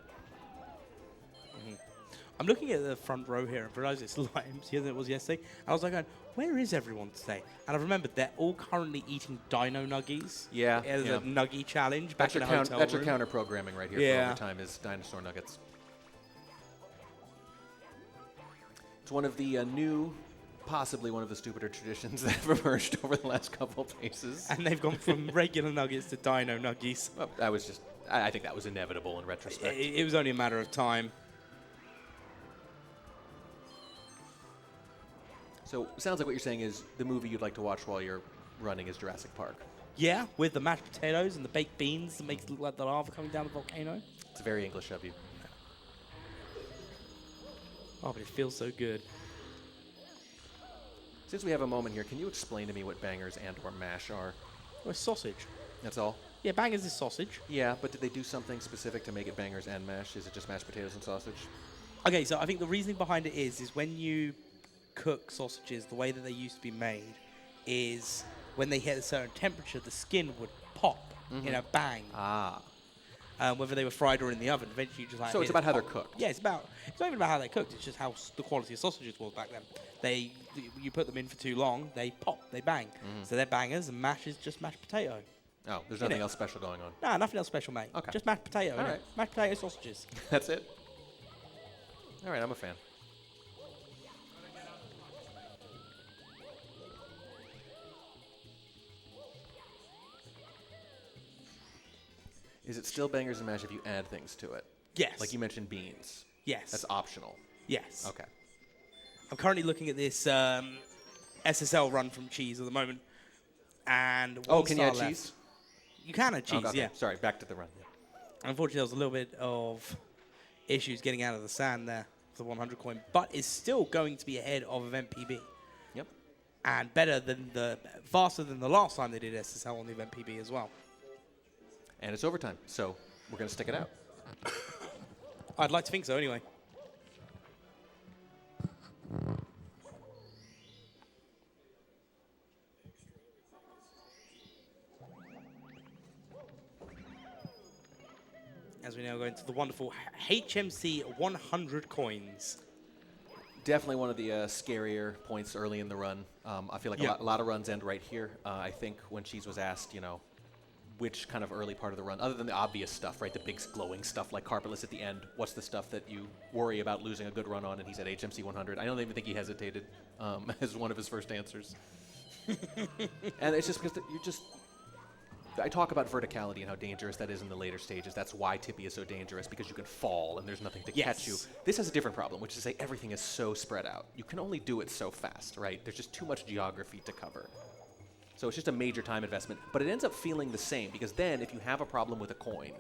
Speaker 1: I'm looking at the front row here and realize it's a lot emptier than it was yesterday. And I was like, going, where is everyone today? And I remembered they're all currently eating dino nuggies.
Speaker 9: Yeah.
Speaker 1: As a nuggie challenge
Speaker 9: That's
Speaker 1: back in
Speaker 9: your,
Speaker 1: a hotel
Speaker 9: that's your
Speaker 1: room.
Speaker 9: counter programming right here for overtime is dinosaur nuggets. It's one of the new possibly one of the stupider traditions that have emerged over the last couple of paces.
Speaker 1: And they've gone from regular nuggets to dino nuggies.
Speaker 9: Well, I think that was inevitable in retrospect.
Speaker 1: It was only a matter of time.
Speaker 9: So it sounds like what you're saying is the movie you'd like to watch while you're running is Jurassic Park.
Speaker 1: Yeah, with the mashed potatoes and the baked beans that makes it look like the lava coming down the volcano.
Speaker 9: It's very English of you.
Speaker 1: Oh, but it feels so good.
Speaker 9: Since we have a moment here, can you explain to me what bangers and or mash are?
Speaker 1: Oh, it's sausage.
Speaker 9: That's all?
Speaker 1: Yeah, bangers is sausage.
Speaker 9: Yeah, but did they do something specific to make it bangers and mash? Is it just mashed potatoes and sausage?
Speaker 1: Okay, so I think the reasoning behind it is when you cook sausages, the way that they used to be made is when they hit a certain temperature, the skin would pop in a bang.
Speaker 9: Ah.
Speaker 1: Whether they were fried or in the oven, eventually you just like.
Speaker 9: So it's
Speaker 1: hit
Speaker 9: about
Speaker 1: it
Speaker 9: how they're
Speaker 1: pop.
Speaker 9: cooked.
Speaker 1: Yeah, it's not even about how they're cooked. It's just how the quality of sausages was back then. You put them in for too long, they pop, they bang. So they're bangers, and mash is just mashed potato.
Speaker 9: Oh, there's nothing else special going on.
Speaker 1: Nah, nothing else special, mate.
Speaker 9: Okay.
Speaker 1: Just mashed potato.
Speaker 9: All
Speaker 1: innit?
Speaker 9: right.
Speaker 1: Mashed potato sausages.
Speaker 9: That's it? All right, I'm a fan. Is it still bangers and mash if you add things to it?
Speaker 1: Yes.
Speaker 9: Like you mentioned beans.
Speaker 1: Yes.
Speaker 9: That's optional.
Speaker 1: Yes.
Speaker 9: Okay.
Speaker 1: I'm currently looking at this SSL run from Cheese at the moment, and
Speaker 9: Oh,
Speaker 1: one
Speaker 9: can you
Speaker 1: star
Speaker 9: add
Speaker 1: left.
Speaker 9: cheese?
Speaker 1: You can add cheese,
Speaker 9: Okay.
Speaker 1: yeah.
Speaker 9: Sorry, back to the run.
Speaker 1: Unfortunately, there was a little bit of issues getting out of the sand there for the 100 coin, but is still going to be ahead of Event PB.
Speaker 9: Yep.
Speaker 1: And faster than the last time they did SSL on the Event PB as well.
Speaker 9: And it's overtime, so we're going to stick it out.
Speaker 1: I'd like to think so anyway. As we now go into the wonderful HMC 100 coins.
Speaker 9: Definitely one of the scarier points early in the run. I feel like a lot of runs end right here. I think when Cheese was asked, which kind of early part of the run, other than the obvious stuff, right, the big glowing stuff like Carpetless at the end, what's the stuff that you worry about losing a good run on? And he said HMC 100. I don't even think he hesitated as one of his first answers. And it's just because I talk about verticality and how dangerous that is in the later stages. That's why Tippy is so dangerous, because you can fall and there's nothing to catch you. This has a different problem, which is to say everything is so spread out. You can only do it so fast, right? There's just too much geography to cover. So it's just a major time investment. But it ends up feeling the same, because then if you have a problem with a coin,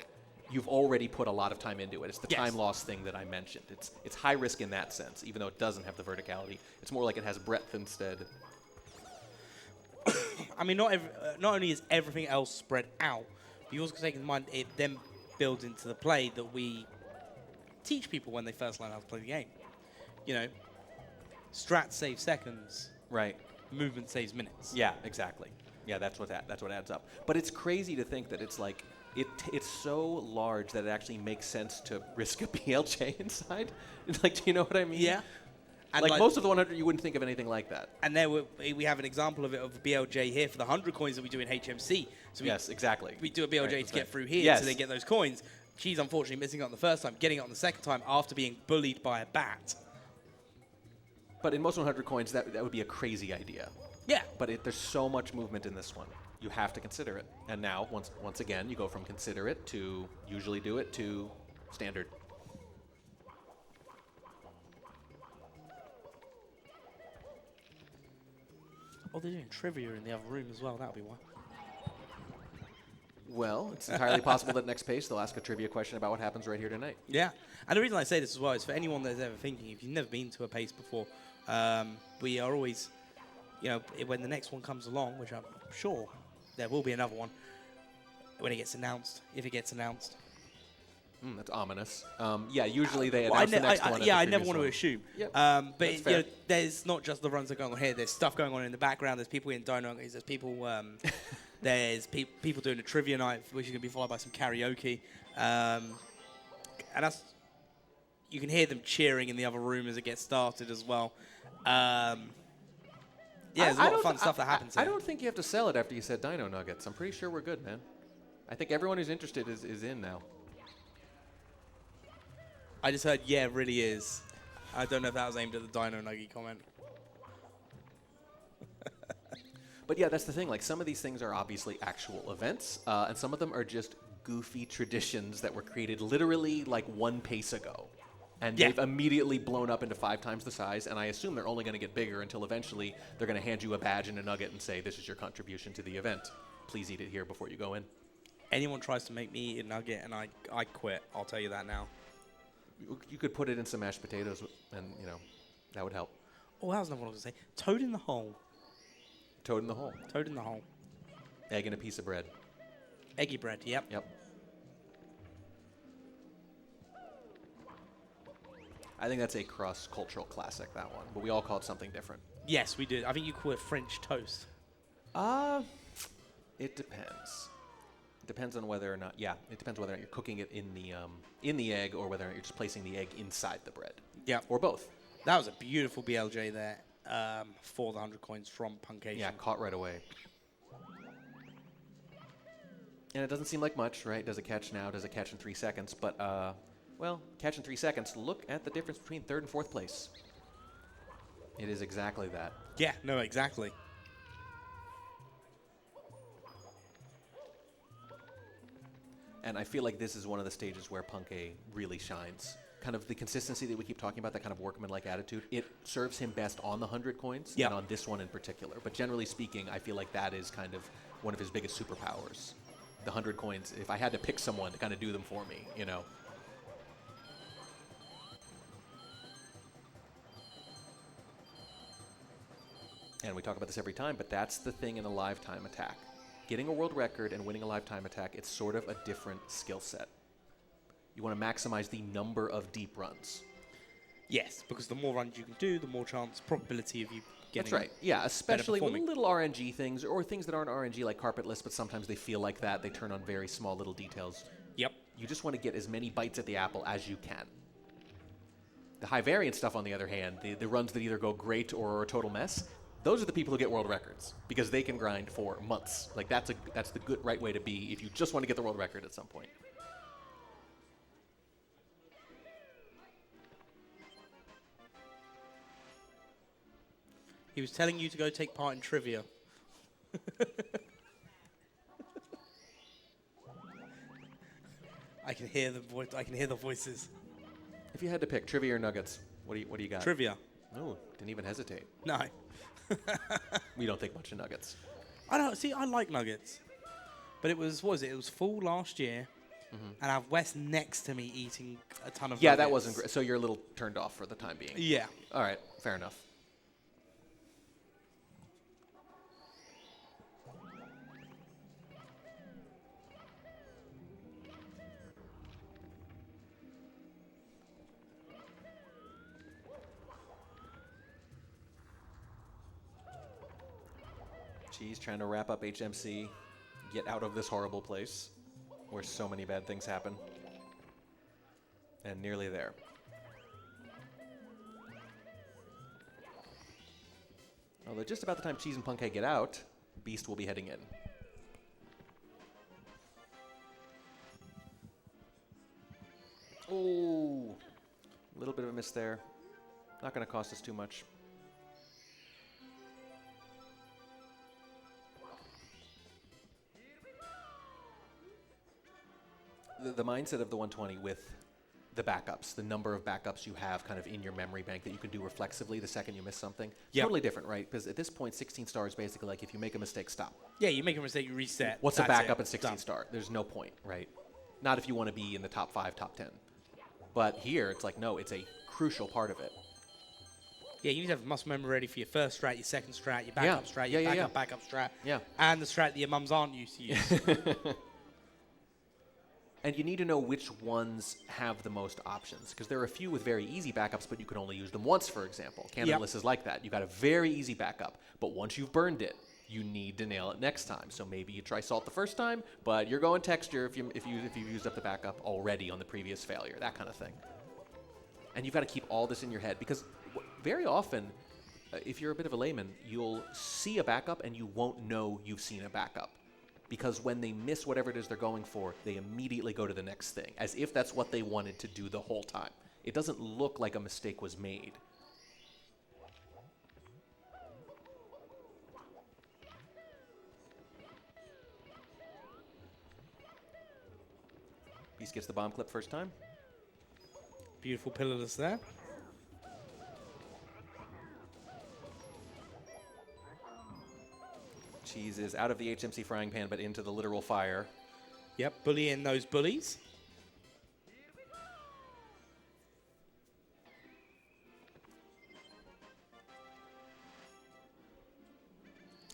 Speaker 9: you've already put a lot of time into it. It's the time loss thing that I mentioned. It's high risk in that sense, even though it doesn't have the verticality. It's more like it has breadth instead.
Speaker 1: I mean, not only is everything else spread out, but you also take in mind it then builds into the play that we teach people when they first learn how to play the game. Strat saves seconds.
Speaker 9: Right.
Speaker 1: Movement saves minutes.
Speaker 9: Yeah, exactly. Yeah, that's what adds up. But it's crazy to think that it's like it's so large that it actually makes sense to risk a BLJ inside. Like, do you know what I mean?
Speaker 1: Yeah. And
Speaker 9: like most of the 100, you wouldn't think of anything like that.
Speaker 1: And there we have an example of it of a BLJ here for the 100 coins that we do in HMC. So
Speaker 9: yes, exactly.
Speaker 1: We do a BLJ to get through here,
Speaker 9: yes.
Speaker 1: so they get those coins. She's unfortunately missing it on the first time, getting it on the second time after being bullied by a bat.
Speaker 9: But in most 100 coins, that would be a crazy idea.
Speaker 1: Yeah.
Speaker 9: But there's so much movement in this one. You have to consider it. And now, once again, you go from consider it to usually do it to standard.
Speaker 1: Oh, they're doing trivia in the other room as well. That'll be why.
Speaker 9: Well, it's entirely possible that next pace they'll ask a trivia question about what happens right here tonight.
Speaker 1: Yeah. And the reason I say this as well is for anyone that's ever thinking, if you've never been to a pace before, we are always, when the next one comes along, which I'm sure there will be another one, when it gets announced, if it gets announced.
Speaker 9: That's ominous. Yeah, usually they announce the next one.
Speaker 1: Yeah, I never want to assume.
Speaker 9: Yep.
Speaker 1: But there's not just the runs that are going on here. There's stuff going on in the background. There's people in Dino. There's people. There's people doing a trivia night, which is going to be followed by some karaoke. And you can hear them cheering in the other room as it gets started as well. There's a lot of fun stuff that happens.
Speaker 9: I don't think you have to sell it after you said Dino Nuggets. I'm pretty sure we're good, man. I think everyone who's interested is in now.
Speaker 1: I just heard, yeah, it really is. I don't know if that was aimed at the Dino Nugget comment.
Speaker 9: But yeah, that's the thing. Like, some of these things are obviously actual events, and some of them are just goofy traditions that were created literally like 1 pace ago. And they've immediately blown up into 5 times the size, and I assume they're only going to get bigger until eventually they're going to hand you a badge and a nugget and say, this is your contribution to the event. Please eat it here before you go in.
Speaker 1: Anyone tries to make me eat a nugget, and I quit. I'll tell you that now.
Speaker 9: You could put it in some mashed potatoes, and, you know, that would help.
Speaker 1: Oh, that was another one I was going to say. Toad in the hole.
Speaker 9: Toad in the hole.
Speaker 1: Toad in the hole.
Speaker 9: Egg and a piece of bread.
Speaker 1: Eggy bread, yep.
Speaker 9: Yep. I think that's a cross-cultural classic, that one. But we all call it something different.
Speaker 1: Yes, we did. I think you call it French toast.
Speaker 9: It depends. It depends on whether or not, it depends whether or not you're cooking it in the egg or whether or not you're just placing the egg inside the bread.
Speaker 1: Yeah.
Speaker 9: Or both.
Speaker 1: That was a beautiful BLJ there for the 100 coins from Punkation.
Speaker 9: Yeah, caught right away. And it doesn't seem like much, right? Does it catch now? Does it catch in 3 seconds? But, well, catch in 3 seconds. Look at the difference between 3rd and 4th place. It is exactly that.
Speaker 1: Yeah, no, exactly.
Speaker 9: And I feel like this is one of the stages where Punkay really shines. Kind of the consistency that we keep talking about, that kind of workman-like attitude, it serves him best on the 100 coins and on this one in particular. But generally speaking, I feel like that is kind of one of his biggest superpowers. The 100 coins, if I had to pick someone to kind of do them for me, you know. And we talk about this every time, but that's the thing in a lifetime attack. Getting a world record and winning a lifetime attack, it's sort of a different skill set. You want to maximize the number of deep runs.
Speaker 1: Yes, because the more runs you can do, the more chance, probability of you getting.
Speaker 9: That's right. Yeah, especially with
Speaker 1: performing.
Speaker 9: little RNG things or things that aren't RNG like carpetless, but sometimes they feel like that. They turn on very small little details.
Speaker 1: Yep.
Speaker 9: You just want to get as many bites at the apple as you can. The high variance stuff, on the other hand, the runs that either go great or are a total mess, those are the people who get world records because they can grind for months. Like, that's the good right way to be if you just want to get the world record at some point.
Speaker 1: He was telling you to go take part in trivia. I can hear the voice. I can hear the voices.
Speaker 9: If you had to pick trivia or nuggets, what do you got?
Speaker 1: Trivia.
Speaker 9: Oh, didn't even hesitate.
Speaker 1: No.
Speaker 9: We don't think much of nuggets.
Speaker 1: I don't see. I like nuggets, but it was It was full last year, and I have Wes next to me eating a ton of.
Speaker 9: Yeah,
Speaker 1: nuggets.
Speaker 9: that wasn't great. So you're a little turned off for the time being.
Speaker 1: Yeah.
Speaker 9: All right, fair enough. She's trying to wrap up HMC, get out of this horrible place where so many bad things happen. And nearly there. Although just about the time Cheese and Punkay get out, Beast will be heading in. Oh, a little bit of a miss there. Not going to cost us too much. The mindset of the 120 with the backups, the number of backups you have kind of in your memory bank that you can do reflexively the second you miss something.
Speaker 1: Yep.
Speaker 9: Totally different, right? Because at this point, 16 star is basically like if you make a mistake, stop.
Speaker 1: Yeah, you make a mistake, you reset.
Speaker 9: What's a
Speaker 1: That's
Speaker 9: backup
Speaker 1: it.
Speaker 9: at 16
Speaker 1: Done.
Speaker 9: star? There's no point, right? Not if you want to be in the top 5, top 10. But here, it's like, no, it's a crucial part of it.
Speaker 1: Yeah, you need to have muscle memory ready for your first strat, your second strat, your backup strat, your backup strat,
Speaker 9: Yeah.
Speaker 1: and the strat that your mums aren't used to use.
Speaker 9: And you need to know which ones have the most options, because there are a few with very easy backups, but you can only use them once, for example. Cannonless is like that. You've got a very easy backup, but once you've burned it, you need to nail it next time. So maybe you try Salt the first time, but you're going Texture if you've used up the backup already on the previous failure, that kind of thing. And you've got to keep all this in your head, because very often, if you're a bit of a layman, you'll see a backup and you won't know you've seen a backup. Because when they miss whatever it is they're going for, they immediately go to the next thing, as if that's what they wanted to do the whole time. It doesn't look like a mistake was made. Beast gets the bomb clip first time.
Speaker 1: Beautiful pillarless there.
Speaker 9: Cheese is out of the HMC frying pan, but into the literal fire.
Speaker 1: Yep, bullying those bullies.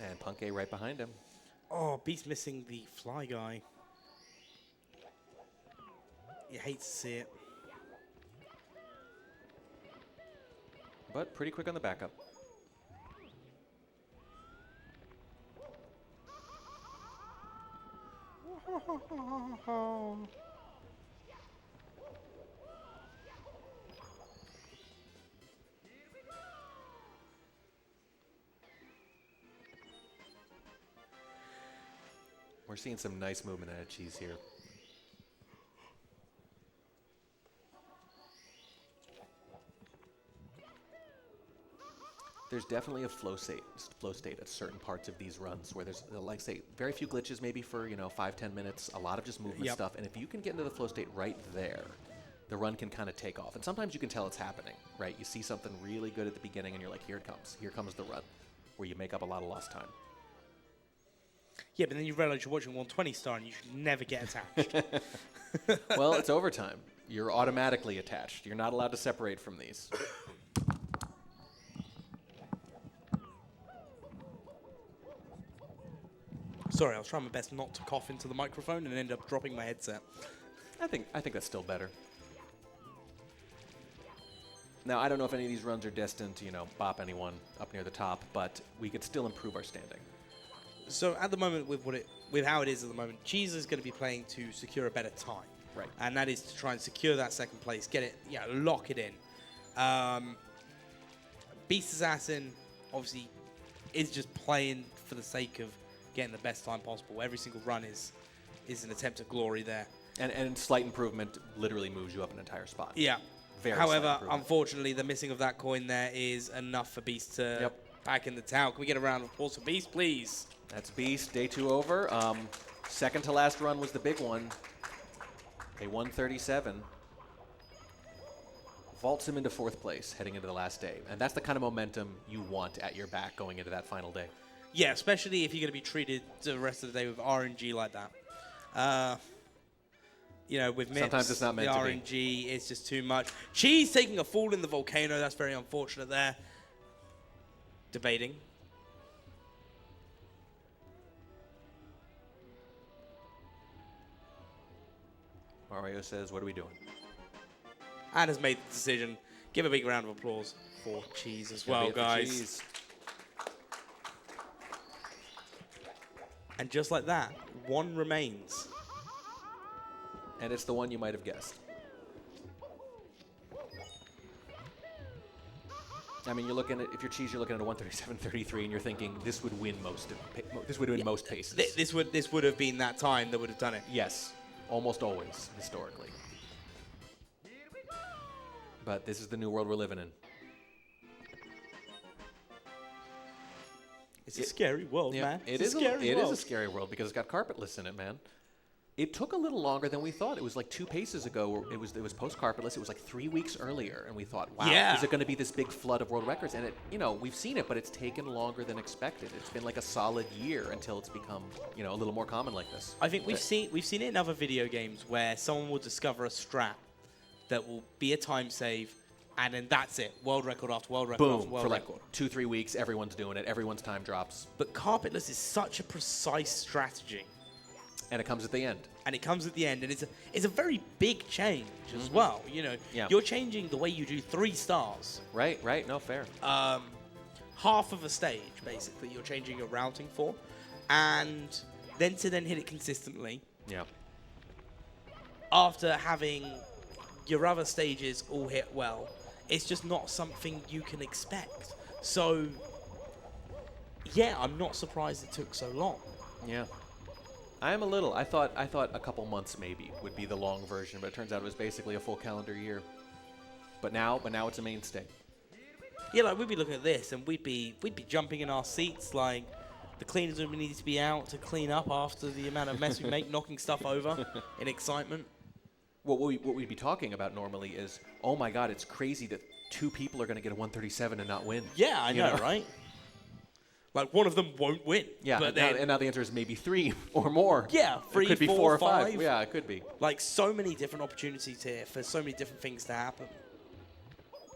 Speaker 9: And Punkay right behind him.
Speaker 1: Oh, Beast missing the fly guy. You hate to see it.
Speaker 9: But pretty quick on the backup. We're seeing some nice movement out of Cheese here. There's definitely a flow state at certain parts of these runs where there's, like say, very few glitches maybe for, 5-10 minutes, a lot of just movement
Speaker 1: Yep.
Speaker 9: stuff. And if you can get into the flow state right there, the run can kind of take off. And sometimes you can tell it's happening, right? You see something really good at the beginning and you're like, here it comes. Here comes the run, where you make up a lot of lost time.
Speaker 1: Yeah, but then you realize you're watching 120 star and you should never get attached.
Speaker 9: Well, it's overtime. You're automatically attached. You're not allowed to separate from these.
Speaker 1: Sorry, I was trying my best not to cough into the microphone and ended up dropping my headset.
Speaker 9: I think that's still better. Now, I don't know if any of these runs are destined to, bop anyone up near the top, but we could still improve our standing.
Speaker 1: So at the moment, with how it is at the moment, Cheese is going to be playing to secure a better time.
Speaker 9: Right.
Speaker 1: And that is to try and secure that second place, get it, lock it in. Beast Assassin, obviously, is just playing for the sake of getting the best time possible. Every single run is an attempt at glory there.
Speaker 9: And slight improvement literally moves you up an entire spot.
Speaker 1: Yeah.
Speaker 9: Very
Speaker 1: However,
Speaker 9: slight improvement.
Speaker 1: unfortunately, the missing of that coin there is enough for Beast to back in the tower. Can we get a round of applause for Beast, please?
Speaker 9: That's Beast, day 2 over. Second to last run was the big one. A 137. Vaults him into 4th place heading into the last day. And that's the kind of momentum you want at your back going into that final day.
Speaker 1: Yeah, especially if you're going to be treated the rest of the day with RNG like that. With Mips,
Speaker 9: Sometimes it's not meant
Speaker 1: the
Speaker 9: to
Speaker 1: RNG is just too much. Cheese taking a fall in the volcano. That's very unfortunate there. Debating.
Speaker 9: Mario says, what are we doing?
Speaker 1: And has made the decision. Give a big round of applause for Cheese as well,
Speaker 9: Gonna be it for
Speaker 1: guys.
Speaker 9: Cheese.
Speaker 1: And just like that, one remains.
Speaker 9: And it's the one you might have guessed. I mean, you're looking at, if you're Cheese, you're looking at a 137.33, and you're thinking this would win most paces.
Speaker 1: This would have been that time that would have done it.
Speaker 9: Yes, almost always historically. But this is the new world we're living in.
Speaker 1: It's a scary world, man.
Speaker 9: It is a scary world because it's got carpetless in it, man. It took a little longer than we thought. It was like 2 paces ago. It was post carpetless. It was like 3 weeks earlier, and we thought, wow, is it going to be this big flood of world records? And we've seen it, but it's taken longer than expected. It's been like a solid year until it's become, a little more common like this.
Speaker 1: I think we've seen it in other video games where someone will discover a strat that will be a time save, and then that's it. World record after world record after
Speaker 9: Boom,
Speaker 1: world
Speaker 9: for like
Speaker 1: record.
Speaker 9: 2-3 weeks, everyone's doing it. Everyone's time drops.
Speaker 1: But carpetless is such a precise strategy.
Speaker 9: And it comes at the end.
Speaker 1: And it comes at the end, and it's a very big change as well.
Speaker 9: Yeah.
Speaker 1: You're changing the way you do 3 stars.
Speaker 9: Right. No, fair.
Speaker 1: Half of a stage, basically, you're changing your routing for. And then to hit it consistently.
Speaker 9: Yeah.
Speaker 1: After having your other stages all hit well, it's just not something you can expect. So, yeah, I'm not surprised it took so long.
Speaker 9: Yeah. I am a little. I thought a couple months maybe would be the long version, but it turns out it was basically a full calendar year. But now it's a mainstay.
Speaker 1: Yeah, like we'd be looking at this and we'd be jumping in our seats like the cleaners would need to be out to clean up after the amount of mess we make, knocking stuff over in excitement.
Speaker 9: what we'd be talking about normally is, oh my God, it's crazy that 2 people are going to get a 137 and not win.
Speaker 1: Yeah, I
Speaker 9: You
Speaker 1: know, right? Like, one of them won't win.
Speaker 9: Yeah,
Speaker 1: but
Speaker 9: and now the answer is maybe 3 or more.
Speaker 1: Yeah, 3,
Speaker 9: it could be
Speaker 1: 4,
Speaker 9: 4 or
Speaker 1: 5.
Speaker 9: 5. Yeah, it could be.
Speaker 1: Like, so many different opportunities here for so many different things to happen.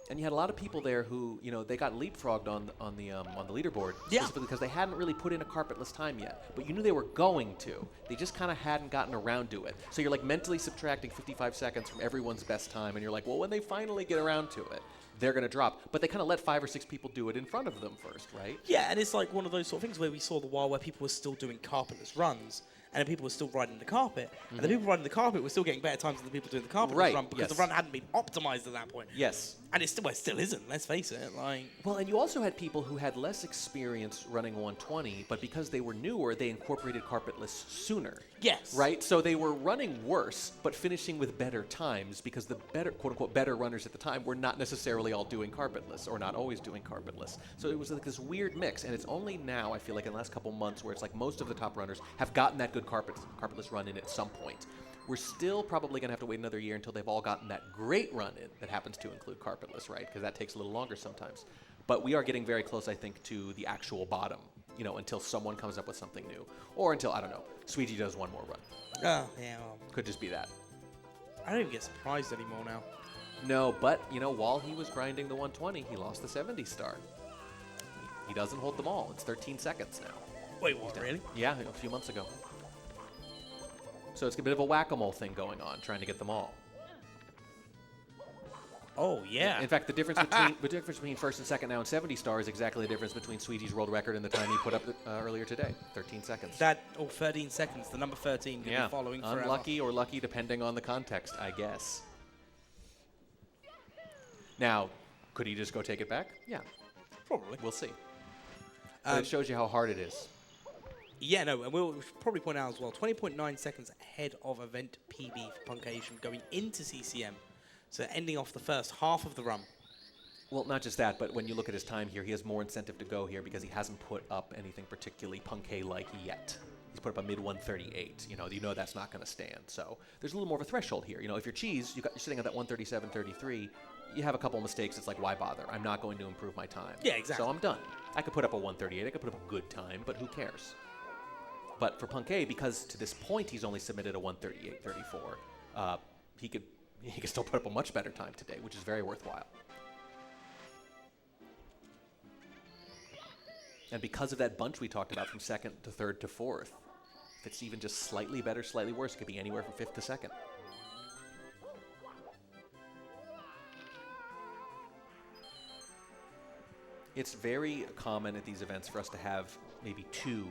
Speaker 9: And you had a lot of people there who, they got leapfrogged on the leaderboard,
Speaker 1: Yeah.
Speaker 9: specifically because they hadn't really put in a carpetless time yet. But you knew they were going to. They just kind of hadn't gotten around to it. So you're like mentally subtracting 55 seconds from everyone's best time, and you're like, well, when they finally get around to it, they're going to drop. But they kind of let 5 or 6 people do it in front of them first, right?
Speaker 1: Yeah, and it's like one of those sort of things where we saw the while where people were still doing carpetless runs, and then people were still riding the carpet, and the people riding the carpet were still getting better times than the people doing the carpetless
Speaker 9: Right,
Speaker 1: run because
Speaker 9: yes.
Speaker 1: the run hadn't been optimized at that point.
Speaker 9: Yes.
Speaker 1: And it still isn't, let's face it. Like,
Speaker 9: Well, and you also had people who had less experience running 120, but because they were newer, they incorporated carpetless sooner.
Speaker 1: yes.
Speaker 9: Right? So they were running worse, but finishing with better times because the better, quote unquote, better runners at the time were not necessarily all doing carpetless or not always doing carpetless. So it was like this weird mix. And it's only now, I feel like, in the last couple months where it's like most of the top runners have gotten that good carpetless run in at some point. We're still probably going to have to wait another year until they've all gotten that great run in that happens to include carpetless, right? Because that takes a little longer sometimes. But we are getting very close, I think, to the actual bottom, until someone comes up with something new. Or until, I don't know, Sweetie does one more run.
Speaker 1: Oh, yeah. Well,
Speaker 9: Could just be that.
Speaker 1: I don't even get surprised anymore now.
Speaker 9: No, but, while he was grinding the 120, he lost the 70 star. He doesn't hold them all. It's 13 seconds now.
Speaker 1: Wait, what, really?
Speaker 9: Yeah, a few months ago. So it's a bit of a whack-a-mole thing going on, trying to get them all.
Speaker 1: Oh, yeah.
Speaker 9: In fact, the difference between first and second now and 70 star is exactly the difference between Sweetie's world record and the time he put up earlier today, 13 seconds.
Speaker 1: 13 seconds, the number 13 could be following forever.
Speaker 9: Unlucky or lucky depending on the context, I guess. Now, could he just go take it back? Yeah,
Speaker 1: Probably.
Speaker 9: we'll see. But it shows you how hard it is.
Speaker 1: Yeah, no, and we should probably point out as well, 20.9 seconds ahead of event PB for Punkation going into CCM. So ending off the first half of the run.
Speaker 9: Well, not just that, but when you look at his time here, he has more incentive to go here because he hasn't put up anything particularly Punkay-like yet. He's put up a mid-138. You know that's not going to stand. So there's a little more of a threshold here. If you're Cheese, you're sitting at that 137.33. You have a couple of mistakes. It's like, why bother? I'm not going to improve my time.
Speaker 1: Yeah, exactly.
Speaker 9: So I'm done. I could put up a 138. I could put up a good time, but who cares? But for Punkay, because to this point he's only submitted a 138.34, he could still put up a much better time today, which is very worthwhile. And because of that bunch we talked about from second to third to fourth, if it's even just slightly better, slightly worse, it could be anywhere from fifth to second. It's very common at these events for us to have maybe 2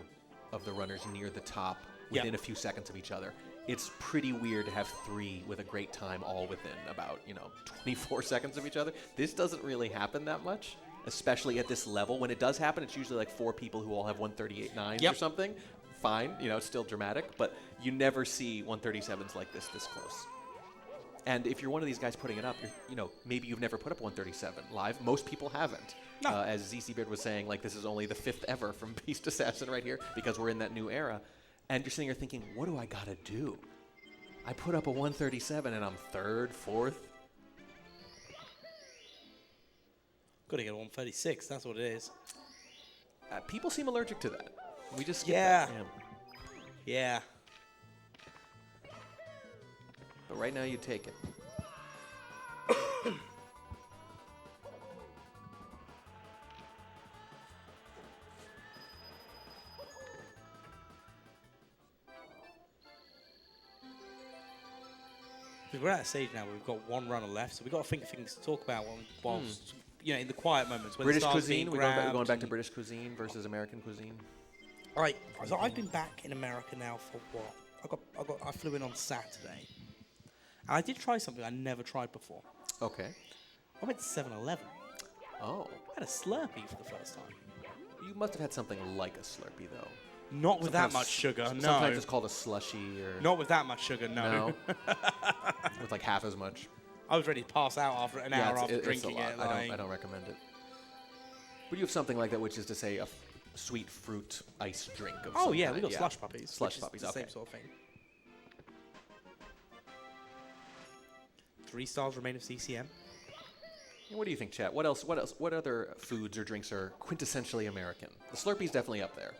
Speaker 9: of the runners near the top within a few seconds of each other. It's pretty weird to have 3 with a great time all within about, 24 seconds of each other. This doesn't really happen that much, especially at this level. When it does happen, it's usually like 4 people who all have 138.9s or something. Fine, it's still dramatic, but you never see 137s like this close. And if you're one of these guys putting it up, maybe you've never put up 137 live. Most people haven't.
Speaker 1: No.
Speaker 9: As ZC Beard was saying, like, this is only the 5th ever from Beast Assassin right here because we're in that new era. And you're sitting here thinking, what do I got to do? I put up a 137 and I'm 3rd, 4th.
Speaker 1: Got to get a 136, that's what it is.
Speaker 9: People seem allergic to that. We just skip
Speaker 1: Yeah.
Speaker 9: that.
Speaker 1: Yeah.
Speaker 9: But right now you take it.
Speaker 1: We're at a stage now where we've got 1 runner left, so we've got to think of things to talk about whilst in the quiet moments. When
Speaker 9: British
Speaker 1: the stars
Speaker 9: cuisine?
Speaker 1: being
Speaker 9: We're going back to
Speaker 1: grabbed
Speaker 9: British cuisine versus American cuisine?
Speaker 1: Right, so I've been back in America now for what? I flew in on Saturday. And I did try something I never tried before.
Speaker 9: Okay.
Speaker 1: I went to 7-Eleven.
Speaker 9: Oh.
Speaker 1: I had a Slurpee for the first time.
Speaker 9: You must have had something like a Slurpee, though.
Speaker 1: Not with that
Speaker 9: Sometimes-
Speaker 1: much sugar, no.
Speaker 9: Sometimes it's called a slushy or...
Speaker 1: Not with that much sugar, no.
Speaker 9: With like half as much.
Speaker 1: I was ready to pass out after an hour after drinking
Speaker 9: it's a lot.
Speaker 1: it.
Speaker 9: I don't recommend it. But you have something like that, which is to say a sweet fruit ice drink of
Speaker 1: Oh
Speaker 9: some
Speaker 1: yeah,
Speaker 9: kind,
Speaker 1: we got slush puppies.
Speaker 9: Slush
Speaker 1: which is
Speaker 9: puppies,
Speaker 1: the
Speaker 9: okay.
Speaker 1: same sort of thing. 3 stars remain of CCM.
Speaker 9: And what do you think, chat? What else? What other foods or drinks are quintessentially American? The Slurpee's definitely up there.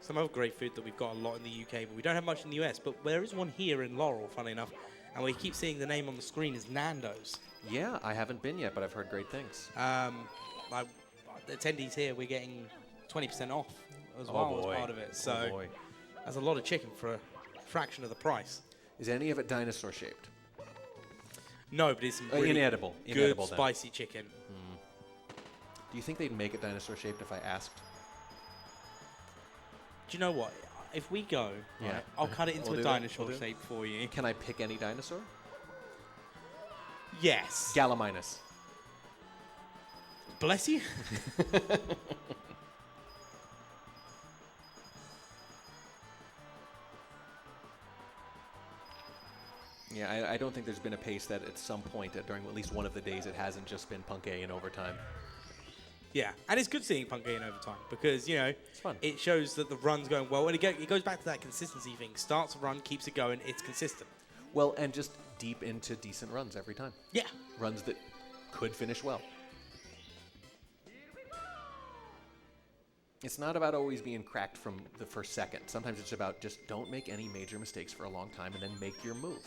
Speaker 1: Some other great food that we've got a lot in the UK, but we don't have much in the US. But there is one here in Laurel, funny enough, and we keep seeing the name on the screen is Nando's.
Speaker 9: Yeah, I haven't been yet, but I've heard great things.
Speaker 1: The attendees here, we're getting 20% off as well as part of it. So that's a lot of chicken for a fraction of the price.
Speaker 9: Is any of it dinosaur shaped?
Speaker 1: No, but it's some really
Speaker 9: inedible.
Speaker 1: good
Speaker 9: Inedible,
Speaker 1: spicy chicken.
Speaker 9: Do you think they'd make it dinosaur shaped if I asked?
Speaker 1: Do you know what? If we go,
Speaker 9: Yeah.
Speaker 1: right, I'll cut it into
Speaker 9: We'll
Speaker 1: a
Speaker 9: do that.
Speaker 1: dinosaur
Speaker 9: We'll do it.
Speaker 1: shape for you.
Speaker 9: Can I pick any dinosaur?
Speaker 1: Yes.
Speaker 9: Gallimimus.
Speaker 1: Bless you.
Speaker 9: Yeah, I don't think there's been a pace that at some point during at least one of the days it hasn't just been Punk A in overtime.
Speaker 1: Yeah, and it's good seeing Punk in overtime because, you know,
Speaker 9: It's fun.
Speaker 1: it shows that the run's going well. And it goes back to that consistency thing. Starts a run, keeps it going, it's consistent.
Speaker 9: Well, and just deep into decent runs every time.
Speaker 1: Yeah.
Speaker 9: Runs that could finish well. It's not about always being cracked from the first second. Sometimes it's about just don't make any major mistakes for a long time and then make your move.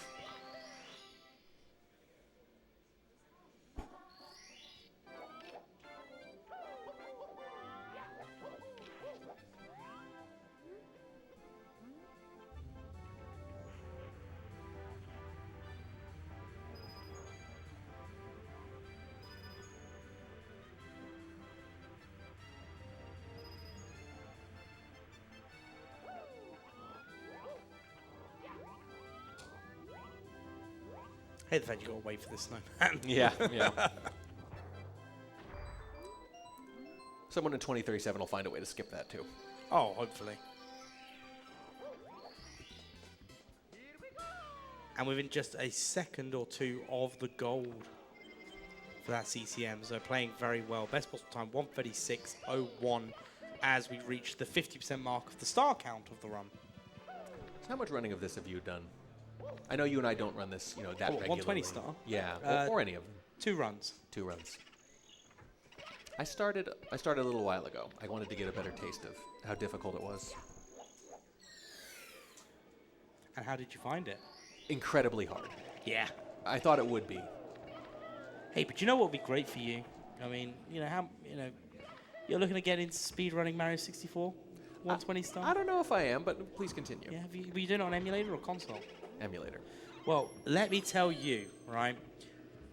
Speaker 1: I hate the fact you got to wait for this snowman.
Speaker 9: Yeah. Someone in 2037 will find a way to skip that too.
Speaker 1: Oh, hopefully. And within just a second or two of the gold for that CCM. So playing very well. Best possible time, 1:36.01 as we reach the 50% mark of the star count of the run.
Speaker 9: So how much running of this have you done? I know you and I don't run this, that regularly.
Speaker 1: 120 star?
Speaker 9: Yeah, or any of them.
Speaker 1: 2 runs.
Speaker 9: 2 runs. I started a little while ago. I wanted to get a better taste of how difficult it was.
Speaker 1: And how did you find it?
Speaker 9: Incredibly hard.
Speaker 1: Yeah.
Speaker 9: I thought it would be.
Speaker 1: Hey, but you know what would be great for you? I mean, you're looking to get into speedrunning Mario 64? 120 star?
Speaker 9: I don't know if I am, but please continue.
Speaker 1: Yeah, were you doing it on emulator or console?
Speaker 9: Emulator.
Speaker 1: Well, let me tell you, right?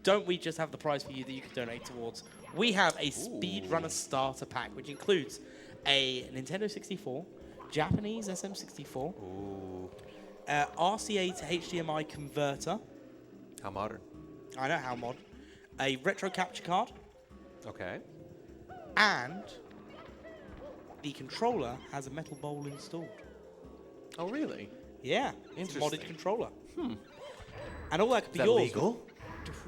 Speaker 1: Don't we just have the prize for you that you can donate towards? We have a Speedrunner starter pack, which includes a Nintendo 64, Japanese SM64, RCA to HDMI converter.
Speaker 9: How modern.
Speaker 1: I know how mod. A retro capture card,
Speaker 9: Okay.
Speaker 1: and the controller has a metal bowl installed.
Speaker 9: Oh, really?
Speaker 1: Yeah, it's a modded
Speaker 9: Interesting.
Speaker 1: controller. And all that could be
Speaker 9: Is that
Speaker 1: yours.
Speaker 9: legal?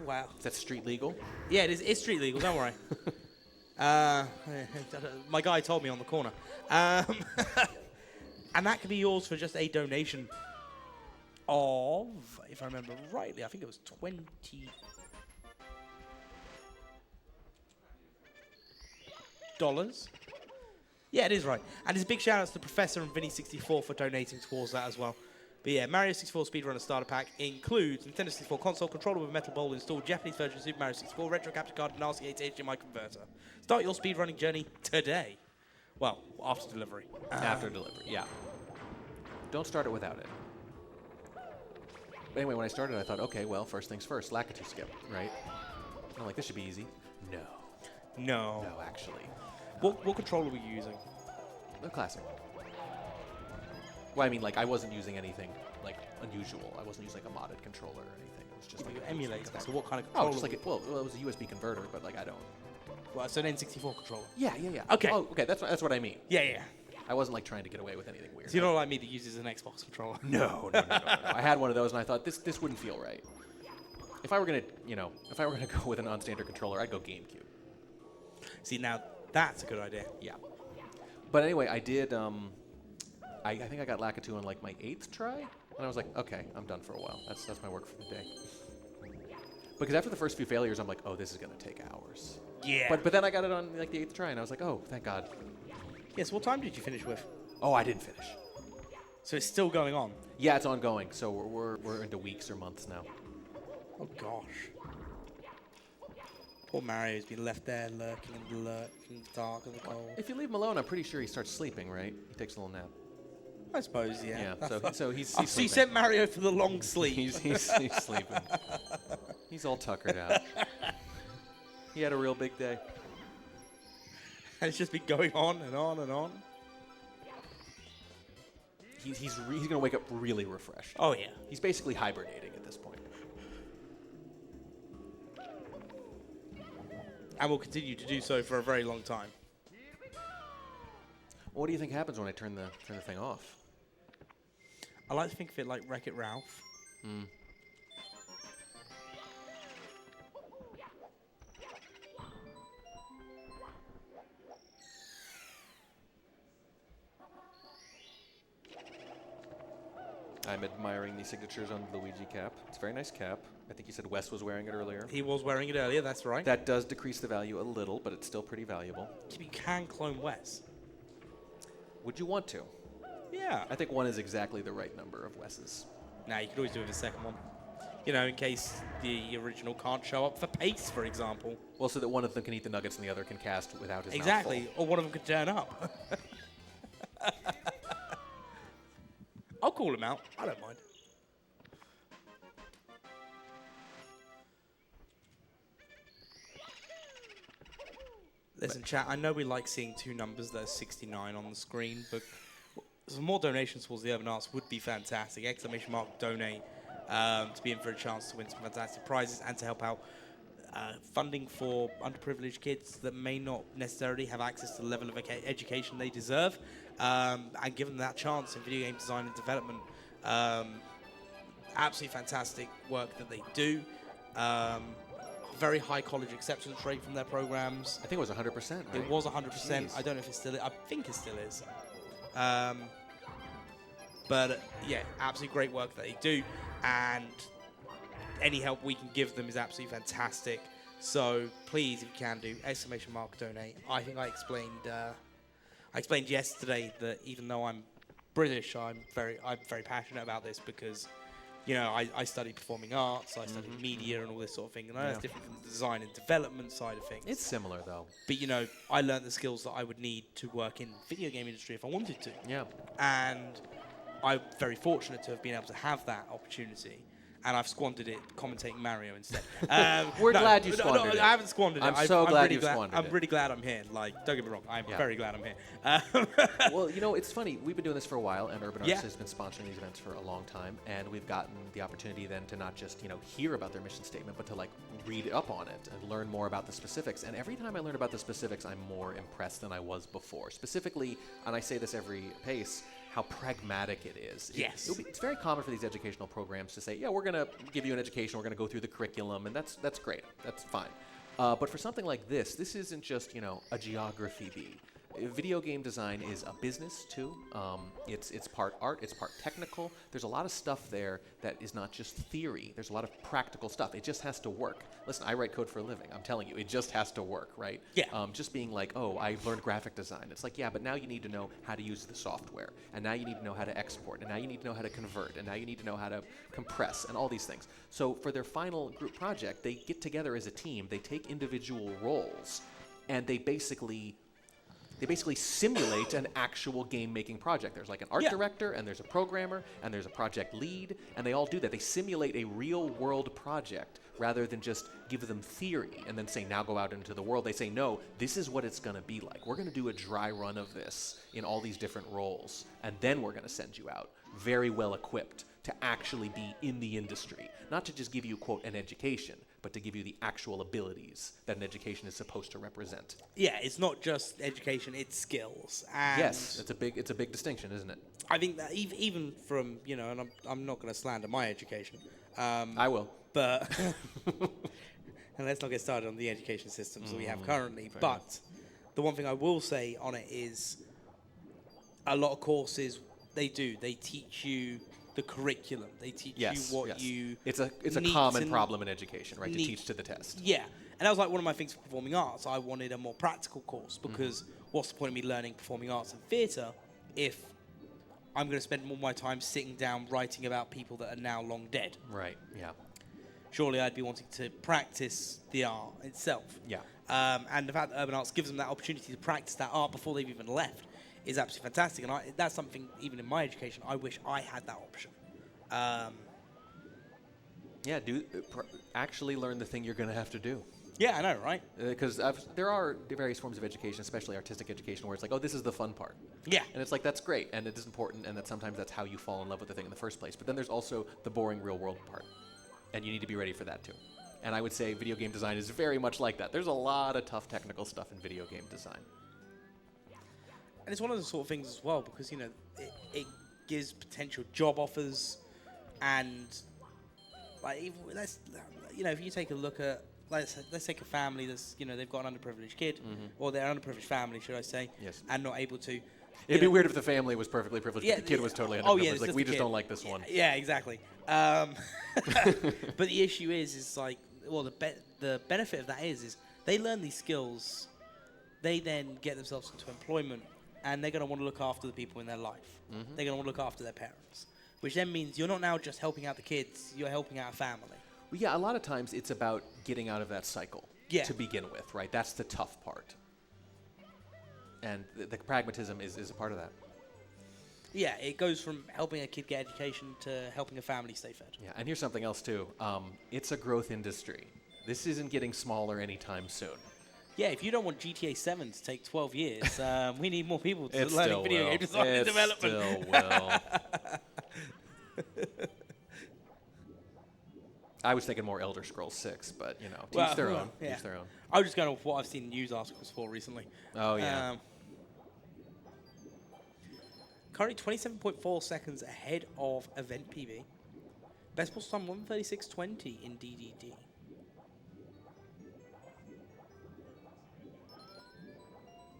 Speaker 1: Wow.
Speaker 9: Is that street legal?
Speaker 1: Yeah, it's street legal, don't worry. My guy told me on the corner. And that could be yours for just a donation of, if I remember rightly, I think it was $20. Yeah, it is right. And it's a big shout out to Professor and Vinny64 for donating towards that as well. But yeah, Mario 64 Speedrunner Starter Pack includes Nintendo 64 console, controller with a metal bowl installed, Japanese version of Super Mario 64, retro capture card, and RCA to HDMI converter. Start your speedrunning journey today. Well, after delivery.
Speaker 9: After delivery, yeah. Don't start it without it. But anyway, when I started, I thought, okay, well, first things first, Lakitu skip, right? I'm like, this should be easy. No.
Speaker 1: No.
Speaker 9: No, actually.
Speaker 1: What controller were you using?
Speaker 9: The classic. Well, I mean, like, I wasn't using anything, like, unusual. I wasn't using, like, a modded controller or anything. It was just,
Speaker 1: You
Speaker 9: like,
Speaker 1: emulator. So what kind of
Speaker 9: Oh,
Speaker 1: controller?
Speaker 9: just like, it was a USB converter, but, like, I don't.
Speaker 1: Well, so an N64 controller.
Speaker 9: Yeah.
Speaker 1: Okay.
Speaker 9: Oh, okay, that's what I mean.
Speaker 1: Yeah.
Speaker 9: I wasn't, like, trying to get away with anything weird.
Speaker 1: So you're not like me that uses an Xbox controller.
Speaker 9: No. I had one of those, and I thought, this wouldn't feel right. If I were going to go with a non-standard controller, I'd go GameCube.
Speaker 1: See, now that's a good idea.
Speaker 9: Yeah. But anyway, I did I think I got Lakitu on like my 8th try, and I was like, okay, I'm done for a while. That's my work for the day. Because after the first few failures, I'm like, oh, this is gonna take hours.
Speaker 1: Yeah.
Speaker 9: But then I got it on like the 8th try, and I was like, oh, thank God.
Speaker 1: Yes. What time did you finish with?
Speaker 9: Oh, I didn't finish.
Speaker 1: So it's still going on.
Speaker 9: Yeah, it's ongoing. So we're into weeks or months now.
Speaker 1: Oh gosh. Poor Mario's been left there lurking in the dark and the cold.
Speaker 9: If you leave him alone, I'm pretty sure he starts sleeping, right? He takes a little nap.
Speaker 1: I suppose, yeah.
Speaker 9: Yeah. So he's
Speaker 1: So you
Speaker 9: sleeping.
Speaker 1: sent Mario for the long sleep.
Speaker 9: He's sleeping. He's all tuckered out. He had a real big day.
Speaker 1: And it's just been going on and on and on.
Speaker 9: He's going to wake up really refreshed.
Speaker 1: Oh, yeah.
Speaker 9: He's basically hibernating at this point.
Speaker 1: And will continue to do so for a very long time.
Speaker 9: What do you think happens when I turn the thing off?
Speaker 1: I like to think of it like Wreck-It Ralph.
Speaker 9: I'm admiring the signatures on the Luigi cap. It's a very nice cap. I think you said Wes was wearing it earlier.
Speaker 1: He was wearing it earlier, that's right.
Speaker 9: That does decrease the value a little, but it's still pretty valuable.
Speaker 1: You can clone Wes.
Speaker 9: Would you want to?
Speaker 1: Yeah.
Speaker 9: I think 1 is exactly the right number of Wes's.
Speaker 1: Now you could always do it with a second one. You know, in case the original can't show up for pace, for example.
Speaker 9: Well, so that one of them can eat the nuggets and the other can cast without his
Speaker 1: Exactly.
Speaker 9: mouth full.
Speaker 1: Or one of them could turn up. I'll call him out. I don't mind. Listen, chat, I know we like seeing 2 numbers that are 69 on the screen, but some more donations towards the Urban Arts would be fantastic. Exclamation mark donate to be in for a chance to win some fantastic prizes and to help out funding for underprivileged kids that may not necessarily have access to the level of education they deserve, and give them that chance in video game design and development. Absolutely fantastic work that they do. Very high college acceptance rate from their programs.
Speaker 9: I think it was 100%, right?
Speaker 1: It was 100%.
Speaker 9: Jeez.
Speaker 1: I don't know if it still is. I think it still is. But yeah, absolutely great work that they do. And any help we can give them is absolutely fantastic. So please, if you can do, exclamation mark donate. I think I explained yesterday that even though I'm British, I'm very passionate about this because, you know, I study performing arts, I study media and all this sort of thing, and I know it's different from the design and development side of things.
Speaker 9: It's similar, though.
Speaker 1: But, you know, I learned the skills that I would need to work in the video game industry if I wanted to.
Speaker 9: Yeah.
Speaker 1: And I'm very fortunate to have been able to have that opportunity. And I've squandered it commentating Mario instead.
Speaker 9: We're glad you squandered it.
Speaker 1: I haven't squandered it.
Speaker 9: I'm so glad
Speaker 1: really
Speaker 9: you squandered it.
Speaker 1: I'm really glad I'm here. Like, don't get me wrong. I'm very glad I'm here.
Speaker 9: Well, you know, it's funny. We've been doing this for a while, and Urban Arts
Speaker 1: Yeah.
Speaker 9: has been sponsoring these events for a long time. And we've gotten the opportunity then to not just, you know, hear about their mission statement, but to, like, read up on it and learn more about the specifics. And every time I learn about the specifics, I'm more impressed than I was before. Specifically, and I say this every pace, how pragmatic it is.
Speaker 1: Yes.
Speaker 9: It's very common for these educational programs to say, yeah, we're going to give you an education, we're going to go through the curriculum, and that's great. That's fine. But for something like this isn't just, you know, a geography bee. Video game design is a business too. It's part art, it's part technical. There's a lot of stuff there that is not just theory. There's a lot of practical stuff. It just has to work. Listen, I write code for a living. I'm telling you, it just has to work, right?
Speaker 1: Yeah.
Speaker 9: Just being like, oh, I've learned graphic design. It's like, yeah, but now you need to know how to use the software, and now you need to know how to export, and now you need to know how to convert, and now you need to know how to compress, and all these things. So for their final group project, they get together as a team. They take individual roles, and they basically simulate an actual game-making project. There's like an art director, and there's a programmer, and there's a project lead, and they all do that. They simulate a real-world project rather than just give them theory and then say, now go out into the world. They say, no, this is what it's going to be like. We're going to do a dry run of this in all these different roles, and then we're going to send you out very well equipped to actually be in the industry. Not to just give you, quote, an education, but to give you the actual abilities that an education is supposed to represent.
Speaker 1: Yeah, it's not just education, it's skills. And
Speaker 9: yes, it's a big distinction, isn't it?
Speaker 1: I think that even from, you know, and I'm not going to slander my education.
Speaker 9: I will.
Speaker 1: But, and let's not get started on the education systems that we have currently.
Speaker 9: Fair
Speaker 1: But
Speaker 9: enough.
Speaker 1: the one thing I will say on it is a lot of courses They do. They teach you the curriculum. They teach
Speaker 9: Yes,
Speaker 1: you what
Speaker 9: yes.
Speaker 1: you.
Speaker 9: It's a
Speaker 1: need
Speaker 9: common
Speaker 1: to-
Speaker 9: problem in education, right? To
Speaker 1: need-
Speaker 9: teach to the test.
Speaker 1: Yeah, and that was like one of my things for performing arts. I wanted a more practical course because what's the point of me learning performing arts and theatre if I'm going to spend more of my time sitting down writing about people that are now long dead?
Speaker 9: Right. Yeah.
Speaker 1: Surely I'd be wanting to practice the art itself.
Speaker 9: Yeah.
Speaker 1: And the fact that Urban Arts gives them that opportunity to practice that art before they've even left is absolutely fantastic. And that's something, even in my education, I wish I had that option.
Speaker 9: Yeah. Actually learn the thing you're going to have to do.
Speaker 1: Yeah, I know, right?
Speaker 9: Because there are various forms of education, especially artistic education, where it's like, oh, this is the fun part.
Speaker 1: Yeah.
Speaker 9: And it's like, that's great, and it is important, and that sometimes that's how you fall in love with the thing in the first place. But then there's also the boring real-world part, and you need to be ready for that, too. And I would say video game design is very much like that. There's a lot of tough technical stuff in video game design.
Speaker 1: And it's one of the sort of things as well because, you know, it gives potential job offers and, like, if you take a look at, let's take a family that's, you know, they've got an underprivileged kid, or they're an underprivileged family, should I say,
Speaker 9: Yes.
Speaker 1: and not able to.
Speaker 9: It'd be weird if the family was perfectly privileged,
Speaker 1: Yeah,
Speaker 9: but the kid was totally underprivileged.
Speaker 1: oh, yeah, it's
Speaker 9: like,
Speaker 1: just
Speaker 9: we
Speaker 1: the
Speaker 9: just
Speaker 1: kid.
Speaker 9: don't like this one.
Speaker 1: Yeah, exactly. But the issue is like, well, the benefit of that is they learn these skills, they then get themselves into employment, and they're going to want to look after the people in their life. They're going to want to look after their parents, which then means you're not now just helping out the kids, you're helping out a family.
Speaker 9: Well, yeah, a lot of times it's about getting out of that cycle to begin with, right? That's the tough part. And the pragmatism is a part of that.
Speaker 1: Yeah, it goes from helping a kid get education to helping a family stay fed.
Speaker 9: Yeah, and here's something else, too. It's a growth industry. This isn't getting smaller anytime soon.
Speaker 1: Yeah, if you don't want GTA 7 to take 12 years, we need more people to
Speaker 9: It
Speaker 1: learn
Speaker 9: still
Speaker 1: video
Speaker 9: will.
Speaker 1: game design and
Speaker 9: It
Speaker 1: development.
Speaker 9: still will. I was thinking more Elder Scrolls 6, but, you know, teach their own.
Speaker 1: Yeah.
Speaker 9: Teach their own.
Speaker 1: I was just going off what I've seen news articles for recently.
Speaker 9: Oh, yeah.
Speaker 1: Currently 27.4 seconds ahead of Event PB. Best possible time 1:36.20 in DDD.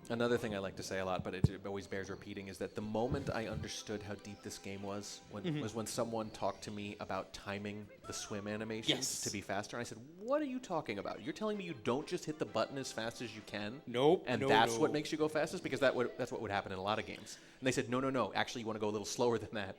Speaker 9: Another thing I like to say a lot, but it always bears repeating, is that the moment I understood how deep this game was when someone talked to me about timing the swim animations to be faster. And I said, what are you talking about? You're telling me you don't just hit the button as fast as you can?
Speaker 1: Nope.
Speaker 9: And that's what makes you go fastest? Because that's what would happen in a lot of games. And they said, no, actually you want to go a little slower than that.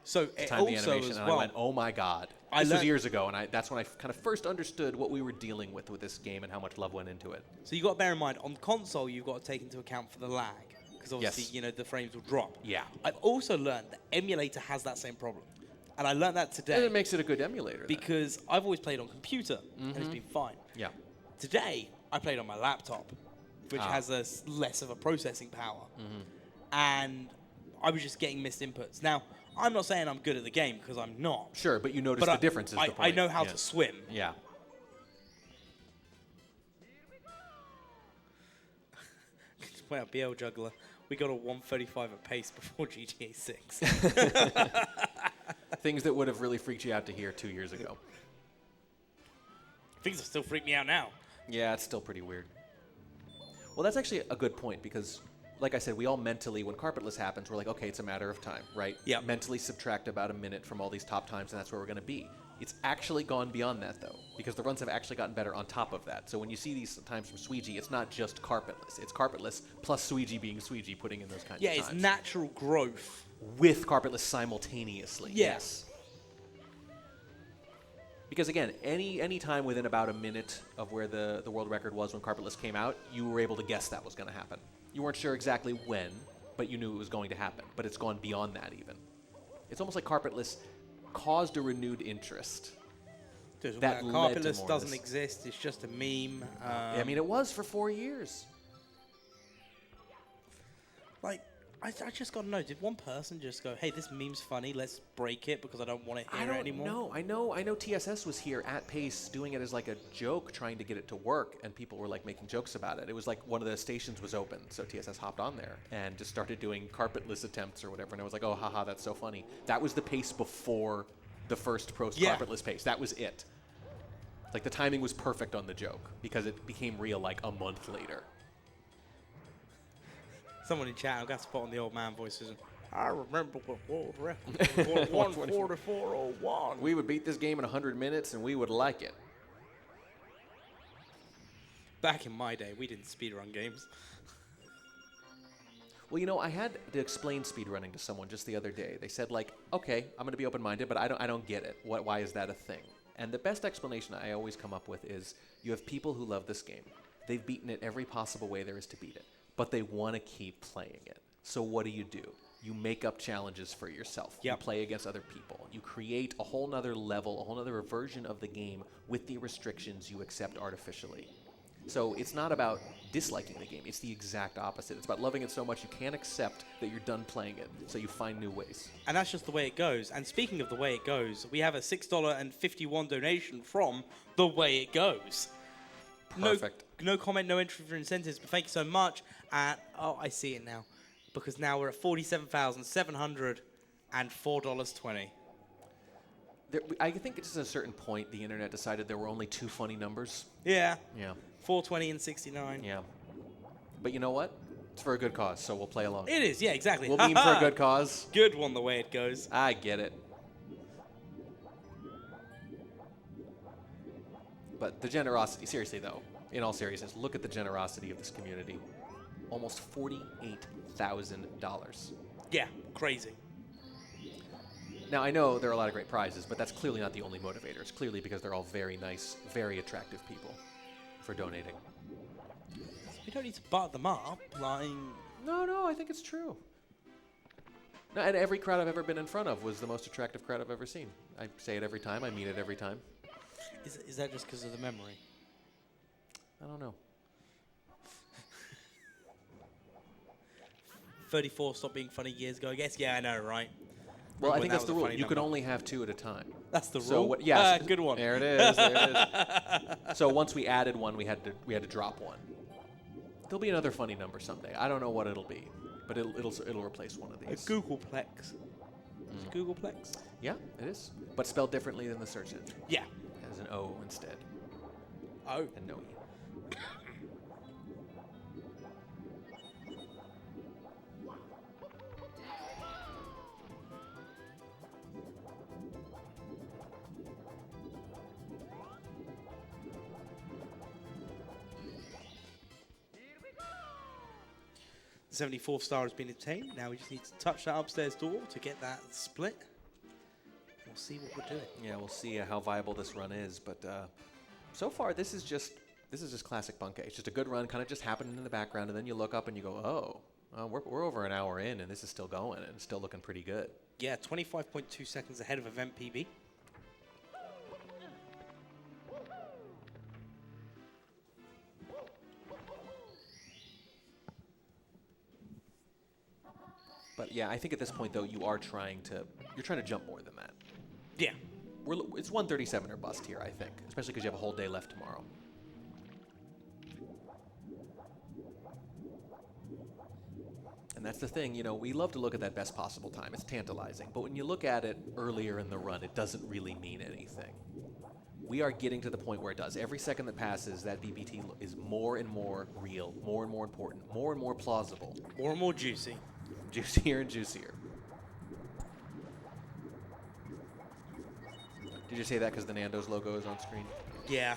Speaker 1: So
Speaker 9: To time the
Speaker 1: also
Speaker 9: animation,
Speaker 1: as
Speaker 9: and
Speaker 1: well,
Speaker 9: I went, oh my god.
Speaker 1: I
Speaker 9: This was
Speaker 1: learned-
Speaker 9: years ago, and that's when I kind of first understood what we were dealing with this game and how much love went into it.
Speaker 1: so you've got to bear in mind, on console, you've got to take into account for the lag. Because obviously,
Speaker 9: Yes.
Speaker 1: you know, the frames will drop.
Speaker 9: Yeah.
Speaker 1: I've also learned that emulator has that same problem. And I learned that
Speaker 9: And
Speaker 1: today
Speaker 9: it makes it a good emulator. then.
Speaker 1: because I've always played on computer, and it's been fine.
Speaker 9: Yeah.
Speaker 1: Today, I played on my laptop, which has less of a processing power. And I was just getting missed inputs. Now, I'm not saying I'm good at the game, because I'm not.
Speaker 9: Sure, but you notice
Speaker 1: But
Speaker 9: the difference is the
Speaker 1: I
Speaker 9: point.
Speaker 1: know how
Speaker 9: Yeah.
Speaker 1: to swim.
Speaker 9: Yeah.
Speaker 1: Just point out, BL Juggler, we got a 1:35 at pace before GTA 6.
Speaker 9: Things that would have really freaked you out to hear 2 years ago.
Speaker 1: Things still freak me out now.
Speaker 9: Yeah, it's still pretty weird. Well, that's actually a good point because, like I said, we all mentally, when carpetless happens, we're like, okay, it's a matter of time, right?
Speaker 1: Yeah.
Speaker 9: Mentally subtract about a minute from all these top times, and that's where we're going to be. It's actually gone beyond that, though, because the runs have actually gotten better on top of that. So when you see these times from Suigi, it's not just carpetless. It's carpetless plus Suigi being Suigi putting in those kinds
Speaker 1: Yeah,
Speaker 9: of
Speaker 1: it's
Speaker 9: times.
Speaker 1: natural growth.
Speaker 9: With carpetless simultaneously.
Speaker 1: Yes.
Speaker 9: Because again, any time within about a minute of where the world record was when carpetless came out, you were able to guess that was going to happen. You weren't sure exactly when, but you knew it was going to happen. But it's gone beyond that even. It's almost like carpetless caused a renewed interest.
Speaker 1: That
Speaker 9: That led to
Speaker 1: carpetless
Speaker 9: more of
Speaker 1: doesn't
Speaker 9: this.
Speaker 1: exist. It's just a meme.
Speaker 9: I mean, it was for 4 years.
Speaker 1: Like, I just got to know, did one person just go, hey, this meme's funny, let's break it because I don't want to hear it anymore?
Speaker 9: know. I know TSS was here at Pace doing it as like a joke, trying to get it to work, and people were like making jokes about it. It was like one of the stations was open, so TSS hopped on there and just started doing carpetless attempts or whatever, and I was like, oh, haha, that's so funny. That was the Pace before the first carpetless Pace. That was it. Like, the timing was perfect on the joke because it became real like a month later.
Speaker 1: Someone in chat, I've got to put on the old man voices. I remember what world record was 144.01.
Speaker 9: We would beat this game in 100 minutes, and we would like it.
Speaker 1: Back in my day, we didn't speedrun games.
Speaker 9: Well, you know, I had to explain speedrunning to someone just the other day. They said, like, okay, I'm going to be open-minded, but I don't get it. Why is that a thing? And the best explanation I always come up with is you have people who love this game. They've beaten it every possible way there is to beat it, but they want to keep playing it. So what do? You make up challenges for yourself.
Speaker 1: Yep.
Speaker 9: You play against other people. You create a whole nother level, a whole nother version of the game with the restrictions you accept artificially. So it's not about disliking the game. It's the exact opposite. It's about loving it so much you can't accept that you're done playing it, so you find new ways.
Speaker 1: And that's just the way it goes. And speaking of the way it goes, we have a $6.51 donation from The Way It Goes.
Speaker 9: Perfect.
Speaker 1: No comment, no entry for incentives, but thank you so much. And oh, I see it now. Because now we're at $47,704.20.
Speaker 9: I think it's at a certain point the internet decided there were only two funny numbers.
Speaker 1: Yeah.
Speaker 9: Yeah.
Speaker 1: 420 and 69.
Speaker 9: Yeah. But you know what? It's for a good cause, so we'll play along.
Speaker 1: It is, yeah, exactly.
Speaker 9: We'll meme for a good cause.
Speaker 1: Good one, The Way It Goes.
Speaker 9: I get it. But the generosity, seriously though, in all seriousness, look at the generosity of this community. Almost $48,000.
Speaker 1: Yeah, crazy.
Speaker 9: Now, I know there are a lot of great prizes, but that's clearly not the only motivator. It's clearly because they're all very nice, very attractive people for donating.
Speaker 1: We don't need to butter them up, like...
Speaker 9: No, I think it's true. No, and every crowd I've ever been in front of was the most attractive crowd I've ever seen. I say it every time. I mean it every time.
Speaker 1: Is that just because of the memory?
Speaker 9: I don't know.
Speaker 1: 34 stopped being funny years ago, I guess. Yeah, I know, right?
Speaker 9: Well, I
Speaker 1: When
Speaker 9: think
Speaker 1: that
Speaker 9: that's
Speaker 1: was
Speaker 9: the
Speaker 1: a
Speaker 9: rule.
Speaker 1: funny
Speaker 9: You could
Speaker 1: number.
Speaker 9: only have two at a time.
Speaker 1: That's the
Speaker 9: So
Speaker 1: rule?
Speaker 9: yes,
Speaker 1: Good one.
Speaker 9: There it is. There it is. So once we added one, we had to drop one. There'll be another funny number someday. I don't know what it'll be, but it'll replace one of
Speaker 1: A
Speaker 9: these.
Speaker 1: Googleplex. Is it Googleplex?
Speaker 9: Yeah, it is, but spelled differently than the search engine.
Speaker 1: Yeah.
Speaker 9: It has an O instead,
Speaker 1: Oh.
Speaker 9: and no E.
Speaker 1: The 74th star has been obtained. Now we just need to touch that upstairs door to get that split. We'll see what we're doing.
Speaker 9: Yeah, we'll see how viable this run is, but so far this is just classic Bunkai. It's just a good run, kind of just happening in the background, and then you look up and you go, oh, we're over an hour in, and this is still going, and it's still looking pretty good.
Speaker 1: Yeah, 25.2 seconds ahead of event PB.
Speaker 9: But yeah, I think at this point though, you're trying to jump more than that.
Speaker 1: Yeah.
Speaker 9: It's 137 or bust here, I think, especially because you have a whole day left tomorrow. And that's the thing, we love to look at that best possible time. It's tantalizing. But when you look at it earlier in the run, it doesn't really mean anything. We are getting to the point where it does. Every second that passes, that VBT is more and more real, more and more important, more and more plausible.
Speaker 1: More and more juicy.
Speaker 9: Juicier and juicier. Did you say that because the Nando's logo is on screen?
Speaker 1: Yeah.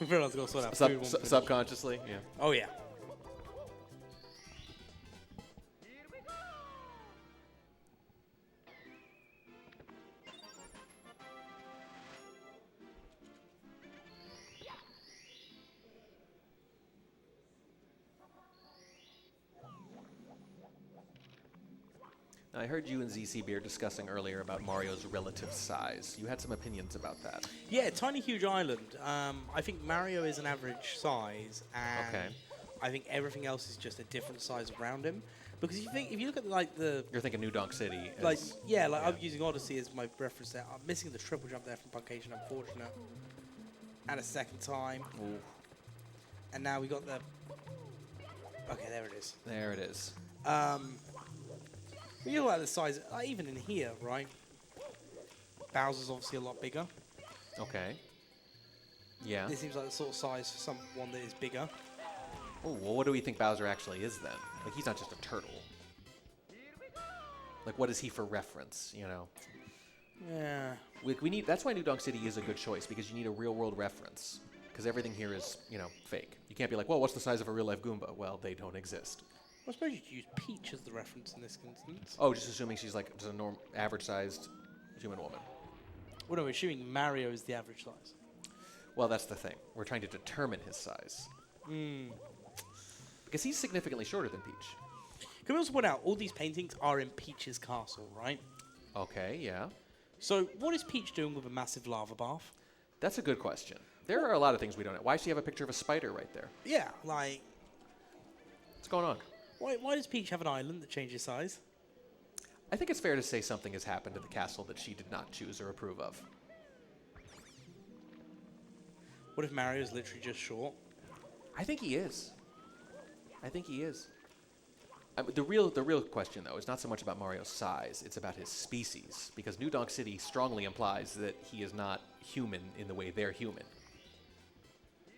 Speaker 1: Everyone's got to sort out food one finish.
Speaker 9: Subconsciously, yeah.
Speaker 1: Oh, yeah.
Speaker 9: Now, I heard you and ZC Beer discussing earlier about Mario's relative size. You had some opinions about that.
Speaker 1: Yeah, tiny, huge island. I think Mario is an average size, and
Speaker 9: Okay.
Speaker 1: I think everything else is just a different size around him. Because if you look at like the
Speaker 9: You're thinking New Donk City.
Speaker 1: like yeah, like I'm using Odyssey as my reference there. I'm missing the triple jump there from Puncation, unfortunate. And a second time.
Speaker 9: Ooh,
Speaker 1: And now we got the okay, there it is.
Speaker 9: there it is.
Speaker 1: You look at the size, even in here, right? Bowser's obviously a lot bigger.
Speaker 9: Okay. Yeah.
Speaker 1: This seems like the sort of size for someone that is bigger.
Speaker 9: Oh, well, what do we think Bowser actually is then? Like, he's not just a turtle. Like, what is he for reference, you know?
Speaker 1: Yeah.
Speaker 9: We need. That's why New Donk City is a good choice, because you need a real-world reference. Because everything here is, you know, fake. You can't be like, well, what's the size of a real-life Goomba? Well, they don't exist.
Speaker 1: I suppose you could use Peach as the reference in this instance.
Speaker 9: Oh, just assuming she's like just a average-sized human woman.
Speaker 1: Well, no, we're assuming Mario is the average size.
Speaker 9: Well, that's the thing. We're trying to determine his size. Because he's significantly shorter than Peach.
Speaker 1: Can we also point out, all these paintings are in Peach's castle, right?
Speaker 9: Okay, yeah.
Speaker 1: So what is Peach doing with a massive lava bath?
Speaker 9: That's a good question. There are a lot of things we don't know. Why does she have a picture of a spider right there?
Speaker 1: Yeah, like,
Speaker 9: What's going on?
Speaker 1: why does Peach have an island that changes size?
Speaker 9: I think it's fair to say something has happened to the castle that she did not choose or approve of.
Speaker 1: What if Mario's literally just short?
Speaker 9: I think he is. I think he is. The real question, though, is not so much about Mario's size. It's about his species. Because New Donk City strongly implies that he is not human in the way they're human.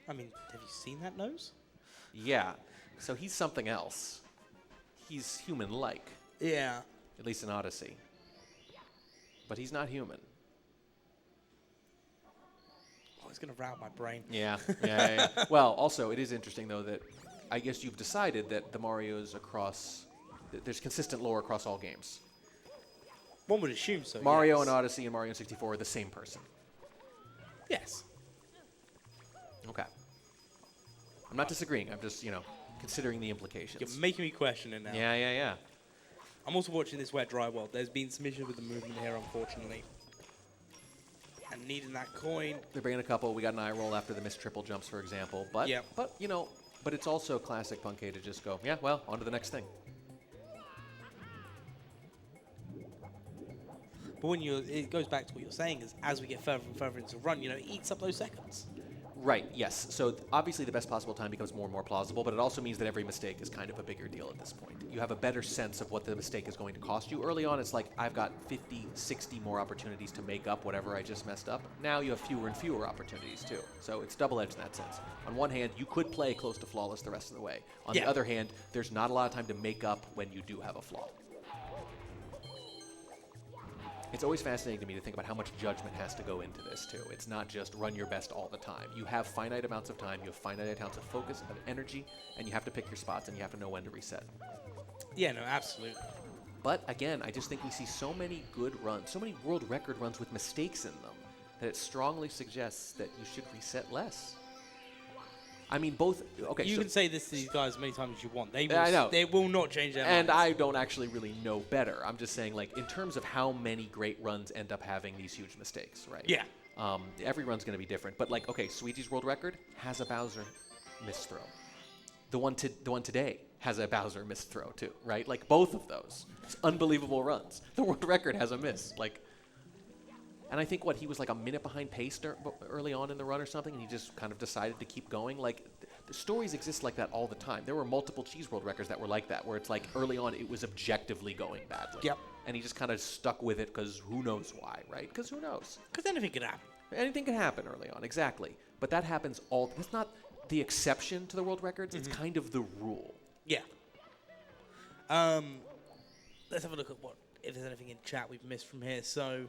Speaker 1: I mean, have you seen that nose?
Speaker 9: Yeah. So he's something else. He's human-like.
Speaker 1: Yeah.
Speaker 9: At least in Odyssey. But he's not human.
Speaker 1: Oh, it's going to rout my brain.
Speaker 9: Yeah. Yeah. Well, also, it is interesting, though, that I guess you've decided that the Marios across... There's consistent lore across all games.
Speaker 1: One would assume so.
Speaker 9: Mario
Speaker 1: yes.
Speaker 9: and Odyssey and Mario 64 are the same person.
Speaker 1: Yes.
Speaker 9: Okay. I'm not disagreeing. I'm just, considering the implications.
Speaker 1: You're making me question it now.
Speaker 9: Yeah.
Speaker 1: I'm also watching this wet dry world. There's been some issues with the movement here, unfortunately. And needing that coin.
Speaker 9: They're bringing a couple. We got an eye roll after the missed triple jumps, for example. But,
Speaker 1: Yeah.
Speaker 9: but it's also classic Punkei to just go, yeah, well, on to the next thing.
Speaker 1: But when it goes back to what you're saying is, as we get further and further into the run, it eats up those seconds.
Speaker 9: Right, yes. So obviously the best possible time becomes more and more plausible, but it also means that every mistake is kind of a bigger deal at this point. You have a better sense of what the mistake is going to cost you. Early on, it's like, I've got 50, 60 more opportunities to make up whatever I just messed up. Now you have fewer and fewer opportunities, too. So it's double-edged in that sense. On one hand, you could play close to flawless the rest of the way. On the other hand, there's not a lot of time to make up when you do have a flaw. It's always fascinating to me to think about how much judgment has to go into this, too. It's not just run your best all the time. You have finite amounts of time, you have finite amounts of focus, of energy, and you have to pick your spots, and you have to know when to reset.
Speaker 1: Yeah, no, absolutely.
Speaker 9: But, again, I just think we see so many good runs, so many world record runs with mistakes in them, that it strongly suggests that you should reset less. I mean, both... Okay,
Speaker 1: You can say this to these guys as many times as you want. They will,
Speaker 9: I know.
Speaker 1: They will not change their
Speaker 9: And
Speaker 1: minds.
Speaker 9: I don't actually really know better. I'm just saying, like, in terms of how many great runs end up having these huge mistakes, right?
Speaker 1: Yeah.
Speaker 9: Every run's going to be different. But, like, okay, Sweety's world record has a Bowser missed throw. The one today has a Bowser missed throw, too, right? Like, both of those. It's unbelievable runs. The world record has a miss. Like... And I think, he was like a minute behind pace early on in the run or something, and he just kind of decided to keep going. Like, the stories exist like that all the time. There were multiple Cheese World records that were like that, where it's like early on it was objectively going badly.
Speaker 1: Yep.
Speaker 9: And he just kind of stuck with it because who knows why, right? Because who knows?
Speaker 1: Because anything could happen.
Speaker 9: Anything can happen early on, exactly. But that happens that's not the exception to the world records. It's kind of the rule.
Speaker 1: Yeah. Let's have a look at if there's anything in chat we've missed from here. So...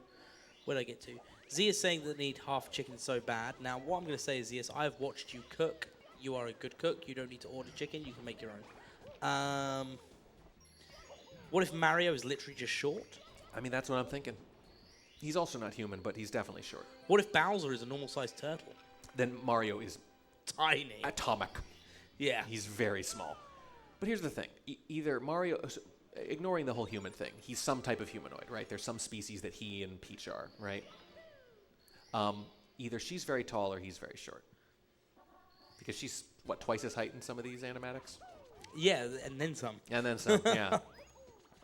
Speaker 1: Where did I get to? Z is saying that they need half chicken so bad. Now, what I'm going to say is, yes, I've watched you cook. You are a good cook. You don't need to order chicken. You can make your own. What if Mario is literally just short?
Speaker 9: I mean, that's what I'm thinking. He's also not human, but he's definitely short.
Speaker 1: What if Bowser is a normal-sized turtle?
Speaker 9: Then Mario is
Speaker 1: tiny.
Speaker 9: Atomic.
Speaker 1: Yeah.
Speaker 9: He's very small. But here's the thing. Either Mario... Ignoring the whole human thing, he's some type of humanoid, right? There's some species that he and Peach are, right? Either she's very tall or he's very short. Because she's, twice his height in some of these animatics?
Speaker 1: Yeah, and then some.
Speaker 9: And then some, yeah.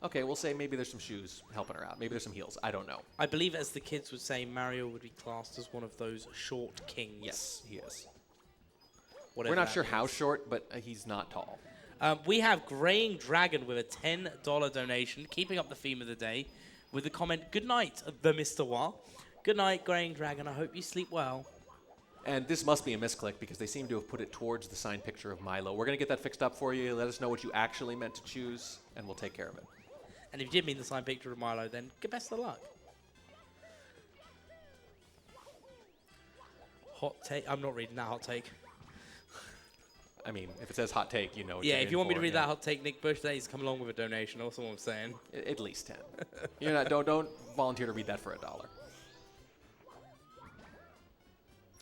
Speaker 9: Okay, we'll say maybe there's some shoes helping her out. Maybe there's some heels. I don't know.
Speaker 1: I believe, as the kids would say, Mario would be classed as one of those short kings.
Speaker 9: Yes, he is.
Speaker 1: Whatever
Speaker 9: We're not sure how short, but he's not tall.
Speaker 1: We have Graying Dragon with a $10 donation, keeping up the theme of the day, with the comment, "Good night, the Mr. Wah." Good night, Graying Dragon. I hope you sleep well.
Speaker 9: And this must be a misclick because they seem to have put it towards the signed picture of Milo. We're going to get that fixed up for you. Let us know what you actually meant to choose, and we'll take care of it.
Speaker 1: And if you did mean the signed picture of Milo, then get best of luck. Hot take. I'm not reading that hot take.
Speaker 9: I mean, if it says hot take, you know what
Speaker 1: Yeah,
Speaker 9: you're
Speaker 1: if
Speaker 9: in
Speaker 1: you want me
Speaker 9: for,
Speaker 1: to read
Speaker 9: yeah.
Speaker 1: that hot take, Nick Bush, then he's come along with a donation. That's all I'm saying.
Speaker 9: At least 10. You're not, don't volunteer to read that for $1.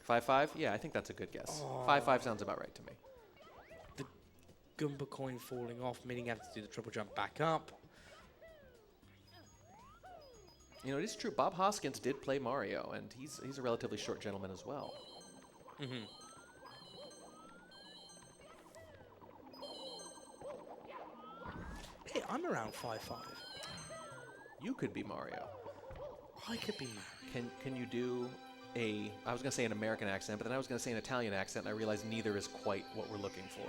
Speaker 9: 5-5? Yeah, I think that's a good guess. 5-5 sounds about right to me.
Speaker 1: The Goomba coin falling off, meaning you have to do the triple jump back up.
Speaker 9: You know, it is true. Bob Hoskins did play Mario, and he's a relatively short gentleman as well.
Speaker 1: Mm-hmm. Hey, I'm around 5'5".
Speaker 9: You could be Mario.
Speaker 1: I could be Mario.
Speaker 9: Can you do I was going to say an American accent, but then I was going to say an Italian accent, and I realized neither is quite what we're looking for.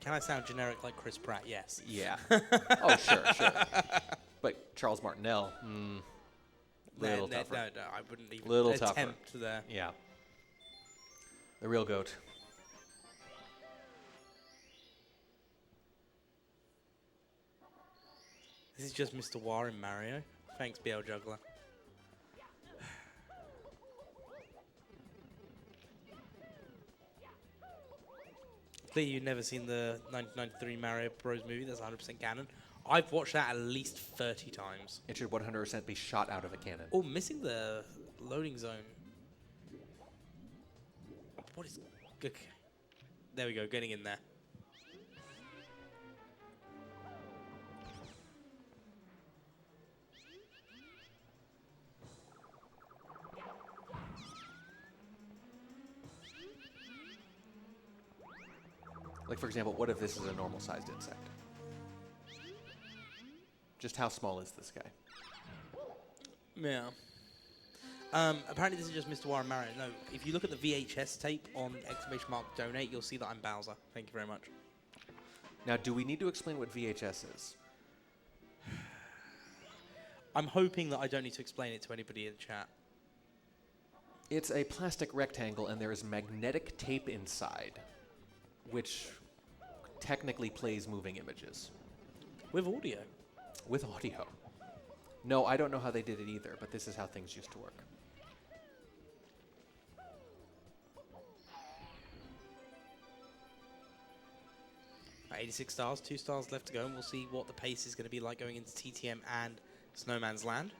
Speaker 1: Can I sound generic like Chris Pratt? Yes.
Speaker 9: Yeah. Oh, sure. But Charles Martineau, little tougher.
Speaker 1: No, I wouldn't even
Speaker 9: Little
Speaker 1: attempt
Speaker 9: tougher.
Speaker 1: there.
Speaker 9: Yeah. The real GOAT.
Speaker 1: This is just Mr. War in Mario. Thanks, BL Juggler. Clearly, you've never seen the 1993 Mario Bros. Movie. That's 100% canon. I've watched that at least 30 times.
Speaker 9: It should 100% be shot out of a cannon.
Speaker 1: Oh, missing the loading zone. What is... Okay. There we go, getting in there.
Speaker 9: Like, for example, what if this is a normal-sized insect? Just how small is this guy?
Speaker 1: Yeah. Apparently this is just Mr. Warren Mario. No, if you look at the VHS tape on !donate, you'll see that I'm Bowser. Thank you very much.
Speaker 9: Now, do we need to explain what VHS is?
Speaker 1: I'm hoping that I don't need to explain it to anybody in chat.
Speaker 9: It's a plastic rectangle, and there is magnetic tape inside, which technically plays moving images.
Speaker 1: With audio.
Speaker 9: With audio. No, I don't know how they did it either, but this is how things used to work.
Speaker 1: At 86 stars, 2 stars left to go, and we'll see what the pace is going to be like going into TTM and Snowman's Land.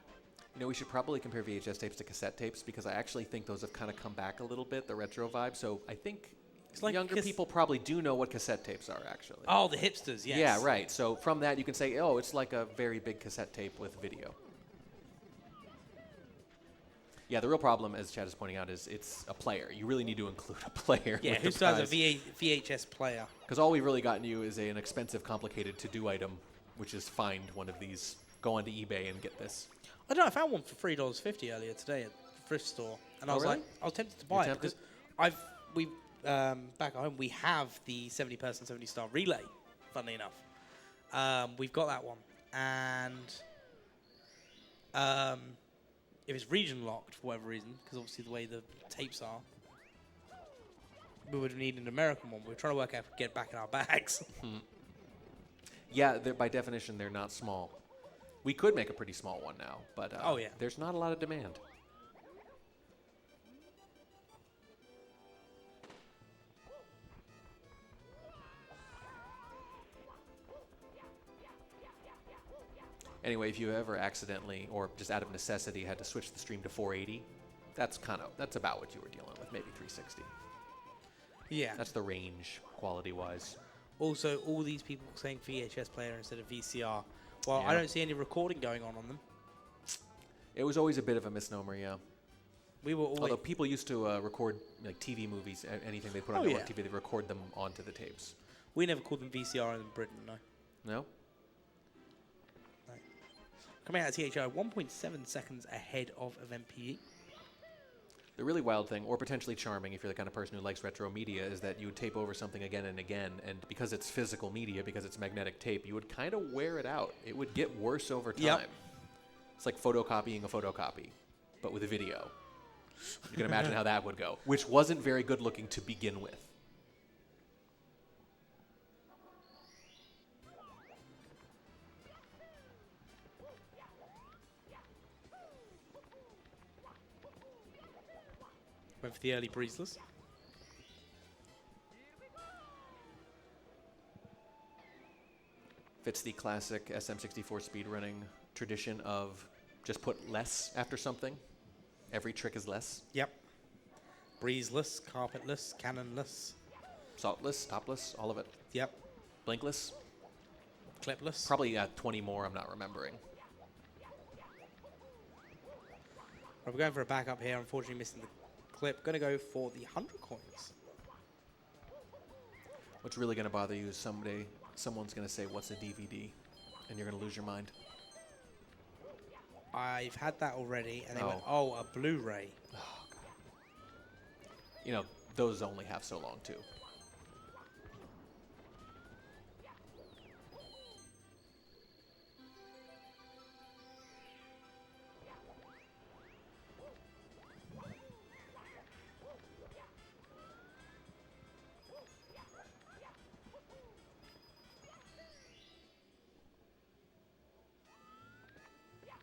Speaker 9: You know, we should probably compare VHS tapes to cassette tapes, because I actually think those have kind of come back a little bit, the retro vibe, so I think
Speaker 1: It's like
Speaker 9: younger people probably do know what cassette tapes are, actually.
Speaker 1: Oh, the hipsters, yes.
Speaker 9: Yeah, right. So from that, you can say, oh, it's like a very big cassette tape with video. Yeah, the real problem, as Chad is pointing out, is it's a player. You really need to include a player.
Speaker 1: Yeah, who still has a VHS player?
Speaker 9: Because all we've really gotten you is an expensive, complicated to-do item, which is find one of these, go onto eBay and get this.
Speaker 1: I don't know, I found one for $3.50 earlier today at the thrift store. And I was
Speaker 9: really?
Speaker 1: like, I was tempted to buy it
Speaker 9: tempted?
Speaker 1: because back at home, we have the 70-person, 70-star relay, funnily enough. We've got that one. And if it's region locked for whatever reason, because obviously the way the tapes are, we would need an American one. We're trying to work out if we get it back in our bags.
Speaker 9: Yeah, by definition, they're not small. We could make a pretty small one now, but
Speaker 1: Oh, yeah.
Speaker 9: there's not a lot of demand. Anyway, if you ever accidentally or just out of necessity had to switch the stream to 480, that's about what you were dealing with, maybe 360.
Speaker 1: Yeah.
Speaker 9: That's the range quality-wise.
Speaker 1: Also, all these people saying VHS player instead of VCR. Well,
Speaker 9: Yeah.
Speaker 1: I don't see any recording going on them.
Speaker 9: It was always a bit of a misnomer, yeah.
Speaker 1: We were always...
Speaker 9: Although people used to record like TV movies, anything they put on
Speaker 1: Oh,
Speaker 9: network
Speaker 1: yeah.
Speaker 9: TV, they record them onto the tapes.
Speaker 1: We never called them VCR in Britain, no.
Speaker 9: No?
Speaker 1: Coming out of THO, 1.7 seconds ahead of Event PE.
Speaker 9: The really wild thing, or potentially charming if you're the kind of person who likes retro media, is that you would tape over something again and again, and because it's physical media, because it's magnetic tape, you would kind of wear it out. It would get worse over time.
Speaker 1: Yep.
Speaker 9: It's like photocopying a photocopy, but with a video. You can imagine how that would go, which wasn't very good looking to begin with.
Speaker 1: Went for the early breezeless.
Speaker 9: Fits the classic SM64 speedrunning tradition of just put less after something. Every trick is less.
Speaker 1: Yep. Breezeless, carpetless, cannonless.
Speaker 9: Saltless, topless, all of it.
Speaker 1: Yep.
Speaker 9: Blinkless.
Speaker 1: Clipless.
Speaker 9: Probably 20 more, I'm not remembering.
Speaker 1: Right, we're going for a backup here, unfortunately missing the clip. Going to go for the 100 coins.
Speaker 9: What's really going to bother you is someday someone's going to say, what's a DVD? And you're going to lose your mind.
Speaker 1: I've had that already, and they
Speaker 9: Oh.
Speaker 1: went, oh, a Blu-ray.
Speaker 9: Oh, God. You know, those only have so long, too.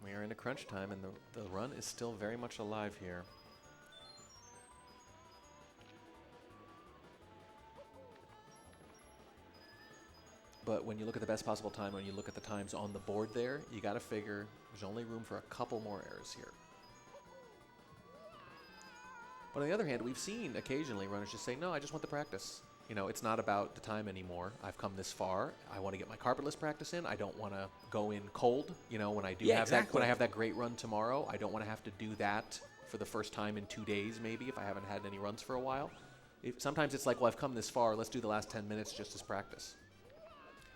Speaker 9: We are into crunch time, and the run is still very much alive here. But when you look at the best possible time, when you look at the times on the board there, you got to figure there's only room for a couple more errors here. But on the other hand, we've seen occasionally runners just say, no, I just want the practice. You know, it's not about the time anymore. I've come this far. I want to get my carpetless practice in. I don't want to go in cold. You know, when I do have that, when I have that great run tomorrow, I don't want to have to do that for the first time in 2 days, maybe, if I haven't had any runs for a while. Sometimes it's like, well, I've come this far. Let's do the last 10 minutes just as practice.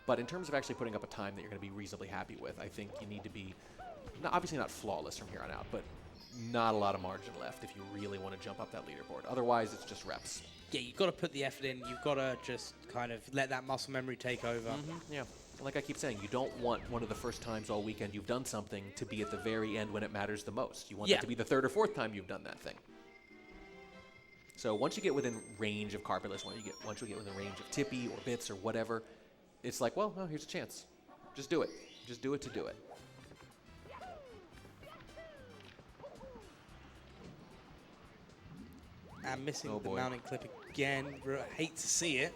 Speaker 9: But in terms of actually putting up a time that you're going to be reasonably happy with, I think you need to be, obviously not flawless from here on out, but not a lot of margin left if you really want to jump up that leaderboard. Otherwise, it's just reps.
Speaker 1: Yeah, you've got to put the effort in. You've got to just kind of let that muscle memory take over.
Speaker 9: Yeah. Like I keep saying, you don't want one of the first times all weekend you've done something to be at the very end when it matters the most. You want that to be the third or fourth time you've done that thing. So once you get within range of carpetless, once you get within range of tippy or bits or whatever, it's like, well, here's a chance. Just do it. Just do it to do it.
Speaker 1: And missing the mounting clip again. I hate to see it.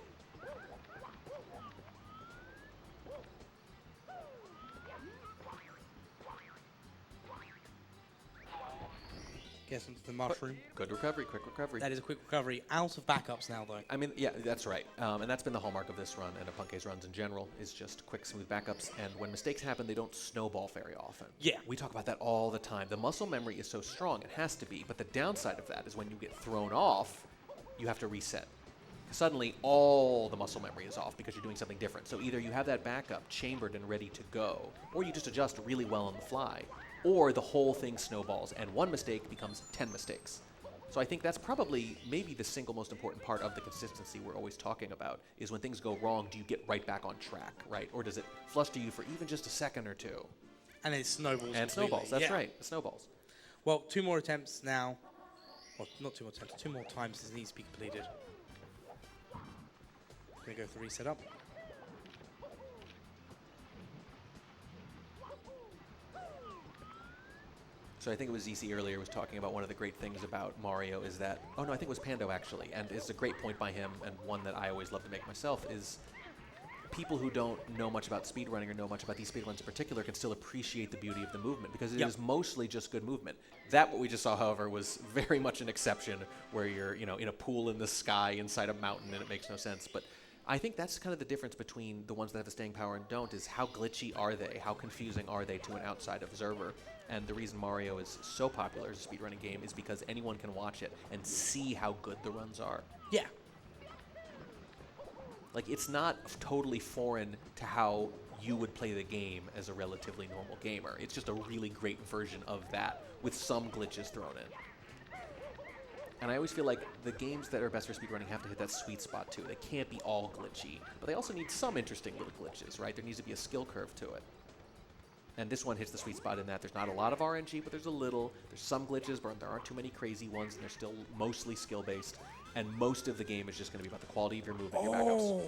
Speaker 1: Gets into the mushroom.
Speaker 9: Good recovery, quick recovery.
Speaker 1: That is a quick recovery. Out of backups now, though.
Speaker 9: I mean, yeah, that's right. And that's been the hallmark of this run and of Punk's runs in general, is just quick, smooth backups. And when mistakes happen, they don't snowball very often.
Speaker 1: Yeah.
Speaker 9: We talk about that all the time. The muscle memory is so strong, it has to be. But the downside of that is when you get thrown off, you have to reset. Suddenly, all the muscle memory is off because you're doing something different. So either you have that backup chambered and ready to go, or you just adjust really well on the fly, or the whole thing snowballs, and one mistake becomes 10 mistakes. So I think that's probably maybe the single most important part of the consistency we're always talking about, is when things go wrong, do you get right back on track, right? Or does it fluster you for even just a second or two?
Speaker 1: And it snowballs.
Speaker 9: And snowballs, that's right, it snowballs.
Speaker 1: Well, 2 more attempts now. Well, not 2 more attempts, 2 more times this needs to be completed. Gonna go for the reset up.
Speaker 9: So I think it was ZC earlier was talking about one of the great things about Mario is that, oh no, I think it was Pando actually, and it's a great point by him, and one that I always love to make myself, is people who don't know much about speedrunning or know much about these speedruns in particular can still appreciate the beauty of the movement, because it is mostly just good movement. That, what we just saw, however, was very much an exception, where you're, you know, in a pool in the sky inside a mountain and it makes no sense. But I think that's kind of the difference between the ones that have the staying power and don't, is how glitchy are they, how confusing are they to an outside observer. And the reason Mario is so popular as a speedrunning game is because anyone can watch it and see how good the runs are.
Speaker 1: Yeah.
Speaker 9: Like, it's not totally foreign to how you would play the game as a relatively normal gamer. It's just a really great version of that with some glitches thrown in. And I always feel like the games that are best for speedrunning have to hit that sweet spot too. They can't be all glitchy, but they also need some interesting little glitches, right? There needs to be a skill curve to it. And this one hits the sweet spot in that there's not a lot of RNG, but there's a little. There's some glitches, but there aren't too many crazy ones, and they're still mostly skill-based. And most of the game is just going to be about the quality of your movement, your backups.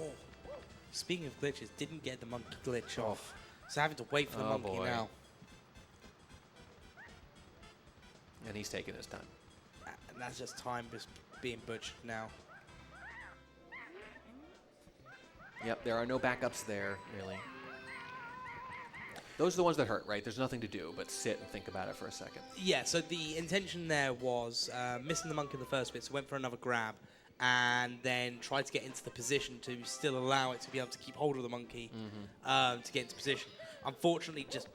Speaker 1: Speaking of glitches, didn't get the monkey glitch off. So having to wait for the monkey now.
Speaker 9: And he's taking his time.
Speaker 1: And that's just time just being butchered now.
Speaker 9: Yep, there are no backups there, really. Those are the ones that hurt, right? There's nothing to do but sit and think about it for a second.
Speaker 1: Yeah, so the intention there was missing the monk in the first bit, so went for another grab, and then tried to get into the position to still allow it to be able to keep hold of the monkey to get into position. Unfortunately, just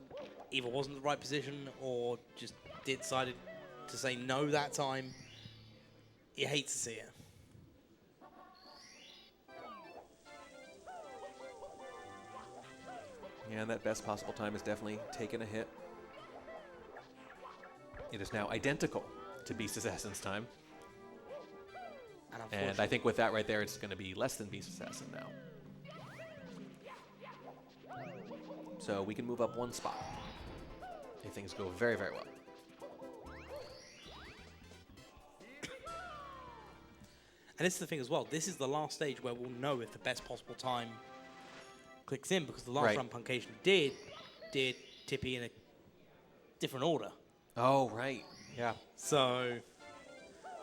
Speaker 1: either wasn't the right position or just decided to say no that time. You hate to see it.
Speaker 9: Yeah, and that best possible time is definitely taken a hit. It is now identical to Beast Assassin's time. And I think with that right there, it's going to be less than Beast Assassin now. So we can move up one spot if things go very, very well.
Speaker 1: And this is the thing as well. This is the last stage where we'll know if the best possible time clicks in, because the last run Puncation did Tippy in a different order.
Speaker 9: Oh, right. Yeah.
Speaker 1: So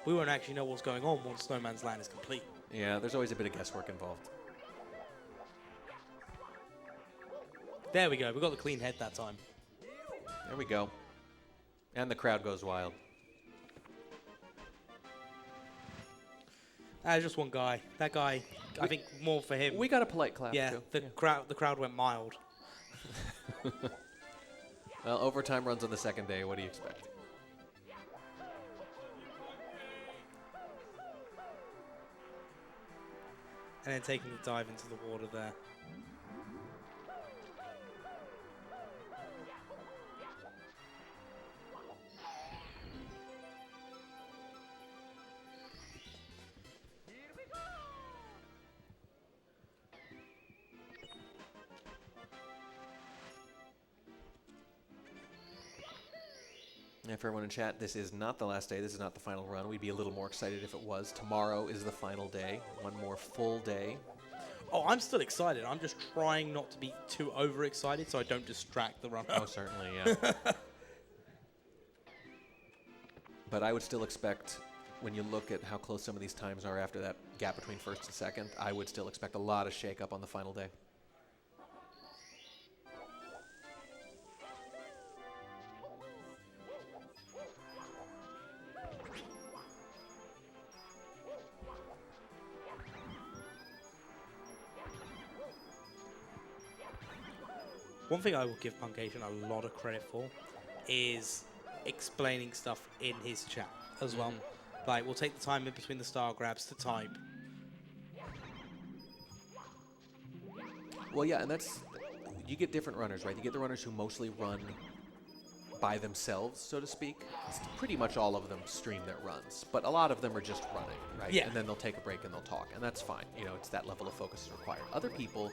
Speaker 1: we won't actually know what's going on once Snowman's Land is complete.
Speaker 9: Yeah, there's always a bit of guesswork involved.
Speaker 1: There we go. We got the clean head that time.
Speaker 9: There we go. And the crowd goes wild.
Speaker 1: Just one guy. That guy, I think more for him.
Speaker 9: We got a polite clap,
Speaker 1: yeah,
Speaker 9: too.
Speaker 1: the crowd went mild.
Speaker 9: Well, overtime runs on the second day. What do you expect?
Speaker 1: And then taking the dive into the water there.
Speaker 9: And for everyone in chat, this is not the last day. This is not the final run. We'd be a little more excited if it was. Tomorrow is the final day. One more full day.
Speaker 1: Oh, I'm still excited. I'm just trying not to be too overexcited so I don't distract the runner.
Speaker 9: Oh, certainly, yeah. But I would still expect, when you look at how close some of these times are after that gap between first and second, I would still expect a lot of shake-up on the final day.
Speaker 1: One thing I will give Puncation a lot of credit for is explaining stuff in his chat as well. Like, we'll take the time in between the star grabs to type.
Speaker 9: Well, yeah, and that's, you get different runners, right? You get the runners who mostly run by themselves, so to speak. It's pretty much all of them stream their runs, but a lot of them are just running, right?
Speaker 1: Yeah.
Speaker 9: And then they'll take a break and they'll talk, and that's fine. You know, it's that level of focus is required. Other people,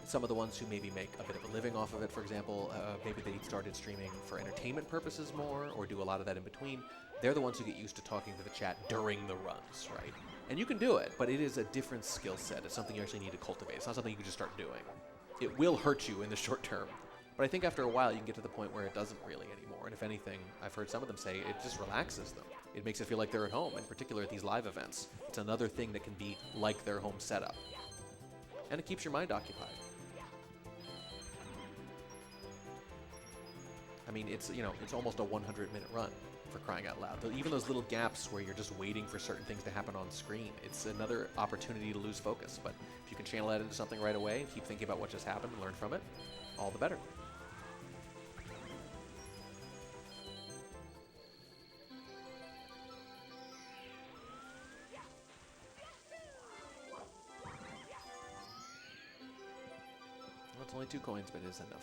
Speaker 9: some of the ones who maybe make a bit of a living off of it, for example, maybe they started streaming for entertainment purposes more, or do a lot of that in between. They're the ones who get used to talking to the chat during the runs, right? And you can do it, but it is a different skill set. It's something you actually need to cultivate. It's not something you can just start doing. It will hurt you in the short term, but I think after a while you can get to the point where it doesn't really anymore. And if anything, I've heard some of them say it just relaxes them. It makes it feel like they're at home, in particular at these live events. It's another thing that can be like their home setup. And it keeps your mind occupied. I mean, it's, you know, it's almost a 100-minute run, for crying out loud. Even those little gaps where you're just waiting for certain things to happen on screen, it's another opportunity to lose focus. But if you can channel that into something right away and keep thinking about what just happened and learn from it, all the better. Well, it's only 2 coins, but it is enough.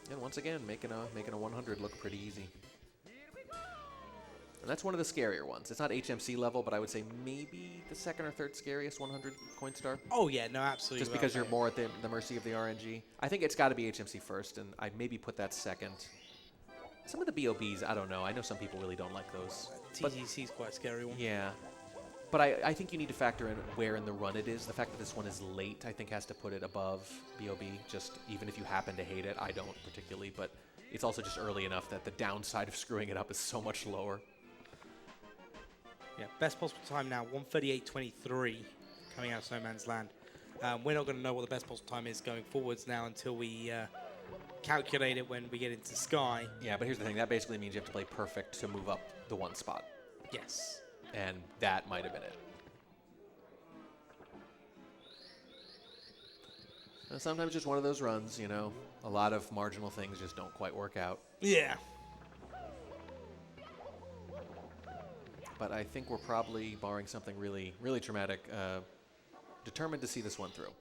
Speaker 9: And once again, making a 100 look pretty easy. And that's one of the scarier ones. It's not HMC level, but I would say maybe the second or third scariest 100 coin star.
Speaker 1: Oh, yeah, no, absolutely.
Speaker 9: Just because you're more at the mercy of the RNG. I think it's got to be HMC first, and I'd maybe put that second. Some of the BOBs, I don't know. I know some people really don't like those.
Speaker 1: TGC's quite a scary one.
Speaker 9: Yeah. But I think you need to factor in where in the run it is. The fact that this one is late, I think, has to put it above BOB. Just even if you happen to hate it, I don't particularly. But it's also just early enough that the downside of screwing it up is so much lower.
Speaker 1: Yeah, best possible time now, 1:38.23, coming out of Snowman's Land. We're not going to know what the best possible time is going forwards now until we calculate it when we get into Sky.
Speaker 9: Yeah, but here's the thing. That basically means you have to play perfect to move up the one spot.
Speaker 1: Yes.
Speaker 9: And that might have been it. And sometimes just one of those runs, you know. A lot of marginal things just don't quite work out.
Speaker 1: Yeah.
Speaker 9: But I think we're probably, barring something really, really traumatic, determined to see this one through.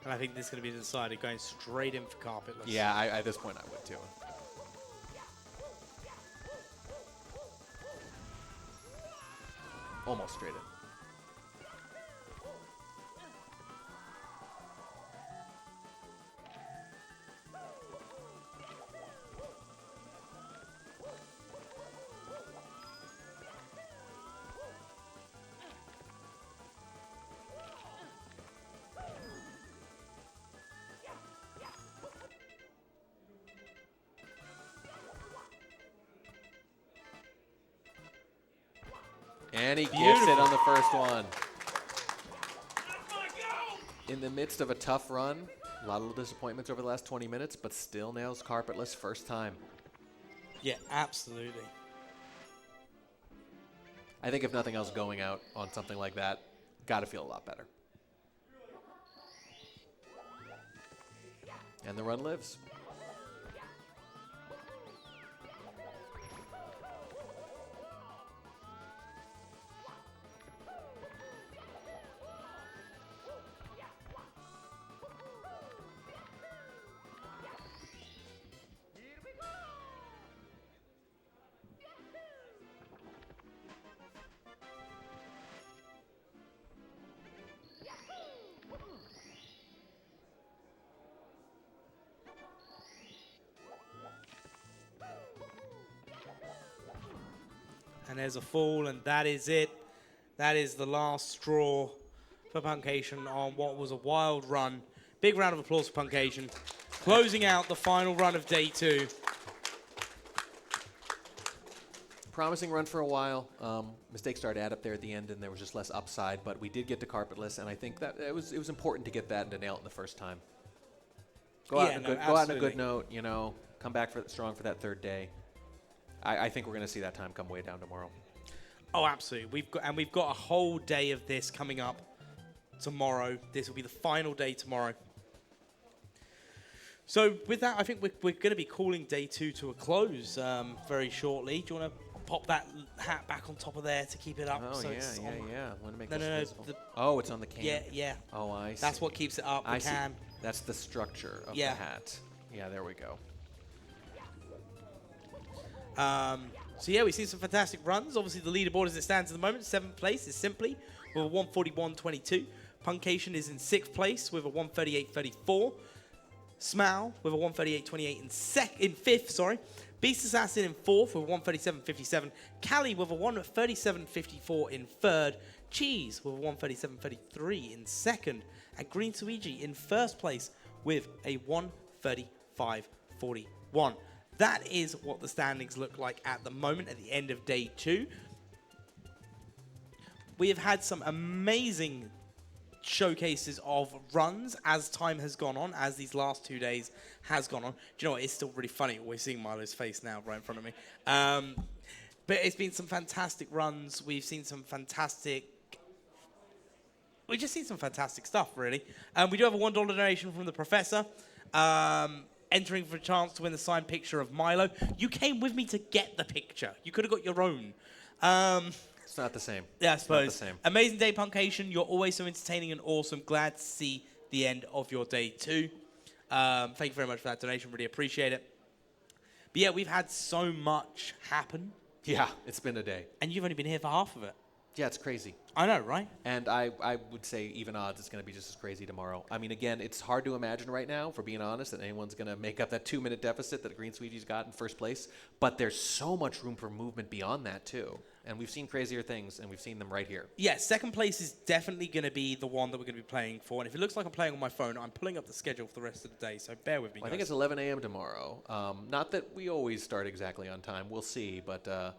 Speaker 1: And I think this is going to be decided going straight in for carpetless.
Speaker 9: Yeah, at this point I would too. Almost straight in. And he gets it on the first one. In the midst of a tough run, a lot of disappointments over the last 20 minutes, but still nails carpetless first time.
Speaker 1: Yeah, absolutely.
Speaker 9: I think if nothing else, going out on something like that, got to feel a lot better. And the run lives.
Speaker 1: And there's a fall, and that is it. That is the last straw for Punkation on what was a wild run. Big round of applause for Punkation. Closing out the final run of day 2.
Speaker 9: Promising run for a while. Mistakes started to add up there at the end, and there was just less upside. But we did get to carpetless, and I think that it was important to get that and to nail it in the first time. Go out on a good note, you know. Come back strong for that third day. I think we're going to see that time come way down tomorrow.
Speaker 1: Oh, absolutely. We've got a whole day of this coming up tomorrow. This will be the final day tomorrow. So with that, I think we're going to be calling day 2 to a close very shortly. Do you want to pop that hat back on top of there to keep it up?
Speaker 9: Oh,
Speaker 1: so
Speaker 9: yeah. Want to make
Speaker 1: no,
Speaker 9: this
Speaker 1: no,
Speaker 9: visible? Oh, it's on the can.
Speaker 1: Yeah.
Speaker 9: Oh, I see.
Speaker 1: That's what keeps it up, the can.
Speaker 9: See. That's the structure of the hat. Yeah, there we go.
Speaker 1: So yeah, we've seen some fantastic runs. Obviously, the leaderboard as it stands at the moment, 7th place is Simply with a 141.22. Punkation is in 6th place with a 138.34. Smal with a 138.28 in 5th, Beast Assassin in 4th with a 137.57. Cali with a 137.54 in 3rd. Cheese with a 137.33 in 2nd. And Green Suigi in 1st place with a 135.41. That is what the standings look like at the moment at the end of day 2. We have had some amazing showcases of runs as time has gone on, as these last 2 days has gone on. Do you know what? It's still really funny. We're seeing Milo's face now right in front of me. But it's been some fantastic runs. We've just seen some fantastic stuff, really. We do have a $1 donation from the Professor. Entering for a chance to win the signed picture of Milo. You came with me to get the picture. You could have got your own.
Speaker 9: It's not the same.
Speaker 1: Yeah, I suppose.
Speaker 9: It's not the same.
Speaker 1: Amazing day, Punkation. You're always so entertaining and awesome. Glad to see the end of your day 2. Thank you very much for that donation. Really appreciate it. But yeah, we've had so much happen.
Speaker 9: Yeah, it's been a day.
Speaker 1: And you've only been here for half of it.
Speaker 9: Yeah, it's crazy.
Speaker 1: I know, right?
Speaker 9: And I would say even odds it's going to be just as crazy tomorrow. I mean, again, it's hard to imagine right now, for being honest, that anyone's going to make up that 2-minute deficit that Green Sweegee's got in first place. But there's so much room for movement beyond that, too. And we've seen crazier things, and we've seen them right here.
Speaker 1: Yeah, second place is definitely going to be the one that we're going to be playing for. And if it looks like I'm playing on my phone, I'm pulling up the schedule for the rest of the day, so bear with me,
Speaker 9: Well, I think
Speaker 1: guys.
Speaker 9: it's 11 a.m. tomorrow. Not that we always start exactly on time. We'll see, but...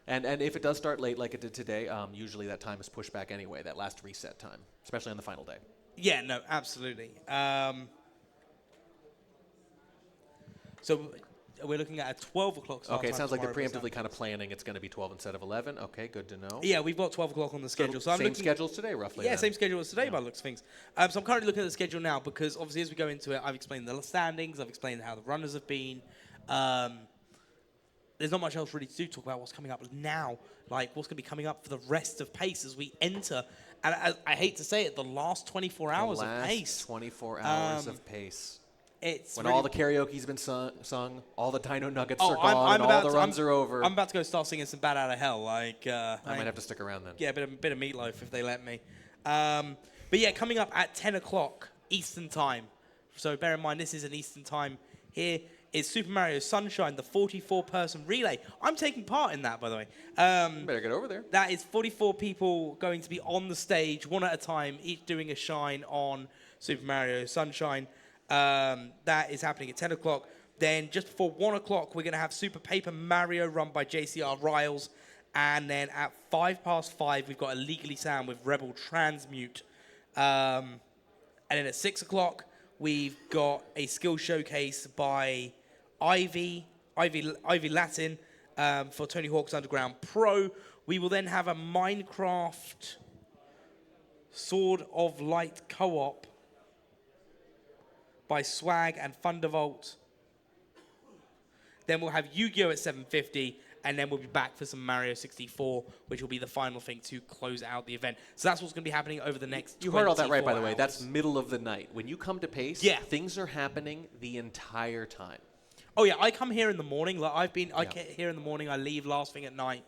Speaker 9: And if it does start late like it did today, usually that time is pushed back anyway, that last reset time, especially on the final day.
Speaker 1: Yeah, no, absolutely. So we're looking at a 12 o'clock start
Speaker 9: Okay, it
Speaker 1: time
Speaker 9: sounds like they're
Speaker 1: tomorrow, but
Speaker 9: preemptively kind of planning it's going to be 12 instead of 11. Okay, good to know.
Speaker 1: yeah, we've got 12 o'clock on the schedule. So I'm
Speaker 9: same
Speaker 1: looking,
Speaker 9: schedule as today, roughly.
Speaker 1: Yeah,
Speaker 9: then.
Speaker 1: same schedule as today by the looks of things. So I'm currently looking at the schedule now because obviously as we go into it, I've explained the standings, I've explained how the runners have been. There's not much else really to do, talk about what's coming up now, like what's going to be coming up for the rest of Pace as we enter. And I hate to say it, the last 24 hours
Speaker 9: the
Speaker 1: of
Speaker 9: last
Speaker 1: Pace.
Speaker 9: 24 hours of Pace.
Speaker 1: It's
Speaker 9: When
Speaker 1: really
Speaker 9: all the karaoke's been sung, all the Dino Nuggets
Speaker 1: Oh,
Speaker 9: are gone, and all the runs are over.
Speaker 1: I'm about to go start singing some Bat Out of Hell. Like
Speaker 9: I might have to stick around then.
Speaker 1: Yeah, a bit of Meatloaf if they let me. But yeah, coming up at 10 o'clock Eastern Time. So bear in mind, this is an Eastern Time. Here is Super Mario Sunshine, the 44-person relay. I'm taking part in that, by the way.
Speaker 9: Better get over there.
Speaker 1: That is 44 people going to be on the stage, one at a time, each doing a shine on Super Mario Sunshine. That is happening at 10 o'clock. Then just before 1 o'clock, we're going to have Super Paper Mario run by JCR Riles. And then at 5:05, we've got Illegally Sound with Rebel Transmute. And then at 6 o'clock, we've got a skill showcase by Ivy Latin for Tony Hawk's Underground Pro. We will then have a Minecraft Sword of Light co-op by Swag and Thunderbolt. Then we'll have Yu-Gi-Oh! At 7:50, and then we'll be back for some Mario 64, which will be the final thing to close out the event. So that's what's going to be happening over the next
Speaker 9: You heard all that right, by
Speaker 1: 24
Speaker 9: the way.
Speaker 1: hours.
Speaker 9: That's middle of the night. When you come to Pace,
Speaker 1: Yeah.
Speaker 9: things are happening the entire time.
Speaker 1: Oh yeah, I come here in the morning. Like I get here in the morning. I leave last thing at night,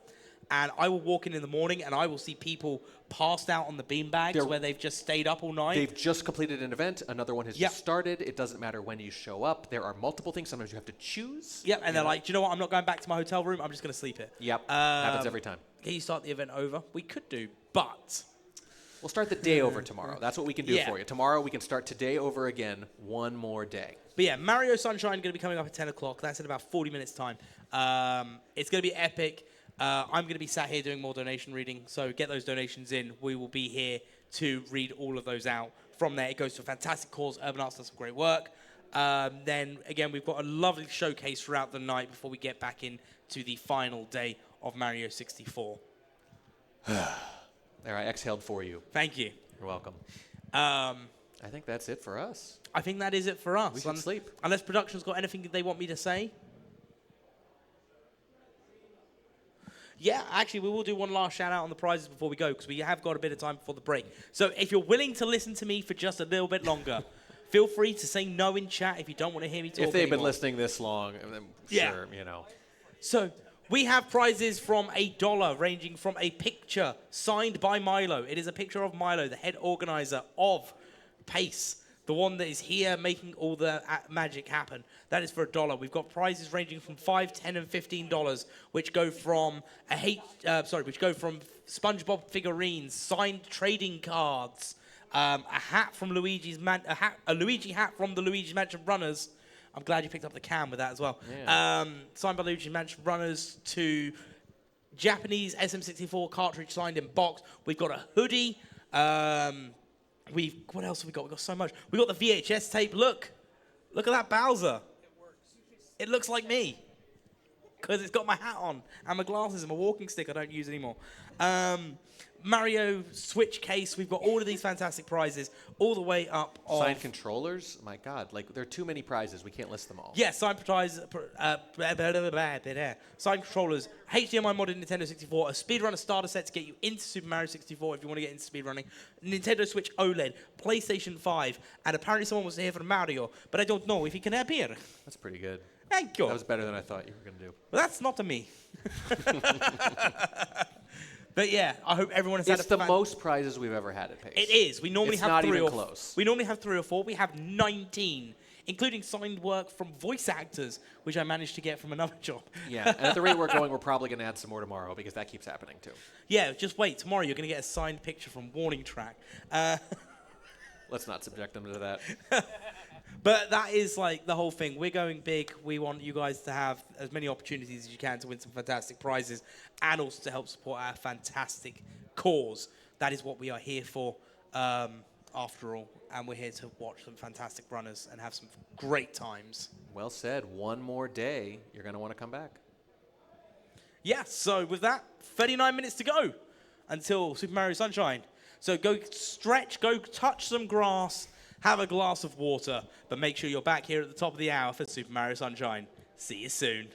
Speaker 1: and I will walk in the morning, and I will see people passed out on the beanbags where they've just stayed up all night.
Speaker 9: They've just completed an event. Another one has
Speaker 1: Yep.
Speaker 9: just started. It doesn't matter when you show up. There are multiple things. Sometimes you have to choose.
Speaker 1: Yep, and they're like, do you know what? I'm not going back to my hotel room. I'm just going to sleep here.
Speaker 9: Yep, happens every time.
Speaker 1: Can you start the event over? We could do, but
Speaker 9: We'll start the day over tomorrow. That's what we can do
Speaker 1: Yeah.
Speaker 9: for you. Tomorrow we can start today over again, one more day.
Speaker 1: But yeah, Mario Sunshine going to be coming up at 10 o'clock. That's in about 40 minutes' time. It's going to be epic. I'm going to be sat here doing more donation reading, so get those donations in. We will be here to read all of those out. From there, it goes to a fantastic cause. Urban Arts does some great work. Then, again, we've got a lovely showcase throughout the night before we get back into the final day of Mario 64.
Speaker 9: There, I exhaled for you.
Speaker 1: Thank you.
Speaker 9: You're welcome.
Speaker 1: I
Speaker 9: I think that's it for us.
Speaker 1: think that is it for us.
Speaker 9: We should sleep.
Speaker 1: Unless production's got anything that they want me to say. Yeah, actually, we will do one last shout out on the prizes before we go because we have got a bit of time before the break. So if you're willing to listen to me for just a little bit longer, feel free to say no in chat if you don't want to hear me talk
Speaker 9: If they've been
Speaker 1: anymore.
Speaker 9: listening this long, then
Speaker 1: Yeah.
Speaker 9: sure, you know.
Speaker 1: So we have prizes from $1, ranging from a picture signed by Milo. It is a picture of Milo, the head organizer of Pace, the one that is here making all the magic happen. That is for $1. We've got prizes ranging from $5, $10, and $15, which go from SpongeBob figurines, signed trading cards, a hat from a Luigi hat from the Luigi's Mansion Runners. I'm glad you picked up the cam with that as well.
Speaker 9: Yeah.
Speaker 1: Signed by Luigi's Mansion Runners to Japanese SM64 cartridge signed in box. We've got a hoodie. What else have we got? We've got so much. We got the VHS tape. Look at that Bowser. It looks like me because it's got my hat on and my glasses and my walking stick I don't use anymore. Mario Switch case. We've got all of these fantastic prizes all the way up.
Speaker 9: Signed controllers? My God, like there are too many prizes. We can't list them all.
Speaker 1: Yeah, signed prizes, signed controllers, HDMI modded Nintendo 64, a speedrunner starter set to get you into Super Mario 64 if you want to get into speedrunning, Nintendo Switch OLED, PlayStation 5, and apparently someone was here for Mario, but I don't know if he can appear.
Speaker 9: That's pretty good.
Speaker 1: Thank you.
Speaker 9: That was better than I thought you were going to do.
Speaker 1: But that's not to me. But yeah, I hope everyone has had
Speaker 9: It's
Speaker 1: a
Speaker 9: the most prizes we've ever had at Pace.
Speaker 1: It is. We normally
Speaker 9: It's
Speaker 1: have
Speaker 9: not
Speaker 1: three
Speaker 9: even
Speaker 1: or
Speaker 9: close.
Speaker 1: We normally have 3 or 4. We have 19, including signed work from voice actors, which I managed to get from another job.
Speaker 9: Yeah, and at the rate we're going, we're probably going to add some more tomorrow because that keeps happening too.
Speaker 1: Yeah, just wait. Tomorrow you're going to get a signed picture from Warning Track.
Speaker 9: Let's not subject them to that.
Speaker 1: But that is like the whole thing. We're going big. We want you guys to have as many opportunities as you can to win some fantastic prizes and also to help support our fantastic cause. That is what we are here for, after all. And we're here to watch some fantastic runners and have some great times.
Speaker 9: Well said. One more day, you're going to want to come back.
Speaker 1: Yeah, so with that, 39 minutes to go until Super Mario Sunshine. So go stretch, go touch some grass, have a glass of water, but make sure you're back here at the top of the hour for Super Mario Sunshine. See you soon.